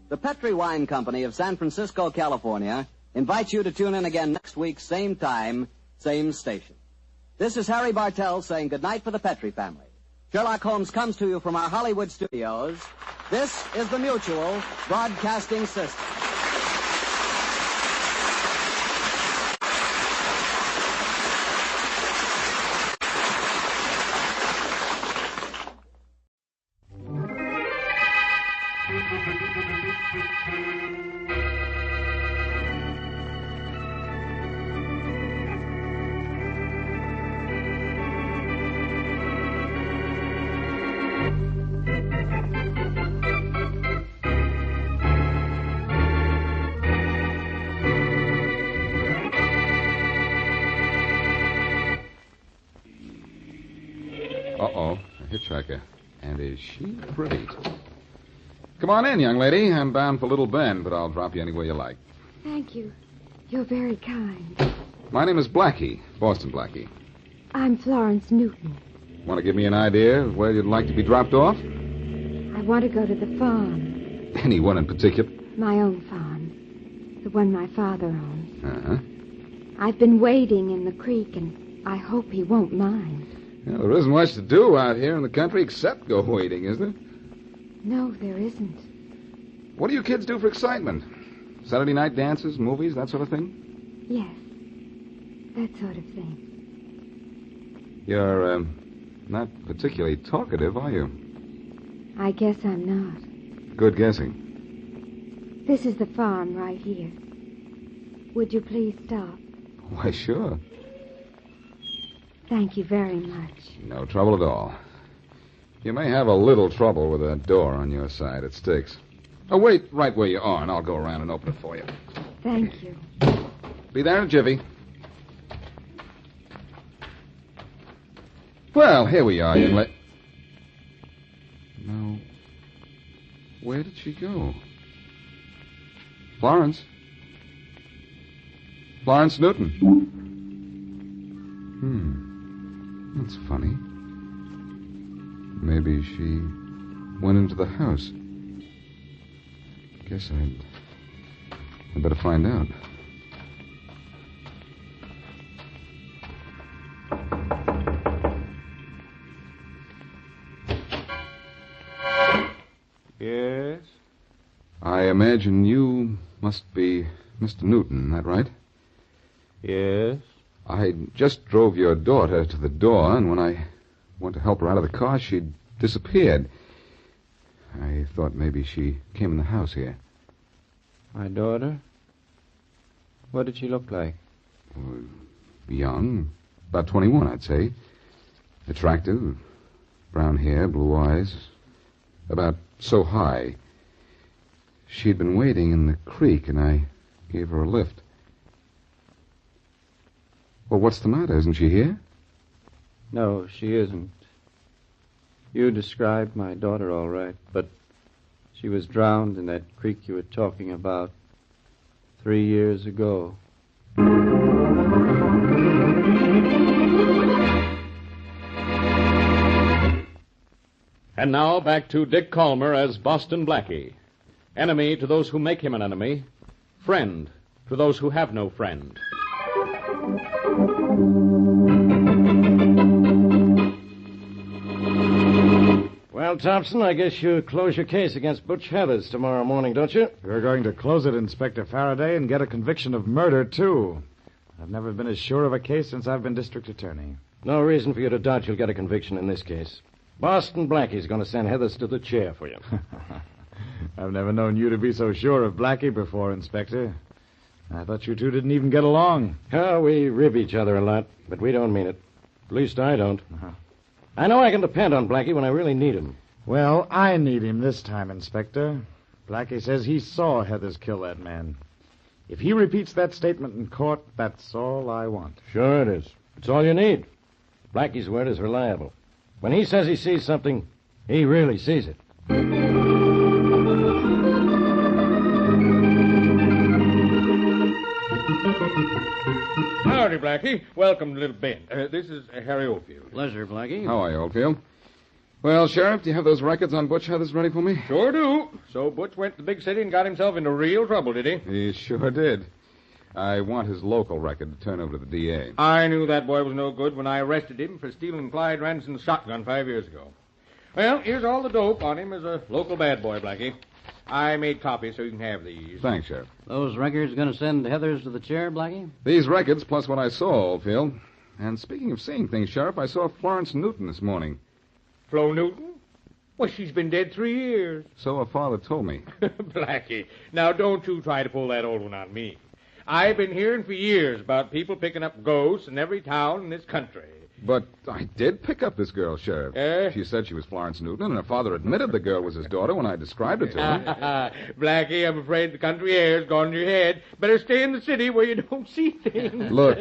[SPEAKER 6] The Petri Wine Company of San Francisco, California, invites you to tune in again next week, same time, same station. This is Harry Bartell saying goodnight for the Petri family. Sherlock Holmes comes to you from our Hollywood studios. This is the Mutual Broadcasting System.
[SPEAKER 21] Uh-oh, a hitchhiker. And is she pretty? Come on in, young lady. I'm bound for Little Bend, but I'll drop you anywhere you like.
[SPEAKER 23] Thank you. You're very kind.
[SPEAKER 21] My name is Blackie, Boston Blackie.
[SPEAKER 23] I'm Florence Newton.
[SPEAKER 21] Want to give me an idea of where you'd like to be dropped off?
[SPEAKER 23] I want to go to the farm.
[SPEAKER 21] Anyone in particular?
[SPEAKER 23] My own farm. The one my father owns.
[SPEAKER 21] Uh-huh.
[SPEAKER 23] I've been wading in the creek, and I hope he won't mind.
[SPEAKER 21] Well, there isn't much to do out here in the country except go wading, is there?
[SPEAKER 23] No, there isn't.
[SPEAKER 21] What do you kids do for excitement? Saturday night dances, movies, that sort of thing?
[SPEAKER 23] Yes, that sort of thing.
[SPEAKER 21] You're, not particularly talkative, are you?
[SPEAKER 23] I guess I'm not.
[SPEAKER 21] Good guessing.
[SPEAKER 23] This is the farm right here. Would you please stop?
[SPEAKER 21] Why, sure.
[SPEAKER 23] Thank you very much.
[SPEAKER 21] No trouble at all. You may have a little trouble with that door on your side. It sticks. Oh, wait right where you are, and I'll go around and open it for you.
[SPEAKER 23] Thank you.
[SPEAKER 21] Be there in a jiffy. Well, here we are, young lady. Now, where did she go? Florence? Florence Newton. That's funny. Maybe she went into the house. Guess I'd better find out. Yes? I imagine you must be Mr. Newton, that right?
[SPEAKER 5] Yes.
[SPEAKER 21] I just drove your daughter to the door, and when I went to help her out of the car, she'd disappeared. I thought maybe she came in the house here.
[SPEAKER 5] My daughter? What did she look like?
[SPEAKER 21] Young, about 21, I'd say. Attractive, brown hair, blue eyes, about so high. She'd been waiting in the creek, and I gave her a lift. Well, what's the matter? Isn't she here?
[SPEAKER 5] No, she isn't. You described my daughter all right, but she was drowned in that creek you were talking about 3 years ago.
[SPEAKER 9] And now back to Dick Calmer as Boston Blackie. Enemy to those who make him an enemy. Friend to those who have no friend.
[SPEAKER 4] Well, Thompson, I guess you close your case against Butch Heathers tomorrow morning, don't you?
[SPEAKER 20] We're going to close it, Inspector Faraday, and get a conviction of murder, too. I've never been as sure of a case since I've been district attorney.
[SPEAKER 4] No reason for you to doubt you'll get a conviction in this case. Boston Blackie's going to send Heathers to the chair for you.
[SPEAKER 20] I've never known you to be so sure of Blackie before, Inspector. I thought you two didn't even get along.
[SPEAKER 4] Oh, we rib each other a lot, but we don't mean it. At least I don't. I know I can depend on Blackie when I really need him.
[SPEAKER 20] Well, I need him this time, Inspector. Blackie says he saw Heathers kill that man. If he repeats that statement in court, that's all I want.
[SPEAKER 4] Sure it is. It's all you need. Blackie's word is reliable. When he says he sees something, he really sees it.
[SPEAKER 9] Howdy, Blackie. Welcome to Little Bend. This is Harry Oldfield.
[SPEAKER 5] Pleasure, Blackie.
[SPEAKER 21] How are you, Oldfield? Well, Sheriff, do you have those records on Butch Heathers ready for me?
[SPEAKER 9] Sure do. So Butch went to the big city and got himself into real trouble, did he?
[SPEAKER 21] He sure did. I want his local record to turn over to the DA.
[SPEAKER 9] I knew that boy was no good when I arrested him for stealing Clyde Ranson's shotgun 5 years ago. Well, here's all the dope on him as a local bad boy, Blackie. I made copies so you can have these.
[SPEAKER 21] Thanks, Sheriff.
[SPEAKER 5] Those records going to send Heathers to the chair, Blackie?
[SPEAKER 21] These records plus what I saw, Oldfield. And speaking of seeing things, Sheriff, I saw Florence Newton this morning.
[SPEAKER 9] Flo Newton? Well, she's been dead 3 years.
[SPEAKER 21] So her father told me.
[SPEAKER 9] Blackie, now don't you try to pull that old one on me. I've been hearing for years about people picking up ghosts in every town in this country.
[SPEAKER 21] But I did pick up this girl, Sheriff. She said she was Florence Newton, and her father admitted the girl was his daughter when I described it to him.
[SPEAKER 9] Blackie, I'm afraid the country air's gone to your head. Better stay in the city where you don't see things.
[SPEAKER 21] Look,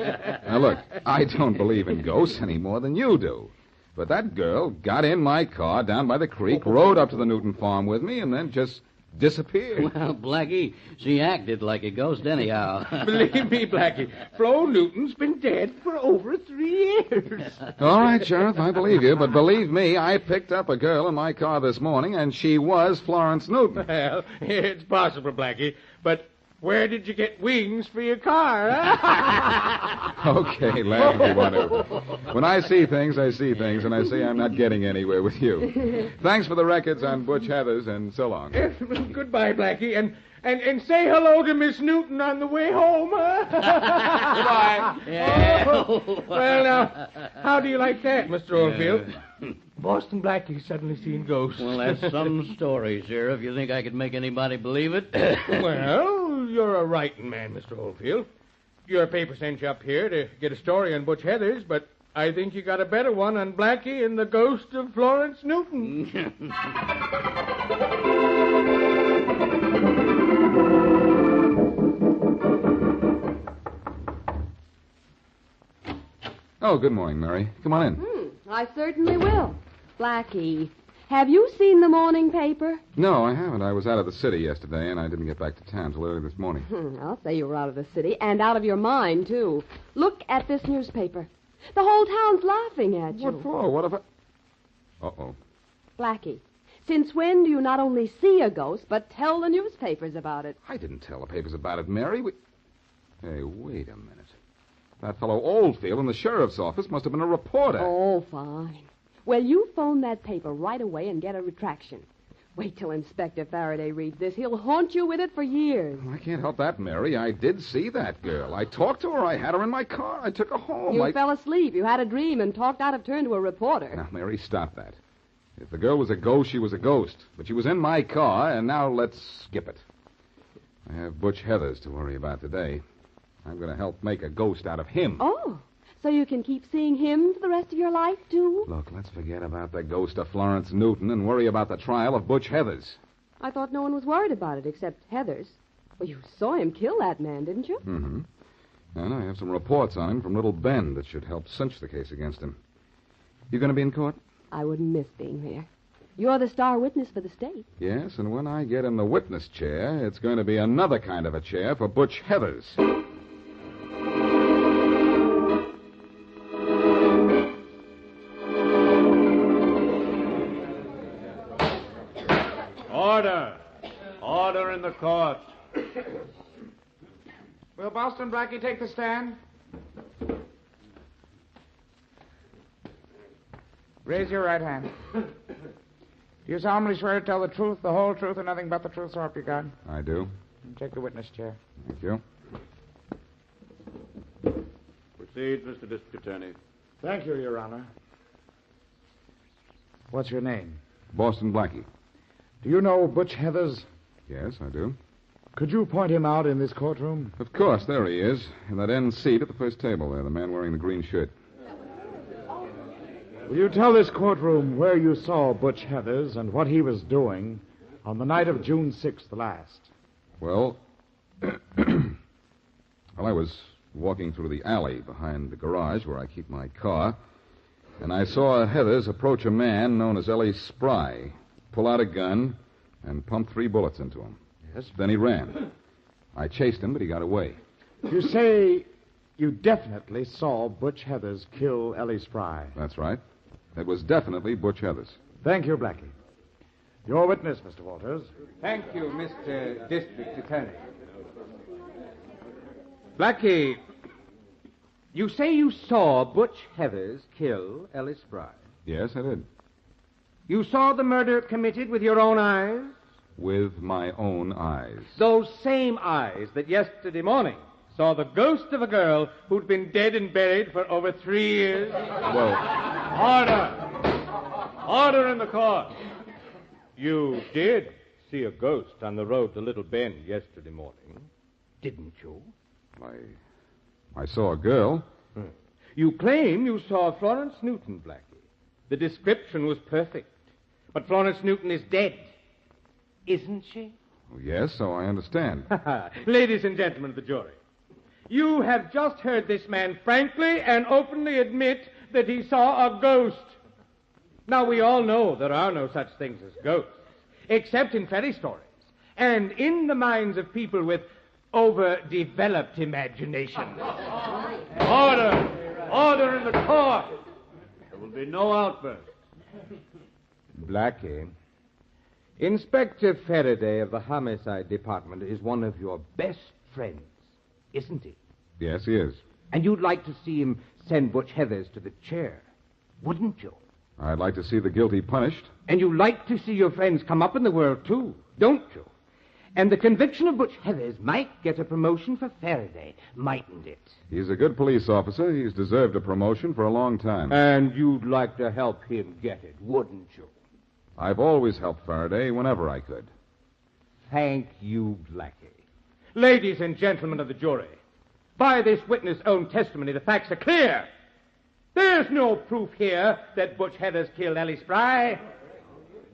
[SPEAKER 21] I don't believe in ghosts any more than you do. But that girl got in my car down by the creek, rode up to the Newton farm with me, and then just disappeared.
[SPEAKER 5] Well, Blackie, she acted like a ghost anyhow.
[SPEAKER 9] Believe me, Blackie, Flo Newton's been dead for over 3 years.
[SPEAKER 21] All right, Sheriff, I believe you, but believe me, I picked up a girl in my car this morning, and she was Florence Newton.
[SPEAKER 9] Well, it's possible, Blackie, but where did you get wings for your car?
[SPEAKER 21] Okay, laugh if you want to. When I see things, I see things, and I see I'm not getting anywhere with you. Thanks for the records on Butch Heathers, and so long.
[SPEAKER 9] Goodbye, Blackie, and say hello to Miss Newton on the way home. Goodbye.
[SPEAKER 5] Yeah.
[SPEAKER 9] Oh, well, now, how do you like that, Mr. Oldfield? Boston Blackie suddenly seen ghosts.
[SPEAKER 5] Well, that's some story, Sheriff. You think I could make anybody believe it?
[SPEAKER 9] Well, you're a writing man, Mr. Oldfield. Your paper sent you up here to get a story on Butch Heathers, but I think you got a better one on Blackie and the ghost of Florence Newton.
[SPEAKER 21] Oh, good morning, Mary. Come on in.
[SPEAKER 22] I certainly will. Blackie, have you seen the morning paper?
[SPEAKER 21] No, I haven't. I was out of the city yesterday, and I didn't get back to town till early this morning.
[SPEAKER 22] I'll say you were out of the city, and out of your mind, too. Look at this newspaper. The whole town's laughing at you.
[SPEAKER 21] What for? What if I... Uh-oh.
[SPEAKER 22] Blackie, Since when do you not only see a ghost, but tell the newspapers about it?
[SPEAKER 21] I didn't tell the papers about it, Mary. Hey, wait a minute. That fellow Oldfield in the sheriff's office must have been a reporter.
[SPEAKER 22] Oh, fine. Well, you phone that paper right away and get a retraction. Wait till Inspector Faraday reads this. He'll haunt you with it for years.
[SPEAKER 21] I can't help that, Mary. I did see that girl. I talked to her. I had her in my car. I took her home.
[SPEAKER 22] You fell asleep. You had a dream and talked out of turn to a reporter.
[SPEAKER 21] Now, Mary, stop that. If the girl was a ghost, she was a ghost. But she was in my car, and now let's skip it. I have Butch Heathers to worry about today. I'm going to help make a ghost out of him.
[SPEAKER 22] Oh, so you can keep seeing him for the rest of your life, too?
[SPEAKER 21] Look, let's forget about the ghost of Florence Newton and worry about the trial of Butch Heathers.
[SPEAKER 22] I thought no one was worried about it except Heathers. Well, you saw him kill that man, didn't you?
[SPEAKER 21] Mm-hmm. And I have some reports on him from Little Ben that should help cinch the case against him. You going to be in court?
[SPEAKER 22] I wouldn't miss being there. You're the star witness for the state.
[SPEAKER 21] Yes, and when I get in the witness chair, it's going to be another kind of a chair for Butch Heathers.
[SPEAKER 3] Order. Order in the court.
[SPEAKER 8] Will Boston Blackie take the stand? Raise your right hand. Do you solemnly swear to tell the truth, the whole truth, and nothing but the truth, so help you God?
[SPEAKER 21] I do.
[SPEAKER 8] Take the witness chair.
[SPEAKER 21] Thank you.
[SPEAKER 3] Proceed, Mr. District Attorney.
[SPEAKER 8] Thank you, Your Honor. What's your name?
[SPEAKER 21] Boston Blackie.
[SPEAKER 8] Do you know Butch Heathers?
[SPEAKER 21] Yes, I do.
[SPEAKER 8] Could you point him out in this courtroom?
[SPEAKER 21] Of course, there he is, in that end seat at the first table there, the man wearing the green shirt.
[SPEAKER 8] Will you tell this courtroom where you saw Butch Heathers and what he was doing on the night of June 6th last?
[SPEAKER 21] Well, I was walking through the alley behind the garage where I keep my car, and I saw Heathers approach a man known as Ellie Spry, pull out a gun, and pump 3 bullets into him.
[SPEAKER 8] Yes.
[SPEAKER 21] Then he ran. I chased him, but he got away.
[SPEAKER 8] You say you definitely saw Butch Heathers kill Ellie Spry.
[SPEAKER 21] That's right. It was definitely Butch Heathers.
[SPEAKER 8] Thank you, Blackie. Your witness, Mr. Walters.
[SPEAKER 15] Thank you, Mr. District Attorney. Blackie, you say you saw Butch Heathers kill Ellie Spry.
[SPEAKER 21] Yes, I did.
[SPEAKER 15] You saw the murder committed with your own eyes?
[SPEAKER 21] With my own eyes.
[SPEAKER 15] Those same eyes that yesterday morning saw the ghost of a girl who'd been dead and buried for over 3 years?
[SPEAKER 21] Well...
[SPEAKER 9] Order! Order in the court. You did see a ghost on the road to Little Bend yesterday morning, didn't you?
[SPEAKER 21] I saw a girl.
[SPEAKER 9] You claim you saw Florence Newton, Blackie. The description was perfect. But Florence Newton is dead, isn't she?
[SPEAKER 21] Yes, so I understand.
[SPEAKER 9] Ladies and gentlemen of the jury, you have just heard this man frankly and openly admit that he saw a ghost. Now, we all know there are no such things as ghosts, except in fairy stories and in the minds of people with overdeveloped imaginations. Order! Order in the court!
[SPEAKER 3] There will be no outburst.
[SPEAKER 15] Blackie, Inspector Faraday of the Homicide Department is one of your best friends, isn't he?
[SPEAKER 21] Yes, he is.
[SPEAKER 15] And you'd like to see him send Butch Heathers to the chair, wouldn't you?
[SPEAKER 21] I'd like to see the guilty punished.
[SPEAKER 15] And you like to see your friends come up in the world, too, don't you? And the conviction of Butch Heathers might get a promotion for Faraday, mightn't it?
[SPEAKER 21] He's a good police officer. He's deserved a promotion for a long time.
[SPEAKER 15] And you'd like to help him get it, wouldn't you?
[SPEAKER 21] I've always helped Faraday whenever I could.
[SPEAKER 15] Thank you, Blackie.
[SPEAKER 9] Ladies and gentlemen of the jury, by this witness' own testimony, the facts are clear. There's no proof here that Butch Heathers killed Ellie Spry.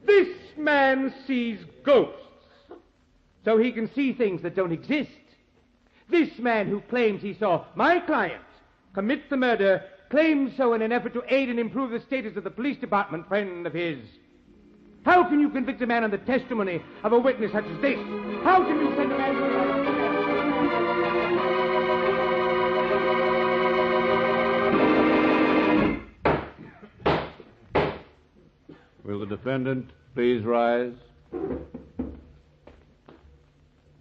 [SPEAKER 9] This man sees ghosts, so he can see things that don't exist. This man who claims he saw my client commit the murder claims so in an effort to aid and improve the status of the police department friend of his. How can you convict a man on the testimony of a witness such as this? How can you send a man to...
[SPEAKER 3] Will the defendant Please rise.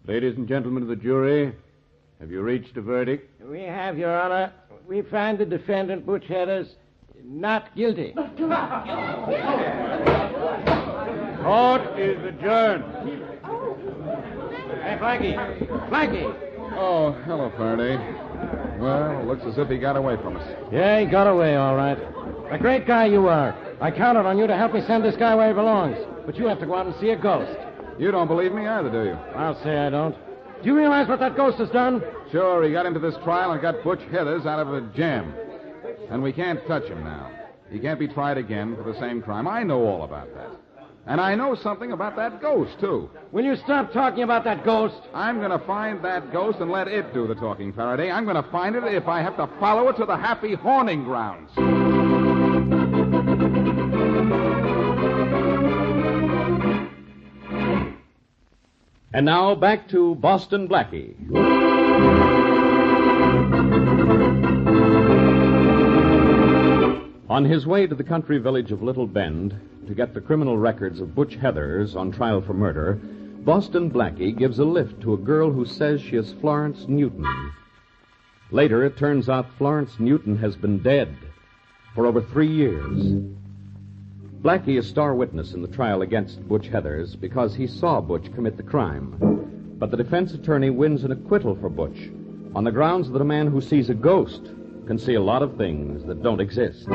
[SPEAKER 3] Ladies and gentlemen of the jury, have you reached a verdict?
[SPEAKER 4] We have, Your Honor. We find the defendant, Butch Heathers, not guilty.
[SPEAKER 3] Court is adjourned.
[SPEAKER 4] Hey, Blackie. Blackie.
[SPEAKER 21] Oh, hello, Faraday. Well, looks as if he got away from us.
[SPEAKER 4] Yeah, he got away, all right. A great guy you are. I counted on you to help me send this guy where he belongs. But you have to go out and see a ghost.
[SPEAKER 21] You don't believe me either, do you?
[SPEAKER 4] I'll say I don't. Do you realize what that ghost has done?
[SPEAKER 21] Sure, he got into this trial and got Butch Heathers out of a jam. And we can't touch him now. He can't be tried again for the same crime. I know all about that. And I know something about that ghost, too.
[SPEAKER 4] Will you stop talking about that ghost?
[SPEAKER 21] I'm going to find that ghost and let it do the talking, Faraday. I'm going to find it if I have to follow it to the happy horning grounds.
[SPEAKER 1] And now back to Boston Blackie. On his way to the country village of Little Bend to get the criminal records of Butch Heathers on trial for murder, Boston Blackie gives a lift to a girl who says she is Florence Newton. Later, it turns out Florence Newton has been dead for over 3 years. Blackie is star witness in the trial against Butch Heathers because he saw Butch commit the crime. But the defense attorney wins an acquittal for Butch on the grounds that a man who sees a ghost can see a lot of things that don't exist.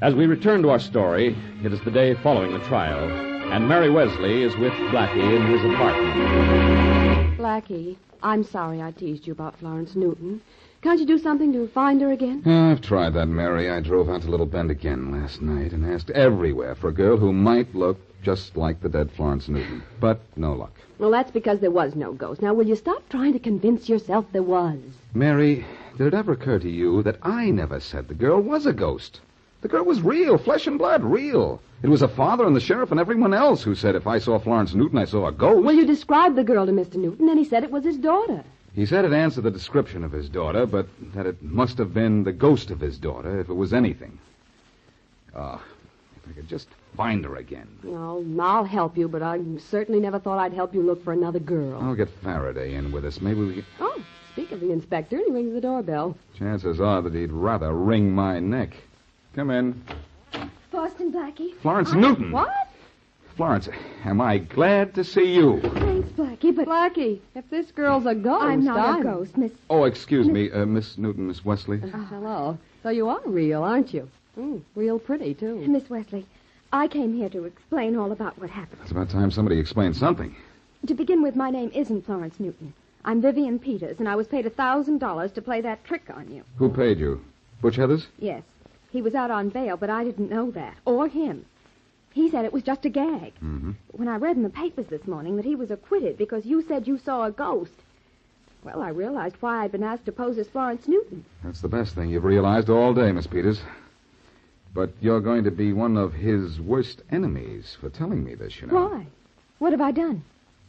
[SPEAKER 1] As we return to our story, it is the day following the trial, and Mary Wesley is with Blackie in his apartment.
[SPEAKER 22] Blackie, I'm sorry I teased you about Florence Newton. Can't you do something to find her again?
[SPEAKER 21] I've tried that, Mary. I drove out to Little Bend again last night and asked everywhere for a girl who might look just like the dead Florence Newton. But no luck.
[SPEAKER 22] Well, that's because there was no ghost. Now, will you stop trying to convince yourself there was?
[SPEAKER 21] Mary, did it ever occur to you that I never said the girl was a ghost? The girl was real, flesh and blood, real. It was her father and the sheriff and everyone else who said if I saw Florence Newton, I saw a ghost.
[SPEAKER 22] Well, you described the girl to Mr. Newton, and he said it was his daughter.
[SPEAKER 21] He said it answered the description of his daughter, but that it must have been the ghost of his daughter if it was anything. If I could just find her again.
[SPEAKER 22] Well, I'll help you, but I certainly never thought I'd help you look for another girl.
[SPEAKER 21] I'll get Faraday in with us. Maybe we could...
[SPEAKER 22] Oh, speak of the inspector, he rings the doorbell.
[SPEAKER 21] Chances are that he'd rather wring my neck. Come in.
[SPEAKER 14] Boston Blackie.
[SPEAKER 21] Florence Newton.
[SPEAKER 22] What?
[SPEAKER 21] Florence, am I glad to see you.
[SPEAKER 14] Thanks, Blackie, but...
[SPEAKER 22] Blackie, if this girl's a ghost,
[SPEAKER 14] I'm not a ghost, Miss...
[SPEAKER 21] Oh, excuse me, Miss Newton, Miss Wesley.
[SPEAKER 22] Hello. So you are real, aren't you? Real pretty, too.
[SPEAKER 14] Miss Wesley, I came here to explain all about what happened.
[SPEAKER 21] It's about time somebody explained something.
[SPEAKER 14] To begin with, my name isn't Florence Newton. I'm Vivian Peters, and I was paid $1,000 to play that trick on you.
[SPEAKER 21] Who paid you? Butch Heathers?
[SPEAKER 14] Yes. He was out on bail, but I didn't know that. Or him. He said it was just a gag.
[SPEAKER 21] Mm-hmm.
[SPEAKER 14] When I read in the papers this morning that he was acquitted because you said you saw a ghost, well, I realized why I'd been asked to pose as Florence Newton.
[SPEAKER 21] That's the best thing you've realized all day, Miss Peters. But you're going to be one of his worst enemies for telling me this, you know.
[SPEAKER 14] Why? What have I done?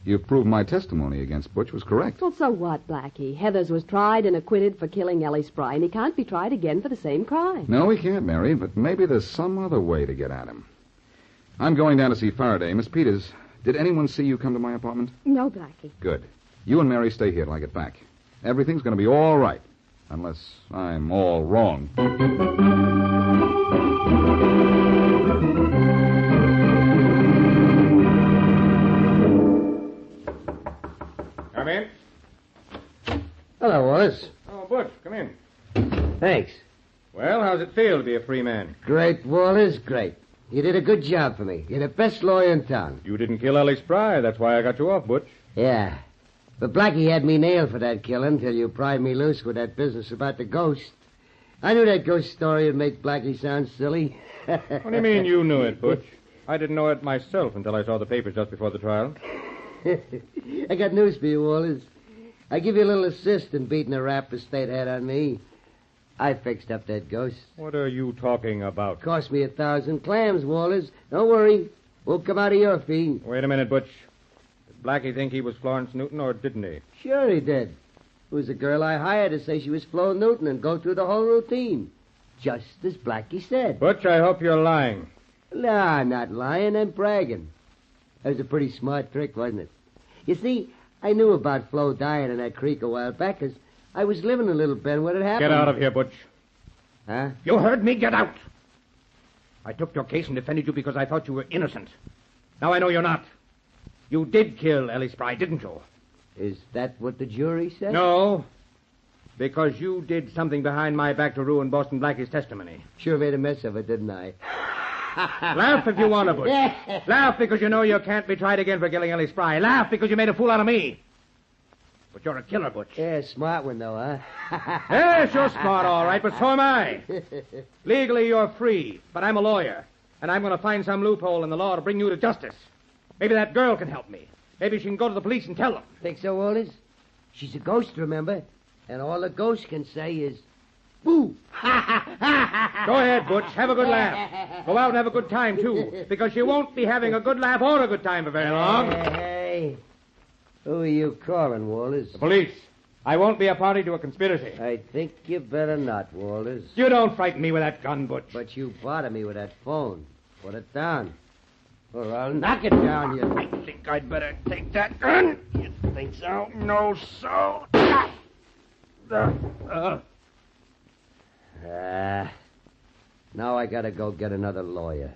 [SPEAKER 21] You've proved my testimony against Butch was correct.
[SPEAKER 22] Well, so what, Blackie? Heathers was tried and acquitted for killing Ellie Spry, and he can't be tried again for the same crime.
[SPEAKER 21] No, he can't, Mary, but maybe there's some other way to get at him. I'm going down to see Faraday. Miss Peters, did anyone see you come to my apartment?
[SPEAKER 14] No, Blackie.
[SPEAKER 21] Good. You and Mary stay here till I get back. Everything's going to be all right, unless I'm all wrong.
[SPEAKER 9] Come in.
[SPEAKER 4] Hello, Wallace.
[SPEAKER 9] Oh, Butch, come in.
[SPEAKER 4] Thanks.
[SPEAKER 9] Well, how's it feel to be a free man?
[SPEAKER 4] Great, Wallace, great. You did a good job for me. You're the best lawyer in town.
[SPEAKER 9] You didn't kill Ellie Spry. That's why I got you off, Butch.
[SPEAKER 4] Yeah. But Blackie had me nailed for that killing till you pried me loose with that business about the ghost. I knew that ghost story would make Blackie sound silly.
[SPEAKER 9] What do you mean you knew it, Butch? I didn't know it myself until I saw the papers just before the trial.
[SPEAKER 4] I got news for you, Wallace. I give you a little assist in beating the rap the state had on me. I fixed up that ghost.
[SPEAKER 9] What are you talking about?
[SPEAKER 4] Cost me 1,000 clams, Wallace. Don't worry. Won't come out of your fee.
[SPEAKER 9] Wait a minute, Butch. Did Blackie think he was Florence Newton, or didn't he?
[SPEAKER 4] Sure he did. It was the girl I hired to say she was Flo Newton and go through the whole routine. Just as Blackie said.
[SPEAKER 9] Butch, I hope you're lying.
[SPEAKER 12] No, I'm not lying. I'm bragging. That was a pretty smart trick, wasn't it? You see, I knew about Flo dying in that creek a while back, 'cause I was living in Little Bend when it happened.
[SPEAKER 15] Get out of here, Butch.
[SPEAKER 12] Huh?
[SPEAKER 15] You heard me. Get out. I took your case and defended you because I thought you were innocent. Now I know you're not. You did kill Ellie Spry, didn't you?
[SPEAKER 12] Is that what the jury said?
[SPEAKER 15] No, because you did something behind my back to ruin Boston Blackie's testimony.
[SPEAKER 12] Sure made a mess of it, didn't I?
[SPEAKER 15] Laugh if you want to, Butch. Laugh because you know you can't be tried again for killing Ellie Spry. Laugh because you made a fool out of me. But you're a killer, Butch.
[SPEAKER 12] Yeah, smart one, though, huh?
[SPEAKER 15] Yes, you're smart, all right, but so am I. Legally, you're free, but I'm a lawyer, and I'm going to find some loophole in the law to bring you to justice. Maybe that girl can help me. Maybe she can go to the police and tell them.
[SPEAKER 12] Think so, Walters? She's a ghost, remember? And all a ghost can say is, boo!
[SPEAKER 15] Go ahead, Butch. Have a good laugh. Go out and have a good time, too, because you won't be having a good laugh or a good time for very long.
[SPEAKER 12] Hey. Who are you calling, Walters?
[SPEAKER 15] The police. I won't be a party to a conspiracy.
[SPEAKER 12] I think you better not, Walters.
[SPEAKER 15] You don't frighten me with that gun, Butch.
[SPEAKER 12] But you bother me with that phone. Put it down. Or I'll knock it down, you...
[SPEAKER 15] I think I'd better take that gun. You think so? No, so.
[SPEAKER 12] Now I gotta go get another lawyer.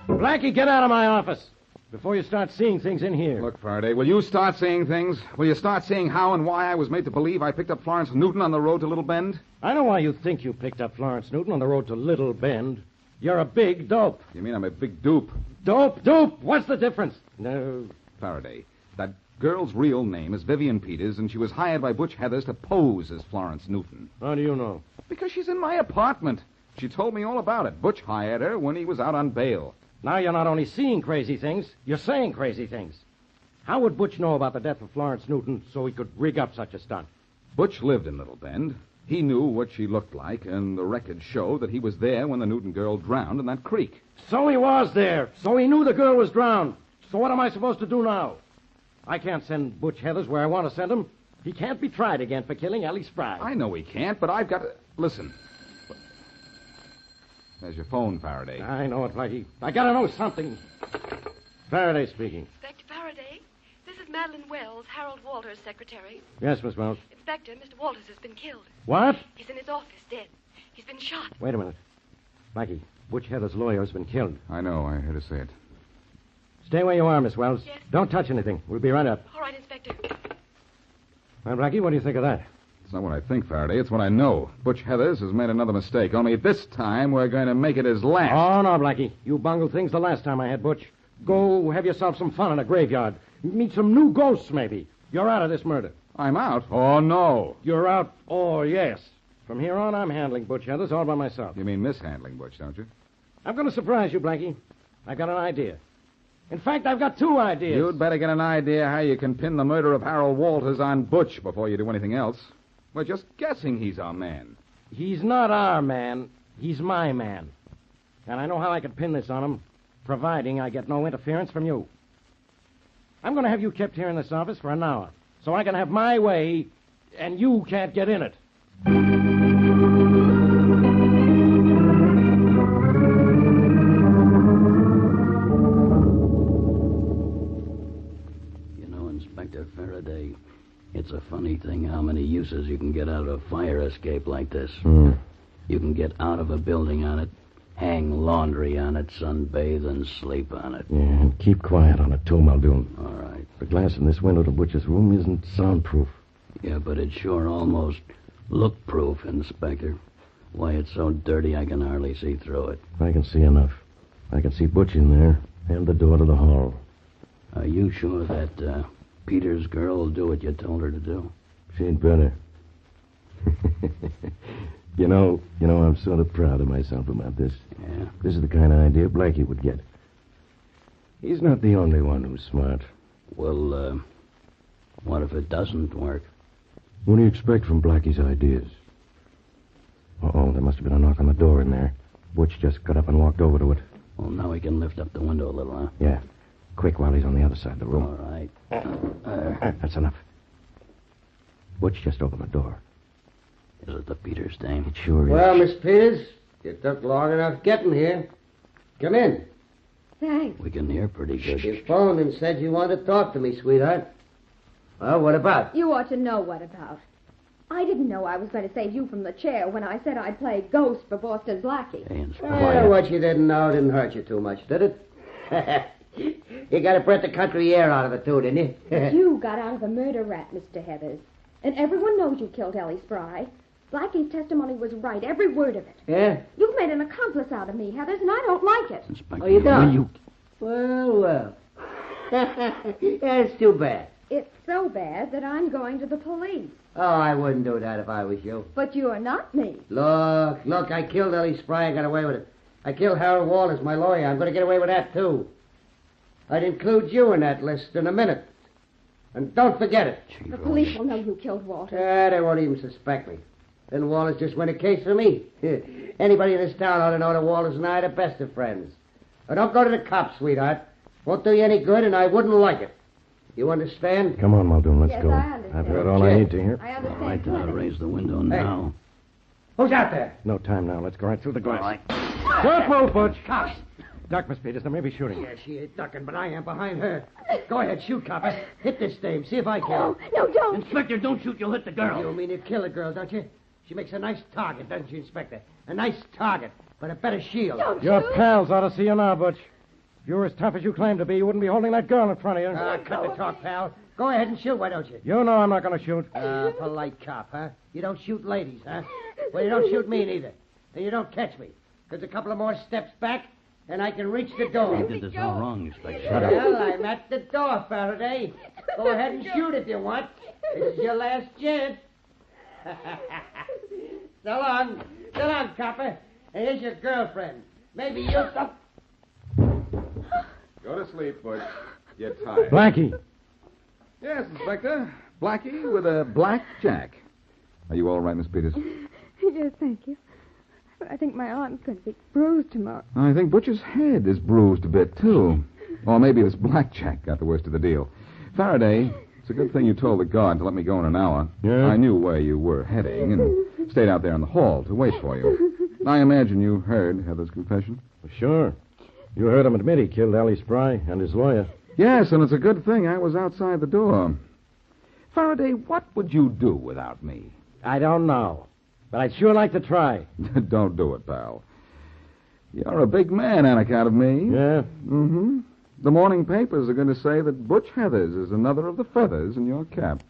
[SPEAKER 4] Blackie, get out of my office before you start seeing things in here.
[SPEAKER 21] Look, Faraday, will you start seeing things? Will you start seeing how and why I was made to believe I picked up Florence Newton on the road to Little Bend?
[SPEAKER 4] I know why you think you picked up Florence Newton on the road to Little Bend. You're a big dope.
[SPEAKER 21] You mean I'm a big dupe?
[SPEAKER 4] Dope. What's the difference? No.
[SPEAKER 21] Faraday, that girl's real name is Vivian Peters, and she was hired by Butch Heathers to pose as Florence Newton.
[SPEAKER 4] How do you know?
[SPEAKER 21] Because she's in my apartment. She told me all about it. Butch hired her when he was out on bail.
[SPEAKER 4] Now you're not only seeing crazy things, you're saying crazy things. How would Butch know about the death of Florence Newton so he could rig up such a stunt?
[SPEAKER 21] Butch lived in Little Bend. He knew what she looked like, and the records show that he was there when the Newton girl drowned in that creek.
[SPEAKER 4] So he was there. So he knew the girl was drowned. So what am I supposed to do now? I can't send Butch Heathers where I want to send him. He can't be tried again for killing Ellie Spry.
[SPEAKER 21] I know he can't, but I've got to... Listen. There's your phone, Faraday.
[SPEAKER 4] I know it, Blackie. I gotta know something. Faraday speaking.
[SPEAKER 16] Inspector Faraday, this is Madeline Wells, Harold Walters' secretary.
[SPEAKER 4] Yes, Miss Wells.
[SPEAKER 16] Inspector, Mr. Walters has been killed.
[SPEAKER 4] What?
[SPEAKER 16] He's in his office, dead. He's been shot.
[SPEAKER 4] Wait a minute. Blackie, Butch Heather's lawyer has been killed.
[SPEAKER 21] I know. I heard her say it.
[SPEAKER 4] Stay where you are, Miss Wells.
[SPEAKER 16] Yes.
[SPEAKER 4] Don't touch anything. We'll be right up.
[SPEAKER 16] All right, Inspector.
[SPEAKER 4] Well, Blackie, what do you think of that?
[SPEAKER 21] It's not what I think, Faraday. It's what I know. Butch Heathers has made another mistake. Only this time we're going to make it his last.
[SPEAKER 4] Oh, no, Blackie. You bungled things the last time I had Butch. Go have yourself some fun in a graveyard. Meet some new ghosts, maybe. You're out of this murder.
[SPEAKER 21] I'm out? Oh, no.
[SPEAKER 4] You're out? Oh, yes. From here on, I'm handling Butch Heathers all by myself.
[SPEAKER 21] You mean mishandling Butch, don't you?
[SPEAKER 4] I'm going to surprise you, Blackie. I've got an idea. In fact, I've got two ideas.
[SPEAKER 21] You'd better get an idea how you can pin the murder of Harold Walters on Butch before you do anything else. We're just guessing he's our man.
[SPEAKER 4] He's not our man. He's my man. And I know how I could pin this on him, providing I get no interference from you. I'm going to have you kept here in this office for an hour, so I can have my way, and you can't get in it.
[SPEAKER 19] You know, Inspector Faraday, it's a funny thing how many uses you can get out of a fire escape like this. You can get out of a building on it, hang laundry on it, sunbathe, and sleep on it.
[SPEAKER 24] Yeah, and keep quiet on it, too, Muldoon.
[SPEAKER 19] All right.
[SPEAKER 24] The glass in this window to Butch's room isn't soundproof.
[SPEAKER 19] Yeah, but it's sure almost look-proof, Inspector. Why, it's so dirty I can hardly see through it.
[SPEAKER 24] I can see enough. I can see Butch in there, and the door to the hall.
[SPEAKER 19] Are you sure that Peter's girl will do what you told her to do?
[SPEAKER 24] She'd better. You know, I'm sort of proud of myself about this.
[SPEAKER 19] Yeah?
[SPEAKER 24] This is the kind of idea Blackie would get. He's not the only one who's smart.
[SPEAKER 19] Well, what if it doesn't work?
[SPEAKER 24] What do you expect from Blackie's ideas? Uh-oh, there must have been a knock on the door in there. Butch just got up and walked over to it.
[SPEAKER 19] Well, now we can lift up the window a little, huh?
[SPEAKER 24] Yeah. Quick, while he's on the other side of the room.
[SPEAKER 19] All right.
[SPEAKER 24] That's enough. Butch just opened the door.
[SPEAKER 19] Is it the Peters dame?
[SPEAKER 24] It sure is.
[SPEAKER 12] Well, Miss Peters, you took long enough getting here. Come in.
[SPEAKER 14] Thanks.
[SPEAKER 19] We can hear pretty good.
[SPEAKER 12] You phoned and said you wanted to talk to me, sweetheart. Well, what about?
[SPEAKER 14] You ought to know what about. I didn't know I was going to save you from the chair when I said I'd play ghost for Boston's lackey.
[SPEAKER 12] What you didn't know didn't hurt you too much, did it? You got a breath of country air out of it, too, didn't you?
[SPEAKER 14] But you got out of a murder rap, Mr. Heathers. And everyone knows you killed Ellie Spry. Blackie's testimony was right, every word of it.
[SPEAKER 12] Yeah?
[SPEAKER 14] You've made an accomplice out of me, Heathers, and I don't like it.
[SPEAKER 12] Oh, you don't? Well. That's too bad.
[SPEAKER 14] It's so bad that I'm going to the police.
[SPEAKER 12] Oh, I wouldn't do that if I was you.
[SPEAKER 14] But you are not me.
[SPEAKER 12] Look, I killed Ellie Spry. I got away with it. I killed Harold Walters, my lawyer. I'm going to get away with that, too. I'd include you in that list in a minute. And don't forget it.
[SPEAKER 14] The police will know you killed Walter.
[SPEAKER 12] They won't even suspect me. Then Walters just win a case for me. Anybody in this town ought to know that Walters and I are the best of friends. Now, don't go to the cops, sweetheart. Won't do you any good, and I wouldn't like it. You understand?
[SPEAKER 24] Come on, Muldoon, let's
[SPEAKER 14] Yes,
[SPEAKER 24] go.
[SPEAKER 14] I understand.
[SPEAKER 24] I've heard all I need to hear.
[SPEAKER 14] I understand.
[SPEAKER 19] All right, then I'll raise the window now.
[SPEAKER 12] Who's out there?
[SPEAKER 24] No time now. Let's go right through the glass.
[SPEAKER 19] All right.
[SPEAKER 8] Don't move, Butch.
[SPEAKER 12] Cops.
[SPEAKER 8] Duck, Miss Peters. There may be shooting.
[SPEAKER 12] Yeah, she ain't ducking, but I am behind her. Go ahead, shoot, copper. Hit this dame. See if I can.
[SPEAKER 14] No, don't.
[SPEAKER 19] Inspector, don't shoot. You'll hit the girl.
[SPEAKER 12] You mean you kill the girl, don't you? She makes a nice target, doesn't she, Inspector? A nice target, but a better shield.
[SPEAKER 14] Don't
[SPEAKER 8] Your
[SPEAKER 14] shoot.
[SPEAKER 8] pals ought to see you now, Butch. If you were as tough as you claim to be, you wouldn't be holding that girl in front of you.
[SPEAKER 12] Cut the talk, pal. Go ahead and shoot, why don't you?
[SPEAKER 8] You know I'm not going to shoot.
[SPEAKER 12] Polite cop, huh? You don't shoot ladies, huh? Well, you don't shoot me neither. And you don't catch me. Because a couple of more steps back, and I can reach the door.
[SPEAKER 19] You did this all wrong, Inspector.
[SPEAKER 12] Well, I'm at the door, Faraday. Go ahead and shoot if you want. This is your last chance. So long, copper. And here's your girlfriend. Maybe you'll...
[SPEAKER 21] Go to sleep, Butch. Get tired.
[SPEAKER 8] Blackie.
[SPEAKER 21] Yes, Inspector. Blackie with a black jack. Are you all right, Miss Peters?
[SPEAKER 14] Yes, thank you. But I think my arm's going to be bruised tomorrow.
[SPEAKER 21] I think Butch's head is bruised a bit, too. Or maybe this blackjack got the worst of the deal. Faraday, it's a good thing you told the guard to let me go in an hour.
[SPEAKER 24] Yeah?
[SPEAKER 21] I knew where you were heading and stayed out there in the hall to wait for you. I imagine you heard Heather's confession?
[SPEAKER 24] Well, sure. You heard him admit he killed Ellie Spry and his lawyer.
[SPEAKER 21] Yes, and it's a good thing I was outside the door. Faraday, what would you do without me?
[SPEAKER 8] I don't know. But I'd sure like to try.
[SPEAKER 21] Don't do it, pal. You're a big man on account of me.
[SPEAKER 24] Yeah?
[SPEAKER 21] Mm-hmm. The morning papers are going to say that Butch Heathers is another of the feathers in your cap.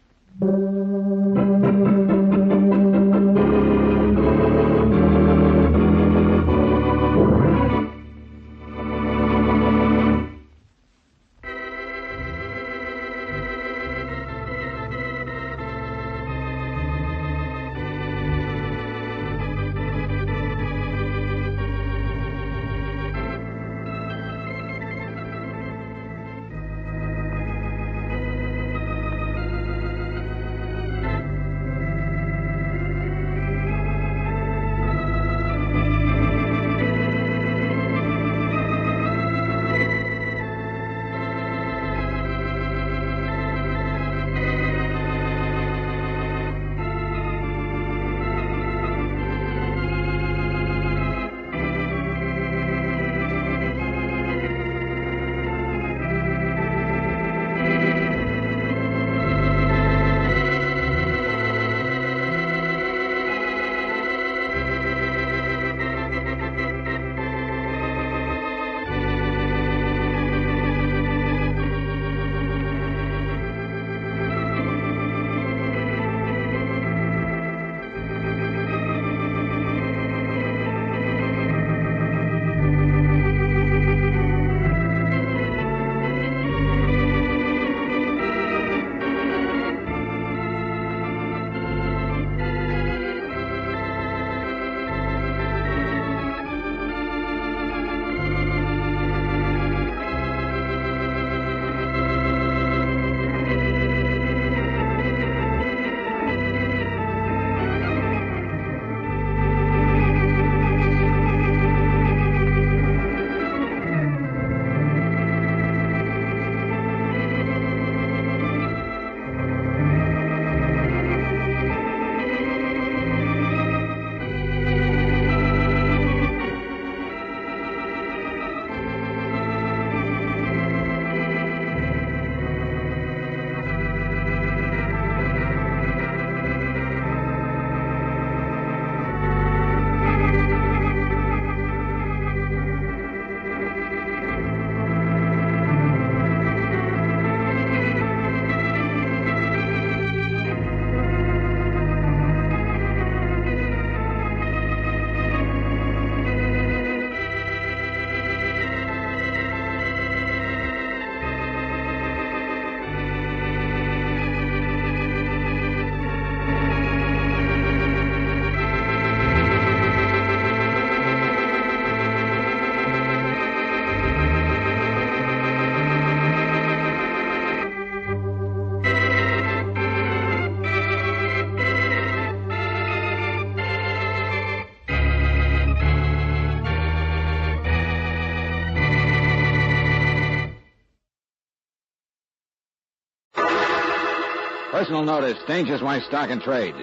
[SPEAKER 2] Personal notice, danger's my stock and trade.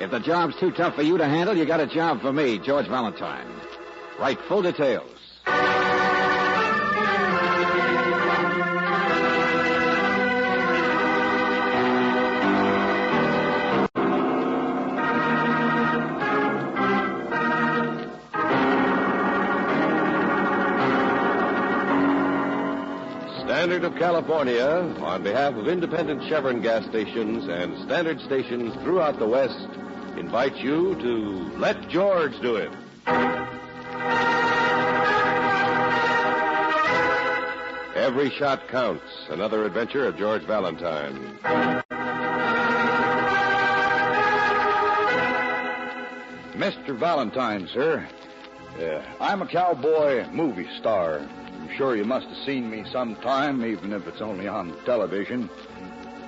[SPEAKER 2] If the job's too tough for you to handle, you got a job for me, George Valentine. Write full details.
[SPEAKER 7] Standard of California, on behalf of independent Chevron gas stations and standard stations throughout the West, invites you to Let George Do It. Every shot counts. Another adventure of George Valentine.
[SPEAKER 10] Mr. Valentine, sir. I'm a cowboy movie star. I'm sure you must have seen me sometime, even if it's only on television.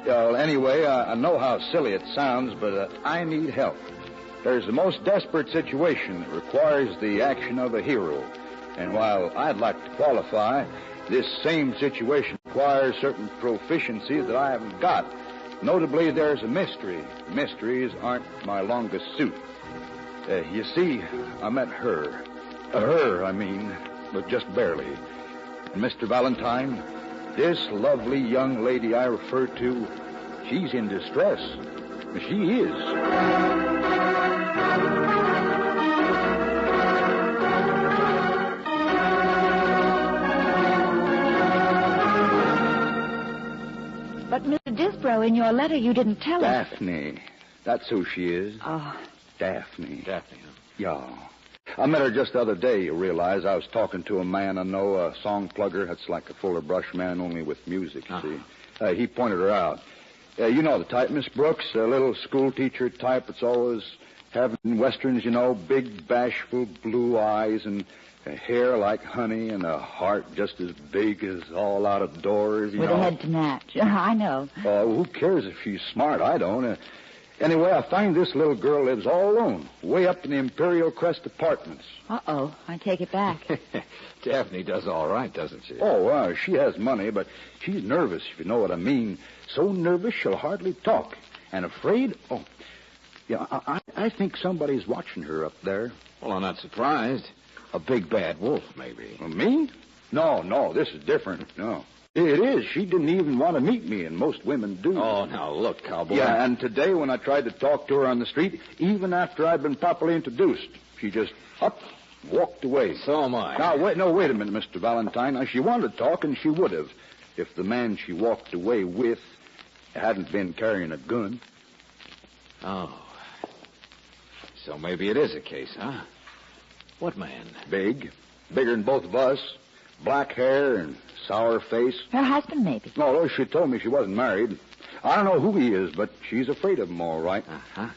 [SPEAKER 10] Well, anyway, I know how silly it sounds, but I need help. There's a most desperate situation that requires the action of a hero. And while I'd like to qualify, this same situation requires certain proficiencies that I haven't got. Notably, there's a mystery. Mysteries aren't my longest suit. You see, I met her. But just barely. And Mr. Valentine, this lovely young lady I refer to, she's in distress. She is.
[SPEAKER 23] But, Mr. Disbrow, in your letter you didn't tell us.
[SPEAKER 10] Daphne. That's who she is.
[SPEAKER 23] Oh.
[SPEAKER 10] Daphne.
[SPEAKER 2] Daphne, huh?
[SPEAKER 10] Yeah. I met her just the other day, you realize. I was talking to a man I know, a song plugger. That's like a Fuller Brush man, only with music, you see. He pointed her out. You know the type, Miss Brooks, a little school teacher type that's always having westerns, you know, big, bashful blue eyes and hair like honey and a heart just as big as all out of doors, you
[SPEAKER 23] With
[SPEAKER 10] know.
[SPEAKER 23] a head to match. I know.
[SPEAKER 10] Who cares if she's smart? I don't. Anyway, I find this little girl lives all alone, way up in the Imperial Crest Apartments.
[SPEAKER 23] Uh-oh, I take it back.
[SPEAKER 2] Daphne does all right, doesn't she?
[SPEAKER 10] She has money, but she's nervous, if you know what I mean. So nervous she'll hardly talk. And afraid? I think somebody's watching her up there.
[SPEAKER 2] Well, I'm not surprised. A big bad wolf, maybe.
[SPEAKER 10] Me? No, this is different. No. It is. She didn't even want to meet me, and most women do.
[SPEAKER 2] Oh, now look, cowboy.
[SPEAKER 10] Yeah, and today when I tried to talk to her on the street, even after I'd been properly introduced, she just walked away.
[SPEAKER 2] So am I.
[SPEAKER 10] Now, wait a minute, Mr. Valentine. Now, she wanted to talk, and she would have, if the man she walked away with hadn't been carrying a gun.
[SPEAKER 2] Oh. So maybe it is a case, huh? What man?
[SPEAKER 10] Big. Bigger than both of us. Black hair and sour face.
[SPEAKER 23] Her husband, maybe.
[SPEAKER 10] No, she told me she wasn't married. I don't know who he is, but she's afraid of him, all right.
[SPEAKER 2] Uh-huh.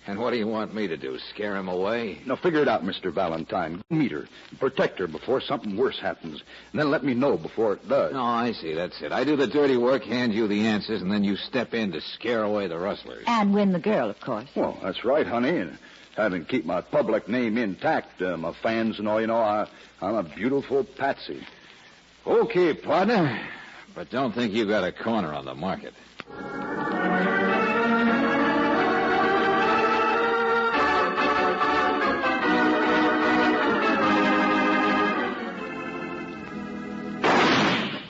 [SPEAKER 2] And what do you want me to do, scare him away?
[SPEAKER 10] Now, figure it out, Mr. Valentine. Meet her. Protect her before something worse happens. And then let me know before it does.
[SPEAKER 2] No, I see. That's it. I do the dirty work, hand you the answers, and then you step in to scare away the rustlers.
[SPEAKER 23] And win the girl, of course.
[SPEAKER 10] Well, that's right, honey. And having keep my public name intact, my fans and all, you know, I'm a beautiful patsy.
[SPEAKER 2] Okay, partner. But don't think you got a corner on the market.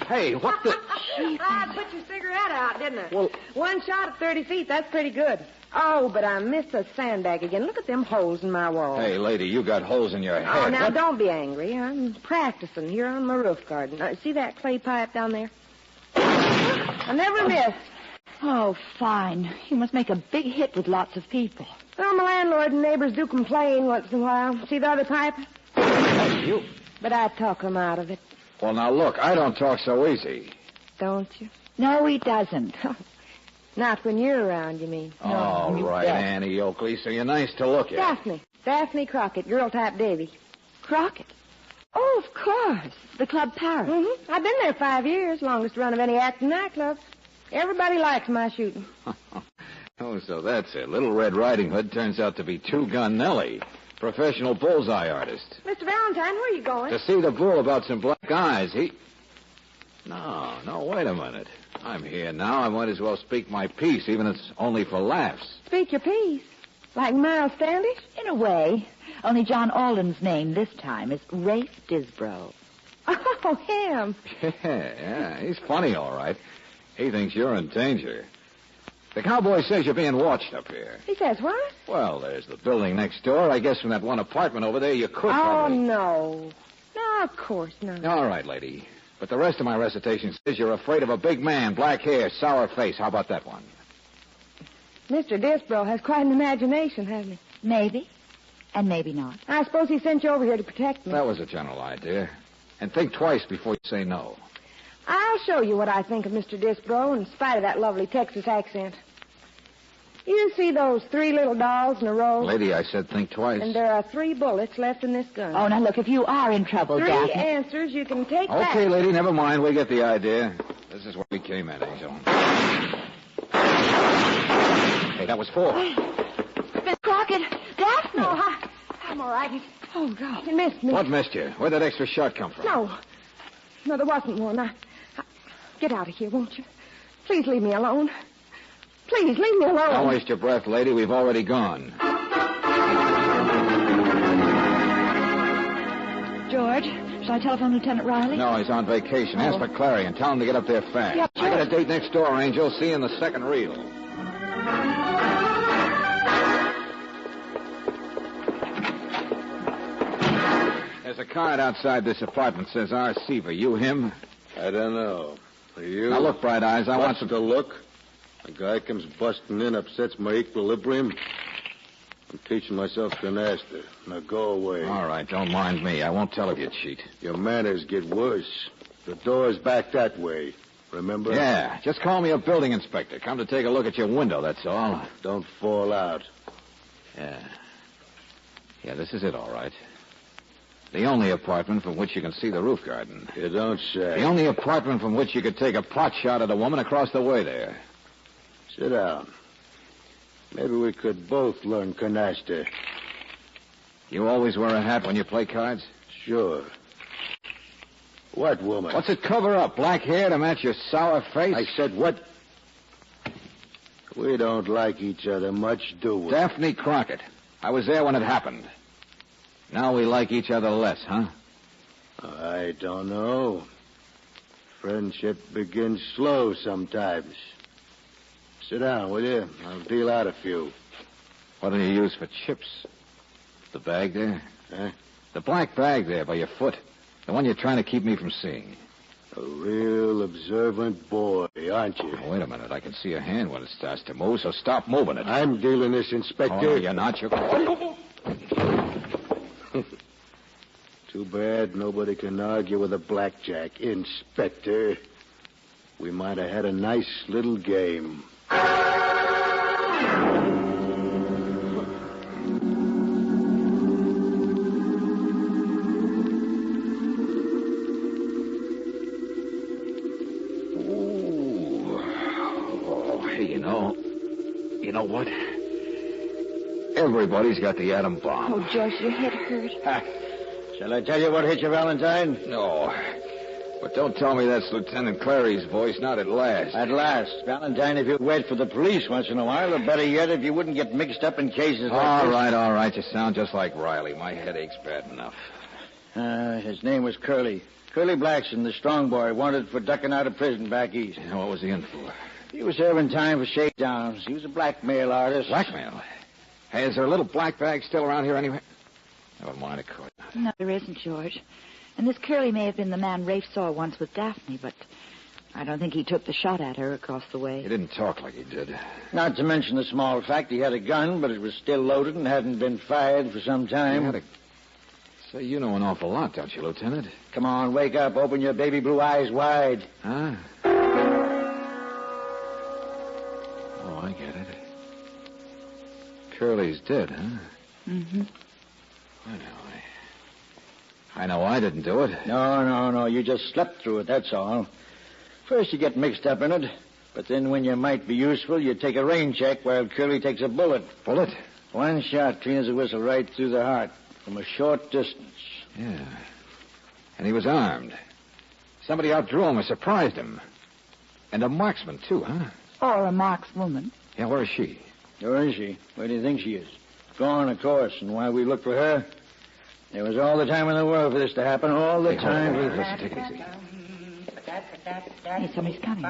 [SPEAKER 2] Hey, what the...
[SPEAKER 17] I put your cigarette out, didn't I?
[SPEAKER 2] Well...
[SPEAKER 17] One shot at 30 feet, that's pretty good. Oh, but I missed a sandbag again. Look at them holes in my wall.
[SPEAKER 2] Hey, lady, you got holes in your head.
[SPEAKER 17] Oh, now
[SPEAKER 2] What?
[SPEAKER 17] don't be angry. I'm practicing here on my roof garden. See that clay pipe down there? I never miss.
[SPEAKER 23] Oh, fine. You must make a big hit with lots of people.
[SPEAKER 17] Well, my landlord and neighbors do complain once in a while. See the other pipe?
[SPEAKER 2] You...
[SPEAKER 17] But I talk them out of it.
[SPEAKER 2] Well, now, look, I don't talk so easy.
[SPEAKER 17] Don't you?
[SPEAKER 23] No, he doesn't.
[SPEAKER 17] Not when you're around, you mean?
[SPEAKER 2] All right, Annie Oakley, so you're nice to look at.
[SPEAKER 17] Daphne Crockett, girl type Davy.
[SPEAKER 23] Crockett? Oh, of course. The Club Paris.
[SPEAKER 17] Mm-hmm. I've been there 5 years, longest run of any acting nightclub. Everybody likes my shooting.
[SPEAKER 2] Oh, so that's it. Little Red Riding Hood turns out to be Two-Gun Nellie, professional bullseye artist.
[SPEAKER 17] Mr. Valentine, where are you going?
[SPEAKER 2] To see the bull about some black eyes. No, wait a minute. I'm here now. I might as well speak my piece, even if it's only for laughs.
[SPEAKER 17] Speak your piece. Like Miles Standish?
[SPEAKER 23] In a way. Only John Alden's name this time is Rafe Disbrow.
[SPEAKER 17] Oh, him.
[SPEAKER 2] Yeah, he's funny, all right. He thinks you're in danger. The cowboy says you're being watched up here.
[SPEAKER 17] He says what?
[SPEAKER 2] Well, there's the building next door. I guess from that one apartment over there, you could
[SPEAKER 17] Oh,
[SPEAKER 2] probably...
[SPEAKER 17] no. No, of course not.
[SPEAKER 2] All right, lady. But the rest of my recitation says you're afraid of a big man, black hair, sour face. How about that one?
[SPEAKER 17] Mr. Disbrow has quite an imagination, hasn't he?
[SPEAKER 23] Maybe. And maybe not.
[SPEAKER 17] I suppose he sent you over here to protect me.
[SPEAKER 2] That was a general idea. And think twice before you say no.
[SPEAKER 17] I'll show you what I think of Mr. Disbrow in spite of that lovely Texas accent. You see those 3 little dolls in a row?
[SPEAKER 2] Lady, I said think twice.
[SPEAKER 17] And there are 3 bullets left in this gun.
[SPEAKER 23] Oh, now look, if you are in trouble,
[SPEAKER 17] 3
[SPEAKER 23] Daphne...
[SPEAKER 17] answers you can take back.
[SPEAKER 2] Okay, lady, never mind. We get the idea. This is where we came in, Angel. Hey, that was 4.
[SPEAKER 23] Miss Crockett, Daphne!
[SPEAKER 17] No, I'm all right. Oh, God, he missed me.
[SPEAKER 2] What missed you? Where'd that extra shot come from?
[SPEAKER 17] No, there wasn't one. Get out of here, won't you? Please leave me alone. Please, leave me alone.
[SPEAKER 2] Don't waste your breath, lady. We've already gone.
[SPEAKER 23] George, shall I telephone Lieutenant Riley?
[SPEAKER 2] No, he's on vacation. Ask for Clary and tell him to get up there fast.
[SPEAKER 23] Yeah,
[SPEAKER 2] I got a date next door, Angel. See you in the second reel. There's a card outside this apartment. Says R.C. For you, him?
[SPEAKER 6] I don't know. For you?
[SPEAKER 2] Now, look, Bright Eyes, I want some...
[SPEAKER 6] to look? A guy comes busting in, upsets my equilibrium. I'm teaching myself canasta. Now go away.
[SPEAKER 2] All right, don't mind me. I won't tell if you cheat.
[SPEAKER 6] Your manners get worse. The door's back that way. Remember?
[SPEAKER 2] Yeah, just call me a building inspector. Come to take a look at your window, that's all.
[SPEAKER 6] Don't fall out.
[SPEAKER 2] Yeah, this is it, all right. The only apartment from which you can see the roof garden.
[SPEAKER 6] You don't say.
[SPEAKER 2] The only apartment from which you could take a pot shot at a woman across the way there.
[SPEAKER 6] Sit down. Maybe we could both learn canasta.
[SPEAKER 2] You always wear a hat when you play cards?
[SPEAKER 6] Sure. What woman?
[SPEAKER 2] What's it cover up? Black hair to match your sour face?
[SPEAKER 6] I said what? We don't like each other much, do we?
[SPEAKER 2] Daphne Crockett. I was there when it happened. Now we like each other less, huh?
[SPEAKER 6] I don't know. Friendship begins slow sometimes. Sit down, will you? I'll deal out a few.
[SPEAKER 2] What do you use for chips? The bag there?
[SPEAKER 6] Huh?
[SPEAKER 2] The black bag there by your foot. The one you're trying to keep me from seeing.
[SPEAKER 6] A real observant boy, aren't you?
[SPEAKER 2] Oh, wait a minute. I can see your hand when it starts to move, so stop moving it.
[SPEAKER 6] I'm dealing this, Inspector.
[SPEAKER 2] Oh, no, you're not. You're...
[SPEAKER 6] Too bad nobody can argue with a blackjack, Inspector. We might have had a nice little game.
[SPEAKER 2] You know what? Everybody's got the atom bomb.
[SPEAKER 23] Oh, George, your head hurt.
[SPEAKER 4] Shall I tell you what hit you, Valentine?
[SPEAKER 2] No. But don't tell me that's Lieutenant Clary's voice, not at last.
[SPEAKER 4] At last. Valentine, if you'd wait for the police once in a while, or better yet, if you wouldn't get mixed up in cases like this.
[SPEAKER 2] All right. You sound just like Riley. My headache's bad enough.
[SPEAKER 4] His name was Curly. Curly Blackson, the strong boy, wanted for ducking out of prison back east.
[SPEAKER 2] And what was he in for?
[SPEAKER 4] He was serving time for shakedowns. He was a blackmail artist.
[SPEAKER 2] Blackmail? Hey, is there a little black bag still around here anyway? Never mind, of course.
[SPEAKER 23] No, there isn't, George. And this Curly may have been the man Rafe saw once with Daphne, but I don't think he took the shot at her across the way.
[SPEAKER 2] He didn't talk like he did.
[SPEAKER 4] Not to mention the small fact he had a gun, but it was still loaded and hadn't been fired for some time.
[SPEAKER 2] Say, you know an awful lot, don't you, Lieutenant?
[SPEAKER 4] Come on, wake up. Open your baby blue eyes wide.
[SPEAKER 2] Huh? Oh, I get it. Curly's dead, huh?
[SPEAKER 23] Mm-hmm.
[SPEAKER 2] I know I didn't do it.
[SPEAKER 4] No. You just slept through it, that's all. First you get mixed up in it, but then when you might be useful, you take a rain check while Curly takes a bullet.
[SPEAKER 2] Bullet?
[SPEAKER 4] One shot, clean as a whistle, right through the heart, from a short distance.
[SPEAKER 2] Yeah. And he was armed. Somebody outdrew him or surprised him. And a marksman, too, huh?
[SPEAKER 23] Or a markswoman.
[SPEAKER 2] Yeah, where is she?
[SPEAKER 6] Where is she? Where do you think she is? Gone, of course. And why we look for her? There was all the time in the world for this to happen. All the time.
[SPEAKER 2] Listen, take it easy.
[SPEAKER 23] Hey, somebody's coming.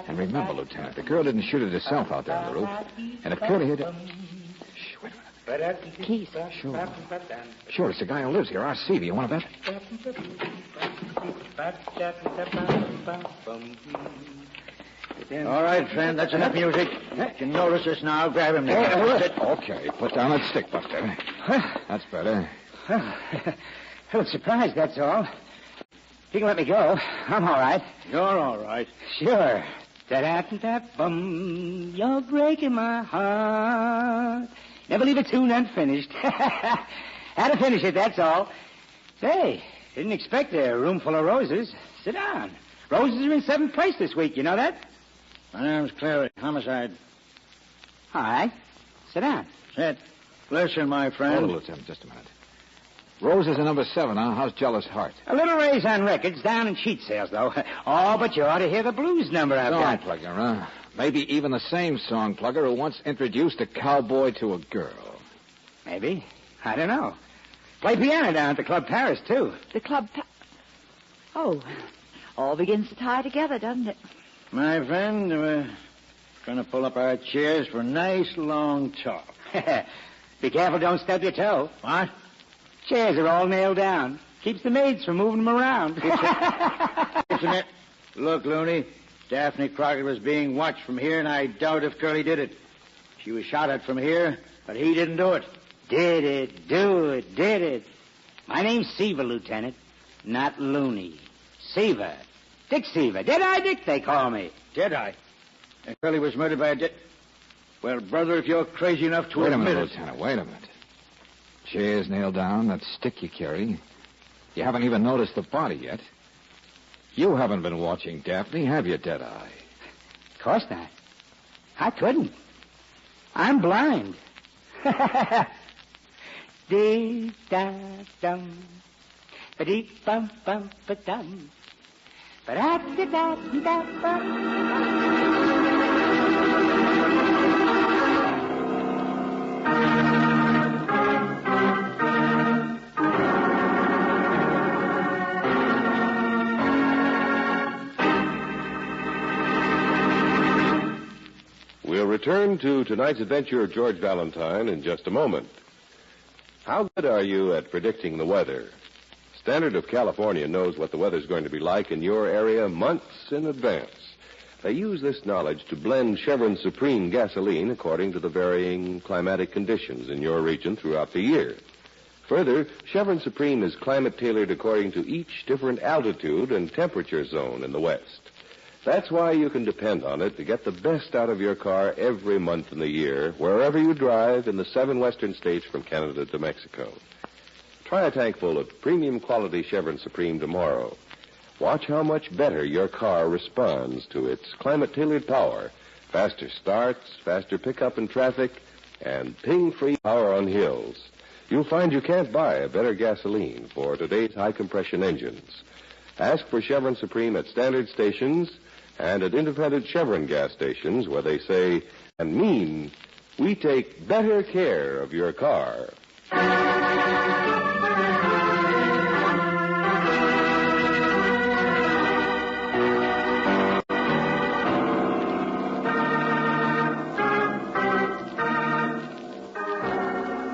[SPEAKER 2] And remember, Lieutenant, the girl didn't shoot it herself out there on the roof. And if Curly had... Shh, wait a minute.
[SPEAKER 23] Keys.
[SPEAKER 2] Sure, it's the guy who lives here, R.C. Do you want to bet?
[SPEAKER 6] All right, friend, that's enough music. You can notice us now. Grab him there.
[SPEAKER 2] Okay, put down that stick, Buster. That's better.
[SPEAKER 11] A little surprised, that's all. You can let me go. I'm all right.
[SPEAKER 6] You're all right.
[SPEAKER 11] Sure. Da-da-da-bum, you're breaking my heart. Never leave a tune unfinished. Had to finish it, that's all. Say, didn't expect a room full of roses. Sit down. Roses are in 7th place this week, you know that?
[SPEAKER 6] My name's Clary. Homicide.
[SPEAKER 11] All right. Sit down.
[SPEAKER 6] Sit. Listen, my friend.
[SPEAKER 2] Hold it, Lieutenant, just a minute. Roses are number 7, huh? How's Jealous Heart?
[SPEAKER 11] A little raise on records, down in sheet sales, though. Oh, but you ought to hear the blues number I've
[SPEAKER 2] Song
[SPEAKER 11] got.
[SPEAKER 2] plugger, huh? Maybe even the same song plugger who once introduced a cowboy to a girl.
[SPEAKER 11] Maybe. I don't know. Play piano down at the Club Paris, too.
[SPEAKER 23] The Club Oh, all begins to tie together, doesn't it?
[SPEAKER 6] My friend, we're going to pull up our chairs for a nice long talk.
[SPEAKER 11] Be careful, don't stub your toe.
[SPEAKER 6] What?
[SPEAKER 11] Chairs are all nailed down. Keeps the maids from moving them around.
[SPEAKER 6] Isn't it? Look, Looney, Daphne Crockett was being watched from here, and I doubt if Curly did it. She was shot at from here, but he didn't do it.
[SPEAKER 11] Did it, do it, did it. My name's Seaver, Lieutenant, not Looney. Seaver. Dick Seaver. Dead-Eye Dick, they call me.
[SPEAKER 6] Dead-Eye? And Curly was murdered by a dead... Well, brother, if you're crazy enough to
[SPEAKER 2] Wait a
[SPEAKER 6] admit
[SPEAKER 2] minute,
[SPEAKER 6] it...
[SPEAKER 2] Lieutenant, wait a minute. Chairs nailed down, that stick you carry. You haven't even noticed the body yet. You haven't been watching Daphne, have you, Dead-Eye?
[SPEAKER 11] Of course not. I couldn't. I'm blind. Dee-da-dum. Ba-dee-bum-bum-ba-dum. Ba-da-da-da-da-bum.
[SPEAKER 7] We'll return to tonight's adventure of George Valentine in just a moment. How good are you at predicting the weather? Standard of California knows what the weather's going to be like in your area months in advance. They use this knowledge to blend Chevron Supreme gasoline according to the varying climatic conditions in your region throughout the year. Further, Chevron Supreme is climate-tailored according to each different altitude and temperature zone in the West. That's why you can depend on it to get the best out of your car every month in the year, wherever you drive in the 7 western states from Canada to Mexico. Try a tank full of premium quality Chevron Supreme tomorrow. Watch how much better your car responds to its climate-tailored power. Faster starts, faster pickup in traffic, and ping-free power on hills. You'll find you can't buy a better gasoline for today's high-compression engines. Ask for Chevron Supreme at standard stations and at independent Chevron gas stations where they say and mean, we take better care of your car.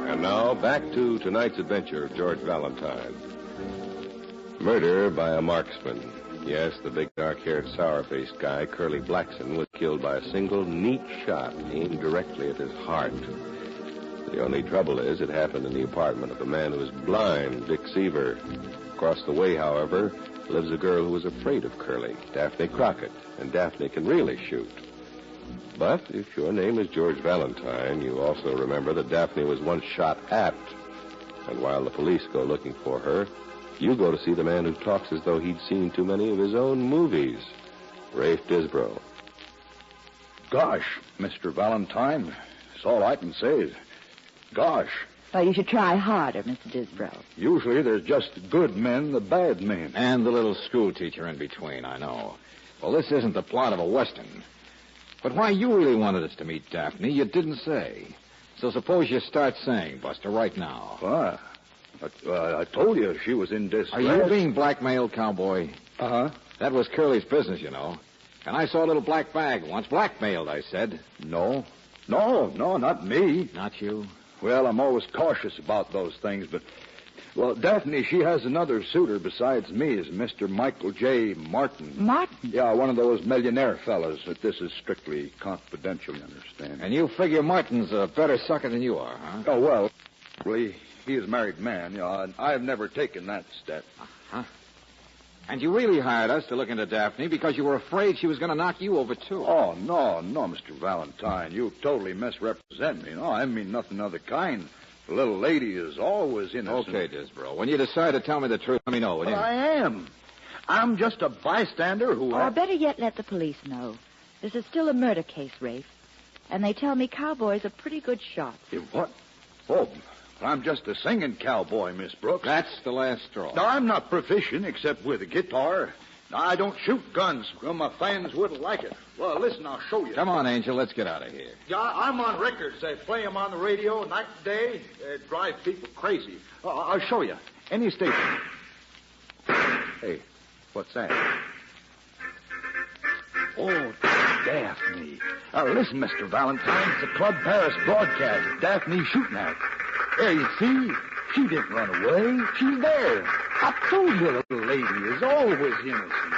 [SPEAKER 7] And now, back to tonight's adventure of George Valentine. Murder by a marksman. Yes, the big dark-haired, sour-faced guy, Curly Blackson, was killed by a single neat shot aimed directly at his heart. The only trouble is it happened in the apartment of a man who was blind, Dick Seaver. Across the way, however, lives a girl who was afraid of Curly, Daphne Crockett, and Daphne can really shoot. But if your name is George Valentine, you also remember that Daphne was once shot at. And while the police go looking for her, you go to see the man who talks as though he'd seen too many of his own movies, Rafe Disbrow.
[SPEAKER 10] Gosh, Mr. Valentine, that's all I can say is, gosh.
[SPEAKER 23] Well, you should try harder, Mr. Disbrow.
[SPEAKER 10] Usually there's just the good men, the bad men.
[SPEAKER 2] And the little school teacher in between, I know. Well, this isn't the plot of a Western. But why you really wanted us to meet Daphne, you didn't say. So suppose you start saying, Buster, right now.
[SPEAKER 10] Why? I told you she was in distress.
[SPEAKER 2] Are you being blackmailed, cowboy?
[SPEAKER 10] Uh-huh.
[SPEAKER 2] That was Curly's business, you know. And I saw a little black bag once. Blackmailed, I said.
[SPEAKER 10] No, not me.
[SPEAKER 2] Not you?
[SPEAKER 10] Well, I'm always cautious about those things, but... Well, Daphne, she has another suitor besides me, is Mr. Michael J. Martin.
[SPEAKER 23] Martin?
[SPEAKER 10] Yeah, one of those millionaire fellas. But this is strictly confidential, you understand.
[SPEAKER 2] And you figure Martin's a better sucker than you are, huh?
[SPEAKER 10] Oh, well, really, he is a married man, you know, and I've never taken that step.
[SPEAKER 2] Uh-huh. And you really hired us to look into Daphne because you were afraid she was going to knock you over, too.
[SPEAKER 10] Oh, no, Mr. Valentine. You totally misrepresent me. No, I mean nothing of the kind. The little lady is always innocent.
[SPEAKER 2] Okay, Disbrow. When you decide to tell me the truth, let me know, will you?
[SPEAKER 10] But I am. I'm just a bystander who...
[SPEAKER 23] Or better yet, let the police know. This is still a murder case, Rafe. And they tell me cowboys are pretty good shots.
[SPEAKER 10] What? Oh, I'm just a singing cowboy, Miss Brooks.
[SPEAKER 2] That's the last straw.
[SPEAKER 10] Now, I'm not proficient except with a guitar. Now, I don't shoot guns. Well, my fans wouldn't like it. Well, listen, I'll show you.
[SPEAKER 2] Come on, Angel. Let's get out of here.
[SPEAKER 10] Yeah, I'm on records. They play them on the radio night and day. They drive people crazy. I'll show you. Any station. Hey, what's that? Oh, Daphne. Listen, Mr. Valentine. It's a Club Paris broadcast. Daphne's shooting at. There, you see? She didn't run away. She's there. I told you the little lady is always innocent.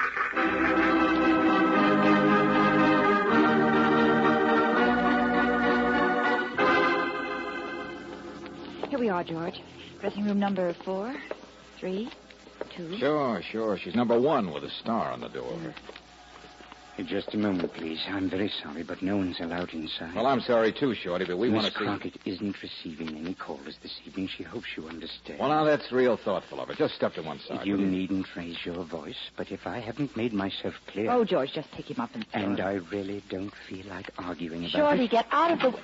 [SPEAKER 23] Here we are, George. Dressing room number 4, 3, 2.
[SPEAKER 2] Sure. She's number 1 with a star on the door.
[SPEAKER 12] Just a moment, please. I'm very sorry, but no one's allowed inside.
[SPEAKER 2] Well, I'm sorry, too, Shorty, but we want to see...
[SPEAKER 12] Miss Crockett isn't receiving any callers this evening. She hopes you understand.
[SPEAKER 2] Well, now, that's real thoughtful of her. Just step to one side.
[SPEAKER 12] You needn't raise your voice, but if I haven't made myself clear...
[SPEAKER 23] Oh, George, just take him up and...
[SPEAKER 12] And I really don't feel like arguing about
[SPEAKER 23] Shorty,
[SPEAKER 12] it.
[SPEAKER 23] get out of the way.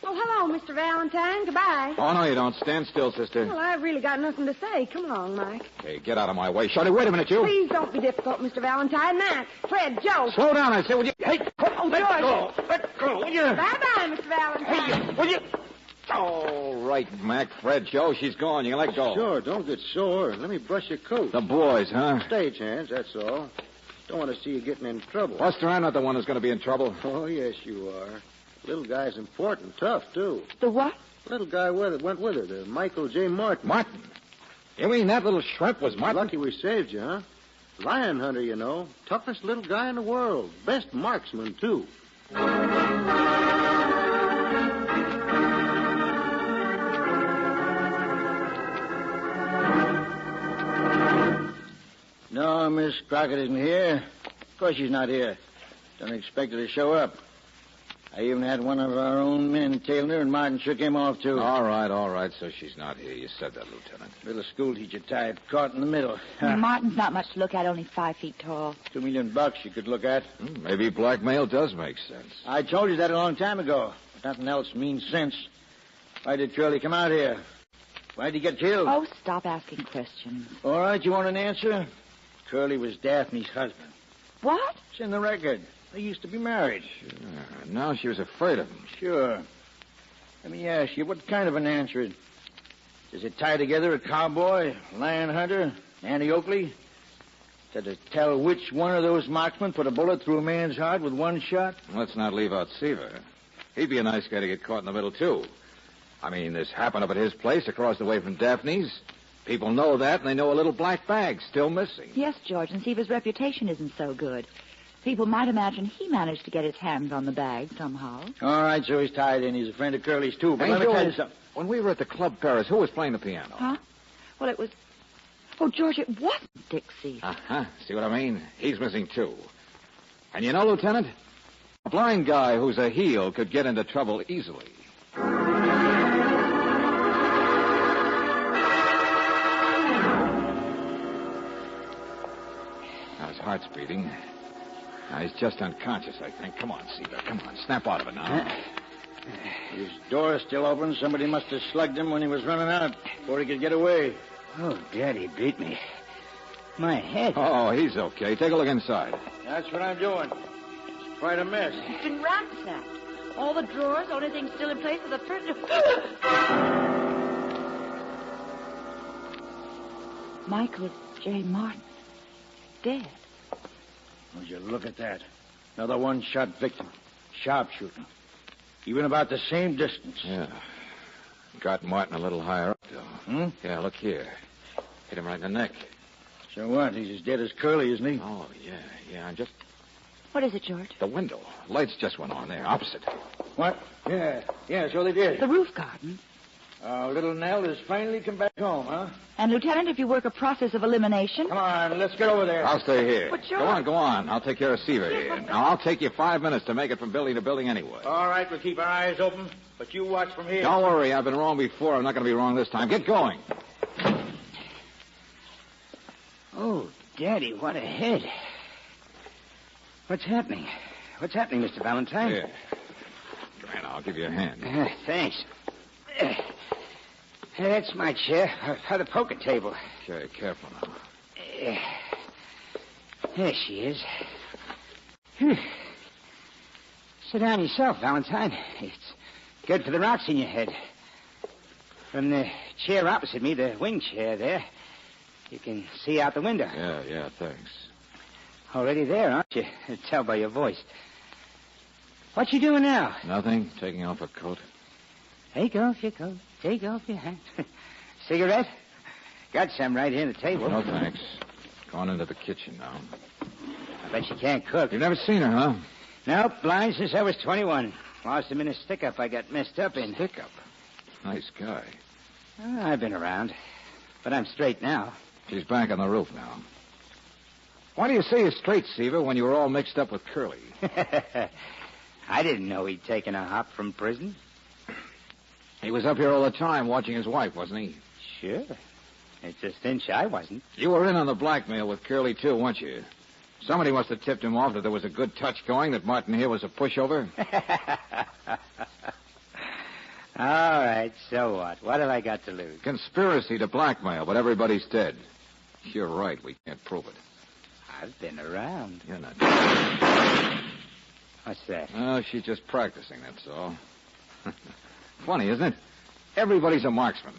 [SPEAKER 14] Oh, hello, Mr. Valentine. Goodbye.
[SPEAKER 2] Oh, no, you don't. Stand still, sister.
[SPEAKER 14] Well, I've really got nothing to say. Come along, Mike.
[SPEAKER 2] Okay, get out of my way. Shorty, wait a minute, you.
[SPEAKER 14] Please don't be difficult, Mr. Valentine. Mac, Fred, Joe.
[SPEAKER 2] Slow down, I say, will you? Hey,
[SPEAKER 14] oh,
[SPEAKER 2] let
[SPEAKER 14] George.
[SPEAKER 2] go. Let go, will you?
[SPEAKER 14] Bye-bye, Mr. Valentine.
[SPEAKER 2] Hey, will you? All right, Mac, Fred, Joe, she's gone. You can let go.
[SPEAKER 6] Sure, don't get sore. Let me brush your coat.
[SPEAKER 2] The boys, huh?
[SPEAKER 6] Stagehands, that's all. Don't want to see you getting in trouble.
[SPEAKER 2] Buster, I'm not the one who's going to be in trouble.
[SPEAKER 6] Oh, yes, you are. Little guy's important, tough, too.
[SPEAKER 23] The what?
[SPEAKER 6] Little guy went with her, the Michael J. Martin.
[SPEAKER 2] Martin? You mean that little shrimp was Martin?
[SPEAKER 6] Lucky we saved you, huh? Lion hunter, you know. Toughest little guy in the world. Best marksman, too.
[SPEAKER 12] No, Miss Crockett isn't here. Of course she's not here. Don't expect her to show up. I even had one of our own men tailing her, and Martin shook him off, too.
[SPEAKER 2] All right. So she's not here. You said that, Lieutenant.
[SPEAKER 12] Little schoolteacher type, caught in the middle.
[SPEAKER 23] Martin's not much to look at, only 5 feet tall.
[SPEAKER 12] $2 million you could look at.
[SPEAKER 2] Maybe blackmail does make sense.
[SPEAKER 12] I told you that a long time ago. But nothing else means sense. Why did Curly come out here? Why did he get killed?
[SPEAKER 23] Oh, stop asking questions.
[SPEAKER 12] All right, you want an answer? Curly was Daphne's husband.
[SPEAKER 23] What?
[SPEAKER 12] It's in the record. They used to be married.
[SPEAKER 2] Sure. Now she was afraid of him.
[SPEAKER 12] Sure. Let me ask you, what kind of an answer? Does it tie together a cowboy, lion hunter, Annie Oakley? Does it tell which one of those marksmen put a bullet through a man's heart with one shot?
[SPEAKER 2] Let's not leave out Seaver. He'd be a nice guy to get caught in the middle, too. I mean, this happened up at his place across the way from Daphne's. People know that, and they know a little black bag still missing.
[SPEAKER 23] Yes, George, and Seaver's reputation isn't so good. People might imagine he managed to get his hands on the bag somehow.
[SPEAKER 12] All right, so he's tied in. He's a friend of Curly's, too. But
[SPEAKER 2] Hey,
[SPEAKER 12] let me tell you something.
[SPEAKER 2] When we were at the Club Paris, who was playing the piano?
[SPEAKER 23] Huh? Well, it was... Oh, George, it wasn't Dixie.
[SPEAKER 2] Uh-huh. See what I mean? He's missing, too. And you know, Lieutenant, a blind guy who's a heel could get into trouble easily. Now his heart's beating. Now he's just unconscious, I think. Come on, Seaver. Come on. Snap out of it now.
[SPEAKER 6] His door's still open. Somebody must have slugged him when he was running out before he could get away.
[SPEAKER 11] Oh, Daddy beat me. My head.
[SPEAKER 2] Oh, he's okay. Take a look inside.
[SPEAKER 6] That's what I'm doing. It's quite a mess.
[SPEAKER 23] It's been ransacked. All the drawers, only thing still in place are the furniture. Michael J. Martin. Dead.
[SPEAKER 6] Would you look at that? Another one-shot victim. Sharpshooting. Even about the same distance.
[SPEAKER 2] Yeah. Got Martin a little higher up, though.
[SPEAKER 6] Hmm?
[SPEAKER 2] Yeah, look here. Hit him right in the neck.
[SPEAKER 6] So what? He's as dead as Curly, isn't he?
[SPEAKER 2] Oh, yeah. I'm just...
[SPEAKER 23] What is it, George?
[SPEAKER 2] The window. Lights just went on there, opposite.
[SPEAKER 6] What? Yeah, so they did.
[SPEAKER 23] The roof garden.
[SPEAKER 6] Little Nell has finally come back home, huh?
[SPEAKER 23] And, Lieutenant, if you work a process of elimination...
[SPEAKER 6] Come on, let's get over there.
[SPEAKER 2] I'll stay here.
[SPEAKER 23] But
[SPEAKER 2] Go on. I'll take care of Seaver here. Now, I'll take you 5 minutes to make it from building to building anyway.
[SPEAKER 6] All right, we'll keep our eyes open, but you watch from here.
[SPEAKER 2] Don't worry. I've been wrong before. I'm not going to be wrong this time. Get going.
[SPEAKER 11] Oh, Daddy, what a head. What's happening? What's happening, Mr. Valentine?
[SPEAKER 2] Here. Grant, I'll give you a hand.
[SPEAKER 11] Thanks. That's my chair for the poker table.
[SPEAKER 2] Okay, careful now.
[SPEAKER 11] There she is. Whew. Sit down yourself, Valentine. It's good for the rocks in your head. From the chair opposite me, the wing chair there, you can see out the window.
[SPEAKER 2] Yeah, thanks.
[SPEAKER 11] Already there, aren't you? Tell by your voice. What you doing now?
[SPEAKER 2] Nothing. Taking off a coat.
[SPEAKER 11] Take off your coat. Take off your hat. Cigarette? Got some right here on the table.
[SPEAKER 2] No, thanks. Going into the kitchen now.
[SPEAKER 11] I bet you can't cook.
[SPEAKER 2] You've never seen her, huh?
[SPEAKER 11] Nope, blind since I was 21. Lost him in a stick-up I got messed up in.
[SPEAKER 2] Stick-up? Nice guy.
[SPEAKER 11] I've been around. But I'm straight now.
[SPEAKER 2] She's back on the roof now. Why do you say you're straight, Seaver, when you were all mixed up with Curly?
[SPEAKER 11] I didn't know he'd taken a hop from prison.
[SPEAKER 2] He was up here all the time watching his wife, wasn't he?
[SPEAKER 11] Sure. It's a cinch I wasn't.
[SPEAKER 2] You were in on the blackmail with Curly, too, weren't you? Somebody must have tipped him off that there was a good touch going, that Martin here was a pushover.
[SPEAKER 11] All right, so what? What have I got to lose?
[SPEAKER 2] Conspiracy to blackmail, but everybody's dead. You're right, we can't prove it.
[SPEAKER 11] I've been around.
[SPEAKER 2] You're not.
[SPEAKER 11] What's that?
[SPEAKER 2] Oh, she's just practicing, that's all. Funny, isn't it? Everybody's a marksman.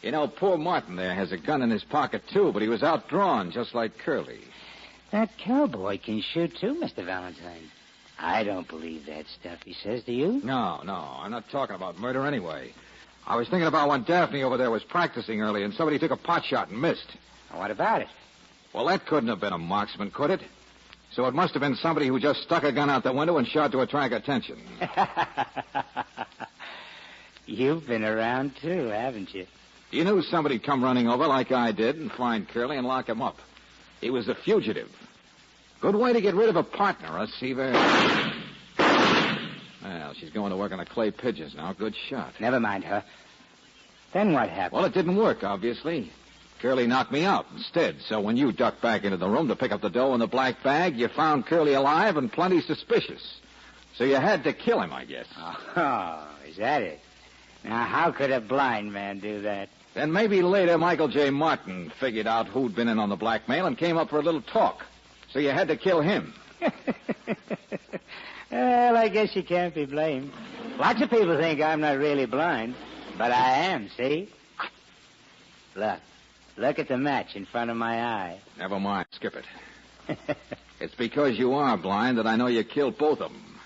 [SPEAKER 2] You know, poor Martin there has a gun in his pocket, too, but he was outdrawn, just like Curly.
[SPEAKER 11] That cowboy can shoot, too, Mr. Valentine. I don't believe that stuff he says, do you?
[SPEAKER 2] No, I'm not talking about murder anyway. I was thinking about when Daphne over there was practicing early and somebody took a pot shot and missed.
[SPEAKER 11] What about it?
[SPEAKER 2] Well, that couldn't have been a marksman, could it? So it must have been somebody who just stuck a gun out the window and shot to attract attention.
[SPEAKER 11] You've been around, too, haven't you?
[SPEAKER 2] You knew somebody'd come running over like I did and find Curly and lock him up. He was a fugitive. Good way to get rid of a partner, huh, Seaver? Well, she's going to work on the clay pigeons now. Good shot.
[SPEAKER 11] Never mind her. Then what happened?
[SPEAKER 2] Well, it didn't work, obviously. Curly knocked me out instead, so when you ducked back into the room to pick up the dough in the black bag, you found Curly alive and plenty suspicious. So you had to kill him, I guess.
[SPEAKER 11] Oh, is that it? Now, how could a blind man do that?
[SPEAKER 2] Then maybe later Michael J. Martin figured out who'd been in on the blackmail and came up for a little talk. So you had to kill him.
[SPEAKER 11] Well, I guess you can't be blamed. Lots of people think I'm not really blind, but I am, see? Look at the match in front of my eye.
[SPEAKER 2] Never mind. Skip it. It's because you are blind that I know you killed both of them.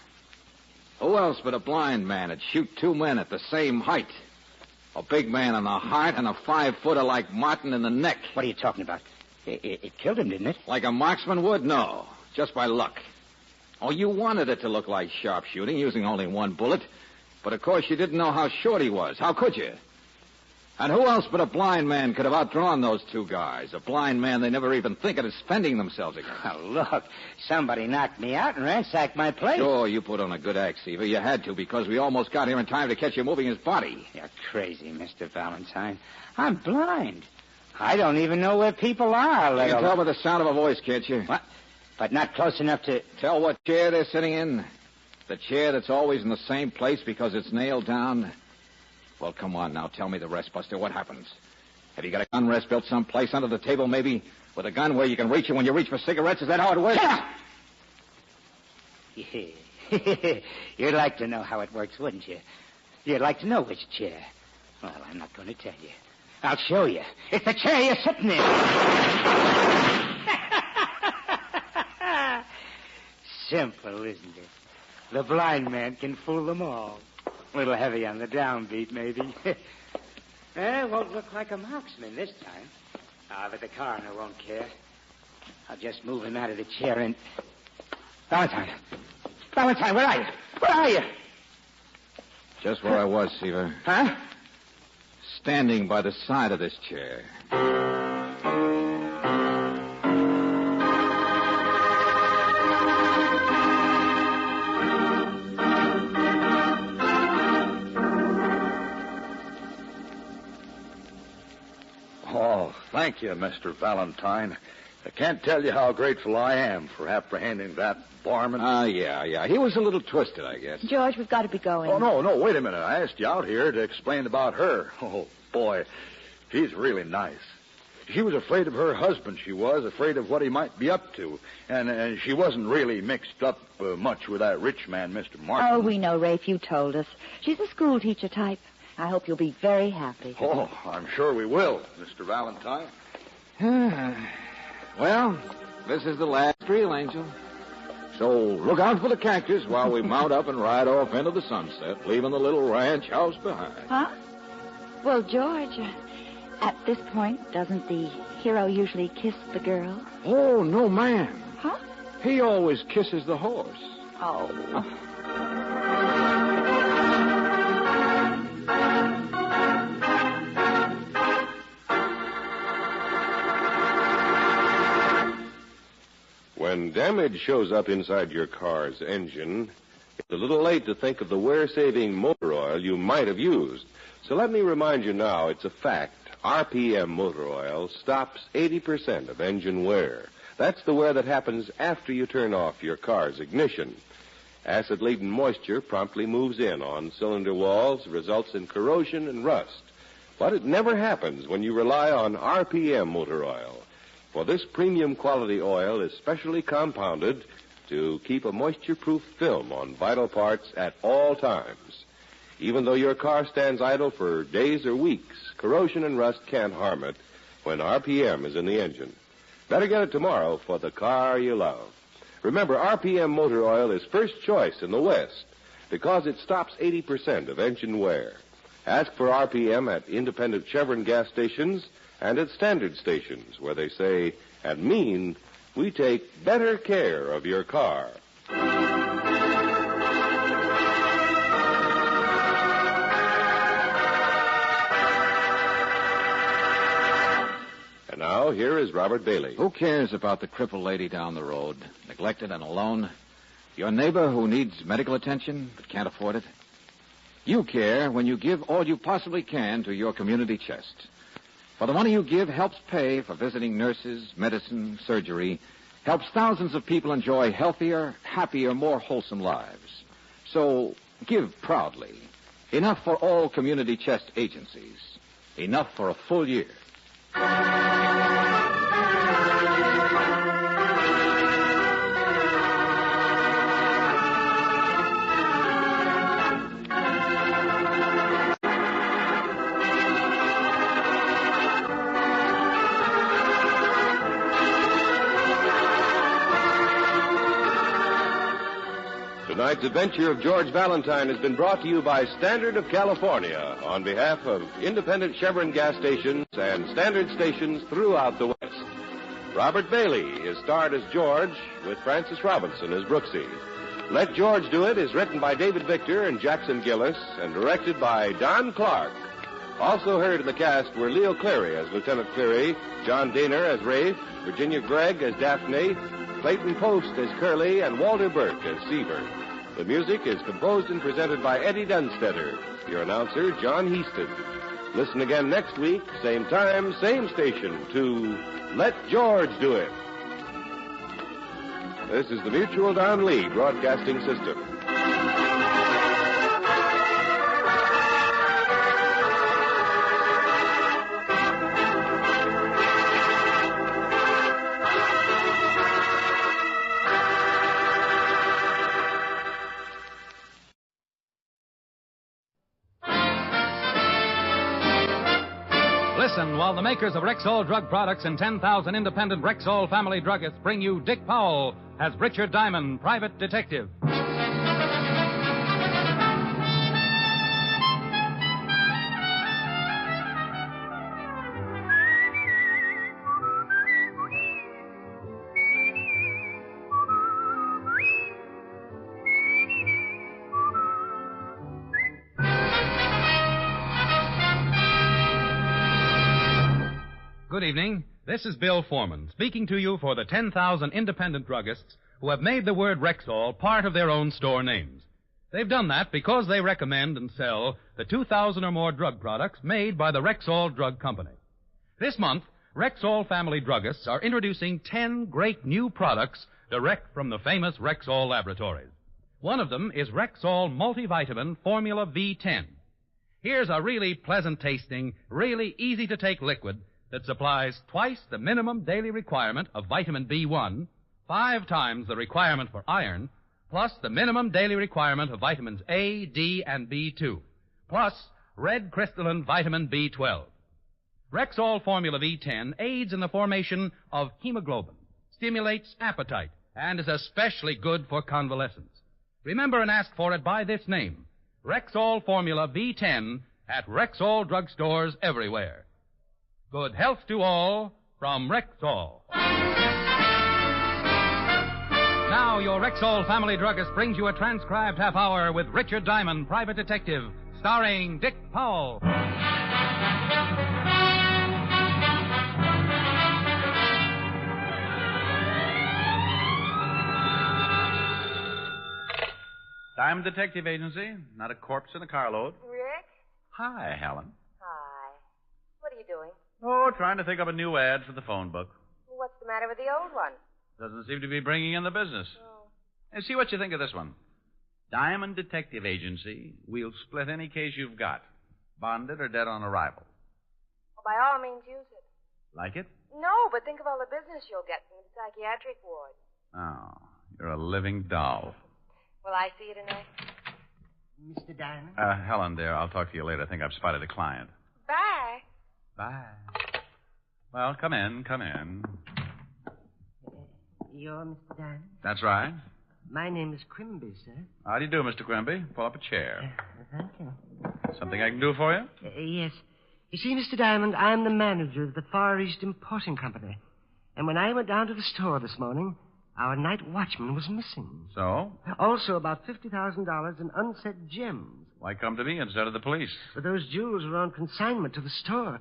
[SPEAKER 2] Who else but a blind man would shoot two men at the same height? A big man in the heart and a 5-footer like Martin in the neck.
[SPEAKER 11] What are you talking about? It killed him, didn't it?
[SPEAKER 2] Like a marksman would? No. Just by luck. Oh, you wanted it to look like sharpshooting, using only one bullet. But, of course, you didn't know how short he was. How could you? And who else but a blind man could have outdrawn those two guys? A blind man they never even think of defending themselves against.
[SPEAKER 11] Oh, look. Somebody knocked me out and ransacked my place.
[SPEAKER 2] Sure, you put on a good act, Seaver. You had to, because we almost got here in time to catch you moving his body.
[SPEAKER 11] You're crazy, Mr. Valentine. I'm blind. I don't even know where people are.
[SPEAKER 2] You can tell by the sound of a voice, can't you?
[SPEAKER 11] What? But not close enough to...
[SPEAKER 2] Tell what chair they're sitting in? The chair that's always in the same place because it's nailed down? Well, come on now. Tell me the rest, Buster. What happens? Have you got a gun rest built someplace under the table, maybe? With a gun where you can reach it when you reach for cigarettes? Is that how it works?
[SPEAKER 11] Yeah. You'd like to know how it works, wouldn't you? You'd like to know which chair. Well, I'm not going to tell you. I'll show you. It's the chair you're sitting in. Simple, isn't it? The blind man can fool them all. A little heavy on the downbeat, maybe. Won't look like a marksman this time. But the coroner won't care. I'll just move him out of the chair and... Valentine, where are you? Where are you?
[SPEAKER 2] Just where I was, Seaver.
[SPEAKER 11] Huh?
[SPEAKER 2] Standing by the side of this chair.
[SPEAKER 10] Oh, thank you, Mr. Valentine. I can't tell you how grateful I am for apprehending that barman.
[SPEAKER 2] Yeah. He was a little twisted, I guess.
[SPEAKER 23] George, we've got to be going.
[SPEAKER 10] Oh, no, wait a minute. I asked you out here to explain about her. Oh, boy, she's really nice. She was afraid of her husband, she was, afraid of what he might be up to. And she wasn't really mixed up much with that rich man, Mr. Martin.
[SPEAKER 23] Oh, we know, Rafe. You told us. She's a school teacher type. I hope you'll be very happy.
[SPEAKER 10] Oh, I'm sure we will, Mr. Valentine.
[SPEAKER 2] Well, this is the last reel, Angel. So look out for the cactus while we mount up and ride off into the sunset, leaving the little ranch house behind.
[SPEAKER 23] Huh? Well, George, at this point, doesn't the hero usually kiss the girl?
[SPEAKER 2] Oh, no, ma'am.
[SPEAKER 23] Huh?
[SPEAKER 2] He always kisses the horse.
[SPEAKER 23] Oh.
[SPEAKER 7] When damage shows up inside your car's engine, it's a little late to think of the wear-saving motor oil you might have used. So let me remind you now, it's a fact. RPM motor oil stops 80% of engine wear. That's the wear that happens after you turn off your car's ignition. Acid-laden moisture promptly moves in on cylinder walls, results in corrosion and rust. But it never happens when you rely on RPM motor oil. For this premium quality oil is specially compounded to keep a moisture-proof film on vital parts at all times. Even though your car stands idle for days or weeks, corrosion and rust can't harm it when RPM is in the engine. Better get it tomorrow for the car you love. Remember, RPM motor oil is first choice in the West because it stops 80% of engine wear. Ask for RPM at independent Chevron gas stations and at standard stations where they say and mean we take better care of your car. And now, here is Robert Bailey.
[SPEAKER 2] Who cares about the crippled lady down the road, neglected and alone? Your neighbor who needs medical attention but can't afford it? You care when you give all you possibly can to your community chest. For the money you give helps pay for visiting nurses, medicine, surgery, helps thousands of people enjoy healthier, happier, more wholesome lives. So give proudly. Enough for all community chest agencies. Enough for a full year.
[SPEAKER 7] Tonight's adventure of George Valentine has been brought to you by Standard of California on behalf of independent Chevron gas stations and standard stations throughout the West. Robert Bailey is starred as George with Francis Robinson as Brooksy. Let George Do It is written by David Victor and Jackson Gillis and directed by Don Clark. Also heard in the cast were Leo Cleary as Lieutenant Cleary, John Daner as Rafe, Virginia Gregg as Daphne, Clayton Post as Curly, and Walter Burke as Seaver. The music is composed and presented by Eddie Dunstetter. Your announcer, John Heaston. Listen again next week, same time, same station, to Let George Do It. This is the Mutual Don Lee Broadcasting System.
[SPEAKER 5] listen while the makers of Rexall drug products and 10,000 independent Rexall family druggists bring you Dick Powell as Richard Diamond, private detective. Good evening. This is Bill Foreman, speaking to you for the 10,000 independent druggists who have made the word Rexall part of their own store names. They've done that because they recommend and sell the 2,000 or more drug products made by the Rexall Drug Company. This month, Rexall family druggists are introducing 10 great new products direct from the famous Rexall laboratories. One of them is Rexall Multivitamin Formula V10. Here's a really pleasant-tasting, really easy-to-take liquid that supplies twice the minimum daily requirement of vitamin B1, 5 times the requirement for iron, plus the minimum daily requirement of vitamins A, D, and B2, plus red crystalline vitamin B12. Rexall Formula V10 aids in the formation of hemoglobin, stimulates appetite, and is especially good for convalescents. Remember and ask for it by this name, Rexall Formula V10, at Rexall drugstores everywhere. Good health to all from Rexall. Now, your Rexall family druggist brings you a transcribed half hour with Richard Diamond, private detective, starring Dick Powell.
[SPEAKER 13] Diamond Detective Agency, not a corpse in a carload.
[SPEAKER 23] Rick?
[SPEAKER 13] Hi, Helen.
[SPEAKER 23] Hi. What are you doing?
[SPEAKER 13] Oh, trying to think up a new ad for the phone book.
[SPEAKER 23] What's the matter with the old one?
[SPEAKER 13] Doesn't seem to be bringing in the business.
[SPEAKER 23] Oh.
[SPEAKER 13] And see what you think of this one. Diamond Detective Agency, we'll split any case you've got, bonded or dead on arrival.
[SPEAKER 23] Well, by all means, use it.
[SPEAKER 13] Like it?
[SPEAKER 23] No, but think of all the business you'll get from the psychiatric ward.
[SPEAKER 13] Oh, you're a living doll.
[SPEAKER 23] Will I see you tonight?
[SPEAKER 12] Mr. Diamond?
[SPEAKER 13] Helen, dear, I'll talk to you later. I think I've spotted a client.
[SPEAKER 23] Bye.
[SPEAKER 13] Bye. Well, come in.
[SPEAKER 12] You're Mr. Diamond?
[SPEAKER 13] That's right.
[SPEAKER 12] My name is Quimby, sir.
[SPEAKER 13] How do you do, Mr. Quimby? Pull up a chair.
[SPEAKER 12] Thank you.
[SPEAKER 13] Something I can do for you?
[SPEAKER 12] Yes. You see, Mr. Diamond, I'm the manager of the Far East Importing Company. And when I went down to the store this morning, our night watchman was missing.
[SPEAKER 13] So?
[SPEAKER 12] Also, about $50,000 in unset gems.
[SPEAKER 13] Why come to me instead of the police?
[SPEAKER 12] But those jewels were on consignment to the store.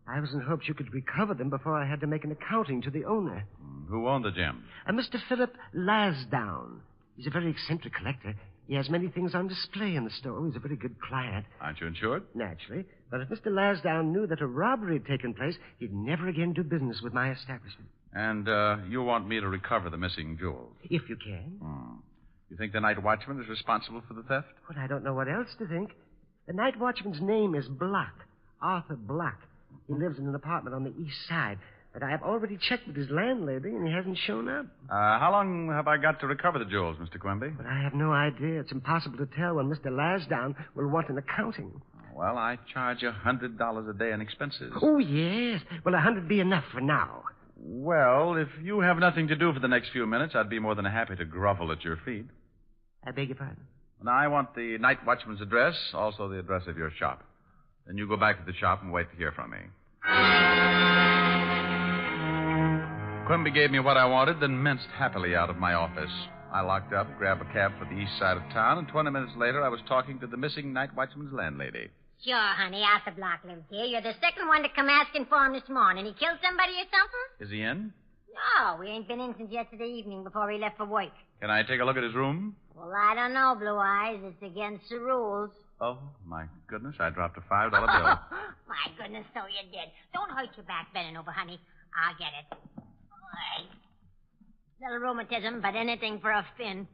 [SPEAKER 12] I was in hopes you could recover them before I had to make an accounting to the owner.
[SPEAKER 13] Who owned the gems?
[SPEAKER 12] Mr. Philip Lasdown. He's a very eccentric collector. He has many things on display in the store. He's a very good client.
[SPEAKER 13] Aren't you insured?
[SPEAKER 12] Naturally. But if Mr. Lasdown knew that a robbery had taken place, he'd never again do business with my establishment.
[SPEAKER 13] And you want me to recover the missing jewels?
[SPEAKER 12] If you can.
[SPEAKER 13] You think the night watchman is responsible for the theft?
[SPEAKER 12] Well, I don't know what else to think. The night watchman's name is Block, Arthur Block. He lives in an apartment on the east side. But I have already checked with his landlady, and he hasn't shown up.
[SPEAKER 13] How long have I got to recover the jewels, Mr. Quimby?
[SPEAKER 12] But I have no idea. It's impossible to tell when Mr. Lasdown will want an accounting.
[SPEAKER 13] Well, I charge $100 a day in expenses.
[SPEAKER 12] Oh, yes. Well, 100 be enough for now.
[SPEAKER 13] Well, if you have nothing to do for the next few minutes, I'd be more than happy to grovel at your feet.
[SPEAKER 12] I beg your pardon?
[SPEAKER 13] Now, I want the night watchman's address, also the address of your shop. Then you go back to the shop and wait to hear from me. Quimby gave me what I wanted, then minced happily out of my office. I locked up, grabbed a cab for the east side of town, and 20 minutes later I was talking to the missing night watchman's landlady.
[SPEAKER 18] Sure, honey. Arthur Block lives here. You're the second one to come asking for him this morning. He killed somebody or something?
[SPEAKER 13] Is he in?
[SPEAKER 18] No, we ain't been in since yesterday evening before he left for work.
[SPEAKER 13] Can I take a look at his room?
[SPEAKER 18] Well, I don't know, Blue Eyes. It's against the rules.
[SPEAKER 13] Oh, my goodness, I dropped a $5 bill.
[SPEAKER 18] My goodness, so you did. Don't hurt your back bending over, honey. I'll get it. Right. Little rheumatism, but anything for a fin.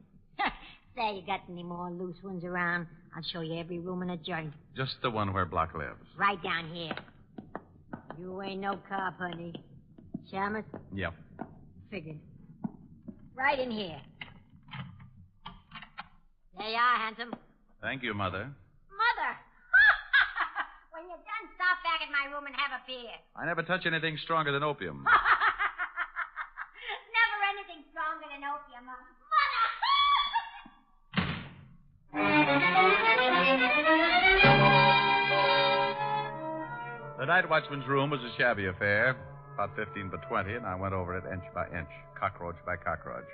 [SPEAKER 18] Say, you got any more loose ones around? I'll show you every room in a joint.
[SPEAKER 13] Just the one where Block lives.
[SPEAKER 18] Right down here. You ain't no cop, honey. Shamus?
[SPEAKER 13] Yep.
[SPEAKER 18] Figured. Right in here. There you are, handsome.
[SPEAKER 13] Thank you, Mother.
[SPEAKER 18] Mother! When you're done, stop back at my my room and have a beer.
[SPEAKER 13] I never touch anything stronger than opium.
[SPEAKER 18] Never anything stronger than opium.
[SPEAKER 13] The night watchman's room was a shabby affair, about 15 by 20, and I went over it inch by inch, cockroach by cockroach.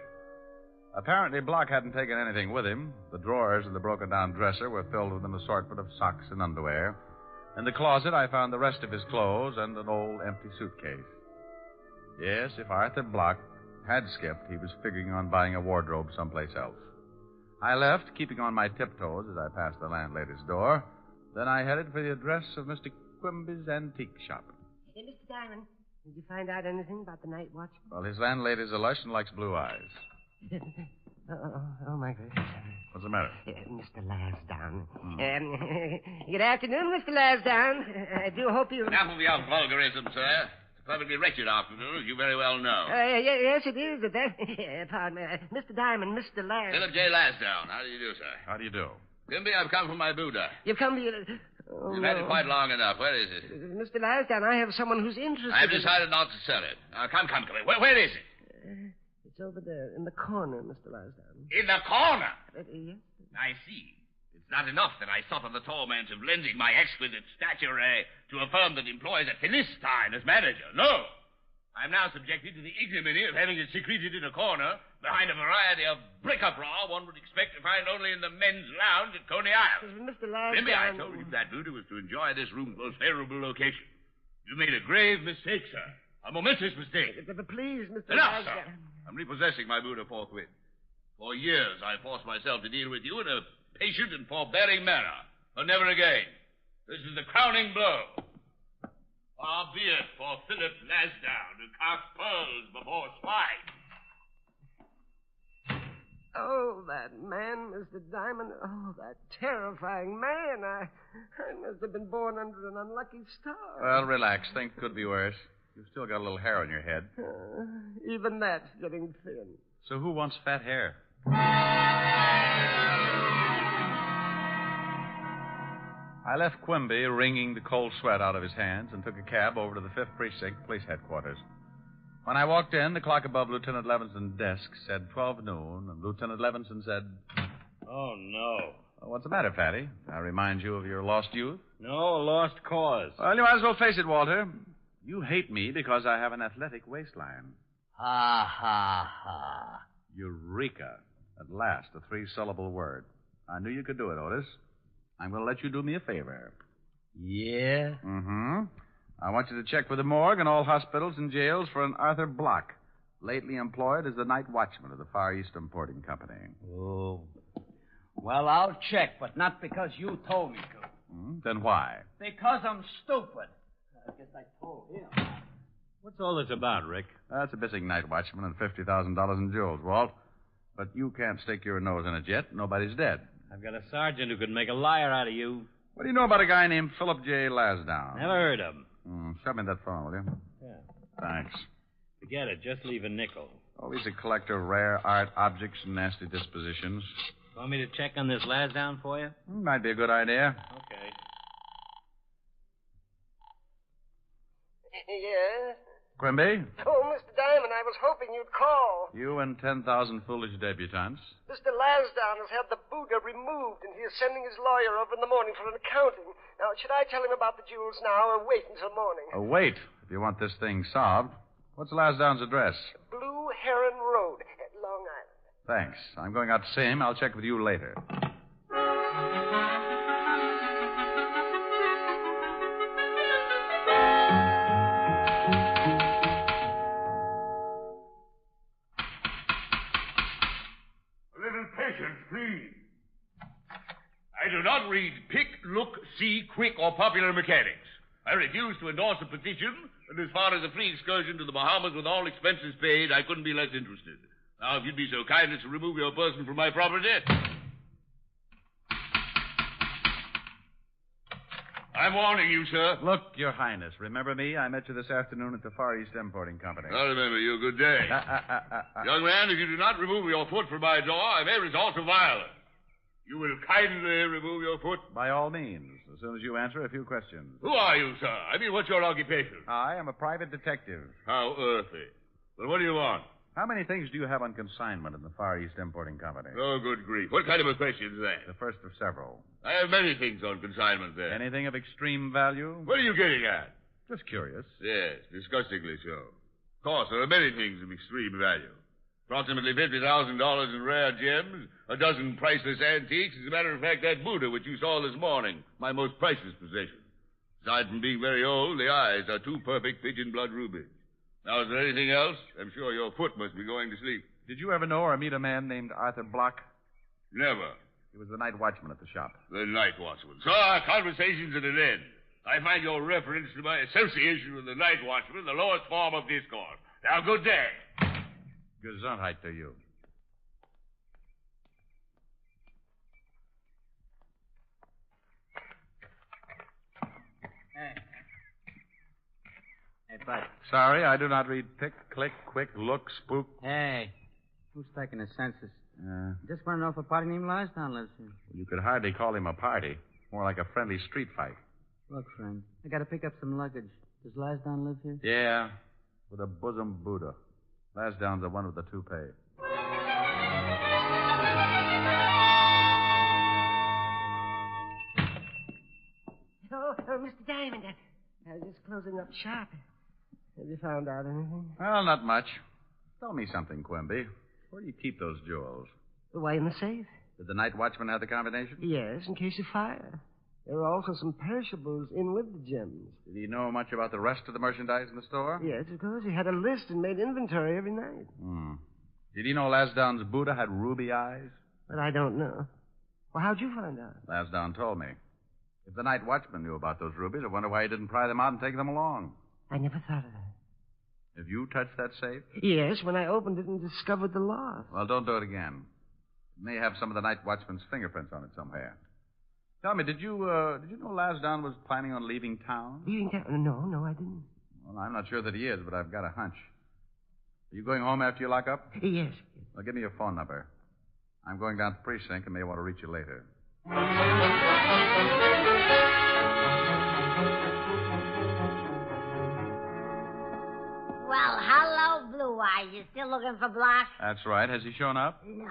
[SPEAKER 13] Apparently, Block hadn't taken anything with him. The drawers in the broken-down dresser were filled with an assortment of socks and underwear. In the closet, I found the rest of his clothes and an old empty suitcase. Yes, if Arthur Block had skipped, he was figuring on buying a wardrobe someplace else. I left, keeping on my tiptoes as I passed the landlady's door. Then I headed for the address of Mr. Quimby's antique shop.
[SPEAKER 1] Hey, Mr. Diamond, did you find out anything about the night watch?
[SPEAKER 13] Well, his landlady's a lush and likes blue eyes.
[SPEAKER 1] Oh, my goodness.
[SPEAKER 13] What's the matter?
[SPEAKER 1] Mr. Lansdowne. Good afternoon, Mr. Lansdowne. I do hope you...
[SPEAKER 3] Enough of your vulgarism, sir. It's a perfectly wretched afternoon, as you very well know.
[SPEAKER 1] Yes, it is. Pardon me. Mr. Diamond, Mr. Lansdowne.
[SPEAKER 3] Philip J. Lansdowne. How do you do, sir?
[SPEAKER 13] How do you do?
[SPEAKER 3] Quimby, I've come from my Buddha.
[SPEAKER 1] You've come to your...
[SPEAKER 3] You've had it quite long enough. Where is it?
[SPEAKER 1] Mr. Lansdowne, I have someone who's interested
[SPEAKER 3] I've decided not to sell it. Now, come. Where is it?
[SPEAKER 1] It's over there, in the corner, Mr. Lansdowne.
[SPEAKER 3] In the corner?
[SPEAKER 1] Yes.
[SPEAKER 3] I see. It's not enough that I suffer the torment of lending my exquisite stature to a firm that employs a Philistine as manager. No. I'm now subjected to the ignominy of having it secreted in a corner behind a variety of bric-a-brac one would expect to find only in the men's lounge at Coney Island.
[SPEAKER 1] Mr. Lansdowne...
[SPEAKER 3] Remember, I told you that Buddha was to enjoy this room's most favorable location. You made a grave mistake, sir. A momentous mistake.
[SPEAKER 1] But please, Mr.
[SPEAKER 3] Enough,
[SPEAKER 1] Lansdowne...
[SPEAKER 3] sir. I'm repossessing my Buddha forthwith. For years, I forced myself to deal with you in a patient and forbearing manner. But never again. This is the crowning blow. Far be it for Philip Lansdowne to cast pearls before swine.
[SPEAKER 1] Oh, that man, Mr. Diamond. Oh, that terrifying man. I must have been born under an unlucky star.
[SPEAKER 13] Well, relax. Things could be worse. You've still got a little hair on your head.
[SPEAKER 1] Even that's getting thin.
[SPEAKER 13] So who wants fat hair? I left Quimby wringing the cold sweat out of his hands and took a cab over to the 5th Precinct Police Headquarters. When I walked in, the clock above Lieutenant Levinson's desk said 12 noon, and Lieutenant Levinson said...
[SPEAKER 20] Oh, no.
[SPEAKER 13] Well, what's the matter, Fatty? I remind you of your lost youth?
[SPEAKER 20] No, lost cause.
[SPEAKER 13] Well, you might as well face it, Walter. You hate me because I have an athletic waistline.
[SPEAKER 20] Ha, ha, ha.
[SPEAKER 13] Eureka. At last, a 3-syllable word. I knew you could do it, Otis. I'm going to let you do me a favor.
[SPEAKER 20] Yeah?
[SPEAKER 13] Mm-hmm. I want you to check with the morgue and all hospitals and jails for an Arthur Block, lately employed as the night watchman of the Far East Importing Company.
[SPEAKER 20] Oh. Well, I'll check, but not because you told me to.
[SPEAKER 13] Then why?
[SPEAKER 20] Because I'm stupid. I guess I told him.
[SPEAKER 21] What's all this about, Rick?
[SPEAKER 13] That's a missing night watchman and $50,000 in jewels, Walt. But you can't stick your nose in it yet. Nobody's dead.
[SPEAKER 21] I've got a sergeant who could make a liar out of you.
[SPEAKER 13] What do you know about a guy named Philip J. Lansdowne?
[SPEAKER 21] Never heard of him.
[SPEAKER 13] Shove me that phone, will you?
[SPEAKER 21] Yeah.
[SPEAKER 13] Thanks.
[SPEAKER 21] Forget it. Just leave a nickel.
[SPEAKER 13] Oh, he's a collector of rare art objects and nasty dispositions.
[SPEAKER 21] Want me to check on this Lansdowne for you?
[SPEAKER 13] Might be a good idea.
[SPEAKER 21] Okay.
[SPEAKER 1] Yes?
[SPEAKER 13] Quimby?
[SPEAKER 1] Oh, Mr. Diamond, I was hoping you'd call.
[SPEAKER 13] You and 10,000 foolish debutantes.
[SPEAKER 1] Mr. Lansdowne has had the Buddha removed, and he is sending his lawyer over in the morning for an accounting. Now, should I tell him about the jewels now or wait until morning?
[SPEAKER 13] Oh, wait, if you want this thing solved. What's Lansdowne's address?
[SPEAKER 1] Blue Heron Road at Long Island.
[SPEAKER 13] Thanks. I'm going out to see him. I'll check with you later.
[SPEAKER 3] Please. I do not read pick, look, see, quick, or popular mechanics. I refuse to endorse a petition, and as far as a free excursion to the Bahamas with all expenses paid, I couldn't be less interested. Now, if you'd be so kind as to remove your person from my property. I'm warning you, sir.
[SPEAKER 13] Look, Your Highness, remember me? I met you this afternoon at the Far East Importing Company.
[SPEAKER 3] I remember you. Good day. Young man, if you do not remove your foot from my door, I may resort to violence. You will kindly remove your foot?
[SPEAKER 13] By all means, as soon as you answer a few questions.
[SPEAKER 3] Who are you, sir? I mean, what's your occupation?
[SPEAKER 13] I am a private detective.
[SPEAKER 3] How earthy. Well, what do you want?
[SPEAKER 13] How many things do you have on consignment in the Far East Importing Company?
[SPEAKER 3] Oh, good grief. What kind of a question is that?
[SPEAKER 13] The first of several.
[SPEAKER 3] I have many things on consignment there.
[SPEAKER 13] Anything of extreme value?
[SPEAKER 3] What are you getting at?
[SPEAKER 13] Just curious.
[SPEAKER 3] Yes, disgustingly so. Of course, there are many things of extreme value. Approximately $50,000 in rare gems, a dozen priceless antiques. As a matter of fact, that Buddha which you saw this morning, my most priceless possession. Aside from being very old, the eyes are two perfect pigeon blood rubies. Now, is there anything else? I'm sure your foot must be going to sleep.
[SPEAKER 13] Did you ever know or meet a man named Arthur Block?
[SPEAKER 3] Never.
[SPEAKER 13] He was the night watchman at the shop.
[SPEAKER 3] The night watchman. So our conversation's at an end. I find your reference to my association with the night watchman the lowest form of discourse. Now, good day.
[SPEAKER 13] Gesundheit to you.
[SPEAKER 20] Hey, bud.
[SPEAKER 13] Sorry, I do not read pick, click, quick, look, spook.
[SPEAKER 20] Hey, who's taking the census? Just want to know if a party named Larsdown lives here.
[SPEAKER 13] You could hardly call him a party. More like a friendly street fight.
[SPEAKER 20] Look, friend, I got to pick up some luggage. Does Larsdown live here?
[SPEAKER 13] Yeah, with a bosom Buddha. Larsdown's the one with the toupee.
[SPEAKER 1] Oh, Mr. Diamond, I was just closing up shop. Have you found out anything?
[SPEAKER 13] Well, not much. Tell me something, Quimby. Where do you keep those jewels?
[SPEAKER 1] Why, in the safe?
[SPEAKER 13] Did the night watchman have the combination?
[SPEAKER 1] Yes, in case of fire. There are also some perishables in with the gems.
[SPEAKER 13] Did he know much about the rest of the merchandise in the store?
[SPEAKER 1] Yes, of course. He had a list and made inventory every night.
[SPEAKER 13] Did he know Lansdowne's Buddha had ruby eyes?
[SPEAKER 1] But I don't know. Well, how'd you find out?
[SPEAKER 13] Lansdowne told me. If the night watchman knew about those rubies, I wonder why he didn't pry them out and take them along.
[SPEAKER 1] I never thought of that.
[SPEAKER 13] Have you touched that safe?
[SPEAKER 1] Yes, when I opened it and discovered the lock.
[SPEAKER 13] Well, don't do it again. It may have some of the night watchman's fingerprints on it somewhere. Tell me, did you know Lansdowne was planning on leaving town?
[SPEAKER 1] Leaving town? No, I didn't.
[SPEAKER 13] Well, I'm not sure that he is, but I've got a hunch. Are you going home after you lock up?
[SPEAKER 1] Yes.
[SPEAKER 13] Well, give me your phone number. I'm going down to the precinct and may want to reach you later.
[SPEAKER 18] Well, hello, Blue Eyes. You still looking for Block?
[SPEAKER 13] That's right. Has he shown up?
[SPEAKER 18] No.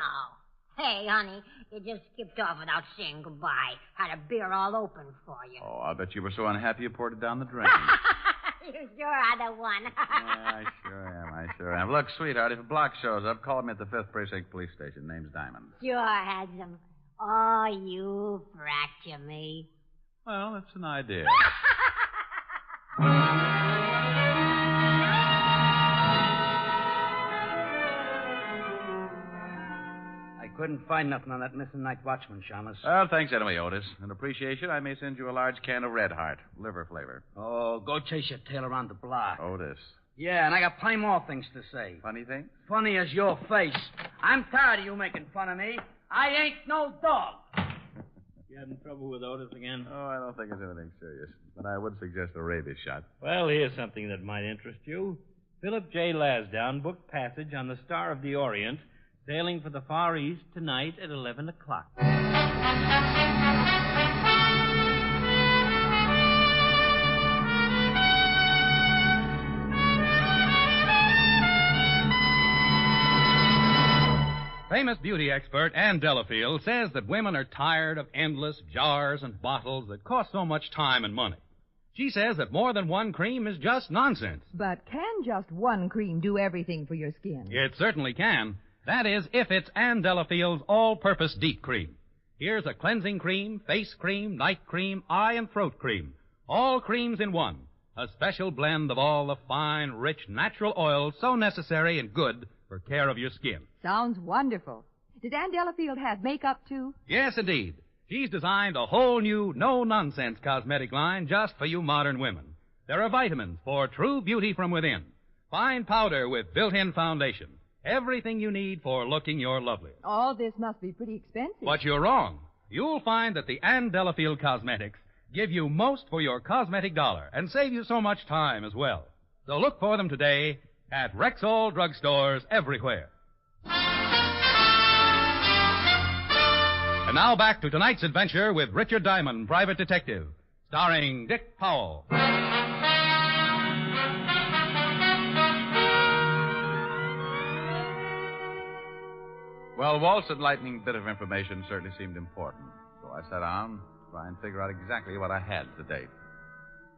[SPEAKER 18] Hey, honey, you just skipped off without saying goodbye. Had a beer all open for you.
[SPEAKER 13] Oh, I bet you were so unhappy you poured it down the drain.
[SPEAKER 18] You sure are the one.
[SPEAKER 13] I sure am. Look, sweetheart, if a Block shows up, call me at the 5th Precinct Police Station. Name's Diamond.
[SPEAKER 18] Sure, handsome. Oh, you fracture me.
[SPEAKER 13] Well, that's an idea.
[SPEAKER 20] I couldn't find nothing on that missing night watchman, Shamus.
[SPEAKER 13] Well, thanks anyway, Otis. In appreciation, I may send you a large can of Red Heart, liver flavor.
[SPEAKER 20] Oh, go chase your tail around the block.
[SPEAKER 13] Otis.
[SPEAKER 20] Yeah, and I got plenty more things to say.
[SPEAKER 13] Funny thing?
[SPEAKER 20] Funny as your face. I'm tired of you making fun of me. I ain't no dog.
[SPEAKER 9] You having trouble with Otis again?
[SPEAKER 13] Oh, I don't think it's anything serious. But I would suggest a rabies shot.
[SPEAKER 9] Well, here's something that might interest you. Philip J. Lasdown booked passage on the Star of the Orient, sailing for the Far East tonight at 11 o'clock.
[SPEAKER 5] Famous beauty expert Ann Delafield says that women are tired of endless jars and bottles that cost so much time and money. She says that more than one cream is just nonsense.
[SPEAKER 15] But can just one cream do everything for your skin?
[SPEAKER 5] It certainly can. That is, if it's Ann Delafield's all-purpose deep cream. Here's a cleansing cream, face cream, night cream, eye and throat cream. All creams in one. A special blend of all the fine, rich, natural oils so necessary and good for care of your skin.
[SPEAKER 15] Sounds wonderful. Does Ann Delafield have makeup, too?
[SPEAKER 5] Yes, indeed. She's designed a whole new, no-nonsense cosmetic line just for you modern women. There are vitamins for true beauty from within. Fine powder with built-in foundation. Everything you need for looking your loveliest.
[SPEAKER 15] All this must be pretty expensive.
[SPEAKER 5] But you're wrong. You'll find that the Ann Delafield Cosmetics give you most for your cosmetic dollar and save you so much time as well. So look for them today at Rexall drugstores everywhere. And And now back to tonight's adventure with Richard Diamond, Private Detective, starring Dick Powell.
[SPEAKER 13] Well, Walt's enlightening bit of information certainly seemed important, so I sat down to try and figure out exactly what I had to date.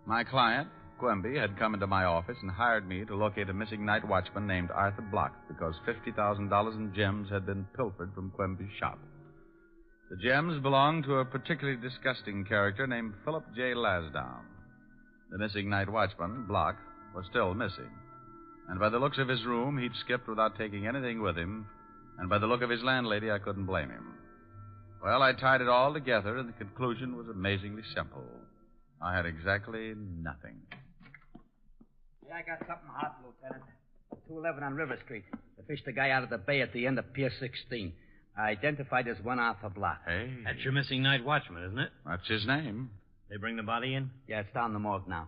[SPEAKER 13] My client, Quimby, had come into my office and hired me to locate a missing night watchman named Arthur Block because $50,000 in gems had been pilfered from Quimby's shop. The gems belonged to a particularly disgusting character named Philip J. Lasdown. The missing night watchman, Block, was still missing, and by the looks of his room, he'd skipped without taking anything with him. And by the look of his landlady, I couldn't blame him. Well, I tied it all together, and the conclusion was amazingly simple. I had exactly nothing.
[SPEAKER 20] Yeah, I got something hot, Lieutenant. 211 on River Street. They fished the guy out of the bay at the end of Pier 16. Identified as one Arthur Block.
[SPEAKER 13] Hey.
[SPEAKER 9] That's your missing night watchman, isn't it?
[SPEAKER 13] That's his name.
[SPEAKER 9] They bring the body in?
[SPEAKER 20] Yeah, it's down the morgue now.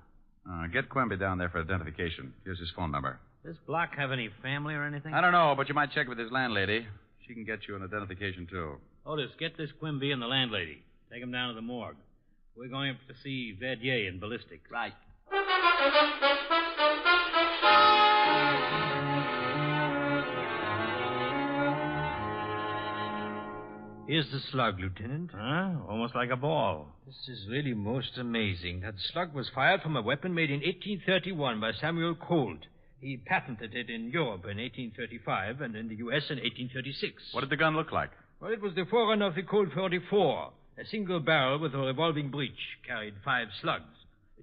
[SPEAKER 13] Get Quimby down there for identification. Here's his phone number.
[SPEAKER 9] Does Block have any family or anything?
[SPEAKER 13] I don't know, but you might check with his landlady. She can get you an identification, too.
[SPEAKER 9] Otis, get this Quimby and the landlady. Take him down to the morgue. We're going up to see Verdier in ballistics.
[SPEAKER 20] Right.
[SPEAKER 8] Here's the slug, Lieutenant.
[SPEAKER 9] Huh? Almost like a ball.
[SPEAKER 8] This is really most amazing. That slug was fired from a weapon made in 1831 by Samuel Colt. He patented it in Europe in 1835 and in the U.S. in 1836.
[SPEAKER 13] What did the gun look like?
[SPEAKER 8] Well, it was the forerunner of the Colt 44. A single barrel with a revolving breech carried 5 slugs.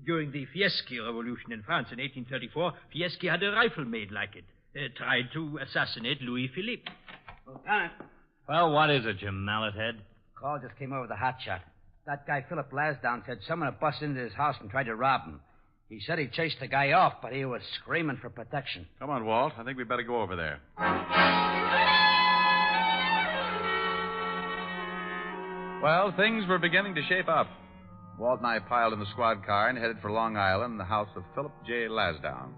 [SPEAKER 8] During the Fieschi Revolution in France in 1834, Fieschi had a rifle made like it. Tried to assassinate Louis Philippe.
[SPEAKER 20] Lieutenant.
[SPEAKER 9] Well, what is it, you mallet-head?
[SPEAKER 20] Call just came over the hot shot. That guy Philip Lasdown said someone had busted into his house and tried to rob him. He said he chased the guy off, but he was screaming for protection.
[SPEAKER 13] Come on, Walt. I think we'd better go over there. Well, things were beginning to shape up. Walt and I piled in the squad car and headed for Long Island, the house of Philip J. Lasdown.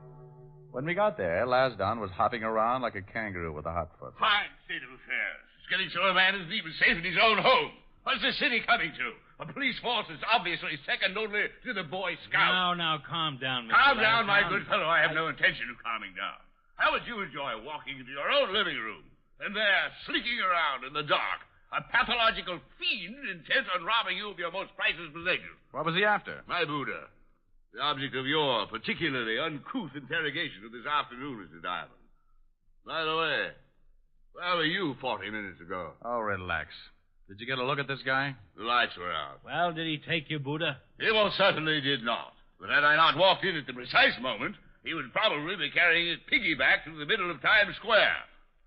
[SPEAKER 13] When we got there, Lasdown was hopping around like a kangaroo with a hot foot.
[SPEAKER 3] Fine state of affairs. It's getting so a man isn't even safe in his own home. What's the city coming to? A police force is obviously second only to the Boy Scouts.
[SPEAKER 9] Now, calm down, Mr.
[SPEAKER 3] Calm down, my
[SPEAKER 9] Lasdown.
[SPEAKER 3] good fellow. I have no intention of calming down. How would you enjoy walking into your own living room and there, slinking around in the dark, a pathological fiend intent on robbing you of your most priceless possession?
[SPEAKER 13] What was he after?
[SPEAKER 3] My Buddha. The object of your particularly uncouth interrogation of this afternoon, Mr. Diamond. By the way, where were you 40 minutes ago?
[SPEAKER 13] Oh, relax. Did you get a look at this guy?
[SPEAKER 3] The lights were out.
[SPEAKER 9] Well, did he take you, Buddha?
[SPEAKER 3] He most certainly did not. But had I not walked in at the precise moment, he would probably be carrying it piggyback to the middle of Times Square.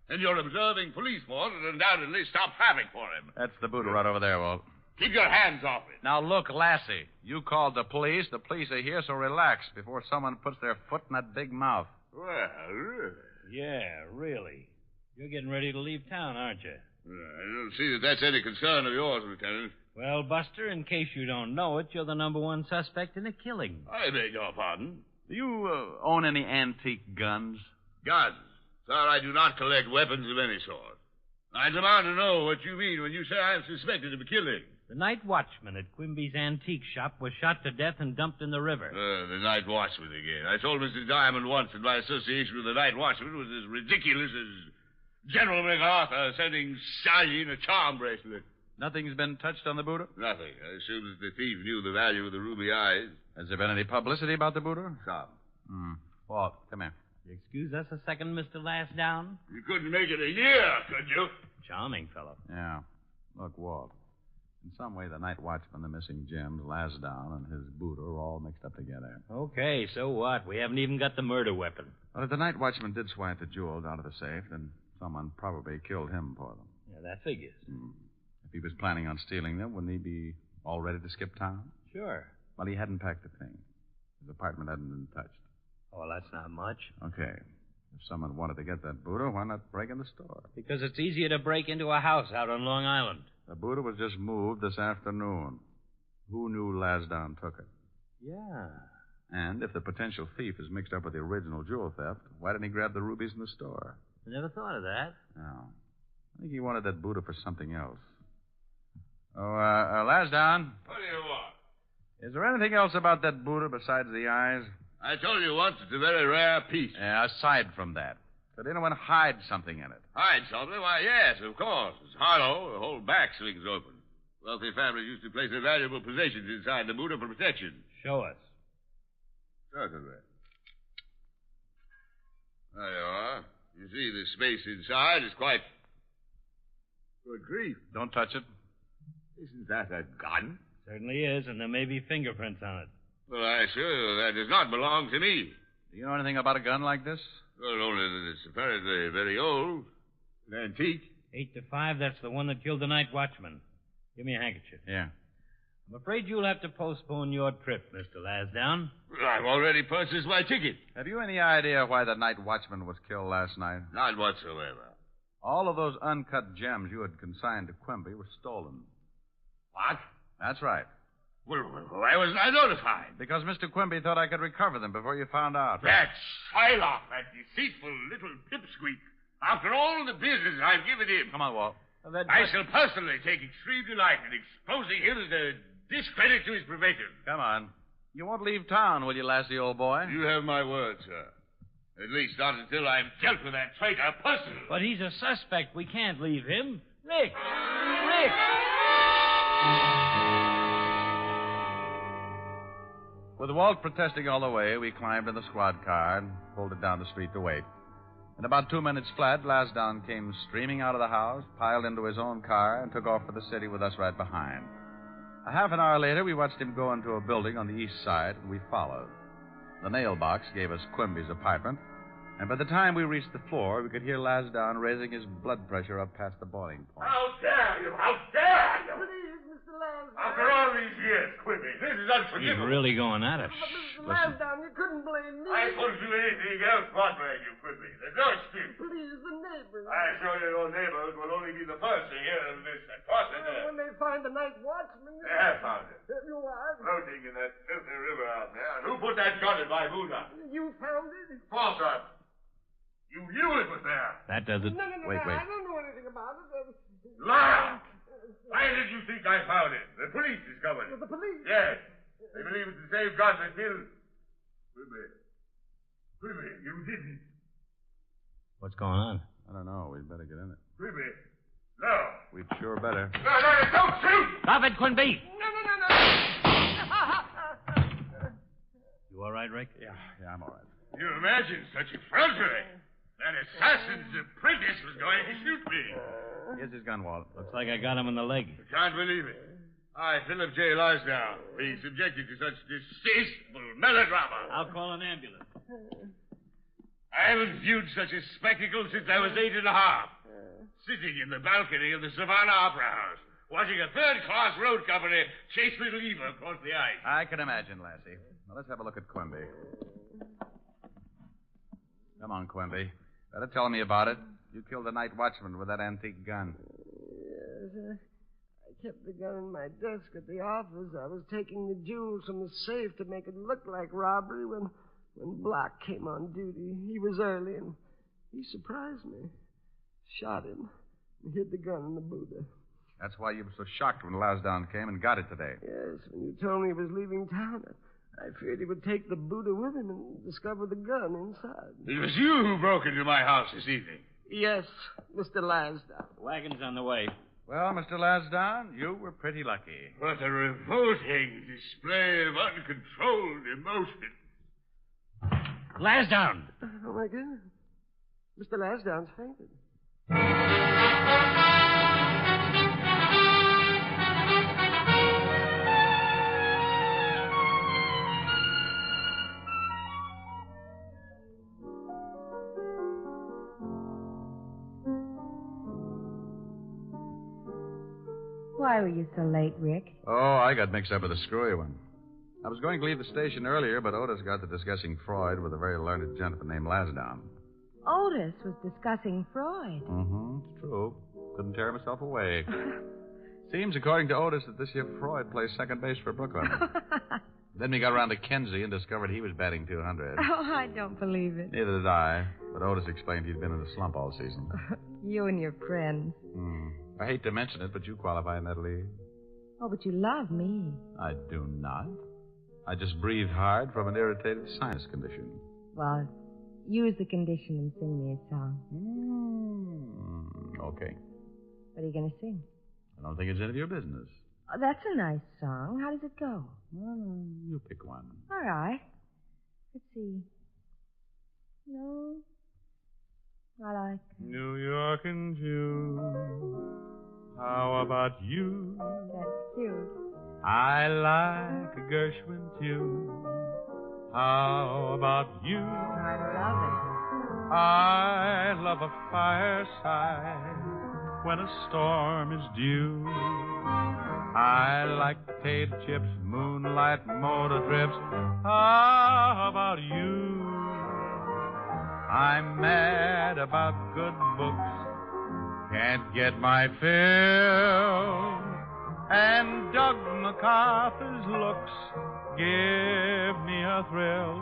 [SPEAKER 3] And your observing police force would undoubtedly stop traffic for him.
[SPEAKER 13] That's the Buddha right over there, Walt.
[SPEAKER 3] Keep your hands off it.
[SPEAKER 13] Now, look, Lassie, you called the police. The police are here, so relax before someone puts their foot in that big mouth.
[SPEAKER 3] Well, really?
[SPEAKER 9] Yeah, really. You're getting ready to leave town, aren't you?
[SPEAKER 3] I don't see that that's any concern of yours, Lieutenant.
[SPEAKER 9] Well, Buster, in case you don't know it, you're the number 1 suspect in a killing.
[SPEAKER 3] I beg your pardon.
[SPEAKER 13] Do you own any antique guns?
[SPEAKER 3] Guns? Sir, I do not collect weapons of any sort. I demand to know what you mean when you say I'm suspected of a killing.
[SPEAKER 9] The night watchman at Quimby's antique shop was shot to death and dumped in the river.
[SPEAKER 3] The night watchman again. I told Mr. Diamond once that my association with the night watchman was as ridiculous as General MacArthur sending Stalin a charm bracelet.
[SPEAKER 13] Nothing's been touched on the Buddha?
[SPEAKER 3] Nothing. I assume that the thief knew the value of the ruby eyes.
[SPEAKER 13] Has there been any publicity about the Buddha?
[SPEAKER 3] Some.
[SPEAKER 13] Walt, come here.
[SPEAKER 9] You excuse us a second, Mr. Lasdown?
[SPEAKER 3] You couldn't make it a year, could you?
[SPEAKER 9] Charming fellow.
[SPEAKER 13] Yeah. Look, Walt. In some way, the night watchman, the missing gems, Lasdown, and his Buddha are all mixed up together.
[SPEAKER 9] Okay, so what? We haven't even got the murder weapon.
[SPEAKER 13] Well, if the night watchman did swipe the jewels out of the safe, then someone probably killed him for them.
[SPEAKER 9] Yeah, that figures.
[SPEAKER 13] If he was planning on stealing them, wouldn't he be all ready to skip town?
[SPEAKER 9] Sure.
[SPEAKER 13] Well, he hadn't packed a thing. His apartment hadn't been touched.
[SPEAKER 9] Oh, that's not much.
[SPEAKER 13] Okay. If someone wanted to get that Buddha, why not break in the store?
[SPEAKER 9] Because it's easier to break into a house out on Long Island.
[SPEAKER 13] The Buddha was just moved this afternoon. Who knew Lasdown took it?
[SPEAKER 9] Yeah.
[SPEAKER 13] And if the potential thief is mixed up with the original jewel theft, why didn't he grab the rubies in the store?
[SPEAKER 9] I never thought of that.
[SPEAKER 13] No. I think he wanted that Buddha for something else. Oh, Lasdown,
[SPEAKER 3] What do you want?
[SPEAKER 13] is there anything else about that Buddha besides the eyes?
[SPEAKER 3] I told you once it's a very rare piece.
[SPEAKER 13] Yeah, aside from that. Could anyone hide something in it?
[SPEAKER 3] Hide something? Why, yes, of course. It's hollow. The whole back swings open. Wealthy families used to place their valuable possessions inside the Buddha for protection.
[SPEAKER 9] Show us.
[SPEAKER 3] Certainly. There you are. You see, the space inside is quite... Good grief.
[SPEAKER 13] Don't touch it.
[SPEAKER 3] Isn't that a gun?
[SPEAKER 9] Certainly is, and there may be fingerprints on it.
[SPEAKER 3] Well, I assure you that does not belong to me.
[SPEAKER 13] Do you know anything about a gun like this?
[SPEAKER 3] Well, only that it's apparently very old. An antique.
[SPEAKER 9] 8 to 5, that's the one that killed the night watchman. Give me a handkerchief.
[SPEAKER 13] Yeah.
[SPEAKER 9] I'm afraid you'll have to postpone your trip, Mr. Lasdown.
[SPEAKER 3] Well, I've already purchased my ticket.
[SPEAKER 13] Have you any idea why the night watchman was killed last night?
[SPEAKER 3] Not whatsoever.
[SPEAKER 13] All of those uncut gems you had consigned to Quimby were stolen.
[SPEAKER 3] What?
[SPEAKER 13] That's right.
[SPEAKER 3] Well, why wasn't I notified?
[SPEAKER 13] Because Mr. Quimby thought I could recover them before you found out.
[SPEAKER 3] That Shylock, that deceitful little pipsqueak. After all the business I've given him.
[SPEAKER 13] Come on, Walt.
[SPEAKER 3] I shall personally take extreme delight in exposing him as a discredit to his profession.
[SPEAKER 13] Come on. You won't leave town, will you, Lassie, old boy?
[SPEAKER 3] You have my word, sir. At least not until I've dealt with that traitor personally.
[SPEAKER 9] But he's a suspect. We can't leave him. Rick! Rick!
[SPEAKER 13] With Walt protesting all the way, we climbed in the squad car and pulled it down the street to wait. In about 2 minutes flat, Lasdown came streaming out of the house, piled into his own car, and took off for the city with us right behind. A half an hour later, we watched him go into a building on the east side, and we followed. The nail box gave us Quimby's apartment, and by the time we reached the floor, we could hear Lasdown raising his blood pressure up past the boiling point.
[SPEAKER 3] How dare you! How dare you!
[SPEAKER 1] Please, Mr. Lasdown.
[SPEAKER 3] After all these years, Quimby, this is
[SPEAKER 9] He's
[SPEAKER 3] unforgivable.
[SPEAKER 9] really going at us.
[SPEAKER 1] Mr. Lasdown, you couldn't blame me.
[SPEAKER 3] I couldn't do anything else but blame you, Quimby. There's no excuse.
[SPEAKER 1] Please, the neighbors.
[SPEAKER 3] I assure you your neighbors will only be the first to hear of this atrocity.
[SPEAKER 1] When they find the night watchman...
[SPEAKER 3] They have found it.
[SPEAKER 1] You are?
[SPEAKER 3] Floating in that filthy river out there. And who put that gun in my Buddha?
[SPEAKER 1] You found it?
[SPEAKER 3] False one. You knew it was there.
[SPEAKER 9] That does it.
[SPEAKER 1] No,
[SPEAKER 13] Wait.
[SPEAKER 1] I don't know anything about it.
[SPEAKER 3] Liar! Why did you think I found it? The police discovered it.
[SPEAKER 1] The police?
[SPEAKER 3] Yes. They believe it's the same gun that killed... Quimby, you didn't.
[SPEAKER 9] What's going on?
[SPEAKER 13] I don't know. We'd better get in it.
[SPEAKER 3] Quimby, no.
[SPEAKER 13] We'd sure better.
[SPEAKER 3] No, don't shoot!
[SPEAKER 9] Stop it, Quimby!
[SPEAKER 1] No.
[SPEAKER 9] You all right, Rick?
[SPEAKER 13] Yeah, I'm all right.
[SPEAKER 3] You imagine such effrontery? That assassin's apprentice was going to shoot me.
[SPEAKER 13] Here's his gun, Walt.
[SPEAKER 9] Looks like I got him in the leg.
[SPEAKER 3] I can't believe it. I, Philip J. Lasdown, being subjected to such distasteful melodrama.
[SPEAKER 9] I'll call an ambulance.
[SPEAKER 3] I haven't viewed such a spectacle since I was 8 and a half. Sitting in the balcony of the Savannah Opera House, watching a third-class road company chase me lever across the ice.
[SPEAKER 13] I can imagine, Lassie. Now, let's have a look at Quimby. Come on, Quimby. Better tell me about it. You killed the night watchman with that antique gun.
[SPEAKER 1] Yes, I kept the gun in my desk at the office. I was taking the jewels from the safe to make it look like robbery when Block came on duty. He was early, and he surprised me. Shot him. And hid the gun in the Buddha.
[SPEAKER 13] That's why you were so shocked when Lasdown came and got it today.
[SPEAKER 1] Yes, when you told me he was leaving town, I feared he would take the Buddha with him and discover the gun inside.
[SPEAKER 3] It was you who broke into my house this evening.
[SPEAKER 1] Yes, Mr. Lasdown.
[SPEAKER 9] Wagon's on the way.
[SPEAKER 13] Well, Mr. Lasdown, you were pretty lucky.
[SPEAKER 3] What a revolting display of uncontrolled emotion.
[SPEAKER 9] Lasdown!
[SPEAKER 1] Oh, my goodness. Mr. Lasdown's fainted.
[SPEAKER 23] Why were you so late, Rick?
[SPEAKER 13] Oh, I got mixed up with a screwy one. I was going to leave the station earlier, but Otis got to discussing Freud with a very learned gentleman named Lasdown.
[SPEAKER 23] Otis was discussing Freud.
[SPEAKER 13] Mm-hmm. It's true. Couldn't tear himself away. Seems, according to Otis, that this year Freud plays second base for Brooklyn. Then we got around to Kenzie and discovered he was batting 200.
[SPEAKER 23] Oh, I don't believe it.
[SPEAKER 13] Neither did I, but Otis explained he'd been in a slump all season.
[SPEAKER 23] You and your friends.
[SPEAKER 13] I hate to mention it, but you qualify in that league.
[SPEAKER 17] Oh, but you love me.
[SPEAKER 13] I do not. I just breathe hard from an irritated sinus condition.
[SPEAKER 17] Well, use the condition and sing me a song.
[SPEAKER 13] Okay.
[SPEAKER 17] What are you going to sing?
[SPEAKER 13] I don't think it's any of your business.
[SPEAKER 17] Oh, that's a nice song. How does it go?
[SPEAKER 13] Well, you pick one.
[SPEAKER 17] All right. Let's see. No. I like
[SPEAKER 16] New York in June. How about you?
[SPEAKER 17] That's cute.
[SPEAKER 16] I like a Gershwin tune. How about you?
[SPEAKER 17] I love it.
[SPEAKER 16] I love a fireside when a storm is due. I like potato chips, moonlight motor trips. How about you? I'm mad about good books, can't get my fill. And Doug MacArthur's looks give me a thrill.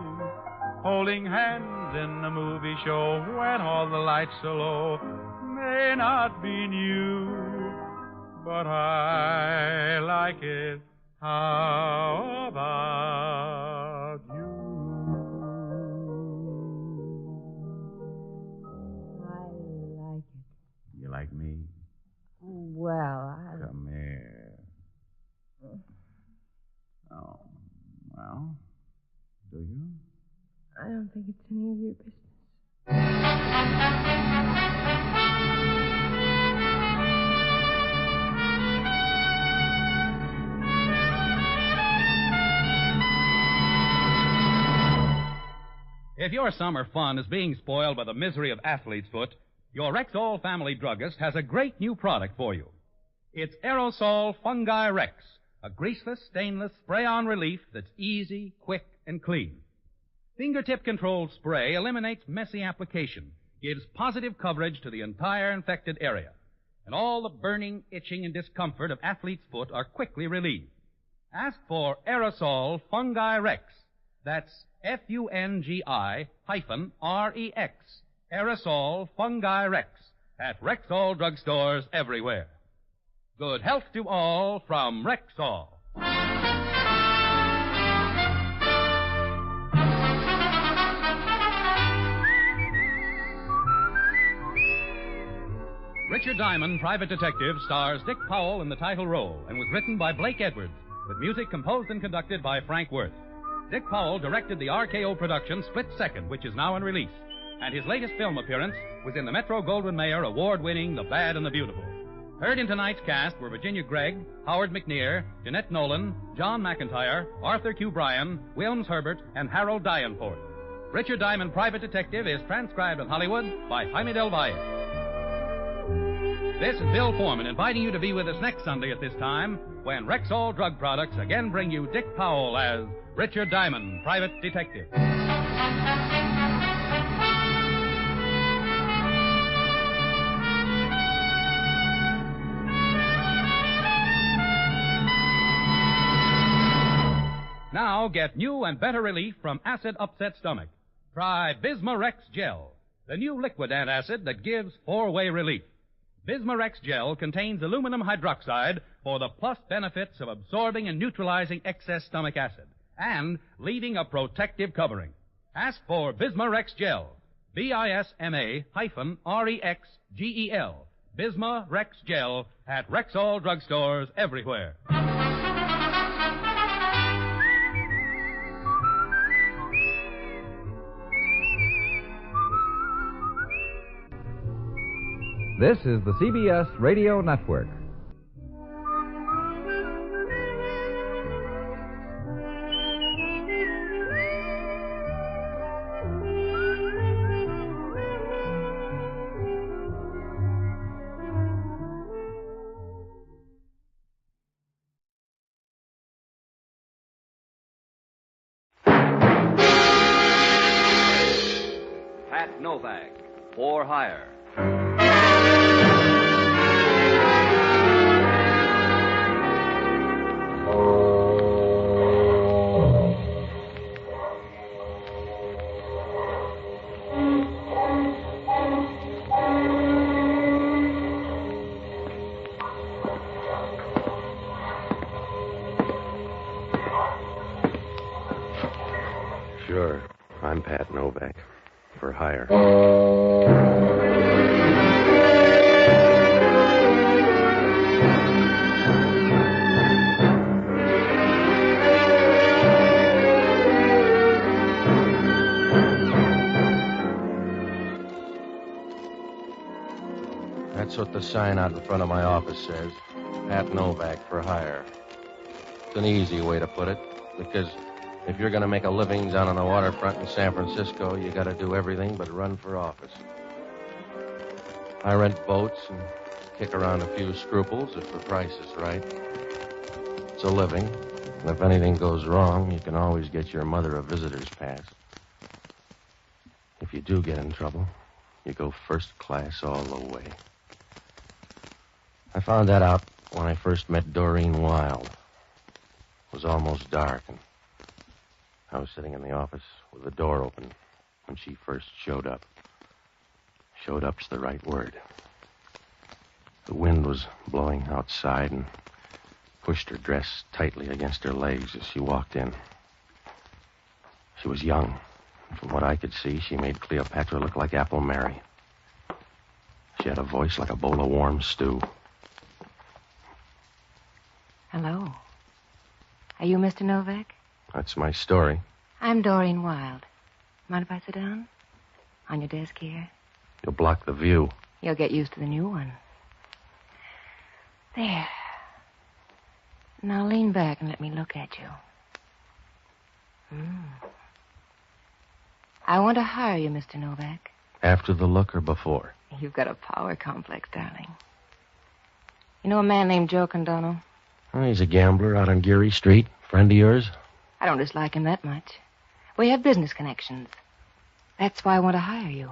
[SPEAKER 16] Holding hands in a movie show when all the lights are low may not be new, but I like it. How about you?
[SPEAKER 17] I like it.
[SPEAKER 13] You like me?
[SPEAKER 17] Well,
[SPEAKER 13] Come here. Oh, well, do you?
[SPEAKER 17] I don't think it's any of your business.
[SPEAKER 5] If your summer fun is being spoiled by the misery of athlete's foot, your Rexall family druggist has a great new product for you. It's Aerosol Fungi Rex, a greaseless, stainless spray-on relief that's easy, quick, and clean. Fingertip-controlled spray eliminates messy application, gives positive coverage to the entire infected area, and all the burning, itching, and discomfort of athlete's foot are quickly relieved. Ask for Aerosol Fungi Rex. That's Fungi-Rex. Aerosol Fungi Rex at Rexall drugstores everywhere. Good health to all from Rexall. Richard Diamond, Private Detective, stars Dick Powell in the title role and was written by Blake Edwards, with music composed and conducted by Frank Worth. Dick Powell directed the RKO production Split Second, which is now in release, and his latest film appearance was in the Metro-Goldwyn-Mayer award-winning The Bad and the Beautiful. Heard in tonight's cast were Virginia Gregg, Howard McNear, Jeanette Nolan, John McIntyre, Arthur Q. Bryan, Wilms Herbert, and Harold Dayenport. Richard Diamond, Private Detective is transcribed in Hollywood by Jaime Del Valle. This is Bill Foreman inviting you to be with us next Sunday at this time when Rexall Drug Products again bring you Dick Powell as Richard Diamond, Private Detective. Now get new and better relief from acid upset stomach. Try Bismarex Gel, the new liquid antacid that gives four-way relief. Bismarex Gel contains aluminum hydroxide for the plus benefits of absorbing and neutralizing excess stomach acid and leaving a protective covering. Ask for Bismarex Gel. Bisma-Rexgel. Bismarex Gel at Rexall drugstores everywhere.
[SPEAKER 19] This is the CBS Radio Network.
[SPEAKER 22] Pat Novak, for hire.
[SPEAKER 4] Novak. For hire.
[SPEAKER 6] That's what the sign out in front of my office says. Pat Novak for hire. It's an easy way to put it, because if you're going to make a living down on the waterfront in San Francisco, you got to do everything but run for office. I rent boats and kick around a few scruples if the price is right. It's a living, and if anything goes wrong, you can always get your mother a visitor's pass. If you do get in trouble, you go first class all the way. I found that out when I first met Doreen Wilde. It was almost dark, and I was sitting in the office with the door open when she first showed up. Showed up's the right word. The wind was blowing outside and pushed her dress tightly against her legs as she walked in. She was young. From what I could see, she made Cleopatra look like Apple Mary. She had a voice like a bowl of warm stew.
[SPEAKER 14] Hello. Are you Mr. Novak?
[SPEAKER 6] That's my story.
[SPEAKER 14] I'm Doreen Wilde. Mind if I sit down? On your desk here?
[SPEAKER 6] You'll block the view.
[SPEAKER 14] You'll get used to the new one. There. Now lean back and let me look at you. I want to hire you, Mr. Novak.
[SPEAKER 6] After the look or before?
[SPEAKER 14] You've got a power complex, darling. You know a man named Joe Condano?
[SPEAKER 6] Oh, he's a gambler out on Geary Street. Friend of yours?
[SPEAKER 14] I don't dislike him that much. We have business connections. That's why I want to hire you.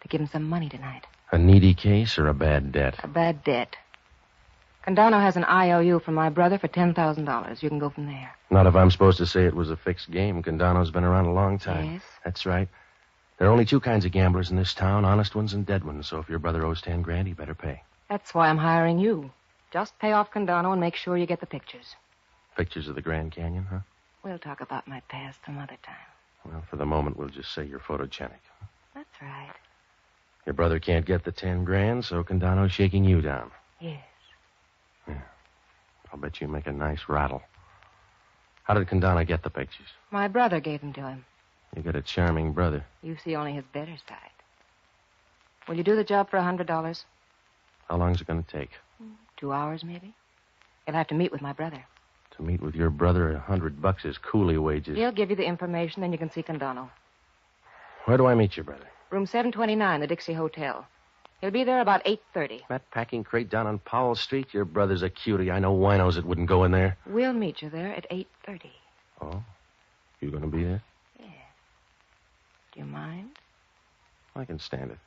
[SPEAKER 14] To give him some money tonight.
[SPEAKER 6] A needy case or a bad debt?
[SPEAKER 14] A bad debt. Condano has an IOU from my brother for $10,000. You can go from there.
[SPEAKER 6] Not if I'm supposed to say it was a fixed game. Condano's been around a long time.
[SPEAKER 14] Yes?
[SPEAKER 6] That's right. There are only two kinds of gamblers in this town, honest ones and dead ones. So if your brother owes $10,000, he better pay.
[SPEAKER 14] That's why I'm hiring you. Just pay off Condano and make sure you get the pictures.
[SPEAKER 6] Pictures of the Grand Canyon, huh?
[SPEAKER 14] We'll talk about my past some other time.
[SPEAKER 6] Well, for the moment, we'll just say you're photogenic.
[SPEAKER 14] That's right.
[SPEAKER 6] Your brother can't get the $10,000, so Condano's shaking you down.
[SPEAKER 14] Yes.
[SPEAKER 6] Yeah. I'll bet you make a nice rattle. How did Condano get the pictures?
[SPEAKER 14] My brother gave them to him.
[SPEAKER 6] You got a charming brother.
[SPEAKER 14] You see only his better side. Will you do the job for $100?
[SPEAKER 6] How long's it going to take?
[SPEAKER 14] 2 hours, maybe. You'll have to meet with my brother.
[SPEAKER 6] To meet with your brother, $100 is coolie wages.
[SPEAKER 14] He'll give you the information, then you can see Condano.
[SPEAKER 6] Where do I meet your brother?
[SPEAKER 14] Room 729, the Dixie Hotel. He'll be there about 8:30.
[SPEAKER 6] That packing crate down on Powell Street? Your brother's a cutie. I know winos that wouldn't go in there.
[SPEAKER 14] We'll meet you there at 8:30.
[SPEAKER 6] Oh? You going to be there?
[SPEAKER 14] Yeah. Do you mind?
[SPEAKER 6] I can stand it.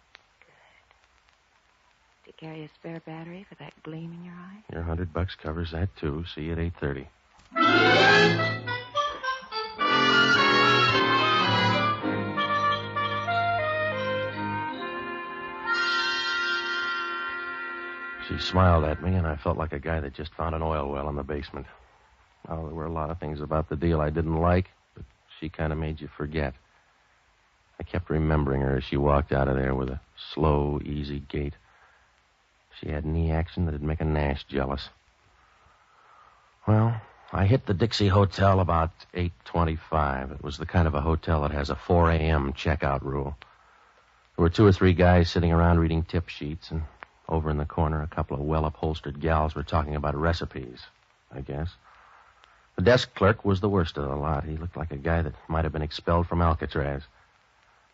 [SPEAKER 14] Do you carry a spare battery for that gleam in your eye?
[SPEAKER 6] Your $100 covers that, too. See you at 8:30. She smiled at me, and I felt like a guy that just found an oil well in the basement. Well, there were a lot of things about the deal I didn't like, but she kind of made you forget. I kept remembering her as she walked out of there with a slow, easy gait. She had knee action that'd make a Nash jealous. Well, I hit the Dixie Hotel about 8:25. It was the kind of a hotel that has a 4 a.m. checkout rule. There were 2 or 3 guys sitting around reading tip sheets, and over in the corner, a couple of well-upholstered gals were talking about recipes, I guess. The desk clerk was the worst of the lot. He looked like a guy that might have been expelled from Alcatraz.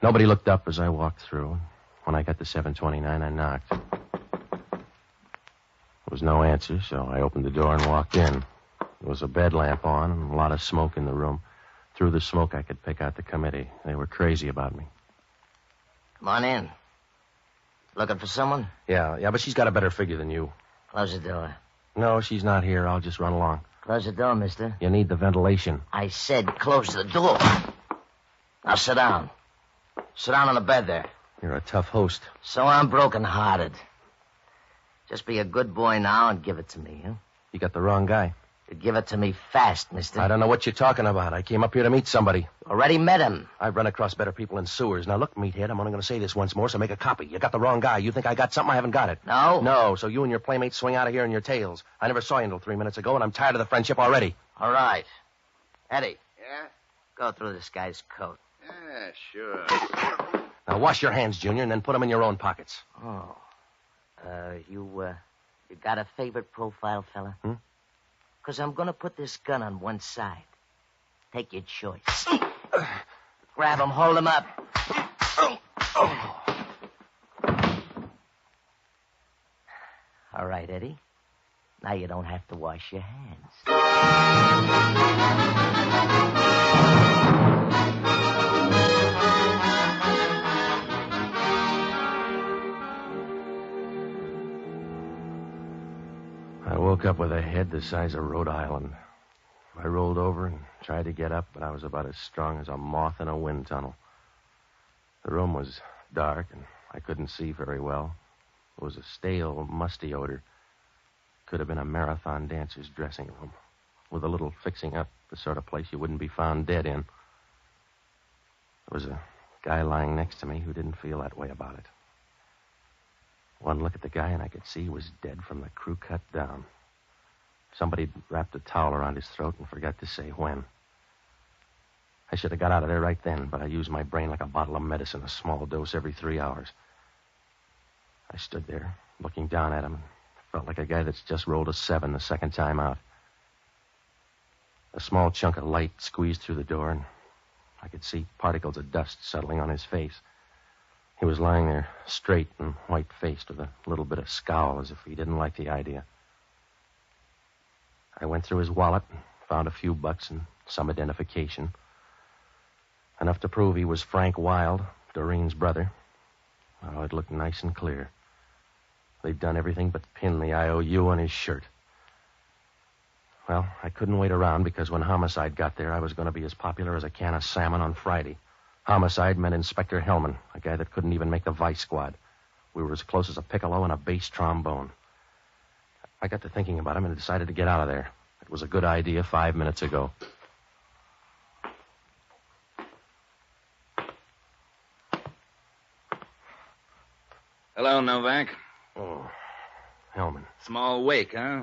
[SPEAKER 6] Nobody looked up as I walked through. When I got to 729, I knocked. There was no answer, so I opened the door and walked in. There was a bed lamp on and a lot of smoke in the room. Through the smoke, I could pick out the committee. They were crazy about me.
[SPEAKER 24] Come on in. Looking for someone?
[SPEAKER 6] Yeah, but she's got a better figure than you.
[SPEAKER 24] Close the door.
[SPEAKER 6] No, she's not here. I'll just run along.
[SPEAKER 24] Close the door, mister.
[SPEAKER 6] You need the ventilation.
[SPEAKER 24] I said close the door. Now sit down. Sit down on the bed there.
[SPEAKER 6] You're a tough host.
[SPEAKER 24] So I'm broken-hearted. Just be a good boy now and give it to me, huh?
[SPEAKER 6] You got the wrong guy.
[SPEAKER 24] Give it to me fast, mister.
[SPEAKER 6] I don't know what you're talking about. I came up here to meet somebody.
[SPEAKER 24] Already met him.
[SPEAKER 6] I've run across better people in sewers. Now, look, meathead, I'm only going to say this once more, so make a copy. You got the wrong guy. You think I got something, I haven't got it.
[SPEAKER 24] No?
[SPEAKER 6] No, so you and your playmates swing out of here in your tails. I never saw you until 3 minutes ago, and I'm tired of the friendship already.
[SPEAKER 24] All right. Eddie.
[SPEAKER 22] Yeah?
[SPEAKER 24] Go through this guy's coat.
[SPEAKER 22] Yeah, sure.
[SPEAKER 6] Now, wash your hands, Junior, and then put them in your own pockets.
[SPEAKER 24] Oh. You got a favorite profile, fella?
[SPEAKER 6] Hmm?
[SPEAKER 24] Because I'm going to put this gun on one side. Take your choice. Grab him, hold him up. All right, Eddie. Now you don't have to wash your hands.
[SPEAKER 6] I woke up with a head the size of Rhode Island. I rolled over and tried to get up, but I was about as strong as a moth in a wind tunnel. The room was dark, and I couldn't see very well. It was a stale, musty odor. Could have been a marathon dancer's dressing room. With a little fixing up, the sort of place you wouldn't be found dead in. There was a guy lying next to me who didn't feel that way about it. One look at the guy, and I could see he was dead from the crew cut down. Somebody wrapped a towel around his throat and forgot to say when. I should have got out of there right then, but I used my brain like a bottle of medicine, a small dose every 3 hours. I stood there, looking down at him, and felt like a guy that's just rolled a 7 the second time out. A small chunk of light squeezed through the door, and I could see particles of dust settling on his face. He was lying there, straight and white-faced, with a little bit of scowl, as if he didn't like the idea. I went through his wallet and found a few bucks and some identification. Enough to prove he was Frank Wilde, Doreen's brother. Oh, it looked nice and clear. They'd done everything but pin the IOU on his shirt. Well, I couldn't wait around because when Homicide got there, I was going to be as popular as a can of salmon on Friday. Homicide meant Inspector Hellman, a guy that couldn't even make the Vice Squad. We were as close as a piccolo and a bass trombone. I got to thinking about him and decided to get out of there. It was a good idea 5 minutes ago.
[SPEAKER 22] Hello, Novak.
[SPEAKER 6] Oh, Hellman.
[SPEAKER 22] Small wake, huh?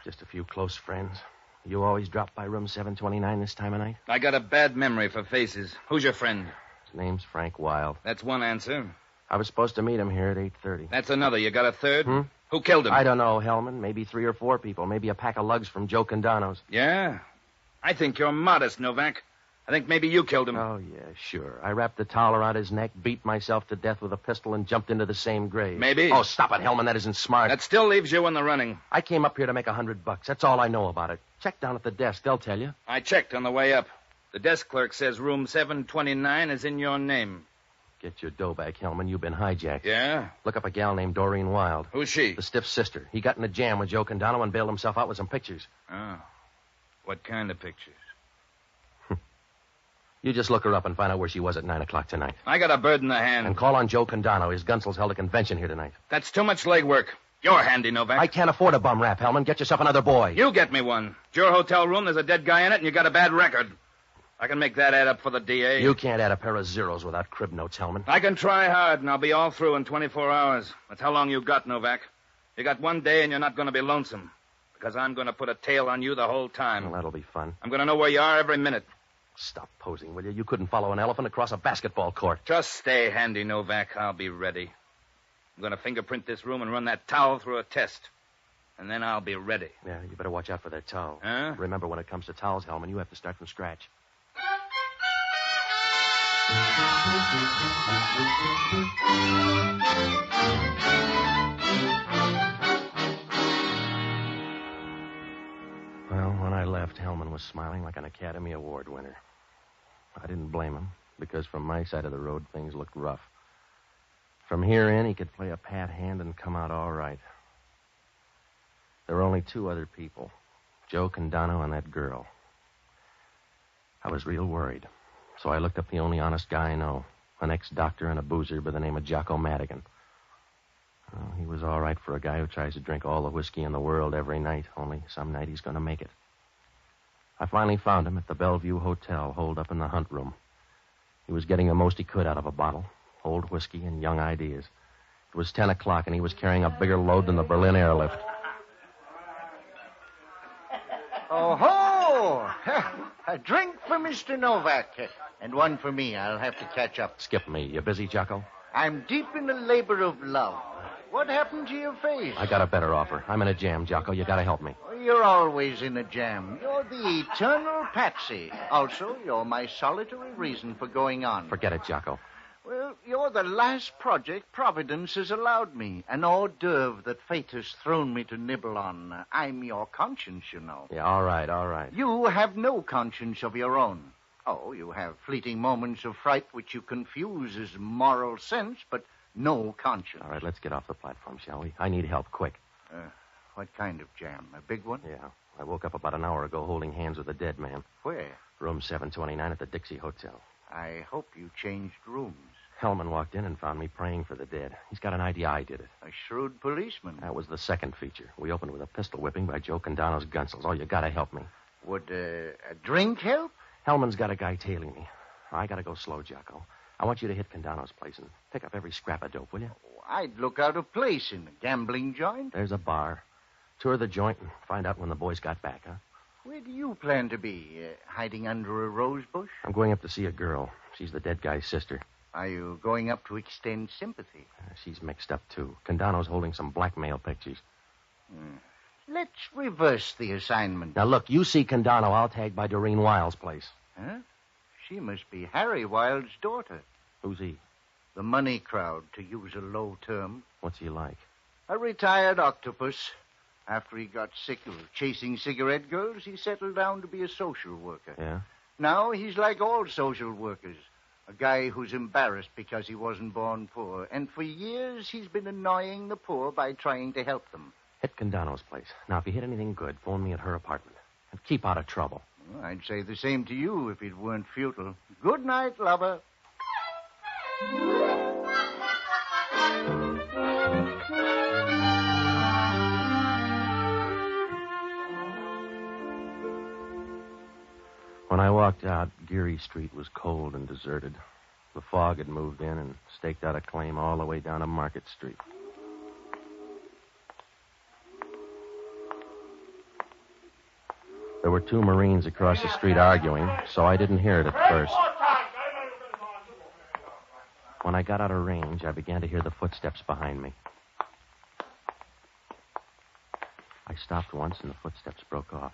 [SPEAKER 6] Just a few close friends. You always drop by room 729 this time of night?
[SPEAKER 22] I got a bad memory for faces. Who's your friend?
[SPEAKER 6] His name's Frank Wilde.
[SPEAKER 22] That's one answer.
[SPEAKER 6] I was supposed to meet him here at 8:30.
[SPEAKER 22] That's another. You got a third?
[SPEAKER 6] Hmm?
[SPEAKER 22] Who killed him?
[SPEAKER 6] I don't know, Hellman. Maybe 3 or 4 people. Maybe a pack of lugs from Joe Condano's.
[SPEAKER 22] Yeah? I think you're modest, Novak. I think maybe you killed him.
[SPEAKER 6] Oh, yeah, sure. I wrapped the towel around his neck, beat myself to death with a pistol, and jumped into the same grave.
[SPEAKER 22] Maybe.
[SPEAKER 6] Oh, stop it, Hellman. That isn't smart.
[SPEAKER 22] That still leaves you in the running.
[SPEAKER 6] I came up here to make $100. That's all I know about it. Check down at the desk. They'll tell you.
[SPEAKER 22] I checked on the way up. The desk clerk says room 729 is in your name.
[SPEAKER 6] Get your dough back, Hellman. You've been hijacked.
[SPEAKER 22] Yeah?
[SPEAKER 6] Look up a gal named Doreen Wilde.
[SPEAKER 22] Who's she?
[SPEAKER 6] The stiff sister. He got in a jam with Joe Condano and bailed himself out with some pictures.
[SPEAKER 22] Oh. What kind of pictures?
[SPEAKER 6] You just look her up and find out where she was at 9 o'clock tonight.
[SPEAKER 22] I got a bird in the hand.
[SPEAKER 6] And call on Joe Condano. His Gunsel's held a convention here tonight.
[SPEAKER 22] That's too much legwork. You're handy, Novak.
[SPEAKER 6] I can't afford a bum rap, Hellman. Get yourself another boy.
[SPEAKER 22] You get me one. It's your hotel room. There's a dead guy in it, and you got a bad record. I can make that add up for the DA.
[SPEAKER 6] You can't add a pair of zeros without crib notes, Hellman.
[SPEAKER 22] I can try hard, and I'll be all through in 24 hours. That's how long you got, Novak. You got one day, and you're not going to be lonesome. Because I'm going to put a tail on you the whole time.
[SPEAKER 6] Well, that'll be fun.
[SPEAKER 22] I'm going to know where you are every minute.
[SPEAKER 6] Stop posing, will you? You couldn't follow an elephant across a basketball court.
[SPEAKER 22] Just stay handy, Novak. I'll be ready. I'm going to fingerprint this room and run that towel through a test. And then I'll be ready.
[SPEAKER 6] Yeah, you better watch out for that towel.
[SPEAKER 22] Huh?
[SPEAKER 6] Remember, when it comes to towels, Hellman, you have to start from scratch. Well, when I left, Hellman was smiling like an Academy Award winner. I didn't blame him, because from my side of the road, things looked rough. From here in, he could play a pat hand and come out all right. There were only 2 other people, Joe Condano and that girl. I was real worried, so I looked up the only honest guy I know, an ex-doctor and a boozer by the name of Jocko Madigan. Well, he was all right for a guy who tries to drink all the whiskey in the world every night, only some night he's going to make it. I finally found him at the Bellevue Hotel, holed up in the hunt room. He was getting the most he could out of a bottle, old whiskey and young ideas. It was 10 o'clock, and he was carrying a bigger load than the Berlin airlift.
[SPEAKER 2] Oh-ho! A drink for Mr. Novak, and one for me. I'll have to catch up.
[SPEAKER 6] Skip me. You busy, Jocko?
[SPEAKER 2] I'm deep in the labor of love. What happened to your face?
[SPEAKER 6] I got a better offer. I'm in a jam, Jocko. You got to help me.
[SPEAKER 2] You're always in a jam. You're the eternal patsy. Also, you're my solitary reason for going on.
[SPEAKER 6] Forget it, Jocko.
[SPEAKER 2] Well, you're the last project Providence has allowed me. An hors d'oeuvre that fate has thrown me to nibble on. I'm your conscience, you know.
[SPEAKER 6] Yeah, all right, all right.
[SPEAKER 2] You have no conscience of your own. Oh, you have fleeting moments of fright which you confuse as moral sense, but no conscience.
[SPEAKER 6] All right, let's get off the platform, shall we? I need help, quick.
[SPEAKER 2] What kind of jam? A big one?
[SPEAKER 6] Yeah. I woke up about an hour ago holding hands with a dead man.
[SPEAKER 2] Where?
[SPEAKER 6] Room 729 at the Dixie Hotel.
[SPEAKER 2] I hope you changed rooms.
[SPEAKER 6] Hellman walked in and found me praying for the dead. He's got an idea I did it.
[SPEAKER 2] A shrewd policeman.
[SPEAKER 6] That was the second feature. We opened with a pistol whipping by Joe Condano's Gunsels. Oh, you gotta help me.
[SPEAKER 2] Would a drink help?
[SPEAKER 6] Hellman's got a guy tailing me. I gotta go slow, Jocko. I want you to hit Condano's place and pick up every scrap of dope, will you?
[SPEAKER 2] I'd look out of place in a gambling joint.
[SPEAKER 6] There's a bar. Tour the joint and find out when the boys got back, huh?
[SPEAKER 2] Where do you plan to be? Hiding under a rose bush?
[SPEAKER 6] I'm going up to see a girl. She's the dead guy's sister.
[SPEAKER 2] Are you going up to extend sympathy?
[SPEAKER 6] She's mixed up, too. Condano's holding some blackmail pictures.
[SPEAKER 2] Let's reverse the assignment.
[SPEAKER 6] Now, look, you see Condano. I'll tag by Doreen Wiles' place.
[SPEAKER 2] Huh? She must be Harry Wilde's daughter.
[SPEAKER 6] Who's he?
[SPEAKER 2] The money crowd, to use a low term.
[SPEAKER 6] What's he like?
[SPEAKER 2] A retired octopus. After he got sick of chasing cigarette girls, he settled down to be a social worker.
[SPEAKER 6] Yeah?
[SPEAKER 2] Now he's like all social workers. A guy who's embarrassed because he wasn't born poor. And for years, he's been annoying the poor by trying to help them.
[SPEAKER 6] Hit Condano's place. Now, if you hit anything good, phone me at her apartment. And keep out of trouble.
[SPEAKER 2] Well, I'd say the same to you if it weren't futile. Good night, lover.
[SPEAKER 6] When I walked out, Geary Street was cold and deserted. The fog had moved in and staked out a claim all the way down to Market Street. There were two Marines across the street arguing, so I didn't hear it at first. When I got out of range, I began to hear the footsteps behind me. I stopped once, and the footsteps broke off.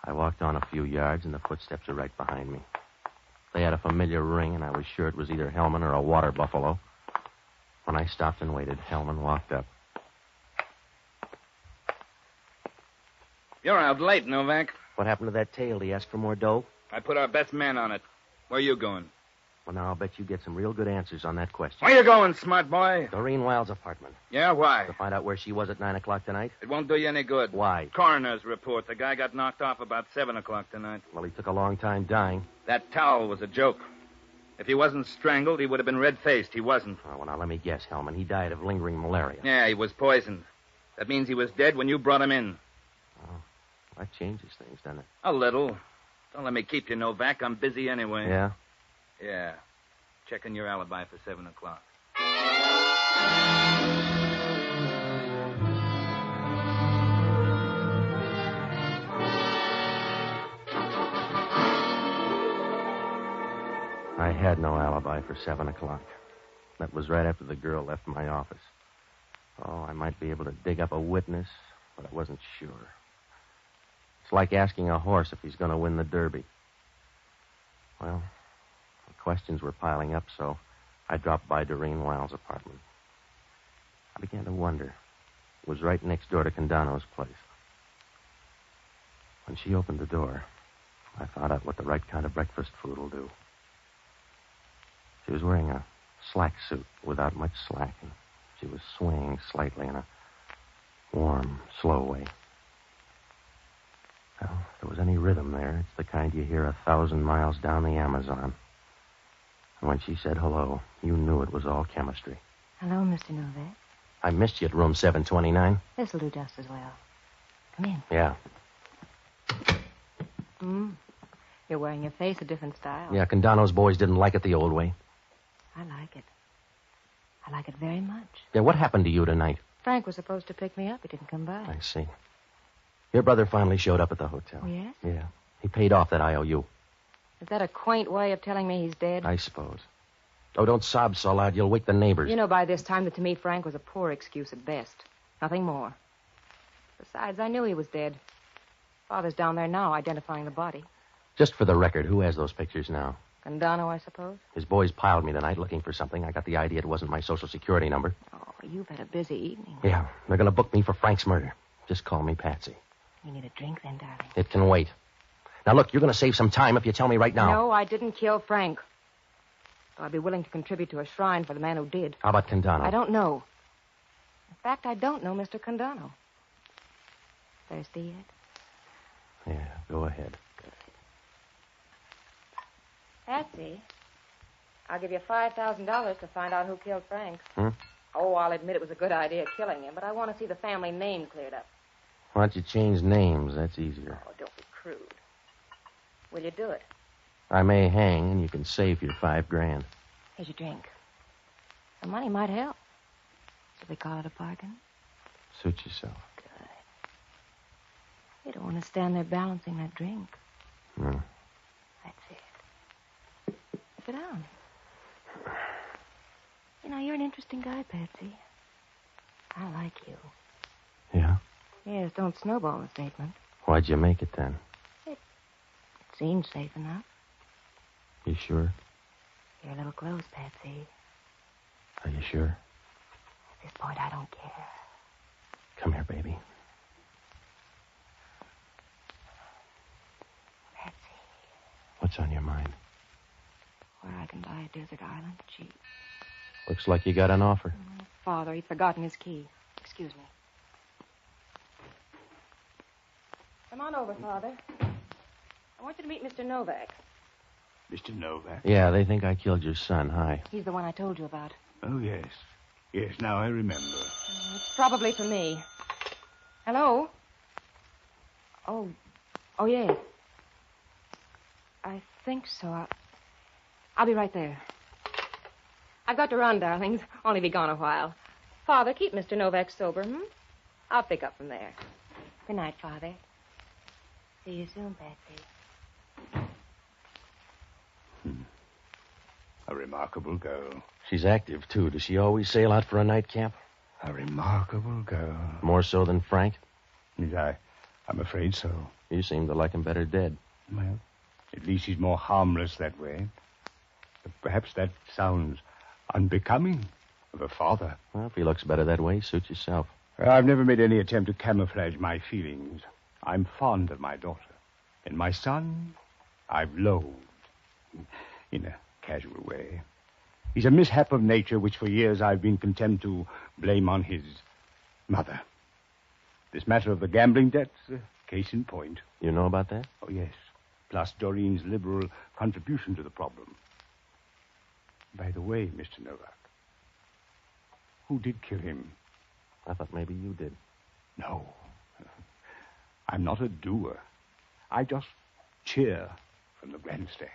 [SPEAKER 6] I walked on a few yards, and the footsteps were right behind me. They had a familiar ring, and I was sure it was either Hellman or a water buffalo. When I stopped and waited, Hellman walked up.
[SPEAKER 22] You're out late, Novak.
[SPEAKER 6] What happened to that tail? Did he ask for more dough?
[SPEAKER 22] I put our best man on it. Where you going?
[SPEAKER 6] Well, now, I'll bet you get some real good answers on that question.
[SPEAKER 22] Where you going, smart boy?
[SPEAKER 6] Doreen Wiles' apartment.
[SPEAKER 22] Yeah, why?
[SPEAKER 6] To find out where she was at 9 o'clock tonight?
[SPEAKER 22] It won't do you any good.
[SPEAKER 6] Why?
[SPEAKER 22] Coroner's report. The guy got knocked off about 7 o'clock tonight.
[SPEAKER 6] Well, he took a long time dying.
[SPEAKER 22] That towel was a joke. If he wasn't strangled, he would have been red-faced. He wasn't.
[SPEAKER 6] Oh, well, now, let me guess, Hellman. He died of lingering malaria.
[SPEAKER 22] Yeah, he was poisoned. That means he was dead when you brought him in.
[SPEAKER 6] Oh, that changes things, doesn't it?
[SPEAKER 22] A little. Don't let me keep you, Novak. I'm busy anyway.
[SPEAKER 6] Yeah?
[SPEAKER 22] Yeah. Checking your alibi for 7 o'clock.
[SPEAKER 6] I had no alibi for 7 o'clock. That was right after the girl left my office. Oh, I might be able to dig up a witness, but I wasn't sure. It's like asking a horse if he's going to win the Derby. Well, the questions were piling up, so I dropped by Doreen Wiles' apartment. I began to wonder. It was right next door to Condano's place. When she opened the door, I found out what the right kind of breakfast food will do. She was wearing a slack suit without much slack, and she was swaying slightly in a warm, slow way. Well, if there was any rhythm there, it's the kind you hear 1,000 miles down the Amazon. And when she said hello, you knew it was all chemistry.
[SPEAKER 14] Hello, Mr. Novak.
[SPEAKER 6] I missed you at room 729.
[SPEAKER 14] This'll do just as well. Come in.
[SPEAKER 6] Yeah.
[SPEAKER 14] You're wearing your face a different style.
[SPEAKER 6] Yeah, Condano's boys didn't like it the old way.
[SPEAKER 14] I like it. I like it very much.
[SPEAKER 6] Yeah, what happened to you tonight?
[SPEAKER 14] Frank was supposed to pick me up. He didn't come by.
[SPEAKER 6] I see. Your brother finally showed up at the hotel.
[SPEAKER 14] Oh, yes?
[SPEAKER 6] Yeah. He paid off that IOU.
[SPEAKER 14] Is that a quaint way of telling me he's dead?
[SPEAKER 6] I suppose. Oh, don't sob so loud. You'll wake the neighbors.
[SPEAKER 14] You know by this time that to me Frank was a poor excuse at best. Nothing more. Besides, I knew he was dead. Father's down there now identifying the body.
[SPEAKER 6] Just for the record, who has those pictures now?
[SPEAKER 14] Condano, I suppose?
[SPEAKER 6] His boys piled me tonight looking for something. I got the idea it wasn't my Social Security number.
[SPEAKER 14] Oh, you've had a busy evening.
[SPEAKER 6] Yeah, they're going to book me for Frank's murder. Just call me Patsy.
[SPEAKER 14] You need a drink then, darling.
[SPEAKER 6] It can wait. Now, look, you're going to save some time if you tell me right now.
[SPEAKER 14] No, I didn't kill Frank. Though I'd be willing to contribute to a shrine for the man who did.
[SPEAKER 6] How about Condano?
[SPEAKER 14] I don't know. In fact, I don't know Mr. Condano. Thirsty yet?
[SPEAKER 6] Yeah, go ahead.
[SPEAKER 14] Patsy, I'll give you $5,000 to find out who killed Frank.
[SPEAKER 6] Hmm?
[SPEAKER 14] Oh, I'll admit it was a good idea killing him, but I want to see the family name cleared up.
[SPEAKER 6] Why don't you change names? That's easier.
[SPEAKER 14] Oh, don't be crude. Will you do it?
[SPEAKER 6] I may hang, and you can save your $5,000.
[SPEAKER 14] Here's your drink. The money might help. Should we call it a bargain?
[SPEAKER 6] Suit yourself.
[SPEAKER 14] Good. You don't want to stand there balancing that drink.
[SPEAKER 6] No.
[SPEAKER 14] That's it. Sit down. You know, you're an interesting guy, Patsy. I like you.
[SPEAKER 6] Yeah?
[SPEAKER 14] Yes, don't snowball the statement.
[SPEAKER 6] Why'd you make it then?
[SPEAKER 14] It seems safe enough.
[SPEAKER 6] You sure?
[SPEAKER 14] You're a little close, Patsy.
[SPEAKER 6] Are you sure?
[SPEAKER 14] At this point, I don't care.
[SPEAKER 6] Come here, baby.
[SPEAKER 14] Patsy.
[SPEAKER 6] What's on your mind?
[SPEAKER 14] Where I can buy a desert island cheap.
[SPEAKER 6] Looks like you got an offer.
[SPEAKER 14] Father, he'd forgotten his key. Excuse me. Come on over, Father. I want you to meet Mr. Novak.
[SPEAKER 4] Mr. Novak?
[SPEAKER 6] Yeah, they think I killed your son. Hi.
[SPEAKER 14] He's the one I told you about.
[SPEAKER 4] Oh, yes. Yes, now I remember.
[SPEAKER 14] It's probably for me. Hello? Oh, yes. I think so. I'll be right there. I've got to run, darlings. Only be gone a while. Father, keep Mr. Novak sober, I'll pick up from there. Good night, Father. See you soon, Patsy.
[SPEAKER 4] A remarkable girl.
[SPEAKER 6] She's active, too. Does she always sail out for a nightcap?
[SPEAKER 4] A remarkable girl.
[SPEAKER 6] More so than Frank?
[SPEAKER 4] Yes, I'm afraid so.
[SPEAKER 6] You seem to like him better dead.
[SPEAKER 4] Well, at least he's more harmless that way. But perhaps that sounds unbecoming of a father.
[SPEAKER 6] Well, if he looks better that way, suit yourself.
[SPEAKER 4] I've never made any attempt to camouflage my feelings. I'm fond of my daughter. And my son, I've loathed. In a casual way. He's a mishap of nature which for years I've been content to blame on his mother. This matter of the gambling debts, case in point.
[SPEAKER 6] You know about that?
[SPEAKER 4] Oh, yes. Plus Doreen's liberal contribution to the problem. By the way, Mr. Novak, who did kill him?
[SPEAKER 6] I thought maybe you did.
[SPEAKER 4] No. I'm not a doer. I just cheer from the grandstand.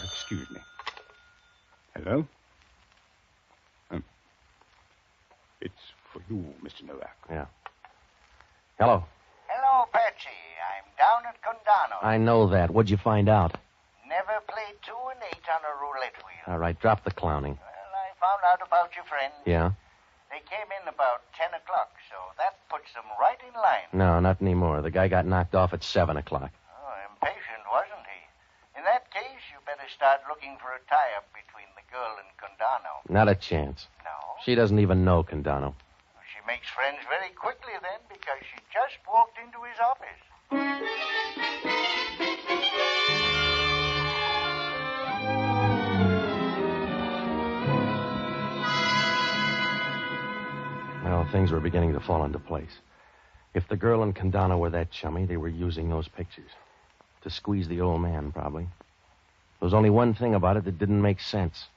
[SPEAKER 4] Excuse me. Hello? It's for you, Mr. Novak.
[SPEAKER 6] Yeah. Hello.
[SPEAKER 2] Hello, Patsy. I'm down at Condano.
[SPEAKER 6] I know that. What'd you find out?
[SPEAKER 2] Never played 2 and 8 on a roulette wheel.
[SPEAKER 6] All right, drop the clowning.
[SPEAKER 2] Well, I found out about your friends.
[SPEAKER 6] Yeah?
[SPEAKER 2] They came in about 10 o'clock, so that puts them right in line.
[SPEAKER 6] No, not anymore. The guy got knocked off at 7 o'clock.
[SPEAKER 2] Oh, impatient, wasn't he? In that case, you better start looking for a tie-up between the girl and Condano.
[SPEAKER 6] Not a chance.
[SPEAKER 2] No?
[SPEAKER 6] She doesn't even know Condano.
[SPEAKER 2] She makes friends very quickly then because she just walked into his office.
[SPEAKER 6] Well, things were beginning to fall into place. If the girl and Condano were that chummy, they were using those pictures. To squeeze the old man, probably. There was only one thing about it that didn't make sense.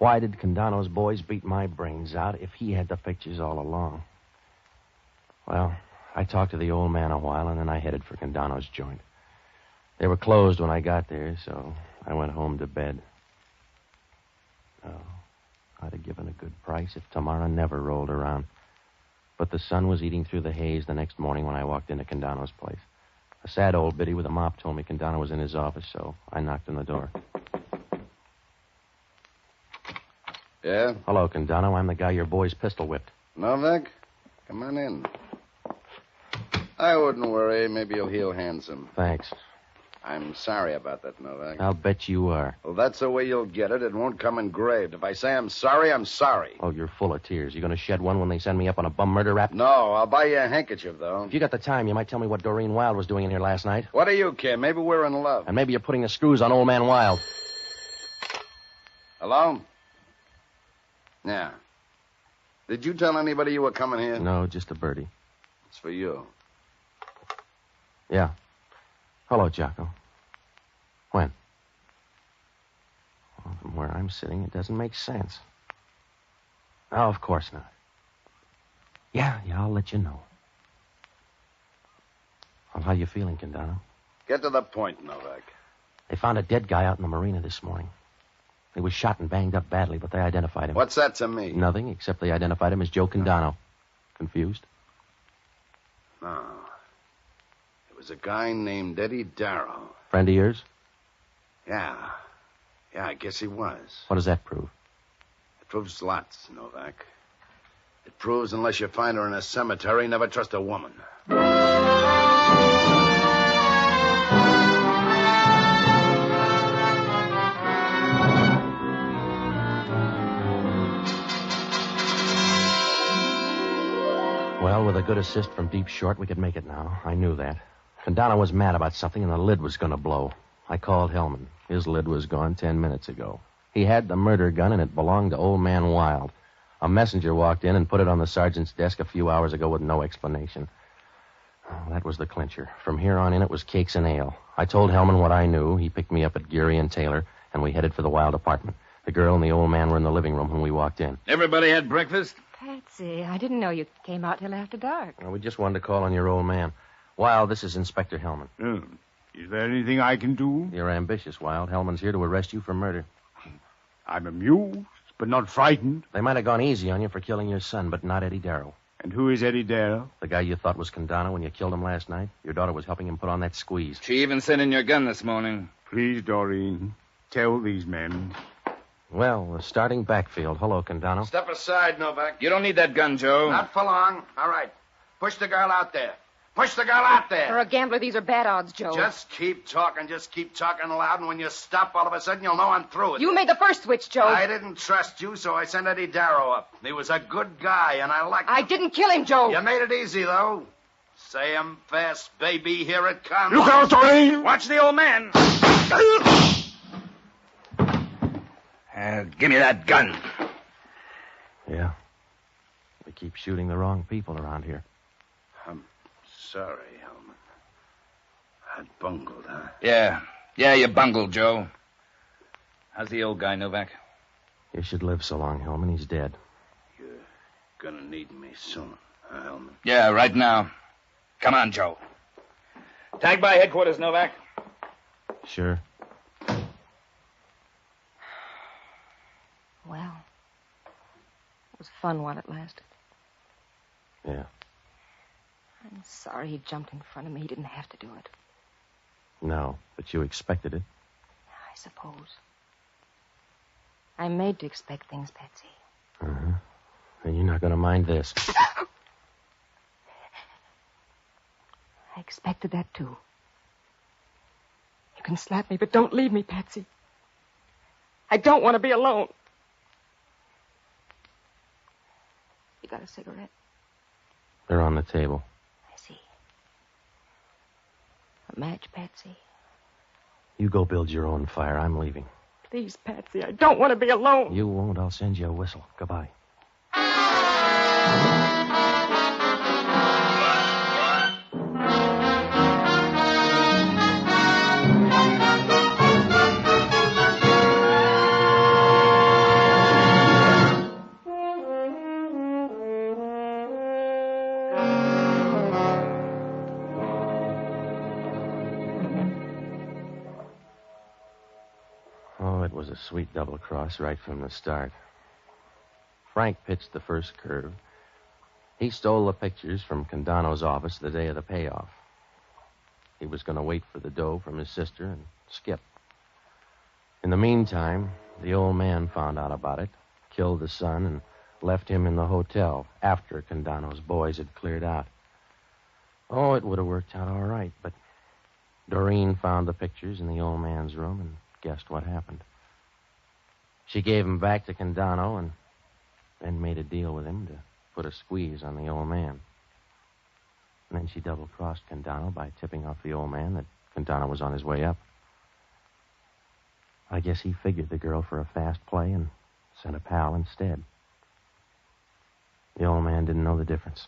[SPEAKER 6] Why did Condano's boys beat my brains out if he had the pictures all along? Well, I talked to the old man a while, and then I headed for Condano's joint. They were closed when I got there, so I went home to bed. Oh, I'd have given a good price if tomorrow never rolled around. But the sun was eating through the haze the next morning when I walked into Condano's place. A sad old biddy with a mop told me Condano was in his office, so I knocked on the door.
[SPEAKER 7] Yeah?
[SPEAKER 6] Hello, Condano. I'm the guy your boys pistol whipped.
[SPEAKER 7] Novak? Come on in. I wouldn't worry. Maybe you'll heal handsome.
[SPEAKER 6] Thanks.
[SPEAKER 7] I'm sorry about that, Novak.
[SPEAKER 6] I'll bet you are.
[SPEAKER 7] Well, that's the way you'll get it. It won't come engraved. If I say I'm sorry, I'm sorry.
[SPEAKER 6] Oh, you're full of tears. You gonna shed one when they send me up on a bum murder rap?
[SPEAKER 7] No, I'll buy you a handkerchief, though.
[SPEAKER 6] If you got the time, you might tell me what Doreen Wilde was doing in here last night.
[SPEAKER 7] What do you care? Maybe we're in love.
[SPEAKER 6] And maybe you're putting the screws on old man Wilde.
[SPEAKER 7] Hello? Yeah. Did you tell anybody you were coming here?
[SPEAKER 6] No, just a birdie.
[SPEAKER 7] It's for you.
[SPEAKER 6] Yeah. Hello, Jocko. When? Well, from where I'm sitting, it doesn't make sense. Oh, of course not. Yeah, I'll let you know. Well, how you feeling, Condano?
[SPEAKER 7] Get to the point, Novak.
[SPEAKER 6] They found a dead guy out in the marina this morning. He was shot and banged up badly, but they identified him.
[SPEAKER 7] What's that to me?
[SPEAKER 6] Nothing, except they identified him as Joe Condano. Confused?
[SPEAKER 7] No. It was a guy named Eddie Darrow.
[SPEAKER 6] Friend of yours?
[SPEAKER 7] Yeah. Yeah, I guess he was.
[SPEAKER 6] What does that prove?
[SPEAKER 7] It proves lots, Novak. It proves unless you find her in a cemetery, never trust a woman.
[SPEAKER 6] Well, with a good assist from Deep Short, we could make it now. I knew that. Condano was mad about something, and the lid was going to blow. I called Hellman. His lid was gone 10 minutes ago. He had the murder gun, and it belonged to old man Wilde. A messenger walked in and put it on the sergeant's desk a few hours ago with no explanation. Oh, that was the clincher. From here on in, it was cakes and ale. I told Hellman what I knew. He picked me up at Geary and Taylor, and we headed for the Wilde apartment. The girl and the old man were in the living room when we walked in.
[SPEAKER 22] Everybody had breakfast?
[SPEAKER 14] Patsy, I didn't know you came out till after dark.
[SPEAKER 6] Well, we just wanted to call on your old man. Wilde, this is Inspector Hellman.
[SPEAKER 4] Is there anything I can do?
[SPEAKER 6] You're ambitious, Wilde. Hellman's here to arrest you for murder.
[SPEAKER 4] I'm amused, but not frightened.
[SPEAKER 6] They might have gone easy on you for killing your son, but not Eddie Darrow.
[SPEAKER 4] And who is Eddie Darrow?
[SPEAKER 6] The guy you thought was Condano when you killed him last night. Your daughter was helping him put on that squeeze.
[SPEAKER 22] She even sent in your gun this morning.
[SPEAKER 4] Please, Doreen, tell these men.
[SPEAKER 6] Well, the starting backfield. Hello, Condano.
[SPEAKER 7] Step aside, Novak.
[SPEAKER 22] You don't need that gun, Joe.
[SPEAKER 7] Not for long. All right. Push the girl out there. Push the girl out there.
[SPEAKER 14] For a gambler, these are bad odds, Joe.
[SPEAKER 7] Just keep talking loud, and when you stop, all of a sudden, you'll know I'm through with
[SPEAKER 14] You
[SPEAKER 7] it.
[SPEAKER 14] made the first switch, Joe.
[SPEAKER 7] I didn't trust you, so I sent Eddie Darrow up. He was a good guy, and I liked him.
[SPEAKER 14] I didn't kill him, Joe.
[SPEAKER 7] You made it easy, though. Say him fast, baby. Here it comes.
[SPEAKER 4] Look out, Doreen!
[SPEAKER 22] Watch the old man. Give me that gun.
[SPEAKER 6] Yeah. We keep shooting the wrong people around here.
[SPEAKER 7] I'm sorry, Hellman. I bungled, huh?
[SPEAKER 22] Yeah, you bungled, Joe. How's the old guy, Novak?
[SPEAKER 6] You should live so long, Hellman. He's dead.
[SPEAKER 7] You're gonna need me soon, huh, Hellman?
[SPEAKER 22] Yeah, right now. Come on, Joe. Tag by headquarters, Novak.
[SPEAKER 6] Sure.
[SPEAKER 14] Well, it was fun while it lasted.
[SPEAKER 6] Yeah.
[SPEAKER 14] I'm sorry he jumped in front of me. He didn't have to do it.
[SPEAKER 6] No, but you expected it.
[SPEAKER 14] I suppose. I'm made to expect things, Patsy.
[SPEAKER 6] Uh-huh. And you're not going to mind this.
[SPEAKER 14] I expected that, too. You can slap me, but don't leave me, Patsy. I don't want to be alone. You got a cigarette?
[SPEAKER 6] They're on the table.
[SPEAKER 14] I see. A match, Patsy?
[SPEAKER 6] You go build your own fire. I'm leaving.
[SPEAKER 14] Please, Patsy, I don't want to be alone.
[SPEAKER 6] You won't. I'll send you a whistle. Goodbye. was a sweet double cross right from the start. Frank pitched the first curve. He stole the pictures from Condano's office the day of the payoff. He was going to wait for the dough from his sister and skip. In the meantime, the old man found out about it, killed the son, and left him in the hotel after Condano's boys had cleared out. Oh, it would have worked out all right, but Doreen found the pictures in the old man's room and guessed what happened. She gave him back to Condano and then made a deal with him to put a squeeze on the old man. And then she double-crossed Condano by tipping off the old man that Condano was on his way up. I guess he figured the girl for a fast play and sent a pal instead. The old man didn't know the difference.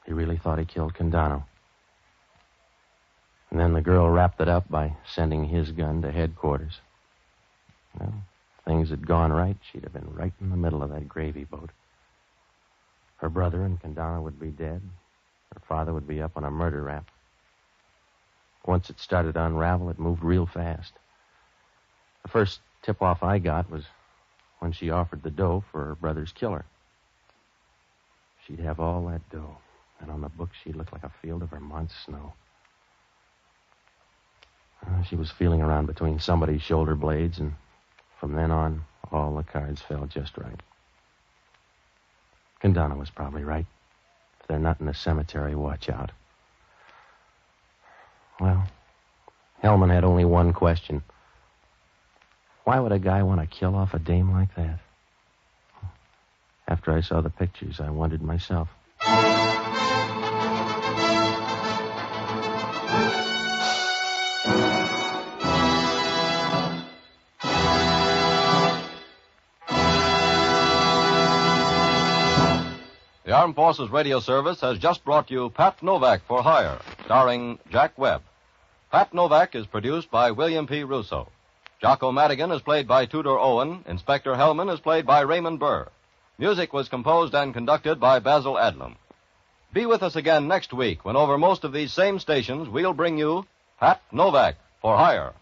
[SPEAKER 6] He really thought he killed Condano. And then the girl wrapped it up by sending his gun to headquarters. Well, if things had gone right, she'd have been right in the middle of that gravy boat. Her brother and Condano would be dead. Her father would be up on a murder rap. Once it started to unravel, it moved real fast. The first tip-off I got was when she offered the dough for her brother's killer. She'd have all that dough, and on the books she'd look like a field of Vermont snow. She was feeling around between somebody's shoulder blades, and from then on, all the cards fell just right. Condano was probably right. If they're not in the cemetery, watch out. Well, Hellman had only one question. Why would a guy want to kill off a dame like that? After I saw the pictures, I wondered myself.
[SPEAKER 10] The Armed Forces Radio Service has just brought you Pat Novak for Hire, starring Jack Webb. Pat Novak is produced by William P. Russo. Jocko Madigan is played by Tudor Owen. Inspector Hellman is played by Raymond Burr. Music was composed and conducted by Basil Adlam. Be with us again next week when over most of these same stations we'll bring you Pat Novak for Hire.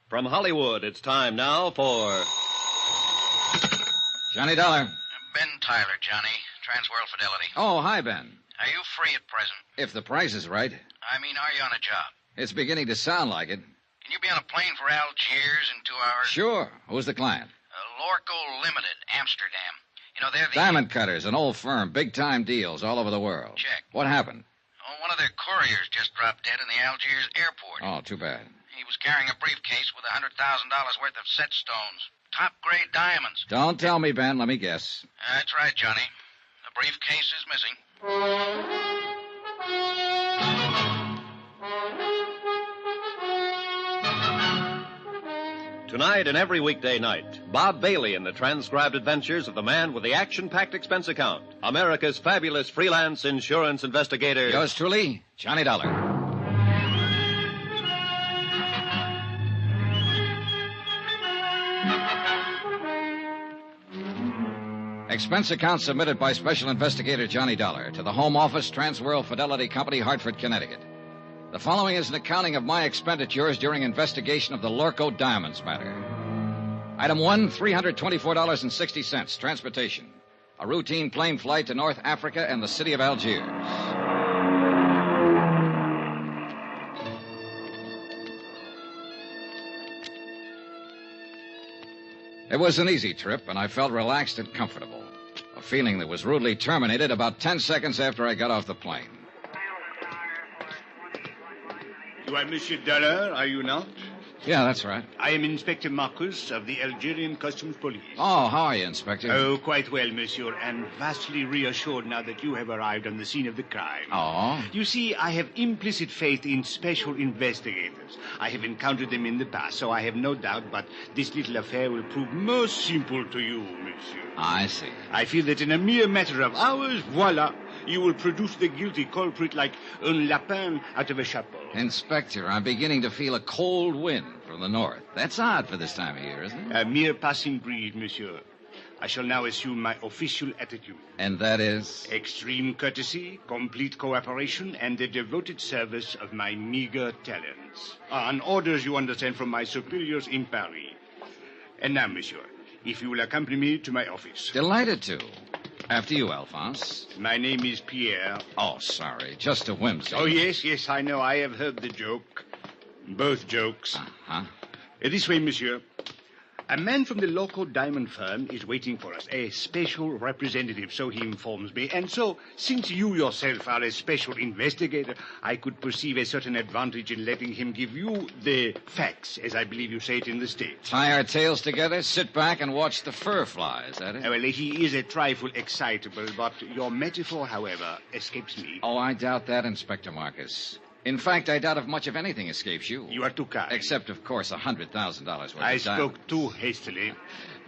[SPEAKER 11] From Hollywood, it's time now for...
[SPEAKER 12] Johnny Dollar.
[SPEAKER 21] Ben Tyler, Johnny. Transworld Fidelity.
[SPEAKER 12] Oh, hi, Ben.
[SPEAKER 21] Are you free at present?
[SPEAKER 12] If the price is right.
[SPEAKER 21] I mean, are you on a job?
[SPEAKER 12] It's beginning to sound like it.
[SPEAKER 21] Can you be on a plane for Algiers in 2 hours?
[SPEAKER 12] Sure. Who's the client?
[SPEAKER 21] Lorco Limited, Amsterdam. You know, they're the...
[SPEAKER 12] Diamond Cutters, an old firm. Big-time deals all over the world.
[SPEAKER 21] Check.
[SPEAKER 12] What happened?
[SPEAKER 21] Oh, one of their couriers just dropped dead in the Algiers airport.
[SPEAKER 12] Oh, too bad.
[SPEAKER 21] He was carrying a briefcase with $100,000 worth of set stones. Top-grade diamonds.
[SPEAKER 12] Don't tell me, Ben. Let me guess.
[SPEAKER 21] That's right, Johnny. The briefcase is missing.
[SPEAKER 11] Tonight and every weekday night, Bob Bailey in the transcribed adventures of the man with the action-packed expense account, America's fabulous freelance insurance investigator.
[SPEAKER 12] Yours truly, Johnny Dollar. Expense account submitted by Special Investigator Johnny Dollar to the Home Office, Transworld Fidelity Company, Hartford, Connecticut. The following is an accounting of my expenditures during investigation of the Lorco Diamonds matter. Item 1, $324.60, transportation. A routine plane flight to North Africa and the city of Algiers. It was an easy trip, and I felt relaxed and comfortable. A feeling that was rudely terminated about 10 seconds after I got off the plane.
[SPEAKER 8] You are Monsieur Dollar, are you not?
[SPEAKER 12] Yeah, that's right.
[SPEAKER 8] I am Inspector Marcus of the Algerian Customs Police.
[SPEAKER 12] Oh, how are you, Inspector?
[SPEAKER 8] Oh, quite well, monsieur, and vastly reassured now that you have arrived on the scene of the crime.
[SPEAKER 12] Oh?
[SPEAKER 8] You see, I have implicit faith in special investigators. I have encountered them in the past, so I have no doubt, but this little affair will prove most simple to you, monsieur.
[SPEAKER 12] I see.
[SPEAKER 8] I feel that in a mere matter of hours, voila, you will produce the guilty culprit like un lapin out of a chapeau.
[SPEAKER 12] Inspector, I'm beginning to feel a cold wind from the north. That's odd for this time of year, isn't it?
[SPEAKER 8] A mere passing breeze, monsieur. I shall now assume my official attitude.
[SPEAKER 12] And that is?
[SPEAKER 8] Extreme courtesy, complete cooperation, and the devoted service of my meager talents. On orders, you understand, from my superiors in Paris. And now, monsieur, if you will accompany me to my office.
[SPEAKER 12] Delighted to. After you, Alphonse.
[SPEAKER 8] My name is Pierre.
[SPEAKER 12] Oh, sorry. Just a whimsy.
[SPEAKER 8] Oh, yes, I know. I have heard the joke. Both jokes.
[SPEAKER 12] Uh-huh.
[SPEAKER 8] This way, monsieur. A man from the local diamond firm is waiting for us, a special representative, so he informs me. And so, since you yourself are a special investigator, I could perceive a certain advantage in letting him give you the facts, as I believe you say it in the States.
[SPEAKER 12] Tie our tails together, sit back, and watch the fur fly, is that it?
[SPEAKER 8] Well, he is a trifle excitable, but your metaphor, however, escapes me.
[SPEAKER 12] Oh, I doubt that, Inspector Marcus. In fact, I doubt if much of anything escapes you.
[SPEAKER 8] You are too kind.
[SPEAKER 12] Except, of course, $100,000 worth
[SPEAKER 8] I
[SPEAKER 12] of diamonds.
[SPEAKER 8] spoke too hastily.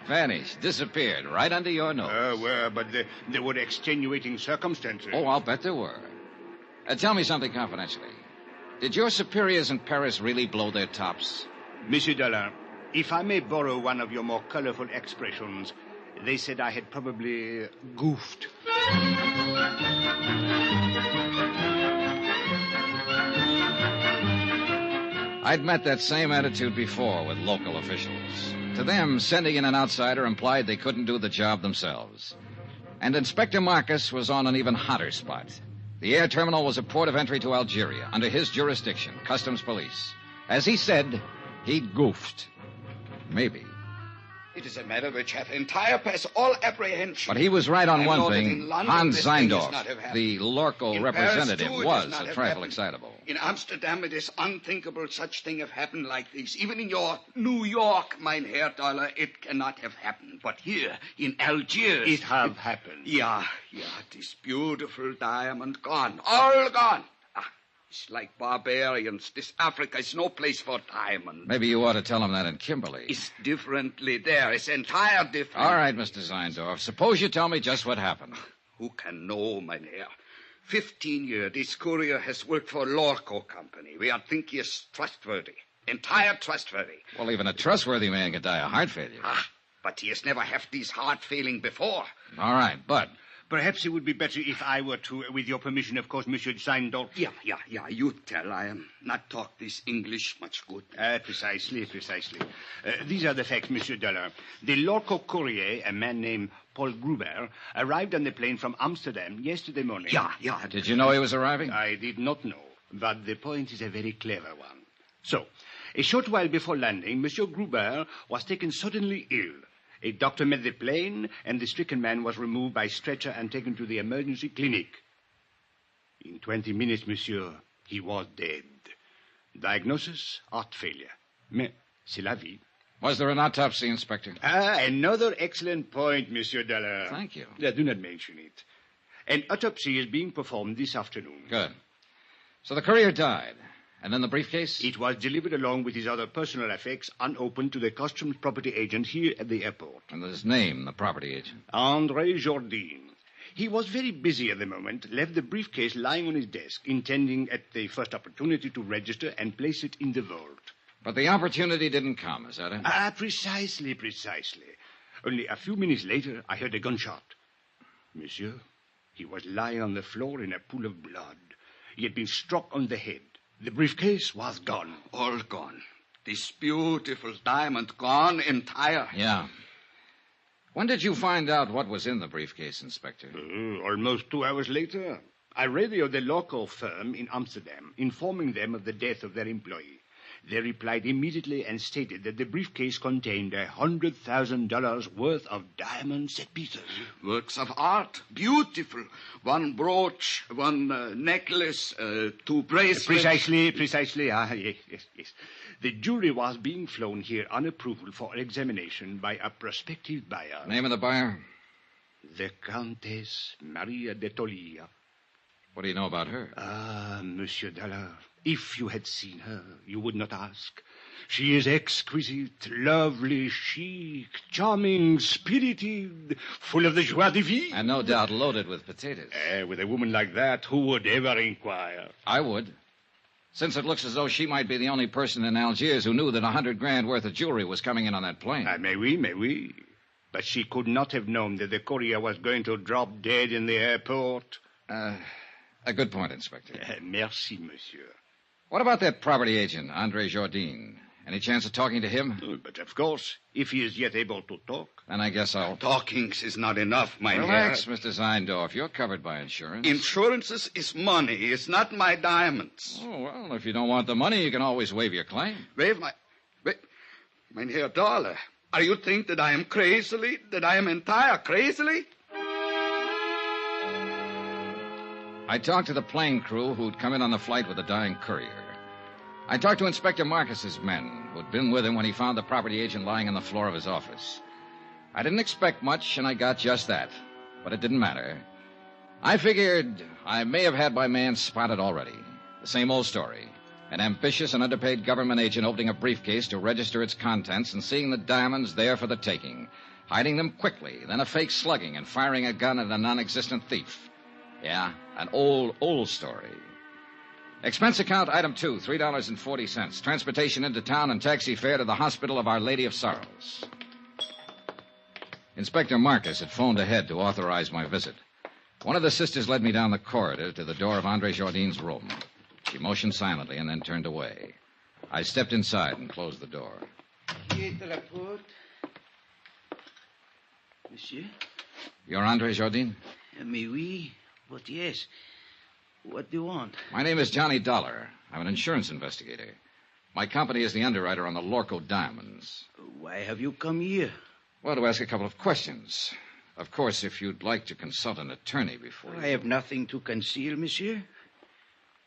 [SPEAKER 12] Vanished, disappeared, right under your nose.
[SPEAKER 8] Well, but there were extenuating circumstances.
[SPEAKER 12] Oh, I'll bet there were. Tell me something confidentially. Did your superiors in Paris really blow their tops?
[SPEAKER 8] Monsieur Dollar, if I may borrow one of your more colorful expressions, they said I had probably goofed.
[SPEAKER 12] I'd met that same attitude before with local officials. To them, sending in an outsider implied they couldn't do the job themselves. And Inspector Marcus was on an even hotter spot. The air terminal was a port of entry to Algeria, under his jurisdiction, Customs Police. As he said, he'd goofed. Maybe.
[SPEAKER 15] It is a matter which hath entire past all apprehension.
[SPEAKER 12] But he was right on one thing. Hans Zeindorf,
[SPEAKER 15] Zeindorf,
[SPEAKER 12] the local representative, was a trifle excitable.
[SPEAKER 15] In Amsterdam, it is unthinkable such thing have happened like this. Even in your New York, mein Herr Dollar, it cannot have happened. But here, in Algiers...
[SPEAKER 8] It have happened.
[SPEAKER 15] Yeah, this beautiful diamond gone. All gone. It's like barbarians. This Africa is no place for diamonds.
[SPEAKER 12] Maybe you ought to tell him that in Kimberley.
[SPEAKER 15] It's differently there. It's entire different.
[SPEAKER 12] All right, Mr. Zeindorf. Suppose you tell me just what happened.
[SPEAKER 15] Who can know, mein Herr? 15 years, this courier has worked for Lorco Company. We are think he is trustworthy. Entire trustworthy.
[SPEAKER 12] Well, even a trustworthy man can die of heart failure.
[SPEAKER 15] But he has never had this heart failing before.
[SPEAKER 12] All right, but...
[SPEAKER 8] Perhaps it would be better if I were to, with your permission, of course, Monsieur Zeindorf.
[SPEAKER 15] Yeah, you tell. I am not talk this English much good.
[SPEAKER 8] Precisely. These are the facts, Monsieur Dollar. The Lorco Courier, a man named Paul Gruber, arrived on the plane from Amsterdam yesterday morning.
[SPEAKER 15] Yeah.
[SPEAKER 12] Did you know he was arriving?
[SPEAKER 8] I did not know, but the point is a very clever one. So, a short while before landing, Monsieur Gruber was taken suddenly ill. A doctor met the plane, and the stricken man was removed by stretcher and taken to the emergency clinic. In 20 minutes, monsieur, he was dead. Diagnosis, heart failure. Mais c'est la vie.
[SPEAKER 12] Was there an autopsy, Inspector?
[SPEAKER 8] Another excellent point, Monsieur Dollar.
[SPEAKER 12] Thank you.
[SPEAKER 8] Do not mention it. An autopsy is being performed this afternoon.
[SPEAKER 12] Good. So the courier died. And then the briefcase?
[SPEAKER 8] It was delivered along with his other personal effects, unopened, to the customs property agent here at the airport.
[SPEAKER 12] And his name, the property agent?
[SPEAKER 8] André Jourdain. He was very busy at the moment, left the briefcase lying on his desk, intending at the first opportunity to register and place it in the vault.
[SPEAKER 12] But the opportunity didn't come, is that it?
[SPEAKER 8] Precisely. Only a few minutes later, I heard a gunshot. Monsieur, he was lying on the floor in a pool of blood. He had been struck on the head. The briefcase was gone.
[SPEAKER 15] All gone. This beautiful diamond gone entire.
[SPEAKER 12] Yeah. When did you find out what was in the briefcase, Inspector?
[SPEAKER 8] Almost 2 hours later. I radioed the local firm in Amsterdam, informing them of the death of their employee. They replied immediately and stated that the briefcase contained $100,000 worth of diamond set pieces.
[SPEAKER 15] Works of art. Beautiful. One brooch, one necklace, two bracelets.
[SPEAKER 8] Precisely. Yes. The jewelry was being flown here on approval for examination by a prospective buyer.
[SPEAKER 12] Name of the buyer?
[SPEAKER 8] The Countess Maria de Tolia.
[SPEAKER 12] What do you know about her?
[SPEAKER 8] Ah, Monsieur Dollar, if you had seen her, you would not ask. She is exquisite, lovely, chic, charming, spirited, full of the joie de vivre.
[SPEAKER 12] And no doubt loaded with potatoes.
[SPEAKER 8] With a woman like that, who would ever inquire?
[SPEAKER 12] I would. Since it looks as though she might be the only person in Algiers who knew that $100,000 worth of jewelry was coming in on that plane.
[SPEAKER 8] May we. But she could not have known that the courier was going to drop dead in the airport.
[SPEAKER 12] A good point, Inspector.
[SPEAKER 8] Merci, monsieur.
[SPEAKER 12] What about that property agent, Andre Jourdain? Any chance of talking to him?
[SPEAKER 8] But of course, if he is yet able to talk.
[SPEAKER 12] Then I guess I'll...
[SPEAKER 15] Talking is not enough, mein Herr.
[SPEAKER 12] Relax, Mr. Zeindorf. You're covered by insurance.
[SPEAKER 15] Insurances is money. It's not my diamonds.
[SPEAKER 12] Oh, well, if you don't want the money, you can always waive your claim.
[SPEAKER 15] Waive my... Mein Herr Dollar, are you think that I am crazily? That I am entire crazily?
[SPEAKER 12] I talked to the plane crew who'd come in on the flight with the dying courier. I talked to Inspector Marcus's men, who'd been with him when he found the property agent lying on the floor of his office. I didn't expect much, and I got just that. But it didn't matter. I figured I may have had my man spotted already. The same old story. An ambitious and underpaid government agent opening a briefcase to register its contents and seeing the diamonds there for the taking. Hiding them quickly, then a fake slugging and firing a gun at a non-existent thief. Yeah, an old story. Expense account item 2, $3.40. Transportation into town and taxi fare to the Hospital of Our Lady of Sorrows. Inspector Marcus had phoned ahead to authorize my visit. One of the sisters led me down the corridor to the door of Andre Jourdain's room. She motioned silently and then turned away. I stepped inside and closed the door.
[SPEAKER 15] Monsieur?
[SPEAKER 12] You're Andre Jourdain?
[SPEAKER 15] Mais oui, but yes. What do you want?
[SPEAKER 12] My name is Johnny Dollar. I'm an insurance investigator. My company is the underwriter on the Lorco diamonds.
[SPEAKER 15] Why have you come here?
[SPEAKER 12] Well, to ask a couple of questions. Of course, if you'd like to consult an attorney before...
[SPEAKER 15] I have nothing to conceal, monsieur.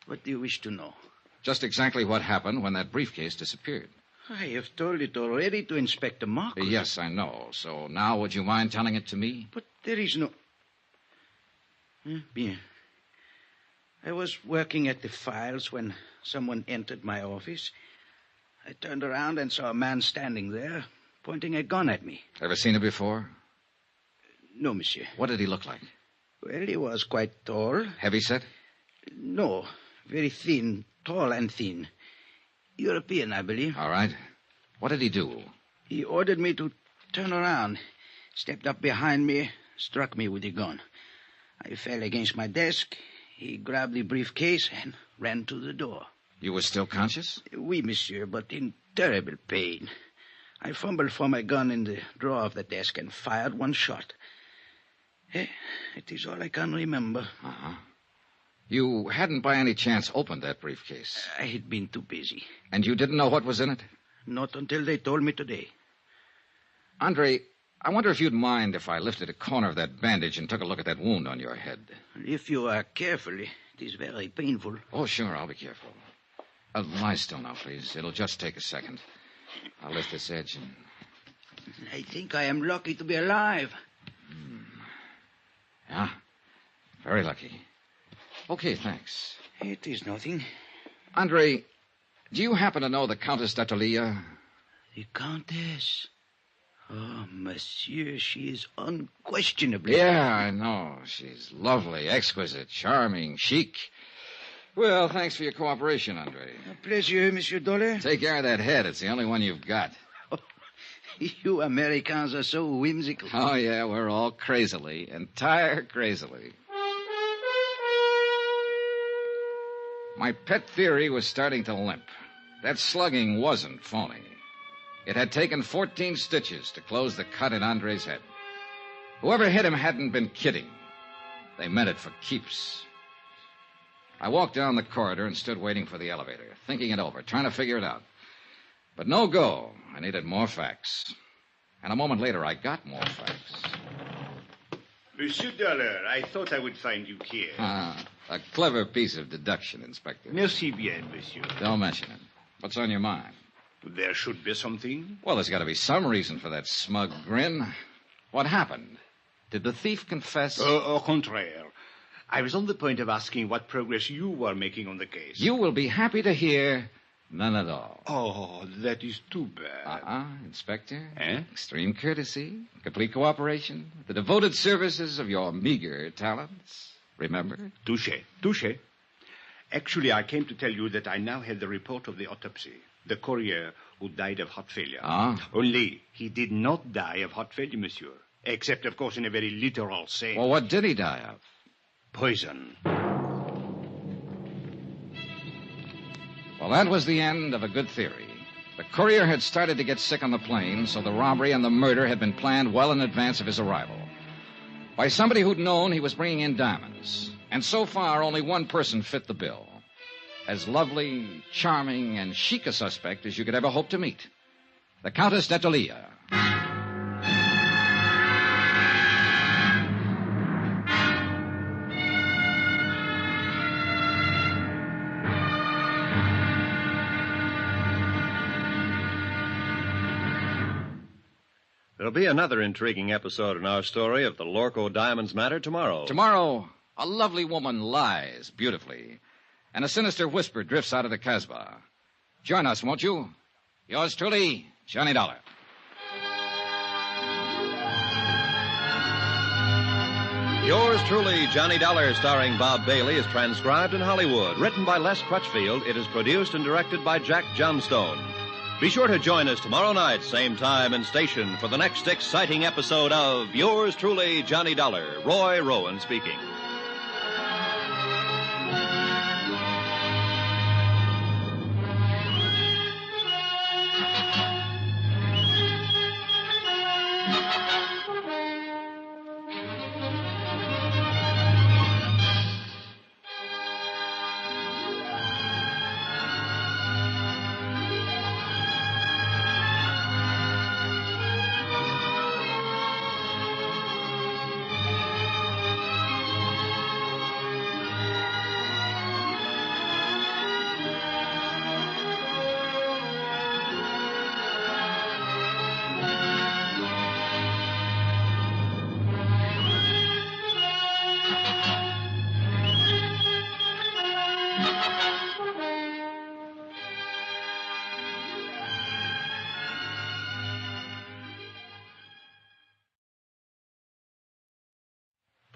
[SPEAKER 15] What do you wish to know?
[SPEAKER 12] Just exactly what happened when that briefcase disappeared.
[SPEAKER 15] I have told it already to Inspector Marcus.
[SPEAKER 12] Yes, I know. So now would you mind telling it to me?
[SPEAKER 15] But there is no... Bien. I was working at the files when someone entered my office. I turned around and saw a man standing there, pointing a gun at me.
[SPEAKER 12] Ever seen him before?
[SPEAKER 15] No, monsieur.
[SPEAKER 12] What did he look like?
[SPEAKER 15] Well, he was quite tall.
[SPEAKER 12] Heavyset?
[SPEAKER 15] No, very thin, tall and thin. European, I believe.
[SPEAKER 12] All right. What did he do?
[SPEAKER 15] He ordered me to turn around, stepped up behind me, struck me with the gun. I fell against my desk. He grabbed the briefcase and ran to the door.
[SPEAKER 12] You were still conscious?
[SPEAKER 15] Oui, monsieur, but in terrible pain. I fumbled for my gun in the drawer of the desk and fired one shot. It is all I can remember.
[SPEAKER 12] Uh-huh. You hadn't by any chance opened that briefcase?
[SPEAKER 15] I had been too busy.
[SPEAKER 12] And you didn't know what was in it?
[SPEAKER 15] Not until they told me today.
[SPEAKER 12] Andre, I wonder if you'd mind if I lifted a corner of that bandage and took a look at that wound on your head.
[SPEAKER 15] If you are careful, it is very painful.
[SPEAKER 12] Oh, sure, I'll be careful. Lie still now, please. It'll just take a second. I'll lift this edge and...
[SPEAKER 15] I think I am lucky to be alive.
[SPEAKER 12] Yeah, very lucky. Okay, thanks.
[SPEAKER 15] It is nothing.
[SPEAKER 12] Andre, do you happen to know the Countess d'Atolia?
[SPEAKER 15] The Countess? Oh, monsieur, she is unquestionably...
[SPEAKER 12] Yeah, I know. She's lovely, exquisite, charming, chic. Well, thanks for your cooperation, Andre.
[SPEAKER 15] A pleasure, Monsieur Dollar.
[SPEAKER 12] Take care of that head. It's the only one you've got.
[SPEAKER 15] You Americans are so whimsical.
[SPEAKER 12] Oh, yeah, we're all crazily, entire crazily. My pet theory was starting to limp. That slugging wasn't phony. It had taken 14 stitches to close the cut in Andre's head. Whoever hit him hadn't been kidding. They meant it for keeps. I walked down the corridor and stood waiting for the elevator, thinking it over, trying to figure it out. But no go. I needed more facts. And a moment later, I got more facts.
[SPEAKER 8] Monsieur Dollar, I thought I would find you here.
[SPEAKER 12] A clever piece of deduction, Inspector.
[SPEAKER 8] Merci bien, monsieur.
[SPEAKER 12] Don't mention it. What's on your mind?
[SPEAKER 8] There should be something.
[SPEAKER 12] Well, there's got to be some reason for that smug grin. What happened? Did the thief confess?
[SPEAKER 8] Au contraire. I was on the point of asking what progress you were making on the case.
[SPEAKER 12] You will be happy to hear none at all.
[SPEAKER 8] Oh, that is too bad.
[SPEAKER 12] Inspector.
[SPEAKER 8] Eh?
[SPEAKER 12] Extreme courtesy, complete cooperation, the devoted services of your meager talents. Remember?
[SPEAKER 8] Touché. Actually, I came to tell you that I now have the report of the autopsy. The courier who died of heart failure. Only he did not die of heart failure, monsieur. Except, of course, in a very literal sense.
[SPEAKER 12] Well, what did he die of?
[SPEAKER 8] Poison.
[SPEAKER 12] Well, that was the end of a good theory. The courier had started to get sick on the plane, so the robbery and the murder had been planned well in advance of his arrival. By somebody who'd known he was bringing in diamonds. And so far, only one person fit the bill. As lovely, charming, and chic a suspect as you could ever hope to meet. The Countess d'Etolia.
[SPEAKER 11] There'll be another intriguing episode in our story of the Lorco Diamonds matter tomorrow.
[SPEAKER 12] Tomorrow, a lovely woman lies beautifully, and a sinister whisper drifts out of the Casbah. Join us, won't you? Yours truly, Johnny Dollar.
[SPEAKER 11] Yours truly, Johnny Dollar, starring Bob Bailey, is transcribed in Hollywood. Written by Les Crutchfield, it is produced and directed by Jack Johnstone. Be sure to join us tomorrow night, same time and station, for the next exciting episode of Yours truly, Johnny Dollar. Roy Rowan speaking.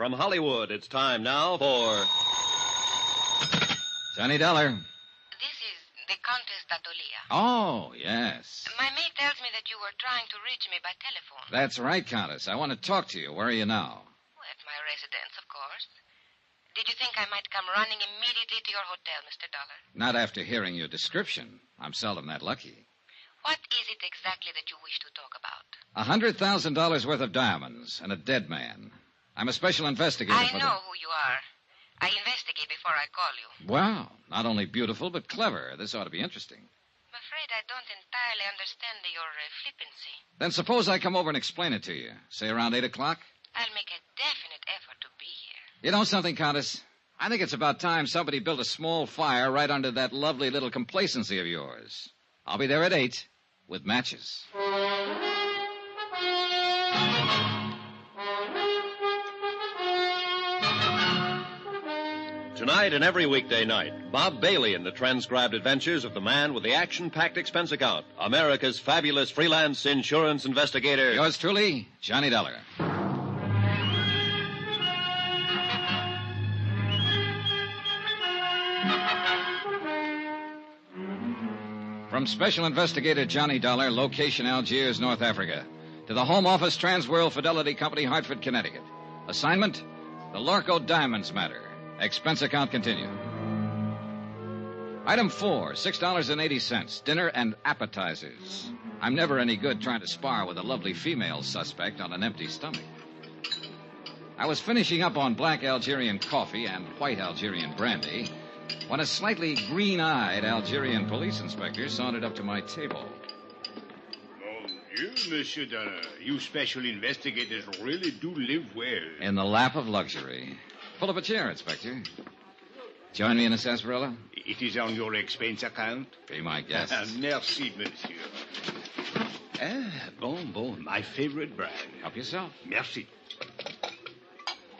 [SPEAKER 11] From Hollywood, it's time now for
[SPEAKER 12] Johnny Dollar.
[SPEAKER 14] This is the Countess d'Etolia.
[SPEAKER 12] Oh, yes.
[SPEAKER 14] My maid tells me that you were trying to reach me by telephone.
[SPEAKER 12] That's right, Countess. I want to talk to you. Where are you now?
[SPEAKER 14] At my residence, of course. Did you think I might come running immediately to your hotel, Mr. Dollar?
[SPEAKER 12] Not after hearing your description. I'm seldom that lucky.
[SPEAKER 14] What is it exactly that you wish to talk about?
[SPEAKER 12] $100,000 worth of diamonds and a dead man. I'm a special investigator
[SPEAKER 14] I know who you are. I investigate before I call you.
[SPEAKER 12] Well, not only beautiful, but clever. This ought to be interesting.
[SPEAKER 14] I'm afraid I don't entirely understand your flippancy.
[SPEAKER 12] Then suppose I come over and explain it to you. Say around 8 o'clock?
[SPEAKER 14] I'll make a definite effort to be here.
[SPEAKER 12] You know something, Countess? I think it's about time somebody built a small fire right under that lovely little complacency of yours. I'll be there at 8 with matches.
[SPEAKER 11] Tonight and every weekday night, Bob Bailey in the transcribed adventures of the man with the action-packed expense account, America's fabulous freelance insurance investigator.
[SPEAKER 12] Yours truly, Johnny Dollar. From Special Investigator Johnny Dollar, location Algiers, North Africa, to the Home Office, Transworld Fidelity Company, Hartford, Connecticut. Assignment, the Lorco Diamonds matter. Expense account continued. Item 4, $6.80, dinner and appetizers. I'm never any good trying to spar with a lovely female suspect on an empty stomach. I was finishing up on black Algerian coffee and white Algerian brandy when a slightly green-eyed Algerian police inspector sauntered up to my table.
[SPEAKER 8] You, Monsieur Dollar, you special investigators really do live well.
[SPEAKER 12] In the lap of luxury. Pull up a chair, Inspector. Join me in a sarsaparilla?
[SPEAKER 8] It is on your expense account?
[SPEAKER 12] Be my guest.
[SPEAKER 8] Merci, monsieur. Bon, my favorite brand.
[SPEAKER 12] Help yourself.
[SPEAKER 8] Merci.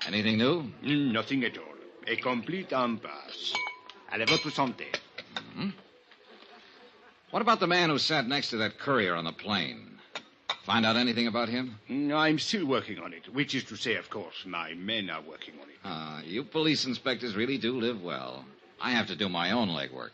[SPEAKER 12] Anything new?
[SPEAKER 8] Nothing at all. A complete impasse. Allez, votre santé.
[SPEAKER 12] Mm-hmm. What about the man who sat next to that courier on the plane? Find out anything about him?
[SPEAKER 8] I'm still working on it, which is to say, of course, my men are working on it.
[SPEAKER 12] You police inspectors really do live well. I have to do my own legwork.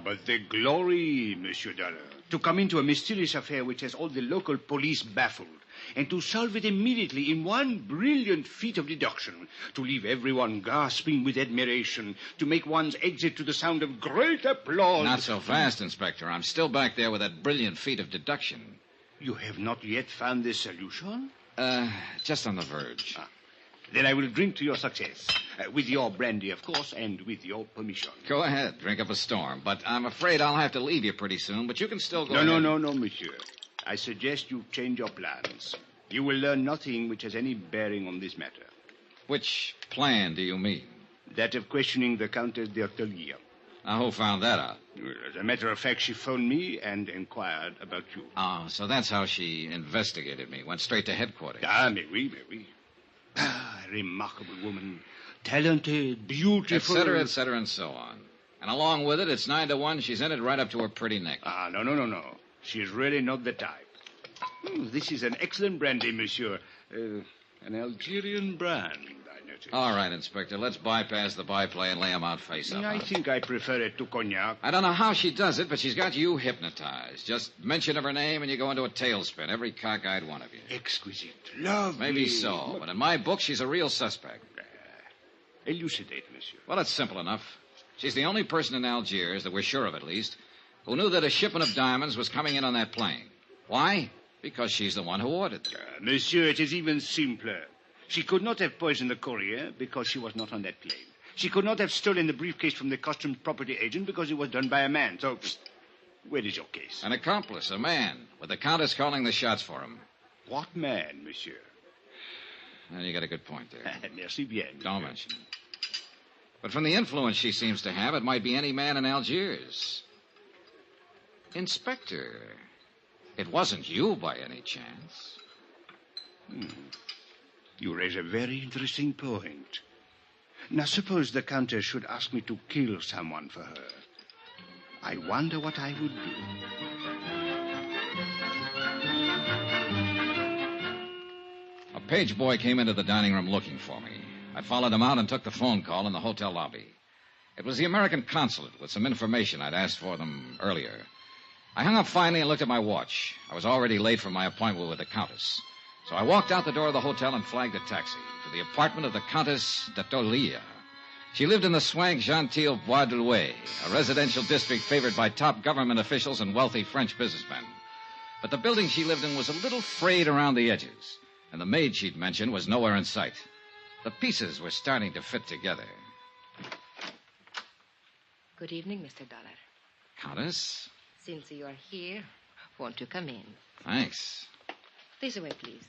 [SPEAKER 8] But the glory, Monsieur Dollar, to come into a mysterious affair which has all the local police baffled, and to solve it immediately in one brilliant feat of deduction, to leave everyone gasping with admiration, to make one's exit to the sound of great applause.
[SPEAKER 12] Not so fast, Inspector. I'm still back there with that brilliant feat of deduction.
[SPEAKER 8] You have not yet found the solution?
[SPEAKER 12] Just on the verge.
[SPEAKER 8] Then I will drink to your success. With your brandy, of course, and with your permission.
[SPEAKER 12] Go ahead. Drink up a storm. But I'm afraid I'll have to leave you pretty soon, but you can still go
[SPEAKER 8] No,
[SPEAKER 12] ahead.
[SPEAKER 8] monsieur. I suggest you change your plans. You will learn nothing which has any bearing on this matter.
[SPEAKER 12] Which plan do you mean?
[SPEAKER 8] That of questioning the Countess d'Artelier.
[SPEAKER 12] Now, who found that out?
[SPEAKER 8] As a matter of fact, she phoned me and inquired about you.
[SPEAKER 12] So that's how she investigated me. Went straight to headquarters.
[SPEAKER 8] Mais oui. Remarkable woman. Talented, beautiful.
[SPEAKER 12] Et cetera, and so on. And along with it, it's 9 to 1. She's in it right up to her pretty neck.
[SPEAKER 8] No. She's really not the type. This is an excellent brandy, monsieur. An Algerian brand, I notice.
[SPEAKER 12] All right, Inspector. Let's bypass the byplay and lay him out face up.
[SPEAKER 8] I think I prefer it to cognac.
[SPEAKER 12] I don't know how she does it, but she's got you hypnotized. Just mention of her name and you go into a tailspin. Every cockeyed one of you.
[SPEAKER 8] Exquisite. Lovely.
[SPEAKER 12] Maybe so, but in my book, she's a real suspect.
[SPEAKER 8] Elucidate, monsieur.
[SPEAKER 12] Well, it's simple enough. She's the only person in Algiers, that we're sure of at least, who knew that a shipment of diamonds was coming in on that plane. Why? Because she's the one who ordered them.
[SPEAKER 8] Monsieur, it is even simpler. She could not have poisoned the courier because she was not on that plane. She could not have stolen the briefcase from the customs property agent because it was done by a man. So, where is your case?
[SPEAKER 12] An accomplice, a man, with the Countess calling the shots for him.
[SPEAKER 8] What man, monsieur?
[SPEAKER 12] Well, you got a good point there.
[SPEAKER 8] Merci bien.
[SPEAKER 12] Don't mention it. But from the influence she seems to have, it might be any man in Algiers. Inspector, it wasn't you by any chance.
[SPEAKER 8] You raise a very interesting point. Now, suppose the Countess should ask me to kill someone for her. I wonder what I would do.
[SPEAKER 12] A page boy came into the dining room looking for me. I followed him out and took the phone call in the hotel lobby. It was the American consulate with some information I'd asked for them earlier. I hung up finally and looked at my watch. I was already late for my appointment with the Countess. So I walked out the door of the hotel and flagged a taxi to the apartment of the Countess d'Artelier. She lived in the swank genteel Bois de Louet, a residential district favored by top government officials and wealthy French businessmen. But the building she lived in was a little frayed around the edges, and the maid she'd mentioned was nowhere in sight. The pieces were starting to fit together.
[SPEAKER 14] Good evening, Mr. Dollar.
[SPEAKER 12] Countess?
[SPEAKER 14] Since you are here, won't you come in?
[SPEAKER 12] Thanks.
[SPEAKER 14] This way, please.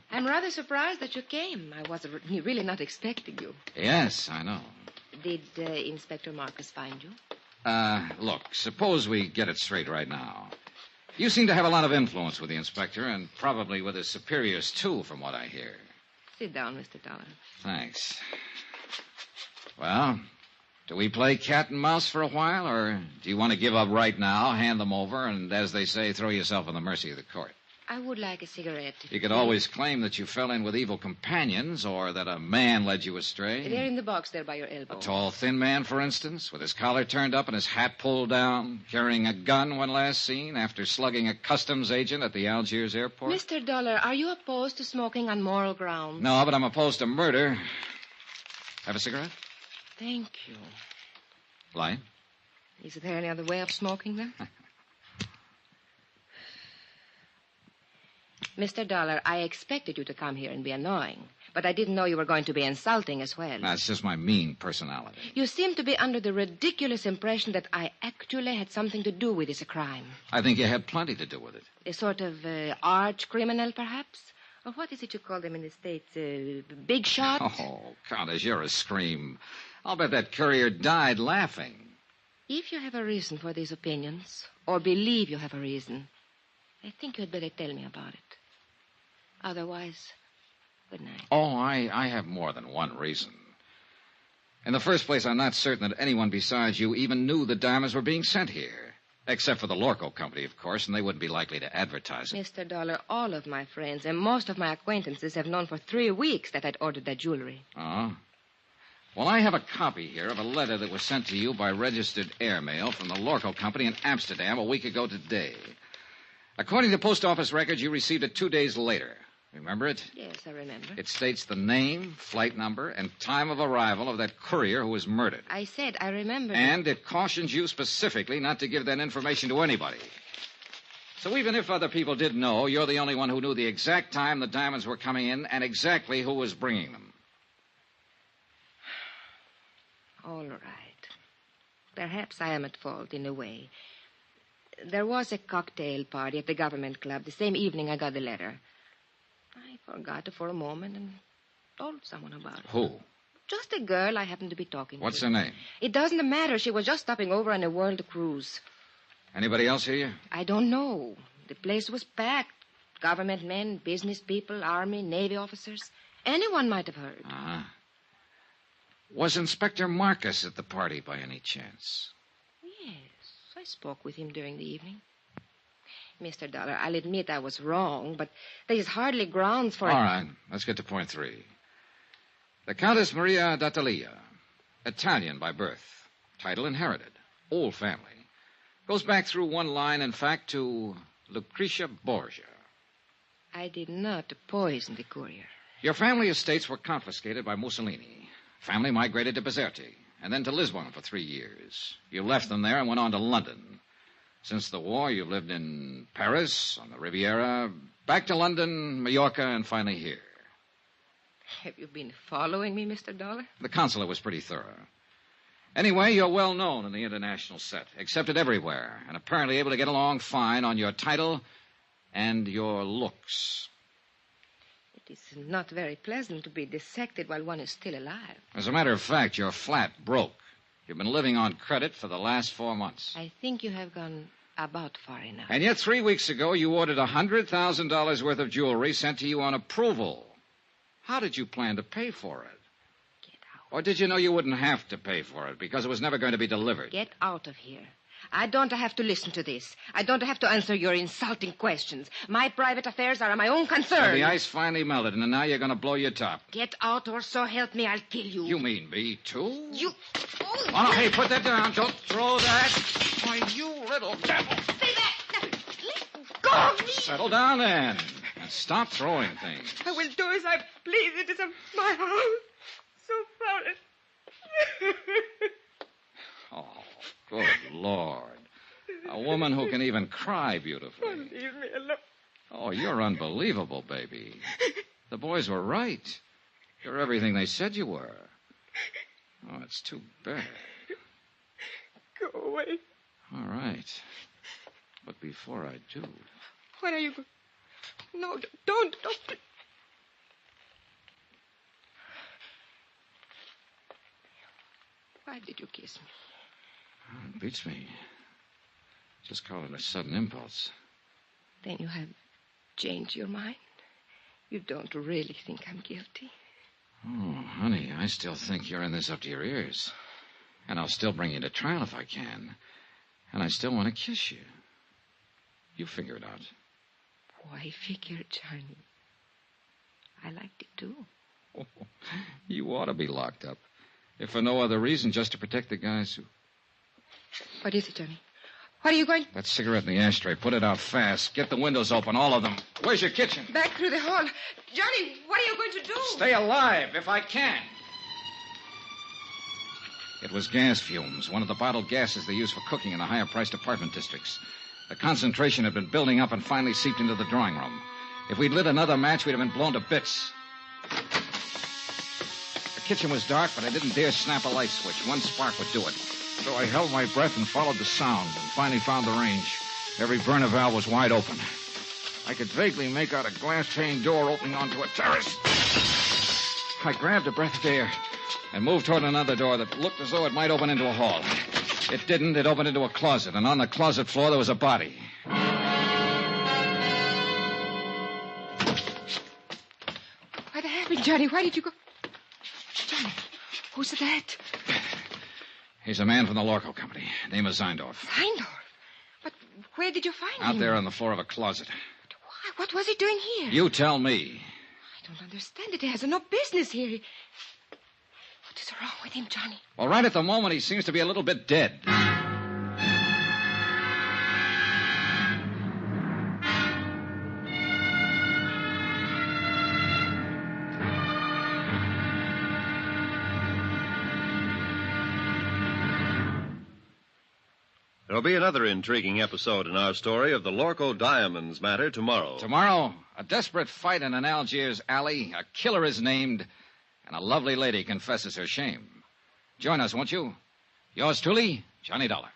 [SPEAKER 14] I'm rather surprised that you came. I was really not expecting you.
[SPEAKER 12] Yes, I know.
[SPEAKER 14] Did Inspector Marcus find you?
[SPEAKER 12] Look, suppose we get it straight right now. You seem to have a lot of influence with the inspector, and probably with his superiors, too, from what I hear.
[SPEAKER 14] Sit down, Mr. Dollar.
[SPEAKER 12] Thanks. Well, do we play cat and mouse for a while, or do you want to give up right now, hand them over, and, as they say, throw yourself on the mercy of the court?
[SPEAKER 14] I would like a cigarette.
[SPEAKER 12] You could always claim that you fell in with evil companions, or that a man led you astray.
[SPEAKER 14] They're in the box there by your elbow.
[SPEAKER 12] A tall, thin man, for instance, with his collar turned up and his hat pulled down, carrying a gun when last seen after slugging a customs agent at the Algiers airport.
[SPEAKER 14] Mr. Dollar, are you opposed to smoking on moral grounds?
[SPEAKER 12] No, but I'm opposed to murder. Have a cigarette?
[SPEAKER 14] Thank you.
[SPEAKER 12] Light?
[SPEAKER 14] Is there any other way of smoking, then? Mr. Dollar, I expected you to come here and be annoying, but I didn't know you were going to be insulting as well.
[SPEAKER 12] That's just my mean personality.
[SPEAKER 14] You seem to be under the ridiculous impression that I actually had something to do with this crime.
[SPEAKER 12] I think you had plenty to do with it.
[SPEAKER 14] A sort of arch criminal, perhaps? Or what is it you call them in the States? Big shot?
[SPEAKER 12] Oh, Countess, you're a scream. I'll bet that courier died laughing.
[SPEAKER 14] If you have a reason for these opinions, or believe you have a reason, I think you'd better tell me about it. Otherwise, good night.
[SPEAKER 12] Oh, I have more than one reason. In the first place, I'm not certain that anyone besides you even knew the diamonds were being sent here. Except for the Lorco Company, of course, and they wouldn't be likely to advertise it.
[SPEAKER 14] Mr. Dollar, all of my friends and most of my acquaintances have known for 3 weeks that I'd ordered that jewelry.
[SPEAKER 12] Oh? Well, I have a copy here of a letter that was sent to you by registered airmail from the Lorco Company in Amsterdam a week ago today. According to post office records, you received it 2 days later. Remember it?
[SPEAKER 14] Yes, I remember.
[SPEAKER 12] It states the name, flight number, and time of arrival of that courier who was murdered.
[SPEAKER 14] I said I remember.
[SPEAKER 12] And it cautions you specifically not to give that information to anybody. So even if other people did know, you're the only one who knew the exact time the diamonds were coming in and exactly who was bringing them.
[SPEAKER 14] All right. Perhaps I am at fault in a way. There was a cocktail party at the government club the same evening I got the letter. I forgot it for a moment and told someone about it.
[SPEAKER 12] Who?
[SPEAKER 14] Just a girl I happened to be talking to.
[SPEAKER 12] What's her name?
[SPEAKER 14] It doesn't matter. She was just stopping over on a world cruise.
[SPEAKER 12] Anybody else hear you?
[SPEAKER 14] I don't know. The place was packed. Government men, business people, Army, Navy officers. Anyone might have heard.
[SPEAKER 12] Ah. Was Inspector Marcus at the party by any chance?
[SPEAKER 14] Yes, I spoke with him during the evening. Mr. Dollar, I'll admit I was wrong, but there is hardly grounds for...
[SPEAKER 12] All right, let's get to point 3. The Countess Maria d'Atalia, Italian by birth, title inherited, old family. Goes back through one line, in fact, to Lucretia Borgia.
[SPEAKER 14] I did not poison the courier.
[SPEAKER 12] Your family estates were confiscated by Mussolini. Family migrated to Bizerti, and then to Lisbon for 3 years. You left them there and went on to London. Since the war, you've lived in Paris, on the Riviera, back to London, Mallorca, and finally here.
[SPEAKER 14] Have you been following me, Mr. Dollar?
[SPEAKER 12] The consulate was pretty thorough. Anyway, you're well known in the international set, accepted everywhere, and apparently able to get along fine on your title and your looks.
[SPEAKER 14] It is not very pleasant to be dissected while one is still alive.
[SPEAKER 12] As a matter of fact, you're flat broke. You've been living on credit for the last 4 months.
[SPEAKER 14] I think you have gone about far enough.
[SPEAKER 12] And yet 3 weeks ago, you ordered $100,000 worth of jewelry sent to you on approval. How did you plan to pay for it?
[SPEAKER 14] Get out.
[SPEAKER 12] Or did you know you wouldn't have to pay for it because it was never going to be delivered?
[SPEAKER 14] Get out of here. I don't have to listen to this. I don't have to answer your insulting questions. My private affairs are my own concern.
[SPEAKER 12] So the ice finally melted, and now you're going to blow your top.
[SPEAKER 14] Get out, or so help me, I'll kill you.
[SPEAKER 12] You mean me, too?
[SPEAKER 14] You...
[SPEAKER 12] Oh, no, hey, put that down. Don't throw that. Why, you little devil.
[SPEAKER 14] Stay back. Let go of me.
[SPEAKER 12] Settle down, then, and stop throwing things.
[SPEAKER 14] I will do as I please. It is my house. So sorry.
[SPEAKER 12] Oh, good Lord. A woman who can even cry beautifully.
[SPEAKER 14] Leave me alone.
[SPEAKER 12] Oh, you're unbelievable, baby. The boys were right. You're everything they said you were. Oh, it's too bad.
[SPEAKER 14] Go away.
[SPEAKER 12] All right. But before I do...
[SPEAKER 14] What are you going... No, don't. Why did you kiss me?
[SPEAKER 12] Oh, it beats me. Just call it a sudden impulse.
[SPEAKER 14] Then you have changed your mind? You don't really think I'm guilty?
[SPEAKER 12] Oh, honey, I still think you're in this up to your ears. And I'll still bring you to trial if I can. And I still want to kiss you. You figure it out.
[SPEAKER 14] Why figure, Johnny? I liked it, too.
[SPEAKER 12] Oh, you ought to be locked up. If for no other reason, just to protect the guys who...
[SPEAKER 14] What is it, Johnny? What are you going...
[SPEAKER 12] That cigarette in the ashtray. Put it out fast. Get the windows open, all of them. Where's your kitchen?
[SPEAKER 14] Back through the hall. Johnny, what are you going to do?
[SPEAKER 12] Stay alive, if I can. It was gas fumes, one of the bottled gases they use for cooking in the higher-priced apartment districts. The concentration had been building up and finally seeped into the drawing room. If we'd lit another match, we'd have been blown to bits. The kitchen was dark, but I didn't dare snap a light switch. One spark would do it. So I held my breath and followed the sound and finally found the range. Every burner valve was wide open. I could vaguely make out a glass-pane door opening onto a terrace. I grabbed a breath of air and moved toward another door that looked as though it might open into a hall. It didn't. It opened into a closet, and on the closet floor there was a body.
[SPEAKER 14] What happened, Johnny? Why did you go... Johnny, who's that?
[SPEAKER 12] He's a man from the Lorco Company. Name is Zeindorf.
[SPEAKER 14] Zeindorf? But where did you find him?
[SPEAKER 12] Out there on the floor of a closet.
[SPEAKER 14] Why? What was he doing here?
[SPEAKER 12] You tell me.
[SPEAKER 14] I don't understand it. He has no business here. What is wrong with him, Johnny?
[SPEAKER 12] Well, right at the moment, he seems to be a little bit dead.
[SPEAKER 11] There'll be another intriguing episode in our story of the Lorco Diamonds matter tomorrow.
[SPEAKER 12] Tomorrow, a desperate fight in an Algiers alley, a killer is named, and a lovely lady confesses her shame. Join us, won't you? Yours truly, Johnny Dollar.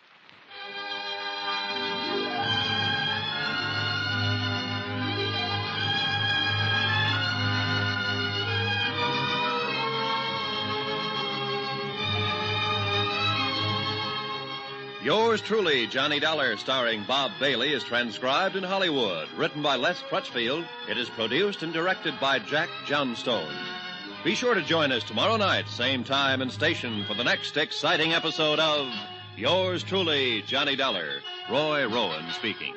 [SPEAKER 11] Yours truly, Johnny Dollar, starring Bob Bailey, is transcribed in Hollywood. Written by Les Crutchfield, it is produced and directed by Jack Johnstone. Be sure to join us tomorrow night, same time and station, for the next exciting episode of Yours truly, Johnny Dollar. Roy Rowan speaking.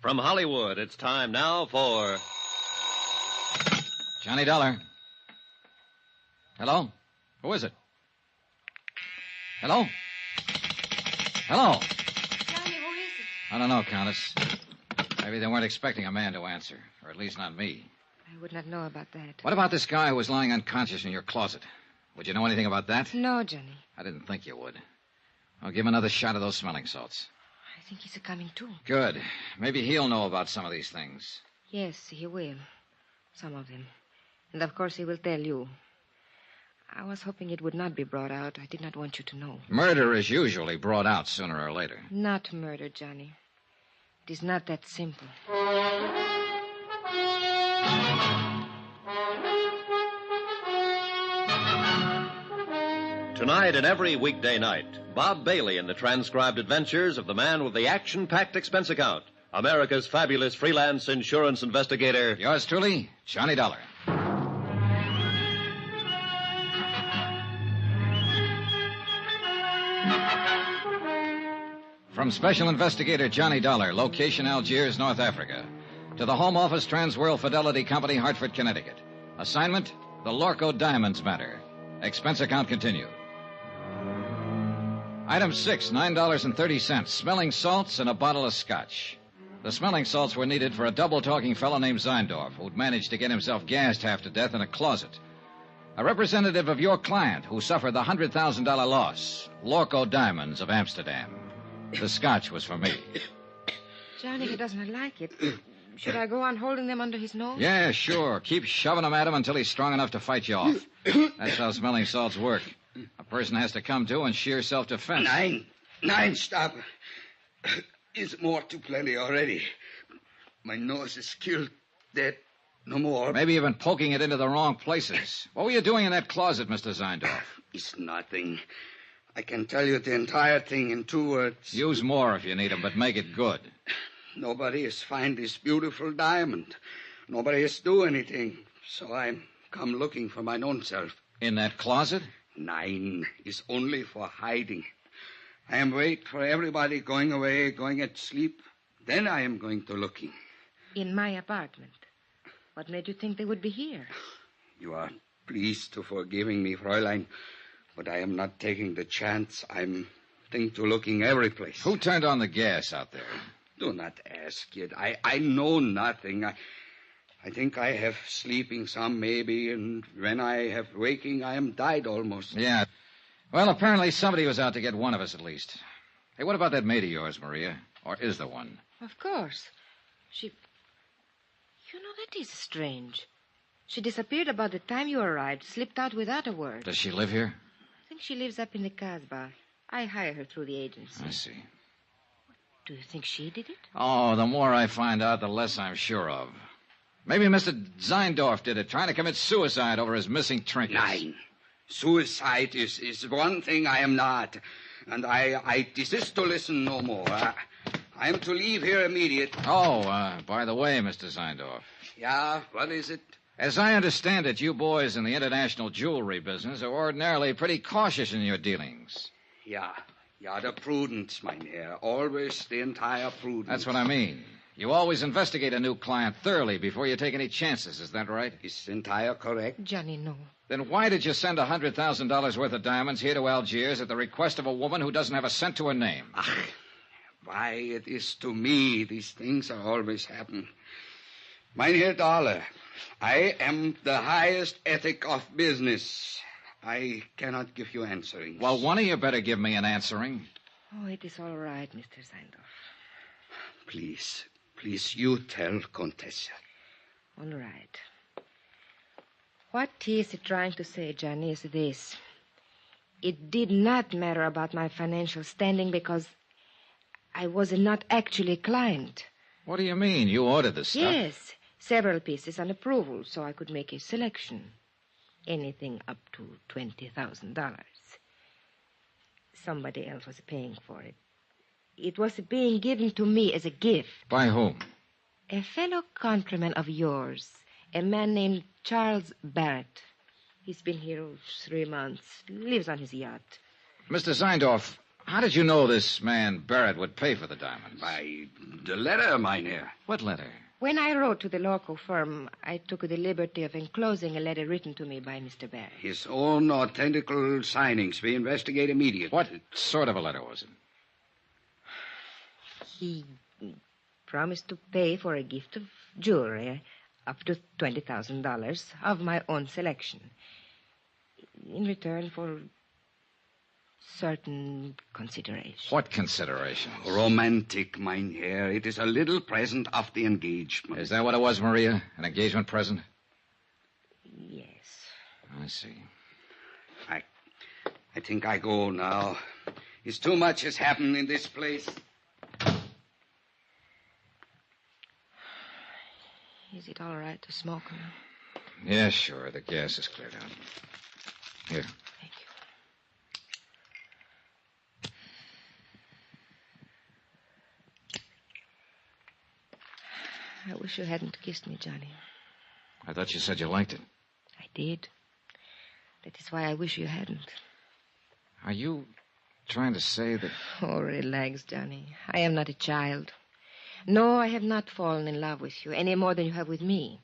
[SPEAKER 11] From Hollywood, it's time now for...
[SPEAKER 12] Johnny Dollar. Hello? Who is it? Hello? Hello?
[SPEAKER 14] Johnny, who is it?
[SPEAKER 12] I don't know, Countess. Maybe they weren't expecting a man to answer, or at least not me.
[SPEAKER 14] I would not know about that.
[SPEAKER 12] What about this guy who was lying unconscious in your closet? Would you know anything about that?
[SPEAKER 14] No, Johnny.
[SPEAKER 12] I didn't think you would. I'll give him another shot of those smelling salts.
[SPEAKER 14] I think he's coming too.
[SPEAKER 12] Good. Maybe he'll know about some of these things.
[SPEAKER 14] Yes, he will. Some of them. And of course he will tell you. I was hoping it would not be brought out. I did not want you to know.
[SPEAKER 12] Murder is usually brought out sooner or later.
[SPEAKER 14] Not murder, Johnny. It is not that simple.
[SPEAKER 11] Tonight and every weekday night, Bob Bailey in the transcribed adventures of the man with the action-packed expense account, America's fabulous freelance insurance investigator.
[SPEAKER 12] Yours truly, Johnny Dollar. From Special Investigator Johnny Dollar, location Algiers, North Africa, to the Home Office Transworld Fidelity Company, Hartford, Connecticut. Assignment, the Lorco Diamonds matter. Expense account continued. Item 6, $9.30. Smelling salts and a bottle of scotch. The smelling salts were needed for a double-talking fellow named Zeindorf, who'd managed to get himself gassed half to death in a closet. A representative of your client who suffered the $100,000 loss, Lorco Diamonds of Amsterdam. The scotch was for me.
[SPEAKER 14] Johnny, he does not like it. Should I go on holding them under his nose?
[SPEAKER 12] Yeah, sure. Keep shoving them at him until he's strong enough to fight you off. That's how smelling salts work. A person has to come to in sheer self-defense.
[SPEAKER 15] Nine, stop. It's more too plenty already. My nose is killed, dead. No more.
[SPEAKER 12] Maybe you've been poking it into the wrong places. What were you doing in that closet, Mr. Zeindorf?
[SPEAKER 15] It's nothing. I can tell you the entire thing in 2 words.
[SPEAKER 12] Use more if you need them, but make it good.
[SPEAKER 15] Nobody has found this beautiful diamond. Nobody has do anything. So I'm come looking for my own self.
[SPEAKER 12] In that closet?
[SPEAKER 15] Nein, is only for hiding. I am wait for everybody going away, going at sleep. Then I am going to looking.
[SPEAKER 14] In my apartment. What made you think they would be here?
[SPEAKER 15] You are pleased to forgiving me, Fräulein, but I am not taking the chance. I'm think to looking every place.
[SPEAKER 12] Who turned on the gas out there?
[SPEAKER 15] Do not ask it. I know nothing. I think I have sleeping some, maybe, and when I have waking, I am died almost.
[SPEAKER 12] Yeah. Well, apparently somebody was out to get one of us at least. Hey, what about that maid of yours, Maria? Or is there one?
[SPEAKER 14] Of course. She... You know, that is strange. She disappeared about the time you arrived, slipped out without a word.
[SPEAKER 12] Does she live here?
[SPEAKER 14] I think she lives up in the Kasbah. I hire her through the agency.
[SPEAKER 12] I see.
[SPEAKER 14] Do you think she did it?
[SPEAKER 12] Oh, the more I find out, the less I'm sure of. Maybe Mr. Zeindorf did it, trying to commit suicide over his missing trinkets.
[SPEAKER 15] Nein. Suicide is one thing I am not. And I desist to listen no more. I am to leave here immediate.
[SPEAKER 12] Oh, by the way, Mr. Zeindorf.
[SPEAKER 15] Yeah, what is it?
[SPEAKER 12] As I understand it, you boys in the international jewelry business are ordinarily pretty cautious in your dealings.
[SPEAKER 15] Yeah, the prudence, Mynheer. Always the entire prudence.
[SPEAKER 12] That's what I mean. You always investigate a new client thoroughly before you take any chances, is that right?
[SPEAKER 15] Is entire correct?
[SPEAKER 14] Johnny, no.
[SPEAKER 12] Then why did you send $100,000 worth of diamonds here to Algiers at the request of a woman who doesn't have a cent to her name?
[SPEAKER 15] Why, it is to me these things are always happen. Mynheer Dollar, I am the highest ethic of business. I cannot give you answering.
[SPEAKER 12] Well, one of you better give me an answering.
[SPEAKER 14] Oh, it is all right, Mr. Zeindorf.
[SPEAKER 15] Please, you tell Contessa.
[SPEAKER 14] All right. What he is trying to say, Johnny, is this. It did not matter about my financial standing because I was not actually a client.
[SPEAKER 12] What do you mean? You ordered the stuff?
[SPEAKER 14] Yes, several pieces on approval, so I could make a selection. Anything up to $20,000. Somebody else was paying for it. It was being given to me as a gift.
[SPEAKER 12] By whom?
[SPEAKER 14] A fellow countryman of yours, a man named Charles Barrett. He's been here 3 months, lives on his yacht.
[SPEAKER 12] Mr. Zeindorf, how did you know this man Barrett would pay for the diamonds?
[SPEAKER 15] By the letter, Mynheer.
[SPEAKER 12] What letter?
[SPEAKER 14] When I wrote to the local firm, I took the liberty of enclosing a letter written to me by Mr. Barrett.
[SPEAKER 15] His own authentical signings. We investigate immediately.
[SPEAKER 12] What sort of a letter was it?
[SPEAKER 14] He promised to pay for a gift of jewelry up to $20,000 of my own selection in return for certain considerations.
[SPEAKER 12] What considerations?
[SPEAKER 15] Romantic, Mynheer. It is a little present of the engagement.
[SPEAKER 12] Is that what it was, Maria? An engagement present?
[SPEAKER 14] Yes.
[SPEAKER 12] I see.
[SPEAKER 15] I think I go now. It's too much has happened in this place.
[SPEAKER 14] Is it all right to smoke now?
[SPEAKER 12] Yeah, sure. The gas is cleared out. Here.
[SPEAKER 14] Thank you. I wish you hadn't kissed me, Johnny.
[SPEAKER 12] I thought you said you liked it.
[SPEAKER 14] I did. That is why I wish you hadn't.
[SPEAKER 12] Are you trying to say that...
[SPEAKER 14] Oh, relax, Johnny. I am not a child. No, I have not fallen in love with you any more than you have with me.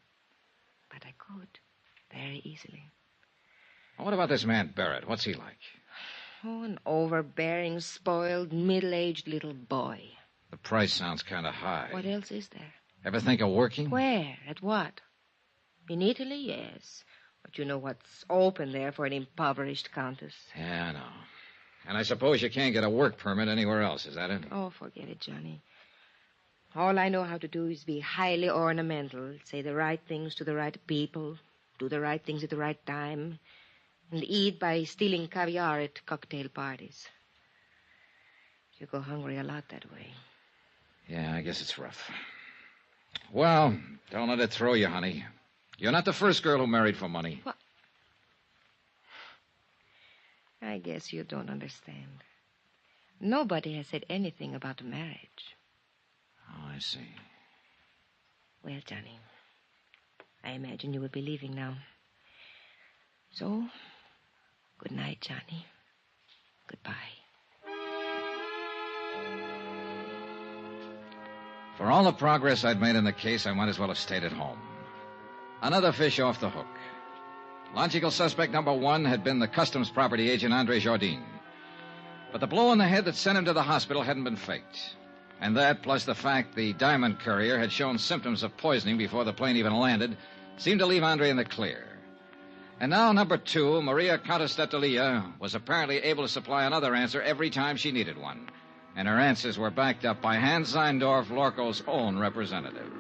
[SPEAKER 14] But I could, very easily.
[SPEAKER 12] What about this man Barrett? What's he like?
[SPEAKER 14] Oh, an overbearing, spoiled, middle-aged little boy.
[SPEAKER 12] The price sounds kind of high.
[SPEAKER 14] What else is there?
[SPEAKER 12] Ever think of working?
[SPEAKER 14] Where? At what? In Italy, yes. But you know what's open there for an impoverished countess.
[SPEAKER 12] Yeah, I know. And I suppose you can't get a work permit anywhere else, is that it?
[SPEAKER 14] Oh, forget it, Johnny. All I know how to do is be highly ornamental, say the right things to the right people, do the right things at the right time, and eat by stealing caviar at cocktail parties. You go hungry a lot that way.
[SPEAKER 12] Yeah, I guess it's rough. Well, don't let it throw you, honey. You're not the first girl who married for money.
[SPEAKER 14] What? I guess you don't understand. Nobody has said anything about the marriage.
[SPEAKER 12] Oh, I see.
[SPEAKER 14] Well, Johnny, I imagine you will be leaving now. So, good night, Johnny. Goodbye.
[SPEAKER 12] For all the progress I'd made in the case, I might as well have stayed at home. Another fish off the hook. Logical suspect number one had been the customs property agent Andre Jardine. But the blow on the head that sent him to the hospital hadn't been faked. And that, plus the fact the diamond courier had shown symptoms of poisoning before the plane even landed, seemed to leave Andre in the clear. And now, number two, Maria Countess d'Atalia, was apparently able to supply another answer every time she needed one. And her answers were backed up by Hans Seindorf, Lorco's own representative.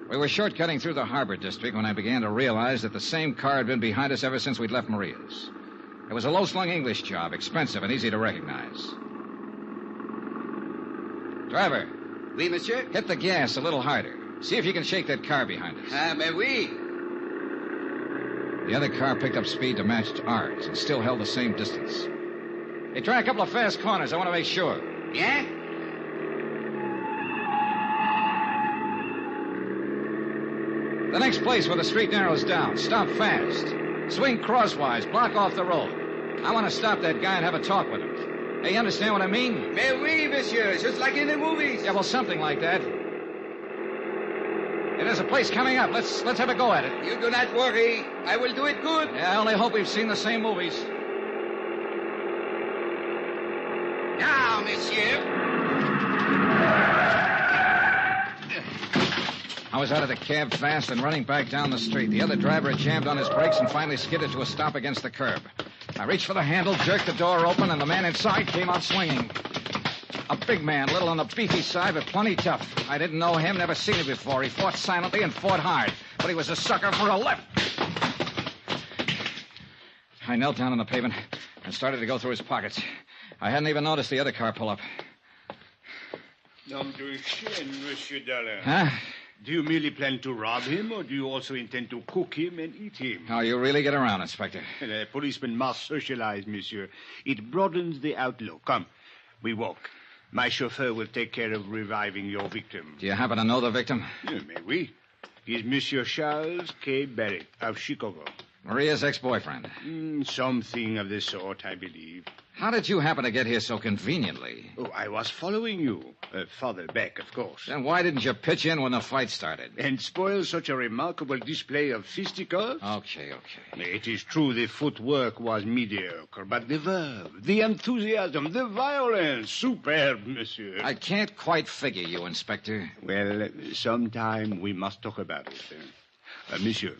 [SPEAKER 12] We were shortcutting through the harbor district when I began to realize that the same car had been behind us ever since we'd left Maria's. It was a low-slung English job, expensive and easy to recognize. Driver.
[SPEAKER 15] Oui, monsieur?
[SPEAKER 12] Hit the gas a little harder. See if you can shake that car behind us.
[SPEAKER 15] Mais oui.
[SPEAKER 12] The other car picked up speed to match ours and still held the same distance. Hey, try a couple of fast corners. I want to make sure.
[SPEAKER 15] Yeah?
[SPEAKER 12] The next place where the street narrows down. Stop fast. Swing crosswise. Block off the road. I want to stop that guy and have a talk with him. Hey, you understand what I mean?
[SPEAKER 15] Mais oui, monsieur. Just like in the movies.
[SPEAKER 12] Yeah, well, something like that. Hey, there's a place coming up. Let's have a go at it.
[SPEAKER 15] You do not worry. I will do it good.
[SPEAKER 12] Yeah, I only hope we've seen the same movies.
[SPEAKER 15] Now, monsieur.
[SPEAKER 12] I was out of the cab fast and running back down the street. The other driver had jammed on his brakes and finally skidded to a stop against the curb. I reached for the handle, jerked the door open, and the man inside came out swinging. A big man, little on the beefy side, but plenty tough. I didn't know him, never seen him before. He fought silently and fought hard, but he was a sucker for a lift. I knelt down on the pavement and started to go through his pockets. I hadn't even noticed the other car pull up.
[SPEAKER 8] Nom de chien, Monsieur Dollar.
[SPEAKER 12] Huh?
[SPEAKER 8] Do you merely plan to rob him, or do you also intend to cook him and eat him?
[SPEAKER 12] Oh, you really get around, Inspector.
[SPEAKER 8] A policeman must socialize, monsieur. It broadens the outlook. Come, we walk. My chauffeur will take care of reviving your victim.
[SPEAKER 12] Do you happen to know the victim?
[SPEAKER 8] Mais oui. He's Monsieur Charles K. Barrett of Chicago.
[SPEAKER 12] Maria's ex-boyfriend.
[SPEAKER 8] Something of the sort, I believe.
[SPEAKER 12] How did you happen to get here so conveniently?
[SPEAKER 8] Oh, I was following you. Farther back, of course.
[SPEAKER 12] Then why didn't you pitch in when the fight started?
[SPEAKER 8] And spoil such a remarkable display of fisticuffs?
[SPEAKER 12] Okay.
[SPEAKER 8] It is true the footwork was mediocre, but the verve, the enthusiasm, the violence, superb, monsieur.
[SPEAKER 12] I can't quite figure you, Inspector.
[SPEAKER 8] Well, sometime we must talk about it. Monsieur,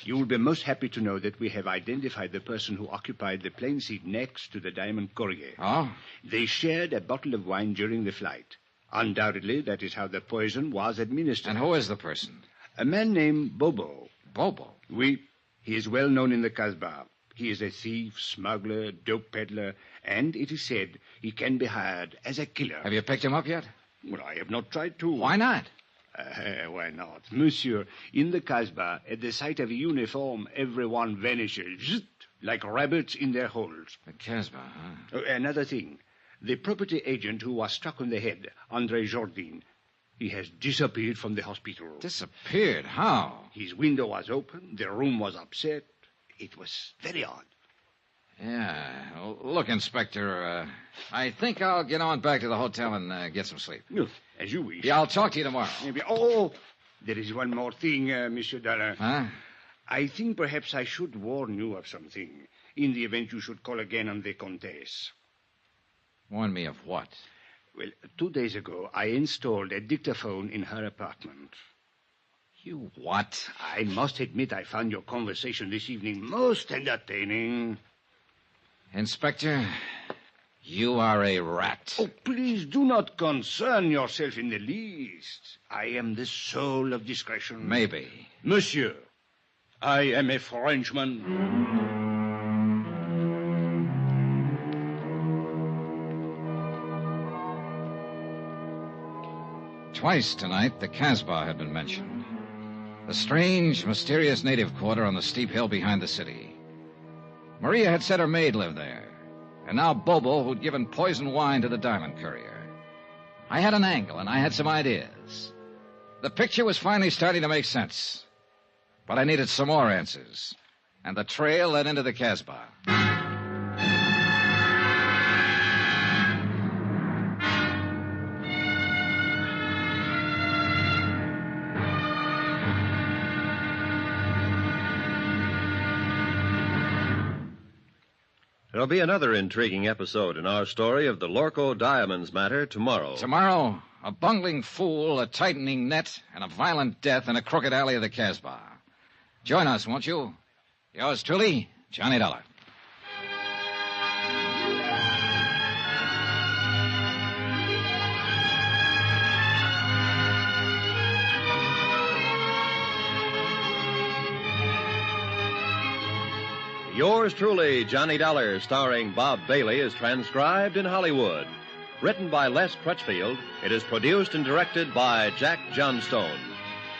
[SPEAKER 8] you will be most happy to know that we have identified the person who occupied the plane seat next to the Diamond Courier.
[SPEAKER 12] Oh?
[SPEAKER 8] They shared a bottle of wine during the flight. Undoubtedly, that is how the poison was administered.
[SPEAKER 12] And who is the person?
[SPEAKER 8] A man named Bobo.
[SPEAKER 12] Bobo?
[SPEAKER 8] Oui. He is well known in the Casbah. He is a thief, smuggler, dope peddler, and it is said he can be hired as a killer.
[SPEAKER 12] Have you picked him up yet?
[SPEAKER 8] Well, I have not tried to.
[SPEAKER 12] Why not?
[SPEAKER 8] Why not? Monsieur, in the Casbah, at the sight of a uniform, everyone vanishes, zzt, like rabbits in their holes.
[SPEAKER 12] The Casbah, huh?
[SPEAKER 8] Another thing. The property agent who was struck on the head, Andre Jardine, he has disappeared from the hospital.
[SPEAKER 12] Disappeared? How?
[SPEAKER 8] His window was open. The room was upset. It was very odd.
[SPEAKER 12] Yeah. Well, look, Inspector, I think I'll get on back to the hotel and get some sleep.
[SPEAKER 8] As you wish.
[SPEAKER 12] Yeah, I'll talk to you tomorrow.
[SPEAKER 8] Maybe. Oh, there is one more thing, Monsieur Dollar.
[SPEAKER 12] Huh?
[SPEAKER 8] I think perhaps I should warn you of something in the event you should call again on the Comtesse.
[SPEAKER 12] Warn me of what?
[SPEAKER 8] Well, 2 days ago, I installed a dictaphone in her apartment.
[SPEAKER 12] You what?
[SPEAKER 8] I must admit I found your conversation this evening most entertaining.
[SPEAKER 12] Inspector, you are a rat.
[SPEAKER 8] Oh, please do not concern yourself in the least. I am the soul of discretion.
[SPEAKER 12] Maybe.
[SPEAKER 8] Monsieur, I am a Frenchman.
[SPEAKER 12] Twice tonight, the Casbah had been mentioned. The strange, mysterious native quarter on the steep hill behind the city. Maria had said her maid lived there. And now Bobo, who'd given poison wine to the diamond courier. I had an angle, and I had some ideas. The picture was finally starting to make sense. But I needed some more answers. And the trail led into the Casbah.
[SPEAKER 11] There'll be another intriguing episode in our story of the Lorco Diamonds matter tomorrow.
[SPEAKER 12] Tomorrow, a bungling fool, a tightening net, and a violent death in a crooked alley of the Casbah. Join us, won't you? Yours truly, Johnny Dollar.
[SPEAKER 11] Yours truly, Johnny Dollar, starring Bob Bailey, is transcribed in Hollywood. Written by Les Crutchfield, it is produced and directed by Jack Johnstone.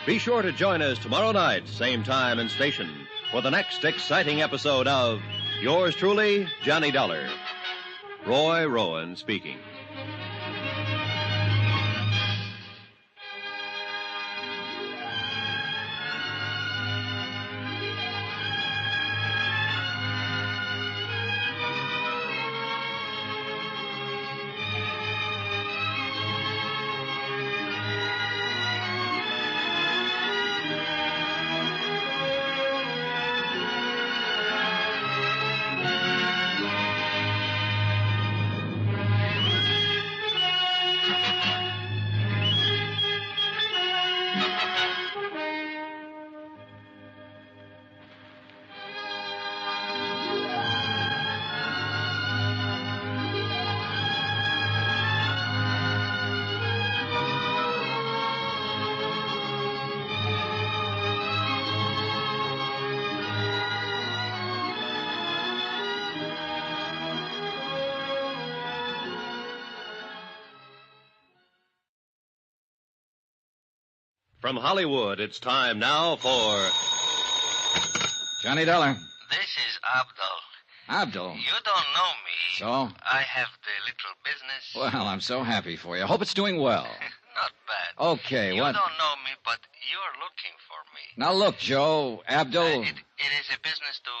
[SPEAKER 11] Be sure to join us tomorrow night, same time and station, for the next exciting episode of Yours truly, Johnny Dollar. Roy Rowan speaking. From Hollywood, it's time now for...
[SPEAKER 12] Johnny Dollar.
[SPEAKER 21] This is Abdul.
[SPEAKER 12] Abdul?
[SPEAKER 21] You don't know me.
[SPEAKER 12] So?
[SPEAKER 21] I have the little business.
[SPEAKER 12] Well, I'm so happy for you. Hope it's doing well.
[SPEAKER 21] Not bad.
[SPEAKER 12] Okay,
[SPEAKER 21] you
[SPEAKER 12] what...
[SPEAKER 21] You don't know me, but you're looking for me.
[SPEAKER 12] Now, look, Joe, Abdul...
[SPEAKER 21] It is a business to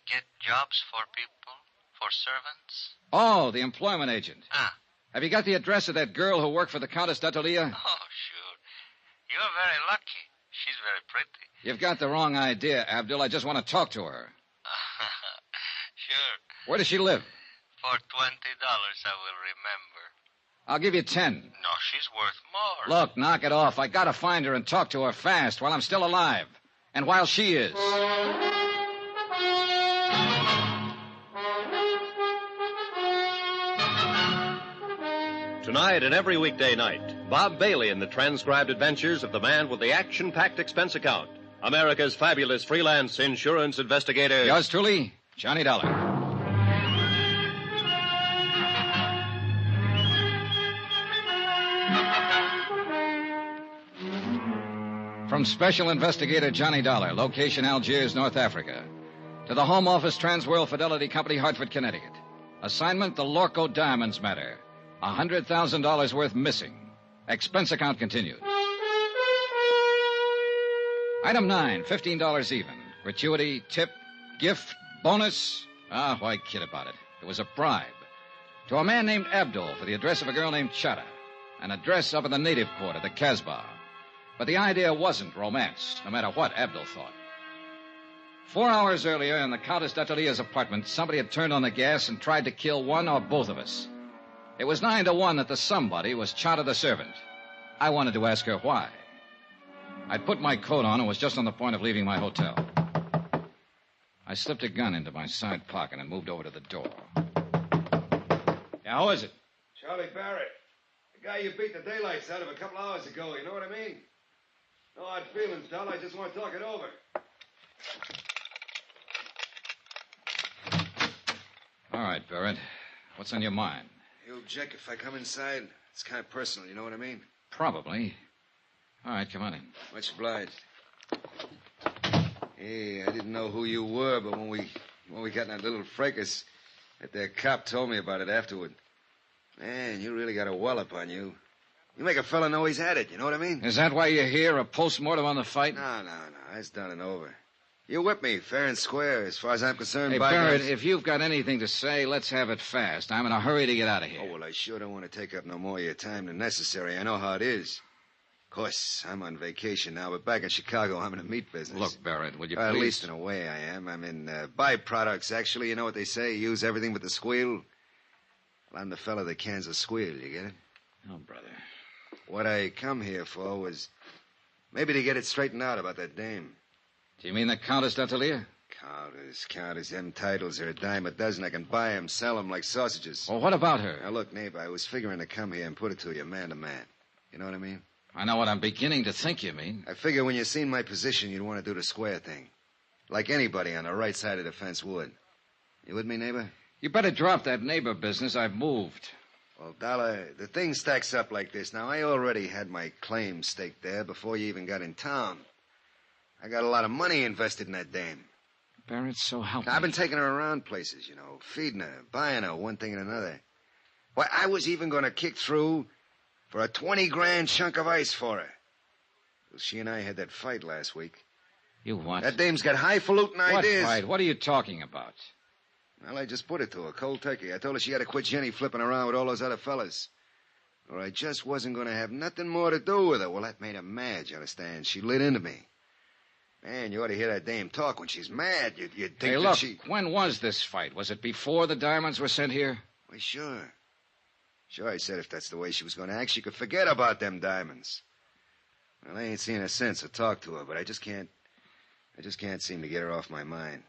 [SPEAKER 21] get jobs for people, for servants.
[SPEAKER 12] Oh, the employment agent.
[SPEAKER 21] Ah.
[SPEAKER 12] Have you got the address of that girl who worked for the Countess d'Attolia?
[SPEAKER 21] Oh, sure. You're very lucky. She's very pretty.
[SPEAKER 12] You've got the wrong idea, Abdul. I just want to talk to her.
[SPEAKER 21] Sure.
[SPEAKER 12] Where does she live?
[SPEAKER 21] For $20, I will remember.
[SPEAKER 12] I'll give you 10.
[SPEAKER 21] No, she's worth more.
[SPEAKER 12] Look, knock it off. I gotta find her and talk to her fast while I'm still alive. And while she is.
[SPEAKER 11] Tonight and every weekday night, Bob Bailey in the transcribed adventures of the man with the action-packed expense account, America's fabulous freelance insurance investigator.
[SPEAKER 12] Yours truly, Johnny Dollar. From Special Investigator Johnny Dollar, location Algiers, North Africa, to the Home Office Transworld Fidelity Company, Hartford, Connecticut. Assignment, the Lorco Diamonds matter. $100,000 worth missing. Expense account continued. Item 9, $15 even. Gratuity, tip, gift, bonus. Why kid about it? It was a bribe. To a man named Abdul for the address of a girl named Chata. An address up in the native quarter, the Casbah. But the idea wasn't romance, no matter what Abdul thought. 4 hours earlier, in the Countess d'Attolia's apartment, somebody had turned on the gas and tried to kill one or both of us. It was 9-1 that the somebody was Chata the servant. I wanted to ask her why. I'd put my coat on and was just on the point of leaving my hotel. I slipped a gun into my side pocket and moved over to the door. Yeah, who is it?
[SPEAKER 3] Charlie Barrett. The guy you beat the daylights out of a couple hours ago, you know what I mean? No hard feelings, Dal. I just want to talk it over.
[SPEAKER 12] All right, Barrett. What's on your mind?
[SPEAKER 3] You object if I come inside? It's kind of personal, you know what I mean?
[SPEAKER 12] Probably. All right, come on in.
[SPEAKER 3] Much obliged. Hey, I didn't know who you were, but when we got in that little fracas, that cop told me about it afterward. Man, you really got a wallop on you. You make a fella know he's had it, you know what I mean?
[SPEAKER 12] Is that why you're here, a post-mortem on the fight?
[SPEAKER 3] No. That's done and over. You whipped me fair and square, as far as I'm concerned.
[SPEAKER 12] Hey, Barrett, if you've got anything to say, let's have it fast. I'm in a hurry to get out of here.
[SPEAKER 3] Oh, well, I sure don't want to take up no more of your time than necessary. I know how it is. Of course, I'm on vacation now, but back in Chicago, I'm in the meat business.
[SPEAKER 12] Look, Barrett, would you please...
[SPEAKER 3] At least in a way I am. I'm in byproducts, actually. You know what they say? Use everything but the squeal. Well, I'm the fella that cans the squeal, you get it?
[SPEAKER 12] Oh, brother.
[SPEAKER 3] What I come here for was maybe to get it straightened out about that dame.
[SPEAKER 12] Do you mean the Countess d'Atelier?
[SPEAKER 3] Countess. Them titles are a dime a dozen. I can buy 'em, sell 'em like sausages.
[SPEAKER 12] Well, what about her?
[SPEAKER 3] Now, look, neighbor, I was figuring to come here and put it to you man to man. You know what I mean?
[SPEAKER 12] I know what I'm beginning to think you mean.
[SPEAKER 3] I figure when you seen my position, you'd want to do the square thing. Like anybody on the right side of the fence would. You with me, neighbor?
[SPEAKER 12] You better drop that neighbor business. I've moved.
[SPEAKER 3] Well, Dollar, the thing stacks up like this. Now, I already had my claim staked there before you even got in town. I got a lot of money invested in that dame.
[SPEAKER 12] Barrett, so help me.
[SPEAKER 3] I've been taking her around places, you know, feeding her, buying her, one thing and another. Why, I was even going to kick through for a 20-grand chunk of ice for her. Well, she and I had that fight last week.
[SPEAKER 12] You what?
[SPEAKER 3] That dame's got highfalutin ideas.
[SPEAKER 12] What fight? What are you talking about?
[SPEAKER 3] Well, I just put it to her, cold turkey. I told her she had to quit Jenny flipping around with all those other fellas. Or I just wasn't going to have nothing more to do with her. Well, that made her mad, you understand? She lit into me. Man, you ought to hear that dame talk when she's mad. You'd think
[SPEAKER 12] hey,
[SPEAKER 3] that
[SPEAKER 12] look,
[SPEAKER 3] she...
[SPEAKER 12] when was this fight? Was it before the diamonds were sent here?
[SPEAKER 3] Why, sure. Sure, I said if that's the way she was going to act, she could forget about them diamonds. Well, I ain't seen her since or talked to her, but I just can't seem to get her off my mind.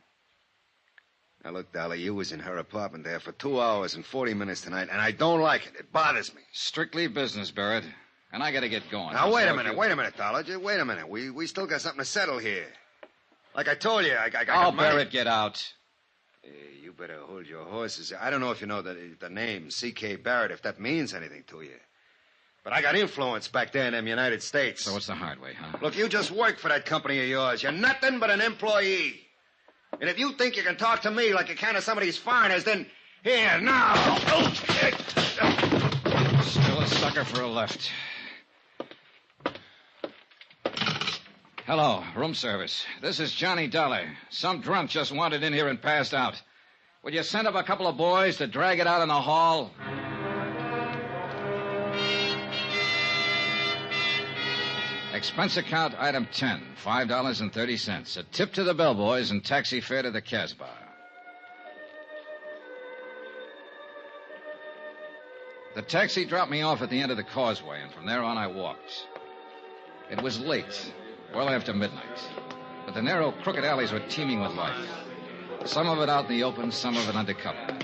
[SPEAKER 3] Now, look, Dolly, you was in her apartment there for 2 hours and 40 minutes tonight, and I don't like it. It bothers me.
[SPEAKER 12] Strictly business, Barrett. And I got to get going.
[SPEAKER 3] Now, wait a minute, Dollar. Just wait a minute. We still got something to settle here. Like I told you, I got money.
[SPEAKER 12] Barrett, get out.
[SPEAKER 3] You better hold your horses. I don't know if you know the name, C.K. Barrett, if that means anything to you. But I got influence back there in them United States.
[SPEAKER 12] So what's the hard way, huh?
[SPEAKER 3] Look, you just work for that company of yours. You're nothing but an employee. And if you think you can talk to me like you can to some of these foreigners, then here, now.
[SPEAKER 12] Still a sucker for a left. Hello, room service. This is Johnny Dollar. Some drunk just wandered in here and passed out. Would you send up a couple of boys to drag it out in the hall? Expense account item 10, $5.30. A tip to the bellboys and taxi fare to the Casbah. The taxi dropped me off at the end of the causeway, and from there on I walked. It was late, well after midnight, but the narrow, crooked alleys were teeming with life. Some of it out in the open, some of it under cover.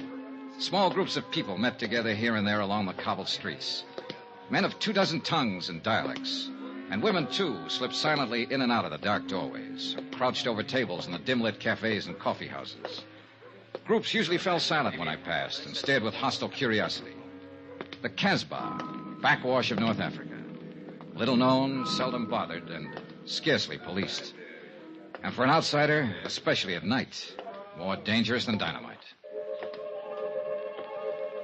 [SPEAKER 12] Small groups of people met together here and there along the cobbled streets. Men of 24 tongues and dialects. And women, too, slipped silently in and out of the dark doorways, or crouched over tables in the dim-lit cafes and coffee houses. Groups usually fell silent when I passed and stared with hostile curiosity. The Casbah, backwash of North Africa. Little known, seldom bothered, and scarcely policed. And for an outsider, especially at night, more dangerous than dynamite.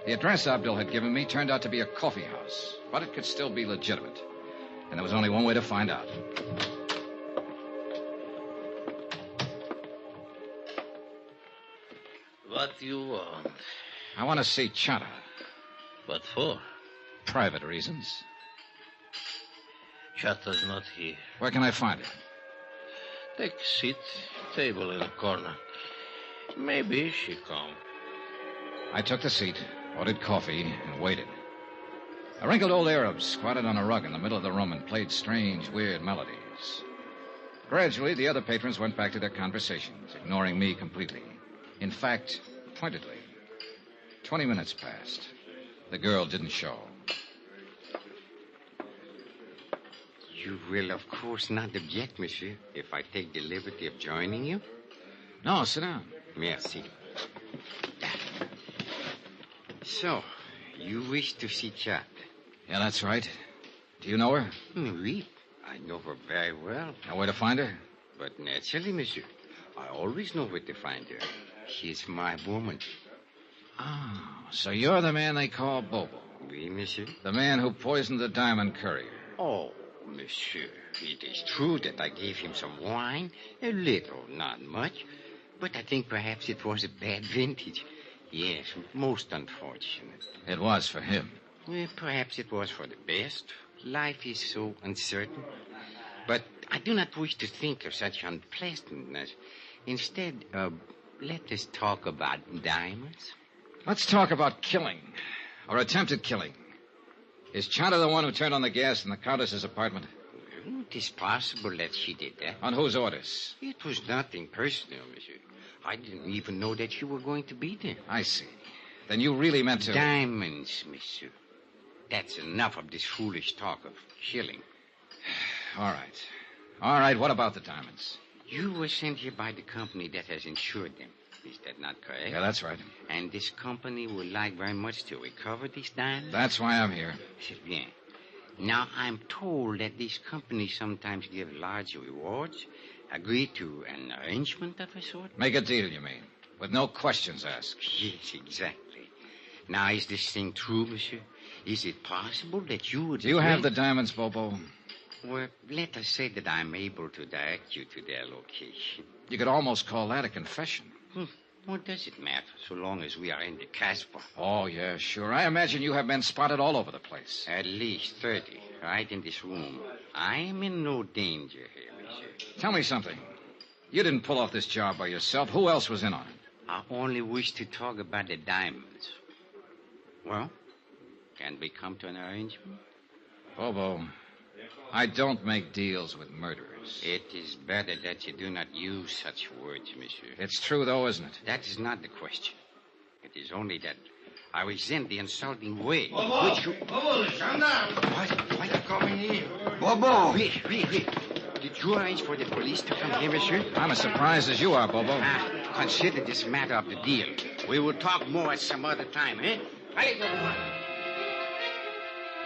[SPEAKER 12] The address Abdul had given me turned out to be a coffee house, but it could still be legitimate. And there was only one way to find out.
[SPEAKER 1] What do you want?
[SPEAKER 12] I want to see Chata.
[SPEAKER 1] What for?
[SPEAKER 12] Private reasons.
[SPEAKER 1] Chata's not here.
[SPEAKER 12] Where can I find her?
[SPEAKER 1] Take a seat. Table in the corner. Maybe she come.
[SPEAKER 12] I took the seat, ordered coffee, and waited. A wrinkled old Arab squatted on a rug in the middle of the room and played strange, weird melodies. Gradually, the other patrons went back to their conversations, ignoring me completely. In fact, pointedly. 20 minutes passed. The girl didn't show.
[SPEAKER 9] You will, of course, not object, monsieur, if I take the liberty of joining you?
[SPEAKER 12] No, sit down.
[SPEAKER 9] Merci. So, you wish to see Chat?
[SPEAKER 12] Yeah, that's right. Do you know her?
[SPEAKER 9] Oui. I know her very well.
[SPEAKER 12] Know where to find her?
[SPEAKER 9] But naturally, monsieur. I always know where to find her. She's my woman.
[SPEAKER 12] Oh, so you're the man they call Bobo.
[SPEAKER 9] Oui, monsieur.
[SPEAKER 12] The man who poisoned the Diamond Courier.
[SPEAKER 9] Oh, monsieur, it is true that I gave him some wine. A little, not much. But I think perhaps it was a bad vintage. Yes, most unfortunate.
[SPEAKER 12] It was for him.
[SPEAKER 9] Well, perhaps it was for the best. Life is so uncertain. But I do not wish to think of such unpleasantness. Instead, let us talk about diamonds.
[SPEAKER 12] Let's talk about killing. Or attempted killing. Is Chanta the one who turned on the gas in the Countess's apartment?
[SPEAKER 9] Well, it is possible that she did that.
[SPEAKER 12] On whose orders?
[SPEAKER 9] It was nothing personal, monsieur. I didn't even know that you were going to be there.
[SPEAKER 12] I see. Then you really meant to...
[SPEAKER 9] Diamonds, monsieur. That's enough of this foolish talk of killing.
[SPEAKER 12] All right. All right, what about the diamonds?
[SPEAKER 9] You were sent here by the company that has insured them. Is that not correct?
[SPEAKER 12] Yeah, that's right.
[SPEAKER 9] And this company would like very much to recover these diamonds?
[SPEAKER 12] That's why I'm here.
[SPEAKER 9] C'est bien. Now, I'm told that these companies sometimes give large rewards. Agree to an arrangement of a sort?
[SPEAKER 12] Make a deal, you mean? With no questions asked.
[SPEAKER 9] Yes, exactly. Now, is this thing true, monsieur? Is it possible that you would...
[SPEAKER 12] Do you have the diamonds, Bobo?
[SPEAKER 9] Well, let us say that I'm able to direct you to their location.
[SPEAKER 12] You could almost call that a confession.
[SPEAKER 9] What does it matter, so long as we are in the Casbah?
[SPEAKER 12] Oh, yeah, sure. I imagine you have been spotted all over the place.
[SPEAKER 9] At least 30, right in this room. I am in no danger here, monsieur.
[SPEAKER 12] Tell me something. You didn't pull off this job by yourself. Who else was in on it?
[SPEAKER 9] I only wish to talk about the diamonds. Well, can we come to an arrangement?
[SPEAKER 12] Bobo, I don't make deals with murderers.
[SPEAKER 9] It is better that you do not use such words, monsieur.
[SPEAKER 12] It's true, though, isn't it?
[SPEAKER 9] That is not the question. It is only that I resent the insulting way in
[SPEAKER 21] Bobo!
[SPEAKER 9] which you...
[SPEAKER 21] Bobo, stand down!
[SPEAKER 9] Why you coming here?
[SPEAKER 21] Bobo!
[SPEAKER 9] Wait. Did you arrange for the police to come here, monsieur?
[SPEAKER 12] I'm as surprised as you are, Bobo.
[SPEAKER 9] Consider this matter of the deal. We will talk more at some other time, eh?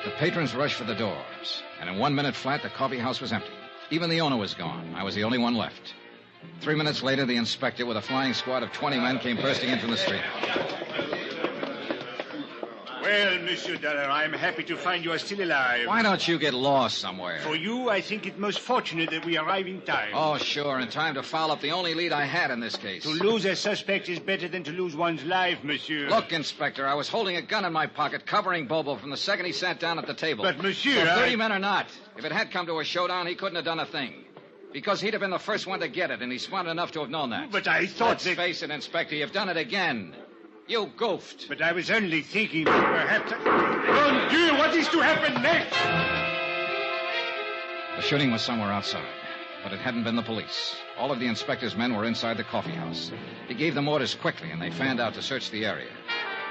[SPEAKER 12] The patrons rushed for the doors, and in 1 minute flat, the coffee house was empty. Even the owner was gone. I was the only one left. 3 minutes later, the inspector, with a flying squad of 20 men, came bursting in from the street.
[SPEAKER 8] Well, Monsieur Dollar, I'm happy to find you are still alive.
[SPEAKER 12] Why don't you get lost somewhere?
[SPEAKER 8] For you, I think it most fortunate that we arrive in time.
[SPEAKER 12] Oh, sure, in time to foul up the only lead I had in this case.
[SPEAKER 8] To lose a suspect is better than to lose one's life, monsieur.
[SPEAKER 12] Look, Inspector, I was holding a gun in my pocket, covering Bobo from the second he sat down at the table.
[SPEAKER 8] But, monsieur,
[SPEAKER 12] So 30 men or not, if it had come to a showdown, he couldn't have done a thing. Because he'd have been the first one to get it, and he's smart enough to have known that.
[SPEAKER 8] But I thought
[SPEAKER 12] Let's face it, Inspector, you've done it again. You goofed.
[SPEAKER 8] But I was only thinking perhaps... Mon Dieu, what is to happen next?
[SPEAKER 12] The shooting was somewhere outside, but it hadn't been the police. All of the inspector's men were inside the coffee house. He gave them orders quickly, and they fanned out to search the area.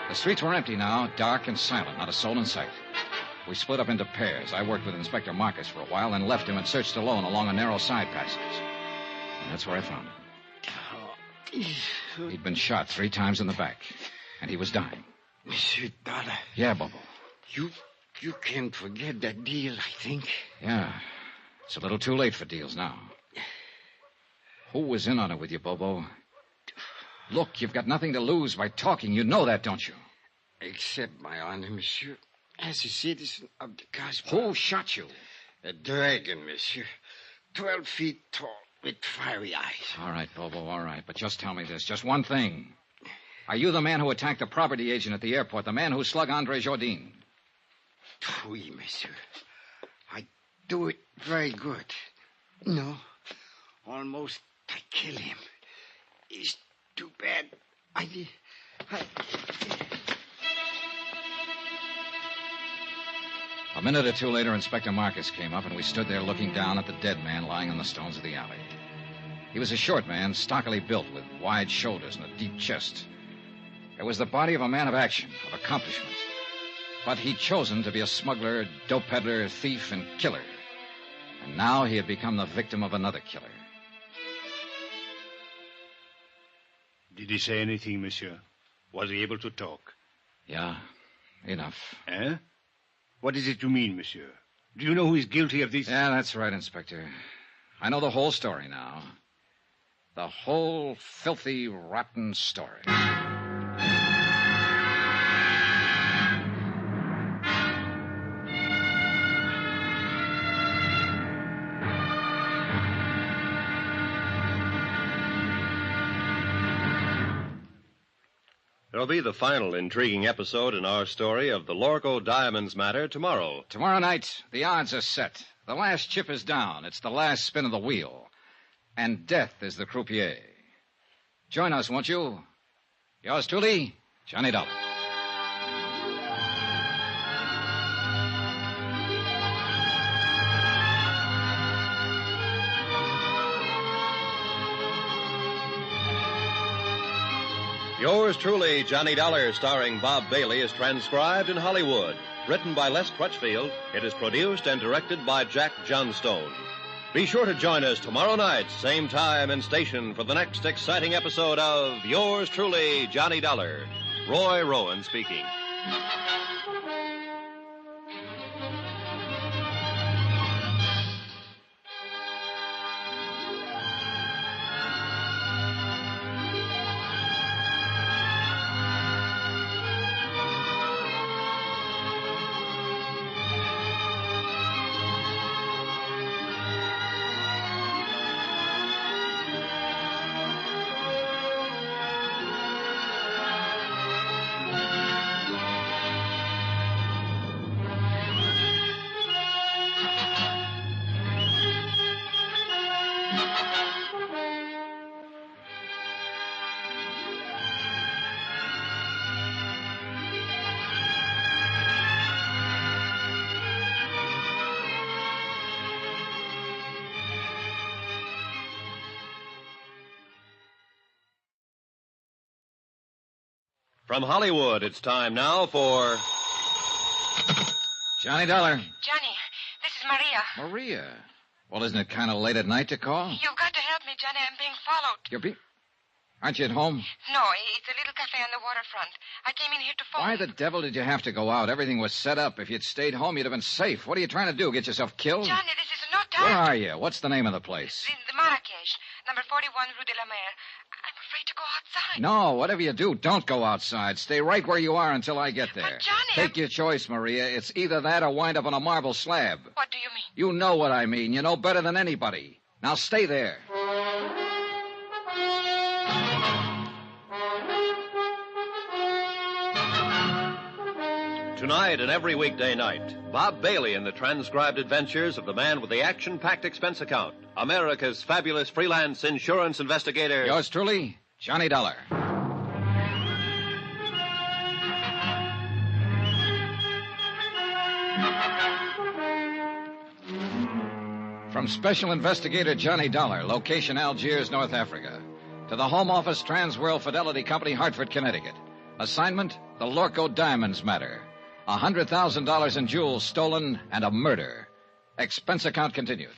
[SPEAKER 12] The streets were empty now, dark and silent, not a soul in sight. We split up into pairs. I worked with Inspector Marcus for a while, then left him and searched alone along a narrow side passage. And that's where I found him. He'd been shot 3 times in the back, and he was dying.
[SPEAKER 9] Monsieur Dollar.
[SPEAKER 12] Yeah, Bobo.
[SPEAKER 9] You can't forget that deal, I think.
[SPEAKER 12] Yeah. It's a little too late for deals now. Who was in on it with you, Bobo? Look, you've got nothing to lose by talking. You know that, don't you?
[SPEAKER 9] Accept my honor, monsieur. As a citizen of the Casbah.
[SPEAKER 12] Who shot you?
[SPEAKER 9] A dragon, monsieur. 12 feet tall, with fiery eyes.
[SPEAKER 12] All right, Bobo, all right. But just tell me this. Just one thing. Are you the man who attacked the property agent at the airport? The man who slugged Andre Jourdain?
[SPEAKER 9] Oui, monsieur. I do it very good. No. Almost I kill him. It's too bad.
[SPEAKER 12] A minute or two later, Inspector Marcus came up, and we stood there looking down at the dead man lying on the stones of the alley. He was a short man, stockily built, with wide shoulders and a deep chest. It was the body of a man of action, of accomplishment. But he'd chosen to be a smuggler, dope peddler, thief, and killer. And now he had become the victim of another killer.
[SPEAKER 8] Did he say anything, monsieur? Was he able to talk?
[SPEAKER 12] Yeah, enough.
[SPEAKER 8] Eh? What is it you mean, monsieur? Do you know who is guilty of this?
[SPEAKER 12] Yeah, that's right, Inspector. I know the whole story now. The whole filthy, rotten story.
[SPEAKER 11] There'll be the final intriguing episode in our story of the Lorco Diamonds matter tomorrow.
[SPEAKER 12] Tomorrow night, the odds are set. The last chip is down. It's the last spin of the wheel. And death is the croupier. Join us, won't you? Yours truly, Johnny Dollar.
[SPEAKER 11] Yours truly, Johnny Dollar, starring Bob Bailey, is transcribed in Hollywood. Written by Les Crutchfield, it is produced and directed by Jack Johnstone. Be sure to join us tomorrow night, same time and station, for the next exciting episode of Yours truly, Johnny Dollar. Roy Rowan speaking. From Hollywood, it's time now for...
[SPEAKER 12] Johnny Dollar.
[SPEAKER 14] Johnny, this is Maria.
[SPEAKER 12] Maria? Well, isn't it kind of late at night to call?
[SPEAKER 14] You've got to help me, Johnny. I'm being followed.
[SPEAKER 12] Aren't you at home?
[SPEAKER 14] No, it's a little cafe on the waterfront. I came in here to phone.
[SPEAKER 12] Why the devil did you have to go out? Everything was set up. If you'd stayed home, you'd have been safe. What are you trying to do, get yourself killed?
[SPEAKER 14] Johnny, this is no time.
[SPEAKER 12] Where are you? What's the name of the place?
[SPEAKER 14] The Marrakesh, number 41 Rue de la Mer. I'm afraid to go outside.
[SPEAKER 12] No, whatever you do, don't go outside. Stay right where you are until I get there.
[SPEAKER 14] But, Johnny...
[SPEAKER 12] Take your choice, Maria. It's either that or wind up on a marble slab.
[SPEAKER 14] What do you mean?
[SPEAKER 12] You know what I mean. You know better than anybody. Now stay there.
[SPEAKER 11] Tonight and every weekday night, Bob Bailey in the transcribed adventures of the man with the action-packed expense account, America's fabulous freelance insurance investigator.
[SPEAKER 12] Yours truly, Johnny Dollar. From Special Investigator Johnny Dollar, location Algiers, North Africa, to the Home Office Transworld Fidelity Company, Hartford, Connecticut. Assignment, the Lorco Diamonds matter. $100,000 in jewels stolen and a murder. Expense account continued.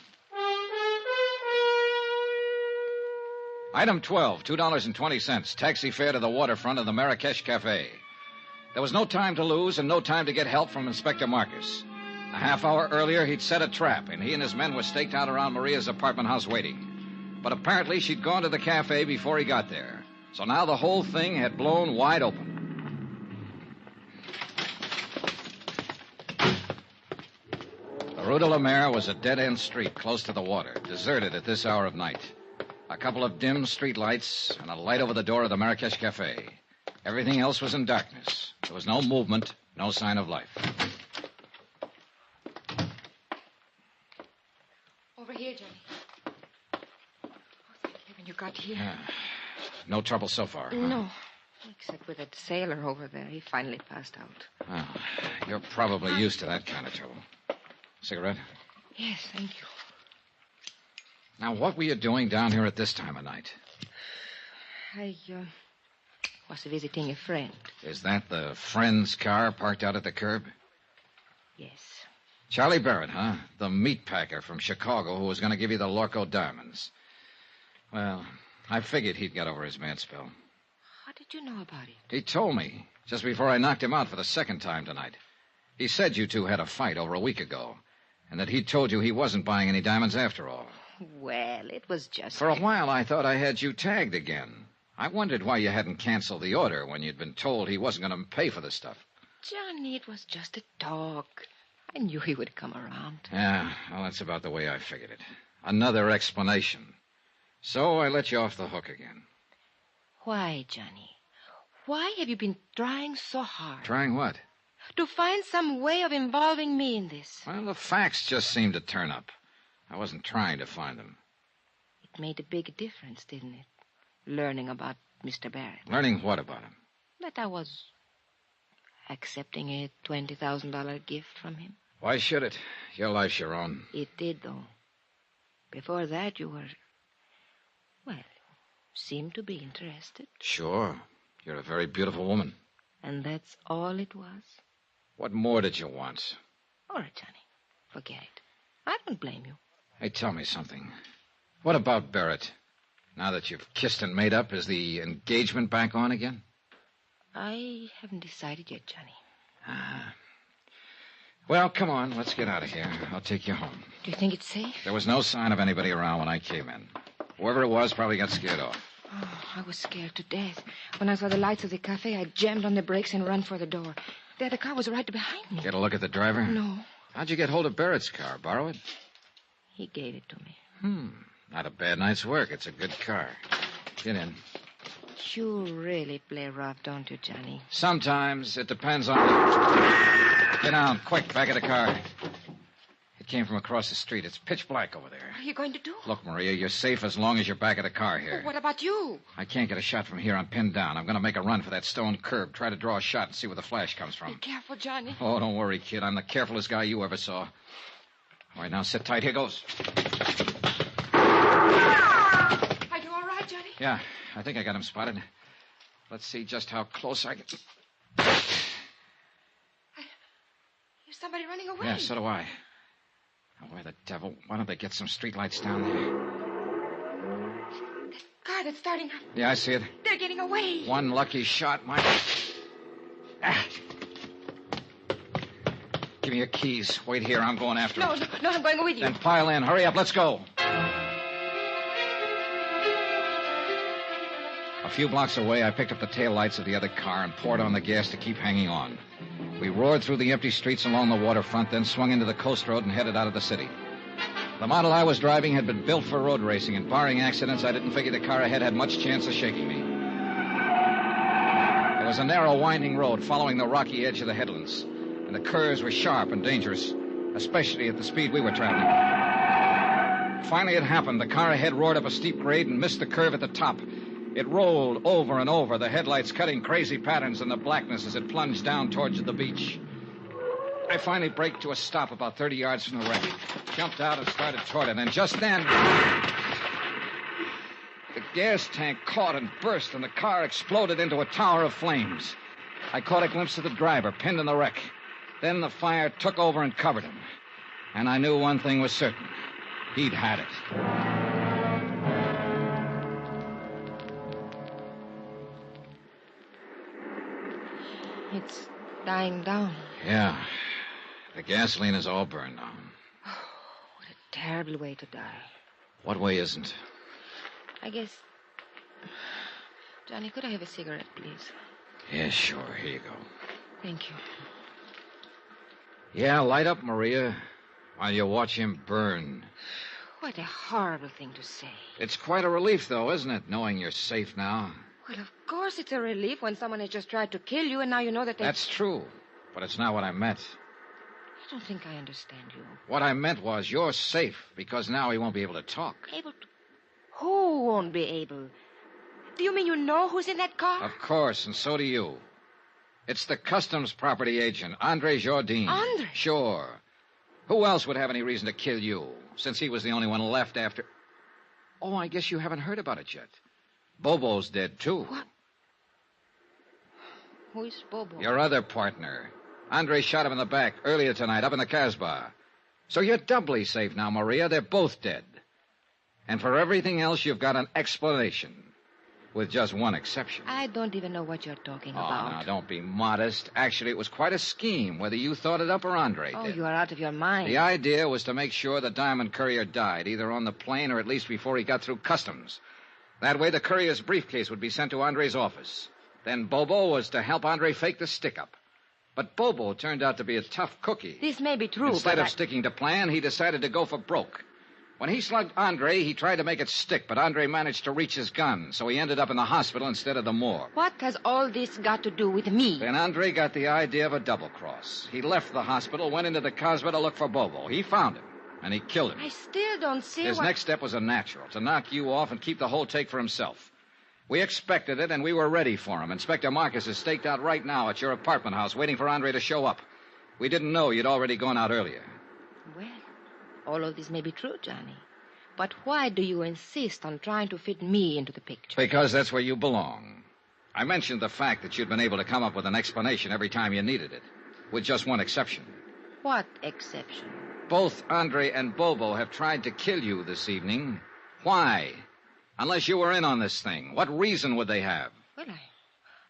[SPEAKER 12] Item 12, $2.20. Taxi fare to the waterfront of the Marrakesh Cafe. There was no time to lose and no time to get help from Inspector Marcus. A half hour earlier, he'd set a trap, and he and his men were staked out around Maria's apartment house waiting. But apparently, she'd gone to the cafe before he got there. So now the whole thing had blown wide open. The Rue de la Mer was a dead-end street close to the water, deserted at this hour of night. A couple of dim street lights and a light over the door of the Marrakesh Cafe. Everything else was in darkness. There was no movement, no sign of life.
[SPEAKER 14] Over here, Johnny. Oh, thank heaven you got here.
[SPEAKER 12] No trouble so far. Huh?
[SPEAKER 14] No. Except with that sailor over there. He finally passed out.
[SPEAKER 12] Oh, you're probably used to that kind of trouble. Cigarette?
[SPEAKER 14] Yes, thank you.
[SPEAKER 12] Now, what were you doing down here at this time of night?
[SPEAKER 14] I was visiting a friend.
[SPEAKER 12] Is that the friend's car parked out at the curb?
[SPEAKER 14] Yes.
[SPEAKER 12] Charlie Barrett, huh? The meat packer from Chicago who was going to give you the Lorco diamonds. Well, I figured he'd got over his mad spell.
[SPEAKER 14] How did you know about it?
[SPEAKER 12] He told me just before I knocked him out for the second time tonight. He said you two had a fight over a week ago. And that he told you he wasn't buying any diamonds after all.
[SPEAKER 14] Well, it was just...
[SPEAKER 12] For a while, I thought I had you tagged again. I wondered why you hadn't canceled the order when you'd been told he wasn't going to pay for the stuff.
[SPEAKER 14] Johnny, it was just a talk. I knew he would come around.
[SPEAKER 12] Yeah, well, that's about the way I figured it. Another explanation. So I let you off the hook again.
[SPEAKER 14] Why, Johnny? Why have you been trying so hard?
[SPEAKER 12] Trying what?
[SPEAKER 14] To find some way of involving me in this.
[SPEAKER 12] Well, the facts just seemed to turn up. I wasn't trying to find them.
[SPEAKER 14] It made a big difference, didn't it? Learning about Mr. Barrett.
[SPEAKER 12] Learning what about him?
[SPEAKER 14] That I was accepting a $20,000 gift from him.
[SPEAKER 12] Why should it? Your life's your own.
[SPEAKER 14] It did, though. Before that, you were... Well, seemed to be interested.
[SPEAKER 12] Sure. You're a very beautiful woman.
[SPEAKER 14] And that's all it was?
[SPEAKER 12] What more did you want?
[SPEAKER 14] All right, Johnny. Forget it. I don't blame you.
[SPEAKER 12] Hey, tell me something. What about Barrett? Now that you've kissed and made up, is the engagement back on again?
[SPEAKER 14] I haven't decided yet, Johnny.
[SPEAKER 12] Well, come on. Let's get out of here. I'll take you home.
[SPEAKER 14] Do you think it's safe?
[SPEAKER 12] There was no sign of anybody around when I came in. Whoever it was probably got scared off.
[SPEAKER 14] Oh, I was scared to death. When I saw the lights of the cafe, I jammed on the brakes and ran for the door. The other car was right behind me.
[SPEAKER 12] Get a look at the driver?
[SPEAKER 14] No.
[SPEAKER 12] How'd you get hold of Barrett's car? Borrow it?
[SPEAKER 14] He gave it to me.
[SPEAKER 12] Not a bad night's work. It's a good car. Get in.
[SPEAKER 14] You really play rough, don't you, Johnny?
[SPEAKER 12] Sometimes. It depends on... Get down, quick, back of the car. It came from across the street. It's pitch black over there.
[SPEAKER 14] What are you going to do?
[SPEAKER 12] Look, Maria, you're safe as long as you're back of the car here.
[SPEAKER 14] What about you?
[SPEAKER 12] I can't get a shot from here. I'm pinned down. I'm going to make a run for that stone curb. Try to draw a shot and see where the flash comes from.
[SPEAKER 14] Be careful, Johnny.
[SPEAKER 12] Oh, don't worry, kid. I'm the carefulest guy you ever saw. All right, now sit tight. Here goes.
[SPEAKER 14] Are you all right, Johnny?
[SPEAKER 12] Yeah, I think I got him spotted. Let's see just how close I can...
[SPEAKER 14] There's somebody running away.
[SPEAKER 12] Yeah, so do I. Oh, where the devil? Why don't they get some streetlights down there?
[SPEAKER 14] That car that's starting up.
[SPEAKER 12] Yeah, I see it.
[SPEAKER 14] They're getting away.
[SPEAKER 12] One lucky shot, Mike. Give me your keys. Wait here. I'm going after
[SPEAKER 14] No,
[SPEAKER 12] him.
[SPEAKER 14] no, I'm going with you.
[SPEAKER 12] Then pile in. Hurry up. Let's go. A few blocks away, I picked up the taillights of the other car and poured on the gas to keep hanging on. We roared through the empty streets along the waterfront, then swung into the coast road and headed out of the city. The model I was driving had been built for road racing, and barring accidents, I didn't figure the car ahead had much chance of shaking me. It was a narrow, winding road following the rocky edge of the headlands, and the curves were sharp and dangerous, especially at the speed we were traveling. Finally, it happened. The car ahead roared up a steep grade and missed the curve at the top. It rolled over and over, the headlights cutting crazy patterns in the blackness as it plunged down towards the beach. I finally braked to a stop about 30 yards from the wreck, jumped out and started toward it, and just then... the gas tank caught and burst, and the car exploded into a tower of flames. I caught a glimpse of the driver, pinned in the wreck. Then the fire took over and covered him. And I knew one thing was certain. He'd had it.
[SPEAKER 14] It's dying down.
[SPEAKER 12] Yeah. The gasoline is all burned down.
[SPEAKER 14] What a terrible way to die.
[SPEAKER 12] What way isn't?
[SPEAKER 14] I guess... Johnny, could I have a cigarette, please?
[SPEAKER 12] Yeah, sure. Here you go.
[SPEAKER 14] Thank you.
[SPEAKER 12] Yeah, light up, Maria, while you watch him burn.
[SPEAKER 14] What a horrible thing to say.
[SPEAKER 12] It's quite a relief, though, isn't it, knowing you're safe now?
[SPEAKER 14] Well, of course it's a relief when someone has just tried to kill you and now you know that they...
[SPEAKER 12] That's true, but it's not what I meant.
[SPEAKER 14] I don't think I understand you.
[SPEAKER 12] What I meant was you're safe because now he won't be able to talk.
[SPEAKER 14] Able to... Who won't be able? Do you mean you know who's in that car?
[SPEAKER 12] Of course, and so do you. It's the customs property agent, Andre Jardine.
[SPEAKER 14] Andre?
[SPEAKER 12] Sure. Who else would have any reason to kill you, since he was the only one left after... Oh, I guess you haven't heard about it yet. Bobo's dead, too.
[SPEAKER 14] What? Who is Bobo?
[SPEAKER 12] Your other partner. Andre shot him in the back earlier tonight up in the Casbah. So you're doubly safe now, Maria. They're both dead. And for everything else, you've got an explanation. With just one exception.
[SPEAKER 14] I don't even know what you're talking about.
[SPEAKER 12] Now, don't be modest. Actually, it was quite a scheme, whether you thought it up or Andre did.
[SPEAKER 14] Oh, you are out of your mind.
[SPEAKER 12] The idea was to make sure the diamond courier died, either on the plane or at least before he got through customs. That way, the courier's briefcase would be sent to Andre's office. Then Bobo was to help Andre fake the stick-up. But Bobo turned out to be a tough cookie.
[SPEAKER 14] This may be true,
[SPEAKER 12] Instead
[SPEAKER 14] but
[SPEAKER 12] of sticking to plan, he decided to go for broke. When he slugged Andre, he tried to make it stick, but Andre managed to reach his gun, so he ended up in the hospital instead of the morgue.
[SPEAKER 14] What has all this got to do with me?
[SPEAKER 12] Then Andre got the idea of a double cross. He left the hospital, went into the Cosmo to look for Bobo. He found him, and he killed him.
[SPEAKER 14] I still don't see
[SPEAKER 12] His next step was a natural, to knock you off and keep the whole take for himself. We expected it, and we were ready for him. Inspector Marcus is staked out right now at your apartment house, waiting for Andre to show up. We didn't know you'd already gone out earlier.
[SPEAKER 14] Well, all of this may be true, Johnny. But why do you insist on trying to fit me into the picture?
[SPEAKER 12] Because that's where you belong. I mentioned the fact that you'd been able to come up with an explanation every time you needed it, with just one exception.
[SPEAKER 14] What exception?
[SPEAKER 12] Both Andre and Bobo have tried to kill you this evening. Why? Unless you were in on this thing. What reason would they have?
[SPEAKER 14] Well,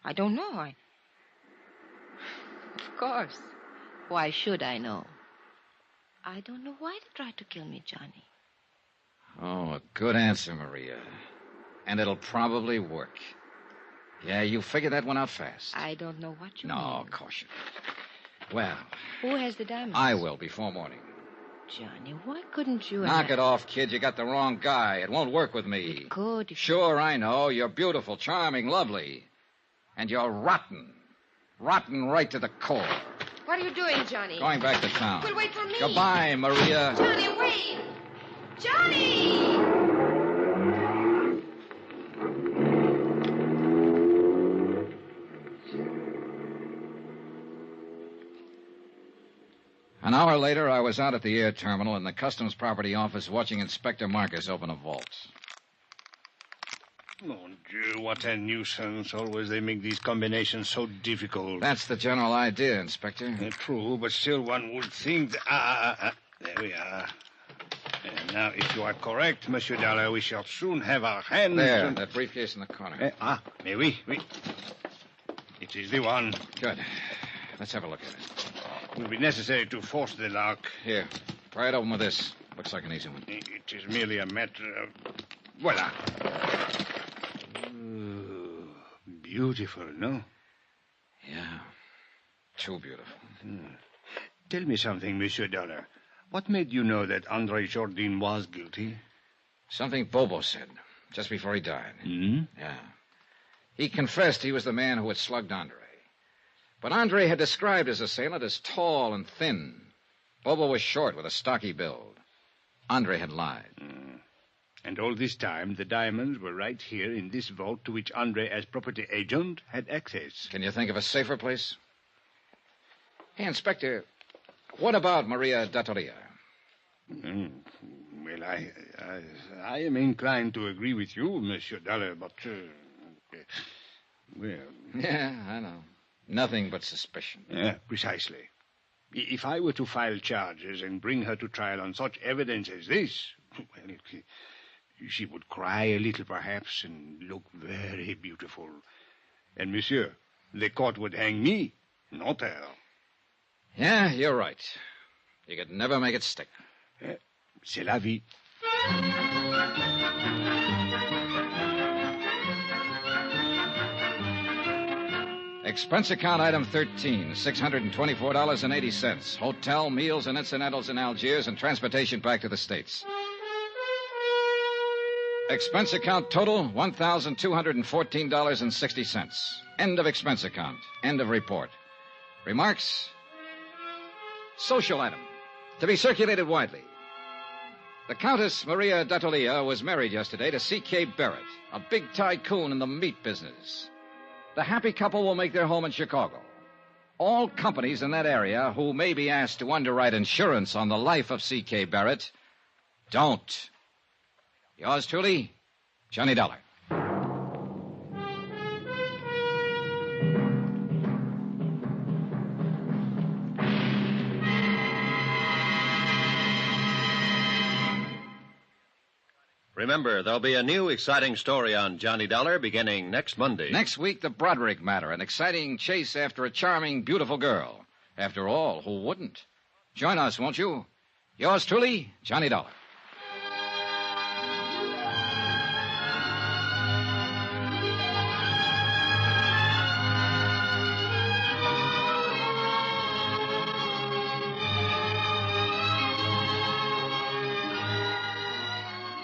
[SPEAKER 14] I don't know. Of course. Why should I know? I don't know why they tried to kill me, Johnny.
[SPEAKER 12] Oh, a good answer, Maria. And it'll probably work. Yeah, you figured that one out fast.
[SPEAKER 14] I don't know what you mean.
[SPEAKER 12] No, caution. Well,
[SPEAKER 14] Who has the diamonds?
[SPEAKER 12] I will before morning.
[SPEAKER 14] Johnny, why couldn't you...
[SPEAKER 12] Knock it off, kid. You got the wrong guy. It won't work with me.
[SPEAKER 14] It could.
[SPEAKER 12] Sure, I know. You're beautiful, charming, lovely. And you're rotten. Rotten right to the core.
[SPEAKER 14] What are you doing, Johnny?
[SPEAKER 12] Going back to town.
[SPEAKER 14] Well, wait for me.
[SPEAKER 12] Goodbye, Maria.
[SPEAKER 14] Johnny, wait! Johnny!
[SPEAKER 12] An hour later, I was out at the air terminal in the Customs Property Office watching Inspector Marcus open a vault.
[SPEAKER 8] Mon Dieu, what a nuisance. Always they make these combinations so difficult.
[SPEAKER 12] That's the general idea, Inspector.
[SPEAKER 8] True, but still one would think... There we are. And now, if you are correct, Monsieur Dollar, we shall soon have our hands...
[SPEAKER 12] There, that briefcase in the corner.
[SPEAKER 8] Mais oui. It is the one.
[SPEAKER 12] Good. Let's have a look at it.
[SPEAKER 8] It will be necessary to force the lock.
[SPEAKER 12] Here, pry it open with this. Looks like an easy one.
[SPEAKER 8] It is merely a matter of... Voila. Beautiful, no?
[SPEAKER 12] Yeah. Too beautiful.
[SPEAKER 8] Tell me something, Monsieur Dollar. What made you know that Andre Jourdain was guilty?
[SPEAKER 12] Something Bobo said, just before he died.
[SPEAKER 8] Hmm?
[SPEAKER 12] Yeah. He confessed he was the man who had slugged Andre. But Andre had described his assailant as tall and thin. Bobo was short with a stocky build. Andre had lied.
[SPEAKER 8] And all this time, the diamonds were right here in this vault to which Andre, as property agent, had access.
[SPEAKER 12] Can you think of a safer place? Hey, Inspector, what about Maria D'Attoria?
[SPEAKER 8] Well, I am inclined to agree with you, Monsieur Dollar, but... well...
[SPEAKER 12] Yeah, I know. Nothing but suspicion.
[SPEAKER 8] Yeah, precisely. If I were to file charges and bring her to trial on such evidence as this, well, she would cry a little, perhaps, and look very beautiful. And, monsieur, the court would hang me, not her.
[SPEAKER 12] Yeah, you're right. You could never make it stick.
[SPEAKER 8] C'est la vie.
[SPEAKER 12] Expense account item 13, $624.80. Hotel, meals, and incidentals in Algiers and transportation back to the States. Expense account total, $1,214.60. End of expense account. End of report. Remarks? Social item. To be circulated widely. The Countess Maria D'Attoria was married yesterday to C.K. Barrett, a big tycoon in the meat business. The happy couple will make their home in Chicago. All companies in that area who may be asked to underwrite insurance on the life of C.K. Barrett don't. Yours truly, Johnny Dollar.
[SPEAKER 11] Remember, there'll be a new exciting story on Johnny Dollar beginning next Monday.
[SPEAKER 12] Next week, the Broderick matter, an exciting chase after a charming, beautiful girl. After all, who wouldn't? Join us, won't you? Yours truly, Johnny Dollar.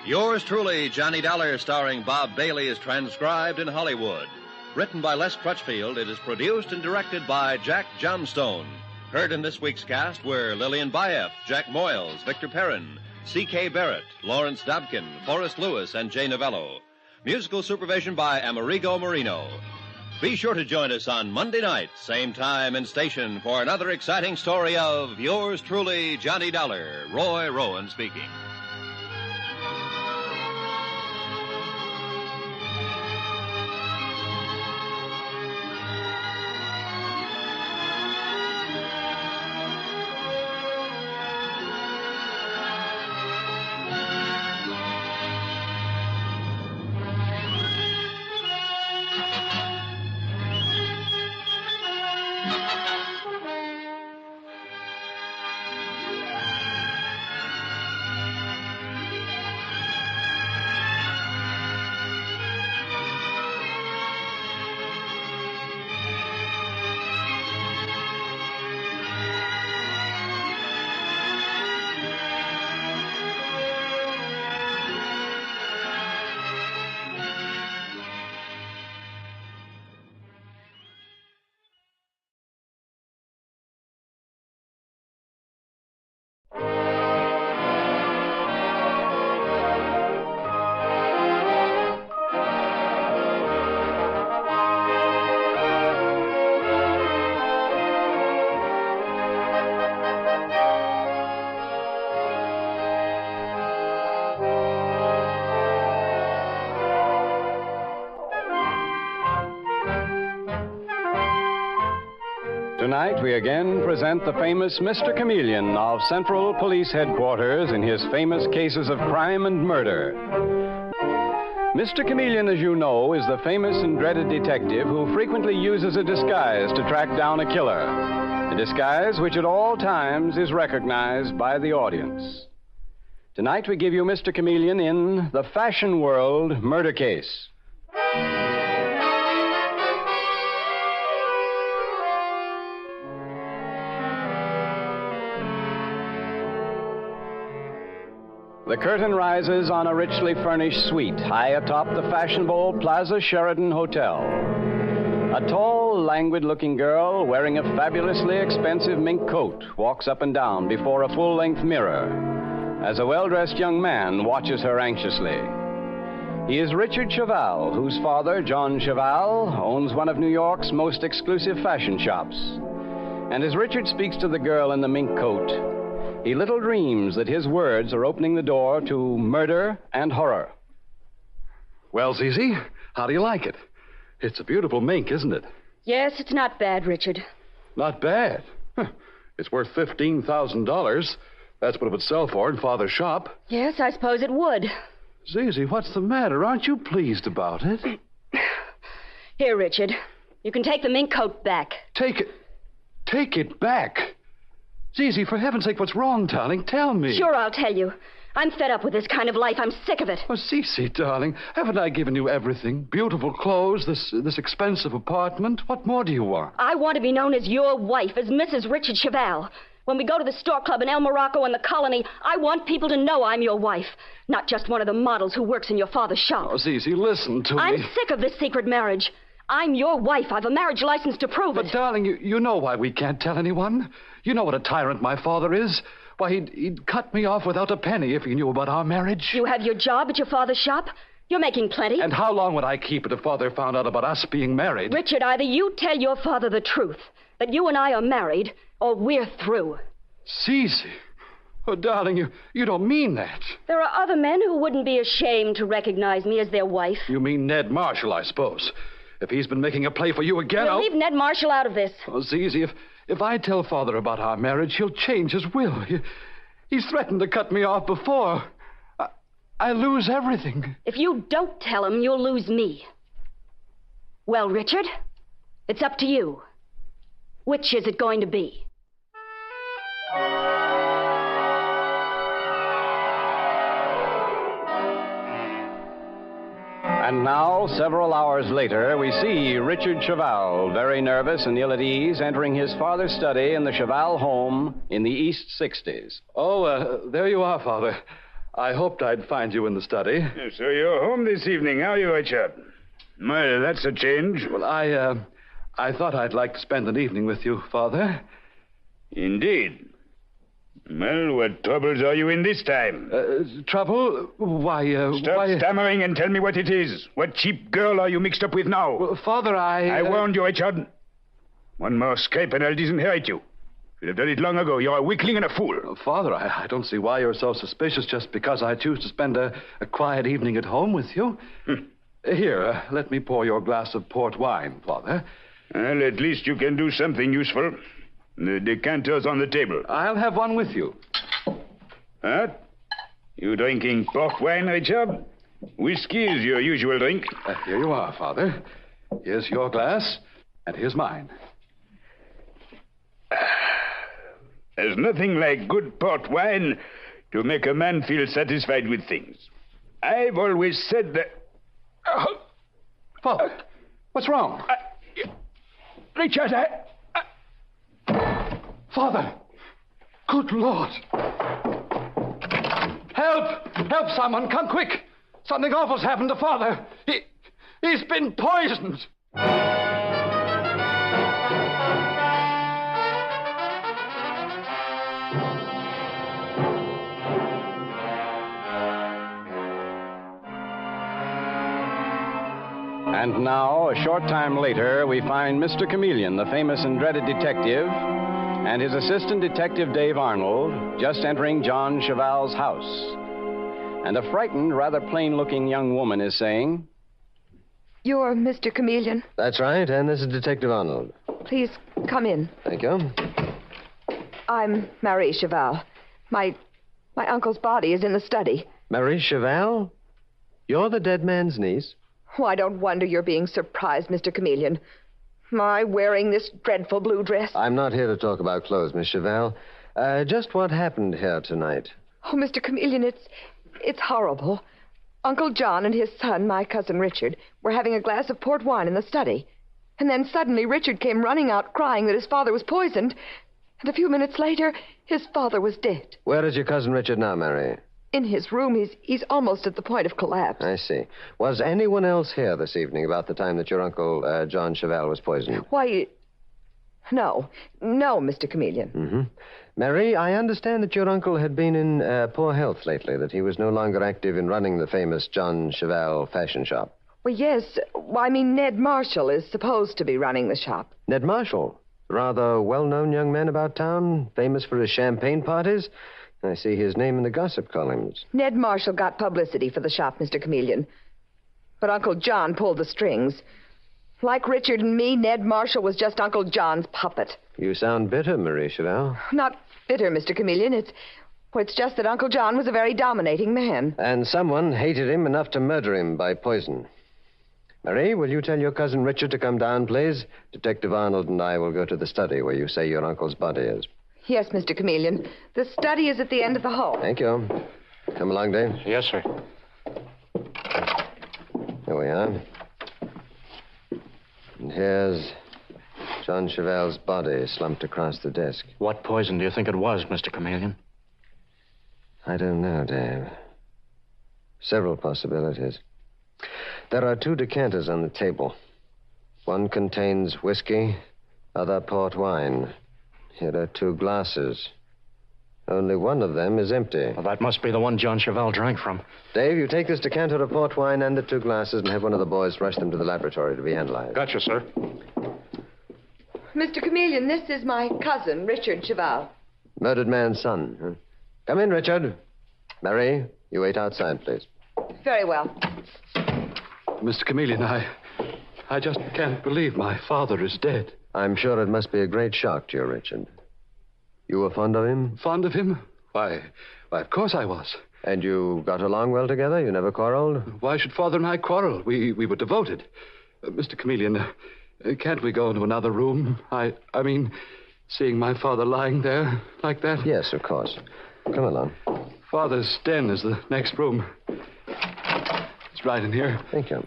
[SPEAKER 11] Yours truly, Johnny Dollar, starring Bob Bailey, is transcribed in Hollywood. Written by Les Crutchfield, it is produced and directed by Jack Johnstone. Heard in this week's cast were Lillian Bayef, Jack Moyles, Victor Perrin, C.K. Barrett, Lawrence Dobkin, Forrest Lewis, and Jay Novello. Musical supervision by Amerigo Marino. Be sure to join us on Monday night, same time and station, for another exciting story of Yours truly, Johnny Dollar. Roy Rowan speaking.
[SPEAKER 16] Tonight, we again present the famous Mr. Chameleon of Central Police Headquarters in his famous cases of crime and murder. Mr. Chameleon, as you know, is the famous and dreaded detective who frequently uses a disguise to track down a killer. A disguise which at all times is recognized by the audience. Tonight, we give you Mr. Chameleon in The Fashion World Murder Case. The curtain rises on a richly furnished suite high atop the fashionable Plaza Sheraton Hotel. A tall, languid-looking girl wearing a fabulously expensive mink coat walks up and down before a full-length mirror as a well-dressed young man watches her anxiously. He is Richard Cheval, whose father, John Cheval, owns one of New York's most exclusive fashion shops. And as Richard speaks to the girl in the mink coat, he little dreams that his words are opening the door to murder and horror.
[SPEAKER 18] Well, Zizi, how do you like it? It's a beautiful mink, isn't it?
[SPEAKER 20] Yes, it's not bad, Richard.
[SPEAKER 18] Not bad. It's worth $15,000. That's what it would sell for in Father's shop.
[SPEAKER 20] Yes, I suppose it would.
[SPEAKER 18] Zizi, what's the matter? Aren't you pleased about it?
[SPEAKER 20] Here, Richard. You can take the mink coat back.
[SPEAKER 18] Take it back? Zizi, for heaven's sake, what's wrong, darling? Tell me.
[SPEAKER 20] Sure, I'll tell you. I'm fed up with this kind of life. I'm sick of it.
[SPEAKER 18] Oh, Zizi, darling, haven't I given you everything? Beautiful clothes, this expensive apartment. What more do you want?
[SPEAKER 20] I want to be known as your wife, as Mrs. Richard Cheval. When we go to the Store Club in El Morocco and the Colony, I want people to know I'm your wife, not just one of the models who works in your father's shop.
[SPEAKER 18] Oh, Zizi, listen to me.
[SPEAKER 20] I'm sick of this secret marriage. I'm your wife. I've a marriage license to prove it.
[SPEAKER 18] But, darling, you know why we can't tell anyone. You know what a tyrant my father is. Why, he'd cut me off without a penny if he knew about our marriage.
[SPEAKER 20] You have your job at your father's shop? You're making plenty.
[SPEAKER 18] And how long would I keep it if Father found out about us being married?
[SPEAKER 20] Richard, either you tell your father the truth, that you and I are married, or we're through.
[SPEAKER 18] Zizi. Oh, darling, you don't mean that.
[SPEAKER 20] There are other men who wouldn't be ashamed to recognize me as their wife.
[SPEAKER 18] You mean Ned Marshall, I suppose. If he's been making a play for you again,
[SPEAKER 20] We'll leave Ned Marshall out of this.
[SPEAKER 18] Oh, Zizi, if I tell Father about our marriage, he'll change his will. He's threatened to cut me off before. I lose everything.
[SPEAKER 20] If you don't tell him, you'll lose me. Well, Richard, it's up to you. Which is it going to be?
[SPEAKER 16] And now, several hours later, we see Richard Cheval, very nervous and ill at ease, entering his father's study in the Cheval home in the East 60s.
[SPEAKER 18] Oh, there you are, Father. I hoped I'd find you in the study.
[SPEAKER 5] So you're home this evening, are you, Richard? Well, that's a change.
[SPEAKER 18] Well, I thought I'd like to spend an evening with you, Father.
[SPEAKER 5] Indeed. Well, what troubles are you in this time?
[SPEAKER 18] Trouble? Why,
[SPEAKER 5] Stop stammering and tell me what it is. What cheap girl are you mixed up with now?
[SPEAKER 18] Well, Father,
[SPEAKER 5] I warned you, Richard. One more scrape and I'll disinherit you. You'd have done it long ago. You're a weakling and a fool.
[SPEAKER 18] Father, I don't see why you're so suspicious just because I choose to spend a quiet evening at home with you. Here, let me pour your glass of port wine, Father.
[SPEAKER 5] Well, at least you can do something useful. The decanter's on the table.
[SPEAKER 18] I'll have one with you.
[SPEAKER 5] What? You drinking port wine, Richard? Whiskey is your usual drink.
[SPEAKER 18] Here you are, Father. Here's your glass, and here's mine.
[SPEAKER 5] There's nothing like good port wine to make a man feel satisfied with things. I've always said that...
[SPEAKER 18] Father, what's wrong?
[SPEAKER 5] Richard,
[SPEAKER 18] Father! Good Lord! Help! Help, someone! Come quick! Something awful's happened to Father. He's been poisoned!
[SPEAKER 16] And now, a short time later, we find Mr. Chameleon, the famous and dreaded detective, and his assistant detective, Dave Arnold, just entering John Cheval's house. And a frightened, rather plain-looking young woman is saying,
[SPEAKER 13] "You're Mr. Chameleon.
[SPEAKER 17] That's right, and this is Detective Arnold.
[SPEAKER 13] Please come in.
[SPEAKER 17] Thank you.
[SPEAKER 13] I'm Marie Cheval. My uncle's body is in the study.
[SPEAKER 17] Marie Cheval? You're the dead man's niece?
[SPEAKER 13] Oh, I don't wonder you're being surprised, Mr. Chameleon. My wearing this dreadful blue dress.
[SPEAKER 17] I'm not here to talk about clothes, Miss Cheval. Just what happened here tonight?
[SPEAKER 13] Oh, Mr. Chameleon, it's horrible. Uncle John and his son, my cousin Richard, were having a glass of port wine in the study. And then suddenly Richard came running out crying that his father was poisoned. And a few minutes later, his father was dead.
[SPEAKER 17] Where is your cousin Richard now, Mary?
[SPEAKER 13] In his room. He's almost at the point of collapse.
[SPEAKER 17] I see. Was anyone else here this evening about the time that your uncle, John Cheval, was poisoned?
[SPEAKER 13] Why, no, Mr. Chameleon.
[SPEAKER 17] Mm-hmm. Mary, I understand that your uncle had been in poor health lately, that he was no longer active in running the famous John Cheval fashion shop.
[SPEAKER 13] Well, yes. Well, I mean, Ned Marshall is supposed to be running the shop.
[SPEAKER 17] Ned Marshall? Rather well-known young man about town, famous for his champagne parties? I see his name in the gossip columns.
[SPEAKER 13] Ned Marshall got publicity for the shop, Mr. Chameleon. But Uncle John pulled the strings. Like Richard and me, Ned Marshall was just Uncle John's puppet.
[SPEAKER 17] You sound bitter, Marie Cheval.
[SPEAKER 13] Not bitter, Mr. Chameleon. It's just that Uncle John was a very dominating man.
[SPEAKER 17] And someone hated him enough to murder him by poison. Marie, will you tell your cousin Richard to come down, please? Detective Arnold and I will go to the study where you say your uncle's body is.
[SPEAKER 13] Yes, Mr. Chameleon. The study is at the end of the hall.
[SPEAKER 17] Thank you. Come along, Dave.
[SPEAKER 6] Yes, sir.
[SPEAKER 17] Here we are. And here's John Cheval's body slumped across the desk.
[SPEAKER 6] What poison do you think it was, Mr. Chameleon?
[SPEAKER 17] I don't know, Dave. Several possibilities. There are 2 decanters on the table. One contains whiskey, other port wine. Here are 2 glasses. Only one of them is empty.
[SPEAKER 6] Well, that must be the one John Cheval drank from.
[SPEAKER 17] Dave, you take this decanter of port wine and the 2 glasses and have one of the boys rush them to the laboratory to be analyzed.
[SPEAKER 6] Gotcha, sir.
[SPEAKER 13] Mr. Chameleon, this is my cousin, Richard Cheval.
[SPEAKER 17] Murdered man's son, huh? Come in, Richard. Mary, you wait outside, please.
[SPEAKER 13] Very well.
[SPEAKER 18] Mr. Chameleon, I just can't believe my father is dead.
[SPEAKER 17] I'm sure it must be a great shock to you, Richard. You were fond of him?
[SPEAKER 18] Fond of him? Why, of course I was.
[SPEAKER 17] And you got along well together? You never quarreled?
[SPEAKER 18] Why should Father and I quarrel? We were devoted. Mr. Chameleon, can't we go into another room? I mean, seeing my father lying there like that?
[SPEAKER 17] Yes, of course. Come along.
[SPEAKER 18] Father's den is the next room. It's right in here.
[SPEAKER 17] Thank you.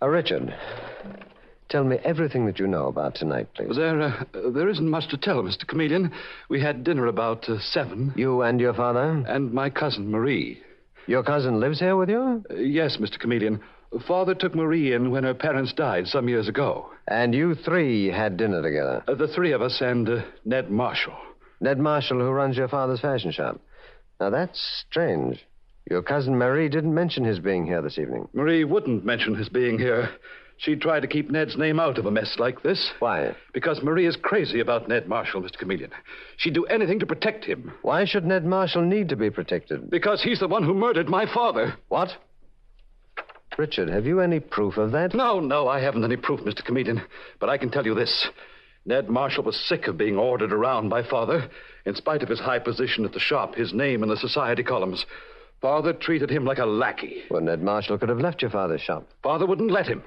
[SPEAKER 17] Richard, tell me everything that you know about tonight, please.
[SPEAKER 18] There isn't much to tell, Mr. Chameleon. We had dinner about 7.
[SPEAKER 17] You and your father?
[SPEAKER 18] And my cousin, Marie.
[SPEAKER 17] Your cousin lives here with you?
[SPEAKER 18] Yes, Mr. Chameleon. Father took Marie in when her parents died some years ago.
[SPEAKER 17] And you 3 had dinner together?
[SPEAKER 18] The 3 of us and Ned Marshall.
[SPEAKER 17] Ned Marshall, who runs your father's fashion shop. Now, that's strange. Your cousin Marie didn't mention his being here this evening.
[SPEAKER 18] Marie wouldn't mention his being here. She tried to keep Ned's name out of a mess like this.
[SPEAKER 17] Why?
[SPEAKER 18] Because Marie is crazy about Ned Marshall, Mr. Chameleon. She'd do anything to protect him.
[SPEAKER 17] Why should Ned Marshall need to be protected?
[SPEAKER 18] Because he's the one who murdered my father.
[SPEAKER 17] What? Richard, have you any proof of that?
[SPEAKER 18] No, I haven't any proof, Mr. Chameleon. But I can tell you this. Ned Marshall was sick of being ordered around by Father. In spite of his high position at the shop, his name in the society columns, Father treated him like a lackey.
[SPEAKER 17] Well, Ned Marshall could have left your father's shop.
[SPEAKER 18] Father wouldn't let him.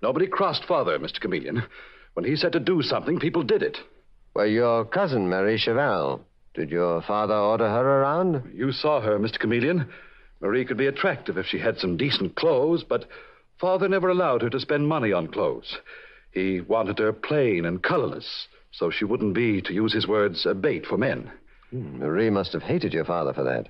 [SPEAKER 18] Nobody crossed Father, Mr. Chameleon. When he said to do something, people did it.
[SPEAKER 17] Well, your cousin, Marie Cheval, did your father order her around?
[SPEAKER 18] You saw her, Mr. Chameleon. Marie could be attractive if she had some decent clothes, but Father never allowed her to spend money on clothes. He wanted her plain and colorless, so she wouldn't be, to use his words, a bait for men.
[SPEAKER 17] Marie must have hated your father for that.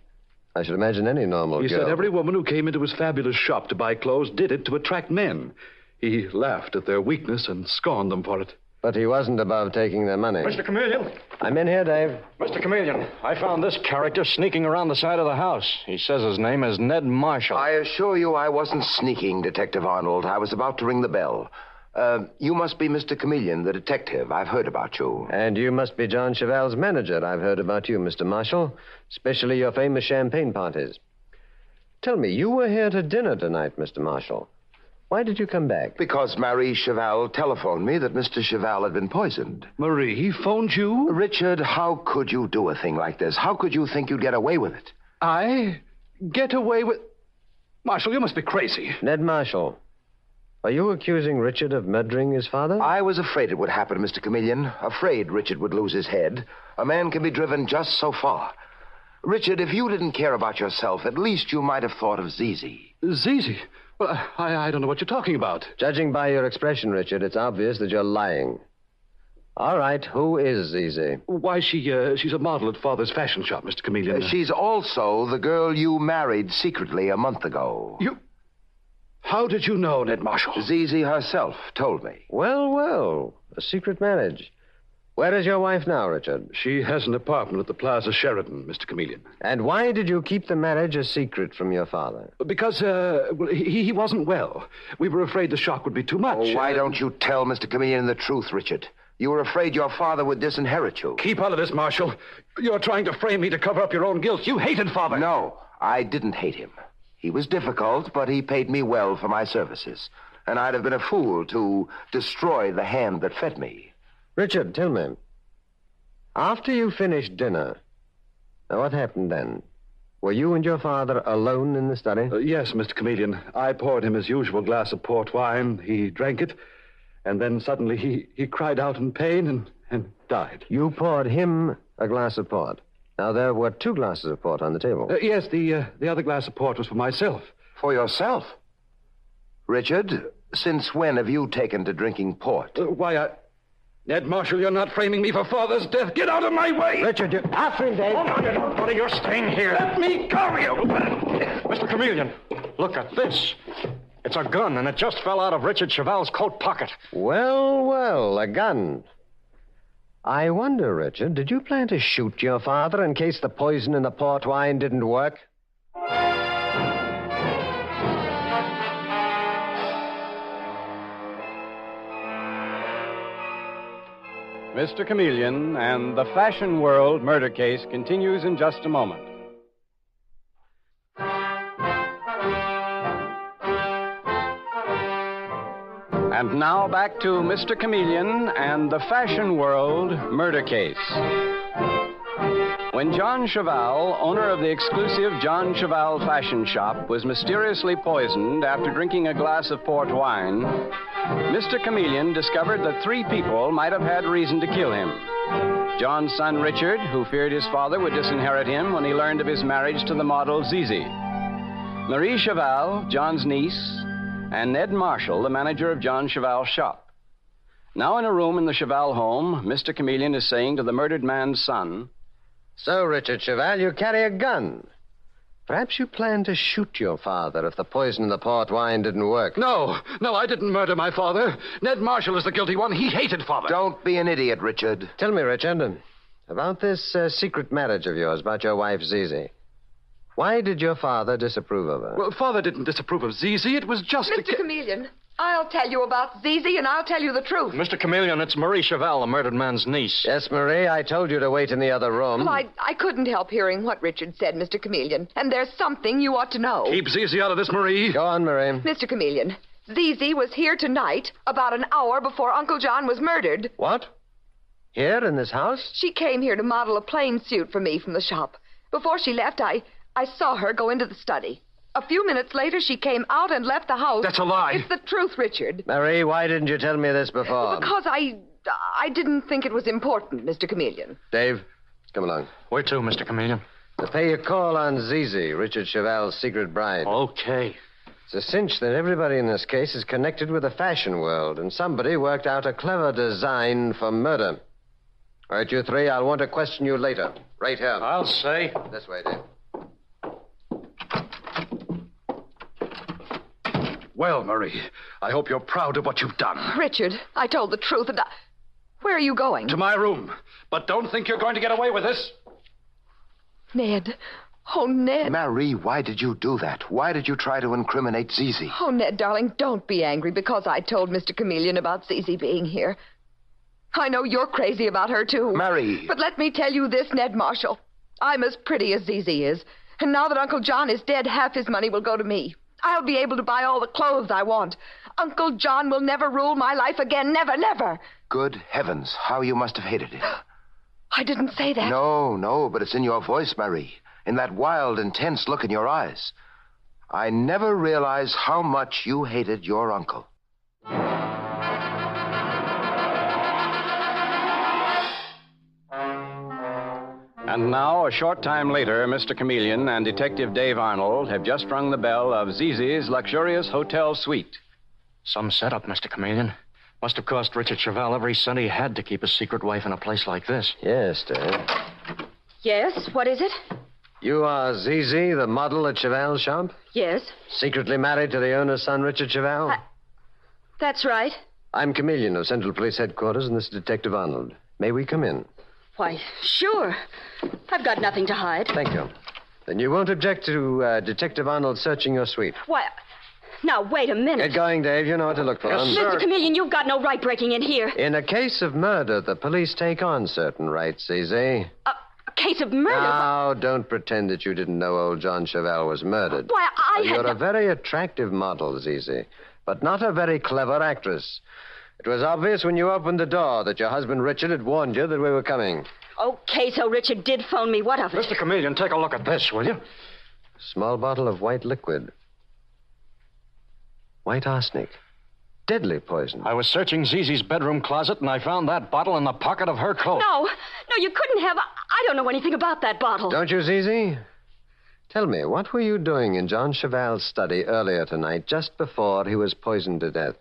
[SPEAKER 17] I should imagine any normal
[SPEAKER 18] He
[SPEAKER 17] girl...
[SPEAKER 18] said every woman who came into his fabulous shop to buy clothes did it to attract men. He laughed at their weakness and scorned them for it.
[SPEAKER 17] But he wasn't above taking their money.
[SPEAKER 2] Mr. Chameleon.
[SPEAKER 17] I'm in here, Dave.
[SPEAKER 2] Mr. Chameleon, I found this character sneaking around the side of the house. He says his name is Ned Marshall.
[SPEAKER 19] I assure you I wasn't sneaking, Detective Arnold. I was about to ring the bell. You must be Mr. Chameleon, the detective. I've heard about you.
[SPEAKER 17] And you must be John Cheval's manager. I've heard about you, Mr. Marshall, especially your famous champagne parties. Tell me, you were here to dinner tonight, Mr. Marshall. Why did you come back?
[SPEAKER 19] Because Marie Cheval telephoned me that Mr. Cheval had been poisoned.
[SPEAKER 18] Marie phoned you?
[SPEAKER 19] Richard, how could you do a thing like this? How could you think you'd get away with it?
[SPEAKER 18] I? Get away with... Marshall, you must be crazy.
[SPEAKER 17] Ned Marshall, are you accusing Richard of murdering his father?
[SPEAKER 19] I was afraid it would happen, Mr. Chameleon. Afraid Richard would lose his head. A man can be driven just so far. Richard, if you didn't care about yourself, at least you might have thought of Zizi.
[SPEAKER 18] Zizi? Well, I don't know what you're talking about.
[SPEAKER 17] Judging by your expression, Richard, it's obvious that you're lying. All right, who is Zizi?
[SPEAKER 18] Why, she's a model at Father's fashion shop, Mr. Chameleon.
[SPEAKER 19] She's also the girl you married secretly a month ago.
[SPEAKER 18] You... How did you know, Ned Marshall?
[SPEAKER 19] Zizi herself told me.
[SPEAKER 17] Well, a secret marriage. Where is your wife now, Richard?
[SPEAKER 18] She has an apartment at the Plaza Sheridan, Mr. Chameleon.
[SPEAKER 17] And why did you keep the marriage a secret from your father?
[SPEAKER 18] Because, he wasn't well. We were afraid the shock would be too much.
[SPEAKER 19] Oh, why don't you tell Mr. Chameleon the truth, Richard? You were afraid your father would disinherit you.
[SPEAKER 18] Keep out of this, Marshall. You're trying to frame me to cover up your own guilt. You hated Father.
[SPEAKER 19] No, I didn't hate him. He was difficult, but he paid me well for my services. And I'd have been a fool to destroy the hand that fed me.
[SPEAKER 17] Richard, tell me. After you finished dinner, now what happened then? Were you and your father alone in the study?
[SPEAKER 18] Yes, Mr. Chameleon. I poured him his usual glass of port wine. He drank it. And then suddenly he cried out in pain and died.
[SPEAKER 17] You poured him a glass of port. Now, there were 2 glasses of port on the table.
[SPEAKER 18] Yes, the other glass of port was for myself.
[SPEAKER 19] For yourself? Richard, since when have you taken to drinking port?
[SPEAKER 18] Ned Marshall, you're not framing me for Father's death. Get out of my way!
[SPEAKER 17] Richard, you're after him, Dave.
[SPEAKER 2] Oh, no, you don't, buddy. You're staying here.
[SPEAKER 18] Let me go, you!
[SPEAKER 2] Mr. Chameleon, look at this. It's a gun, and it just fell out of Richard Cheval's coat pocket.
[SPEAKER 17] Well, a gun. I wonder, Richard, did you plan to shoot your father in case the poison in the port wine didn't work?
[SPEAKER 16] Mr. Chameleon and the Fashion World murder case continues in just a moment. And now back to Mr. Chameleon and the Fashion World murder case. When John Cheval, owner of the exclusive John Cheval fashion shop, was mysteriously poisoned after drinking a glass of port wine, Mr. Chameleon discovered that 3 people might have had reason to kill him. John's son Richard, who feared his father would disinherit him when he learned of his marriage to the model Zizi. Marie Cheval, John's niece, and Ned Marshall, the manager of John Cheval's shop. Now in a room in the Cheval home, Mr. Chameleon is saying to the murdered man's son,
[SPEAKER 17] "So, Richard Cheval, you carry a gun. Perhaps you planned to shoot your father if the poison in the port wine didn't work."
[SPEAKER 18] No, I didn't murder my father. Ned Marshall is the guilty one. He hated Father.
[SPEAKER 19] Don't be an idiot, Richard.
[SPEAKER 17] Tell me, Richard, about this secret marriage of yours, about your wife, Zizi. Why did your father disapprove of her?
[SPEAKER 18] Well, Father didn't disapprove of Zizi. It was just
[SPEAKER 13] Mr. Chameleon, I'll tell you about Zizi, and I'll tell you the truth.
[SPEAKER 2] Mr. Chameleon, it's Marie Cheval, the murdered man's niece.
[SPEAKER 17] Yes, Marie, I told you to wait in the other room.
[SPEAKER 13] Well, I couldn't help hearing what Richard said, Mr. Chameleon, and there's something you ought to know.
[SPEAKER 18] Keep Zizi out of this, Marie.
[SPEAKER 17] Go on, Marie.
[SPEAKER 13] Mr. Chameleon, Zizi was here tonight about an hour before Uncle John was murdered.
[SPEAKER 17] What? Here in this house?
[SPEAKER 13] She came here to model a plain suit for me from the shop. Before she left, I saw her go into the study. A few minutes later, she came out and left the house.
[SPEAKER 18] That's a lie.
[SPEAKER 13] It's the truth, Richard.
[SPEAKER 17] Marie, why didn't you tell me this before?
[SPEAKER 13] Because I didn't think it was important, Mr. Chameleon.
[SPEAKER 17] Dave, come along.
[SPEAKER 2] Where to, Mr. Chameleon?
[SPEAKER 17] To pay your call on Zizi, Richard Cheval's secret bride.
[SPEAKER 2] Okay.
[SPEAKER 17] It's a cinch that everybody in this case is connected with the fashion world, and somebody worked out a clever design for murder. All right, you 3, I'll want to question you later. Right here.
[SPEAKER 2] I'll say.
[SPEAKER 17] This way, Dave.
[SPEAKER 18] Well, Marie, I hope you're proud of what you've done.
[SPEAKER 13] Richard, I told the truth, and where are you going?
[SPEAKER 18] To my room. But don't think you're going to get away with this.
[SPEAKER 13] Ned. Oh, Ned.
[SPEAKER 19] Marie, why did you do that? Why did you try to incriminate Zizi?
[SPEAKER 13] Oh, Ned, darling, don't be angry because I told Mr. Chameleon about Zizi being here. I know you're crazy about her, too.
[SPEAKER 19] Marie.
[SPEAKER 13] But let me tell you this, Ned Marshall. I'm as pretty as Zizi is. And now that Uncle John is dead, half his money will go to me. I'll be able to buy all the clothes I want. Uncle John will never rule my life again. Never, never.
[SPEAKER 19] Good heavens, how you must have hated it.
[SPEAKER 13] I didn't say that.
[SPEAKER 19] No, but it's in your voice, Marie. In that wild, intense look in your eyes. I never realized how much you hated your uncle.
[SPEAKER 16] And now, a short time later, Mr. Chameleon and Detective Dave Arnold have just rung the bell of Zizi's luxurious hotel suite.
[SPEAKER 2] Some setup, Mr. Chameleon. Must have cost Richard Cheval every cent he had to keep his secret wife in a place like this.
[SPEAKER 17] Yes, Dave.
[SPEAKER 20] Yes, what is it?
[SPEAKER 17] You are Zizi, the model at Cheval's shop?
[SPEAKER 20] Yes.
[SPEAKER 17] Secretly married to the owner's son, Richard Cheval?
[SPEAKER 20] That's right.
[SPEAKER 17] I'm Chameleon of Central Police Headquarters, and this is Detective Arnold. May we come in?
[SPEAKER 20] Why, sure. I've got nothing to hide.
[SPEAKER 17] Thank you. Then you won't object to Detective Arnold searching your suite?
[SPEAKER 20] Why, now, wait a minute.
[SPEAKER 17] Get going, Dave. You know what to look for.
[SPEAKER 2] Yes,
[SPEAKER 20] Mr. Chameleon, you've got no right breaking in here.
[SPEAKER 17] In a case of murder, the police take on certain rights, Zizi.
[SPEAKER 20] A case of murder?
[SPEAKER 17] Now, don't pretend that you didn't know old John Cheval was murdered.
[SPEAKER 20] Why,
[SPEAKER 17] You're a very attractive model, Zizi, but not a very clever actress. It was obvious when you opened the door that your husband Richard had warned you that we were coming.
[SPEAKER 20] Okay, so Richard did phone me. What of it?
[SPEAKER 2] Mr. Chameleon, take a look at this, will you?
[SPEAKER 17] Small bottle of white liquid. White arsenic. Deadly poison.
[SPEAKER 2] I was searching Zizi's bedroom closet, and I found that bottle in the pocket of her coat.
[SPEAKER 20] No, you couldn't have. I don't know anything about that bottle.
[SPEAKER 17] Don't you, Zizi? Tell me, what were you doing in John Cheval's study earlier tonight, just before he was poisoned to death?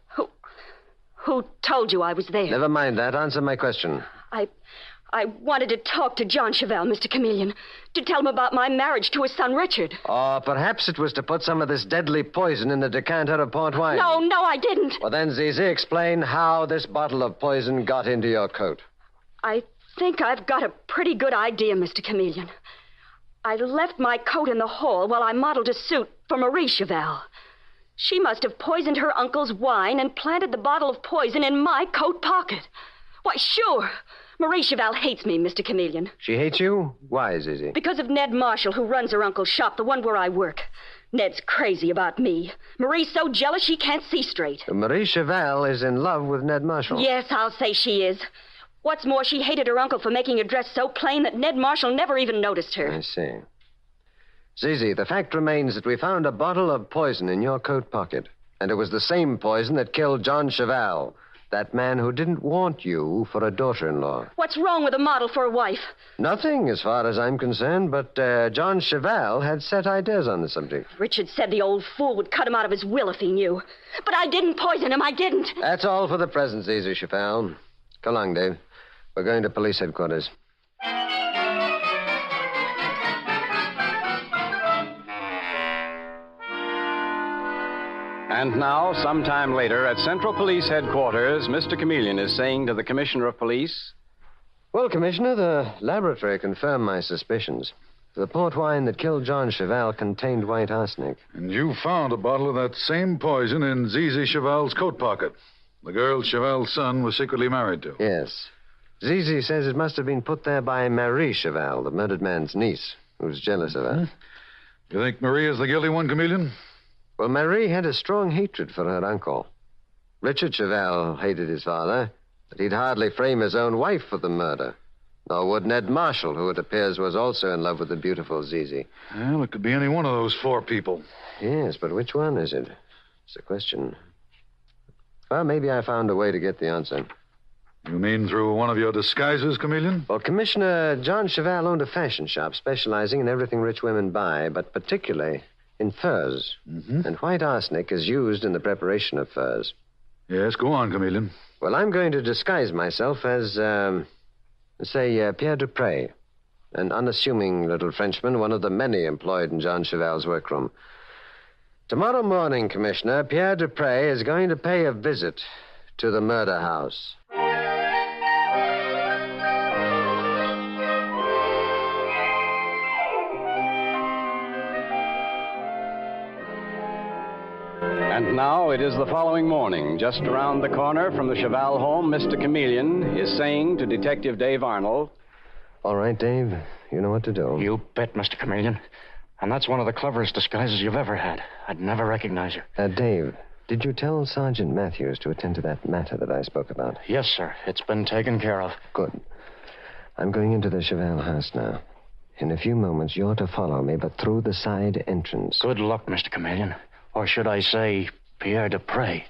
[SPEAKER 20] Who told you I was there?
[SPEAKER 17] Never mind that. Answer my question.
[SPEAKER 20] I wanted to talk to John Cheval, Mr. Chameleon, to tell him about my marriage to his son, Richard.
[SPEAKER 17] Or perhaps it was to put some of this deadly poison in the decanter of port wine.
[SPEAKER 20] No, I didn't.
[SPEAKER 17] Well, then, Zizi, explain how this bottle of poison got into your coat.
[SPEAKER 20] I think I've got a pretty good idea, Mr. Chameleon. I left my coat in the hall while I modeled a suit for Marie Cheval. She must have poisoned her uncle's wine and planted the bottle of poison in my coat pocket. Why, sure. Marie Cheval hates me, Mr. Chameleon.
[SPEAKER 17] She hates you? Why, Zizi?
[SPEAKER 20] Because of Ned Marshall, who runs her uncle's shop, the one where I work. Ned's crazy about me. Marie's so jealous she can't see straight.
[SPEAKER 17] Marie Cheval is in love with Ned Marshall.
[SPEAKER 20] Yes, I'll say she is. What's more, she hated her uncle for making her dress so plain that Ned Marshall never even noticed her.
[SPEAKER 17] I see. Zizi, the fact remains that we found a bottle of poison in your coat pocket. And it was the same poison that killed John Cheval, that man who didn't want you for a daughter-in-law.
[SPEAKER 20] What's wrong with a model for a wife?
[SPEAKER 17] Nothing, as far as I'm concerned, but John Cheval had set ideas on the subject.
[SPEAKER 20] Richard said the old fool would cut him out of his will if he knew. But I didn't poison him, I didn't.
[SPEAKER 17] That's all for the present, Zizi Cheval. Come along, Dave. We're going to police headquarters.
[SPEAKER 16] And now, sometime later, at Central Police Headquarters, Mr. Chameleon is saying to the Commissioner of Police,
[SPEAKER 17] Well, Commissioner, the laboratory confirmed my suspicions. The port wine that killed John Cheval contained white arsenic.
[SPEAKER 18] And you found a bottle of that same poison in Zizi Cheval's coat pocket. The girl Cheval's son was secretly married to.
[SPEAKER 17] Yes. Zizi says it must have been put there by Marie Cheval, the murdered man's niece, who was jealous of her.
[SPEAKER 18] You think Marie is the guilty one, Chameleon?
[SPEAKER 17] Well, Marie had a strong hatred for her uncle. Richard Cheval hated his father, but he'd hardly frame his own wife for the murder. Nor would Ned Marshall, who it appears was also in love with the beautiful Zizi.
[SPEAKER 18] Well, it could be any one of those four people.
[SPEAKER 17] Yes, but which one is it? It's a question. Well, maybe I found a way to get the answer.
[SPEAKER 18] You mean through one of your disguises, Chameleon?
[SPEAKER 17] Well, Commissioner, John Cheval owned a fashion shop specializing in everything rich women buy, but particularly in furs.
[SPEAKER 18] Mm-hmm.
[SPEAKER 17] And white arsenic is used in the preparation of furs.
[SPEAKER 18] Yes, go on, Chameleon.
[SPEAKER 17] Well, I'm going to disguise myself as, Pierre Dupré, an unassuming little Frenchman, one of the many employed in John Cheval's workroom. Tomorrow morning, Commissioner, Pierre Dupré is going to pay a visit to the murder house.
[SPEAKER 16] And now it is the following morning. Just around the corner from the Cheval home, Mr. Chameleon is saying to Detective Dave Arnold,
[SPEAKER 17] All right, Dave. You know what to do.
[SPEAKER 2] You bet, Mr. Chameleon. And that's one of the cleverest disguises you've ever had. I'd never recognize you.
[SPEAKER 17] Dave, did you tell Sergeant Matthews to attend to that matter that I spoke about?
[SPEAKER 2] Yes, sir. It's been taken care of.
[SPEAKER 17] Good. I'm going into the Cheval house now. In a few moments, you're to follow me, but through the side entrance.
[SPEAKER 2] Good luck, Mr. Chameleon. Or should I say, Pierre Dupré.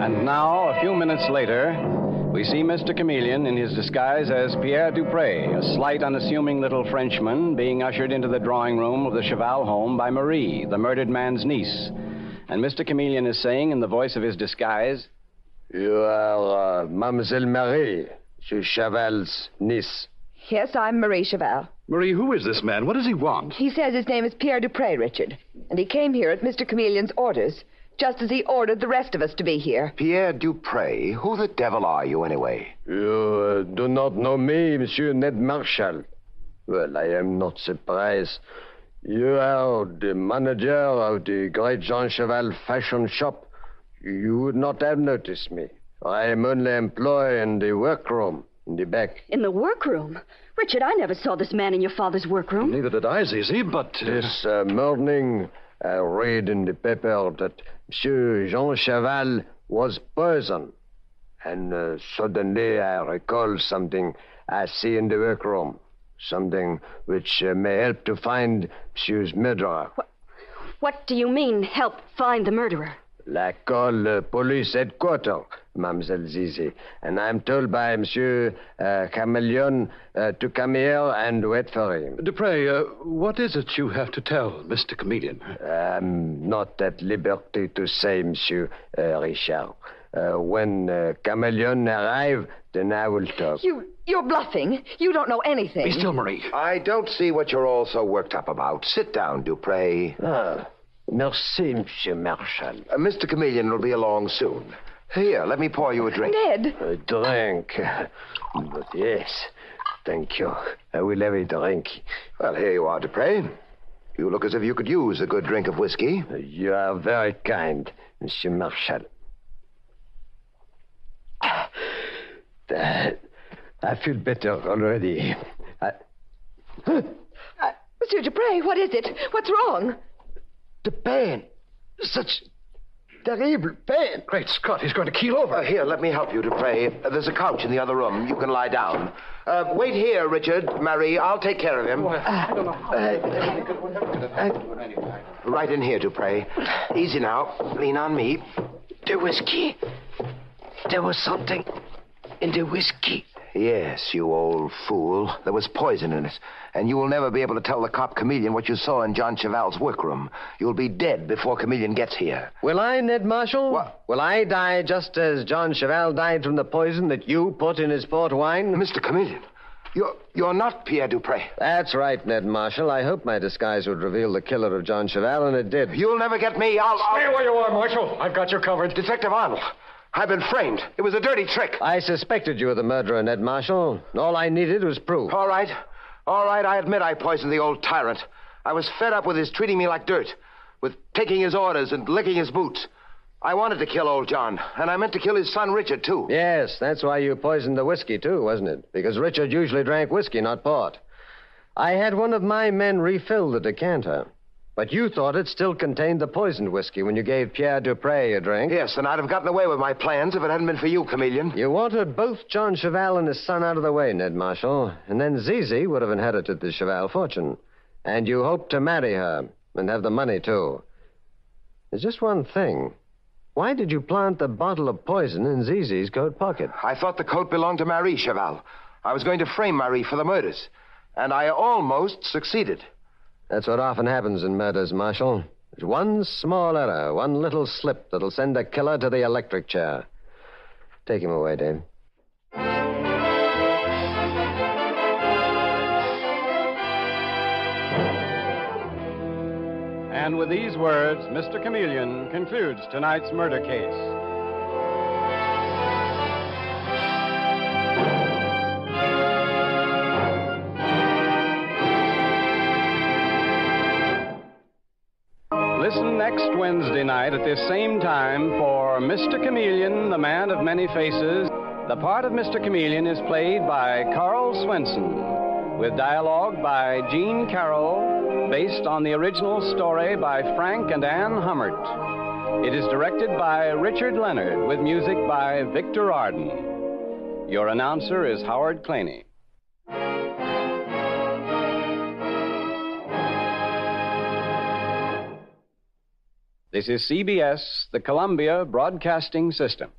[SPEAKER 16] And now, a few minutes later, we see Mr. Chameleon in his disguise as Pierre Dupré, a slight, unassuming little Frenchman, being ushered into the drawing room of the Cheval home by Marie, the murdered man's niece. And Mr. Chameleon is saying in the voice of his disguise,
[SPEAKER 17] You are Mademoiselle Marie, Cheval's niece.
[SPEAKER 13] Yes, I'm Marie Cheval.
[SPEAKER 18] Marie, who is this man? What does he want?
[SPEAKER 13] He says his name is Pierre Dupré, Richard. And he came here at Mr. Chameleon's orders, just as he ordered the rest of us to be here.
[SPEAKER 19] Pierre Dupré? Who the devil are you, anyway?
[SPEAKER 17] You do not know me, Monsieur Ned Marshall. Well, I am not surprised. You are the manager of the great Jean Cheval fashion shop. You would not have noticed me. I am only employed in the workroom. In the back.
[SPEAKER 20] In the workroom? Richard, I never saw this man in your father's workroom.
[SPEAKER 18] Neither did I, Zizi, but...
[SPEAKER 17] This morning, I read in the paper that Monsieur Jean Cheval was poisoned. And suddenly I recall something I see in the workroom. Something which may help to find Monsieur's murderer.
[SPEAKER 20] What do you mean, help find the murderer?
[SPEAKER 17] I call police headquarters, Mademoiselle Zizi, and I'm told by Monsieur Chameleon to come here and wait for him.
[SPEAKER 18] Dupré, what is it you have to tell Mr. Chameleon?
[SPEAKER 17] I'm not at liberty to say, Monsieur Richard. When Chameleon arrives, then I will talk.
[SPEAKER 13] You're bluffing. You don't know anything.
[SPEAKER 18] Be still, Marie.
[SPEAKER 19] I don't see what you're all so worked up about. Sit down, Dupré.
[SPEAKER 17] Merci, Monsieur Marshall.
[SPEAKER 19] Mr. Chameleon will be along soon. Here, let me pour you a drink.
[SPEAKER 13] Ned.
[SPEAKER 17] A drink. But yes, thank you. I will have a drink.
[SPEAKER 19] Well, here you are, Dupré. You look as if you could use a good drink of whiskey.
[SPEAKER 17] You are very kind, Monsieur Marshall. I feel better already.
[SPEAKER 13] Monsieur Dupré, what is it? What's wrong?
[SPEAKER 17] The pain. Such
[SPEAKER 19] terrible pain.
[SPEAKER 18] Great Scott, he's going to keel over.
[SPEAKER 19] Here, let me help you, Dupre. There's a couch in the other room. You can lie down. Wait here, Richard, Marie. I'll take care of him.
[SPEAKER 18] I don't know.
[SPEAKER 19] Right in here, Dupre. Easy now. Lean on me.
[SPEAKER 4] The whiskey. There was something in the whiskey.
[SPEAKER 19] Yes, you old fool. There was poison in it. And you will never be able to tell the cop Chameleon what you saw in John Cheval's workroom. You'll be dead before Chameleon gets here.
[SPEAKER 17] Will I, Ned Marshall?
[SPEAKER 19] What?
[SPEAKER 17] Will I die just as John Cheval died from the poison that you put in his port wine?
[SPEAKER 19] Mr. Chameleon, you're not Pierre Dupre.
[SPEAKER 17] That's right, Ned Marshall. I hoped my disguise would reveal the killer of John Cheval, and it did.
[SPEAKER 19] You'll never get me.
[SPEAKER 2] Stay where you are, Marshal. I've got you covered.
[SPEAKER 19] Detective Arnold, I've been framed. It was a dirty trick.
[SPEAKER 17] I suspected you of the murderer, Ned Marshall. All I needed was proof.
[SPEAKER 19] All right, I admit I poisoned the old tyrant. I was fed up with his treating me like dirt, with taking his orders and licking his boots. I wanted to kill old John, and I meant to kill his son, Richard, too.
[SPEAKER 17] Yes, that's why you poisoned the whiskey, too, wasn't it? Because Richard usually drank whiskey, not port. I had one of my men refill the decanter. But you thought it still contained the poisoned whiskey when you gave Pierre Dupre a drink.
[SPEAKER 19] Yes, and I'd have gotten away with my plans if it hadn't been for you, Chameleon.
[SPEAKER 17] You wanted both John Cheval and his son out of the way, Ned Marshall. And then Zizi would have inherited the Cheval fortune. And you hoped to marry her and have the money, too. There's just one thing. Why did you plant the bottle of poison in Zizi's coat pocket?
[SPEAKER 19] I thought the coat belonged to Marie Cheval. I was going to frame Marie for the murders. And I almost succeeded.
[SPEAKER 17] That's what often happens in murders, Marshal. There's one small error, one little slip that'll send a killer to the electric chair. Take him away, Dave.
[SPEAKER 16] And with these words, Mr. Chameleon concludes tonight's murder case. Listen next Wednesday night at this same time for Mr. Chameleon, the Man of Many Faces. The part of Mr. Chameleon is played by Carl Swenson, with dialogue by Gene Carroll, based on the original story by Frank and Ann Hummert. It is directed by Richard Leonard, with music by Victor Arden. Your announcer is Howard Claney. This is CBS, the Columbia Broadcasting System.